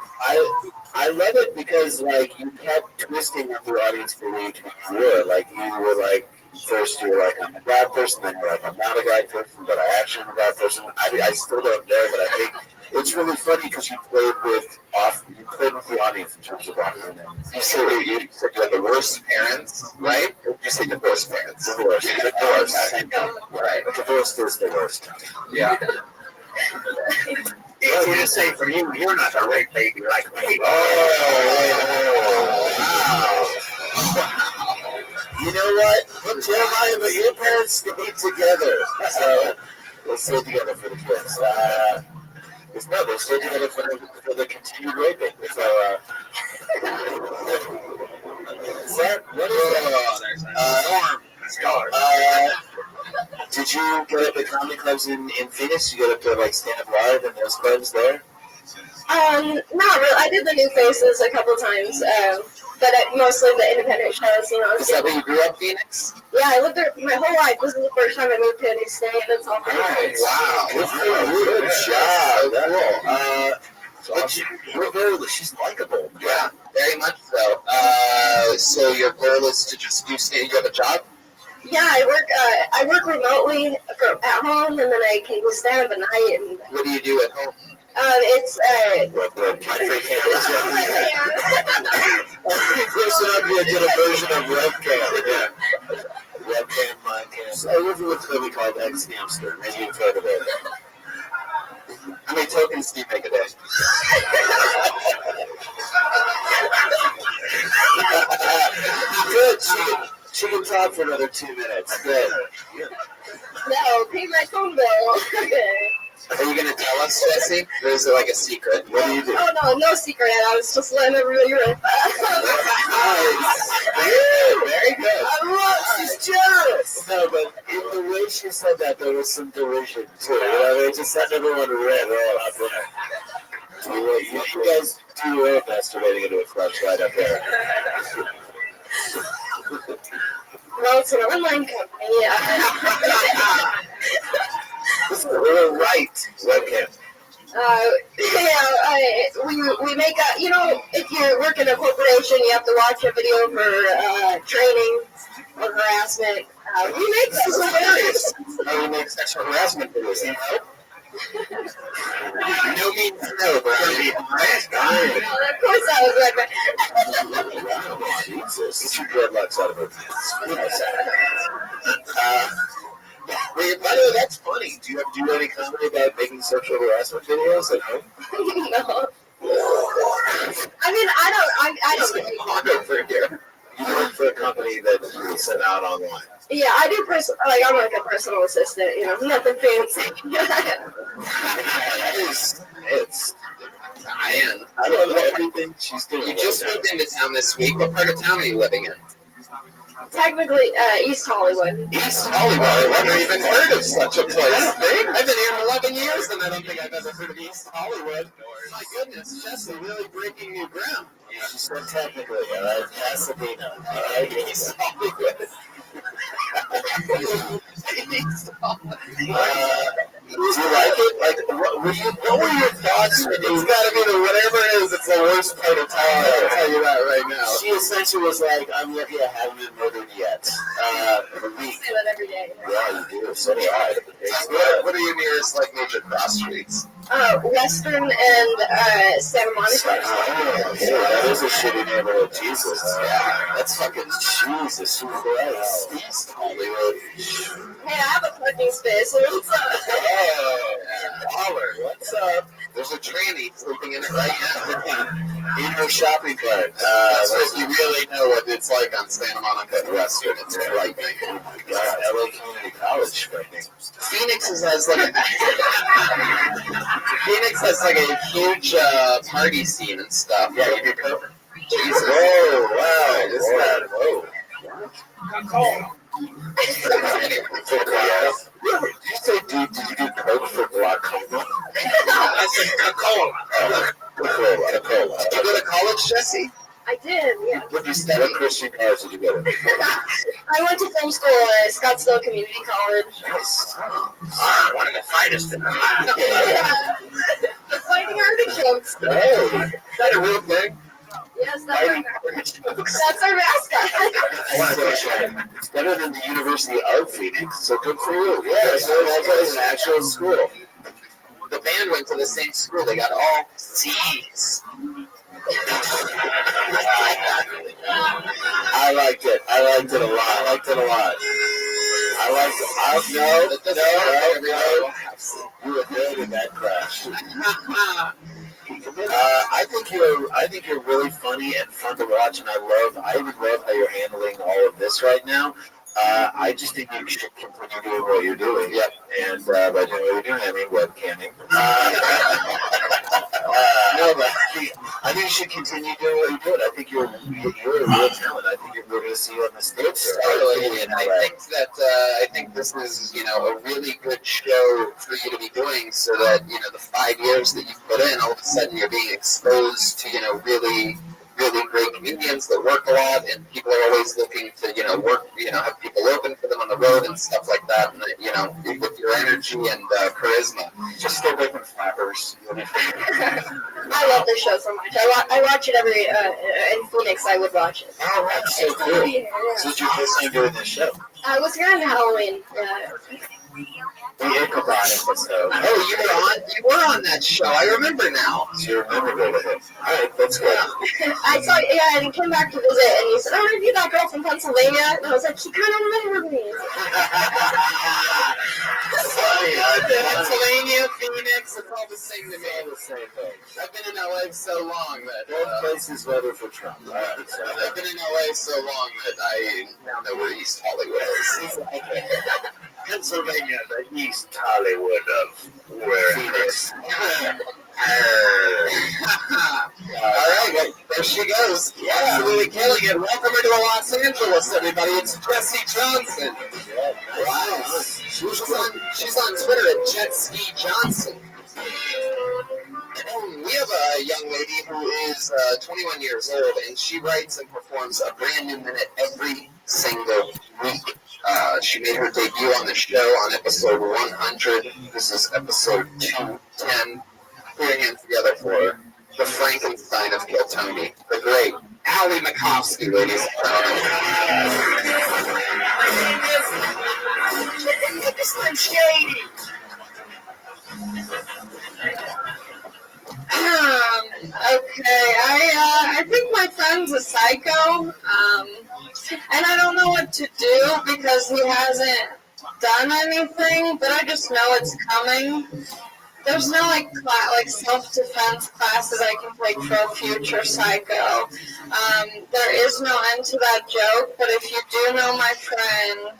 I love it because like you kept twisting what your audience believed who you were. Like you were like first you were like I'm a God person, then you're like I'm not a God person, but I actually am a God person. I still don't know, but I think it's really funny because you played with the audience in terms of offering them. You said you had the worst parents, right? You say divorced parents. Divorce. Right. Divorce is the worst. Yeah. Easy to say for you, you're not a rape baby like me. Wow. You know what? Jeremiah, but your parents stayed together. So they stayed together for the kids. They stayed together for the continued raping. So, what is that? Did you get up at comedy clubs in Phoenix? You get up to like Stand Up Live and those clubs there? Not really. I did the New Faces a couple times, but mostly the independent shows. You know. Is that where you grew up, Phoenix? Yeah, I lived there my whole life. This is the first time I moved to a new state. That's all. Nice. Wow. Good job. She's likable. Yeah, very much so. So your goal is to just you have a job? Yeah, I work remotely at home, and then I can go stand up at night. And what do you do at home? It's Close enough, you did a version of webcam. Yeah. Webcam, Minecam. I live with what we call X Hamster. Maybe you've heard of it. How many tokens do you make a day? Good. She can talk for another 2 minutes. Good. No, pay my phone bill. Are you going to tell us, Jesse? Or is it like a secret? What do you do? Oh, no secret. I was just letting everybody rip. Very good. She's jealous. No, but in the way she said that, there was some derision too. You know, they just let everyone rip off. You guys do your masturbating into a flashlight up there. Well, it's an online company. Yeah. This is a real right webcam. We make if you work in a corporation, you have to watch a video for training or harassment. We make those videos. We make sexual harassment videos. No means no, but we're going to be harassed. Of course, I was like that. Jesus. Get your dreadlocks out of her pants. By the way, that's funny. Do you ever do any comedy about making sexual harassment videos at home? No. I mean, I don't. You work for a company that you send out online. Yeah, I do. I'm like a personal assistant. You know, nothing fancy. It's. Diane. I don't know everything she's doing. You just moved into town this week. What part of town are you living in? Technically, East Hollywood. East Hollywood? I've never even heard of such a place. I've been here 11 years, and I don't think I've ever heard of East Hollywood. My goodness, Jesse, really breaking new ground. She said technically, all right, Pasadena. All right, East Hollywood. Do you like it? Like, what were your thoughts? It's got to be whatever it is. It's the worst part of town. I'll tell you that right now. She essentially was like, "I'm lucky I haven't been murdered yet." I say that every day. Yeah, you do. So do I. What are your nearest major crime house streets? Western and Santa Monica. Oh, yeah, that is a shitty neighborhood. Jesus. Yeah, that's fucking Jesus Christ. East Hollywood. Hey, I have a parking space. So what's up? Oh, baller. What's up? There's a tranny sleeping in it right now. In her shopping cart. That's what you really know what it's like on Santa Monica and Western. It's frightening. Oh my God. LA Community College frightening. Phoenix has like a huge party scene and stuff. Yeah, you do cover. Jesus. Whoa, wow. Is that? Whoa. Did you say, did you do coke for glaucoma? I said Coca-Cola. Coca-Cola. Did you go to college, Jesse? I did, yeah. What did you study? What Christian college did you go to? I went to film school at Scottsdale Community College. Nice. One of the finest in the The Fighting Artichokes. Hey, is that a real thing? Yes, that's our mascot. It's better than the University of Phoenix, so good for you. Yeah, so that's an actual school. The band went to the same school. They got all C's. I liked it. I liked it a lot. You were good in that crash. I think you're really funny and fun to watch, and I would love how you're handling all of this right now. I just think you should continue doing what you're doing. Yep. And by doing what you're doing, I mean webcamming. No, but I think you should continue doing what you're doing. I think you're a real talent. I think we're going to see you on the stage. Totally. And I think this is, a really good show for you to be doing, so that, the 5 years that you've put in, all of a sudden you're being exposed to, really great comedians that work a lot, and people are always looking to, work, have people open for them on the road and stuff like that, and, with your energy and charisma. Just stay away from flappers. I love this show so much. I watch it every, in Phoenix, I would watch it. Oh, that's so cool. Yeah. So did you first time doing this show? I was here on Halloween. The Ichabod episode. Oh, you were on that show. I remember now. So you remember it. All right, that's good. I saw, and he came back to visit, and he said, "Oh, are you that girl from Pennsylvania?" And I was like, "He kind of remembered me." Pennsylvania, Phoenix, it's all the same to me. All the same thing. I've been in LA so long that both places voted for Trump. I've been in LA so long that I now know where East Hollywood is. Pennsylvania, the East Hollywood of where Phoenix. All right, well, there she goes. Absolutely killing it. Welcome her to Los Angeles, everybody. It's Jessie Johnson. Wow. She's on Twitter at Jetski Johnson. We have a young lady who is 21 years old, and she writes and performs a brand new minute every single week. She made her debut on the show on episode 100. This is episode 210. Put your hands together for the Frankenstein of Kiltony, the great Ali Makovsky, ladies and gentlemen. Okay, I think my friend's a psycho, and I don't know what to do because he hasn't done anything, but I just know it's coming. There's no like self-defense classes I can take for a future psycho. There is no end to that joke, but if you do know my friend,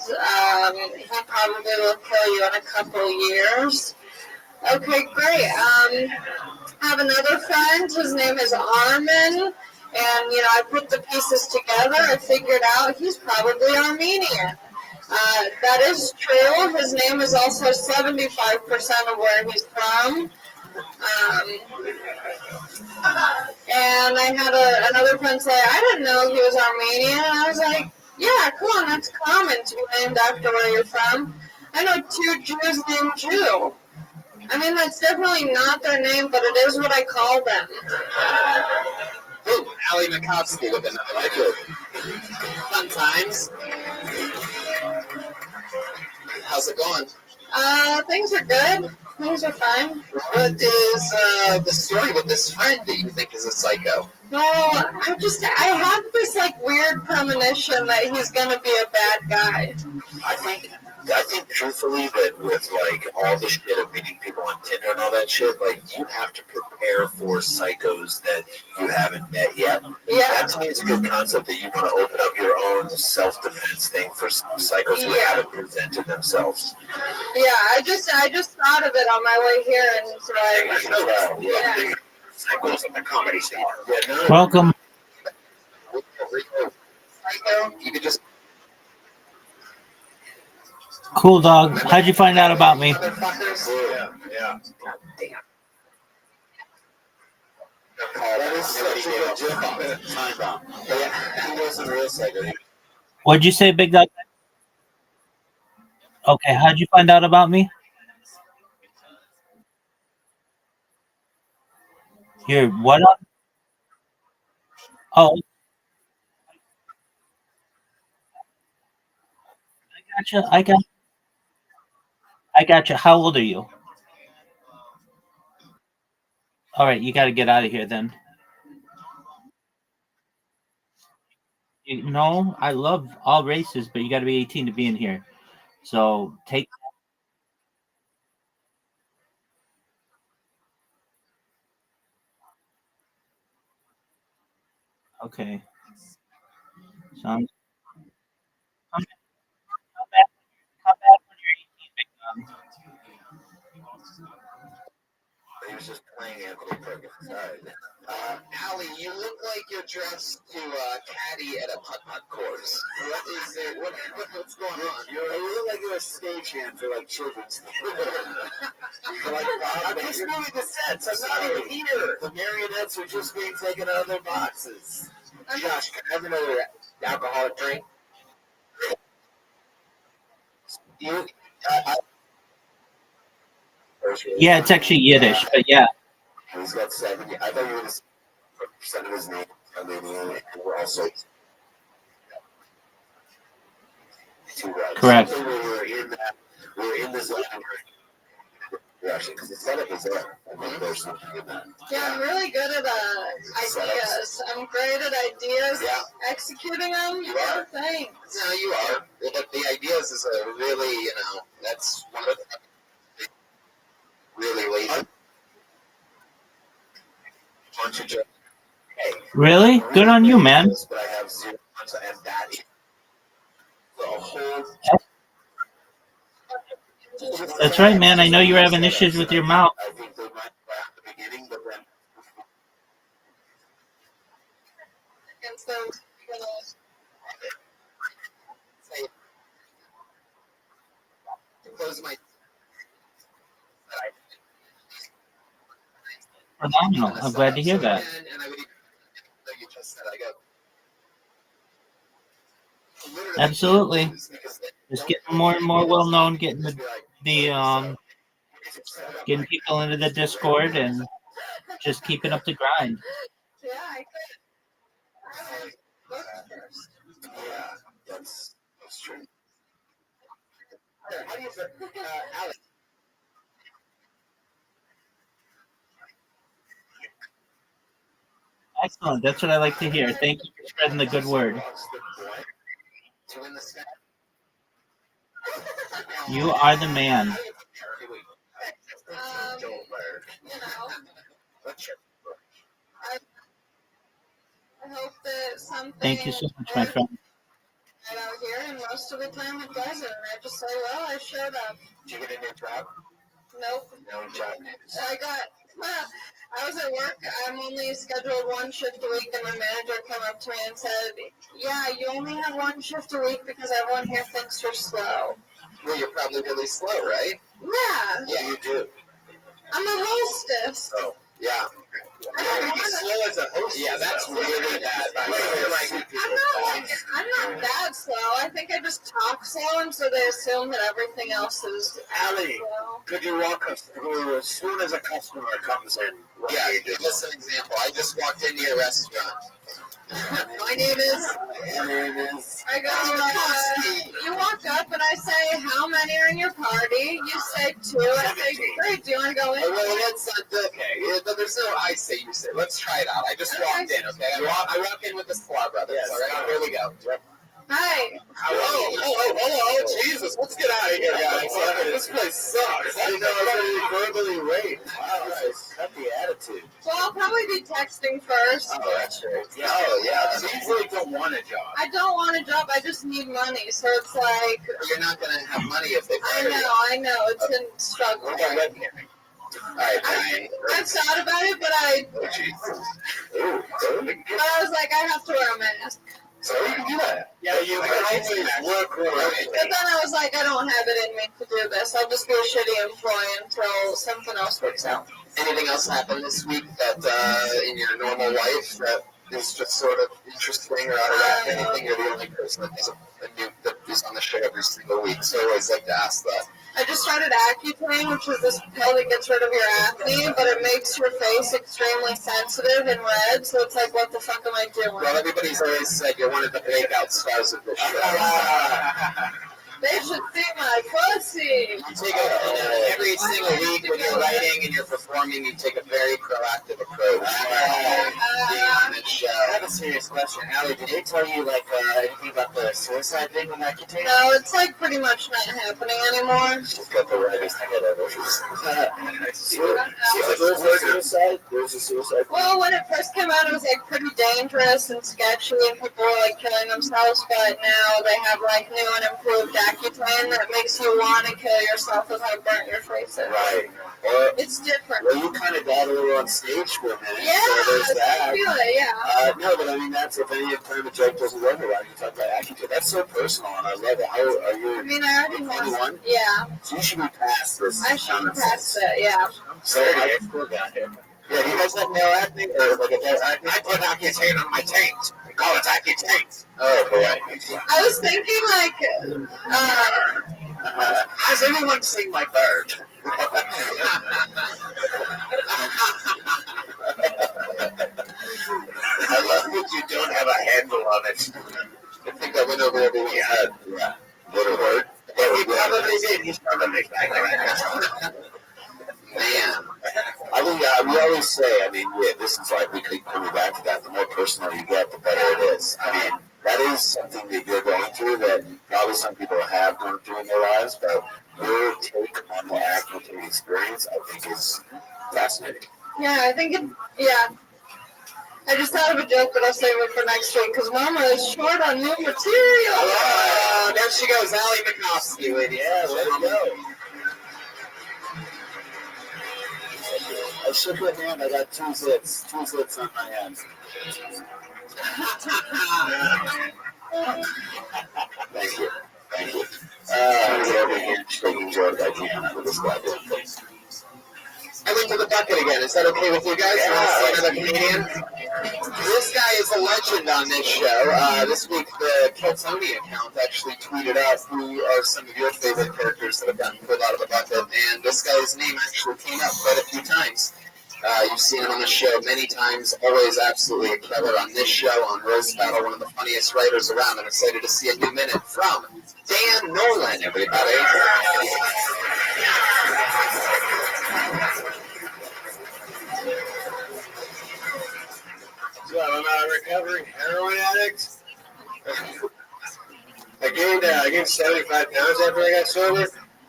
he probably will kill you in a couple years. Okay, great. I have another friend. His name is Armin, and I put the pieces together. I figured out he's probably Armenian. That is true. His name is also 75% of where he's from. And I had another friend say, I didn't know he was Armenian. And I was like, yeah, come on, that's common to be named after where you're from. I know 2 Jews named Jew. I mean, that's definitely not their name, but it is what I call them. Ooh, Ali Makovsky with another video. Fun times. How's it going? Things are good. Things are fine. What is the story with this friend that you think is a psycho? Well, I have this like weird premonition that he's gonna be a bad guy. I think truthfully that with like all the shit of meeting people on Tinder and all that shit, like you have to prepare for psychos that you haven't met yet. Yeah. That to me is a good concept that you want to open up your own self-defense thing for some psychos who haven't presented themselves. Yeah, I just thought of it on my way here, and so yeah. Psychos at the Comedy Store. Welcome. Psycho, you could just. Cool dog. How'd you find out about me? Yeah. God damn. That is such a good joke. Time bomb. Yeah, he wasn't a real psycho. What'd you say, Big Dog? Okay, how'd you find out about me? You're what up? Oh, I gotcha. How old are you? All right, you got to get out of here then. No, I love all races, but you got to be 18 to be in here. So take. Okay. So come back when you're 18, Big Dog. He was just playing Anthony Perkins. Allie, you look like you're dressed to caddy at a putt-putt course. What is it? What's going on? You look like you're a stagehand for like children's. I'm just moving the sets. I'm not even here. The marionettes are just being taken out of their boxes. Josh, can I have another alcoholic drink? Yeah, it's actually Yiddish, but yeah. He's got 70. I thought you were going to % of his name. And we're also. Correct. So we're in the zone. Because the setup is there. Yeah, I'm really good at ideas. I'm great at ideas. Yeah. Executing them. You are. Thanks. No, you are. But the ideas is a really, that's one of the really lazy. Bunch of jokes. Hey, Really? Good on you, man. but I have 0 and that is the whole. That's right, man. I know you're having issues with your mouth. I think they might laugh at the beginning, but then. And so, you're gonna say, to close my. Phenomenal. I'm glad to hear that. And I would even, you just said, I go. Absolutely. Just getting more and more well known, getting the getting people into the Discord and just keeping up the grind. Yeah, I could. Yeah, that's true. How do you say, Alex? Excellent. That's what I like to hear. Thank you for spreading the good word. You are the man. I hope that something. Thank you so much, my friend. Out here, and most of the time it doesn't. I just say, well, I showed up. Did you get a new job? Nope. No job. I was at work. I'm only scheduled one shift a week, and my manager came up to me and said, yeah, you only have one shift a week because everyone here thinks you're slow. Well, you're probably really slow, right? Yeah. Yeah, you do. I'm a hostess. Oh, yeah. Slow as a hostess. Yeah, that's really bad. I'm not that slow. I think I just talk slow, and so they assume that everything else is Allie, slow. could you walk us through as soon as a customer comes in? Yeah, just an example. I just walked into your restaurant. My name is. I go, you walk up and I say, how many are in your party? You say 2. I say, great, do you want to go in? Oh, well, that's not okay. There's no I say, you say. Let's try it out. I just walked in, okay? I walk in with the Sklar brothers. All right, here we go. Hi. Hello, Jesus, let's get out of here, guys. This place sucks. I know I was verbally raped. Wow, cut the attitude. Well, I'll probably be texting first. Oh, that's right. Yeah. Oh, yeah. So you really don't want a job. I don't want a job. I just need money. So it's like. You're not going to have money if they fire you. I know. It's been struggle. What about webcamming? All right, Brian. I've thought about it, but Oh, Jesus. But I was like, I have to wear a mask. So you can do that. Yeah, you can always work right. But then I was like, I don't have it in me to do this. I'll just be a shitty employee until something else works out. Anything else happen this week that in your normal life that is just sort of interesting or out of whack? Anything? You're the only person that is on the show every single week, so I always like to ask that. I just started Accutane, which is this pill that gets rid of your acne, but it makes your face extremely sensitive and red, so it's like, what the fuck am I doing? Well, everybody's always said you're one of the breakout stars of this show. They should see my pussy. You take every single week when you're writing and you're performing, you take a very proactive approach. Being on this show. I have a serious question. Allie, did they tell you anything about the suicide thing on Accutane? No, it's pretty much not happening anymore. She's got the writers together. There's a suicide. Well, when it first came out, it was pretty dangerous and sketchy, and people were killing themselves. But now they have new and improved Accutane that makes you want to kill yourself with how burnt your face is. Right. Well, it's different. Well, you kind of got a little on stage for a minute. Yeah, so there's that. I feel it, yeah. No, but I mean, that's if any time a joke doesn't work around, you talk about Accutane. That's so personal, and I love it. How are you? I mean, I already 21? Yeah. So you should be past this. I should be past it, yeah. So I cool down here. Yeah, do you guys have nail acne? Or I put Accutane on my taint. We call it Accutane. Oh, boy. I was thinking, has anyone seen my bird? I love that you don't have a handle on it. I think I went over everyone's head. Yeah. What a word. Yeah, he probably did. He's probably Man. I think we always say, this is we keep coming back to that. The more personal you get, the better it is. That is something that you're going through that probably some people have gone through in their lives, but your take on the Accutane experience, I think, is fascinating. Yeah, I think I just thought of a joke, but I'll save it for next week, because Mama is short on new material. Oh, there she goes, Allie Minkowski with you. Yeah, let it go. I shook her hand. I got two zits on my hand. Thank you. I'm over here taking joy by Gianna with this goddamn thing. I went to the bucket again. Is that okay with you guys? Yeah. Another comedian. This guy is a legend on this show. This week, the Keltoni account actually tweeted out who are some of your favorite characters that have gotten pulled out of the bucket, and this guy's name actually came up quite a few times. You've seen him on the show many times, always absolutely a killer on this show, on Roast Battle, one of the funniest writers around. I'm excited to see a new minute from Dan Nolan, everybody. So I'm a recovering heroin addict. I gained 75 pounds after I got sober.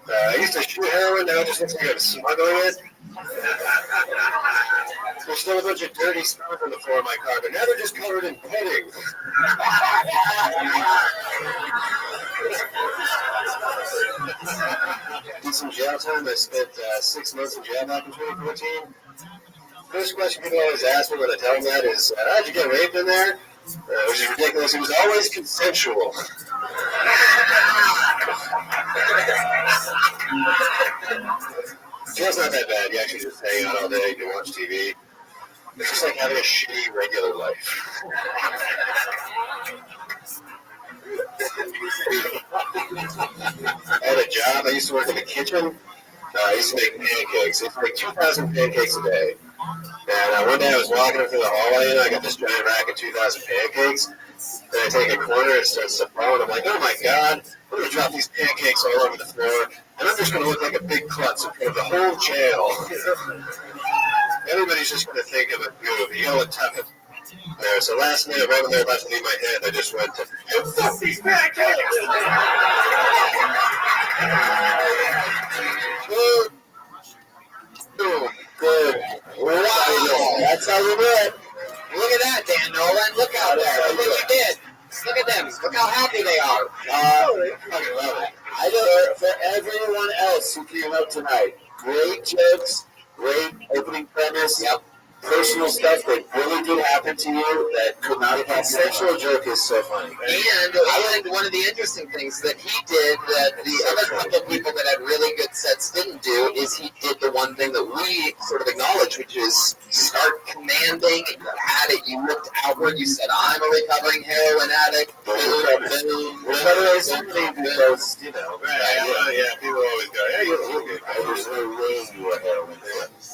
I used to shoot heroin, now it just looks like I'm smuggling it. There's still a bunch of dirty stuff on the floor of my car, but now they're just covered in pudding. Did some jail time. I spent 6 months in jail back in 2014. First question people always ask me when I tell them that is, how'd you get raped in there? Which is ridiculous. It was always consensual. Jail's not that bad. You actually just hang out all day, you can watch TV. It's just like having a shitty regular life. I had a job. I used to work in the kitchen. I used to make pancakes. I used to make 2,000 pancakes a day. And one day I was walking up through the hallway and I got this giant rack of 2,000 pancakes. And I take a corner and it starts to fall, and I'm like, oh my god, I'm going to drop these pancakes all over the floor, and I'm just going to look like a big klutz in front of the whole jail. Everybody's just going to think of a goof. You know what tough there. So last minute, right when they're about to leave my head, I just went to, hey, fuck these pancakes! Boom. Boom. Good. Wow, that's how you do it. Look at that, Dan Nolan. Look out there. Look what you did. Look at them. Look how happy they are. I know for everyone else who came out tonight, great jokes, great opening premise. Yep. Personal stuff that really did happen to you that could not have happened. Sexual joke is so funny. And I think one of the interesting things that he did that the other couple of people that had really good sets didn't do is he did the one thing that we sort of acknowledge, which is start commanding. You had it. You looked outward. You said, I'm a recovering heroin addict. Because, you know. Yeah, people always go, hey, you look good. There's no way you were heroin.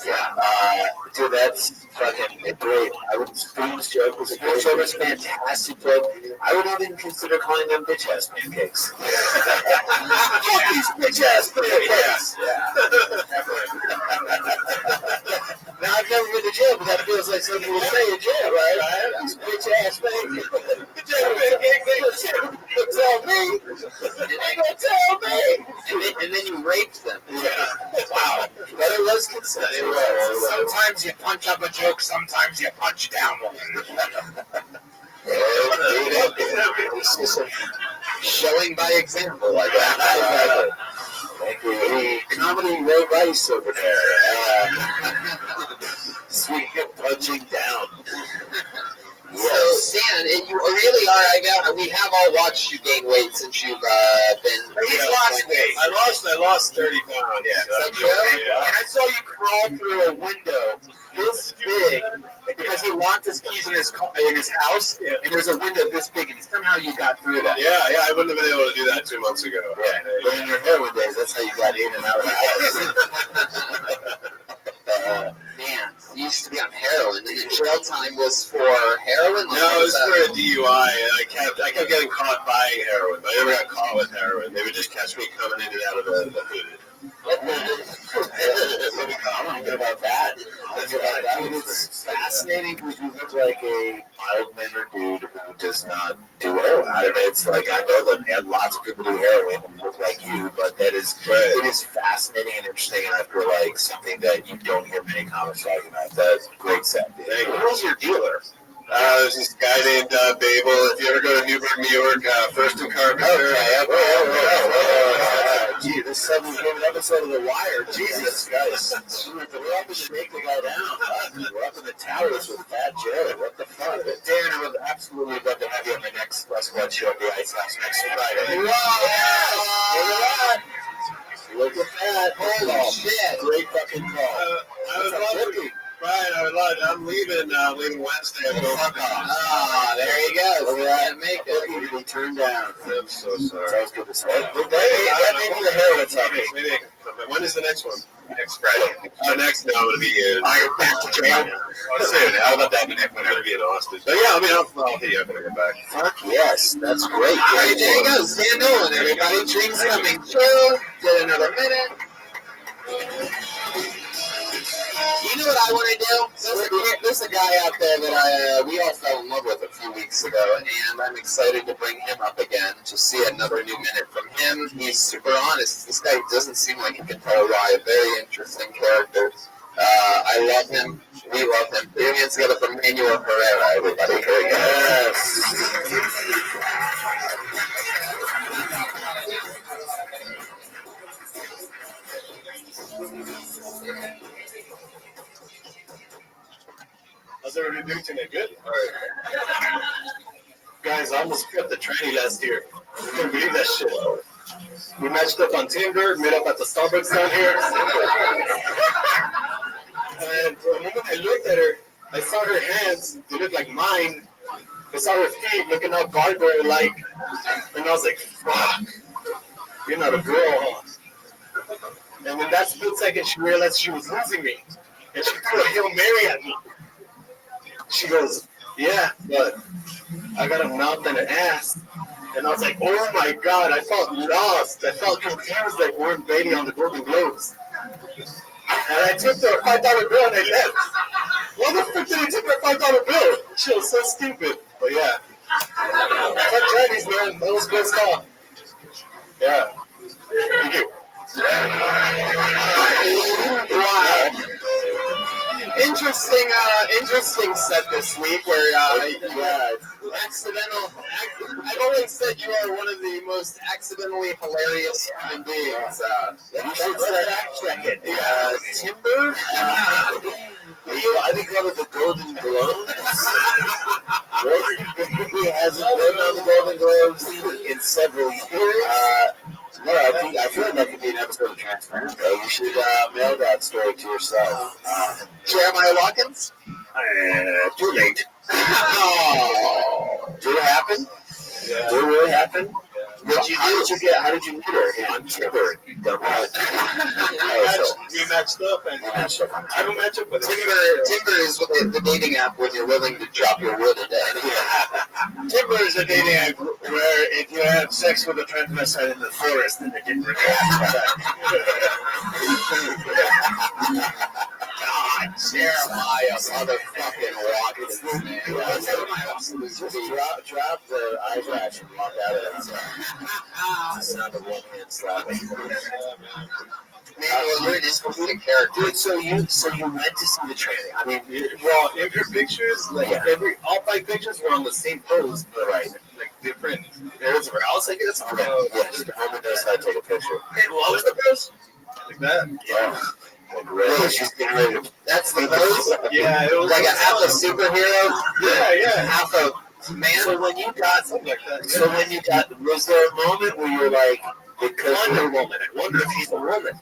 Yeah. Dude, that's fucking great. I would Spoon's joke was a great joke. It was fantastic joke. I would even consider calling them bitch ass pancakes. Fuck these bitch ass pancakes. Yeah. Now I've never been to jail, but that feels like something you would say in jail, right? These bitch ass pancakes. Tell me. You ain't gonna tell me. And then you raped them. Yeah. Wow. But it was consensual. Sometimes you punch up a joke, sometimes you punch down one. Showing by example like that. Thank you. The comedy Ray Rice over there. Sweet punching down. So, Dan, you really are, we have all watched you gain weight since you've been... He's lost weight. I lost 30 pounds. Yeah. Is that true? Yeah. And I saw you crawl through a window this big because he locked his keys in his house, and there's a window this big, and somehow you got through that. Yeah, I wouldn't have been able to do that 2 months ago. Yeah, but in your heroin days, that's how you got in and out of the house. Man, you used to be on heroin, and the jail time was for heroin? No, it was for a DUI, and I kept getting caught buying heroin, but I never got caught with heroin. They would just catch me coming in and out of the hood. I don't know about that. It's fascinating because you look like a mild-mannered dude who does not do heroin. I don't know, it's like, I know that lots of people do heroin and look like you, but it is fascinating and interesting, and I feel like something that you don't hear many comics talking about. That's great set. Who was your dealer? There's this guy named Babel. If you ever go to Newburgh, New York, First and Carpenter. Gee, this suddenly became an episode of The Wire. Jesus Christ. We're up in the make the guy down. We're up in the towers with Fat Joe. What the fuck? Dan, I would absolutely love to have you on the next West Blood show at the Ice House next Friday. Look at that. Holy shit. Great fucking call. I would love to. Right, I would love to. I'm leaving Wednesday. I'm going fuck off. Ah, there you go. Look at that. Make it. He turned down. I'm so sorry. Sounds good to say. That may be the heroin topic. Maybe I can come back. When is the next one? Next Friday. Next, no, I'm going to be in. You're back to jail? How about that? I'm going to be in Austin. But yeah, I'll hit you up when I get back. Fuck yes. That's great. All right, there you go. Stand Nolan, everybody. Dreams coming true. Get another minute. You know what I want to do? There's a guy out there that we all fell in love with a few weeks ago, and I'm excited to bring him up again to see another new minute from him. He's super honest. This guy doesn't seem like he can tell a lie. A very interesting character. I love him. We love him. Put your hands together for Manuel Herrera, everybody. Here we go. Yes. How's everybody doing tonight? Good? All right. Guys, I almost cut the tranny last year. I couldn't believe that shit. We matched up on Tinder, met up at the Starbucks down here. And the moment I looked at her, I saw her hands, they looked like mine. I saw her feet looking all gargoyle-like. And I was like, fuck, you're not a girl, huh? And in that split second, she realized she was losing me. And she threw a Hail Mary at me. She goes, Yeah, but I got a mouth and an ass. And I was like, oh my God, I felt lost. I felt confused like Warren Beatty on the Golden Globes. And I took the $5 bill and I left. Why the fuck did I take that $5 bill? She was so stupid. But yeah. Fuck Chinese, man. That was a good stuff. Yeah. Thank you. Wow. Interesting set this week where, accidental. I've always said you are one of the most accidentally hilarious human beings. You should check it. Timber? I think one of the Golden Globes. He hasn't been on the Golden Globes in several years. No, I feel like that could be an episode of Transparent. You should mail that story to yourself. Jeremiah Watkins? Too late. Oh. Did it happen? Yeah. Did it really happen? What you do? How did you meet her? On Timber. You dumbass. We matched up and I don't match up with Timber is the dating app when you're willing to drop your wood a day. Timber is a dating app where if you have sex with a transvestite in the forest, then they get rid God, Jeremiah motherfucking Watkins, man. Drop the eyelash and walk out of it. The sound of one hand slapping. Man, you're an interesting character. Dude, so you went to see the training. I mean, well, if your pictures, all 5 pictures were on the same pose, but like different areas of her house, I guess. Yes, the woman knows how to take a picture. Hey, what was the pose? Like that? Yeah. She's getting ready to. That's the pose? Yeah, it was like a half a superhero? Yeah. Half a man? So when you got something like that. Was there a moment where you're like, because Wonder Woman. I wonder if she's a woman.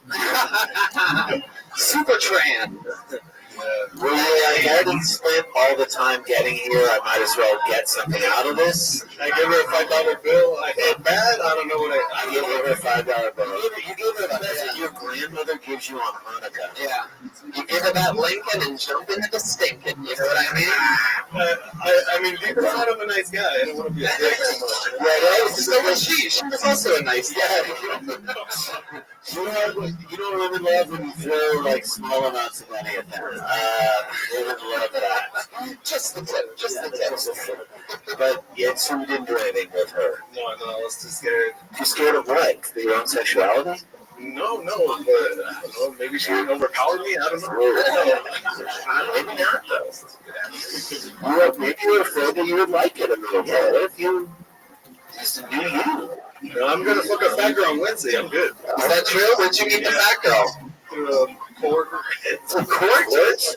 Supertran. Were you like, I didn't spend all the time getting here, I might as well get something out of this? I gave her a $5 bill. I felt bad. I don't know what I gave her a $5 bill. You gave her the present your grandmother gives you on Hanukkah. Yeah. You give her that Lincoln and jump into the stinking. You know what I mean? I mean, deep inside I'm a nice guy. I don't want to be a dick too much. Right, so was she. She was also a nice guy. You don't really love when you throw like small amounts of money at them. They would love that. Just the tip. But yet, so you didn't do anything with her. No, I was too scared. Too scared of what? Your own sexuality? No, but I don't know. Maybe she would overpower me. I don't know. Maybe not, though. Maybe you were afraid that you would like it a little bit. What if you just knew you? I'm gonna fuck a fat girl on Wednesday. I'm good. Is that true? Where'd you meet the fat girl? Through a coworker. From court? The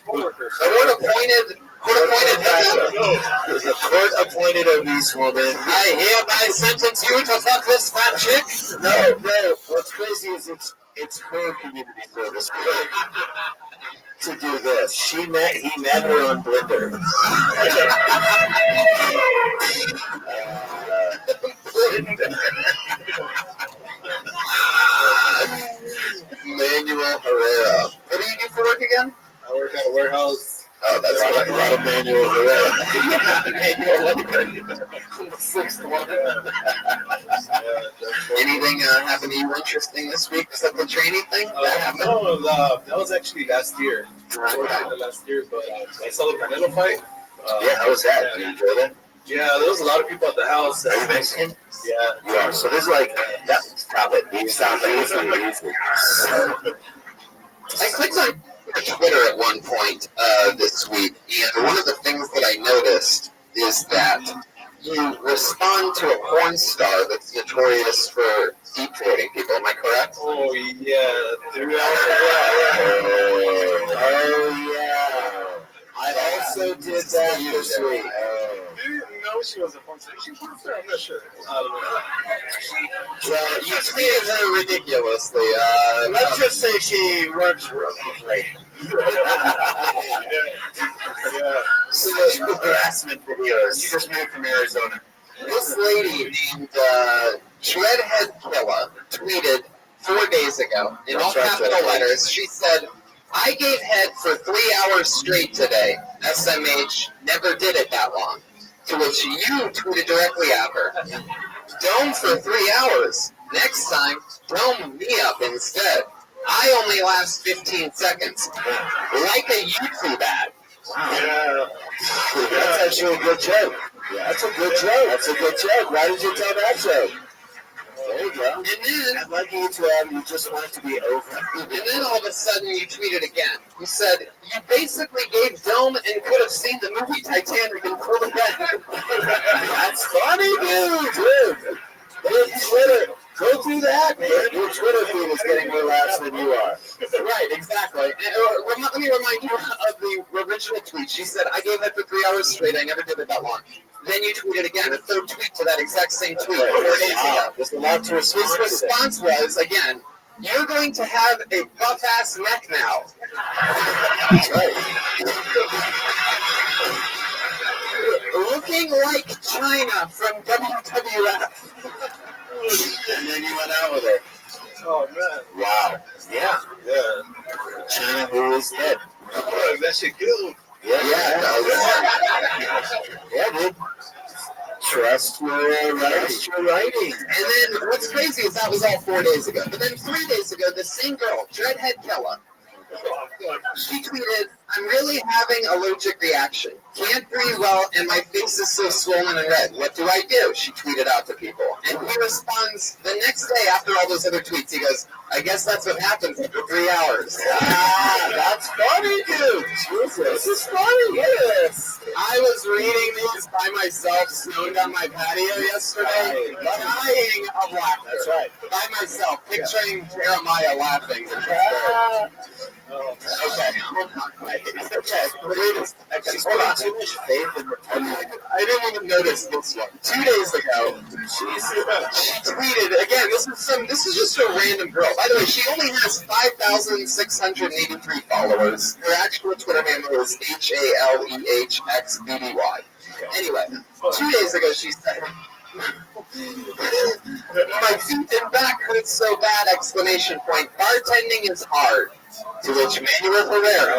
court-appointed obese woman. I hereby sentence you to fuck this fat chick. No. What's crazy is it's her community service to do this. He met her on Blinder. Manuel Herrera. What do you do for work again? I work at a warehouse. Oh, that's a lot of Manuel Herrera. Sixth one. Anything happen to you interesting this week except the training thing? No, that was actually last year. I worked last year, but I saw the Canelo fight. Yeah, how was that? Did you enjoy that? Yeah, there was a lot of people at the house. Are you Mexican? Yeah. You are. So there's like, stop it. I clicked on Twitter at one point this week, and one of the things that I noticed is that you respond to a porn star that's notorious for deep throating people. Am I correct? Oh, yeah. Oh, yeah. I also did that this week. No, she was a porn star. She was a porn star? I'm not sure. I don't know. Well, you treated her ridiculously. Let's just say she works remotely. So the harassment videos. You just moved from Arizona. This lady named Dreadhead Killa tweeted 4 days ago in all capital letters. She said, I gave head for 3 hours straight today. SMH never did it that long. To which you tweeted directly at her. Dome for 3 hours. Next time, dome me up instead. I only last 15 seconds. Like a YouTube ad. Wow. Yeah. That's actually a good joke. Yeah, that's a good joke. That's a good joke. Why did you tell that joke? There you go. And then, I'd like you to have, you just want it to be over. And then all of a sudden you tweeted again. You said, you basically gave Dome and could have seen the movie Titanic and pulled it back. That's funny, dude. Twitter. Go through that, man. Your Twitter feed is getting more laughs than you are. Right, exactly. And, let me remind you of the original tweet. She said, I gave that for 3 hours straight. I never did it that long. Then you tweeted again, a third tweet to that exact same tweet 4 days ago. There's a lot to respond to. His response was, again, you're going to have a buff-ass neck now. That's right. Looking like China from WWF. And then you went out with it. Oh, man. Wow. Yeah. China who is dead. Oh, that shit good. Yeah, dude. Trust your writing. And then what's crazy is that was all 4 days ago. But then 3 days ago, the same girl, Dreadhead Kella, she tweeted, I'm really having allergic reaction. Can't breathe well, and my face is so swollen and red. What do I do? She tweeted out to people. And he responds the next day after all those other tweets. He goes, I guess that's what happens after 3 hours. That's funny, dude. Jesus. This is funny. Yes. I was reading these by myself, snowed on my patio yesterday, dying of laughter. That's right. By myself, picturing Jeremiah laughing. Okay. Hold on. Too much faith in the I didn't even notice this one. 2 days ago, she tweeted again. This is just a random girl. By the way, she only has 5,683 followers. Her actual Twitter handle is HALEHXBDY. Anyway, 2 days ago she said, "My feet and back hurt so bad!" Exclamation point. Bartending is hard. To which Manuel Herrera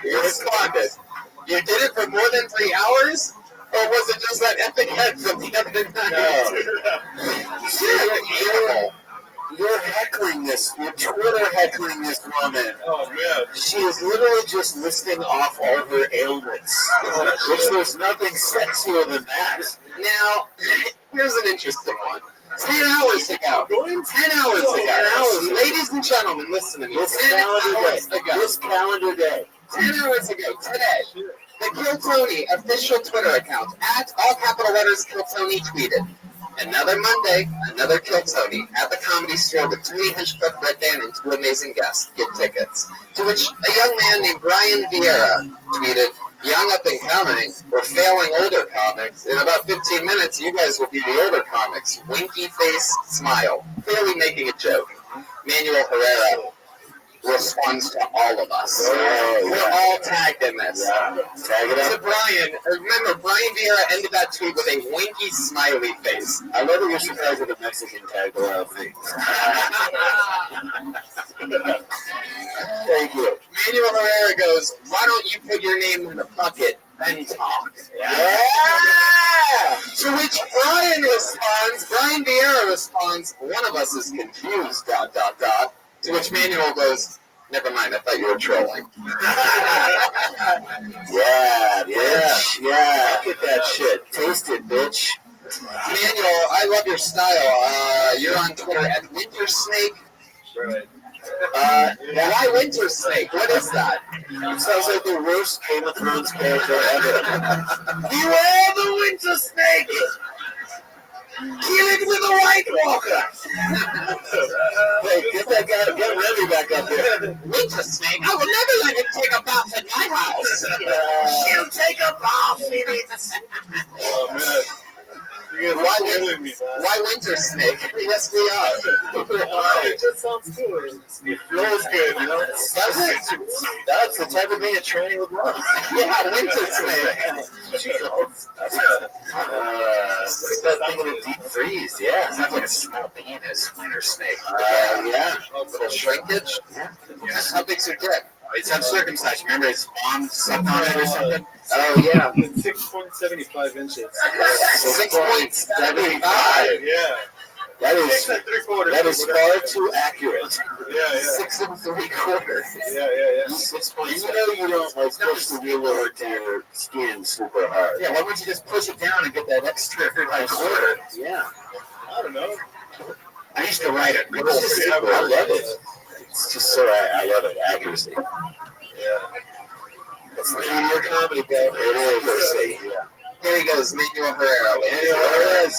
responded, "You did it for more than 3 hours? Or was it just that epic head from the other night?" You're heckling this. You're Twitter heckling this woman. Oh, man. She is literally just listing off all her ailments. Which there's nothing sexier than that. Now, here's an interesting one. 10 hours ago. 10 hours ago. Ladies and gentlemen, listen to me. This 10 hours ago. This calendar day. 10 hours ago, today, the Kill Tony official Twitter account, at all capital letters Kill Tony, tweeted, "Another Monday, another Kill Tony at the Comedy Store with 3 Hinchcliffe Red Band and 2 amazing guests. Get tickets." To which a young man named Brian Vieira tweeted, "Young up and coming, we're failing older comics. In about 15 minutes, you guys will be the older comics." Winky face smile, clearly making a joke. Manuel Herrera responds to all of us. We're all tagged in this. Tag it To up. Brian, remember, Brian Vieira ended that tweet with a winky smiley face. I love that you're surprised that the Mexican tagged a lot of things. Thank you. Manuel Herrera goes, "Why don't you put your name in the bucket, then talk?" Yeah! To which Brian Vieira responds, "One of us is confused, ... To which Manuel goes, "Never mind, I thought you were trolling." Yeah. Look at that shit. Taste it, bitch. Manuel, I love your style. You're on Twitter at Winter Snake. Right. Why Winter Snake? What is that? It sounds like the worst Game of Thrones character ever. Beware the Winter Snake! Kill it with a White Walker! Hey, get Remy back up here. Winter Snake? I will never let him take a bath at my house! She'll take a bath in it! Oh, man. You're Why Winter Snake? Yes, we are. It just sounds good. It feels good, you know? That's the type of thing a training would want. Yeah, winter snake. It's that thing in a deep freeze, yeah. Sounds like a small penis, winter snake. Yeah, a little shrinkage. Yeah. How big's your dick? It's uncircumcised. Remember his mom sucked on it or something? Oh, yeah. 6.75 inches. 6.75. Yeah. That is 6 and 3/4. that is far too accurate. Yeah. 6 3/4. Yeah. 6 points. You know you don't like push the wheel over to your skin super hard. Yeah, why wouldn't you just push it down and get that extra like quarter? Yeah. I don't know. I used to write it. I love it. It's just so I love it. Accuracy. Yeah. That's the key to your comedy, bro. It is. Yeah. Here he goes, Manuel Herrera. Anyway, there it is.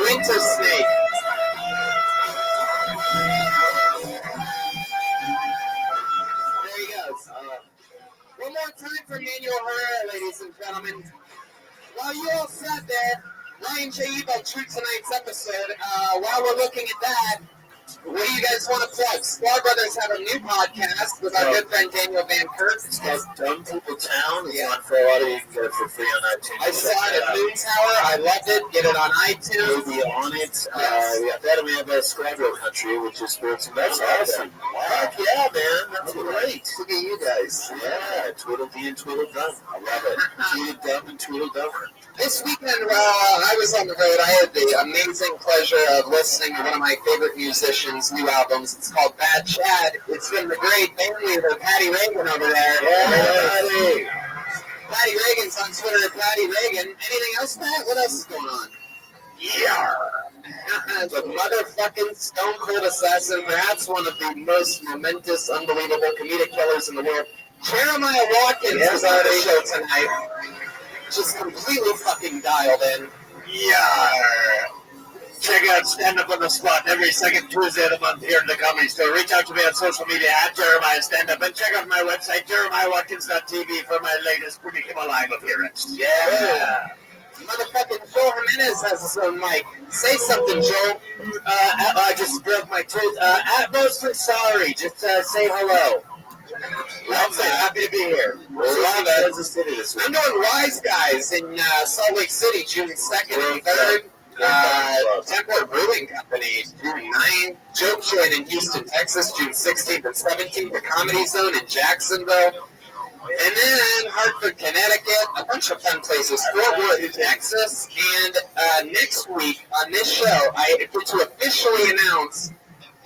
Winter snake. There he goes. One more time for Manuel Herrera, ladies and gentlemen. While you all sat there, Ryan J. Ebo drew tonight's episode. While we're looking at that, what do you guys want to plug? Sklar Brothers have a new podcast with our good friend Daniel Van Kirk. It's called Dumb People Town. It's on for a lot of you. Get it for free on iTunes. I saw it at Moon Tower. I loved it. Get it on iTunes. We'll be on it. We have that, and we have Scarborough Country, which is sports and that's awesome. Heck yeah, man. That's great. Look at you guys. Yeah, Tweedledee and Tweedledum. I love it. Tweedledum and Tweedledummer. This weekend, I was on the road. I had the amazing pleasure of listening to one of my favorite musicians' new albums. It's called Bad Chad. It's been the great band leader, Patty Reagan, over there. Yeah, Patty Reagan's on Twitter at Patty Reagan. Anything else, Pat? What else is going on? Yeah. The motherfucking Stone Cold Assassin, perhaps one of the most momentous, unbelievable comedic killers in the world. Jeremiah Watkins is on the show tonight. Just completely fucking dialed in. Yeah. Check out Stand Up on the Spot every second Tuesday of the month here in the Comedy Store. Reach out to me on social media at Jeremiah Stand Up and check out my website, JeremiahWatkins.tv, for my latest Predictable Live appearance. Yeah. Motherfucking Joel Jimenez has his own mic. Say something, Joel. I just broke my tooth. At mostly sorry. Just say hello. I'm so happy to be here. I'm doing Wise Guys in Salt Lake City, June 2nd and 3rd. Temple Brewing Company, June 9th. Joke Joint in Houston, Texas, June 16th and 17th. The Comedy Zone in Jacksonville. And then Hartford, Connecticut. A bunch of fun places. Fort Worth, Texas. And next week on this show, I get to officially announce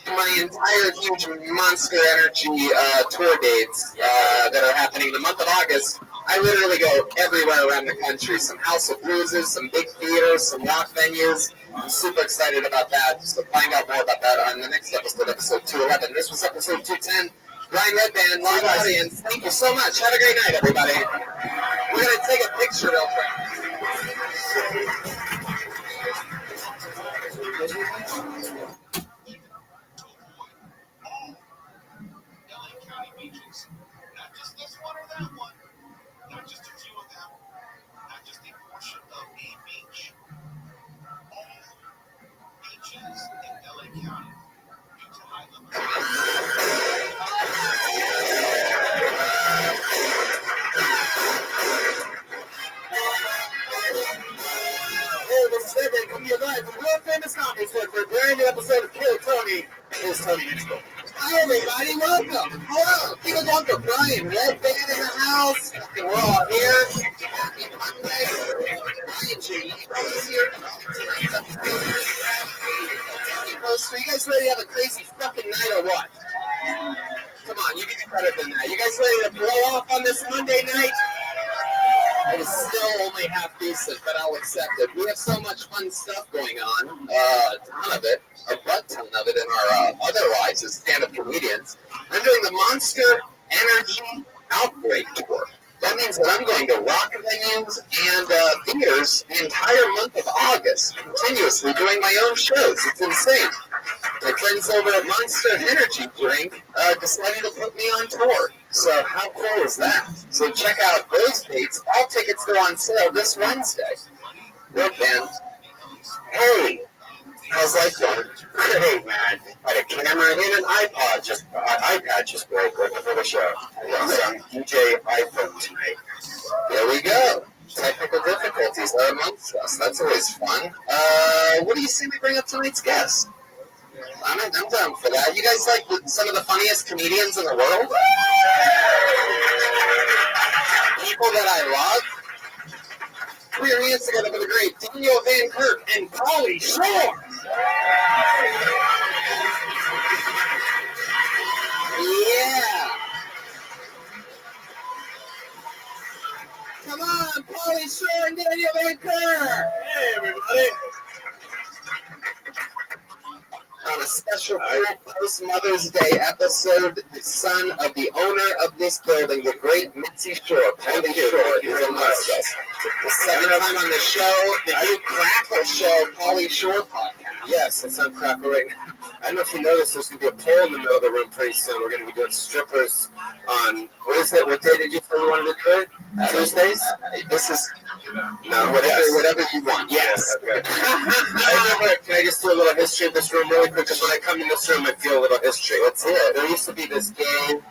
my entire huge Monster Energy tour dates that are happening in the month of August. I literally go everywhere around the country. Some House of Blueses, some big theaters, some rock venues. I'm super excited about that. So find out more about that on the next episode, episode 211. This was episode 210. Ryan Redband, live audience. Thank you so much. Have a great night, everybody. We're going to take a picture real quick. Not just this one or that one, not just a few of them, not just a portion of a beach. All beaches in LA County due to high Hey, this is Redband coming to you live from World Famous Comedy Store for a brand new episode of Kill Tony. Here's Tony Mitchell. Hi, everybody. Welcome. Hello. People going for Brian Redband in the house. We're all here. Happy Monday. Ryan J. is here. So you guys ready to have a crazy fucking night or what? Come on, you can do better than that. You guys ready to blow off on this Monday night? It is still only half decent, but I'll accept it. We have so much fun stuff going on. A ton of it. A butt ton of it in our otherwise as stand-up comedians. I'm doing the Monster Energy Outbreak Tour. That means that I'm going to rock venues and theaters the entire month of August, continuously doing my own shows. It's insane. My friends over at Monster Energy Drink decided to put me on tour. So how cool is that? So check out those dates. All tickets go on sale this Wednesday. Redband. Hey, how's life going? Great, man. Had a camera and an iPad just broke right before the show. I got some DJ iPhone tonight. There we go. Technical difficulties are amongst us. That's always fun. What do you say we bring up tonight's guest? I'm down for that. You guys like some of the funniest comedians in the world? People that I love? Put your hands together for the great Daniel Van Kirk and Pauly Shore. Yeah. Come on, Pauly Shore and Daniel Van Kirk. Hey, everybody. On a special post Mother's Day episode, the son of the owner of this building, the great Mitzi Shore, Pauly Shore, is amongst us. The second time on the show, the new Crackle Show, Pauly Shore podcast. Yes, it's on Crackle right now. I don't know if you noticed, there's going to be a poll in the middle of the room pretty soon. We're going to be doing strippers on, what is it? What day did you say you wanted to do it? Tuesdays? This is, no, whatever you want. Yes. Okay. I remember, can I just do a little history of this room really quick? Because when I come in this room, I feel a little history. Let's hear it. There used to be this gay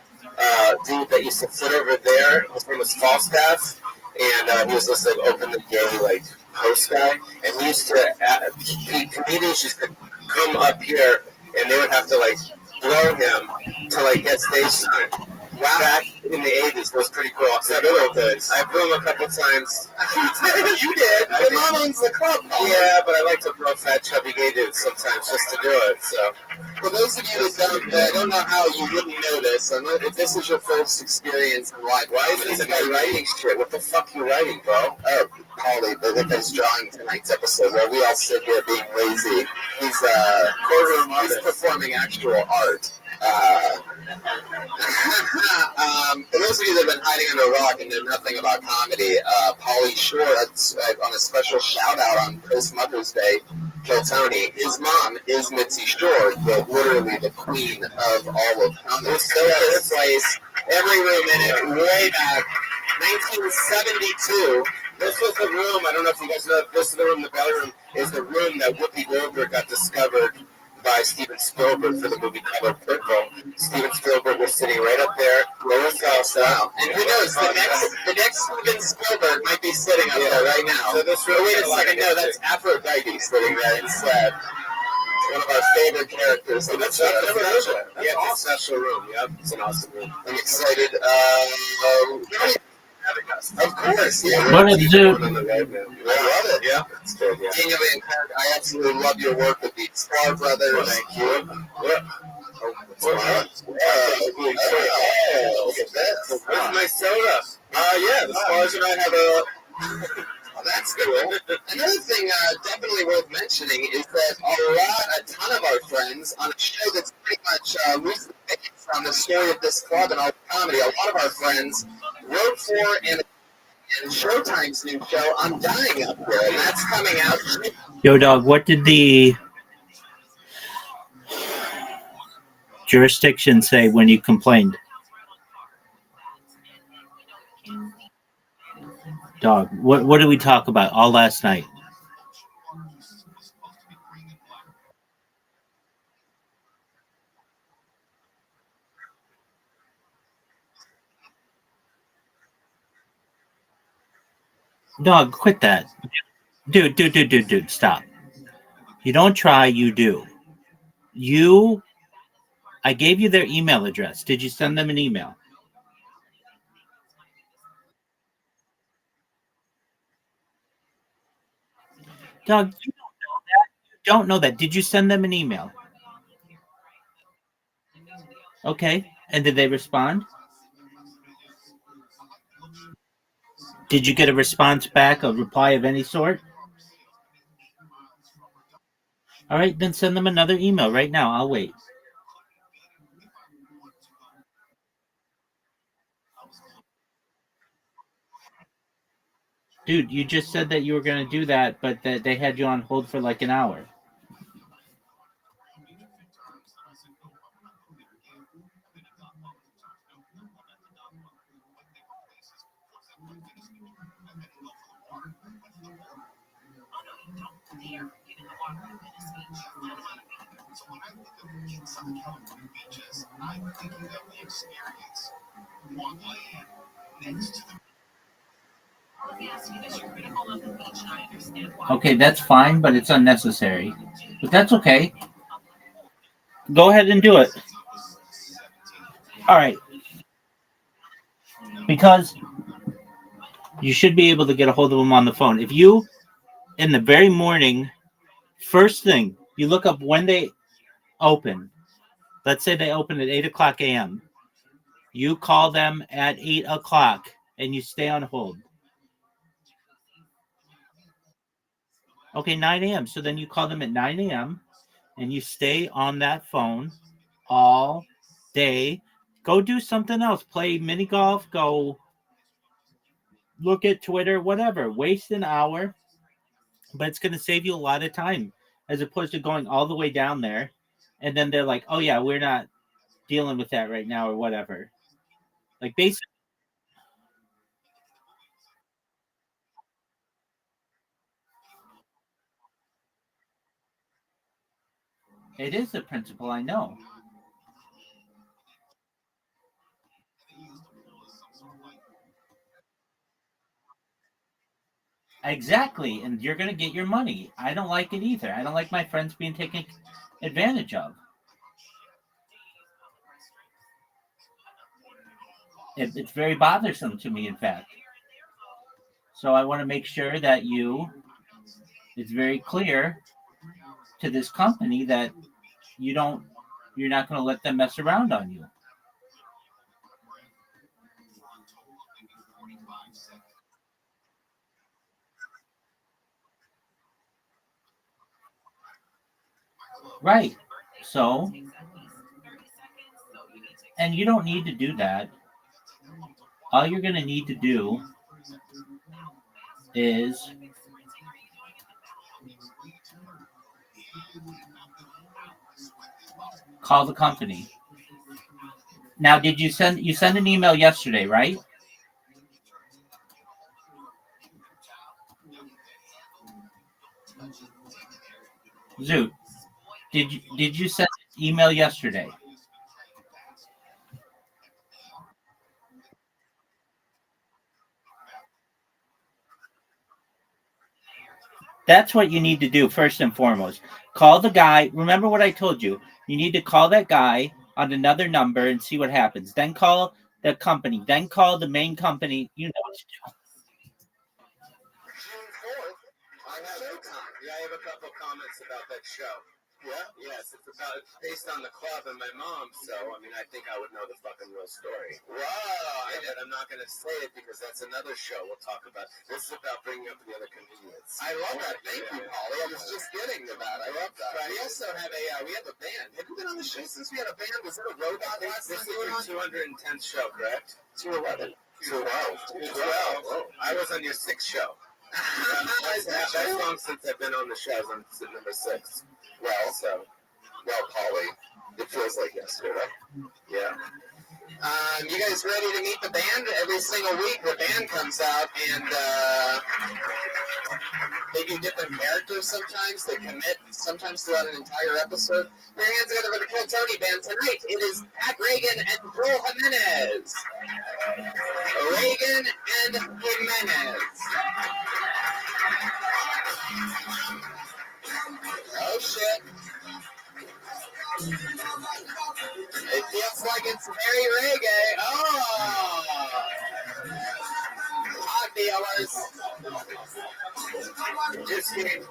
dude that used to sit over there. His name was Falstaff. And he was this like openly gay like host guy. And he used to, comedians used to come up here and they would have to like blow him to like get stage time. Wow. Back in the 80s, it was pretty cool. I blew him a couple times. You did? My mom owns the club. Yeah, but I like to blow fat, chubby gay dudes sometimes just to do it. So, for those of you that don't know how you wouldn't know this, if this is your first experience in life, why is this guy writing shit? What the fuck are you writing, bro? Oh, Pauly, the guy's drawing tonight's episode where we all sit here being lazy. He's performing actual art. For those of you that have been hiding under a rock and know nothing about comedy, Pauly Shore, on a special shout out on post Mother's Day, Kill Tony. His mom is Mitzi Shore, literally the queen of all of comedy. Still at this place, every room in it, way back, 1972. This was the room, I don't know if you guys know, this is the room, the belly room, is the room that Whoopi Goldberg got discovered by Steven Spielberg for the movie Color Purple. Steven Spielberg was sitting right up there, rolling salsa. And who knows, the next Steven Spielberg might be sitting up there right now. So this room, wait a second, no, that's Aphrodite sitting there instead. One of our favorite characters. So that's a special room. Yep, it's an awesome room. I'm excited. Of course, yeah. What a dude. I love it. Yeah, it's good. Yeah. Daniel Van Kirk, I absolutely love your work with the Sklar Brothers. Well, thank you. Look at this. Where's my soda? Yeah, the Sklars and I have a. Oh, that's cool. Another thing definitely worth mentioning is that a ton of our friends on a show that's pretty much loosely based on the story of this club and all comedy, a lot of our friends wrote for and Showtime's new show, I'm Dying Up Here, and that's coming out. Yo, dog, what did the jurisdiction say when you complained? Dog, what did we talk about all last night? Dog, quit that. Dude, stop. You don't try, you do. I gave you their email address. Did you send them an email? Dog, you don't know that. Did you send them an email? Okay. And did they respond? Did you get a response back, a reply of any sort? All right, then send them another email right now. I'll wait. Dude, you just said that you were going to do that, but that they had you on hold for like an hour. Okay, that's fine, but it's unnecessary. But that's okay. Go ahead and do it. All right. Because you should be able to get a hold of them on the phone. If you, in the very morning, first thing, you look up when they open. Let's say they open at 8 o'clock a.m. You call them at 8 o'clock and you stay on hold. Okay, 9 a.m. So then you call them at 9 a.m. and you stay on that phone all day. Go do something else. Play mini golf. Go look at Twitter, whatever. Waste an hour, but it's going to save you a lot of time as opposed to going all the way down there. And then they're like, oh, yeah, we're not dealing with that right now or whatever. Like, basically, it is the principle, I know. Exactly. And you're going to get your money. I don't like it either. I don't like my friends being taken advantage of. It's very bothersome to me, in fact. So I want to make sure that it's very clear to this company that you're not going to let them mess around on you. Right. So, and you don't need to do that. All you're going to need to do is call the company. Now, did you send an email yesterday, right? Zoot, did you send an email yesterday? That's what you need to do first and foremost. Call the guy. Remember what I told you. You need to call that guy on another number and see what happens. Then call the company. Then call the main company. You know what to do. June 4th on Showtime. Yeah, I have a couple comments about that show. Yeah? Yes, it's based on the club and my mom, so, I mean, I think I would know the fucking real story. Wow! Yeah, but I'm not going to say it because that's another show we'll talk about. This is about bringing up the other convenience. I love that. Thank you, Polly. I was just getting to that. I love that. We also have we have a band. Have you been on the show since we had a band? Was it a robot last time you were on? This is your 210th show, correct? 211. 212. 212. I was on your 6th show. That's long since I've been on the shows. I'm sitting number 6. Well, Polly, it feels like yesterday. Yeah. You guys ready to meet the band? Every single week, the band comes out and they do different characters sometimes. They commit sometimes throughout an entire episode. Put your hands together for the Kill Tony band tonight. It is Pat Reagan and Joel Jimenez. Reagan and Jimenez. Oh shit. It feels like it's very reggae. Oh! Hot dealers. Just kidding.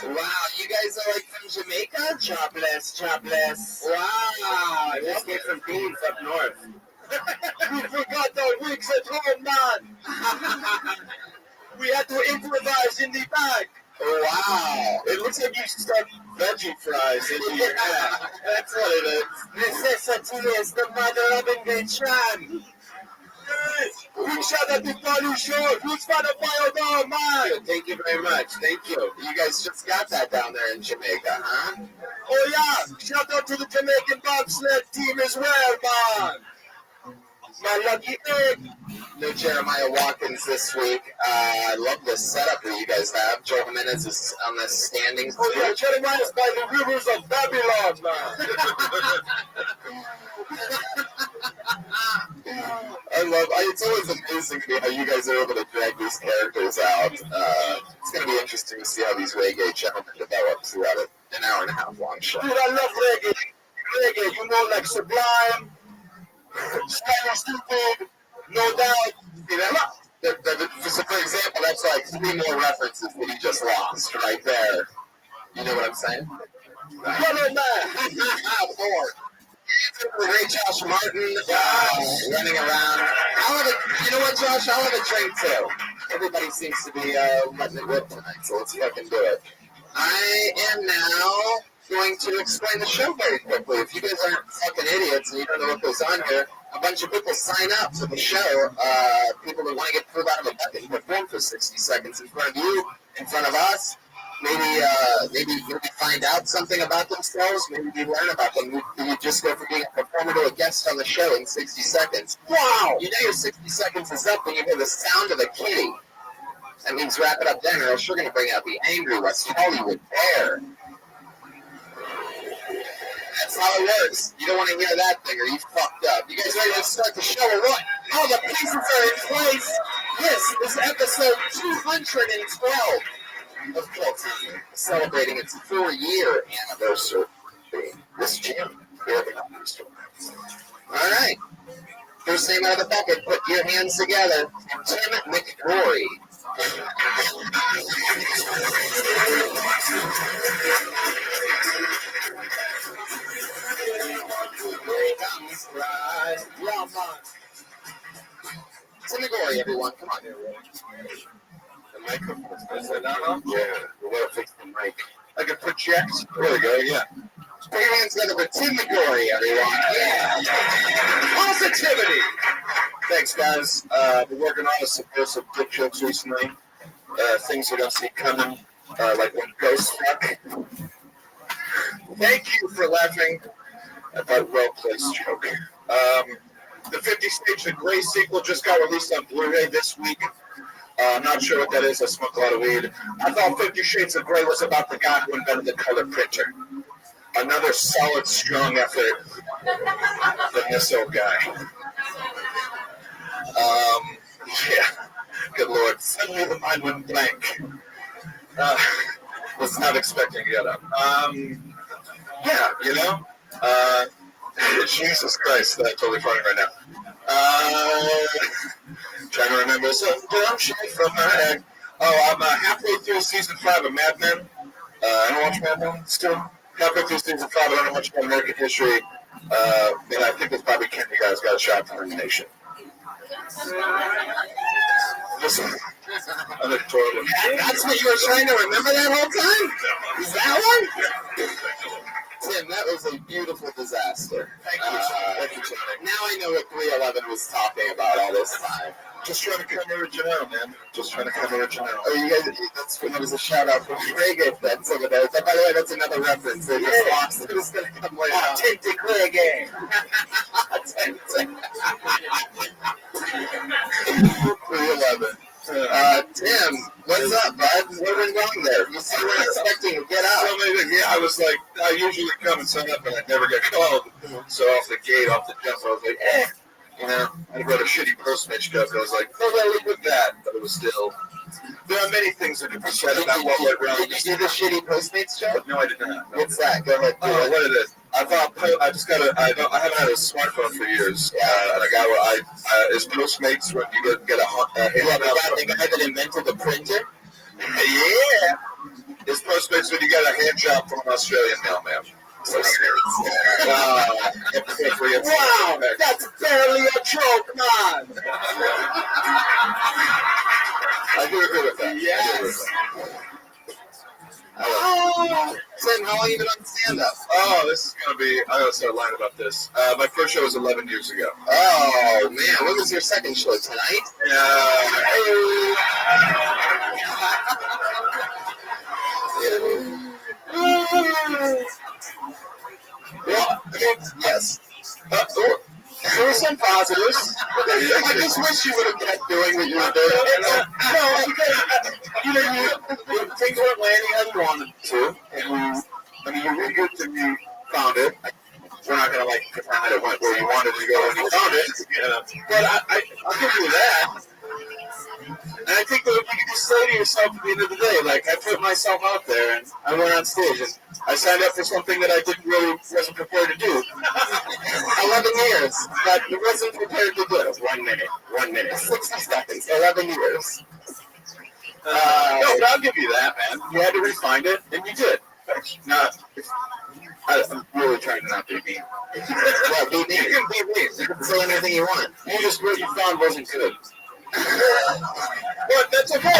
Wow, you guys are like from Jamaica? Jobless, jobless. Wow, I just came from Queens up north. We forgot our wigs at home, man. We had to improvise in the back. Wow. It looks like you stuck veggie fries into your hat. That's what it is. Necessity is the mother of invention. Yes. We shot at the funny show. Who's trying to fire down, man? Thank you very much. Thank you. You guys just got that down there in Jamaica, huh? Oh, yeah. Shout out to the Jamaican bobsled team as well, man. My lucky egg. No Jeremiah Watkins this week. I love this setup that you guys have. Joe Jimenez is on the standings. Oh yeah, Jeremiah's by the rivers of Babylon, man. It's always amazing to me how you guys are able to drag these characters out. It's going to be interesting to see how these reggae gentlemen develop throughout an hour and a half long show. Dude, I love reggae. Reggae, you know, like Sublime, Spanish Stupid, No Doubt. See that? So for example, that's like 3 more references that he just lost right there. You know what I'm saying? Brother man. 4. The great Josh Martin running around. You know what, Josh? I'll have a drink too. Everybody seems to be letting it rip tonight, so let's fucking do it. I am now going to explain the show very quickly. If you guys aren't fucking idiots and you don't know what goes on here, a bunch of people sign up for the show. People that want to get pulled out of a bucket and perform for 60 seconds in front of you, in front of us. Maybe find out something about themselves. Maybe we learn about them. We just go from being a performer to a guest on the show in 60 seconds. Wow! You know your 60 seconds is up when you hear the sound of a kitty. That means wrap it up then, or else you're going to bring out the angry West Hollywood bear. That's how it works. You don't want to hear that thing, or you fucked up. You guys ready to start the show or what? Oh, the pieces are in place. This is episode 212. Of Colton, celebrating its 4-year anniversary this June. All right. First name out of the bucket, put your hands together. Tim McGrory. Tim McGrory, everyone. Come on. The microphone. Is that not on? Yeah. We gotta fix the mic. I can project. There we go, yeah. Put your hands together for Tim McGrory, everyone. Yeah. Positivity! Thanks, guys. Been working on some subversive dick jokes recently. Things you don't see coming, like when ghosts fuck. Thank you for laughing at that well-placed joke. The 50 Shades of Grey sequel just got released on Blu-ray this week. I'm not sure what that is. I smoke a lot of weed. I thought 50 Shades of Grey was about the guy who invented the color printer. Another solid, strong effort from this old guy. Yeah. Good Lord. Suddenly the mind went blank. Was not expecting to get up. Yeah, you know. Jesus Christ, that's totally funny right now. Trying to remember some dumb shit from my head. Oh, I'm halfway through season 5 of Mad Men. I don't watch Mad Men still. Halfway through season 5, I don't know much about American history. And I think it's probably Ken, you guys got a shot for the nation. Listen, I'm totally. That's what you were trying to remember that whole time? Is that one? Tim, that was a beautiful disaster. Thank you, now I know what 311 was talking about all this time. Just trying to come original, man. Just trying to come original. Oh, you guys, that was a shout out from reggae fans over there. By the way, that's another reference. They just lost it. It was going to come later. Authentic reggae. Authentic. 311. Tim, what's up, bud? What went wrong there? You said you weren't expecting to get out. So many things. Yeah, I was like, I usually come and sign up, and I never get called. So off the gate, off the jump, I was like, you know, I wrote a shitty Postmates joke. I was like, no, I live with that. But it was still, there are many things that could be said about what went wrong. Did you do the shitty Postmates joke? No, I did not. No. What's that? Go ahead. Oh, what it is. I thought, I just got I haven't had a smartphone for years. And a guy where is Postmates when you get a the guy that invented the printer? Yeah. Is Postmates when you get a hand job from an Australian mailman. So wow, that's barely a joke, man. I do agree with that. Yes. Tim, how long have you been on stand-up? Oh, this is going to be, I got to start lying about this. My first show was 11 years ago. Oh, man. When was your second show? Tonight? Well, yes. There were some positives. I just wish you would have kept doing what you were doing. No, because things weren't landing as you wanted to, and you regrouped and you found it. We're not gonna pretend that it went where you wanted to go and you found it. But I'll give you that. And I think that you can just say to yourself at the end of the day, I put myself out there and I went on stage and I signed up for something that I wasn't prepared to do. 11 years, but I wasn't prepared to do. 1 minute, 60 seconds, 11 years. No, but I'll give you that, man. You had to refine it, and you did. I'm really trying to not be mean. Well, be mean. You can be mean. You can say anything you want. What you found wasn't good. But that's okay.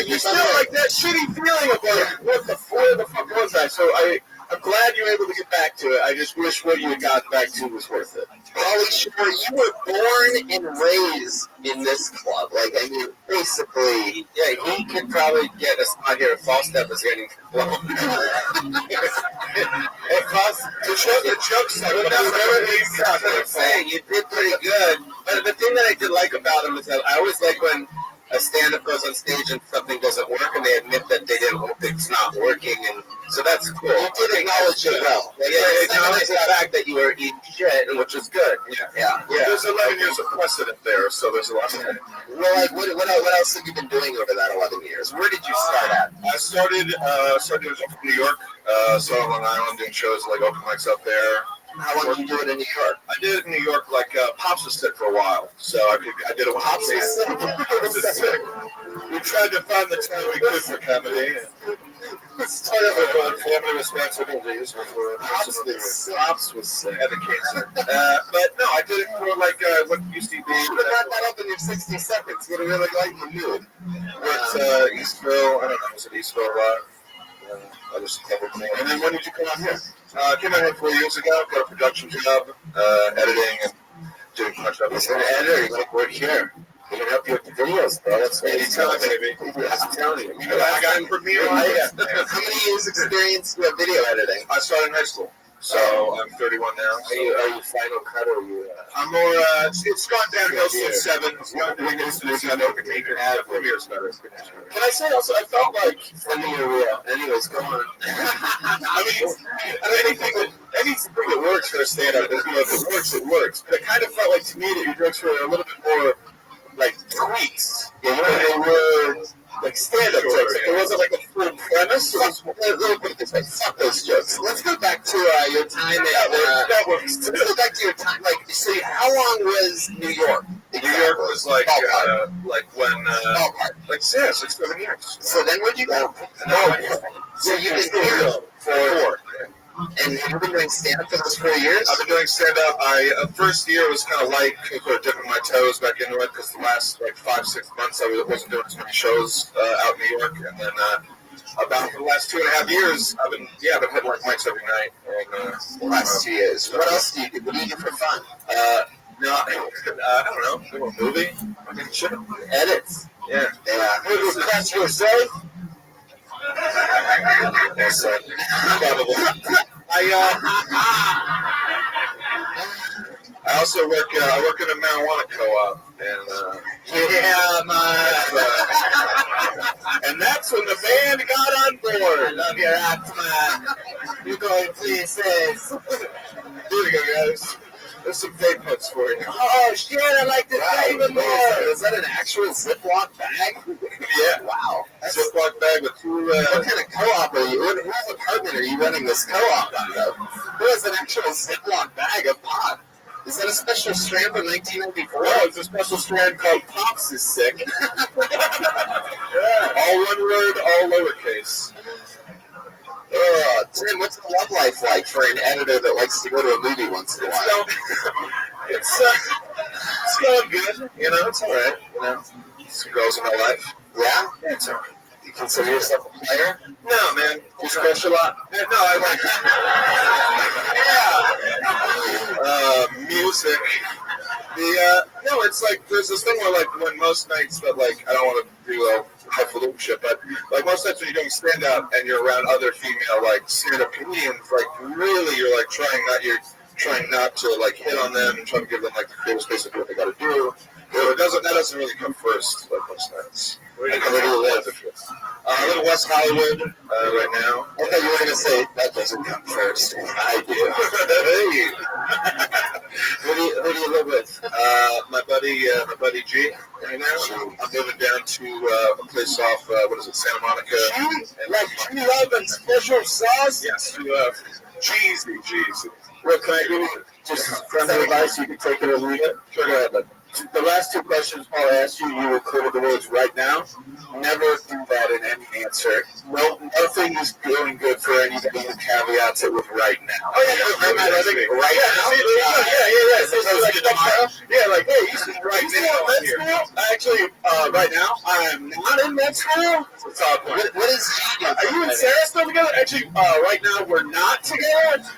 You still that shitty feeling about where the fuck was I? So I'm glad you were able to get back to it. I just wish what you got back to was worth it. Holly Shore, you were born and raised in this club. Basically, yeah, he could probably get a spot here if Falstaff was getting blown. The jokes I'm saying, you did pretty good. But the thing that I did like about him is that I always like when a stand-up goes on stage and something doesn't work and they admit that it's not working, and so that's cool. You did acknowledge it well. Acknowledge the fact that you were eating shit, which is good. Yeah. There's 11 years of precedent there, so there's a lot of it. Well, what else have you been doing over that 11 years? Where did you start at? I started from New York, started on Long Island doing shows open mics up there. How long did you do it in New York? I did it in New York Pops was sick for a while, so I did it with Pops was sick. We tried to find the time we could for comedy. Started with family responsibilities before Pops was sick. Had the cancer. But no, I did it for what used to be. You should have brought that up in your 60 seconds. Would have really liked the mood. With Eastville, I don't know, was it Eastville a lot? And then when did you come out here? I came out here 4 years ago, got a production job, editing and doing punch up. As an editor, you work here. We can help you with the videos, bro. That's what you're telling me, baby. I'm telling you. I got Premiere. How many years experience do you have video editing? I started in high school. So I'm 31 now. Are you Final Cut or are you? I'm more. It's gone downhill since 7. It's gone downhill since 7. Premiere's better. Can I say also? I felt like anyways, go on. Anything that works for a stand-up, if it works. But it kind of felt like to me that your jokes were a little bit more tweaks. They were stand-up jokes. It wasn't a full premise. Let's put it this way. Fuck those jokes. Let's go back to your time at that works. Let's go back to your time. So how long was New York? New York was when ballpark. 6-7 years. So then where'd you go? No. So you've been here for 4. And you've been doing stand-up for those 4 years? I've been doing stand-up. First year was kind of light, sort of dipping my toes back into it, because the last 5-6 months I wasn't doing as many shows out in New York, and then about the last 2.5 years, I've been hitting mics every night. The last 2 years. What else do you do? What do you do for fun? I don't know. Do a movie. Shit. Edits. Yeah. Who's the best yourself? Yes, probably. I also work. I work in a marijuana co-op, and and that's when the band got on board. I love your accent. You're going places. Here we go, guys. There's some vape nuts for you. Oh shit! I like this guy even more. Is that an actual Ziploc bag? Yeah. Wow. Ziploc bag with 2. What kind of co-op are you? What apartment are you running this co-op out of? Who has an actual Ziploc bag of pot? Is that a special strand from 1994? No, it's a special strand called Pops is Sick. All one word, all lowercase. Tim, what's the love life like for an editor that likes to go to a movie once in a while? It's going good. It's all right. Some girls in my life. Yeah? It's all right. You consider yourself a player? No, man. You crush a lot. No, I like music. No, it's there's this thing where when most nights that I don't want to do a highfalutin shit, but most nights when you're doing stand up and you're around other female stand up comedians, really you're trying not to hit on them and trying to give them the cool space of what they got to do. That doesn't really come first, like most nights. Where do you live? I live in West Hollywood right now. I thought you were going to say that doesn't come first. I do. Hey. Who do you live with? My buddy G. Right now, I'm moving down to a place off Santa Monica. Like G Love and Special Sauce? Yes, to Jeezy. Well, can I give you just friendly advice? You can take it or leave it. Sure, go ahead, bud. The last two questions Paul asked you, you included the words right now. Never do that in any answer. Nothing is doing good for anybody who caveats it with right now. Oh, yeah, I think right now. Yeah, like, hey, you should right now. Actually, right now, I am not in med school. It's all good. What is G? Are you and Sarah still together? Actually, right now, we're not together.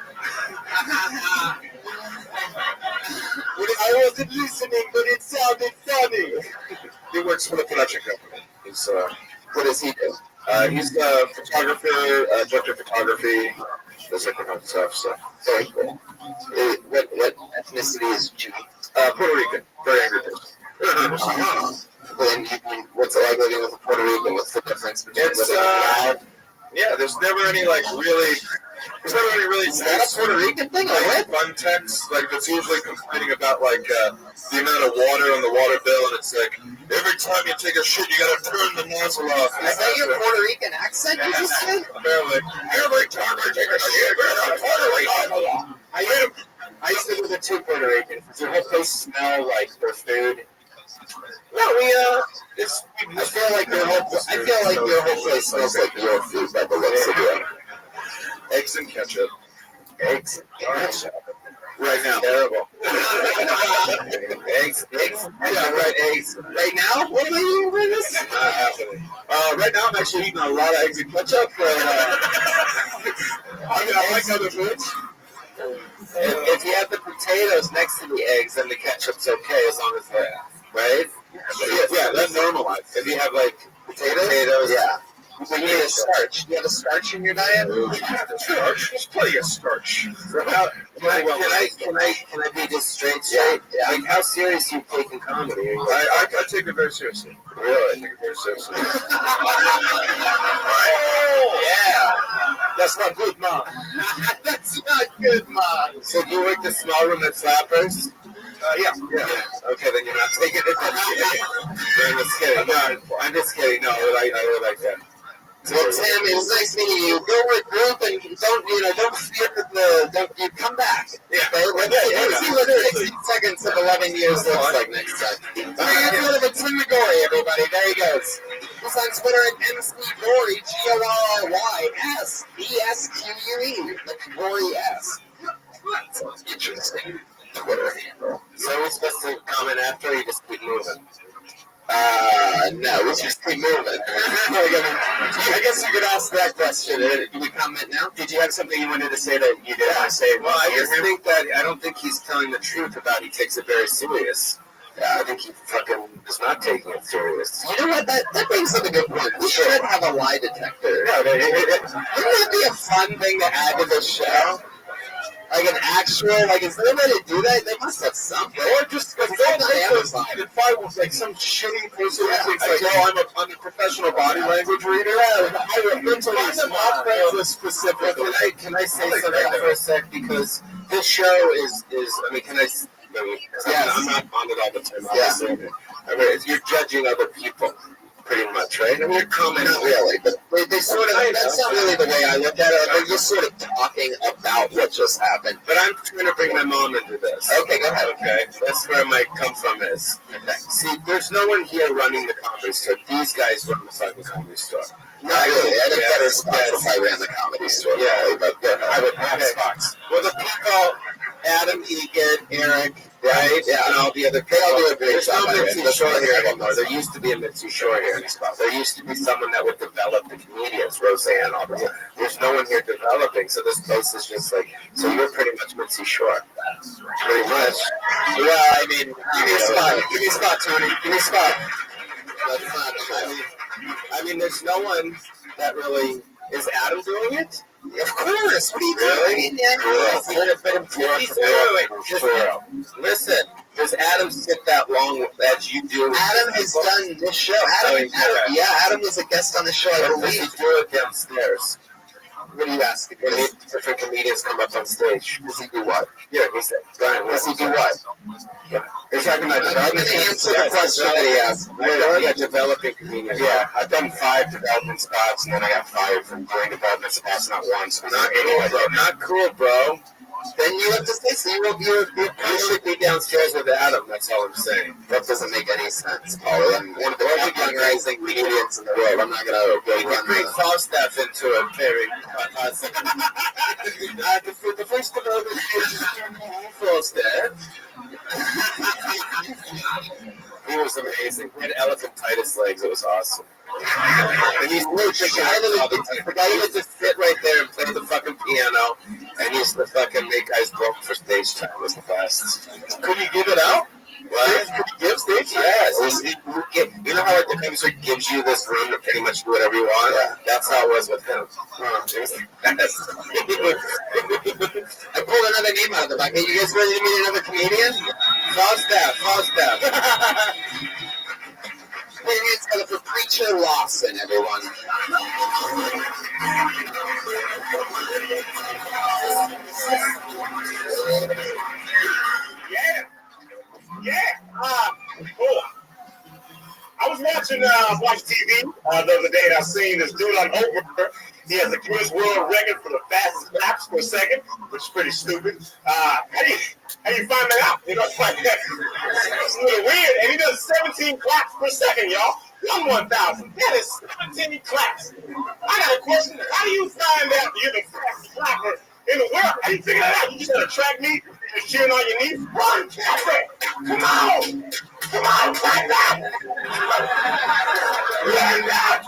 I wasn't listening, but it sounded funny. He works for the production company. He's what does he do? He's a photographer, director of photography, does that kind of stuff. So very cool. What ethnicity is G? Puerto Rican, very angry person. Then what's it like living with a Puerto Rican? What's the difference between yeah, there's never any really. Is that a Puerto Rican thing? Like fun text, like it's usually complaining about the amount of water on the water bill, and it's like every time you take a shit, you gotta turn the nozzle off. Is that your Puerto Rican accent you just said? Apparently, every time I take a shit, you're Puerto Rican. I used to live with two Puerto Ricans. Does your whole place smell like their food? No, I feel like your whole place smells like your food by the looks of it. Eggs and ketchup. Eggs and ketchup. Right now. Terrible. Eggs. Yeah, right, eggs. Right now? What am I eating for this? Not happening. Right now I'm actually eating a lot of eggs and ketchup. But, I like other foods. If you have the potatoes next to the eggs, then the ketchup's okay as long as they're, right? Yeah, that's normalized. If you have potatoes, yeah. You need a starch. Do you have a starch in your diet? Starch? There's plenty of starch. Can I be just straight? Yeah. Like, how serious do you take in comedy? I take it very seriously. Really? I take it very seriously. Yeah. That's not good, Mom. That's not good, Mom. So do you work the small room at Flappers? Yeah. Okay, then you're not taking it. I'm just kidding. No, I really like that. Well, Tim, it was nice meeting you. Go regroup and don't fear you come back. Yeah. Let's see what 60 seconds of 11 years looks like next time. Here's a little bit of Tim McGorry, everybody. There he goes. He's on Twitter at MCGorry, GORRYSBSQUE. McGorry S. Sounds interesting. Twitter handle. So we're supposed to comment after, or you just keep moving? No, we just keep moving. I guess you could ask that question. Do we comment now? Did you have something you wanted to say that you didn't want to say? Well, I just think that I don't think he's telling the truth about he takes it very serious. Yeah, I think he fucking is not taking it serious. You know what? That brings up a good point. We should have a lie detector. Yeah, wouldn't that be a fun thing to add to the show? Like an actual, is there a way to do that? They must have something. Or just, don't if I was some shitty person who thinks I'm a professional body language reader. I would mentally not friends with specific. Can I say something for a sec? Because this show is can I? I'm not on it all the time, obviously. You're judging other people. Pretty much, right? I mean, you're commenting, not really, but they sort of, that's not really the way I look at it. They're just sort of talking about what just happened. But I'm trying to bring my mom into this. Okay, go ahead. Okay, that's where my come from is. Okay. See, there's no one here running the comedy store. These guys run the fucking comedy store. Not really. I'd have better spots if I ran the comedy store. Yeah, but I would have spots. Well, the people, Adam, Egan, Eric, right? Yeah, and all the other people. They all do a great job. There's no Mitzi Shore here anymore. There used to be a Mitzi Shore here in this spot. There used to be someone that would develop the comedians, Roseanne, all that. There's no one here developing, so this place is just so you're pretty much Mitzi Shore. Pretty much. Well, I mean, give me a spot. Give me a spot, Tony. Give me a spot. That's not true. I mean, there's no one that really... Is Adam doing it? Of course. What are you doing? Listen, does Adam sit that long as you do? Adam has done this show. Adam was a guest on the show, I believe. Does he do it downstairs? What are you asking? When different comedians come up on stage, does he do what? Yeah, he said. Does he do what? You're talking about development. I'm going to answer the question that he asked. Yeah, developing comedians. Yeah, I've done 5 development spots, and then I got fired from doing development spots, not once. Not cool, bro. Not cool, bro. Then you have to say, so you should be downstairs with Adam, that's all I'm saying. That doesn't make any sense, Paul. I'm one of the most young rising comedians in the world. I'm not going to go run bring Falstaff into it, very the first development is Falstaff. He was amazing. He had elephantitis legs. It was awesome. And he's no chicken. The guy used to sit right there and play the fucking piano, and used to fucking make guys broke for stage time. It was the best. Could he give it out? What? Could he give stage time? Yes. You know how like the producer gives you this room to pretty much do whatever you want? Yeah. That's how it was with him. It was the best. I pulled another name out of the back. Hey, you guys ready to meet another comedian? Falstaff. Put your hands together for Preacher Lawson, everyone. Cool. I was watching TV the other day, and I seen this dude on Oprah. He has the Guinness World Record for the fastest claps per second, which is pretty stupid. How do you find that out? You know, it's like it's a little weird. And he does 17 claps per second, y'all. 1,000. That is 17 claps. I got a question. How do you find out you're the fastest clapper in the world? How do you figure that out? You just gonna track me and cheering on your knees? Run, come on! Come on, clap that! Stand up!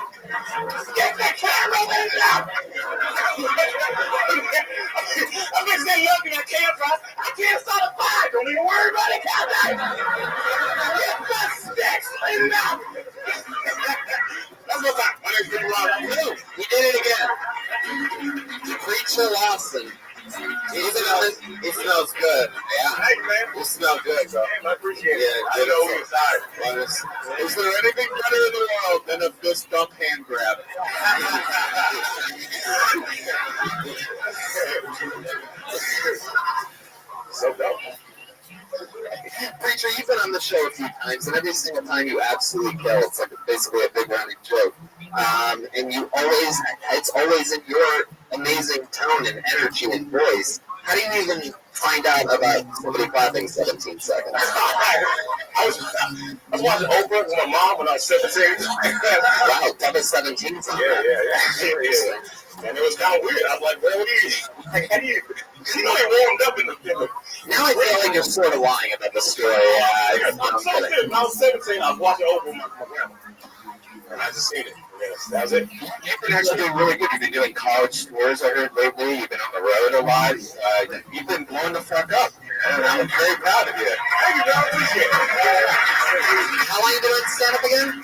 Get the camera lit up! I'm just saying, looking at camera. I can't start a fire. Don't even worry about it, camera. Get the sticks lit up! That's what time. My name's Big Rob. You did it again. Preacher Lawson. He smells good. Yeah. Hey, man. You smell good, bro. Man, I appreciate it. Yeah, I know we was tired. Is there anything better in the world than a fist bump hand grab? So dope. Preacher, you've been on the show a few times, and every single time you absolutely kill. It's like basically a big running joke. And it's always in your amazing tone and energy and voice. How do you even find out about somebody clapping 17 seconds? I was watching Oprah with my mom when I was 17. Wow, double 17 something. Yeah. And it was kind of weird. I was like, well, how do you know, they warmed up in the Now I feel like you're sort of lying about the story. Yeah, when I was 17, I was watching Oprah with my grandma. And I just seen it. That was it. You've been actually doing really good. You've been doing college tours, I heard lately. You've been on the road a lot. You've been blowing the fuck up. And I'm very proud of you. Thank you, bro. Appreciate it. How long you been doing stand-up again?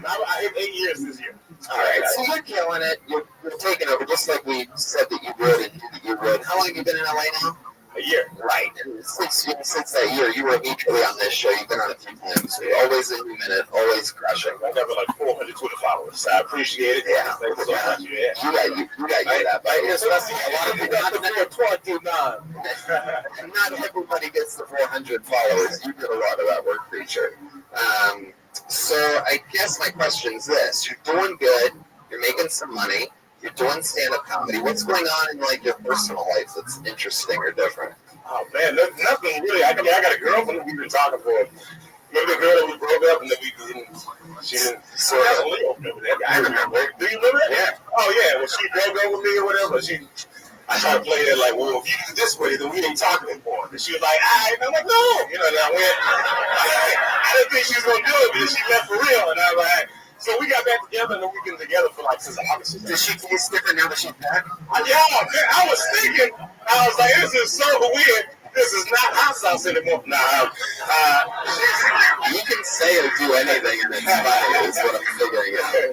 I hit 8 years this year. All right, so you're killing it. You're taking over just like we said that you would and knew that you would. How long have you been in LA now? A year. Right. And since that year, you were immediately on this show. You've been on it a few times. So you're always in your minute, always crushing. I got like 400 Twitter followers. So I appreciate it. Yeah. Thank you so much. Yeah. You got that. I guess that's a lot of people got the 429. Not everybody gets the 400 followers. You did a lot of that work, Preacher. So I guess my question is this. You're doing good. You're making some money. You're doing stand-up comedy. What's going on in like your personal life that's interesting or different? Oh man, nothing really. I got a girlfriend that we've been talking for. Remember the girl that we broke up and then she didn't. So I remember. Do you remember that? Yeah. Oh yeah. Well, she broke up with me or whatever. I tried to play it like, well, if you do this way, then we ain't talking anymore. And she was like, all right. And I'm like, no. You know, and I went. I didn't think she was gonna do it, but then she left for real. And I was like. So we got back together, and then we've been together for like since August. Does she taste different now that she's back? Yeah, I was thinking, I was like, this is so weird. This is not hot sauce anymore. Nah, you can say or do anything, and it's funny. Is what I'm figuring out.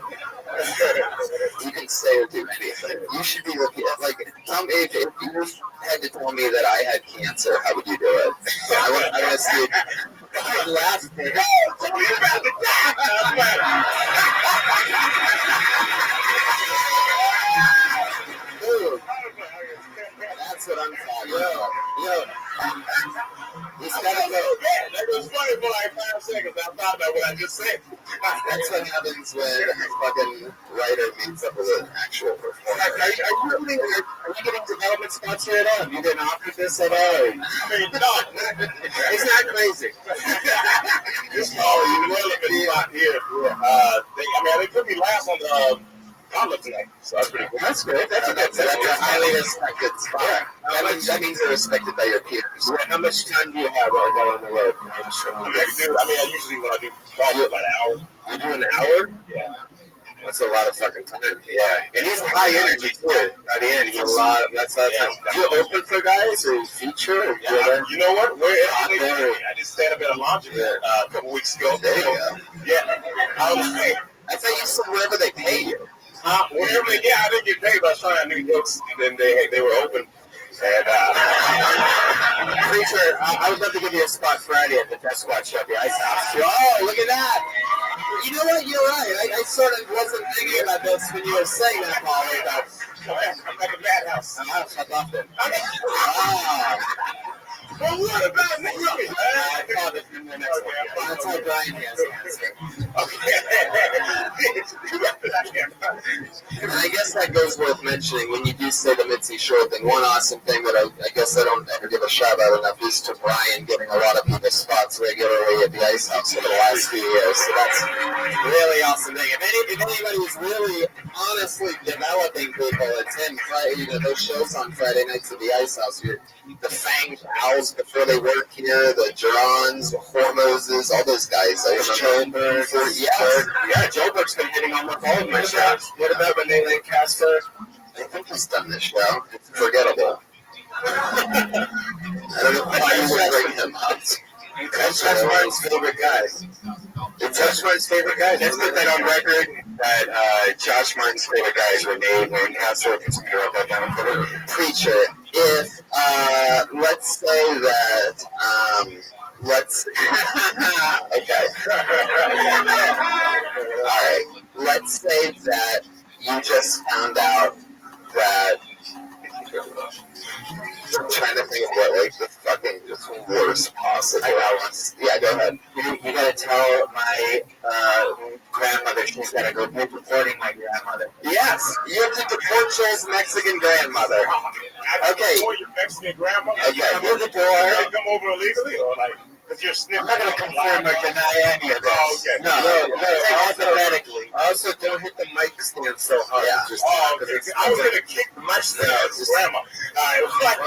You can say or do anything. You should be like if you had to tell me that I had cancer, how would you do it? I want to see it. Last thing. You're about to Dude, that's what I'm talking about. Yo, he's got to go. That was funny for like 5 seconds. I thought about what I just said. That's what happens when a fucking writer meets up with an actual performer. Are you getting development spots here at all? Have you been offered this at all? I mean, no. It's not crazy. This you really could be out here. They put me last on the Gauntlet tonight, so that's pretty cool. That's good. That's a highly respected spot. Yeah. That means they're respected by your peers. How much time do you have while you're on the road? I usually when I do golf, about an hour. You do an hour? Yeah. That's a lot of fucking time. Yeah. And he's high energy too. By the end, he's a lot. That's time. You open for guys or feature? Or You know what? I just stand up at a launch a couple weeks ago. There you go. Yeah. I thought you said wherever they pay you. Whenever I didn't get paid, but I was trying new books, and then they were open. And Preacher, I would love to give you a spot Friday at the Death Squad show at the Ice House. Oh, look at that! You know what? You're right. I sort of wasn't thinking about this when you were saying that, Paulie. About I'm like a madhouse. I'm out. I love it. Well, what about me? I thought it in the next one. That's how Brian has cancer. And I guess that goes worth mentioning when you do say the Mitzi Shore thing. One awesome thing that I guess I don't ever give a shout out enough is to Brian getting a lot of people's spots regularly at the Ice House over the last few years. So that's a really awesome thing. If anybody's really honestly developing people, attend those shows on Friday nights at the Ice House. The Fang Pals before they work here, the Jerons, the Formoses, all those guys. Joburg. Yeah, Joburg's been hitting almost all of my shows. What about Renee Lancaster? I think he's done this show. It's forgettable. I don't know why you would bring him up. That's Martin's favorite guy. Josh Martin's favorite guy. Let's put that on record that Josh Martin's favorite guy is Renee Lancaster. Continue to write that down for the Preacher. If let's say that okay. All right. Let's say that you just found out that. I'm trying to think of what the fucking worst possible. I got one. Yeah, go ahead. You gotta tell my grandmother she's gotta go reporting my grandmother. Yes, you have to deport Joel's Mexican grandmother. Okay. Your Mexican grandmother. Okay. Through the door. They come over illegally, or like because you're sniffing. I'm not gonna confirm or deny any of this. Oh, okay. No. Hypothetically. Also, don't hit the mic stand so hard. Yeah. Just Okay. I was gonna kick the mic stand out of grandma. It was like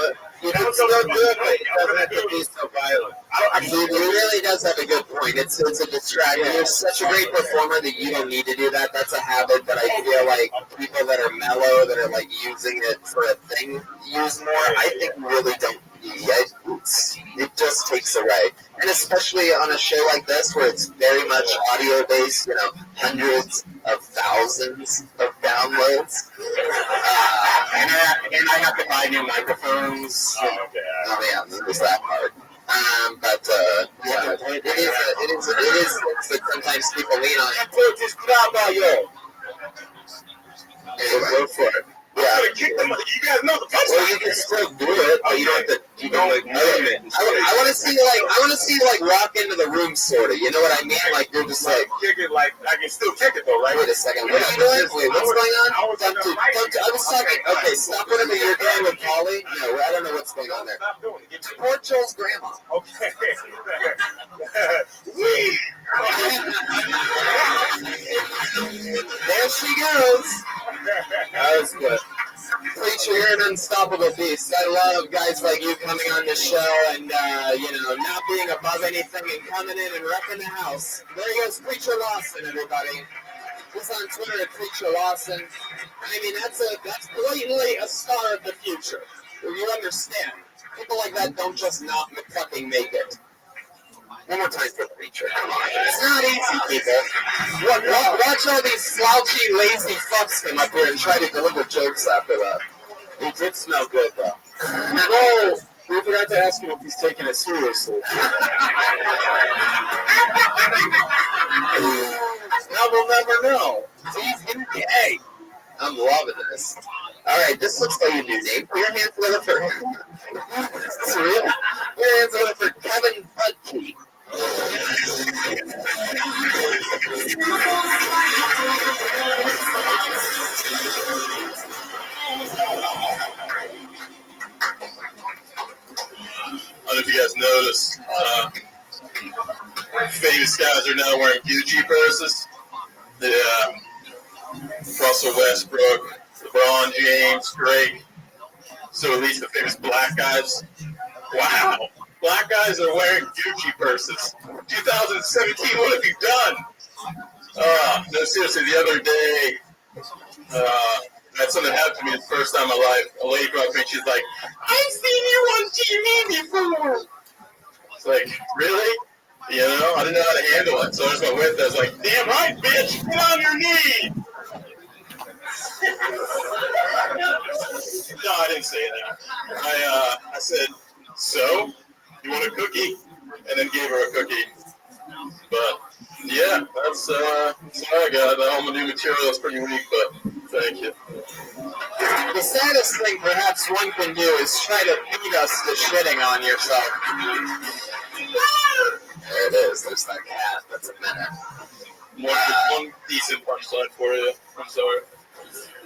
you can still do it, but it doesn't have to be so violent. He really does have a good point. It's a distraction. You're such a great performer that you don't need to do that. That's a habit that I feel like people that are mellow, that are like using it for a thing, use more. I think really don't. It just takes away. And especially on a show like this where it's very much audio based, hundreds of thousands of downloads. And I have to buy new microphones. Oh yeah, there's that part. But it is that sometimes people lean on it. Anyway, go for it. Yeah. You guys know the punchline. Well, you can still do it, but you don't have to. You don't like name it. I want to see you walk into the room, sort of. You know what I mean? Like you're just like kick it. Like I can still kick it though, right? Wait a second. What are you doing? Wait, what's going on? I was talking. Okay, stop whatever you're doing with Polly. No, I don't know what's going on there. Stop doing it. Support Joel's grandma. Okay. There she goes. That was good. Preacher, you're an unstoppable beast. I love guys like you coming on the show and, not being above anything and coming in and wrecking the house. There goes Preacher Lawson, everybody. He's on Twitter at Preacher Lawson. I mean, that's blatantly a star of the future. You understand? People like that don't just not fucking make it. One more time for the Preacher. Come on. It's not easy, people. Watch all these slouchy, lazy fucks come up here and try to deliver jokes after that. He did smell good, though. No, we forgot to ask him if he's taking it seriously. Now we'll never know. Hey, I'm loving this. All right, this looks like a new name. Put your hands together for Is this real? Put your hands together for Kevin Budke. I don't know if you guys noticed, famous guys are now wearing Gucci purses. Russell Westbrook, LeBron James, Drake. So at least the famous black guys. Wow. Black guys are wearing Gucci purses. 2017, what have you done? No, seriously, the other day, I had something happen to me the first time in my life. A lady came up to me and she's like, I've seen you on TV before. It's like, really? You know, I didn't know how to handle it. So I just went with it. I was like, damn right, bitch, get on your knee. No, I didn't say that. I said, so, you want a cookie? And then gave her a cookie. But, yeah, that's all I got. All my new material is pretty weak, but thank you. The saddest thing perhaps one can do is try to beat us to shitting on yourself. There it is. There's that cat. That's a minute. One decent punchline for you. I'm sorry.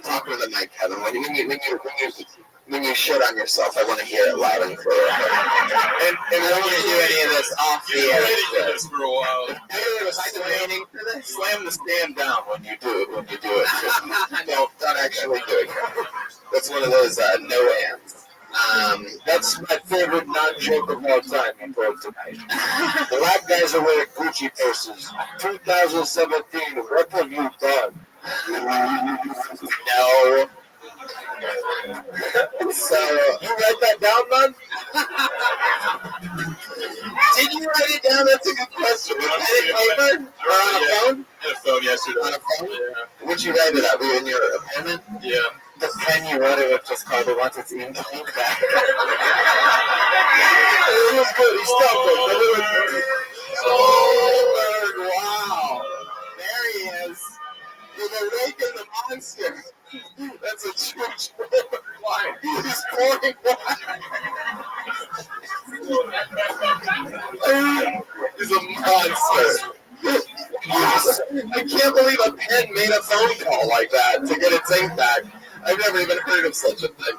Talk to the mic, Kevin. When you shit on yourself, I want to hear it loud and clear. And I don't want to do any of this off the air. I've been waiting for this for a while. I've been waiting for this. Slam the stand down when you do it. Don't actually do it. That's one of those no ands. That's my favorite non-joke of all time you told tonight. Black guys are wearing Gucci purses. 2017, what have you done? No. So, you write that down, man? Did you write it down? That's a good question. Was it paper? Or on a phone? On a phone yesterday. On a phone? Yeah. Would you write it up? Were you in your apartment? Yeah. The pen you wrote it with just called it once it's in the ink back. It was good. He stopped it. Goldberg, wow. There he is. With Awaken the Monster. That's a true line. He's pouring wine. He's a monster. I can't believe a pen made a phone call like that to get its ink back. I've never even heard of such a thing.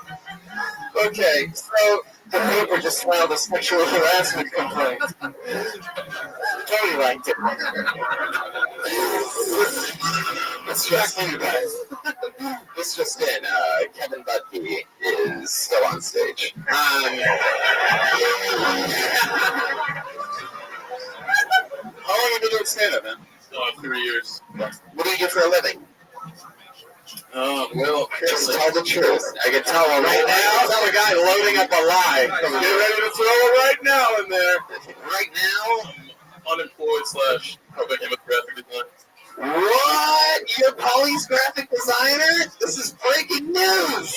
Okay, so the paper just filed a sexual harassment complaint. Tony liked it. Let's check in, guys. This just in, Kevin Budke is still on stage. How long have you been doing stand-up, man? 3 years. What do you do for a living? Well, just tell the truth. I can tell him right now. Tell a guy loading up a lie. Get ready to throw it right now in there. Right now? Unemployed / helping him with graphic design. What? You're Polly's graphic designer? This is breaking news.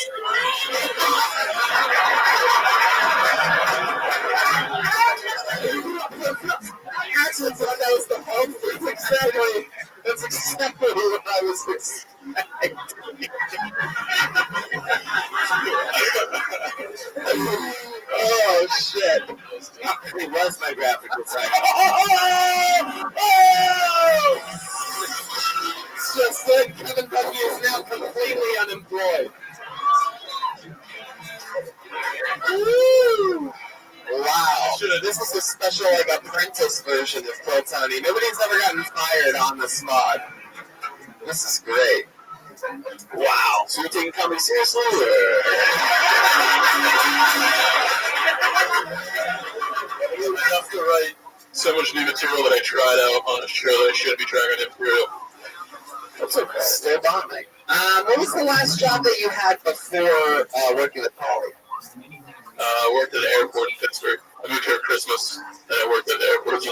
I actually thought that was the hope. That's exactly what I was expecting. Oh, shit. He was my graphic designer. It's just that Kevin Budke is now completely unemployed. Woo! Wow. This is a special, apprentice version of Pro Tony. Nobody's ever gotten fired on the spot. This is great. Wow. So you're taking comedy seriously? Enough to write so much new material that I tried out on a show that I should be trying on material. That's okay. Still bombing. What was the last job that you had before working with Polly? I worked at the airport in Pittsburgh. I moved here at Christmas, and I worked at the airport. I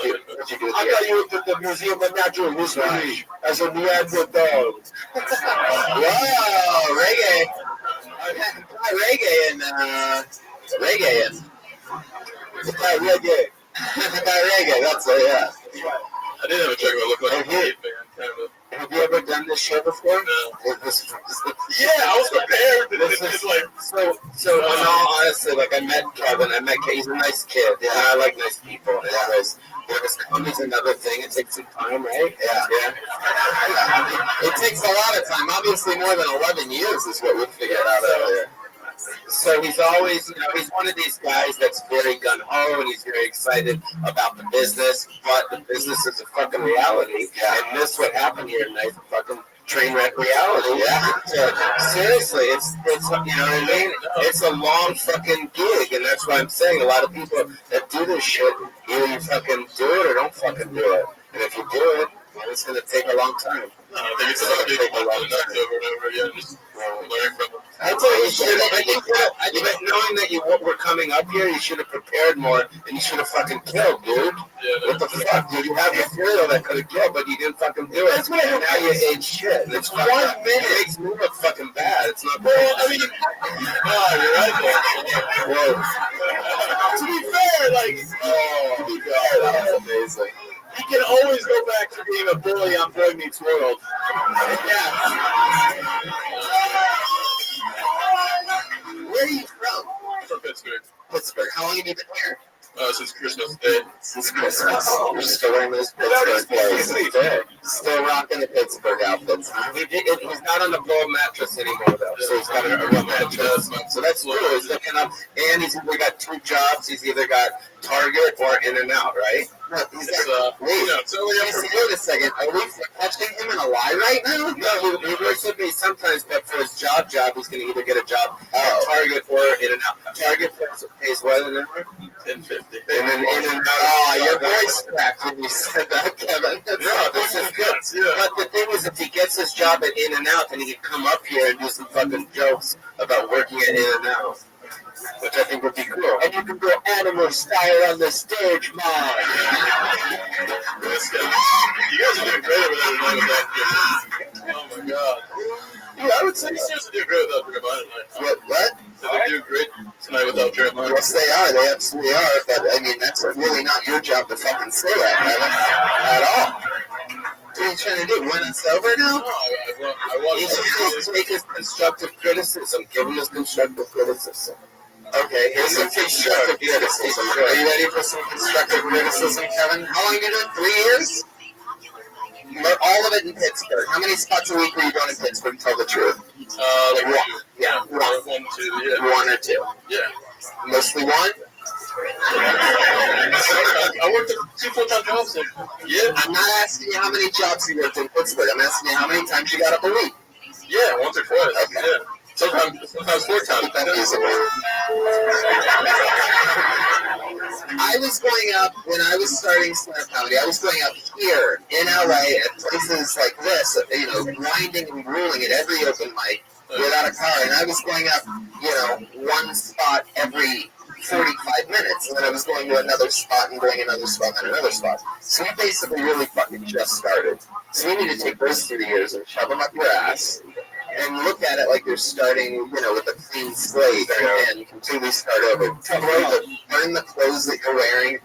thought you worked at the Museum of Natural History as a Neanderthal. Whoa, reggae. reggae and reggae. That's it. Yeah. I did have a joke about looking like a Kate fan, kind of. Have you ever done this show before? No. Yeah, I was prepared. It's like so. In all honesty, like I met Kevin. He's a nice kid. Yeah, and I like nice people. And comedy's another thing. It takes some time, right? Yeah. It takes a lot of time. Obviously, more than 11 years is what we figured out earlier. So he's always, he's one of these guys that's very gung-ho and he's very excited about the business, but the business is a fucking reality. Yeah. And this what happened here tonight, a fucking train wreck reality. Yeah. So, seriously, it's you know what I mean? It's a long fucking gig, and that's why I'm saying a lot of people that do this shit, either you fucking do it or don't fucking do it. And if you do it, it's going to take a long time. No, I think it's going to take a long time over and over again. Just learn from them. I tell you, knowing that you were coming up here, you should have prepared more, and you should have fucking killed, dude. Yeah, what the fuck, dude? You have material that could have killed, but you didn't fucking do it. That's what and now you ate shit. And it's 1 minute. It makes me look fucking bad. It's not bad. Well, I mean, you're right there. Whoa. To be fair, to be fair, that was amazing. You can always go back to being a bully on Boy Meets World. Yeah. Where are you from? From Pittsburgh. Pittsburgh. How long have you been here? Since Christmas Day. Since Christmas. You're still wearing those Pittsburgh clothes. Still rocking the Pittsburgh outfits. He's not on the blow mattress anymore, though. So he's got a real mattress. So that's cool. He's looking up. And he's either got 2 jobs. He's either got Target or In-N-Out, right? Wait a second. Are we catching him in a lie right now? No, he works with me sometimes, but for his job, he's going to either get a job at Target or In-N-Out. Target pays what an hour? $10.50. And then In-N-Out. Oh, your voice cracked when you said that, Kevin. No, this is good. Yeah. But the thing is, if he gets his job at In-N-Out, then he can come up here and do some fucking jokes about working at In-N-Out. Which I think would be cool. And you can go animal style on the stage, man. You guys are doing great over there tonight with that. Oh my god. Yeah, I would say you guys are doing great without Jeremiah tonight. What? They're doing great tonight without Jeremiah. Yes, they are. They absolutely are. But, I mean, that's really not your job to fucking say that, Kevin. At all. What are you trying to do? Win us over now? No, I want to take his constructive criticism. Give him his constructive criticism. Okay, here's some constructive criticism. Are you ready for some constructive criticism, Kevin? How long have you done? 3 years? All of it in Pittsburgh. How many spots a week were you going in Pittsburgh? Tell the truth. Like 1. Yeah, 1, 2, yeah. 1 or 2. Yeah. Mostly 1? I worked at 2 full-time jobs. Yeah. I'm not asking you how many jobs you worked in Pittsburgh. I'm asking you how many times you got up a week. Yeah, once or twice. Okay. Yeah. Sometimes 4 times. I was going up when I was starting stand-up comedy. I was going up here in LA at places like this, grinding and grueling at every open mic without a car. And I was going up, 1 spot every 45 minutes, and then I was going to another spot and going another spot and another spot. So we basically really fucking just started. So we need to take those 3 years and shove them up your ass. And look at it like you're starting, with a clean slate and completely start over. Burn the clothes that you're wearing.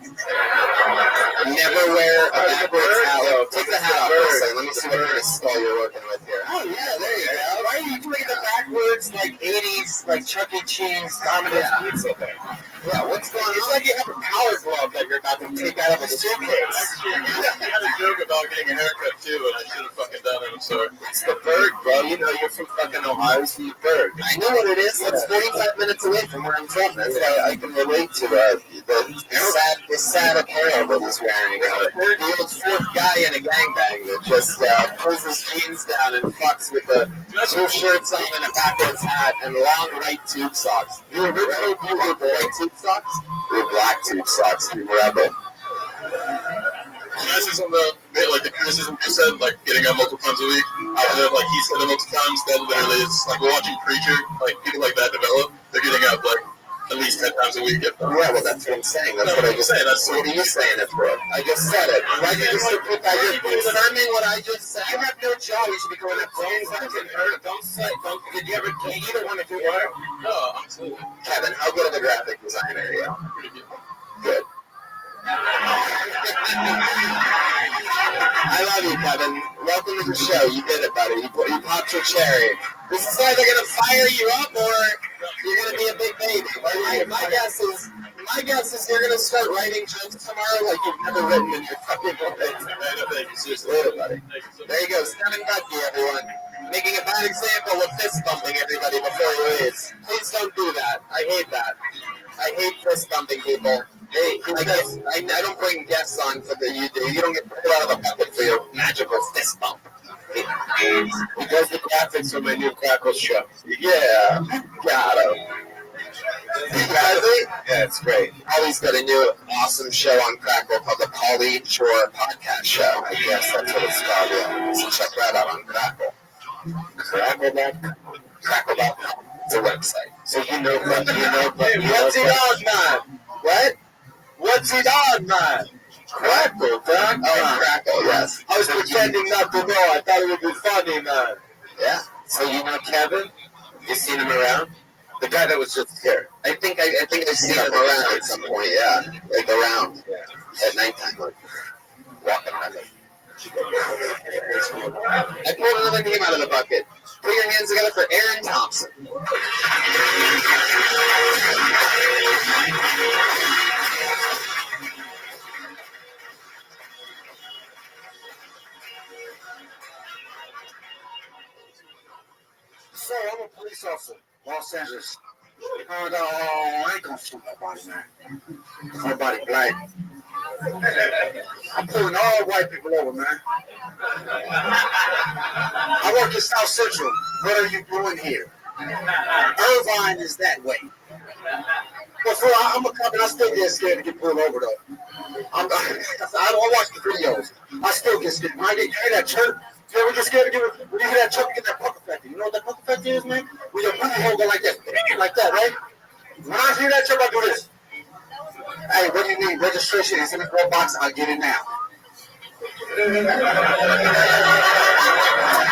Never wear a backwards hat. Take the hat off. Let me see what kind of skull you're working with here. Oh, yeah, there you go. Why are you doing the backwards, 80s, Chuck E. Cheese, Domino's pizza thing? Yeah, what's going on? It's like you have a power glove that you're about to take out of a suitcase. I had a joke about getting a haircut, too, and I should have fucking done it. I'm sorry. It's the Berg, bro. You're from fucking Ohio, so you Berg. I know what it is. It's 45 minutes away from where I'm from. That's why I can relate to the sad apparel that he's wearing. The old 4th guy in a gangbang that just pulls his jeans down and fucks with the 2 shirts on and a backwards hat and long white tube socks. You're white tube socks? Or black tube socks. You rebel. Can I say something about the criticism you said, getting up multiple times a week? He said it multiple times, that literally is watching Preacher, people like that develop. They're getting up at least 10 times a week. Yeah, well, that's what I'm saying. That's what I just said. That's what are you saying it for? I just said it. Why did you just repeat that? You're confirming what I just said. You have no job. You should be going up. Don't fucking hurt. Don't say. Don't. Did you ever? Did either one of you work? No, absolutely. Kevin, how good of a graphic designer are you? Good. I love you, Kevin. Welcome to the show. You did it, buddy. You popped your cherry. This is either going to fire you up or you're going to be a big baby. My guess is you're going to start writing jokes tomorrow like you've never written in your fucking life. Thank you, seriously. Later, buddy. There you go. Stephen Bucky, everyone. Making a bad example of fist bumping everybody before he leaves. Please don't do that. I hate that. I hate fist bumping people. Hey, I don't bring guests on for the you do. You don't get pulled out of the bucket for your magical fist bump. He does the graphics for my new Crackle show. Yeah, got him. Yeah, it's great. Paulie's got a new awesome show on Crackle called the Paulie Shore Podcast Show. I guess that's what it's called. Yeah. So check that out on Crackle. Crackle.com. It's a website. So you know, Hey, what's it on, man? What? What's it on, man? Crackle, Doc. Oh, Crackle, yes. I was pretending not to know. I thought it would be funny, man. Yeah. So you know Kevin? You seen him around? The guy that was just here. I think I've seen him around at some point. Yeah, like around at nighttime, like walking around. I pulled another name out of the bucket. Put your hands together for Aaron Thompson. So I'm a police officer, Los Angeles. I ain't gonna shoot nobody, man. Nobody black. I'm pulling all white people over, man. I work in South Central. What are you doing here? Irvine is that way. But for I'm a cop and I still get scared to get pulled over though. I watch the videos. I still get scared. When I get hear that chirp, you ever get scared to when you hear that chirp, you get that pucker factor. You know what that pucker factor is, man? When your booty hole go like that, right? When I hear that chirp, I do this. Hey, what do you need? Registration is in the glove box. I'll get it now.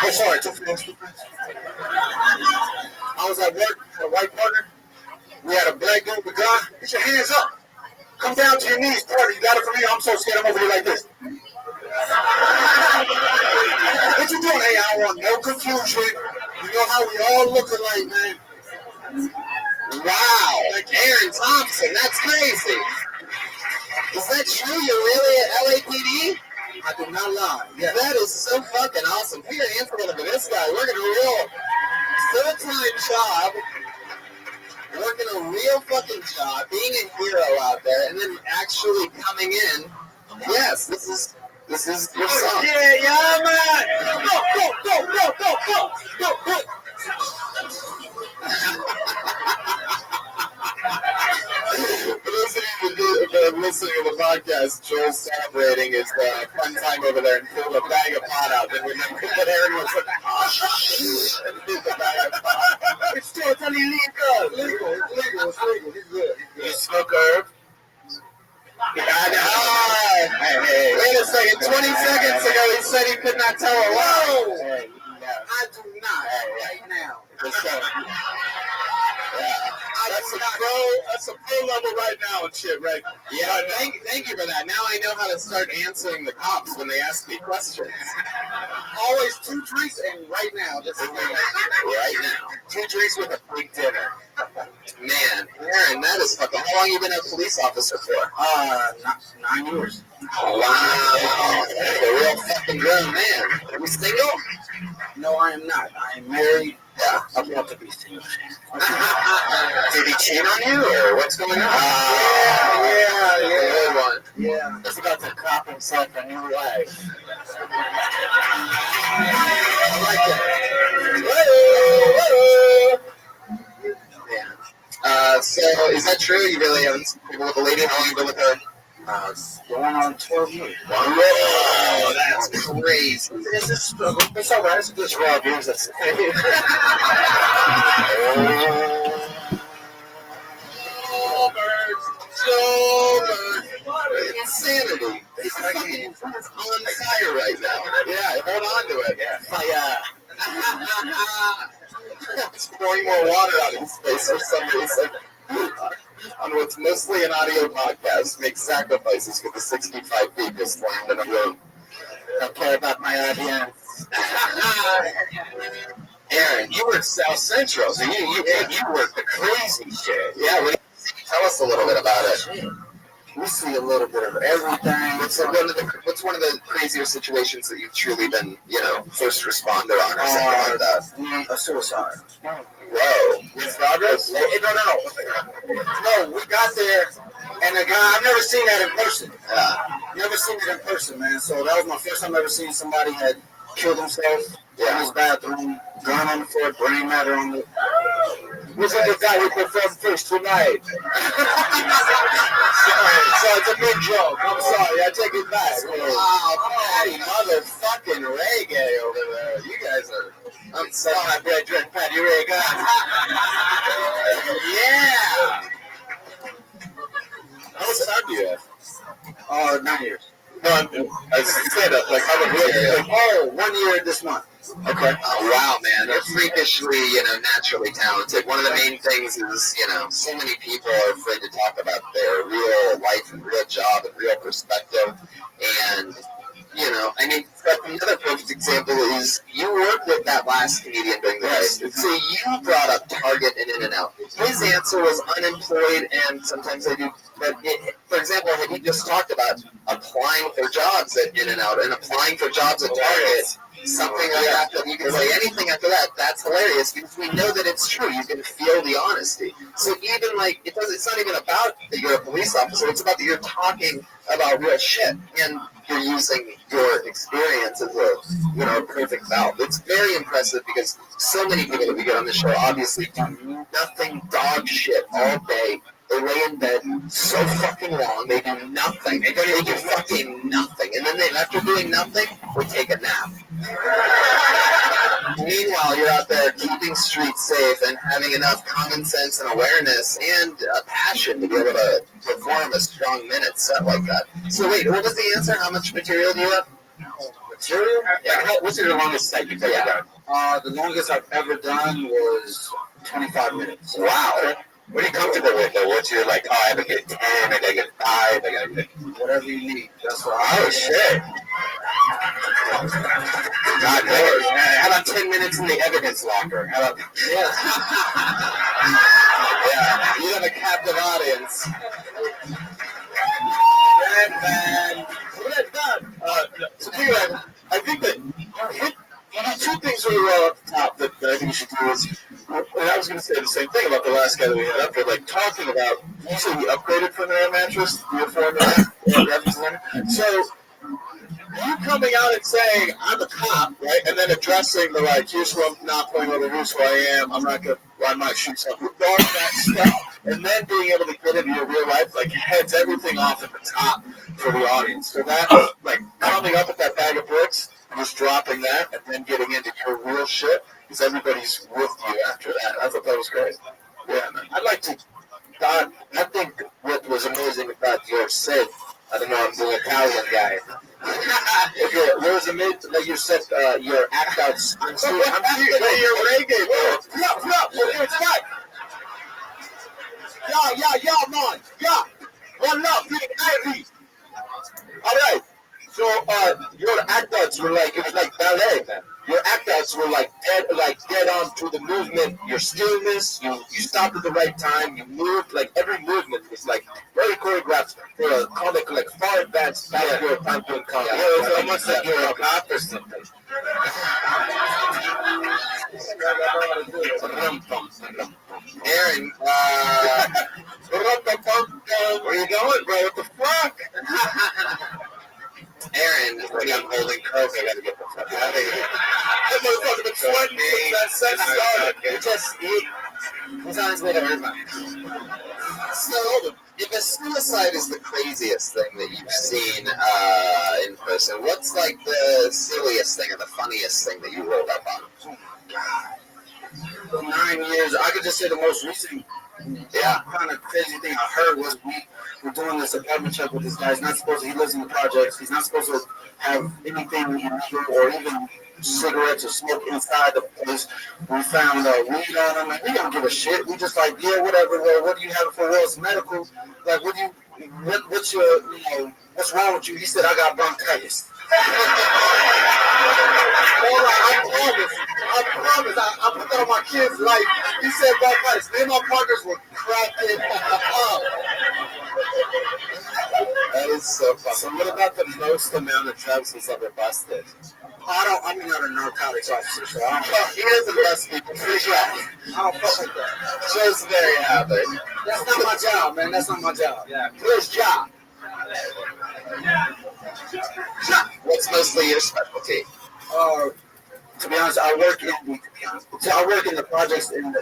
Oh, sorry. I was at work, had a white partner. We had a black dude with a gun. Get your hands up. Come down to your knees, partner. You got it from me? I'm so scared. I'm over here like this. What you doing? Hey, I don't want no confusion. You know how we all look alike, man. Wow, like Aaron Thompson. That's crazy. Is that true? You're really at LAPD? I do not lie. Yes. That is so fucking awesome. Put your hands together for this guy. Working a real full-time job. Working a real fucking job. Being a hero out there. And then actually coming in. Yes, this is your song. Yeah, man. Go. For those of you that are listening to the podcast, Joel's celebrating his fun time over there and pulled a bag of pot out. Then remember that Aaron was like, and did the bag of pot. It's totally legal. It's legal. He's good. You smoke herb? Hey. Wait a second. 20 seconds ago, he said he could not tell her. Whoa! Hey, I do not right now. That's a pro level right now and shit, right? Yeah, thank you for that. Now I know how to start answering the cops when they ask me questions. Always 2 drinks and right now. Right now. 2 drinks with a big dinner. Man, Aaron, that is fucking... How long you been a police officer for? 9 years. Wow. That's a real fucking grown man. Are you single? No, I am not. I am married. Yeah. I want to be single. Did he cheat on you, or what's going on? Yeah. Good one. Yeah. He's about to cop himself a new life. I like that. Yeah. So, is that true? You really haven't been with a lady? How long have you been with her? Going on 12 years. Whoa, that's crazy. It's all right. It's just raw beers. That's on fire right now. Yeah, hold on to it. Yeah. He's pouring more water out of his face for some reason. On what's mostly an audio podcast, make sacrifices for the 65 feet just land in a room. Don't care about my audience. Aaron, you work South Central, so you work the crazy shit. Yeah, tell us a little bit about it. We see a little bit of everything. What's one of the crazier situations that you've truly been, first responder on or something like that? A suicide. Whoa. With progress? No, we got there, and the guy, I've never seen that in person. Never seen it in person, man. So that was my first time ever seeing somebody had killed himself in his bathroom, gun on the floor, brain matter on the... Was it the guy who performed first tonight? So it's a big joke. I'm sorry. I take it back. Wow, Patty motherfucking reggae over there. You guys are... I'm sorry, I drank Patty reggae. Yeah! How much time do you have? 9 years. No, I said that. Like, how much years? 1 year this month. Okay. Oh, wow, man. They're freakishly, naturally talented. One of the main things is, so many people are afraid to talk about their real life and real job and real perspective. And, another perfect example is you work with that last comedian during the race. So you brought up Target and In-N-Out. His answer was unemployed, and sometimes they do. But, for example, had he just talked about applying for jobs at In-N-Out and applying for jobs at Target, something like that, that you can say anything after that, that's hilarious because we know that it's true. You can feel the honesty. So even it's not even about that you're a police officer. It's about that you're talking about real shit and you're using your experience as a perfect valve. It's very impressive because so many people that we get on the show obviously do nothing, dog shit all day. They lay in bed so fucking long, they do nothing. They do fucking nothing. And then after doing nothing, we take a nap. Meanwhile, you're out there keeping streets safe and having enough common sense and awareness and passion to be able to perform a strong minute set like that. So wait, what was the answer? How much material do you have? Material? Yeah. What's your longest set you've ever done? The longest I've ever done was 25 minutes. Wow. What are you comfortable with, though? What's your, I gotta get 10, I gotta get 5, I gotta get... Whatever you need. That's what Oh, shit. God knows. How about 10 minutes in the evidence locker? How about... Yeah. Yeah. You have a captive audience. So, anyway, I think that... two things were up top that I think we should do is, and I was going to say the same thing about the last guy that we had up there, talking about, you said we upgraded from the air mattress, the format, so you coming out and saying, I'm a cop, right, and then addressing the, here's who I'm not playing over, here's who I am, I'm not going to, I might shoot something, all that stuff, and then being able to get into your real life, heads everything off at the top for the audience. So that, coming up with that bag of bricks, just dropping that and then getting into your real shit because everybody's with you after that. I thought that was great. Yeah, man. I'd like to, I think what was amazing about your set, I don't know, I'm the Italian guy. There was you said, your act outs. I'm serious. Your reggae, bro. No, it's not. Yeah, man. Yeah. One love, big Ivy. All right. So, your act-outs were it was like ballet, man. Your act-outs were dead on to the movement, your stillness, you stopped at the right time, you moved, every movement was very choreographed for a comic, far advanced past your time doing comedy. Yeah, it was almost like you're a cop or something. Aaron, where you going, bro? What the fuck? Aaron, I'm holding coke. I gotta get the fuck out of here. That motherfucker been sweating since that set started. He's on his way to Irvine. So, if a suicide is the craziest thing that you've seen in person, what's the silliest thing or the funniest thing that you rolled up on? 9 years. I could just say the most recent Yeah. Kind of crazy thing I heard was we're doing this apartment check with this guy. He's not supposed to. He lives in the projects. He's not supposed to have anything illegal or even cigarettes or smoke inside the place. We found weed on him, and we don't give a shit. We just like, yeah, whatever. Well, what do you have for Will's medical? Like, what's your, what's wrong with you? He said, I got bronchitis. I promise. I put that on my kids' life. He said bronchitis. Me and my partners were cracking up. That is so funny. So what about the most amount of drugs he's ever busted? I'm not a narcotics officer, so he doesn't bust people. I don't fuck with that. Just very happy. That's not my job, man. That's not my job. Yeah. His job. What's mostly your specialty? To be honest, I work in the projects in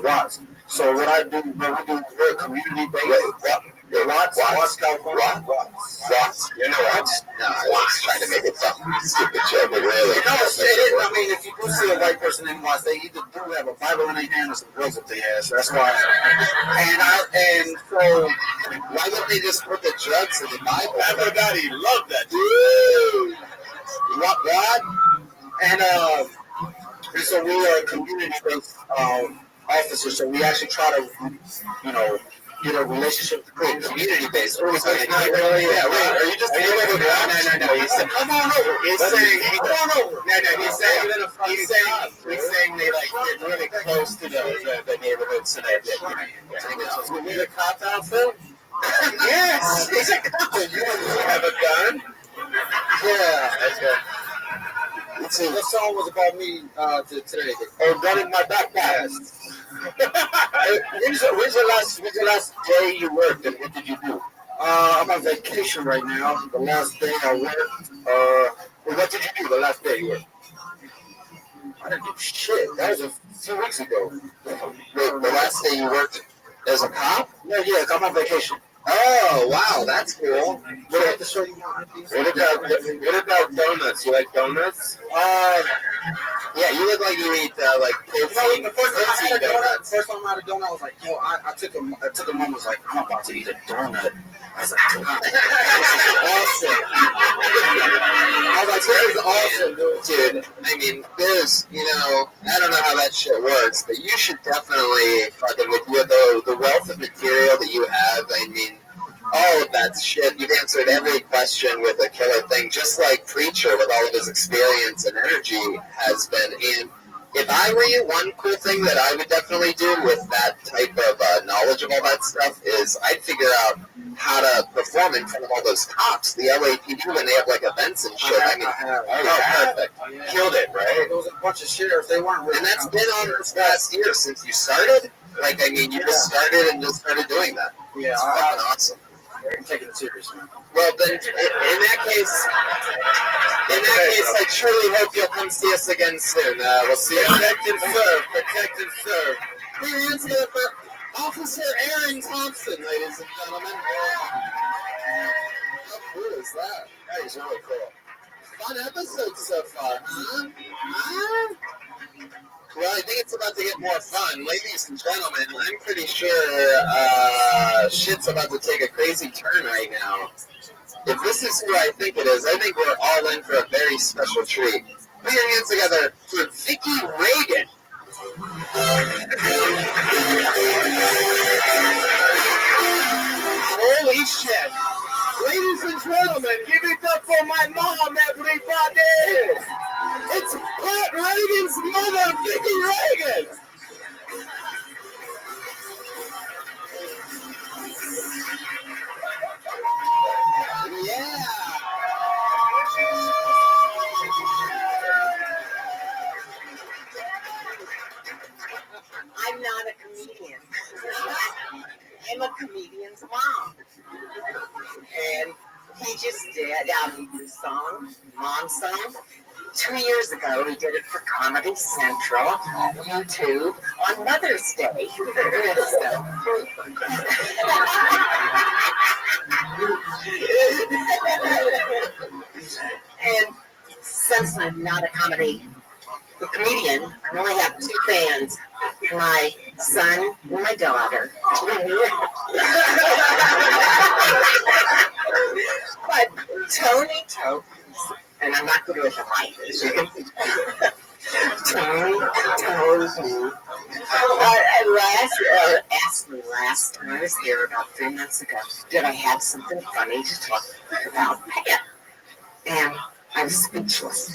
Watts. So what I do, we're community based. Watts, California. Watts. You know Watts? No, I was trying to make it something stupid joke, but really. No, I mean, if you do see a white person in Watts, they either do have a Bible in their hand or some drugs up their ass. That's why. And so, why don't they just put the drugs in the Bible? Everybody loved that. Dude. What? And so we are community-based officers, so we actually try to, get a relationship with community-based. Are you just saying, no, he's saying, come on over. He's saying, come on over. No, he's saying they get really close to the neighborhood, so they you need a cop outfit? Yes, he's a cop. You have a gun? Yeah, that's good. Let's see, what song was about me today? Oh, gun in my backpack. When's the last day you worked, and what did you do? I'm on vacation right now. The last day I worked. What did you do the last day you worked? I didn't do shit. That was a few weeks ago. The last day you worked as a cop? Yeah, I'm on vacation. Oh, wow, that's cool. What about donuts? You like donuts? Yeah, you look like you eat protein donuts. First time I had a donut, I was like, I took a moment, I was like, I'm about to eat a donut. I was like, awesome. I was like, this is awesome, dude. I mean, there's, I don't know how that shit works, but you should definitely fucking, with the wealth of material that you have, I mean, all of that shit, you've answered every question with a killer thing, just like Preacher with all of his experience and energy has been. And if I were you, one cool thing that I would definitely do with that type of knowledge of all that stuff is I'd figure out how to perform in front of all those cops, the LAPD, when they have events and shit. Perfect. Yeah. Killed it, right? There was a bunch of sheriffs, they weren't really. And that's been on this last year since you started. You just started and just started doing that. Yeah, it's fucking awesome. I'm taking it seriously. Well, then, in that case, I truly hope you'll come see us again soon. We'll see you. Protect and serve. Put your hands together for Officer Aaron Thompson, ladies and gentlemen. How cool is that? That is really cool. Fun episode so far, huh? Well, I think it's about to get more fun. Ladies and gentlemen, I'm pretty sure shit's about to take a crazy turn right now. If this is who I think it is, I think we're all in for a very special treat. Put your hands together for Vicky Reagan. Holy shit. Ladies and gentlemen, give it up for my mom, everybody! It's Pat Reagan's mother, Vicky Reagan! Yeah! I'm not a comedian. I'm a comedian's mom. And he just did his song, Mom's Song. 2 years ago, he did it for Comedy Central, YouTube, on Mother's Day. And since I'm not a comedian, I only have 2 fans. my son and my daughter. But Tony Tope, and I'm not good with the mic. Tony asked me last time I was here about 3 months ago, did I have something funny to talk about Pat? And I was speechless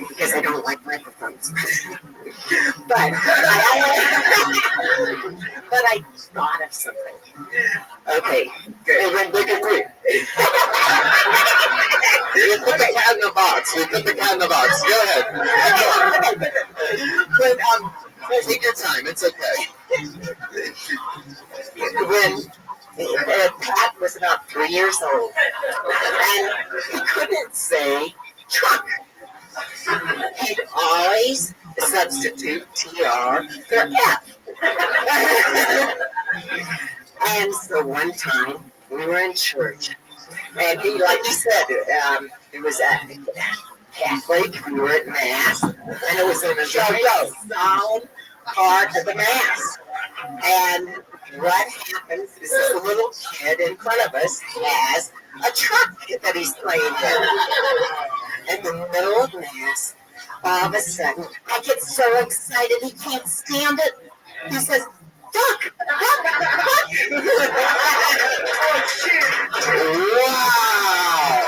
because I don't like microphones. but I thought of something. Okay, good. Hey, then make it quick. We put the cat in the box. Go ahead. But take your time. It's okay. When Pat was about 3 years old, and he couldn't say truck. He'd always substitute TR for F. And so one time we were in church, and he, like you said, it was at Catholic. We were at Mass, and it was in a very solemn part of the Mass. And what happens is this little kid in front of us has a truck that he's playing in. In the middle of Mass, all of a sudden, I get so excited he can't stand it. He says, duck, duck, duck. Wow.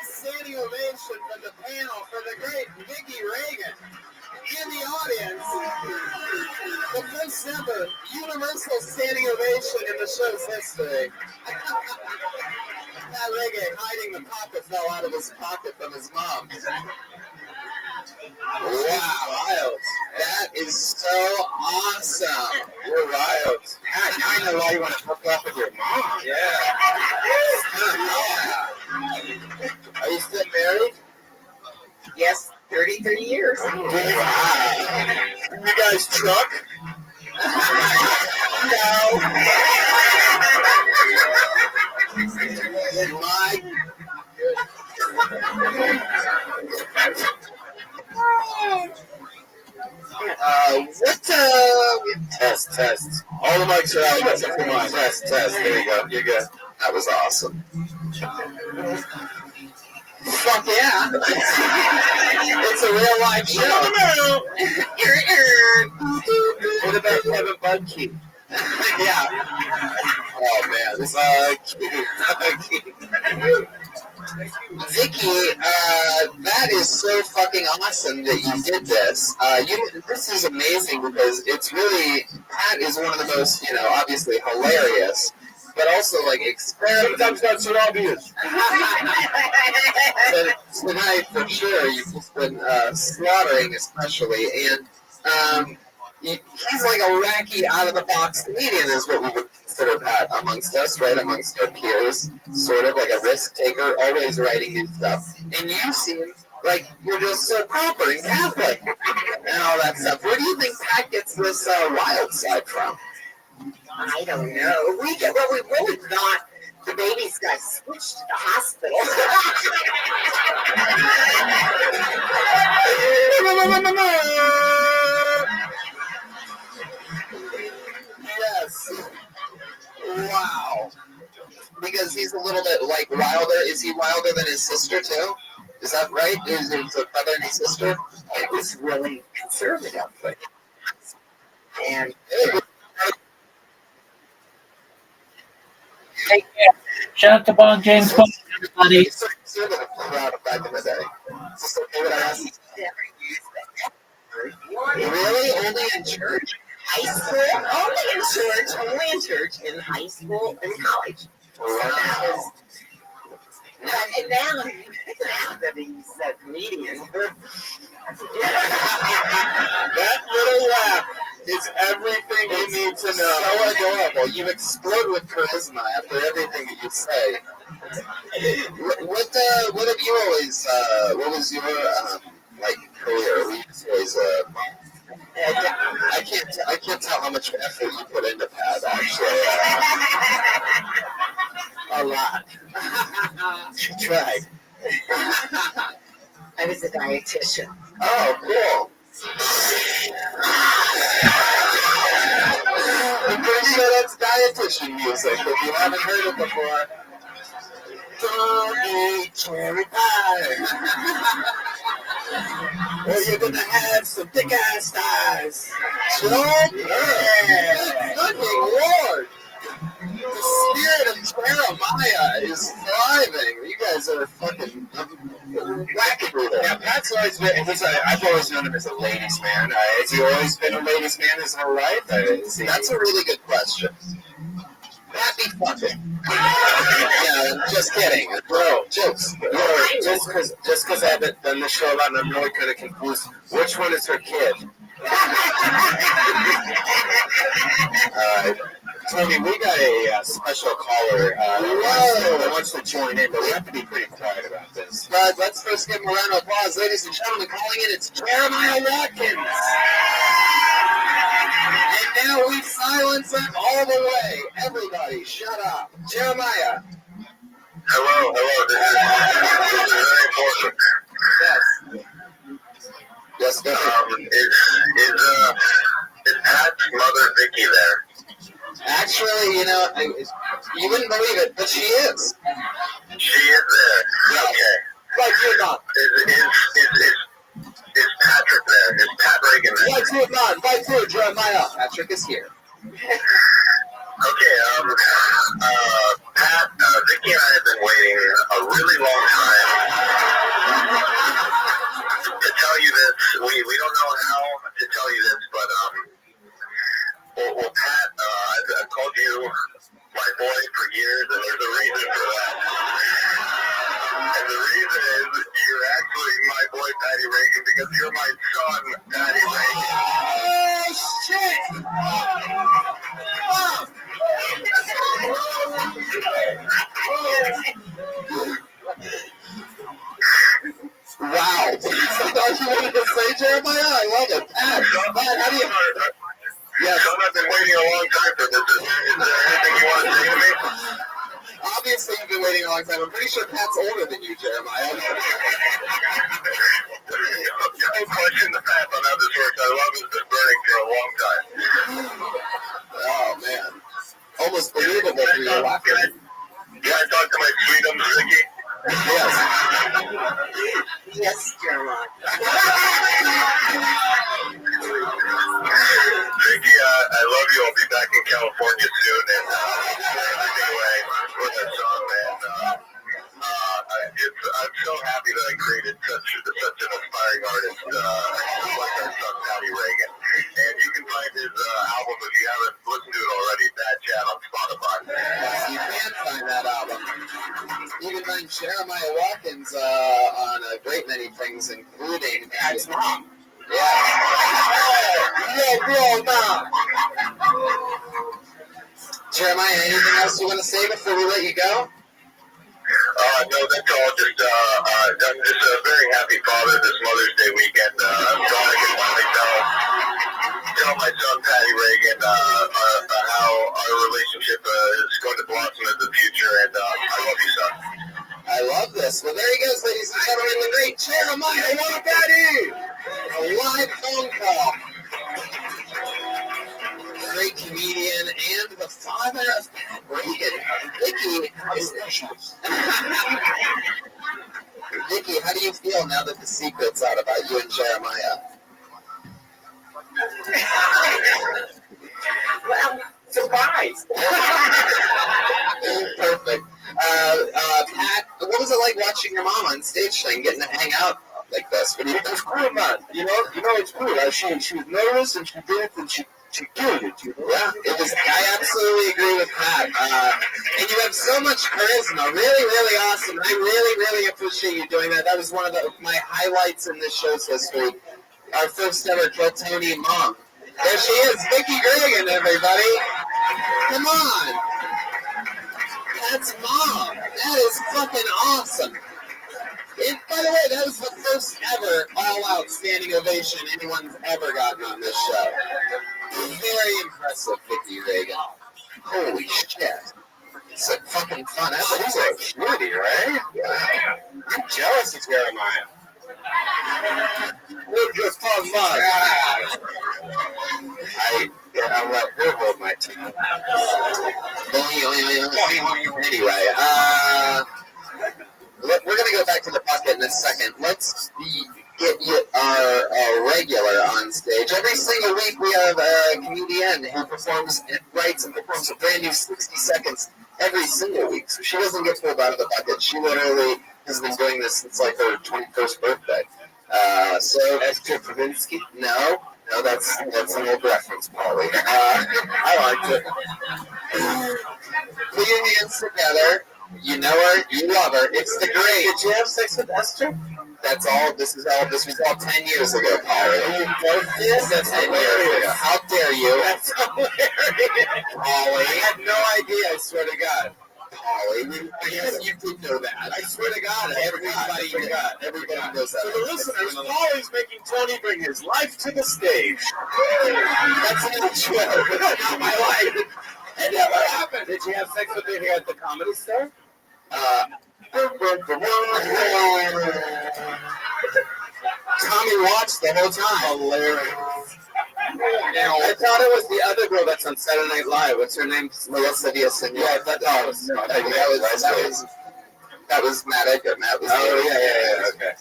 Standing ovation from the panel for the great Vicki Reagan. In the audience, the first ever universal standing ovation in the show's history. That Reagan hiding the pocket fell out of his pocket from his mom. Wow, wild. That is so awesome. You're wild. Now I know why you want to hook up with your mom. Yeah. Are you still married? Yes, 33 years. Wow. You guys truck? No. My Test. All the mics are out except for mine. Test. There you go. You're good. That was awesome. Fuck yeah. It's a real live show. What about Kevin Budke? Yeah. Oh man, this Vicki, that is so fucking awesome that you did this. This is amazing because it's really, Pat is one of the most, obviously hilarious, but also like Sometimes not so obvious. Tonight, for sure, you've just been slaughtering, especially, and he's like a wacky, out-of-the-box comedian is what we would consider Pat amongst us, right, amongst our peers, sort of like a risk-taker, always writing new stuff. And you seem like you're just so proper and Catholic and all that stuff. Where do you think Pat gets this wild side from? I don't know. We really thought the babies got switched to the hospital. Yes. Wow. Because he's a little bit like wilder. Is he wilder than his sister too? Is that right? Is it a brother and his sister? It was really conservative. And Take care. Shout out to Bon James, everybody. He's so conservative back in the day. Is this okay what I asked? Really? Only in church? High school? Only in church, in high school and college. Wow. And now that he's a comedian. That little laugh is everything you need to know. So adorable. You explode with charisma after everything that you say. What have you always, what was your, career? We always, I can't tell how much effort you put into Pat, actually. A lot. She tried. I was a dietitian dietitian. Oh, cool. I'm pretty sure that's dietitian music if you haven't heard it before. Don't eat cherry pie. Or you're gonna have some thick ass thighs. Yeah. Good Lord. The spirit of Jeremiah is thriving. You guys are fucking wackadoodle. Yeah, Pat's always been, I've always known him as a ladies' man. Has he always been a ladies' man his whole life? That's a really good question. Happy fucking. Yeah, just kidding. Bro, jokes. No, just because I haven't done this show a lot and I'm really kind of confused. Which one is her kid? Tony, we got a special caller that wants to join in, but we have to be pretty quiet about this. But let's first give him a round of applause. Ladies and gentlemen, calling in, it's Jeremiah Watkins. And now we silence him all the way. Everybody, shut up. Jeremiah. Hello. This is very important. Yes, go ahead. Is Pat's mother Vicky there? Actually, you know, you wouldn't believe it, but she is. She is there. Yes. Okay. Right, you're not. Is Patrick there? Is Pat Reagan there? Right, you're not. Right, through Jeremiah. Patrick is here. Okay, Pat, Vicky and I have been waiting a really long time to tell you this. We don't know how to tell you this, but, well, Pat, I've called you my boy for years, and there's a reason for that. And the reason is you're actually my boy, Patty Reagan, because you're my son, Patty Reagan. Oh, shit! Oh. Wow. Is that all you wanted to say, Jeremiah? I love it. Pat, how do you... Yes. Son, I've been waiting a long time for this. Is there anything you want to say to me? Obviously, you've been waiting a long time. I'm pretty sure Pat's older than you, Jeremiah. No question the Pat on how this works. I love it. It's been burning for a long time. Oh, man. Almost believable for your laughter. Can I talk to my sweetums, Vicky? Yes. Yes, Jeremiah. Vicky, I love you. I'll be back in California soon, and everything away with our son, man. I'm so happy that I created such an inspiring artist like our son, Patty Reagan. And you can find his album, if you haven't listened to it already, Bad Chat on Spotify. Yes, you can find that album. You can find Jeremiah Watkins on a great many things, including Pat's mom. Yeah. Yo, mom. Jeremiah, anything else you want to say before we let you go? No, that's all. I'm just a very happy father this Mother's Day weekend. I'm glad I can finally tell my son, Patty Reagan, how our relationship is going to blossom in the future, and I love you, son. I love this. Well, there he goes, ladies and gentlemen, the great Jeremiah Watkins. A live phone call. Great comedian and the father of Pat Reagan. Vicky, Vicky, how do you feel now that the secret's out about you and Jeremiah? Well, surprise. Perfect. Pat, what was it like watching your mom on stage and getting to hang out like this? It's cool, man. You know, it's cool. She was nervous and she did it and she killed it, you know? Yeah, I absolutely agree with Pat. And you have so much charisma. Really, really awesome. I really, really appreciate you doing that. That was one of my highlights in this show's history. Our first ever Kill Tony mom. There she is, Vicky Reagan, everybody. Come on. That's mom. That is fucking awesome. And by the way, that was the first ever all-out standing ovation anyone's ever gotten on this show. Very impressive, Vicky Reagan. Holy shit. It's a fucking fun episode. Beauty, right? I'm jealous of Jeremiah. We're just on mine. I'll let her hold my tongue. Anyway, we're going to go back to the bucket in a second. Let's get our regular on stage. Every single week we have a comedian who writes and performs a brand new 60 seconds every single week. So she doesn't get pulled out of the bucket. She literally has been doing this since like her 21st birthday. So Esther Pravinsky? No, that's an old reference, Paulie. I liked it. Put your hands together. You know her, you love her. It's the great. Did you have sex with Esther? That's all. This was all 10 years ago, Paulie. You both did? That's 10 years ago. How dare you? That's hilarious. Paulie. I had no idea, I swear to God. Paulie, yes, you did know that. I swear to God, everybody knows that. For the listeners, Paulie's making Tony bring his life to the stage. That's not true. Not my life. It never happened. Did you have sex with her here at the Comedy Store? Tommy watched the whole time. Hilarious. I thought it was the other girl that's on Saturday Night Live. What's her name? Melissa Villaseñor. Yeah, I thought that was Matt Edgar. Matt was yeah. Okay.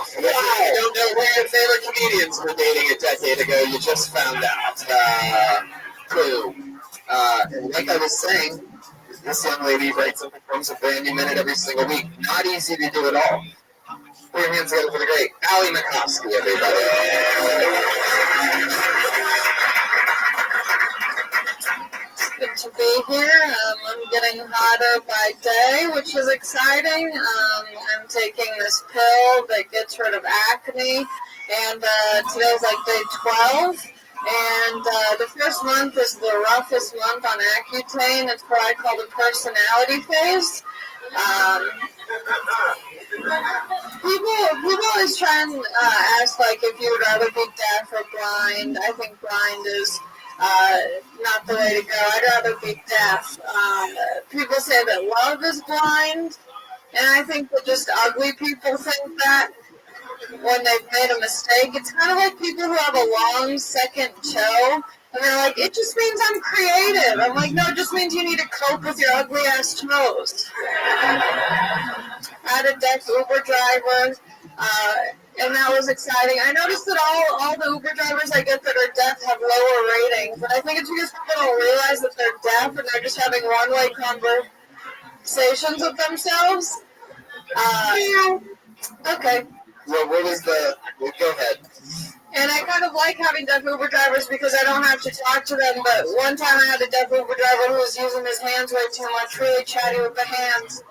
If you don't know who your favorite comedians were dating a decade ago, you just found out. Like I was saying, this young lady writes and performs a brand new minute every single week. Not easy to do at all. Put your hands together for the great Allie Makovsky, everybody. Good to be here. I'm getting hotter by day, which is exciting. I'm taking this pill that gets rid of acne, and today's like day 12. And the first month is the roughest month on Accutane. It's what I call the personality phase. People always try and ask, like, if you would rather be deaf or blind. I think blind is not the way to go. I'd rather be deaf. People say that love is blind, and I think that just ugly people think that when they've made a mistake. It's kind of like people who have a long second toe, and they're like, it just means I'm creative. I'm like, no, it just means you need to cope with your ugly ass toes. I had a deaf Uber driver, and that was exciting. I noticed that all the Uber drivers I get that are deaf have lower ratings, and I think it's because people don't realize that they're deaf and they're just having one-way conversations with themselves. Okay. Well, go ahead. And I kind of like having deaf Uber drivers because I don't have to talk to them, but one time I had a deaf Uber driver who was using his hands way too much, really chatty with the hands.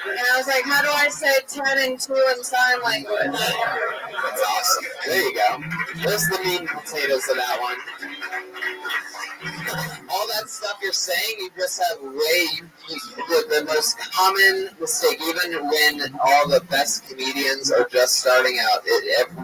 And I was like, how do I say 10 and 2 in sign language? That's awesome. There you go. There's the meat and potatoes of that one. All that stuff you're saying, you just have the most common mistake, even when all the best comedians are just starting out.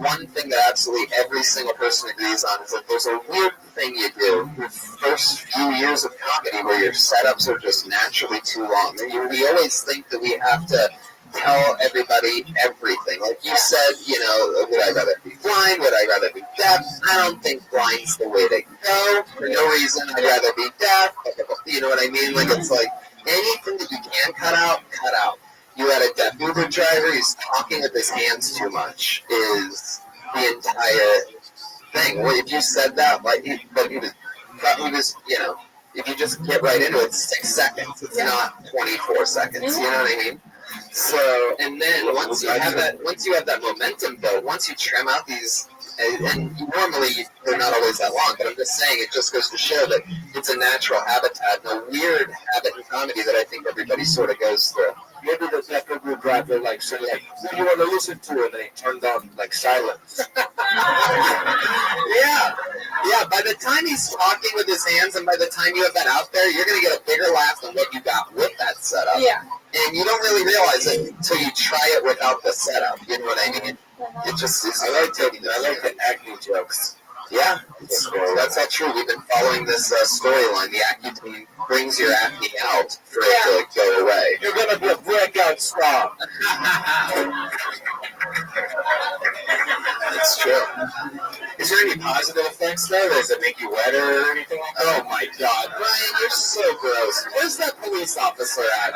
One thing that absolutely every single person agrees on is that there's a weird thing you do the first few years of comedy where your setups are just naturally too long. We always think that we have to tell everybody everything. Like you said, would I rather be blind? Would I rather be deaf? I don't think blind's the way to go. For no reason, I'd rather be deaf. You know what I mean? Like, it's like anything that you can cut out, cut out. You had a deaf Uber driver, he's talking with his hands too much, is the entire thing. Well, if you said that, if you just get right into it, it's 6 seconds. It's not 24 seconds. You know what I mean? So, and then once you have that momentum built, once you trim out these, and normally they're not always that long, but I'm just saying it just goes to show that it's a natural habitat and a weird habit in comedy that I think everybody sort of goes through. Maybe the deaf Uber driver said what do you want to listen to, and then he turned on silence. Yeah. By the time he's talking with his hands, and by the time you have that out there, you're gonna get a bigger laugh than what you got with that setup. Yeah. And you don't really realize it until you try it without the setup. You know what I mean? It just is. I like the acne jokes. Yeah, that's not true. We've been following this storyline. The acne team brings your acne out for it to go away. You're gonna be a breakout don't stop. It's true. Is there any positive effects though? Does it make you wetter or anything like that? Oh my God, Brian, you're so gross. Where's that police officer at?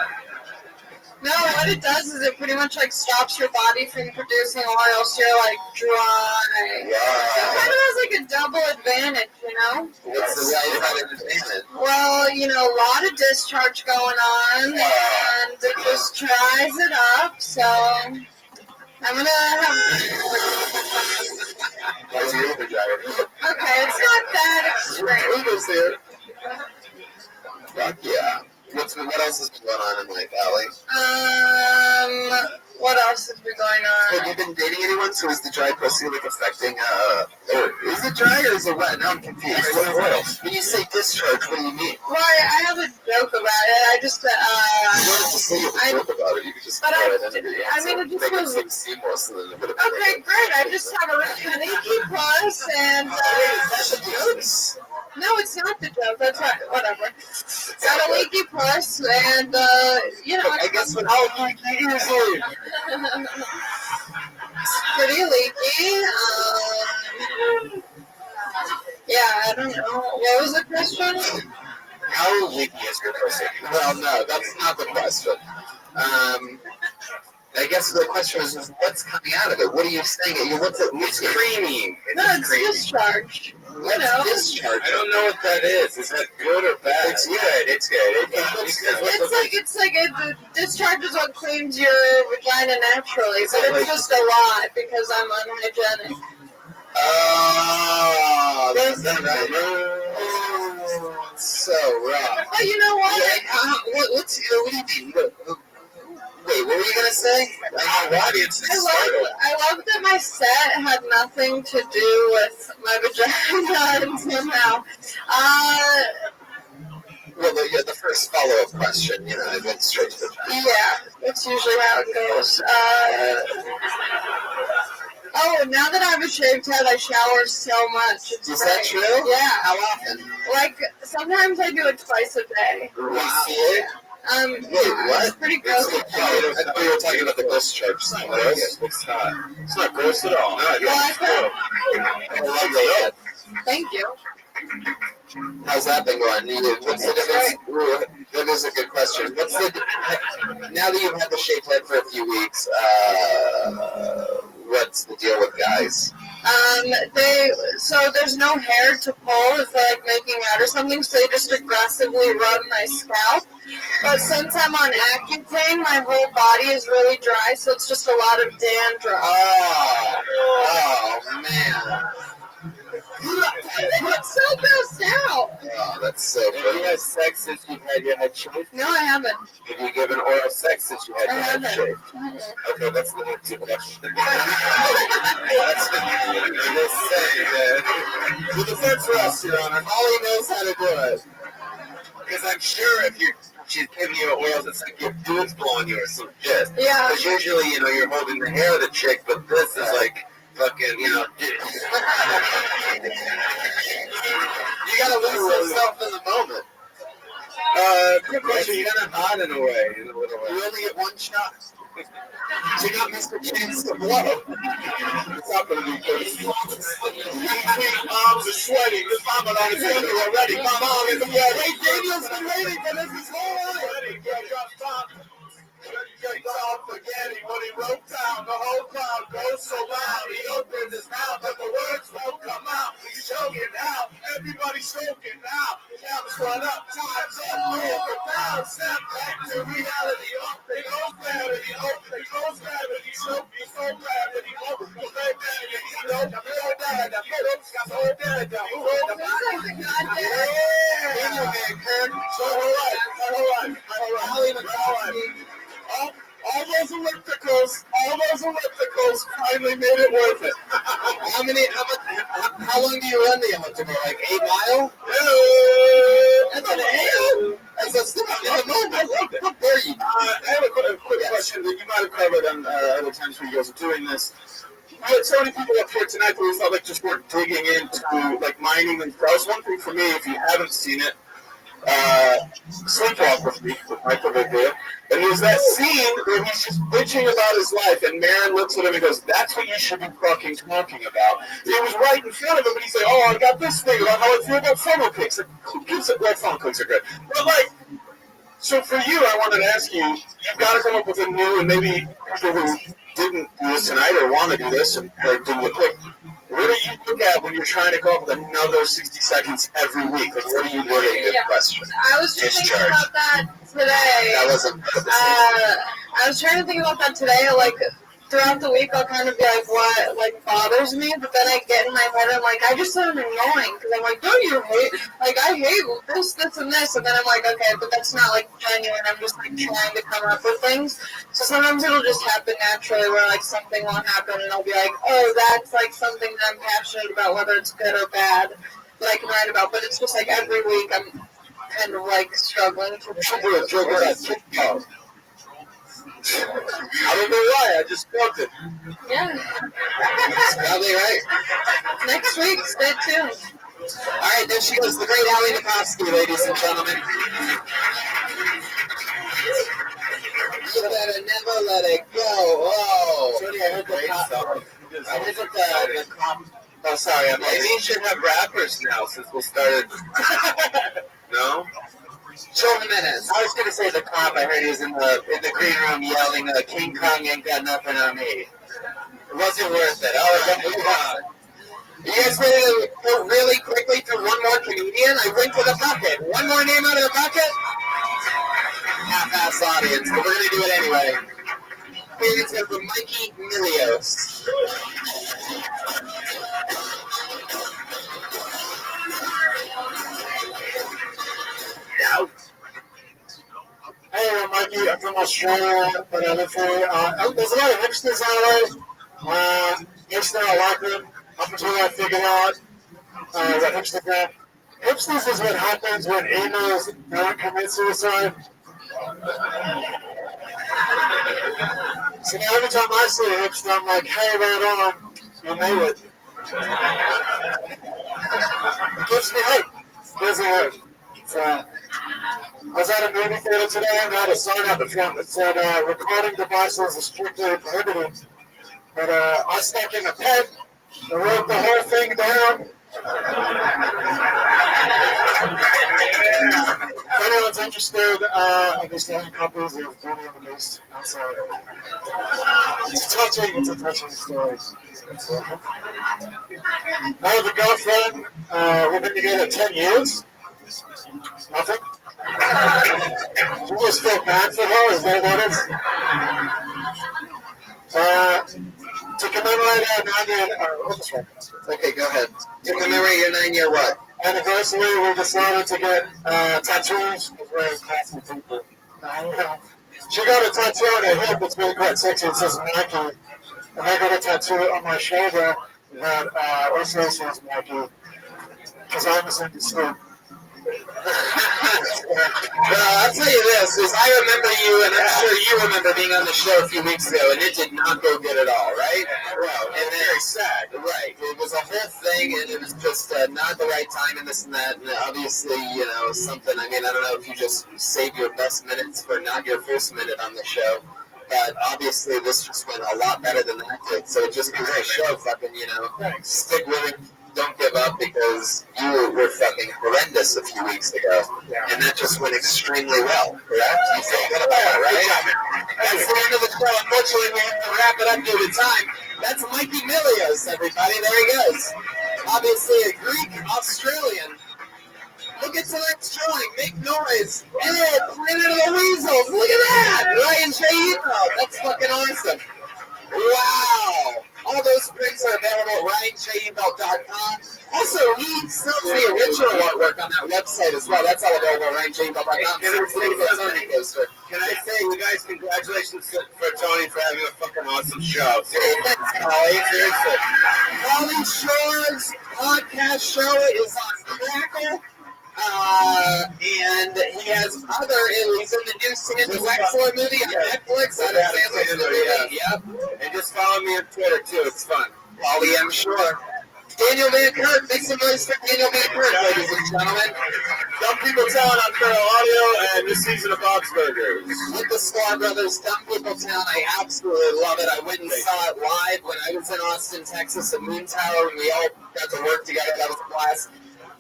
No, what it does is it pretty much like stops your body from producing oil, so you're like dry. Yeah. It kind of has like a double advantage, you know? What's the way that advantage? Well, you know, a lot of discharge going on, and it just dries it up, so I'm gonna have. Okay, it's not that extreme. Who's here? Fuck yeah. What else has been going on in life, Allie? What else has been going on? Have you been dating anyone? So is the dry pussy like affecting, or is it dry or is it wet? Now I'm confused. When you say discharge, what do you mean? Well, I have a joke about it. I just, You don't have to say a joke about it. You can just but throw I- it into the I mean, it just make was- it seem seamless and then it would have okay, great. I just have a Reiki Plus, and, that's a jokes. no, it's not the joke. That's right. Whatever. Got a leaky plus, and you know. I guess what all leaky is like. Pretty leaky. Yeah, I don't know. What was the question? How leaky is your pussy? Well, no, that's not the question. I guess the question is what's coming out of it? What are you saying? It's creamy. No, it's discharge. What's discharge? I don't know what that is. Is that good or bad? It's good. It's good. It's like the discharge is what cleans your vagina naturally, but it's just a lot because I'm unhygienic. Oh, that's not right. So rough. But you know what? What do you mean? Wait, what were you gonna say? I love that my set had nothing to do with my vagina somehow. Well, the first follow-up question, you know, I went straight to the point. Yeah, that's usually how it goes. Oh, now that I have a shaved head, I shower so much. It's Is great. that true? Yeah. How often? Like, sometimes I do it twice a day. Wow. Wait, what? It's pretty gross. I thought we were talking about the discharge. It's not gross. It's not gross at all. No, Well, I love that. Thank you. How's that been going? What's the difference? That is a good question. What's the now that you've had the shaved head for a few weeks? What's the deal with guys? So there's no hair to pull if they're like making out or something, so they just aggressively rub my scalp. But since I'm on Accutane, my whole body is really dry, so it's just a lot of dandruff. Oh man. I'm so grossed out. Oh, that's so funny. Have you had sex since you've had your head shaved? No, I haven't. Have you given oral sex since you had I your head haven't. shaved? Okay, that's the next question. That's the just saying, man. The defense for us, Your Honor. Holly knows how to do it. Because I'm sure if she's giving you oils, it's like your dude's blowing you or some shit. Yeah. Because usually, you know, you're holding the hair of the chick, but this is like fucking, you know. You gotta lose yourself in the moment. Quick question. You're kind of hot in a way. You only get one shot. So you got Mr. Chance to blow. It's not going to be good. Arms are sweating. This mama on his finger already. My mom is ready. Hey, Daniel's been waiting for this his whole life. Forgetting what he wrote down. The whole crowd goes so loud. He opens his mouth, but the words won't come out. He's choking now. Everybody's choking now. Counts run up, time's up, over down. Snap back to reality. Up they goes gravity. Up they goes gravity. Choking so gravity. Up they goes gravity. All those ellipticals finally made it worth it. How long do you run the elliptical? Like 8 miles? That's an 8? That's a step in the moment. I love it. How dare you? I have a quick question that you might have covered on other times when you guys are doing this. We had so many people up here tonight that we felt like just weren't digging into like mining and I was wondering for me, if you haven't seen it, Sleepwalk with me with Michael Vick. And there's that scene where he's just bitching about his life, and Marin looks at him and goes, "That's what you should be fucking talking about." It was right in front of him, and he's like, "Oh, I got this thing about how I feel about funnel cakes." Like, who gives it? Well, funnel cakes are good, but like, so for you, I wanted to ask you, you've got to come up with a new, and maybe people who didn't do this tonight or want to do this or do it quick. What do you look at when you're trying to come up with another 60 seconds every week? Like, what are you looking at? Good question. I was just thinking about that today. That wasn't. I was trying to think about that today. Like throughout the week, I'll kind of be like, what like bothers me, but then I get in my head, I'm like, I just sound annoying because I'm like, don't you hate? Like I hate this, and this, and then I'm like, okay, but that's not like genuine. I'm just like trying to come up with things. So sometimes it'll just happen naturally, where like something will happen, and I'll be like, oh, that's like something that I'm passionate about, whether it's good or bad, that I can write about. But it's just like every week I'm kind of like struggling to do a joke about TikTok. I don't know why, I just felt it. Yeah. Probably right. Next week, stay tuned. All right, there she goes, the great Allie Nikovsky, ladies and gentlemen. You better never let it go. Oh. Jody, I heard the cop. Oh, sorry. Maybe you should have rappers now since we started. No? Show him minutes. I was going to say the cop. I heard he was in the green room yelling, King Kong ain't got nothing on me. It wasn't worth it. Oh, you guys ready to go really quickly through one more comedian? I went to the bucket. One more name out of the bucket? Half-ass audience, but we're going to do it anyway. It's going to be Mikey Milios. Hey, I'm Mikey. I'm from Australia, but I live here. There's a lot of hipsters out there. Hipster, I like them. Up until I figured out what hipsters are. Hipsters is what happens when emos don't commit suicide. So now every time I see a hipster, I'm like, hey, right on, you made it. It gives me hope. There's a hope. So, I was at a movie theater today and I had a sign out the front that said recording devices are strictly prohibited. But I stuck in a pen and wrote the whole thing down. If anyone's interested, in these telling copies of Beauty and the Beast, outside. It's a touching story. I have a girlfriend. We've been together 10 years. Nothing. You just feel bad for her, is that what it is? To commemorate our 9-year, Okay, go ahead. To commemorate your 9-year what? Anniversary, we decided to get tattoos. It's very classy people. She got a tattoo on her hip that's really quite sexy. It says Nike. And I got a tattoo on my shoulder that also says Nike. Because I misunderstood. Well, I'll tell you this, is I remember you, and I'm sure you remember being on the show a few weeks ago, and it did not go good at all, right? Well, and very sad. Right. It was a whole thing, and it was just not the right time and this and that, and obviously, you know, something, I mean, I don't know if you just save your best minutes for not your first minute on the show, but obviously this just went a lot better than that did, so it just goes to show fucking, you know, stick with it. Don't give up because you were fucking horrendous a few weeks ago. And that just went extremely well, correct? You feel good about it, right? That's the end of the show. Unfortunately, we have to wrap it up due to time. That's Mikey Milios, everybody. There he goes. Obviously a Greek Australian. Look at tonight's drawing. Make noise. Hey, Planet of the Weasels. Look at that. Ryan J. That's fucking awesome. Wow. All those prints are available at RyanJebelt.com. Also, he sells the original artwork on that website as well. That's all available at RyanJebelt.com. Can I say, you guys, congratulations for Tony for having a fucking awesome show. Thanks, Holly. Seriously. Holly Shore's podcast show is on Crackle. And he has he's in the new Sandy Wexler movie on Netflix. Yep. And just follow me on Twitter, too. It's fun. Holly, I'm sure. Daniel Van Kirk. Make some noise for Daniel Van Kirk, ladies and gentlemen. Dumb People Town on Feral Audio, and this season of Bob's Burgers. With the Sklar Brothers, Dumb People Town, I absolutely love it. I went and saw it live when I was in Austin, Texas at Moon Tower, and we all got to work together. That was a blast.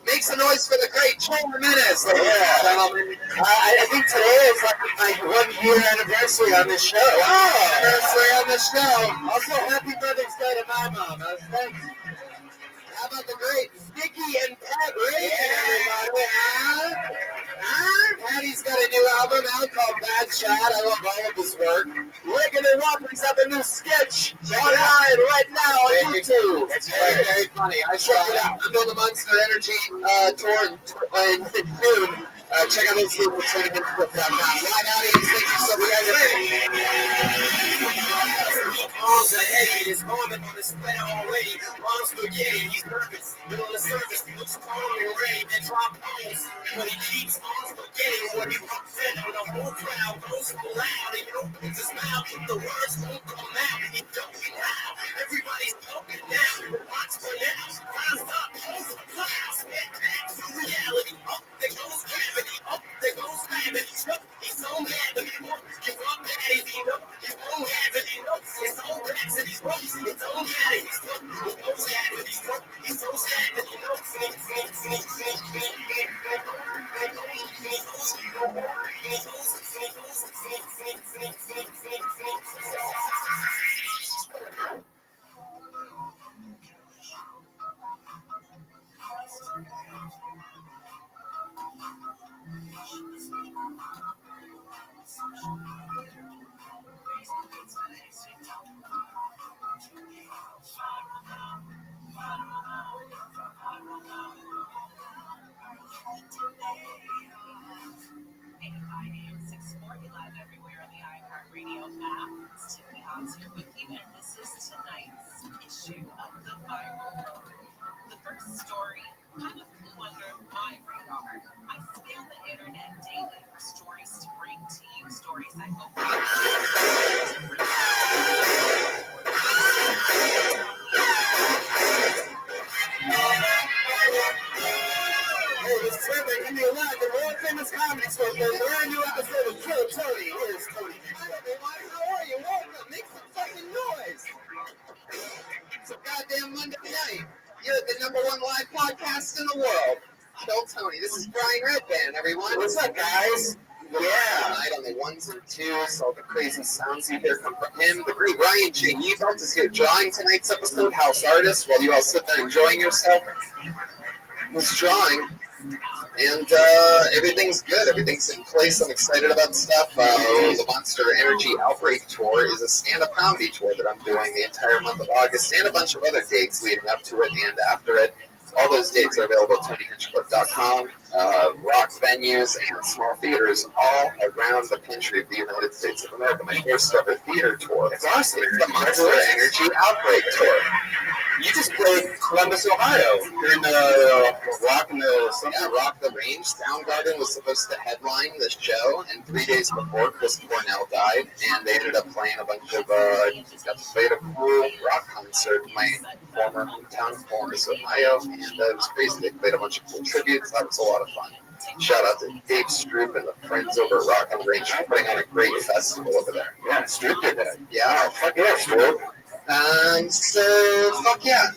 Make some noise for the great Children Menace, ladies and gentlemen. I think today is like my 1 year anniversary on this show. Oh, anniversary on this show. Also, happy Mother's Day to my mom. Thanks. How about the great Vicky and Pat Reagan, everybody? Patty's got a new album out called Bad Chat. I love all of his work. Reagan and Robert's have a new sketch online right now on YouTube. It's very, very funny. I check it out. I'm doing the Monster Energy tour in June. Check out those people tuning in to live audience. Thank you so much. Arms ahead, his armor on his sweater already. Mom's spaghetti, he's nervous. Middle of the service, he looks calm and ready to drop bones. But he keeps on spaghetti when he walks in, and the whole crowd goes so loud. He opens his mouth, the words won't come out. He's joking loud, everybody's joking now. Watch for now, rise up, close the clouds. Get back to reality. Up there goes gravity, up there goes gravity. He's so mad that he won't give up, daddy. He knows he won't have it. He knows his own rats and he's broke. His own daddy, he's broke. He knows that, but he's broke. He's so sad that he knows. Everywhere on the iHeartRadio app. It's Tiffany Hobbs here with you, and this is tonight's issue of the Viral World. The first story kind of flew under my radar. I scan the internet daily for stories to bring to you, stories that go Hey, this is Trevor, give me a line. The world famous comedy show for a brand new episode of Kill Tony. Here's Tony. Hi, everyone. How are you? Welcome. Make some fucking noise. It's a goddamn Monday night. You're the #1 live podcast in the world. Kill Tony. This is Brian Redband, everyone. What's up, guys? Yeah. Tonight on the 1s and 2s, all the crazy sounds you hear come from him. The great Ryan J. Evelt is here drawing tonight's episode, house artist, while you all sit there enjoying yourself. He's drawing. And everything's good. Everything's in place. I'm excited about stuff. The Monster Energy Outbreak Tour is a stand-up comedy tour that I'm doing the entire month of August, and a bunch of other dates leading up to it and after it. All those dates are available at TonyHinchcliffe.com. Rock venues and small theaters all around the country of the United States of America. My first ever theater tour. It's awesome. It's the Monster Energy Outbreak Tour. You just played Columbus, Ohio. You're in the Rock the Range. Soundgarden was supposed to headline the show, and 3 days before, Chris Cornell died, and they ended up playing a bunch of, got to play at a cool rock concert in my former hometown of Columbus, Ohio, and it was crazy. They played a bunch of cool tributes. That was a lot of fun. Shout out to Dave Stroop and the friends over at Rock on the Range for putting on a great festival over there. Yeah, Stroop did that. Yeah, fuck yeah, Stroop. So, fuck yeah.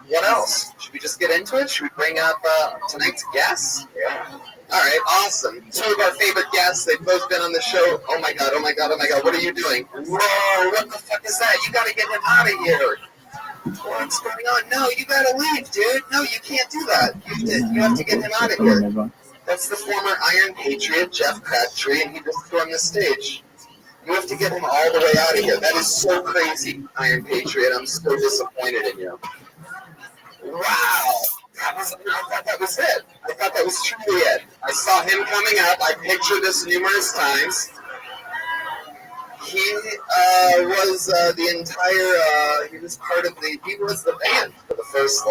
What else? Should we just get into it? Should we bring up tonight's guests? Yeah. All right, awesome. Two of our favorite guests. They've both been on the show. Oh my god, oh my god, oh my god. What are you doing? Whoa, what the fuck is that? You gotta get him out of here. What's going on? No, you gotta leave, dude. No, you can't do that. You have to get him out of here. That's the former Iron Patriot, Jeff Crabtree, and he just stormed the stage. You have to get him all the way out of here. That is so crazy, Iron Patriot. I'm so disappointed in you. Wow. I thought that was it. I thought that was truly it. I saw him coming up. I pictured this numerous times. He was the entire, he was part of he was the band for the first,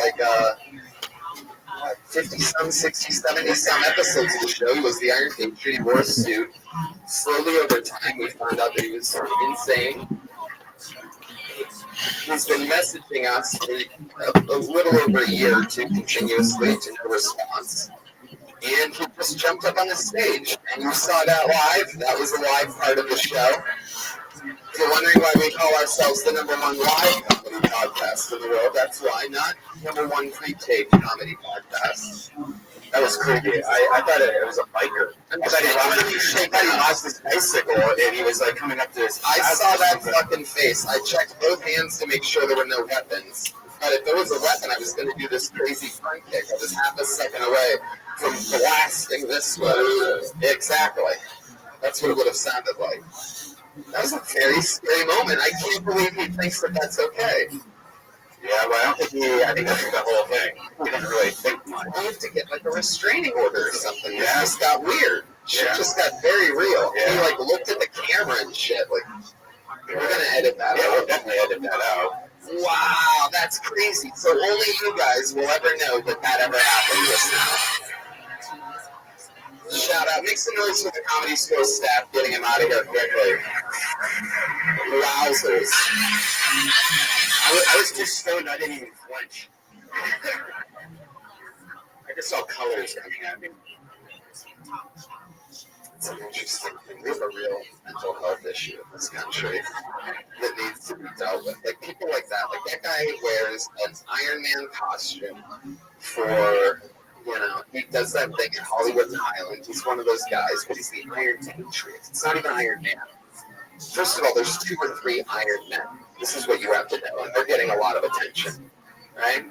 50-some, 60, 70-some episodes of the show. He was the Iron Patriot. He wore a suit. Slowly over time, we found out that he was insane. He's been messaging us for a little over a year or two continuously to no response. and he just jumped up on the stage. And you saw that live. That was the live part of the show. If you're wondering why we call ourselves the #1 live comedy podcast in the world, that's why, not #1 pre-tape comedy podcast. That was creepy. I thought it was a biker. I thought he lost his bicycle and he was like coming up to his. I saw that fucking face. I checked both hands to make sure there were no weapons. But if there was a weapon, I was going to do this crazy front kick. I was half a second away from blasting this way. Exactly. That's what it would have sounded like. That was a very scary moment. I can't believe he thinks that that's okay. Yeah, well, I don't think I think that's the whole thing. He didn't really think much. I have to get like a restraining order or something. Yeah. It just got weird. Shit just got very real. Yeah. He like looked at the camera and shit. Like, we're gonna edit that out. Yeah, we'll definitely edit that out. Wow, that's crazy. So only you guys will ever know that that ever happened just now. Shout out. Make some noise for the Comedy Store staff getting him out of here quickly. Wowzers. I was too stoned, I didn't even flinch. I just saw colors coming at me. It's an interesting thing. We have a real mental health issue in this country that needs to be dealt with. Like, people like that guy wears an Iron Man costume for, you know, he does that thing in Hollywood and Highland. He's one of those guys, but he's the Iron Patriot. It's not even Iron Man. First of all, there's 2 or 3 Iron Men. This is what you have to know, and they're getting a lot of attention, right?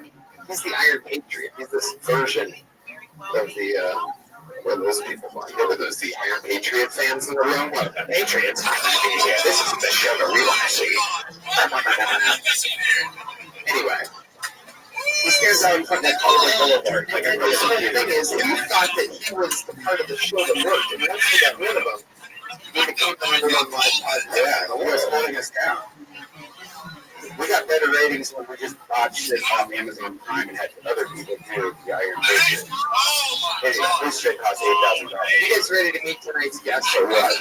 He's the Iron Patriot. He's this version of the, what are those people like? What are those, the Iron Patriot fans in the room? What, the Patriots? Yeah, this is the show that we want to see. Anyway. He stares out in front of that Hollywood Boulevard. Like, the thing is, you thought that he was the part of the show that worked, and once you got rid of him, he became the #1 live podcast. Yeah, he was holding us down. We got better ratings when we just bought shit off Amazon Prime and had other people do the Iron Patriot. This shit cost $8,000. You guys ready to meet tonight's guest or what?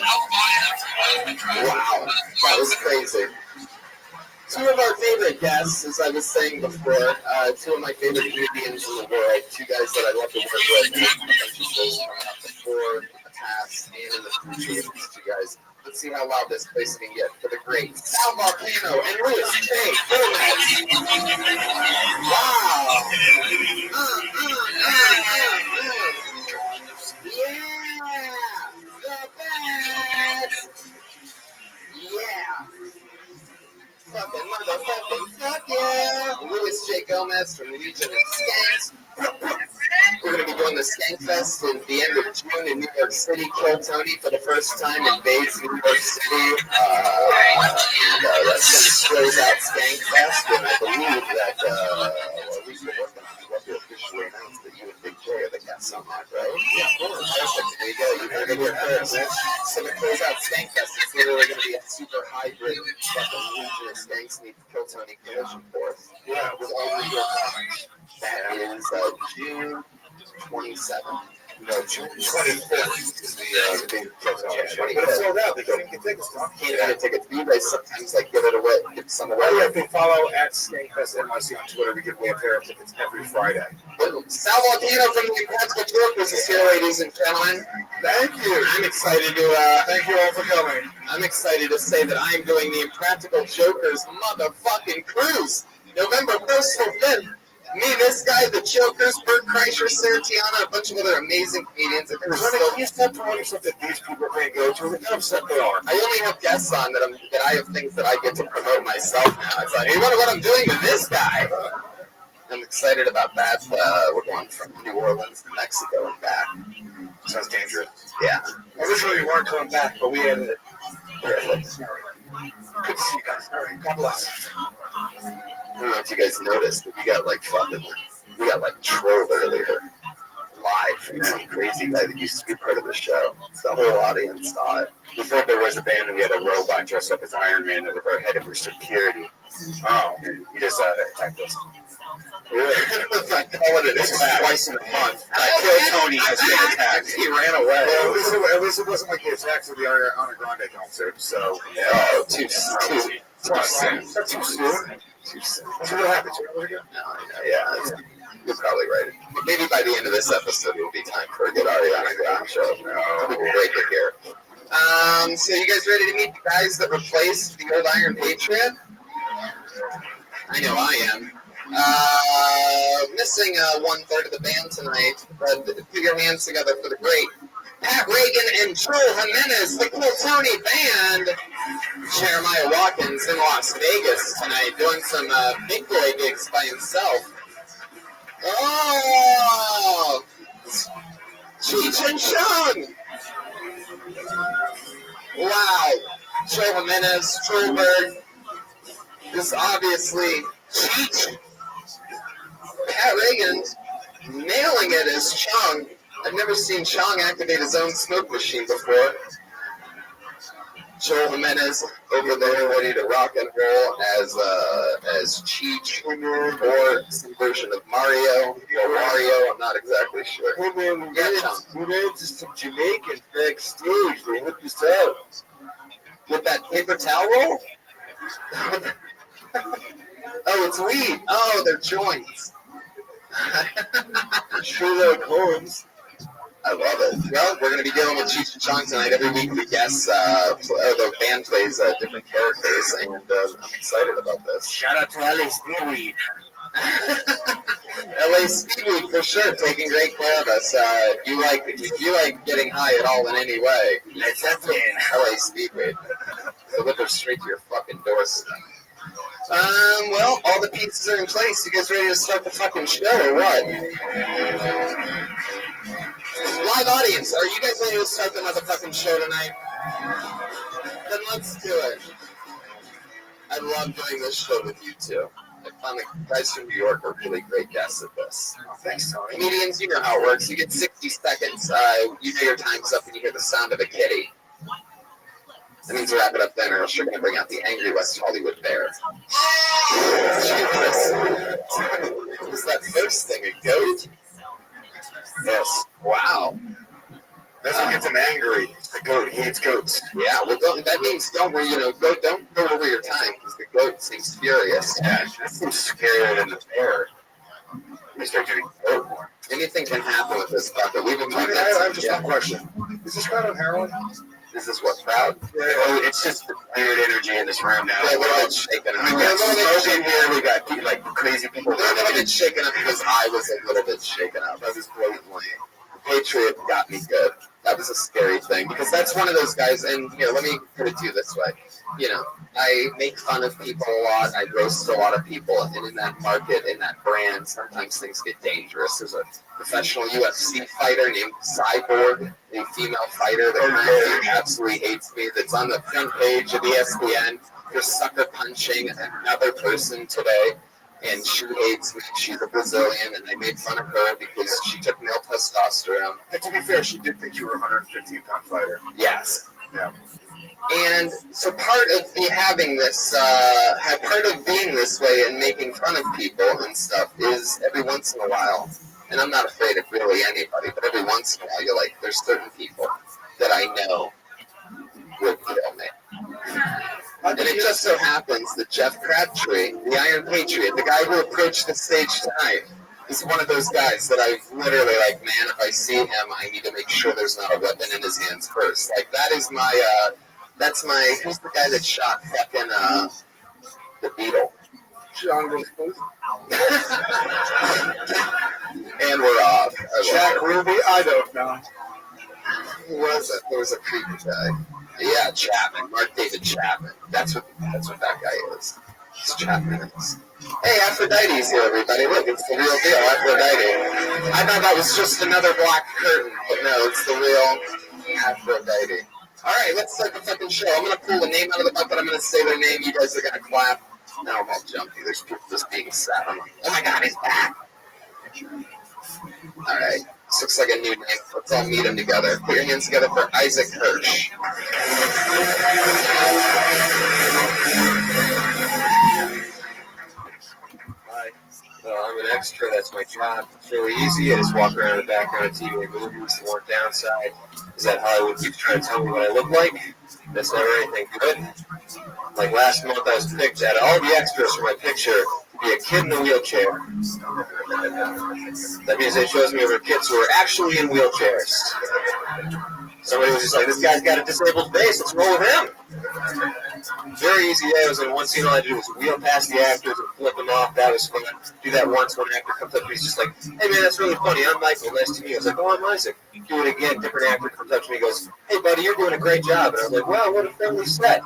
Wow, that was crazy. 2 of our favorite guests, as I was saying before, 2 of my favorite comedians in the world, 2 guys that I love to work with, and a bunch of shows coming up before, the past, and in the future with these 2 guys. Let's see how loud this place can get for the great Sal Volcano and Louis J. Gomez. Wow. Yeah. The best. Yeah. Fucking motherfucking fuck yeah. Louis J. Gomez from Legion of Skanks. We're going to be doing the Skank Fest at the end of June in New York City. Kill Tony for the first time in Bates, New York City. That's going to close out Skank Fest, and I believe that, well, at least we're working on it. We'll be officially announced that you and Big J are the guests on that, right? Yeah, of course. Perfect. There you go. You heard it here first. So to close out Skank Fest, it's literally going to be a super hybrid fucking Legion of Skanks meets Kill Tony collision course. Yeah, with all New York comics. That is June 27th. No, June 24th is the big Kill Tony show. But it's sold out. They can't get tickets. Can't get tickets. You guys sometimes like give it away, give some away. You can follow at SkankFest NYC on Twitter. We give away a pair of tickets every Friday. Sal Volcano from the Impractical Jokers is here, ladies and gentlemen. Thank you. I'm excited to, thank you all for coming. I'm excited to say that I am doing the Impractical Jokers motherfucking cruise. November 1st till 5th. Me, this guy, the Jokers, Bert Kreischer, Sarah Tiana, a bunch of other amazing comedians. You start promoting something these people can't go to. Look how upset they are. I only have guests on that I have things that I get to promote myself now. It's like, hey, what I'm doing with this guy? I'm excited about that. We're going from New Orleans to Mexico and back. Sounds dangerous. Yeah. Originally we weren't coming back, but we ended it. Good to see you guys. All right. God bless. I don't know if you guys noticed, but we got like trolled earlier, live from some crazy guy that used to be part of the show. The whole audience saw it. Before there was a band and we had a robot dressed up as Iron Man that was our head of security. Oh, and he just attacked us. This is twice in a month. Kill Tony has been attacked. He ran away. Well, at least it wasn't like the attacks of the Ariana Grande concert. So yeah, too soon. Too soon. Too soon. So what happened? No, yeah. You're probably right. Maybe by the end of this episode, it'll be time for a good Ariana Grande show. We can break it here. So you guys ready to meet the guys that replaced the old Iron Patriot? I know I am. Missing 1/3 of the band tonight, but put your hands together for the great Pat Reagan and Joel Jimenez, the Cool Tony Band. Jeremiah Watkins in Las Vegas tonight, doing some big boy gigs by himself. Oh! Cheech and Chong! Wow. Joel Jimenez, Trollberg. This obviously Cheech. Pat Reagan nailing it as Chong. I've never seen Chong activate his own smoke machine before. Joel Jimenez over there ready to rock and roll as Cheech or some version of Mario or Wario. I'm not exactly sure. Hey man, we ran to some Jamaicans backstage. They hooked us up. With that paper towel roll? Oh, it's weed. Oh, they're joints. Sherlock Holmes. I love it. Well, we're going to be dealing with Cheech and Chong tonight. Every week we guess the band plays different characters, and I'm excited about this. Shout out to LA Speedweed. LA Speedweed for sure, taking great care of us. If you like getting high at all in any way, Let's have it. LA Speedweed. Deliver straight to your fucking doorstep. Well, all the pieces are in place. You guys ready to start the fucking show or what? Live audience, are you guys ready to start the motherfucking show tonight? Then let's do it. I love doing this show with you too. I found the guys from New York are really great guests at this. Thanks, Tony. Comedians, you know how it works. You get 60 seconds. You know your time's up and you hear the sound of a kitty. That means wrap it up then, or else you're going to bring out the angry West Hollywood bear. Jesus. Was that first thing a goat? Yes. Wow. That's what gets him angry. The goat hates goats. Yeah, well, that means don't go over your time, because the goat seems furious. Yeah, that seems scarier than the bear. We start getting goat more. Anything can happen with this bucket. We've been talking I have just one question. Is this crowd on heroin? Is this what, crowd? Yeah, it's just the weird energy in this room now. Yeah, we're all shaking up. We got smoke in here. We got like crazy people. They're a little bit shaken up because I was a little bit shaken up. I was blatantly. The Patriot got me good. That was a scary thing because that's one of those guys. And here, let me put it to you this way. You know, I make fun of people a lot. I roast a lot of people, and in that market, in that brand, sometimes things get dangerous. There's a professional UFC fighter named Cyborg, a female fighter that absolutely hates me. That's on the front page of ESPN for sucker punching another person today. And she hates me. She's a Brazilian, and I made fun of her because she took male testosterone. And to be fair, she did think you were a 115-pound fighter. Yes. Yeah. And so part of me having this, part of being this way and making fun of people and stuff is every once in a while, and I'm not afraid of really anybody, but every once in a while you're like, there's certain people that I know would kill me. And it just so happens that Jeff Crabtree, the Iron Patriot, the guy who approached the stage tonight, is one of those guys that I've literally like, man, if I see him, I need to make sure there's not a weapon in his hands first. Like, that is my, who's the guy that shot fucking, the Beetle? Jungle Spoon. And we're off. Jack Ruby, I don't know. Who was it? There was a creepy guy. Yeah, Chapman, Mark David Chapman. That's what that guy is. It's Chapman. Hey, Aphrodite's here, everybody. Look, it's the real deal, Aphrodite. I thought that was just another black curtain, but no, it's the real Aphrodite. All right, let's start the fucking show. I'm gonna pull a name out of the bucket. I'm gonna say their name. You guys are gonna clap. Now I'm all jumpy. There's people just being sad. I'm like, oh my god, he's back. All right. This looks like a new name. Let's all meet them together. Put your hands together for Isaac Hirsch. Hi. I'm an extra. That's my job. It's really easy. I just walk around in the background of TV movies. The one downside is that Hollywood keeps trying to tell me what I look like. That's never anything good. Like last month, I was picked out of all the extras for my picture to be a kid in a wheelchair. That means it shows me over kids who are actually in wheelchairs. Somebody was just like, this guy's got a disabled face, let's roll with him. Very easy day. It was in one scene, all I had to do was wheel past the actors and flip them off. That was fun. Do that once when an actor comes up to me, he's just like, hey man, that's really funny. I'm Michael, nice to meet you. I was like, oh, I'm Isaac. Do it again. Different actor comes up to me and goes, hey buddy, you're doing a great job. And I was like, wow, what a friendly set.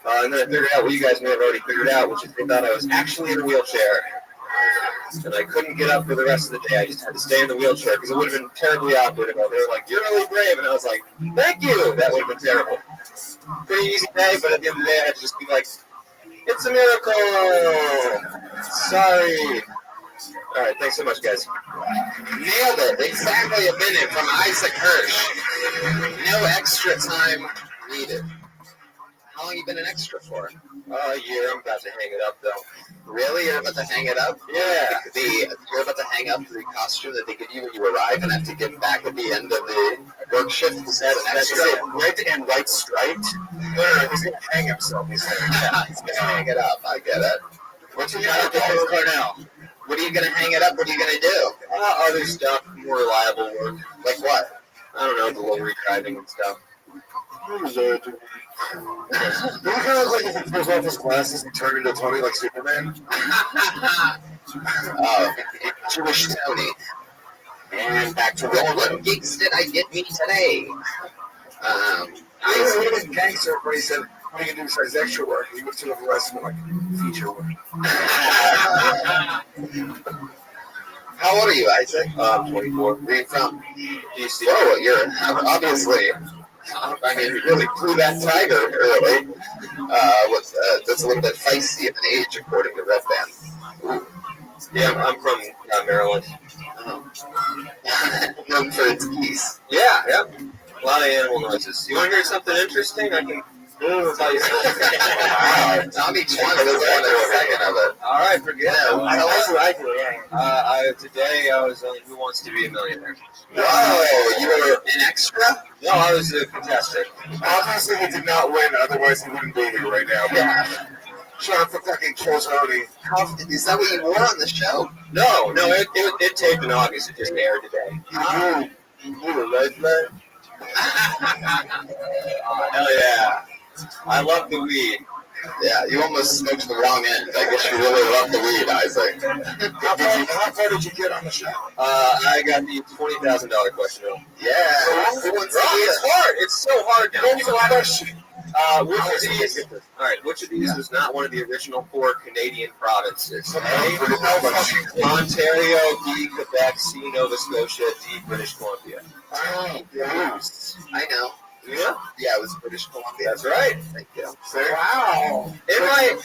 And then I figured out what you guys may have already figured out, which is they thought I was actually in a wheelchair. And I couldn't get up for the rest of the day. I just had to stay in the wheelchair because it would have been terribly awkward if they were like, you're really brave. And I was like, thank you. That would have been terrible. Pretty easy day, but at the end of the day, I had to just be like, it's a miracle. Sorry. All right, thanks so much, guys. Nailed it. Exactly a minute from Isaac Hirsch. No extra time needed. How long have you been an extra for? A year. I'm about to hang it up, though. Really? You're about to hang it up? Yeah. You're about to hang up the costume that they give you when you arrive and have to give back at the end of the work shift? Is that an extra? Red and white striped? No, he's going to hang himself. He's going to hang it up. I get it. What's your job at Cornell? What are you going to hang it up? What are you going to do? Other stuff, more reliable work. Like what? I don't know, delivery driving and stuff. What is that? You kind of look like if he pulls off his glasses and turned into Tony like Superman. Jewish Tony. And back to what gigs did I get me today? I was a gangster, but he said, what are you going to do besides extra work? He went to the rest of it like feature work. How old are you, Isaac? 24. Where are you from? DC. Oh, you're obviously... I mean, you really blew that tiger early. That's a little bit feisty at an age, according to Red Band. Yeah, I'm from Maryland. Known for its geese. Yeah. A lot of animal noises. You want to hear something interesting? I can tell you something. Tommy Chong doesn't want a second of it. All right, forget it. Today I was on Who Wants to Be a Millionaire. Whoa, you were an extra? No, I was a contestant. Obviously, he did not win, otherwise he wouldn't be here right now. Yeah. Shut up for fucking Killzone. Is that what you wore on the show? No, it taped in August. It just aired today. You were right, man. Hell yeah. I love the weed. Yeah, you almost smoked the wrong end. I guess you really love the weed, Isaac. How far did you get on the show? I got the $20,000 question. Yeah. It's hard. It's so hard now. Don't a question. Which of these was not one of the original 4 Canadian provinces? A, Ontario, B, Quebec, C, Nova Scotia, D, British Columbia. Oh, yes. I know. Yeah? Yeah, it was British Columbia. That's right. Thank you. Wow. Hey,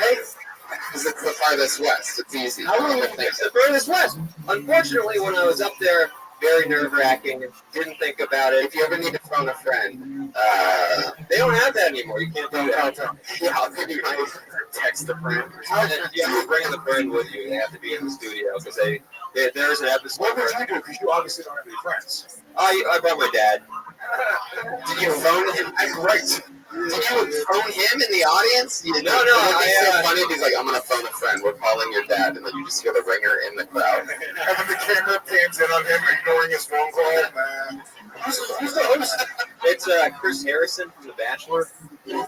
because it's the farthest west. It's easy. It's the furthest west. Unfortunately, when I was up there, very nerve-wracking. Didn't think about it. If you ever need to phone a friend, they don't have that anymore. You can't do that. Yeah, I'll give you my text a friend. You have to bring the friend with you. They have to be in the studio because there's an episode. What would you do? Because you obviously don't have any friends. I brought my dad. Did you phone him? Right. Did you phone him in the audience? No. It's so funny. He's like, I'm going to phone a friend. We're calling your dad. And then you just hear the ringer in the crowd. And then the camera pans in on him, ignoring his phone call. Man. Who's the host? It's Chris Harrison from The Bachelor. Yeah.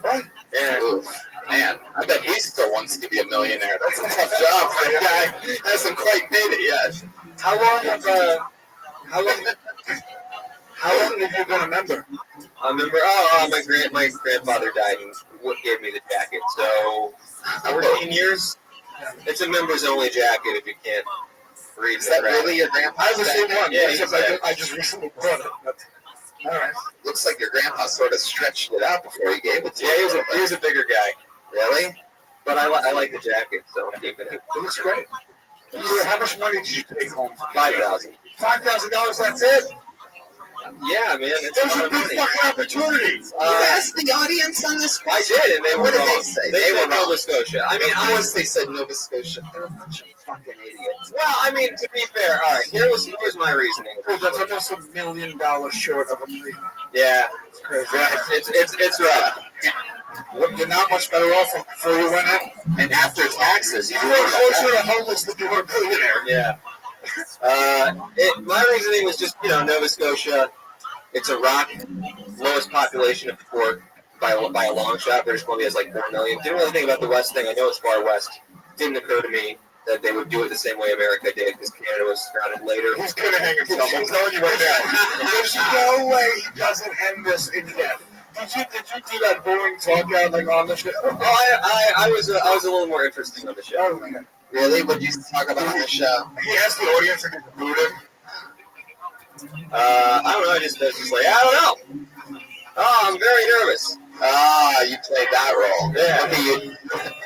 Man, I bet he still wants to be a millionaire. That's a tough job for a guy. Hasn't quite made it yet. How long have you been a member? A member? My grandfather died and gave me the jacket. So 14 years. It's a members only jacket if you can't read. Is that really your grandpa? I have the same one. Yeah, I just recently bought it. All right. Looks like your grandpa sort of stretched it out before he gave it to you. Yeah, he was a bigger guy. Really? But I like the jacket, so I'm keeping it. It looks great. How much money did you take home? $5,000. $5,000, that's it? Yeah, man. There's a big fucking opportunity. You asked the audience on this question. I did, and what did they say? They were Nova Scotia. I mean, once they said Nova Scotia, they're a bunch of fucking idiots. Well, I mean, to be fair, all right, here's my reasoning. That's almost $1 million short of $1 million. Yeah, it's crazy. It's rough. You're not much better off before you went in. And after taxes, You were closer to homeless than you were a billionaire. Yeah. My reasoning was just, Nova Scotia. It's a rock, lowest population of port by a long shot. British Columbia has like 4 million. Didn't really think about the west thing. I know it's far west. Didn't occur to me that they would do it the same way America did because Canada was founded later. He's gonna hang himself. I'm telling you right now. There's no way he doesn't end this in death. Did you do that boring talk out like on the show? I was a little more interesting on the show. Oh, man. Really? What did you talk about on the show? He asked the audience if they could boot him. I don't know. I was just like, I don't know. Oh, I'm very nervous. Ah, you played that role. Yeah. Look at you,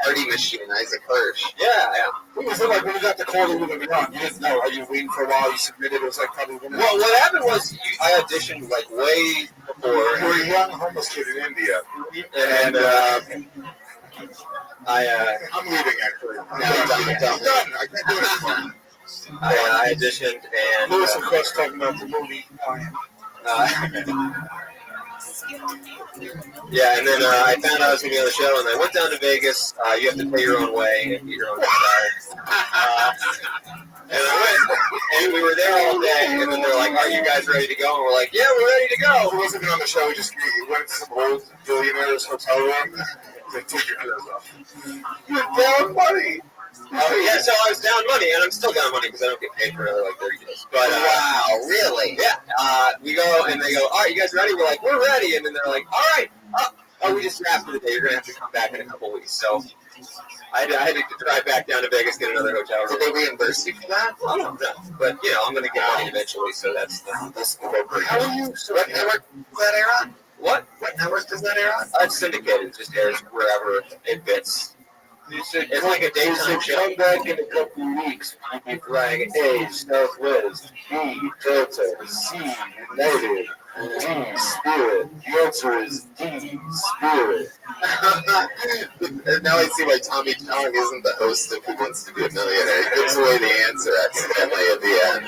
party machine, Isaac Hirsch. Yeah. What was it like when you got the call to move it on? You didn't know. Are you waiting for a while? You submitted. It was like probably one. Well, what happened was I auditioned like way before. You were a young homeless kid in India. And I'm leaving actually. I'm done. I can't do it anymore. I auditioned and Lewis, of course, talking about the movie. Yeah, and then I found out I was going to be on the show, and I went down to Vegas. You have to pay your own way and get your own guitar. And I went, and we were there all day, and then they're like, are you guys ready to go? And we're like, yeah, we're ready to go. He wasn't on the show. He just went to some old billionaire's hotel room. They took your clothes off. You're down money. Oh, yeah, so I was down money, and I'm still down money because I don't get paid for another like 30 days. But Wow, really? Yeah, we go, and they go, all right, you guys ready? We're like, we're ready. And then they're like, all right, we just wrapped for the day. You're going to have to come back in a couple weeks. So I had to drive back down to Vegas, get another hotel room. Did they reimburse you for that? I don't know. But, I'm going to get money eventually, so that's appropriate. How are you? What network does that air on? What? What network does that air on? It's syndicated. It just airs wherever it fits. It's like a daytime show. Come back in a couple of weeks. I'll be flying A, Southwest, B, Delta, C, United, D, Spirit. The answer is D, Spirit. Now I see why Tommy Chong isn't the host of Who Wants to Be a Millionaire. He gives away the answer accidentally at the end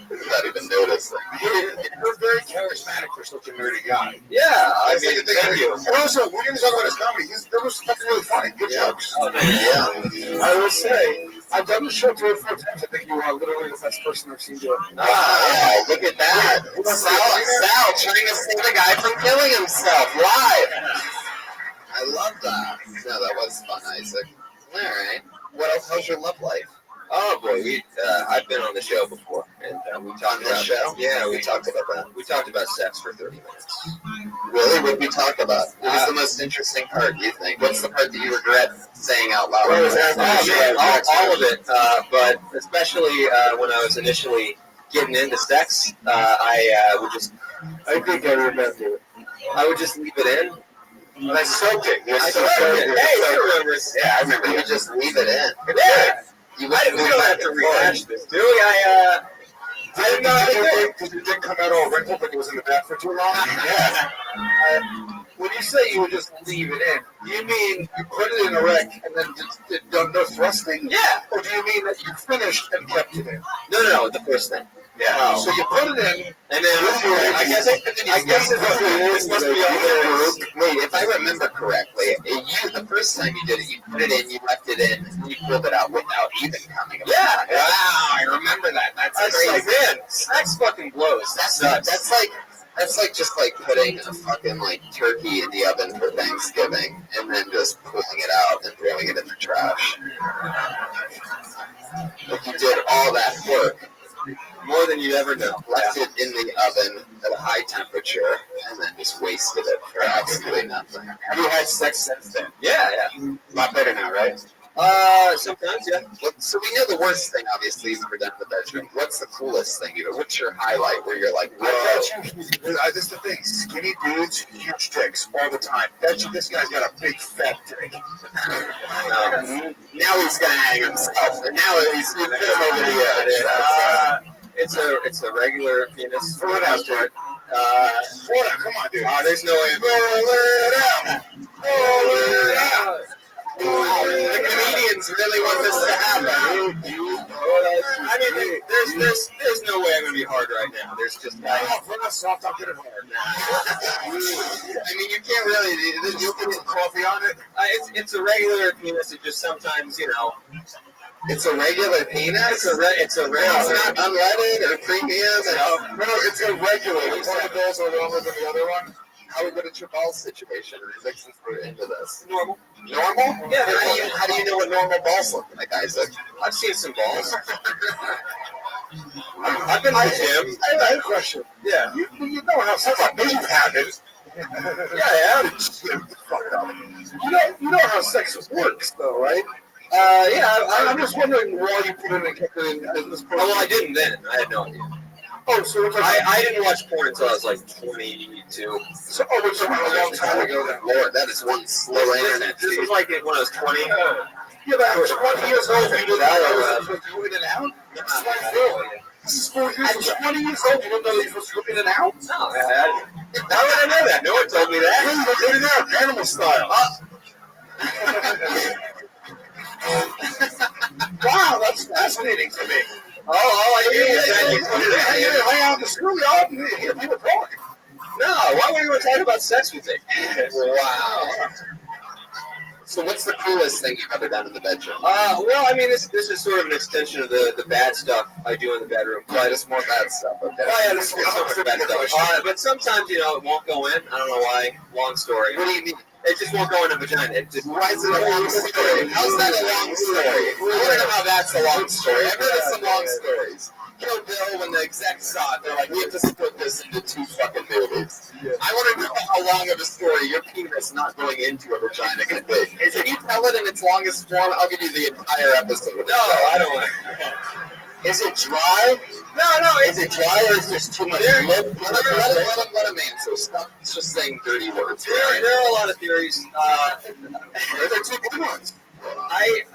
without even noticing. You're very charismatic for such a nerdy guy. Yeah, I mean, thank you. And also, we're going to talk about his comedy. There was something really funny. Good jokes. Yeah. I will say, I've done the show 3 or 4 times. I think you are literally the best person I've seen do it. Wow, look at that. Sal trying to save a guy from killing himself live. I love that. No, that was fun, Isaac. All right. What else? How's your love life? Oh boy, I've been on the show before, and we talked about show. Yeah, we talked about that. We talked about sex for 30 minutes. Really? What did we talk about? What was the most interesting part, do you think? What's the part that you regret saying out loud? All of it, but especially when I was initially getting into sex, I would just. I think I remember. I would just leave it in. I soaked it. I soaked it. Hey, you remember? Yeah, I remember. You would just leave it in. Yeah. We don't have to rehash this, do we? I didn't know how to do it. Because it didn't come out all wrinkled, but it was in the back for too long? Yeah. When you say you would just leave it in, do you mean you put it in a wreck and then just no thrusting? Yeah. Or do you mean that you finished and kept it in? No, the first thing. Yeah. So you put it in, and then I guess this must be all there. Wait, if I remember correctly, the first time you did it, you put it in, you left it in, and you pulled it out without even coming up. Yeah. Wow, I remember that. That's crazy. Like, man, sex fucking blows. That's like just like putting a fucking like turkey in the oven for Thanksgiving and then just pulling it out and throwing it in the trash. Like you did all that work. More than you'd ever know. Left it in the oven at a high temperature and then just wasted it for absolutely nothing. Have you had sex since then? Yeah. A lot better now, right? Sometimes, yeah. So we know the worst thing, obviously, you've ever done in the bedroom. What's the coolest thing? What's your highlight where you're like, whoa? This is the thing. Skinny dudes, huge dicks all the time. Bet you this guy's got a big fat dick. Now he's gonna hang himself. And now he's over the edge. It's a regular penis. Pull it out, dude. Come on, dude. There's no way. Pull it out. Pull it out. The comedians really want this to happen. I mean, mean, there's no way I'm gonna be hard right now. There's just like, When I'm soft, I'll get it hard. I mean, you can't really. You can get coffee on it. It's a regular penis. It just sometimes, you know. It's a regular penis. It's a regular. It's not unleaded or premium. No, it's a regular. One of those are longer than the other one. How we get a your ball situation? Since we're into this. Normal. Normal? Yeah. How do you know what normal balls look like, Isaac? I've seen some balls. I've been to the gym. I have a question. Yeah. You know how some of you have it. Yeah, I am. Fuck up. You know how sex works, though, right? Yeah. I'm just wondering why you put it and kept it in this. Oh, well, I didn't then. I had no idea. Oh, so it's like I didn't watch porn until I was like 22. So, it's a long time ago then. Lord, that is one slow internet. This was like when I was 20. Yeah, but I was 20 years old. You didn't know you were supposed to go in and out? That's like Phil. This is 4 years. I was 20 years old. You didn't know you were supposed to go in and out? No, how would I know that? No one told me that. Yeah, you go in and out, animal style. Wow, that's fascinating to me. Oh, I hear you said you put it in. You hang out in the schoolyard and hear people talk. No, why would you want to talk about sex with me? Wow. So what's the coolest thing you've ever done in the bedroom? Well, I mean, this is sort of an extension of the bad stuff I do in the bedroom. Right, it's more bad stuff. Okay. Oh, yeah, this is so much bad stuff. But sometimes, you know, it won't go in. I don't know why. Long story. What do you mean? It just won't go in a vagina. It just, why is it a long story? How's that a long story? I want to know how that's a long story. I've heard of some long stories. Kill Bill, when the execs saw it, they're like, we have to split this into 2 fucking movies. Yeah. I want to know how long of a story your penis not going into a vagina can be. If you tell it in its longest form, I'll give you the entire episode. No, I don't want to. Is it dry? No. Is it dry or is there too much lip? Let him answer. Stop just saying dirty words. There are a lot of theories. There are 2 good ones. I've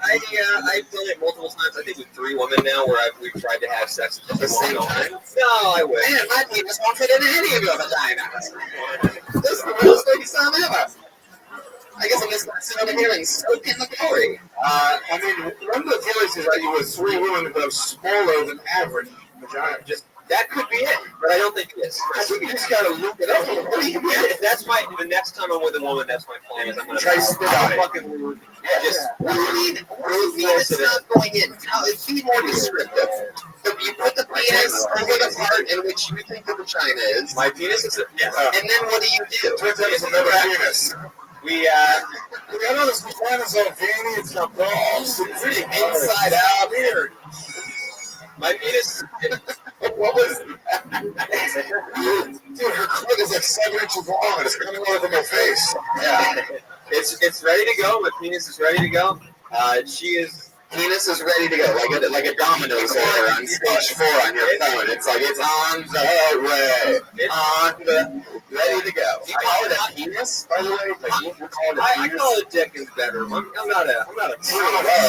done it multiple times. I think with 3 women now, where we've tried to have sex at the same time. No, I wish. Man, my penis won't fit into any of your vaginas. This is the worst thing sound ever. I guess I'm just going to sit over here and soak in the glory. I mean, one of the theories is that you were 3 women who have smaller than average vagina. Just that could be it, but I don't think it is. I think you just got to look it up. If that's the next time I'm with a woman, that's my plan. Is I'm going to try to spit on it. What do you mean? It's not going in. Be more descriptive. If you put the penis over the part in which you think the vagina is. My penis is. Yes. And then what do you do? Turns out it's another penis. I know this vagina's all veiny. It's got balls. It's really inside out. Weird. My penis. What was that? Dude, her clit is like 7 inches long. It's coming over my face. Yeah. It's ready to go. My penis is ready to go. Penis is ready to go, like a Domino's order on stage 4 on your phone. It's like it's on the way, ready to go. Do you call it a penis, by the way? I call it a dick in the bedroom. I'm not a. Oh,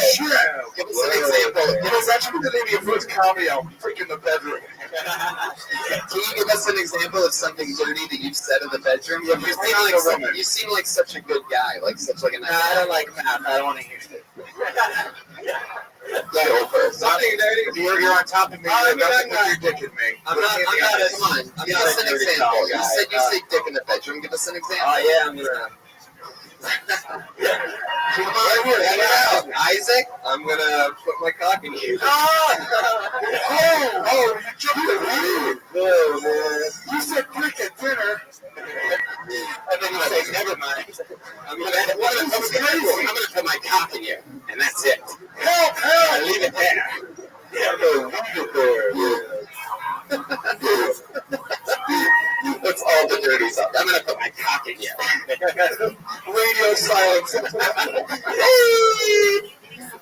shit. Give us an example. It was actually the name of your first comedy album, Freaking the Bedroom. Can you give us an example of something dirty that you've said in the bedroom? You seem like such a good guy, like such like a nice guy. I don't like that. I don't want to hear it. Go first. Something dirty. You're on top of me. You're dick in me. I'm not. Come on. Give us an example. You said you say dick in the bedroom. Give us an example. Oh yeah, I'm gonna. Come on, Isaac. I'm gonna put my cock in you. Oh, you jumped the Oh man. You said dick at dinner. And then you say, never mind. I'm gonna put my cock in you, and that's it. Help! I leave it there. That's all the dirty stuff. I'm gonna put my cock in you. Radio silence.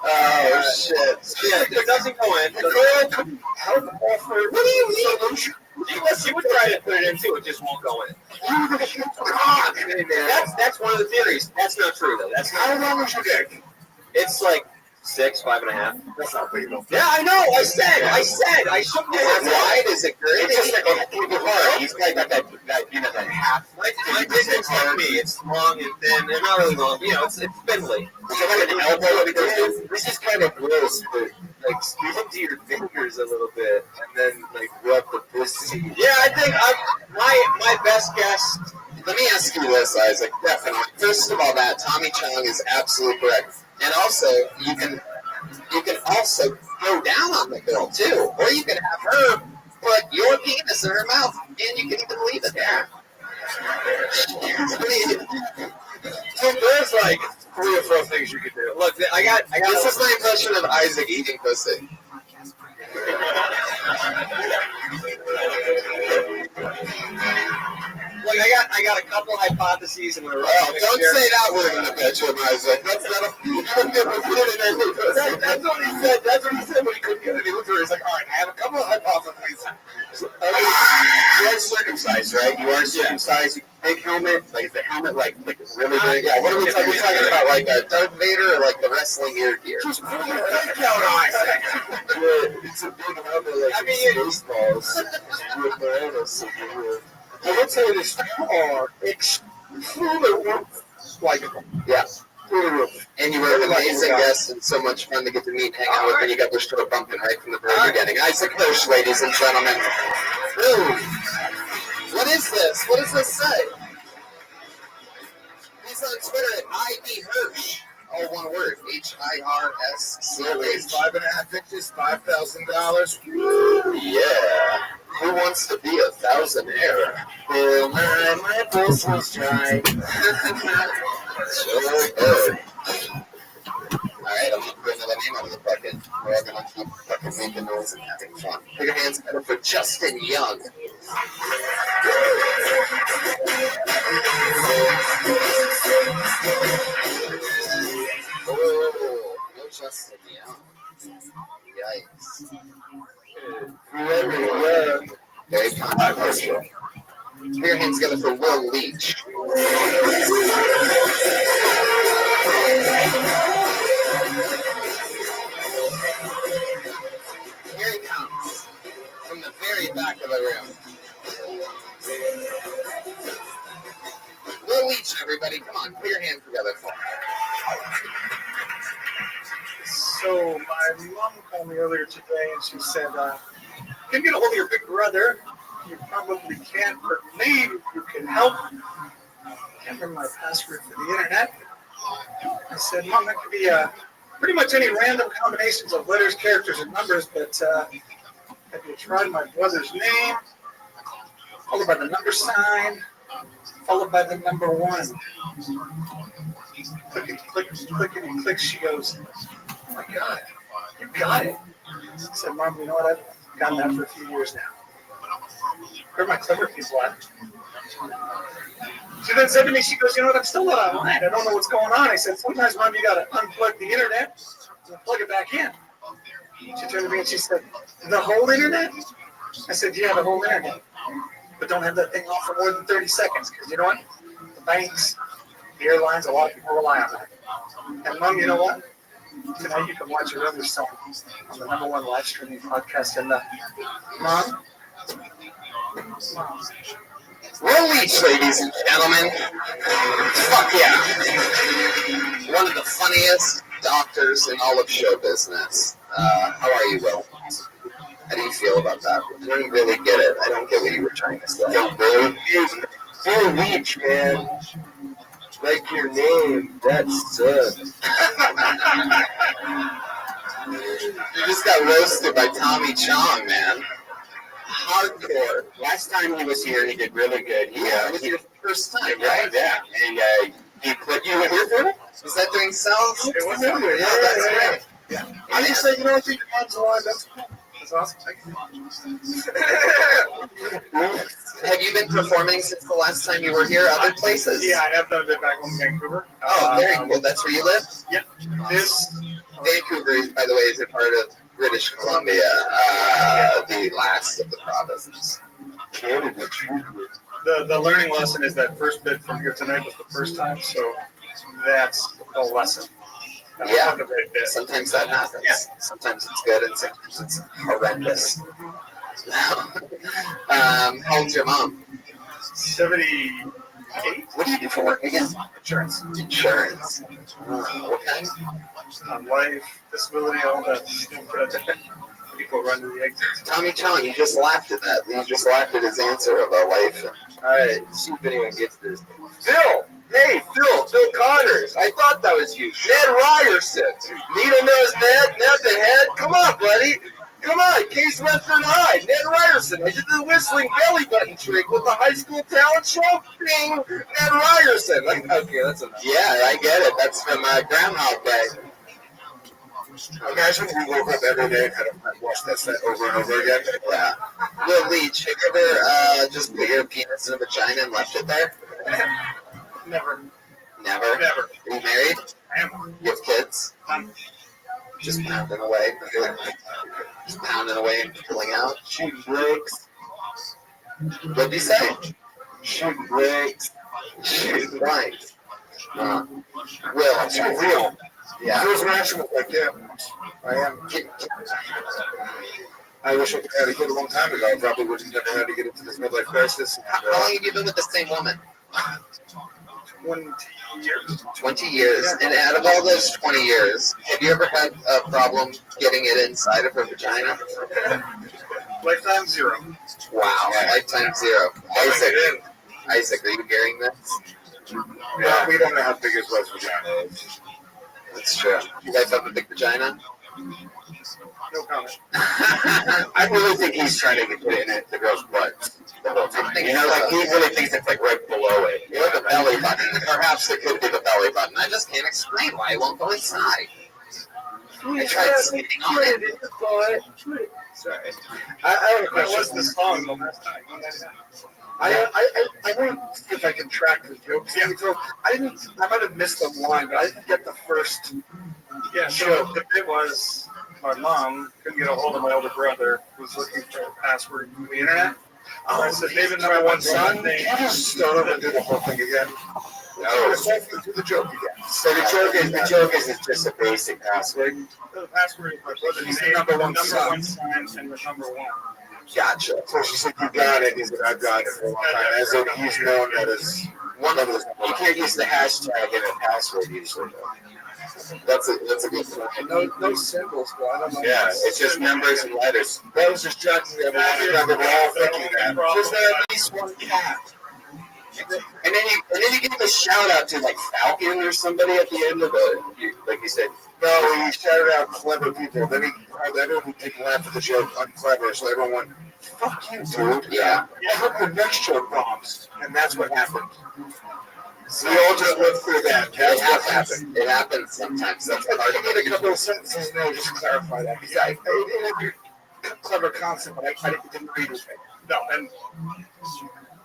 Oh shit! Yeah, it doesn't go in. Help offer. What do you mean? She would try to put it in too. It just won't go in. That's one of the theories. That's not true though. That's not. How long is your dick? It's like 6, 5.5. That's not legal. Yeah, I know. I said. I shook my head. Wide is it good? It's just like a hard. He's like got that that half. My dick is like me. It's long and thin, and not really long. You know, it's spindly. It's like an elbow. This is kind of gross, but like speak into your fingers a little bit, and then like rub the pussy. Yeah, I think my best guess. Let me ask you this, Isaac. Definitely. First of all, that Tommy Chong is absolutely correct, and also you can also go down on the girl too, or you can have her put your penis in her mouth, and you can even leave it there. So there's like 3 or 4 things you could do. Look, I got. This is my impression of Isaac eating pussy. Look, I got a couple hypotheses and we're don't say that word in the bedroom, Isaac. That's not a. That's what he said. That's what he said when he couldn't get any liquor. He's like, all right, I have a couple of hypotheses. You are circumcised, right? You are circumcised. Big helmet, like is the helmet like really big? Yeah. What are we talking? We're talking about like a Darth Vader or like the wrestling ear gear? Just put your head down, Isaac. It's a big helmet like Spaceballs. With bananas. I would say this are extremely likable. Yeah. And you were an amazing guest and so much fun to get to meet, hang out with, and you got the show bumping right from the very beginning. Isaac Hirsch, ladies and gentlemen. Ooh. What is this? What does this say? He's on Twitter at IB Hirsch. All one word. HIRSCH. 5.5 inches, $5,000. Yeah. Who wants to be a thousandaire? Well, my pulse was dry. So good. Alright, I'm gonna put another name out of the bucket. We're all gonna keep fucking making noise and having fun. Put your hands together for Justin Young. Oh, no Justin Young. Yikes. Very controversial. Put your hands together for Will Leach. Here he comes from the very back of the room. Will Leach, everybody, come on, put your hands together for him. So my mom called me earlier today and she said, can you get a hold of your big brother? You probably can't, but maybe you can help. I can't remember my password for the internet. I said, Mom, that could be pretty much any random combinations of letters, characters, and numbers, but have you tried my brother's name, followed by the number sign, followed by the number 1? Clickety, clickety, click. She goes, oh my God, you got it. I said, Mom, you know what? I've gotten that for a few years now. Where are my clever people at? She then said to me, she goes, you know what? I'm still not online. I don't know what's going on. I said, sometimes, Mom, you got to unplug the internet and plug it back in. She turned to me and she said, the whole internet? I said, yeah, the whole internet. But don't have that thing off for more than 30 seconds because you know what? The banks, the airlines, a lot of people rely on that. And Mom, you know what? Tonight you can watch your other song on the number 1 live streaming podcast in the Mom. Will Leach, ladies and gentlemen. Fuck yeah. One of the funniest doctors in all of show business. How are you, Will? How do you feel about that? I don't really get it. I don't get what you were trying to say. Will Leach, man. Like your name, that's You just got roasted by Tommy Chong, man. Hardcore. Last time he was here, he did really good. It was your first time, right? Yeah. And he put you in here for it? Was that doing sounds? It was in there. Yeah, that's great. Yeah. I just said, you know, I think your mom's alive. That's cool. That's awesome. Have you been performing since the last time you were here? Other places? Yeah, I have done it back home in Vancouver. Oh, very cool. That's where you live? Yep. Vancouver, by the way, is a part of British Columbia, the last of the provinces. The learning lesson is that first bit from here tonight was the first time, so that's the lesson. Yeah, sometimes that happens. Yeah. Sometimes it's good and sometimes it's horrendous. How old's your mom? 70. What do you do for work again? Insurance. Insurance. What kind? Life, disability, all that. People run to the exits. Tommy Chong, you just laughed at that. You just laughed at his answer about life. Alright, see if anyone gets this. Phil! Hey, Phil Connors. I thought that was you. Ned Ryerson. Needle nose Ned, Ned the head. Come on, buddy. Come on, Case Western High. Ned Ryerson. I did the whistling belly button trick with the high school talent show. Bing! Ned Ryerson. Okay, that's enough. Yeah, I get it. That's from Groundhog Day. Imagine we woke up every day and had to watch that set over and over again. Yeah. Will Leach, have you ever just put your penis in a vagina and left it there? Never. Never? Never. Are you married? I am. You have kids? Just pounding away. Just pounding away and pulling out. Shooting breaks. What'd you say? Shooting breaks. Shooting blanks. Will, It's real. yeah. Phil's reaction was like, yeah, I am. I wish I could have had a kid a long time ago. I probably would have never had to get into this midlife crisis. How long have you been with the same woman? 20 years. 20 years. And out of all those 20 years, have you ever had a problem getting it inside of her vagina? Lifetime zero. Wow. Lifetime zero. Isaac, are you hearing this? Yeah, we don't know how big his wife's vagina is. That's true. You guys have a big vagina? No comment. I really think he's trying to get in it, the girl's butt. The whole time. You know, like he really thinks it's like right below it. You know, the belly button. Perhaps it could be the belly button. I just can't explain why it won't go inside. I tried sleeping on it. Sorry. I have a question. What's the song the last time? I want to see if I can track the jokes. Yeah, so I might have missed the line, but I didn't get the first. Yeah, so the bit was my mom couldn't get a hold of my older brother, was looking for a password from the internet. Oh, I said, David, my one son. Can you just start over and do the whole thing again? No. Do the joke again. So the joke is it's just a basic password. The password is my brother's He's the name, number one sign, son. and the number one. Gotcha. So she said, you got it. He said, I've got it for a long time. As if he's known that as One of those. You can't use the hashtag in a password usually. That's a good point. no symbols, bro. I don't know. Yeah, it's just numbers and letters. That was just jacking me up. I remember we're all thinking that. Was there at least one cat? And then you give a shout out to like Falcon or somebody at the end of it. Like you said, No, he shouted out clever people. Then he had everyone who didn't laugh at the joke unclever, so everyone went, fuck you, dude. Yeah. I hope the next joke bombs. And that's what happened. So we all just lived through that. That's what happened. It happens sometimes. That's part of I it. need a couple of sentences in there just to clarify that. Because clever concept, but I didn't read it. No, and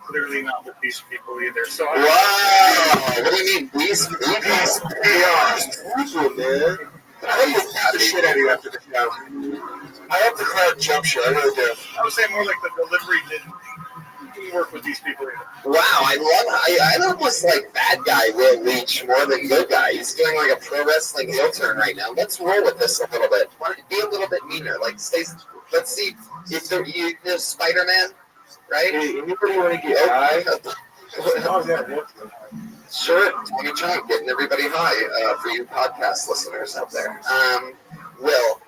clearly not with these people either. So Wow! What do you mean? These people, man. I hope they beat the shit out of you after the show. I hope the crowd jumps you. I really do. I would say more like the delivery didn't work with these people either. Wow, I almost like bad guy Will Leach more than good guy. He's doing like a pro wrestling heel turn right now. Let's roll with this a little bit. Why don't you be a little bit meaner? Like, let's see if there's Spider-Man, right? Hey, anybody want to get high? Sure, Tommy Chong, getting everybody high for you podcast listeners out there. Will,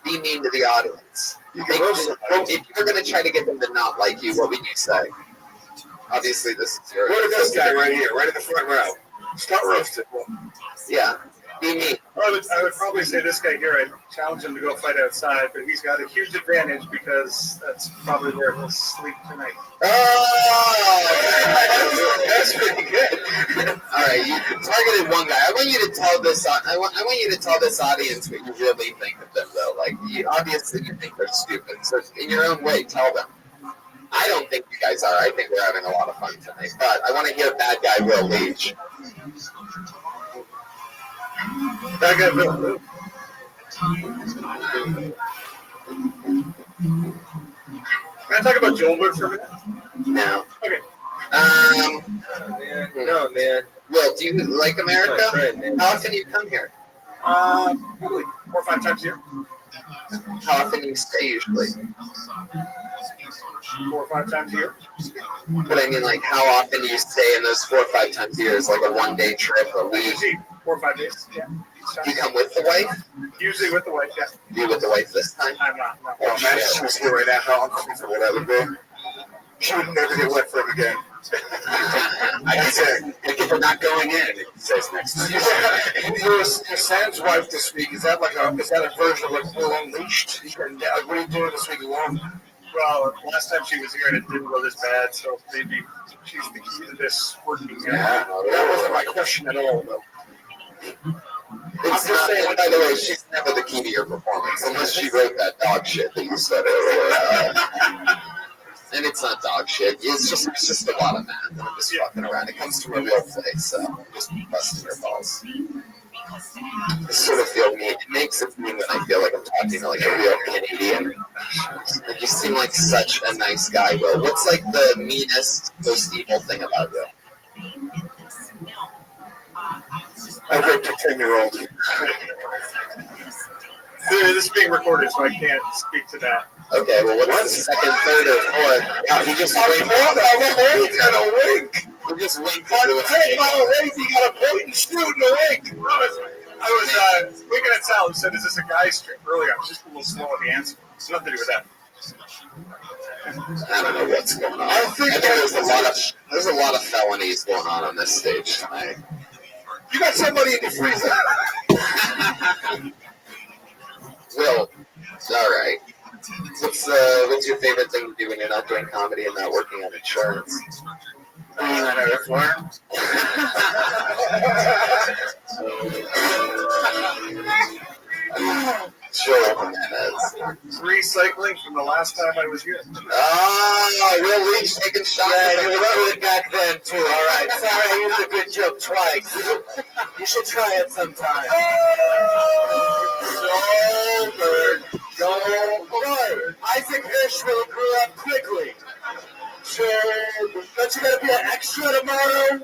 be mean to the audience. If you're going to try to get them to not like you, what would you say? Obviously, this is your... What is this guy right here, right in the front row? Start roasting. Yeah, be mean. I would probably say this guy here, I'd challenge him to go fight outside, but he's got a huge advantage because that's probably where he'll sleep tonight. Oh, that's pretty good. All right, you targeted one guy. I want you to tell this. I want you to tell this audience what you really think of them, though. Like, obviously, you think they're stupid. So, in your own way, tell them. I don't think you guys are. I think we're having a lot of fun tonight. But I want to hear bad guy Will Leach. Bad guy Will. Can I talk about Joelberg for a minute? No. Okay. No, man. Will, do you like America? Right, man. How often do you come here? Probably 4 or 5 times a year. How often do you stay usually? 4 or 5 times a year. But I mean, like, how often do you stay in those 4 or 5 times a year? Is like a one-day trip, a week? Usually 4 or 5 days. Yeah. Do you come with the wife? Usually with the wife, yeah. You with the wife this time? I'm not. No. Oh, man, she was here right now. How uncomfortable that would be. She would never get wet for him again. I can say, thank you for not going in. It says next time. Your Sam's wife this week, is that a version of like Bull Unleashed? What are you doing this week alone? Well, last time she was here, it didn't go this bad, so maybe she's the key to this working. Yeah, that wasn't my question at all, though. It's not, and by the way, she's never the key to your performance, unless she wrote that dog shit that you said earlier. And it's not dog shit. It's just a lot of math. And I'm just fucking around. It comes from a real place, so I'm just busting your balls. I sort of feel mean. It makes it mean when I feel like I'm talking to like a real Canadian. Like you seem like such a nice guy, Will. What's like the meanest, most evil thing about you? I raped a 10-year-old. This is being recorded, so I can't speak to that. Okay, well, what's the second, third, or fourth? Yeah, he just winked. He's got a wink. He just winked. Hey, by the way, he got a point and shoot and a wink. I was looking at Sal and said, "Is this a guy's trip?" Earlier, I was just a little slow on the answer. It's nothing to do with that. I don't know what's going on. I think there's a lot of felonies going on this stage tonight. You got somebody in the freezer. Will, all right. What's your favorite thing to do when you're not doing comedy and not working on insurance? Being an earthworm. Sure, Jimenez. Recycling from the last time I was here. Oh, Will Leach taking shots. Yeah, you were it back then, too. All right. Sorry, I used a good joke twice. You should try it sometime. Goldberg. Isaac Hirschfeld grew up quickly. So, don't you gotta be an extra tomorrow?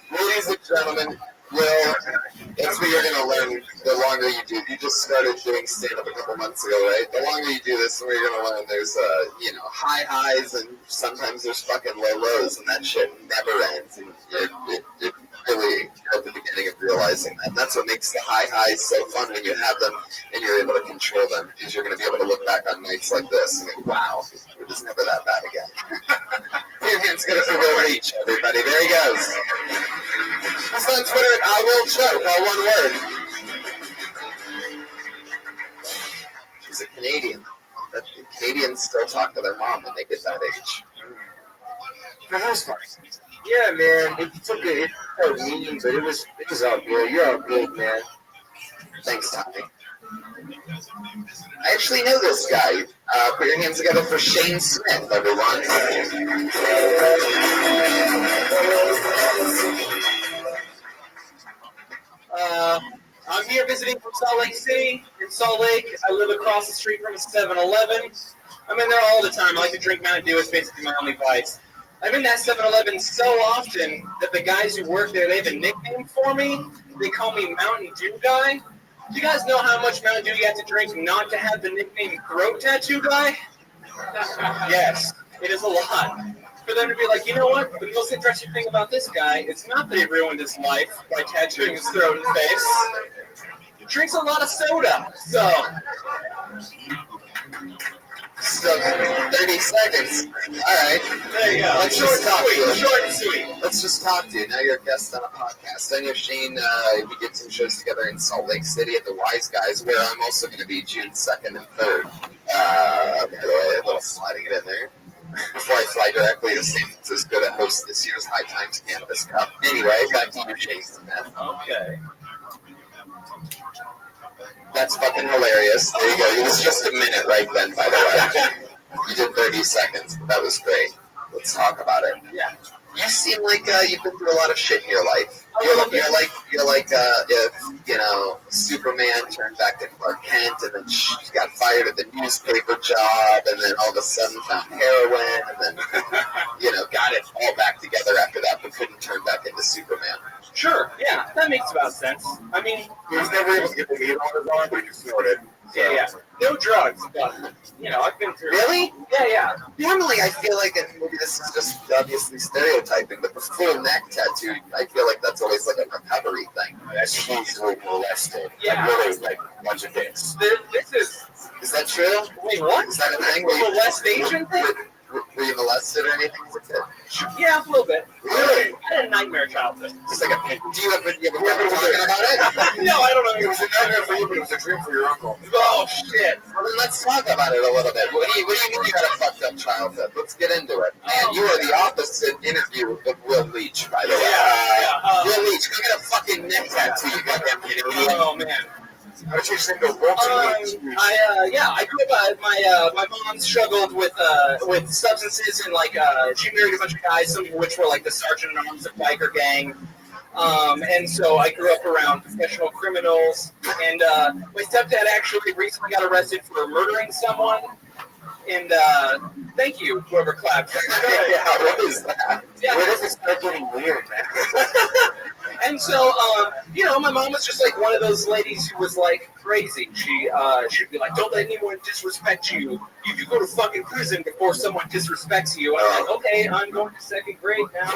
Ladies and gentlemen, Will, that's what you're going to learn the longer you do. You just started doing stand-up a couple months ago, right? The longer you do this, the more you're going to learn there's, high highs and sometimes there's fucking low lows, and that shit never ends. And it really, you're at the beginning of realizing that. And that's what makes the high highs so fun when you have them and you're able to control them, because you're going to be able to look back on nights like this and go, wow, it was never that bad again. Your hand's going to Will Leach, everybody. There he goes. He's on Twitter at I Will Choke, all one word. He's a Canadian. The Canadians still talk to their mom when they get that age. Yeah, man. It took it so mean, but it was all good. You're all good, man. Thanks, Tommy. I actually know this guy. Put your hands together for Shane Smith, everyone. I'm here visiting from Salt Lake City. In Salt Lake, I live across the street from a 7-Eleven. I'm in there all the time. I like to drink Mountain Dew. It's basically my only vice. I'm in that 7-Eleven so often that the guys who work there, they have a nickname for me. They call me Mountain Dew Guy. Do you guys know how much Mountain Dew you have to drink not to have the nickname Throat Tattoo Guy? Yes, it is a lot. For them to be like, you know what? The most interesting thing about this guy is not that he ruined his life by tattooing his throat and face. He drinks a lot of soda, so... Still 30 seconds. All right. There you go. Let's just talk to you. Short and sweet. Let's just talk to you. Now you're a guest on a podcast. I know Shane, we did some shows together in Salt Lake City at the Wise Guys, where I'm also going to be June 2nd and 3rd. By the way, a little sliding it in there. Before I fly directly to San Francisco to host this year's High Times Cannabis Cup. Anyway, back to you, Shane Smith. Okay. That's fucking hilarious. There you go. It was just a minute right then, by the way. You did 30 seconds, but that was great. Let's talk about it. Yeah. You seem like you've been through a lot of shit in your life. You're like feel like if, Superman turned back to Clark Kent and then she got fired at the newspaper job and then all of a sudden found heroin and then, got it all back together after that but couldn't turn back into Superman. Sure, yeah, that makes about sense. I mean, He was never able to get the heat on his arm, but he could snort it. yeah. No drugs, but, I've been through. Really? Yeah. Normally, I feel like, and maybe this is just obviously stereotyping, but the full neck tattoo, I feel like that's always like a recovery thing. That's easily molested. Yeah. Like a bunch of dicks. This Is that true? Wait, what? Is that a thing? Molestation thing? Were you molested or anything as a kid? Yeah, a little bit. Really? I had a nightmare childhood. Just like do you ever remember talking about it? No, I don't know. It was a nightmare for you, but it was a dream for your uncle. Oh, shit. Well, then let's talk about it a little bit. What do you mean you had a fucked up childhood? Let's get into it. Man, you are the opposite interview of Will Leach, by the way. Yeah. Will Leach, look at a fucking neck tattoo, you goddamn idiot. Oh, man. How did you think of I grew up. My mom struggled with substances and she married a bunch of guys, some of which were like the sergeant at arms of biker gang. And so I grew up around professional criminals. And my stepdad actually recently got arrested for murdering someone. And thank you, whoever clapped. Yeah, what is that? Yeah. Where does it start getting weird, man? And so, my mom was just like one of those ladies who was like crazy. She'd be like, "Don't let anyone disrespect you. You go to fucking prison before someone disrespects you." And I'm like, "Okay, I'm going to second grade now."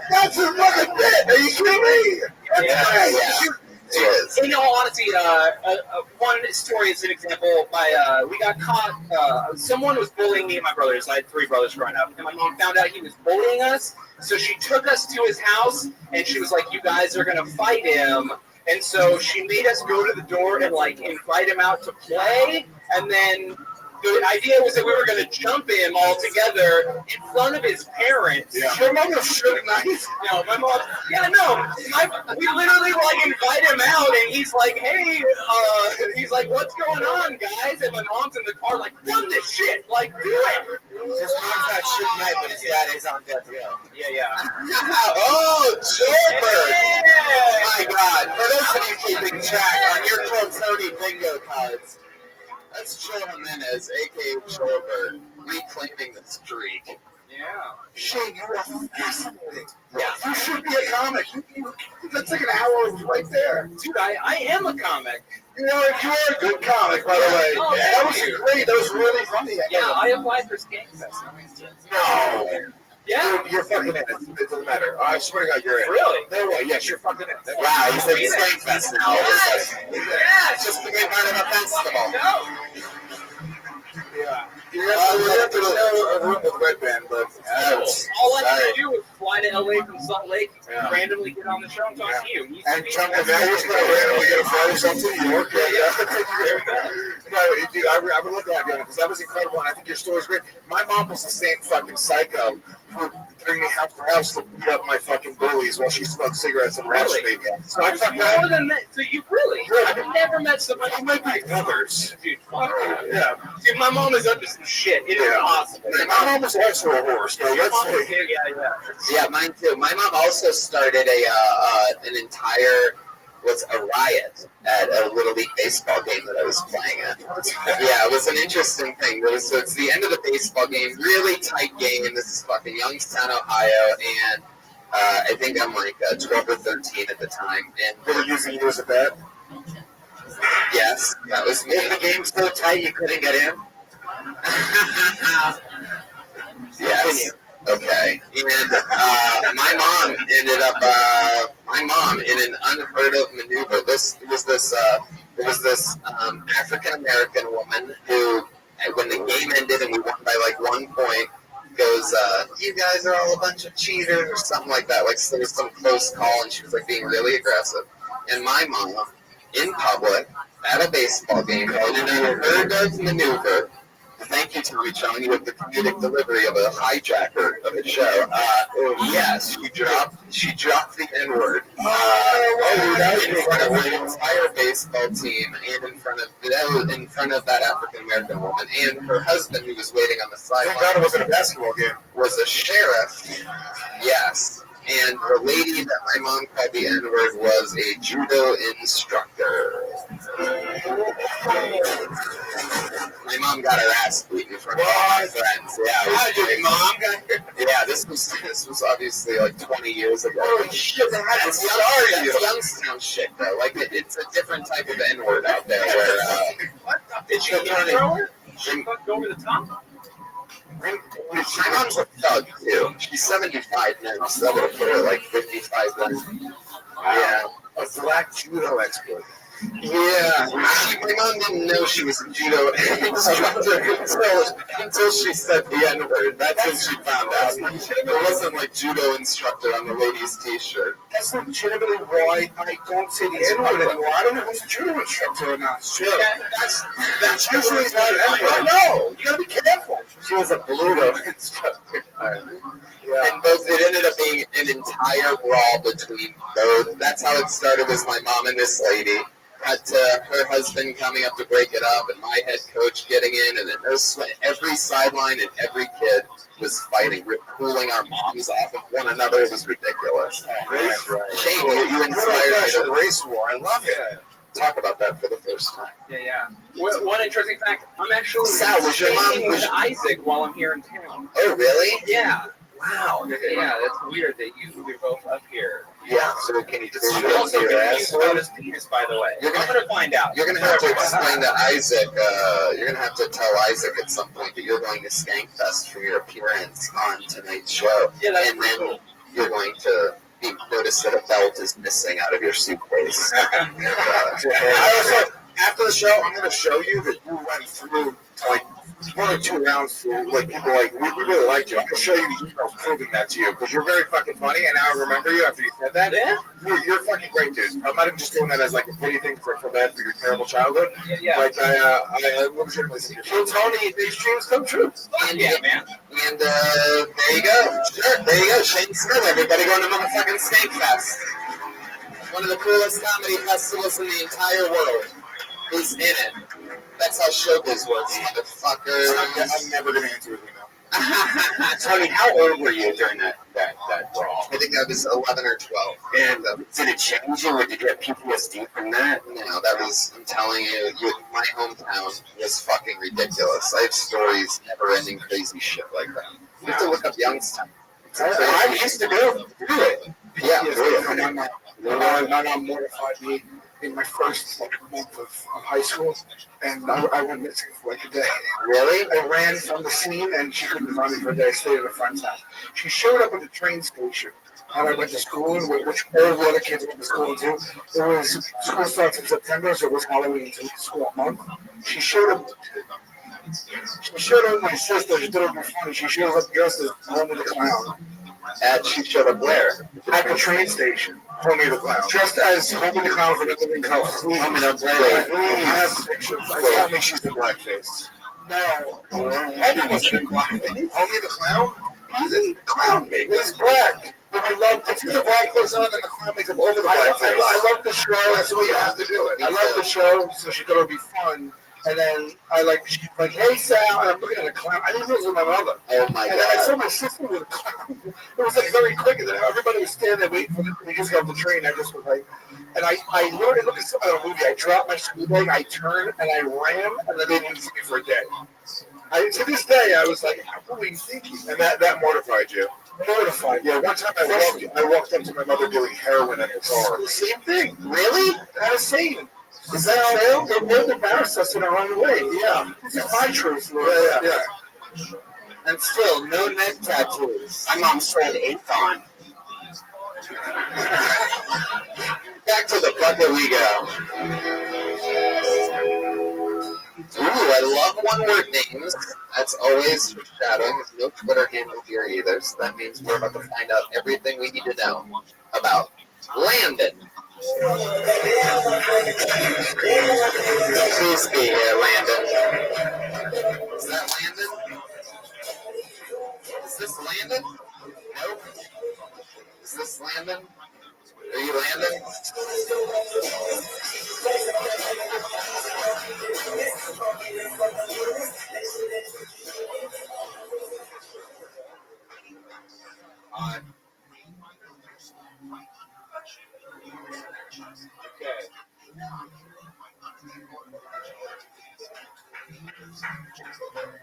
That's a fucking bit. Are you kidding me? Yeah. In all honesty, one story is an example. We got caught. Someone was bullying me and my brothers. I had 3 brothers growing up, and my mom found out he was bullying us. So she took us to his house, and she was like, "You guys are gonna fight him." And so she made us go to the door and invite him out to play. And then the idea was that we were going to jump him all together in front of his parents. Yeah. Your mom was shooting knife? No, my mom. Yeah, no. We literally invite him out, and he's like, "Hey," he's like, "What's going on, guys?" And my mom's in the car, like, "Run this shit, do it." His mom's not shooting knife, but his dad is on death row. Yeah. Oh, Joybird! Yeah. My God! For those of you keeping track on your Tony bingo cards. That's Joe Jimenez, a.k.a. Joybird, reclaiming the streak. Yeah. Shane, you are fascinating. Yeah. You should be a comic. That's like an hour right there. Dude, I am a comic. You are a good comic, by the way. Oh, yeah, that was great. That was really funny. Yeah, I applied for Skankfest. No. Yeah. You're fucking in it. It doesn't matter. I swear to God, you're in. Really? No way. Yes, you're fucking in. Wow, you said Skankfest now. Yes. It's just the big part of a festival. No. Yeah. You have to know a room with Red Band, but all I had to do was fly to LA from Salt Lake, randomly get on the show and talk to you. And jump in there, just randomly get a flight or something to New York. There we go. No, dude, I would look at you because that was incredible, and I think your story's great. My mom was the same fucking psycho who bring me house to house to beat up my fucking bullies while she smoked cigarettes and watched me. So I fucking more than that. So you really? I've never met somebody. You might be brothers. Dude, fuck you. Yeah. Dude, my mom is up to some shit. It is awesome. My mom was also a horse, so let's see. Yeah, mine too. My mom also started an entire a riot at a Little League baseball game that I was playing at. Yeah, it was an interesting thing. So it's the end of the baseball game, really tight game. This is fucking Youngstown, Ohio, and I think I'm 12 or 13 at the time. And they were using you as a bet? Yes, that was me. The game's so tight you couldn't get in? Yes. Okay. And my mom ended up. My mom, in an unheard of maneuver, there was this African American woman who, when the game ended and we won by 1 point, goes, "You guys are all a bunch of cheaters," or something like that. So there was some close call, and she was being really aggressive. And my mom, in public, at a baseball game, in an unheard of maneuver. Thank you, Tommy Chong. You have the comedic delivery of a hijacker of a show. Yes, she dropped the N-word. In front of the entire baseball team, and in front of that African American woman, and her husband, who was waiting on the sideline. Thank God it wasn't a basketball game. Was a sheriff. Yes. And the lady that my mom called the N-word was a judo instructor. My mom got her ass beaten in front of all my friends. Yeah, How did your mom got here? yeah, this was obviously like 20 years ago. Holy shit, That's Youngstown shit though. Like it's a different type of N-word out there. Where Did you throw her? She fucked over the top? my mom's a thug too. She's 75 now, so that would have put her at like 55 then. Yeah, A black judo expert. yeah. My mom didn't know she was a judo instructor until she said the N-word. That's when she found out. There wasn't like judo instructor on the lady's T-shirt. That's legitimately why I don't say the N-word anymore. I don't know who's a judo instructor or not. Sure. That's usually not an N-word. No, you gotta be careful. She was a judo instructor. And both, it ended up being an entire brawl between both. That's how it started, was my mom and this lady. Had her husband coming up to break it up, and my head coach getting in, and then every sideline and every kid was fighting. We're pulling our moms off of one another. It was ridiculous. Shane, you inspired me. Race war. I love it. Talk about that for the first time. Yeah. One interesting fact, I'm actually Sal, was your mom staying with Isaac while I'm here in town. Oh, really? Yeah. Wow. Yeah, that's weird that we're both up here. Yeah. So can you just Also, your can you ass? use about his penis, by the way? I'm gonna find out. You're gonna have to explain to Isaac. You're gonna have to tell Isaac at some point that you're going to Skankfest for your appearance on tonight's show, and then you're going to notice that a belt is missing out of your suitcase. I also, after the show, I'm going to show you that you went through like 1 or 2 rounds through, like people like, we really liked you. I'm going to show you the emails proving that to you because you're very fucking funny, and now I remember you after you said that. Yeah. You're fucking great, dude. I'm not even just doing that as like a pity thing for bad for your terrible childhood. Yeah. Like I legitimately think you're Tony, these dreams come true. And, yeah, man. And there you go. Sure, there you go. Shane Smith, everybody going to motherfucking Skankfest. One of the coolest comedy festivals in the entire world. Who's in it? That's how showbiz works, motherfucker. I'm never going to answer you now. Tony, how old were you during that brawl? I think I was 11 or 12. And did it change you, or did you have PTSD from that? No, that was, I'm telling you, my hometown was fucking ridiculous. I have stories, never-ending crazy shit like that. You have to look up Youngstown. I used to do it. Yeah, my mom mortified me in my first month of high school, and I went missing for like a day. Really? I ran from the scene, and she couldn't find me for a day. I stayed at a friend's house. She showed up at the train station, and I went to school, which all the other kids went to school too. School starts in September, so it was Halloween school month. She showed up. with my sister. She thought it would be funny. She shows up dressed as Homie the Clown. She showed up where? At the train station. Homie the Clown. Dressed as Homie the Clown from the Living Color. Homie the Clown. I have pictures. I don't think she's in blackface. No. Homie wasn't in blackface. Homie the Clown? He's in clown makeup. He's black. But I love, if he's a blackface on, then the clown makes him over the blackface. I love the show. That's the way you have to do it. I love the show, so she thought it would be fun. And then she's like, hey, Sal, and I'm looking at a clown. I didn't know it was my mother. Oh, my God. And then I saw my sister with a clown. It was like very quick, and then everybody was standing there waiting for me to just get off the train. I just was like, and I literally looked at some other movie. I dropped my school bag, I turned, and I ran, and then they didn't see me for a day. To this day, I was like, what were you thinking? And that mortified you. Mortified. Yeah, one time I walked up to my mother doing heroin in her car. The same thing. Really? That was same. Is that true? They both embarrassed us in our own way. Yeah. This is my truth. Yeah. And still, no neck tattoos. My mom sold Athon. Back to the bucket we go. Ooh, I love one-word names. That's always foreshadowing. There's no Twitter handle here either, so that means we're about to find out everything we need to know about Landon. Please be here, Landon. Is that Landon? Is this Landon? Nope. Is this Landon? Are you Landon?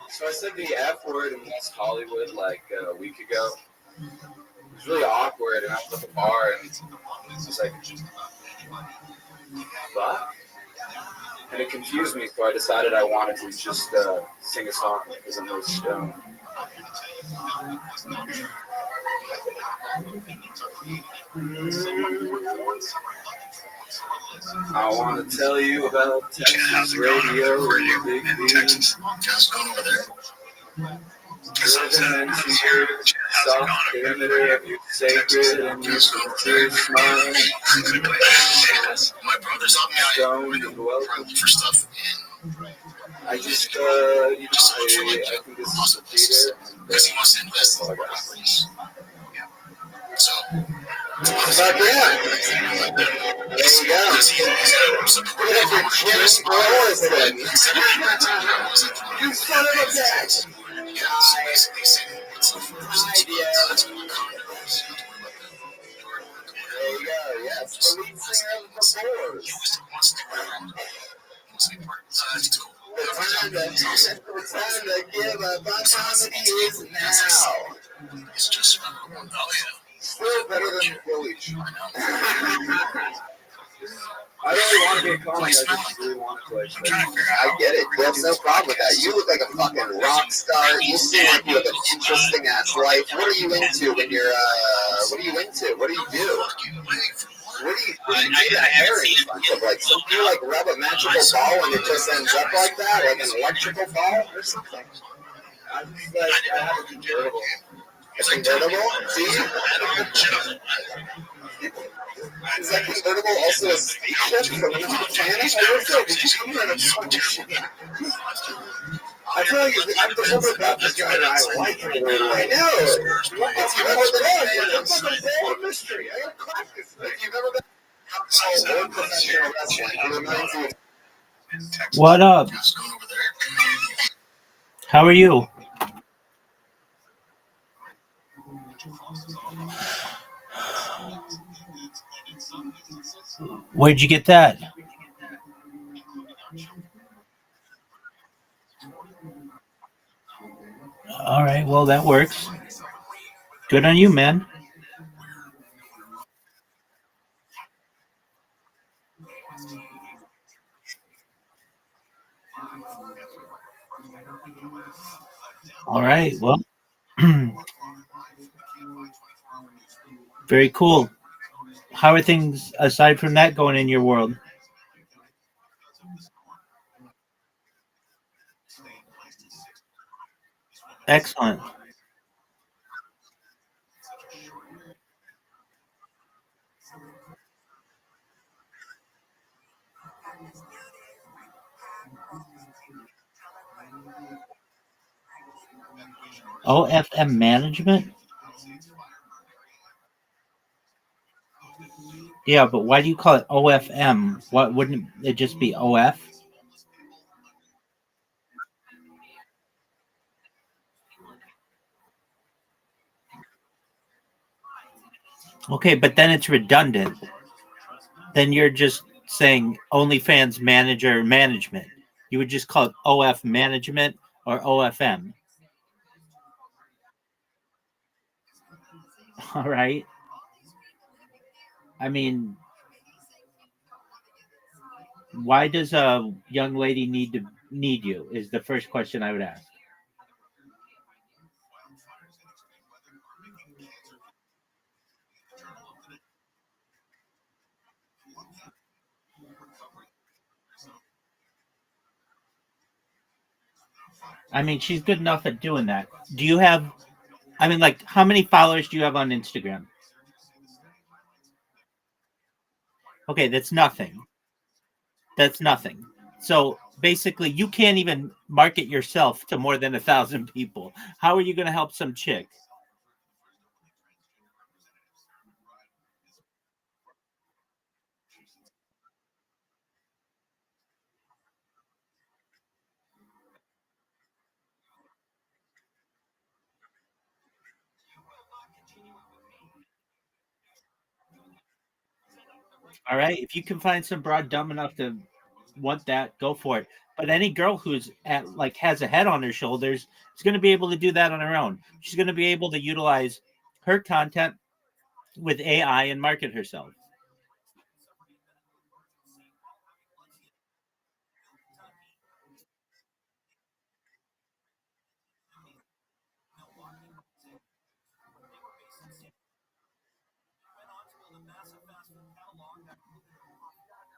So I said the F word in West Hollywood like a week ago. It was really awkward, and I was at the bar, and it was like, fuck? And it confused me, so I decided I wanted to just sing a song because I'm really stoned. I want to tell you about Texas radio and Big B. Texas. How's it going over there? Living and cheer, soft perimeter of you sacred and you sincere smile. My brother's on me. Stoned and welcome for stuff. I just, I think this is the theater. Because he wants to invest in the properties. So, fuck yeah. There you go. Put up your Jim Morrison. You son of a bitch. Yeah, so basically, what's the first idea? There you go, yes. The lead singer of the Boars. The time to give up on comedy is now. It's just still better than Village. I really want to be a comic. I just really want to play. I get it. There's no problem with that. You look like a fucking rock star. You seem like you have an interesting ass life. What are you into when you're? What are you into? What do you do? What do you do that herring bunch of? Like, some people like rub a magical ball and it just ends up like that, like an electrical ball or something. I'm just like, I have a convertible. A convertible? Do you? Is that convertible also a spaceship from another planet? I don't know. Did you come here on a fucking ship? I feel like I'm the only Baptist guy and I like it. I know. It's more than that. I'm fucking full of mystery. I gotta crack this thing. You've never been professional wrestling. What up? How are you? Where'd you get that? All right, well, that works. Good on you, man. All right, well, very cool. How are things aside from that going in your world? Excellent. OFM management? Yeah, but why do you call it OFM? What wouldn't it just be OF? Okay, but then it's redundant. Then you're just saying OnlyFans manager management. You would just call it OF management or OFM. All right. I mean, why does a young lady need you? Is the first question I would ask. I mean, she's good enough at doing that. Do you have? I mean, like, how many followers do you have on Instagram? Okay, that's nothing. That's nothing. So basically, you can't even market yourself to more than 1,000 people. How are you going to help some chick? All right. If you can find some broad dumb enough to want that, go for it. But any girl who's at like has a head on her shoulders is going to be able to do that on her own. She's going to be able to utilize her content with AI and market herself.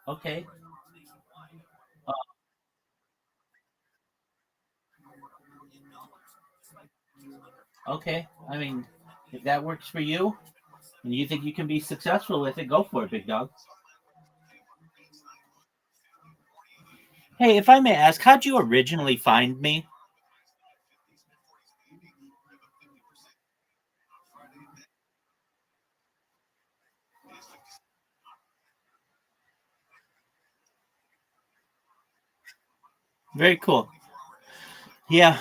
Okay. Okay. I mean, if that works for you and you think you can be successful with it, go for it, big dog. Hey, if I may ask, how'd you originally find me? Very cool. Yeah.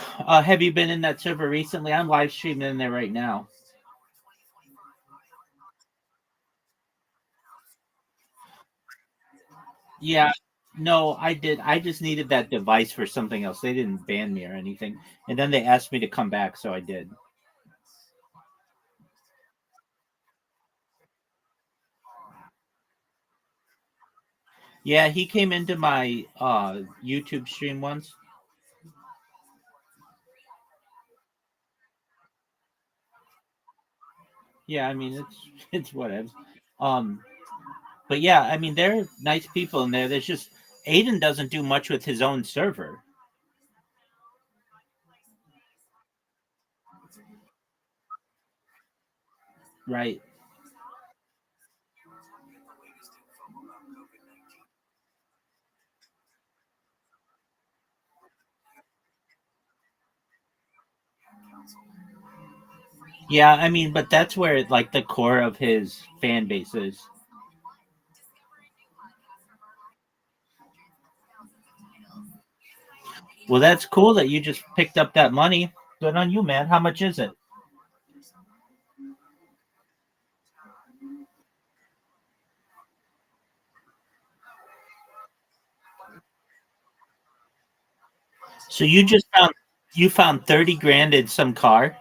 Have you been in that server recently? I'm live streaming in there right now. Yeah. No, I did. I just needed that device for something else. They didn't ban me or anything. And then they asked me to come back, so I did. Yeah, he came into my YouTube stream once. Yeah, I mean it's it's whatever. Um, but yeah, I mean they're nice people in there. There's just Aiden doesn't do much with his own server, right? Yeah, I mean, but that's where like the core of his fan base is. Well, that's cool that you just picked up that money. Good on you, man. How much is it? So you found 30 grand in some car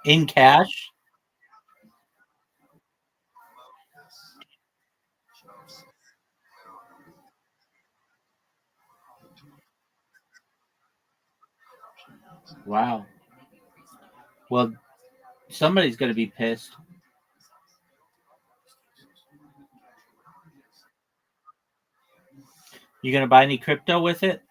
in cash. Wow. Well, somebody's gonna be pissed. You gonna buy any crypto with it?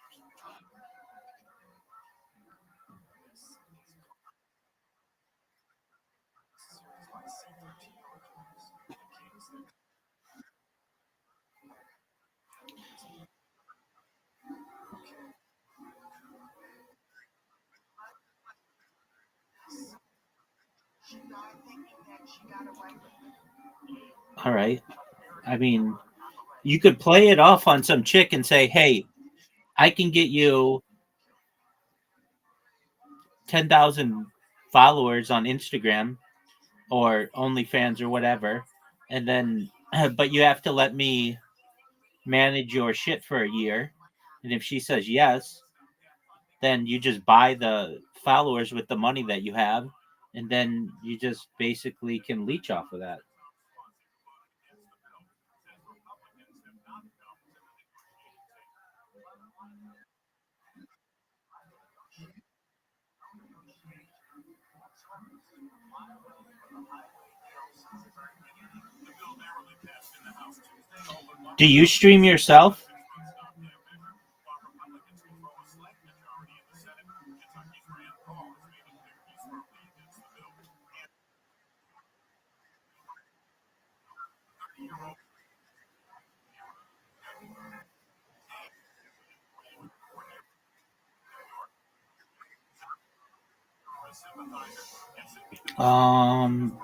All right. I mean, you could play it off on some chick and say, "Hey, I can get you 10,000 followers on Instagram or OnlyFans or whatever," and then, but you have to let me manage your shit for a year. And if she says yes, then you just buy the followers with the money that you have, and then you just basically can leech off of that. Do you stream yourself?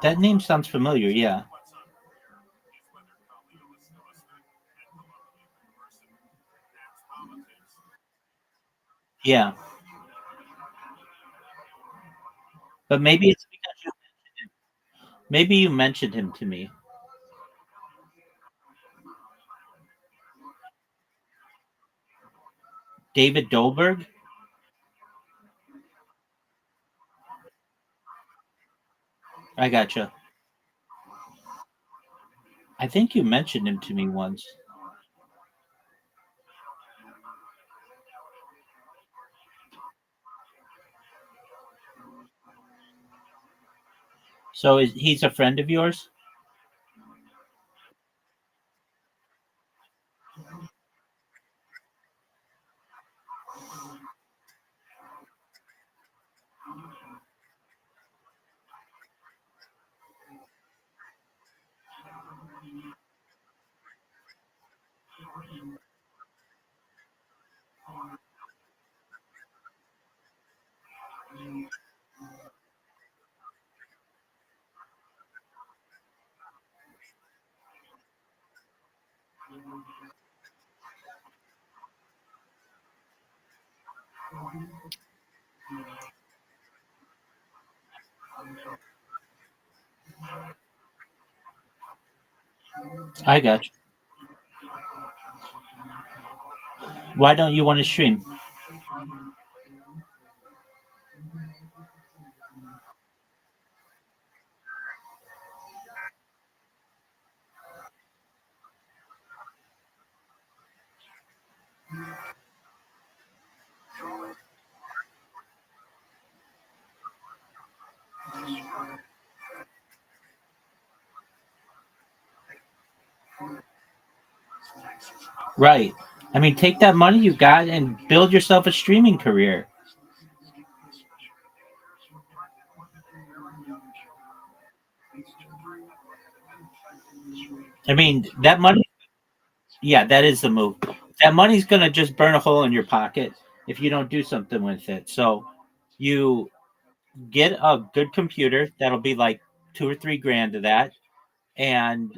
That name sounds familiar. Yeah, yeah. But maybe it's because you Maybe you mentioned him to me. David Dolberg? I gotcha. I think you mentioned him to me once. So he's a friend of yours? I got you. Why don't you want to stream? Right. I mean, take that money you got and build yourself a streaming career. I mean, that money, yeah, that is the move. That money's going to just burn a hole in your pocket if you don't do something with it. So you get a good computer that'll be like 2 or 3 grand to that, and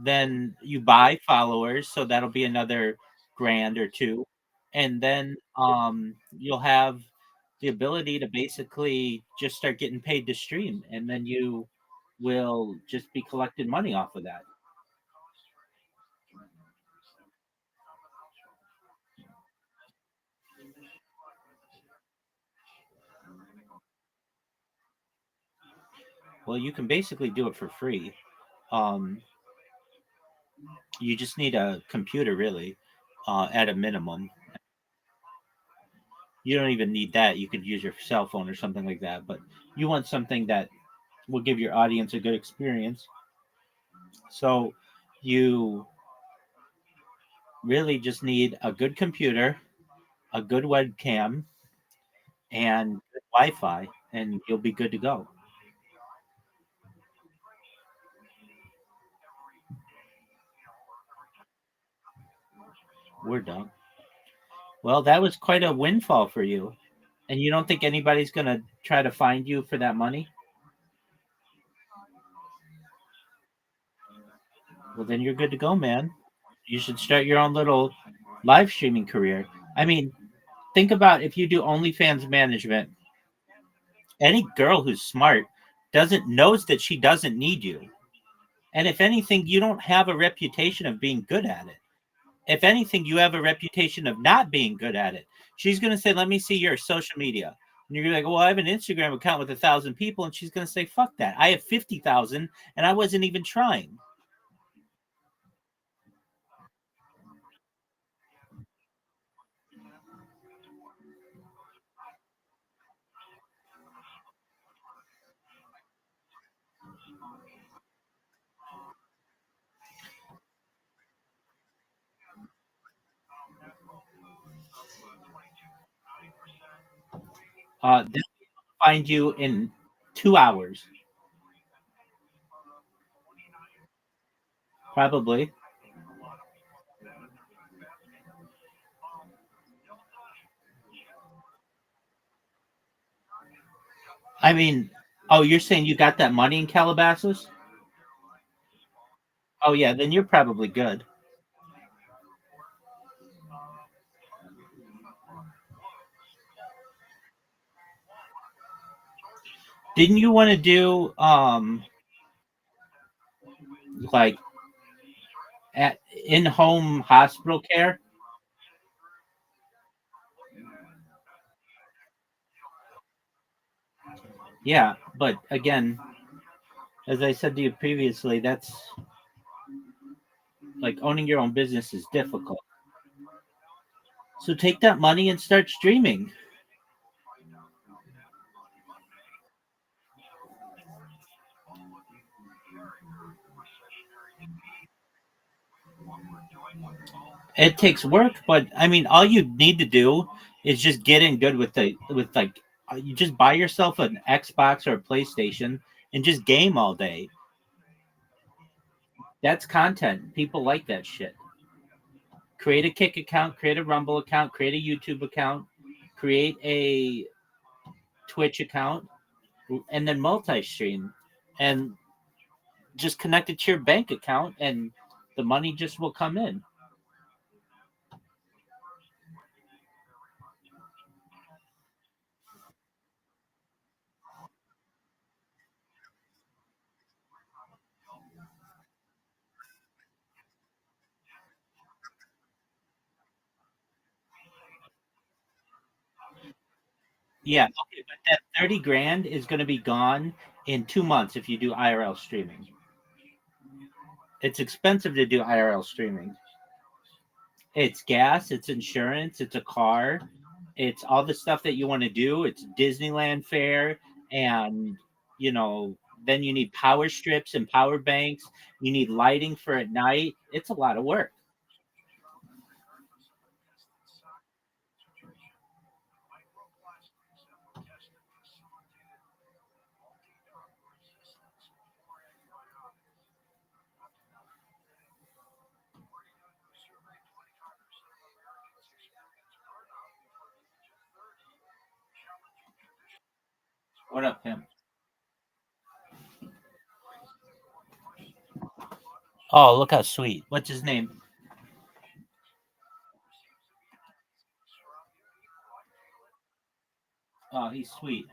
then you buy followers, so that'll be another grand or two, and then you'll have the ability to basically just start getting paid to stream, and then you will just be collecting money off of that. Well, you can basically do it for free. Um, you just need a computer, really, at a minimum. You don't even need that. You could use your cell phone or something like that. But you want something that will give your audience a good experience. So you really just need a good computer, a good webcam, and good Wi-Fi, and you'll be good to go. We're done. Well, that was quite a windfall for you. And you don't think anybody's going to try to find you for that money? Well, then you're good to go, man. You should start your own little live streaming career. I mean, think about if you do OnlyFans management. Any girl who's smart doesn't knows that she doesn't need you. And if anything, you don't have a reputation of being good at it. If anything, you have a reputation of not being good at it. She's going to say, "Let me see your social media." And you're gonna be like, "Well, I have an Instagram account with 1,000 people." And she's going to say, "Fuck that. I have 50,000 and I wasn't even trying." They'll find you in 2 hours, probably. I mean, oh, you're saying you got that money in Calabasas? Oh, yeah, then you're probably good. Didn't you want to do like at in-home hospital care. Yeah, but again, as I said to you previously, that's like owning your own business is difficult. So take that money and start streaming. It takes work, but I mean, all you need to do is just get in good with like you just buy yourself an Xbox or a PlayStation and just game all day. That's content. People like that shit. Create a Kick account, create a Rumble account, create a YouTube account, create a Twitch account, and then multi-stream, and just connect it to your bank account, and the money just will come in. Yeah, okay, but that 30 grand is going to be gone in 2 months if you do IRL streaming. It's expensive to do IRL streaming. It's gas, it's insurance, it's a car, it's all the stuff that you want to do. It's Disneyland fare, and you know, then you need power strips and power banks. You need lighting for at night. It's a lot of work. What up, him? Oh, look how sweet. What's his name? Oh, he's sweet.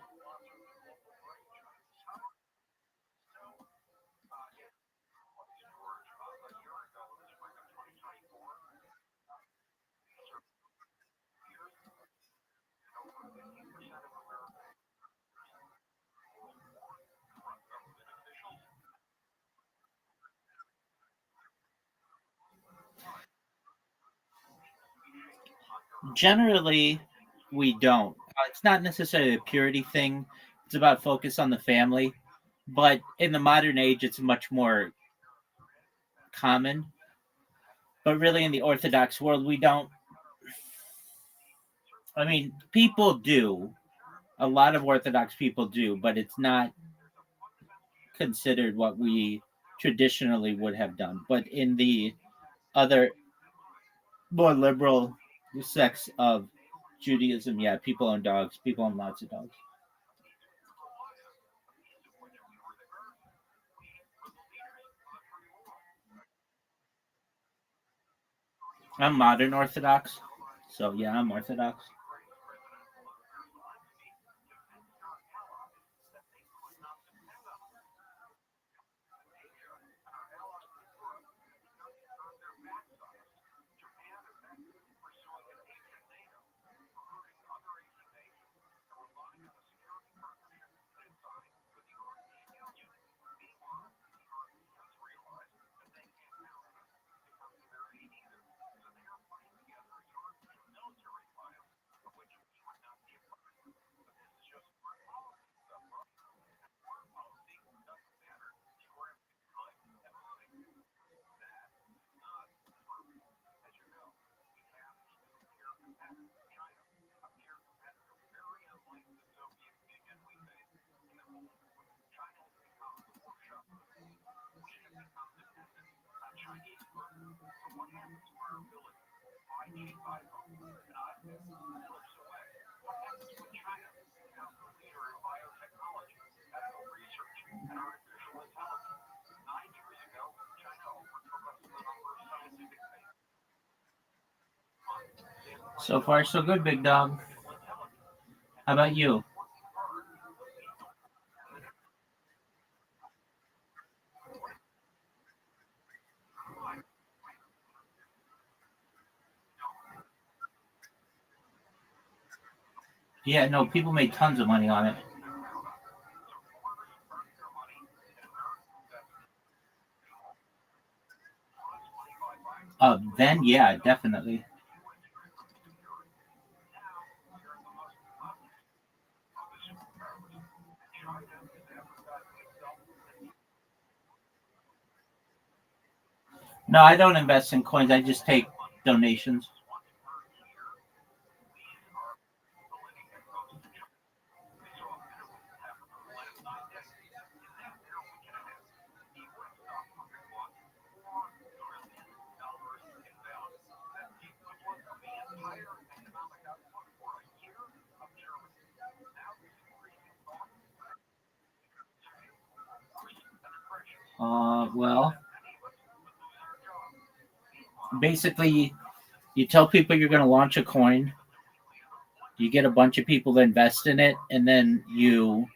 Generally, we don't. It's not necessarily a purity thing. It's about focus on the family. But in the modern age, it's much more common. But really, in the Orthodox world, we don't. I mean, people do. A lot of Orthodox people do, but it's not considered what we traditionally would have done. But in the other more liberal sects of Judaism, yeah, people own dogs. People own lots of dogs. I'm modern Orthodox, so yeah, I'm Orthodox. So far, so good, big dog. How about you? Yeah, no, people made tons of money on it. Then yeah, definitely. No, I don't invest in coins. I just take donations. Well, basically, you tell people you're going to launch a coin. You get a bunch of people to invest in it, and then you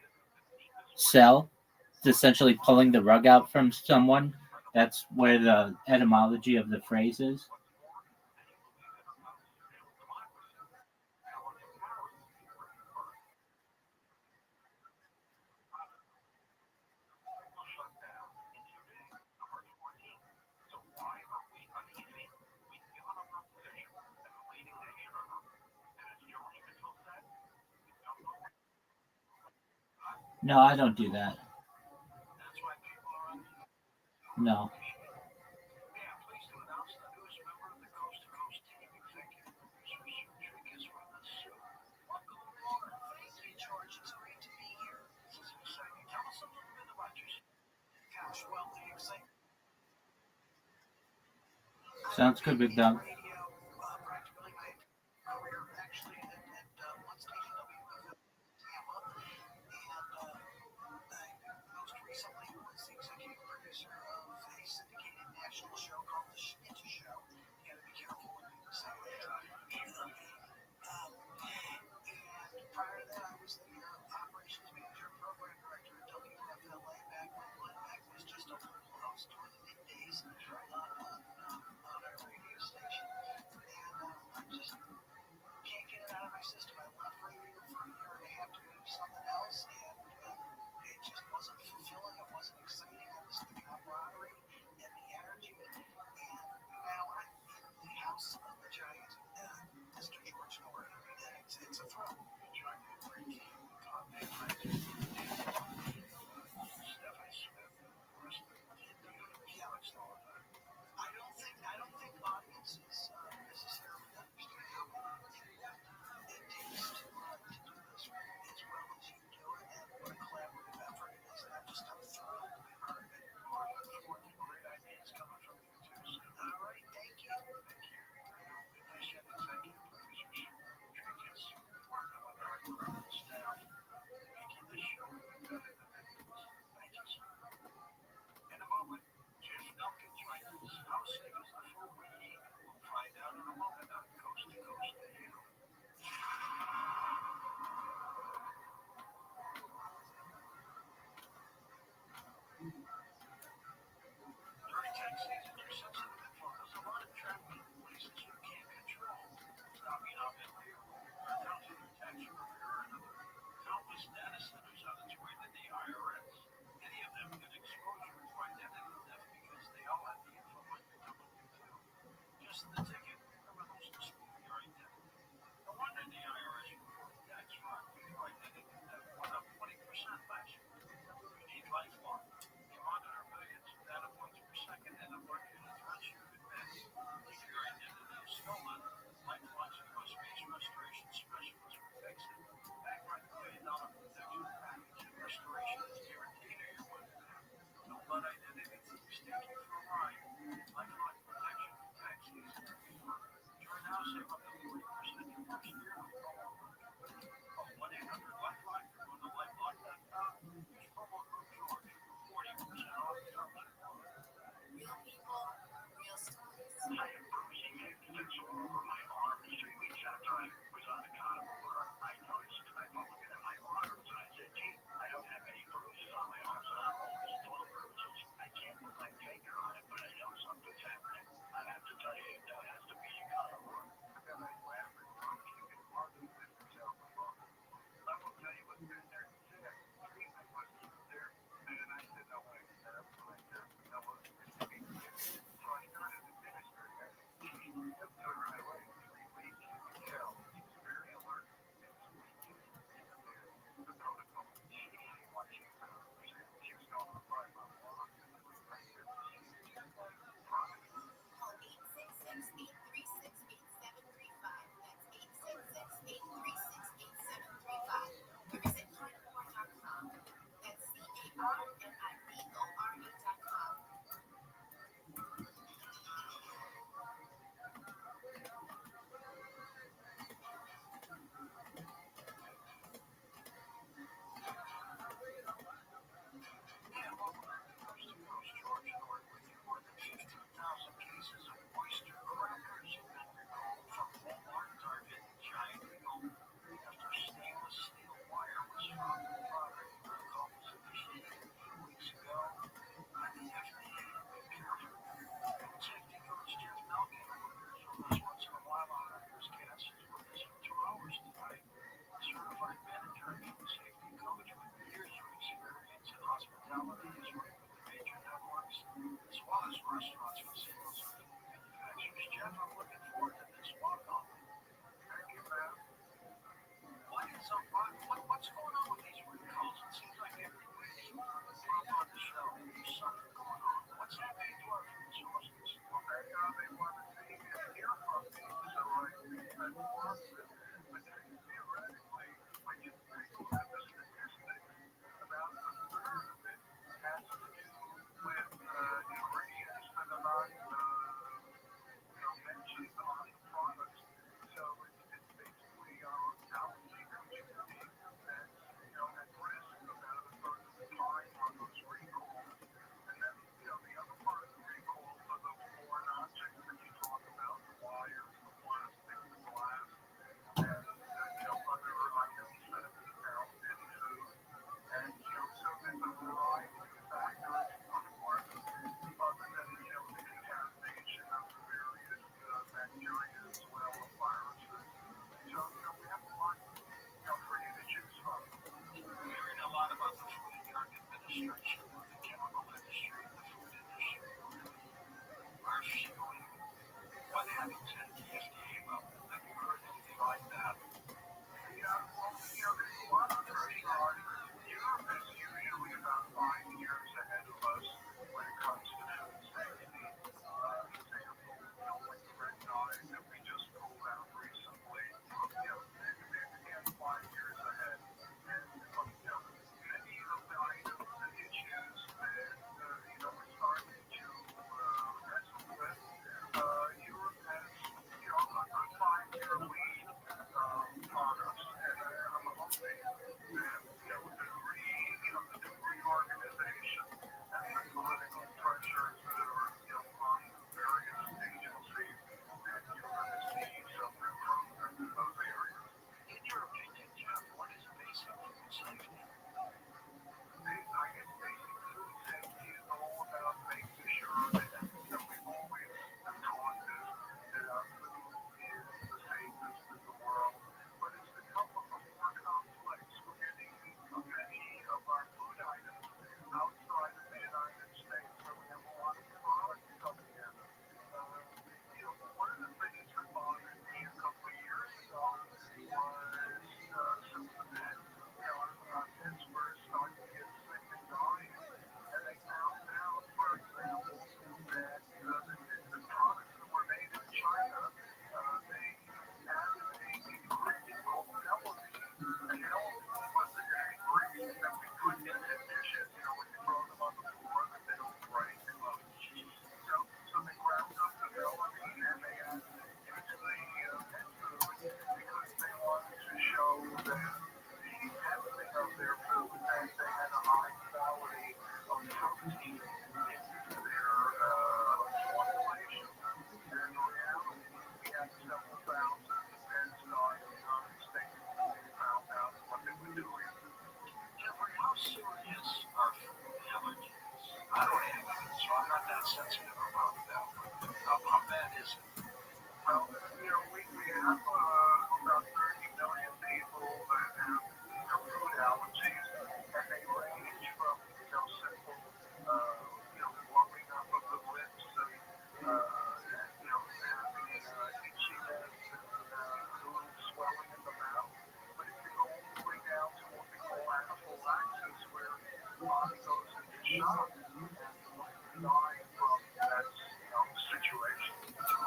sell. It's essentially pulling the rug out from someone. That's where the etymology of the phrase is. No, I don't do that. No. Sounds good, Big Dog.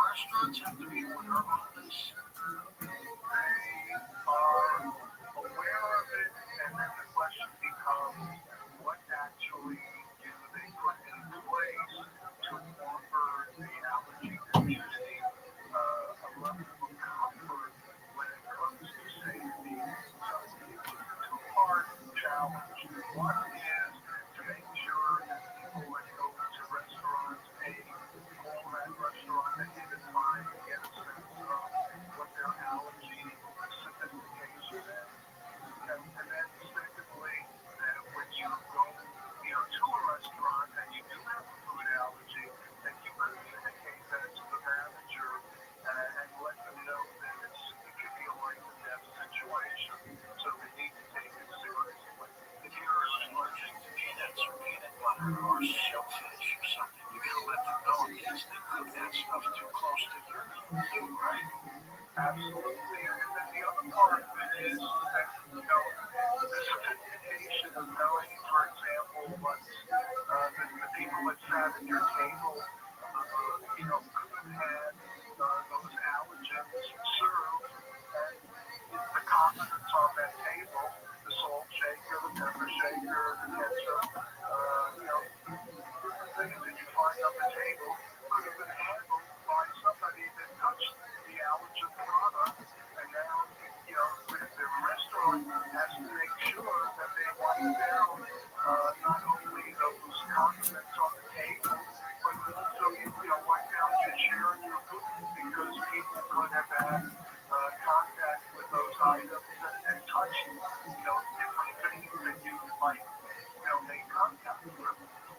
Restaurants have to be aware of all this. They Absolutely. And then the other part of it is that, the sophistication of knowing, for example, what the people that sat at your table, could have had those allergens served, and the condiments on that table, the salt shaker, the pepper shaker, the ketchup, things that you find on the table could have been handled by somebody that touched the allergen product, and now, the restaurant has to make sure that they wipe down not only those condiments on the table, but also, wipe down your sharing your food, because people could have had contact with those items and touched, different things that you might, make contact with.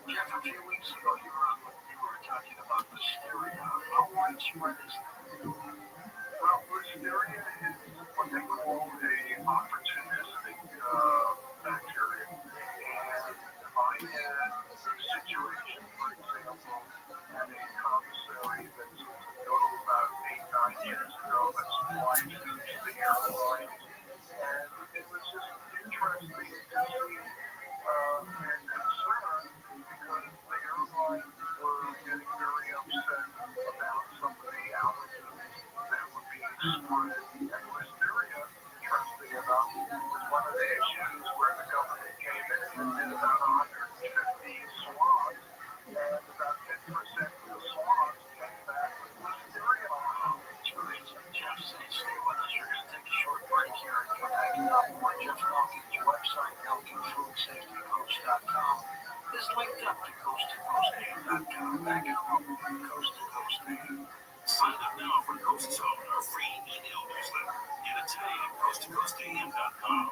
Jeff, a few weeks ago, you were talking about listeria. How widespread is that? Well, listeria is what they call a opportunistic bacteria. And if I had a situation, for example, at a commissary that's about 8-9 years ago, that's flying through the airline, and it was just interesting to see and concerned because the airlines were getting very upset about some of the allergens that were being spread. And listeria, interesting enough, was one of the issues where the government came in and did about 150 swabs, and about 10% of the swabs came back with listeria on them. Jeff, stay with us. We're going to take a short break here and come back and talk more. Jeff Elkins' website, ElkinFoodSafetyCoach.com, is linked up to CoastToCoastAM.com. Back in a moment with Coast to Coast AM. Sign up now for Coast Zone, our free email newsletter. Get it today at CoastToCoastAM.com.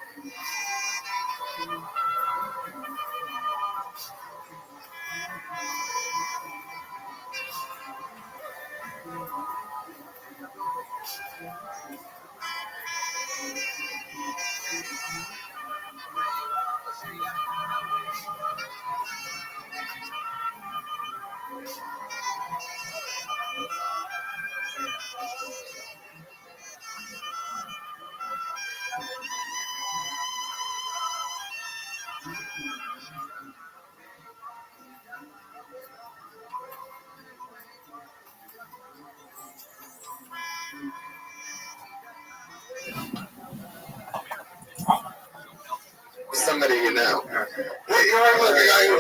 Somebody you know. You know, like a guy who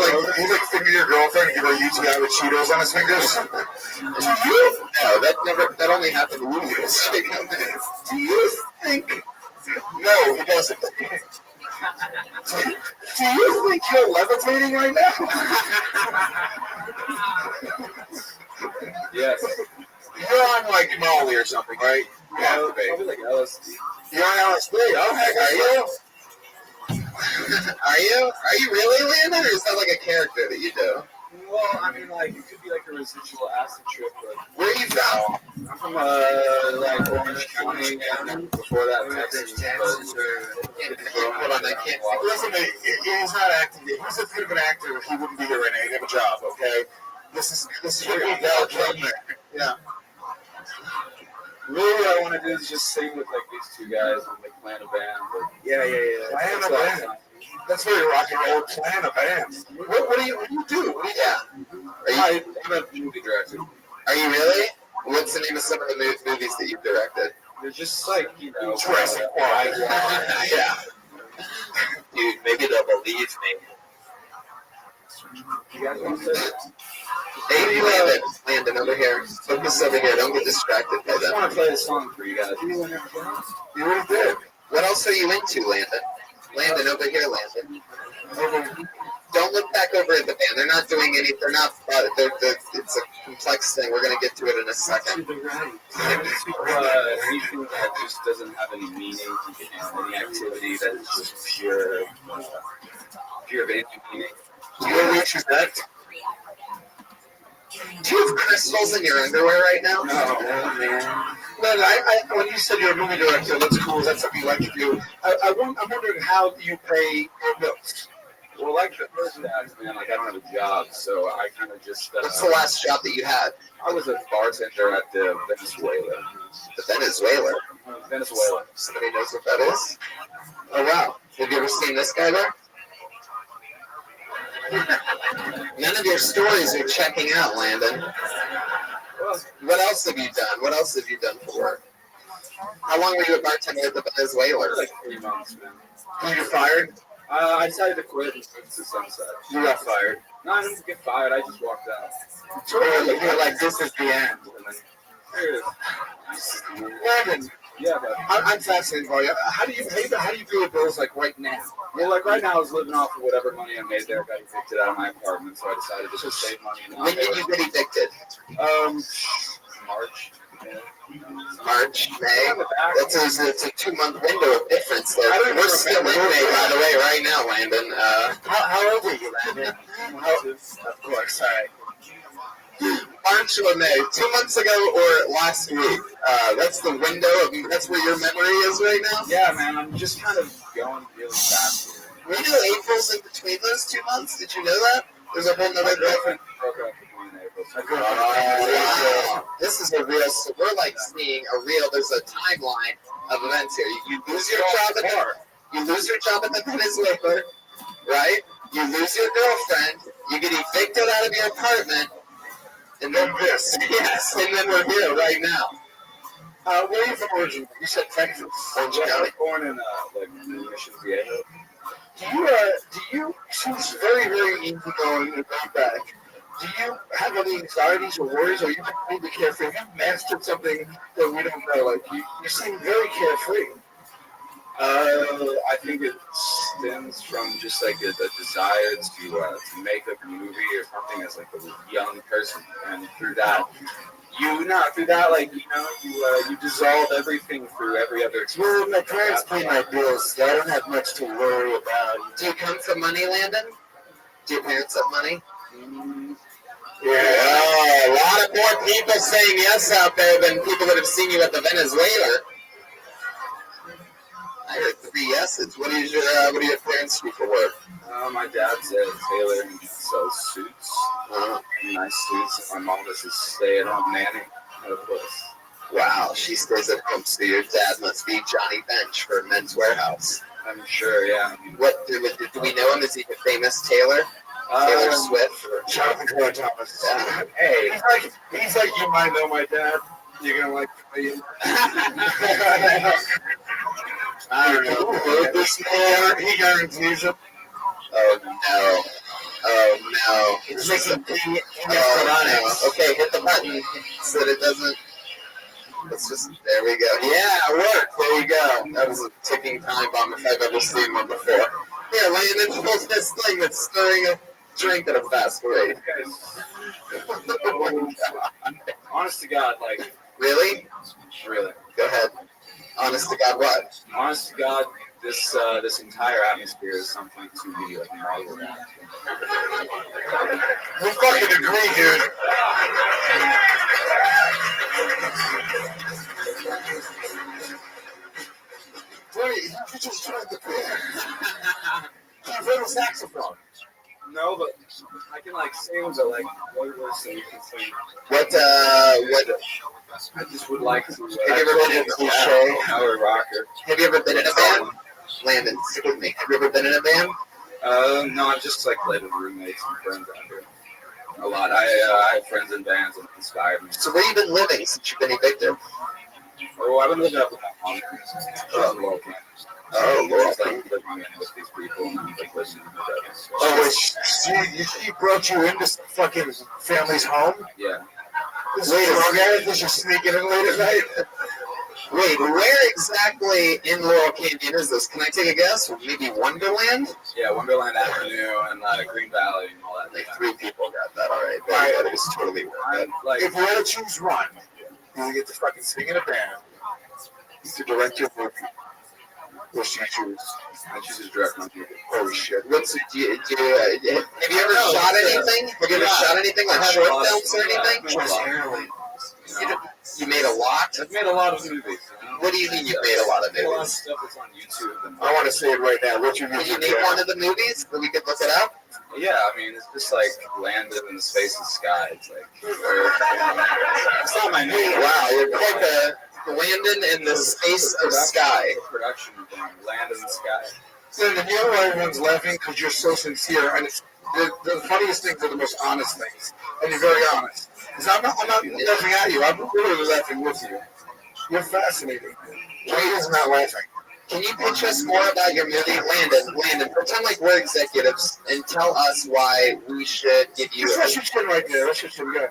fingered your girlfriend and give her a huge guy with Cheetos on his fingers. Do you? No, that only happened to you. Do you think? No, he doesn't. Do you think you're levitating right now? Yes. You're on like Molly or something, right? Yeah, probably like LSD. You're on LSD. Oh, heck, are you? Are you really, Landon, or is that like a character that you do? Well, I mean, like, it could be like a residual acid trip, but... Where are you from? I'm from, like, Orange County, and before that, Texas, Hold on, I can't... Listen, he's not acting. If he's a bit of an actor, he wouldn't be here right now. He'd have a job, okay? This is where you go from there. Yeah. Really, what I want to do is just sing with, like, these two guys and, like, plan a band, but... Yeah. Plan a band. That's very rock and roll. Plan a band. What do you do? I'm a movie director. Are you really? What's the name of some of the movies that you've directed? They're just like, Jurassic Park. Yeah. Dude, maybe they'll believe me. You guys want to say? Hey, Landon, over here. Focus over here. Don't get distracted by I just that. want to play a song for you guys. You already did. What else are you into, Landon? Landon, over here, Landon. Don't look back over at the band. They're not doing any. They're not. It's a complex thing. We're gonna get to it in a second. Anything that just doesn't have any meaning, any activity that is just pure basic meaning. Do you reach that? Do you have crystals in your underwear right now? No, man. But when you said you're a movie director, that's cool. That's something you like to do. I'm wondering how you pay your bills. Well, like the first tax, man, like I don't have a job, so I kind of just... What's the last job that you had? I was a bartender at the Venezuela. The Venezuela? Venezuela. Somebody knows what that is? Oh, wow. Have you ever seen this guy there? None of your stories are checking out, Landon. What else have you done? What else have you done for work? How long were you a bartender at the Venezuela? Like 3 months, man. Did you get fired? I decided to quit and move to Sunset. You got fired? No, I didn't get fired. I just walked out. You're like, this is the end. And then, here it is. Landon, Yeah, but I'm fascinated by you. How do you pay your bills like right now? well, like right now, I was living off of whatever money I made there. I got evicted out of my apartment, so I decided to just save money. And When did you get evicted? March. March, May. It's a 2-month window of difference there. We're still in May, by the way, right now, Landon. How old are you, Landon? Of course, all right. March or May, 2 months ago or last week. That's the window. That's where your memory is right now. Yeah, man, I'm just kind of going really fast here. We knew April's in between those 2 months. Did you know that? There's a whole nother different. Wow. This is a real. So we're like seeing a real. There's a timeline of events here. You lose your job at the Venezuela, right? You lose your girlfriend. You get evicted out of your apartment, and then this. Yes, and then we're here right now. Where are you from originally? You said Texas. I was born in Mission Viejo. Do you, since very, very easygoing and laid back, do you have any anxieties or worries, or you completely carefree? You've mastered something that we don't know. Like you seem very carefree. I think it stems from just like a desire to make a movie or something as like a young person, and through that, you dissolve everything through every other experience. Well, my parents pay my bills, so I don't have much to worry about. Do you come from money, Landon? Do your parents have money? Yeah. Oh, a lot of more people saying yes out there than people that have seen you at the Venezuela. I heard 3 yeses. What do your parents do for work? My dad's a tailor and sells suits, nice suits. My mom is a stay-at-home nanny at a place. Wow, she stays at home, so your dad must be Johnny Bench for Men's Warehouse. I'm sure, yeah. What do we know him? Is he a famous tailor? Taylor Swift or Jonathan Clay Thomas. Yeah. Hey, he's like you might know my dad. You're gonna like me. I don't know. This man, he guarantees it. Oh no! It's just a thing. Oh no! Okay, hit the button so that it doesn't. Let's just. There we go. Yeah, it worked. There you go. That was a ticking time bomb if I've ever seen one before. Here, Landon, hold this thing that's stirring a drink at a fast rate. Honest to God, like. Really? Really. Go ahead. Honest to God, what? Honest to God, this entire atmosphere is something to be like marveled at. We fucking agree, dude. Wait, you just tried the band. You play the saxophone. No, but I can like sing, but like what so you can sing. What? I just would like to. Have you ever been in a cliche? Power rocker. Have you ever been in a band? Landon, stick with me. Have you ever been in a band? No, I've just like played with roommates and friends out here. A lot. I have friends in bands and inspired me. So where you been living since you've been evicted? Oh, I've been living up with my mom. Local campus. Living with these people and like listening to them. Oh, she brought you into fucking family's home? Yeah. This is drug addict was just sneaking in late at night. Wait, where exactly in Laurel Canyon is this? Can I take a guess? Maybe Wonderland? Yeah, Wonderland Avenue and Green Valley and all that. Like 3 people got that, all right. Very good. It was totally worth it. Like, if we had to choose one, you get to fucking sing in a band, to direct your movie. What should you choose? I choose to direct my movie. Holy shit. Have you ever shot anything? Have you ever shot anything like short films or anything? You made a lot? I've made a lot of movies. What do you mean you made a lot of A lot of movies? stuff that's on YouTube. And I want to say it right now. What's your Can you name one of the movies that we could look it up? Yeah, I mean, it's just like landed in the space and sky. It's like, it's not my name. Wow, you're quite Landon in the space of sky. Production thing, land in the sky. So the know why everyone's laughing because you're so sincere, and it's the funniest things are the most honest things, and you're very honest. Because I'm not laughing at you. I'm literally laughing with you. You're fascinating. Landon's not laughing. Can you pitch us more about your movie, Landon? Pretend like we're executives and tell us why we should give you. That's your chin right there. That's your chin. Good.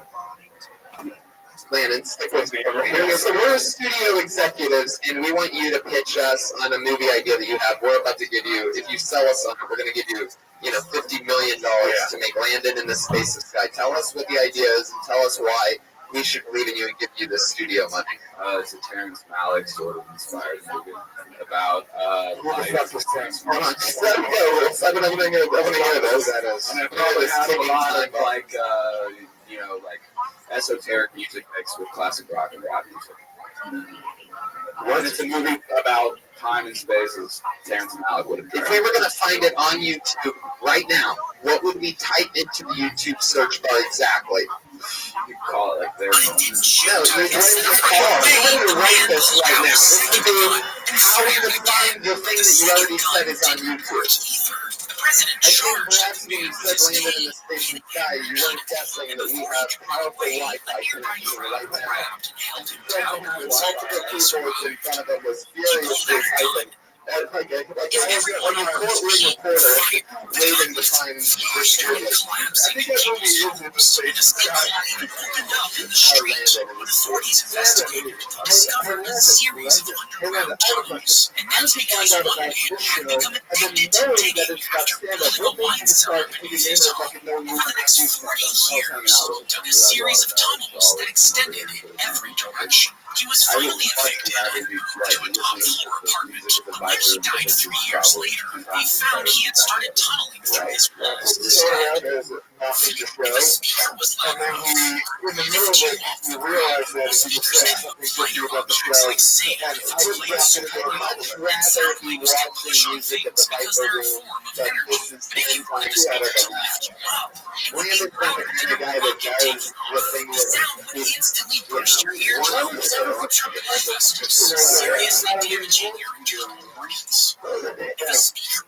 Landon, stick with me over here. So we're studio executives, and we want you to pitch us on a movie idea that you have. We're about to give you, if you sell us on it, we're going to give you, $50 million to make Landon in the space of sky. Tell us what the idea is, and tell us why we should believe in you and give you the studio money. It's a Terrence Malick sort of inspired movie about life. Hold on, just let him go. I'm going to hear this. That is. And it probably has a lot of like esoteric music mixed with classic rock and rap music. When it's a movie about time and space, as Terrence Malick would have done. If we were going to find it on YouTube right now, what would we type into the YouTube search bar exactly? You call it like their moment. No, you're going to write this right now. This would be how we would find the thing that you already said is on YouTube. I think perhaps when you said Landon in the space and sky, you weren't guessing that we have powerful Wi-Fi connection right now. And to have multiple keyboards in front of them was furiously typing. Like a courtroom reporter waiting to find this movie. I think that movie is in the space and sky. Discovered a series of underground tunnels, and now take us one man have become addicted to digging after political limestone. For the next 40 years, took a series of tunnels that extended in every direction. He was finally evicted and moved to a top-floor apartment. When he died 3 years later, they found he had started tunneling through his walls instead. The speaker was loud enough for him to kill off the room. Speakers that later on translate sand if it's placed and some language that push on things because they're a form of energy. But if you want a speaker to lift you up, it would be louder than a rocket taking off. The sound would instantly burst your eardrums or trip investors, seriously damaging your internal organs. If a speaker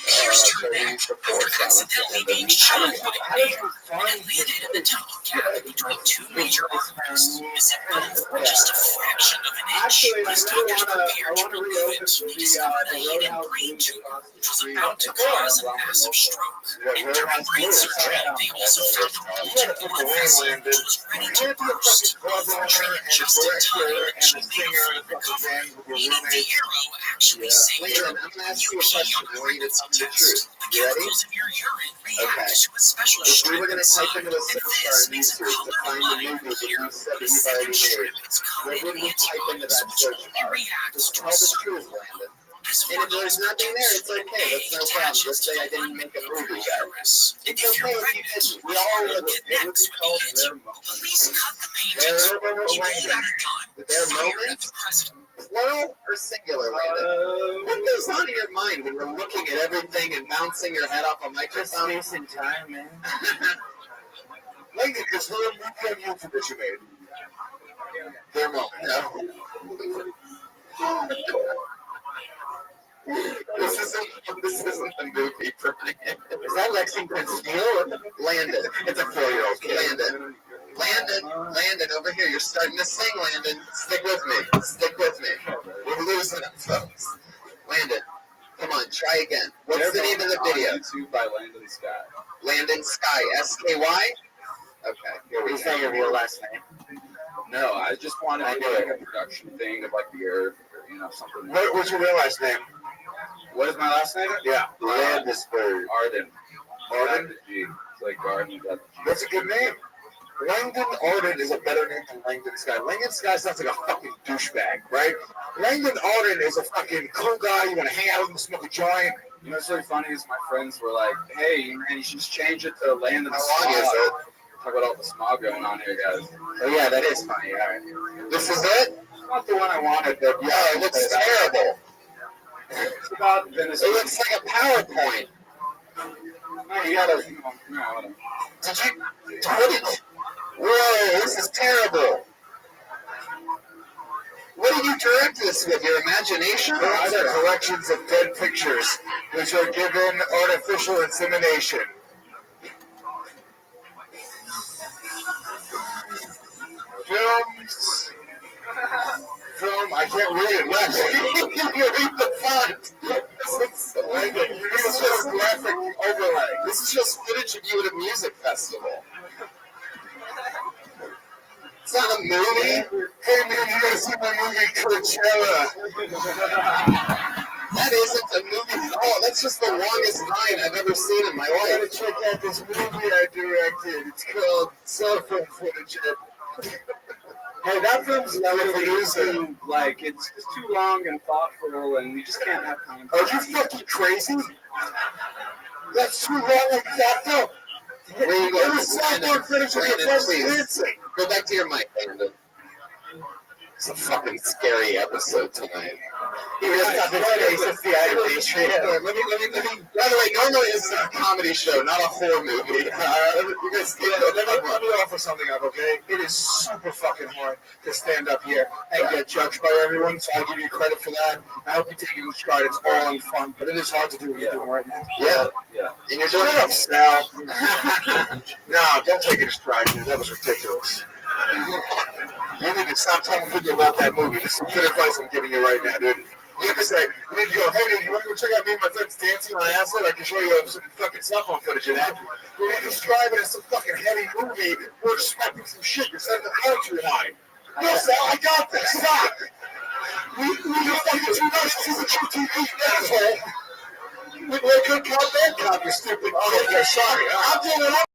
pierced your neck or accidentally being shot by an air and landed in the tunnel gap between two major arteries, as it moved for just a fraction of an inch, as doctors prepared to remove it, they discovered a hidden brain tumor which was about to cause a massive stroke. And during brain surgery, they also found a bulging blood vessel which was ready to burst. Treated just in time, she made a full recovery, meaning the arrow actually saved her. You pee on a pregnancy test. The chemicals in your urine react to a special strip inside, and this makes it color alive and clear. The second strip is coated in antibodies, which only reacts to a certain level. And if there's nothing there, it's okay. That's no problem. Just say I didn't make a movie yet. It's okay if you didn't. We all live with it. It's called their Police cut the paintings, pulled out a gun, their fired at moment. the president. Plural or singular, Landon? What goes on in your mind when you're looking at everything and bouncing your head off a microphone? Space and time, man. Landon, because we're a movie on YouTube that you made. Their moment. No. This isn't the movie, Brian. Is that Lexington Steel? Landon. It's a 4-year-old kid. Landon, over here. You're starting to sing, Landon. Stick with me. We're losing it, folks. Landon, come on, try again. What's the name of the video? YouTube by Landon Sky. Landon Sky, S-K-Y? Okay, here we go. Is that your real last name? No, I just wanted to do like a production thing of like the Earth or something. What's your real last name? What is my last name? Yeah. Landisburg. Arden. Arden? G. It's like Garden. That's a good name. Langdon Arden is a better name than Langdon Sky. Langdon Sky sounds like a fucking douchebag, right? Langdon Arden is a fucking cool guy. You want to hang out with him, smoke a joint. You know what's really funny is my friends were like, hey, man, you should just change it to Landon How Smog. long is it? Talk about all the smog going on here, guys. Oh, yeah, that is funny. All right. This is it? Not the one I wanted, but yeah. Oh, it looks terrible. It's about Venice. It looks like a PowerPoint. No, you gotta, Did you? Whoa, this is terrible. direct this with your imagination? These are collections of dead pictures, which are given artificial insemination. Films. I can't read it. You read the font. This is just graphic overlay. This is just footage of you at a music festival. It's not a movie. Hey man, you gotta see my movie Coachella. That isn't a movie at all. That's just the longest line I've ever seen in my life. You gotta check out this movie I directed. It's called Cell Phone Footage. Hey, that film's too, like, it's just too long and thoughtful, and we just can't have time. Are you fucking crazy? That's too long and thoughtful. Where you It was Cell Phone Footage of your first dancing. Go back to your mic, Brandon. It's a fucking scary episode tonight. He was on his face with the Let me. By the way, normally this is a comedy show, not a horror movie. You guys let me offer something up, okay? It is super fucking hard to stand up here and get judged by everyone, so I'll give you credit for that. I hope you take it in stride. It's all in fun, but it is hard to do what you're doing right now. Yeah. And you're doing it, Sal. No, don't take it in stride, dude. That was ridiculous. You need to stop telling people about that movie. This is good advice I'm giving you right now, dude. You need to say, you need to go, hey, dude, you want to go check out me and my friends dancing on acid? I can show you some fucking cell phone footage of that. You need to describe it as some fucking heavy movie. We're expecting some shit. You're setting the country high. No, Sal, I got this. Stop. We fucking too much. This isn't your TV, asshole. We're good cop, bad cop, you stupid. Oh, okay, sorry. I'm doing it.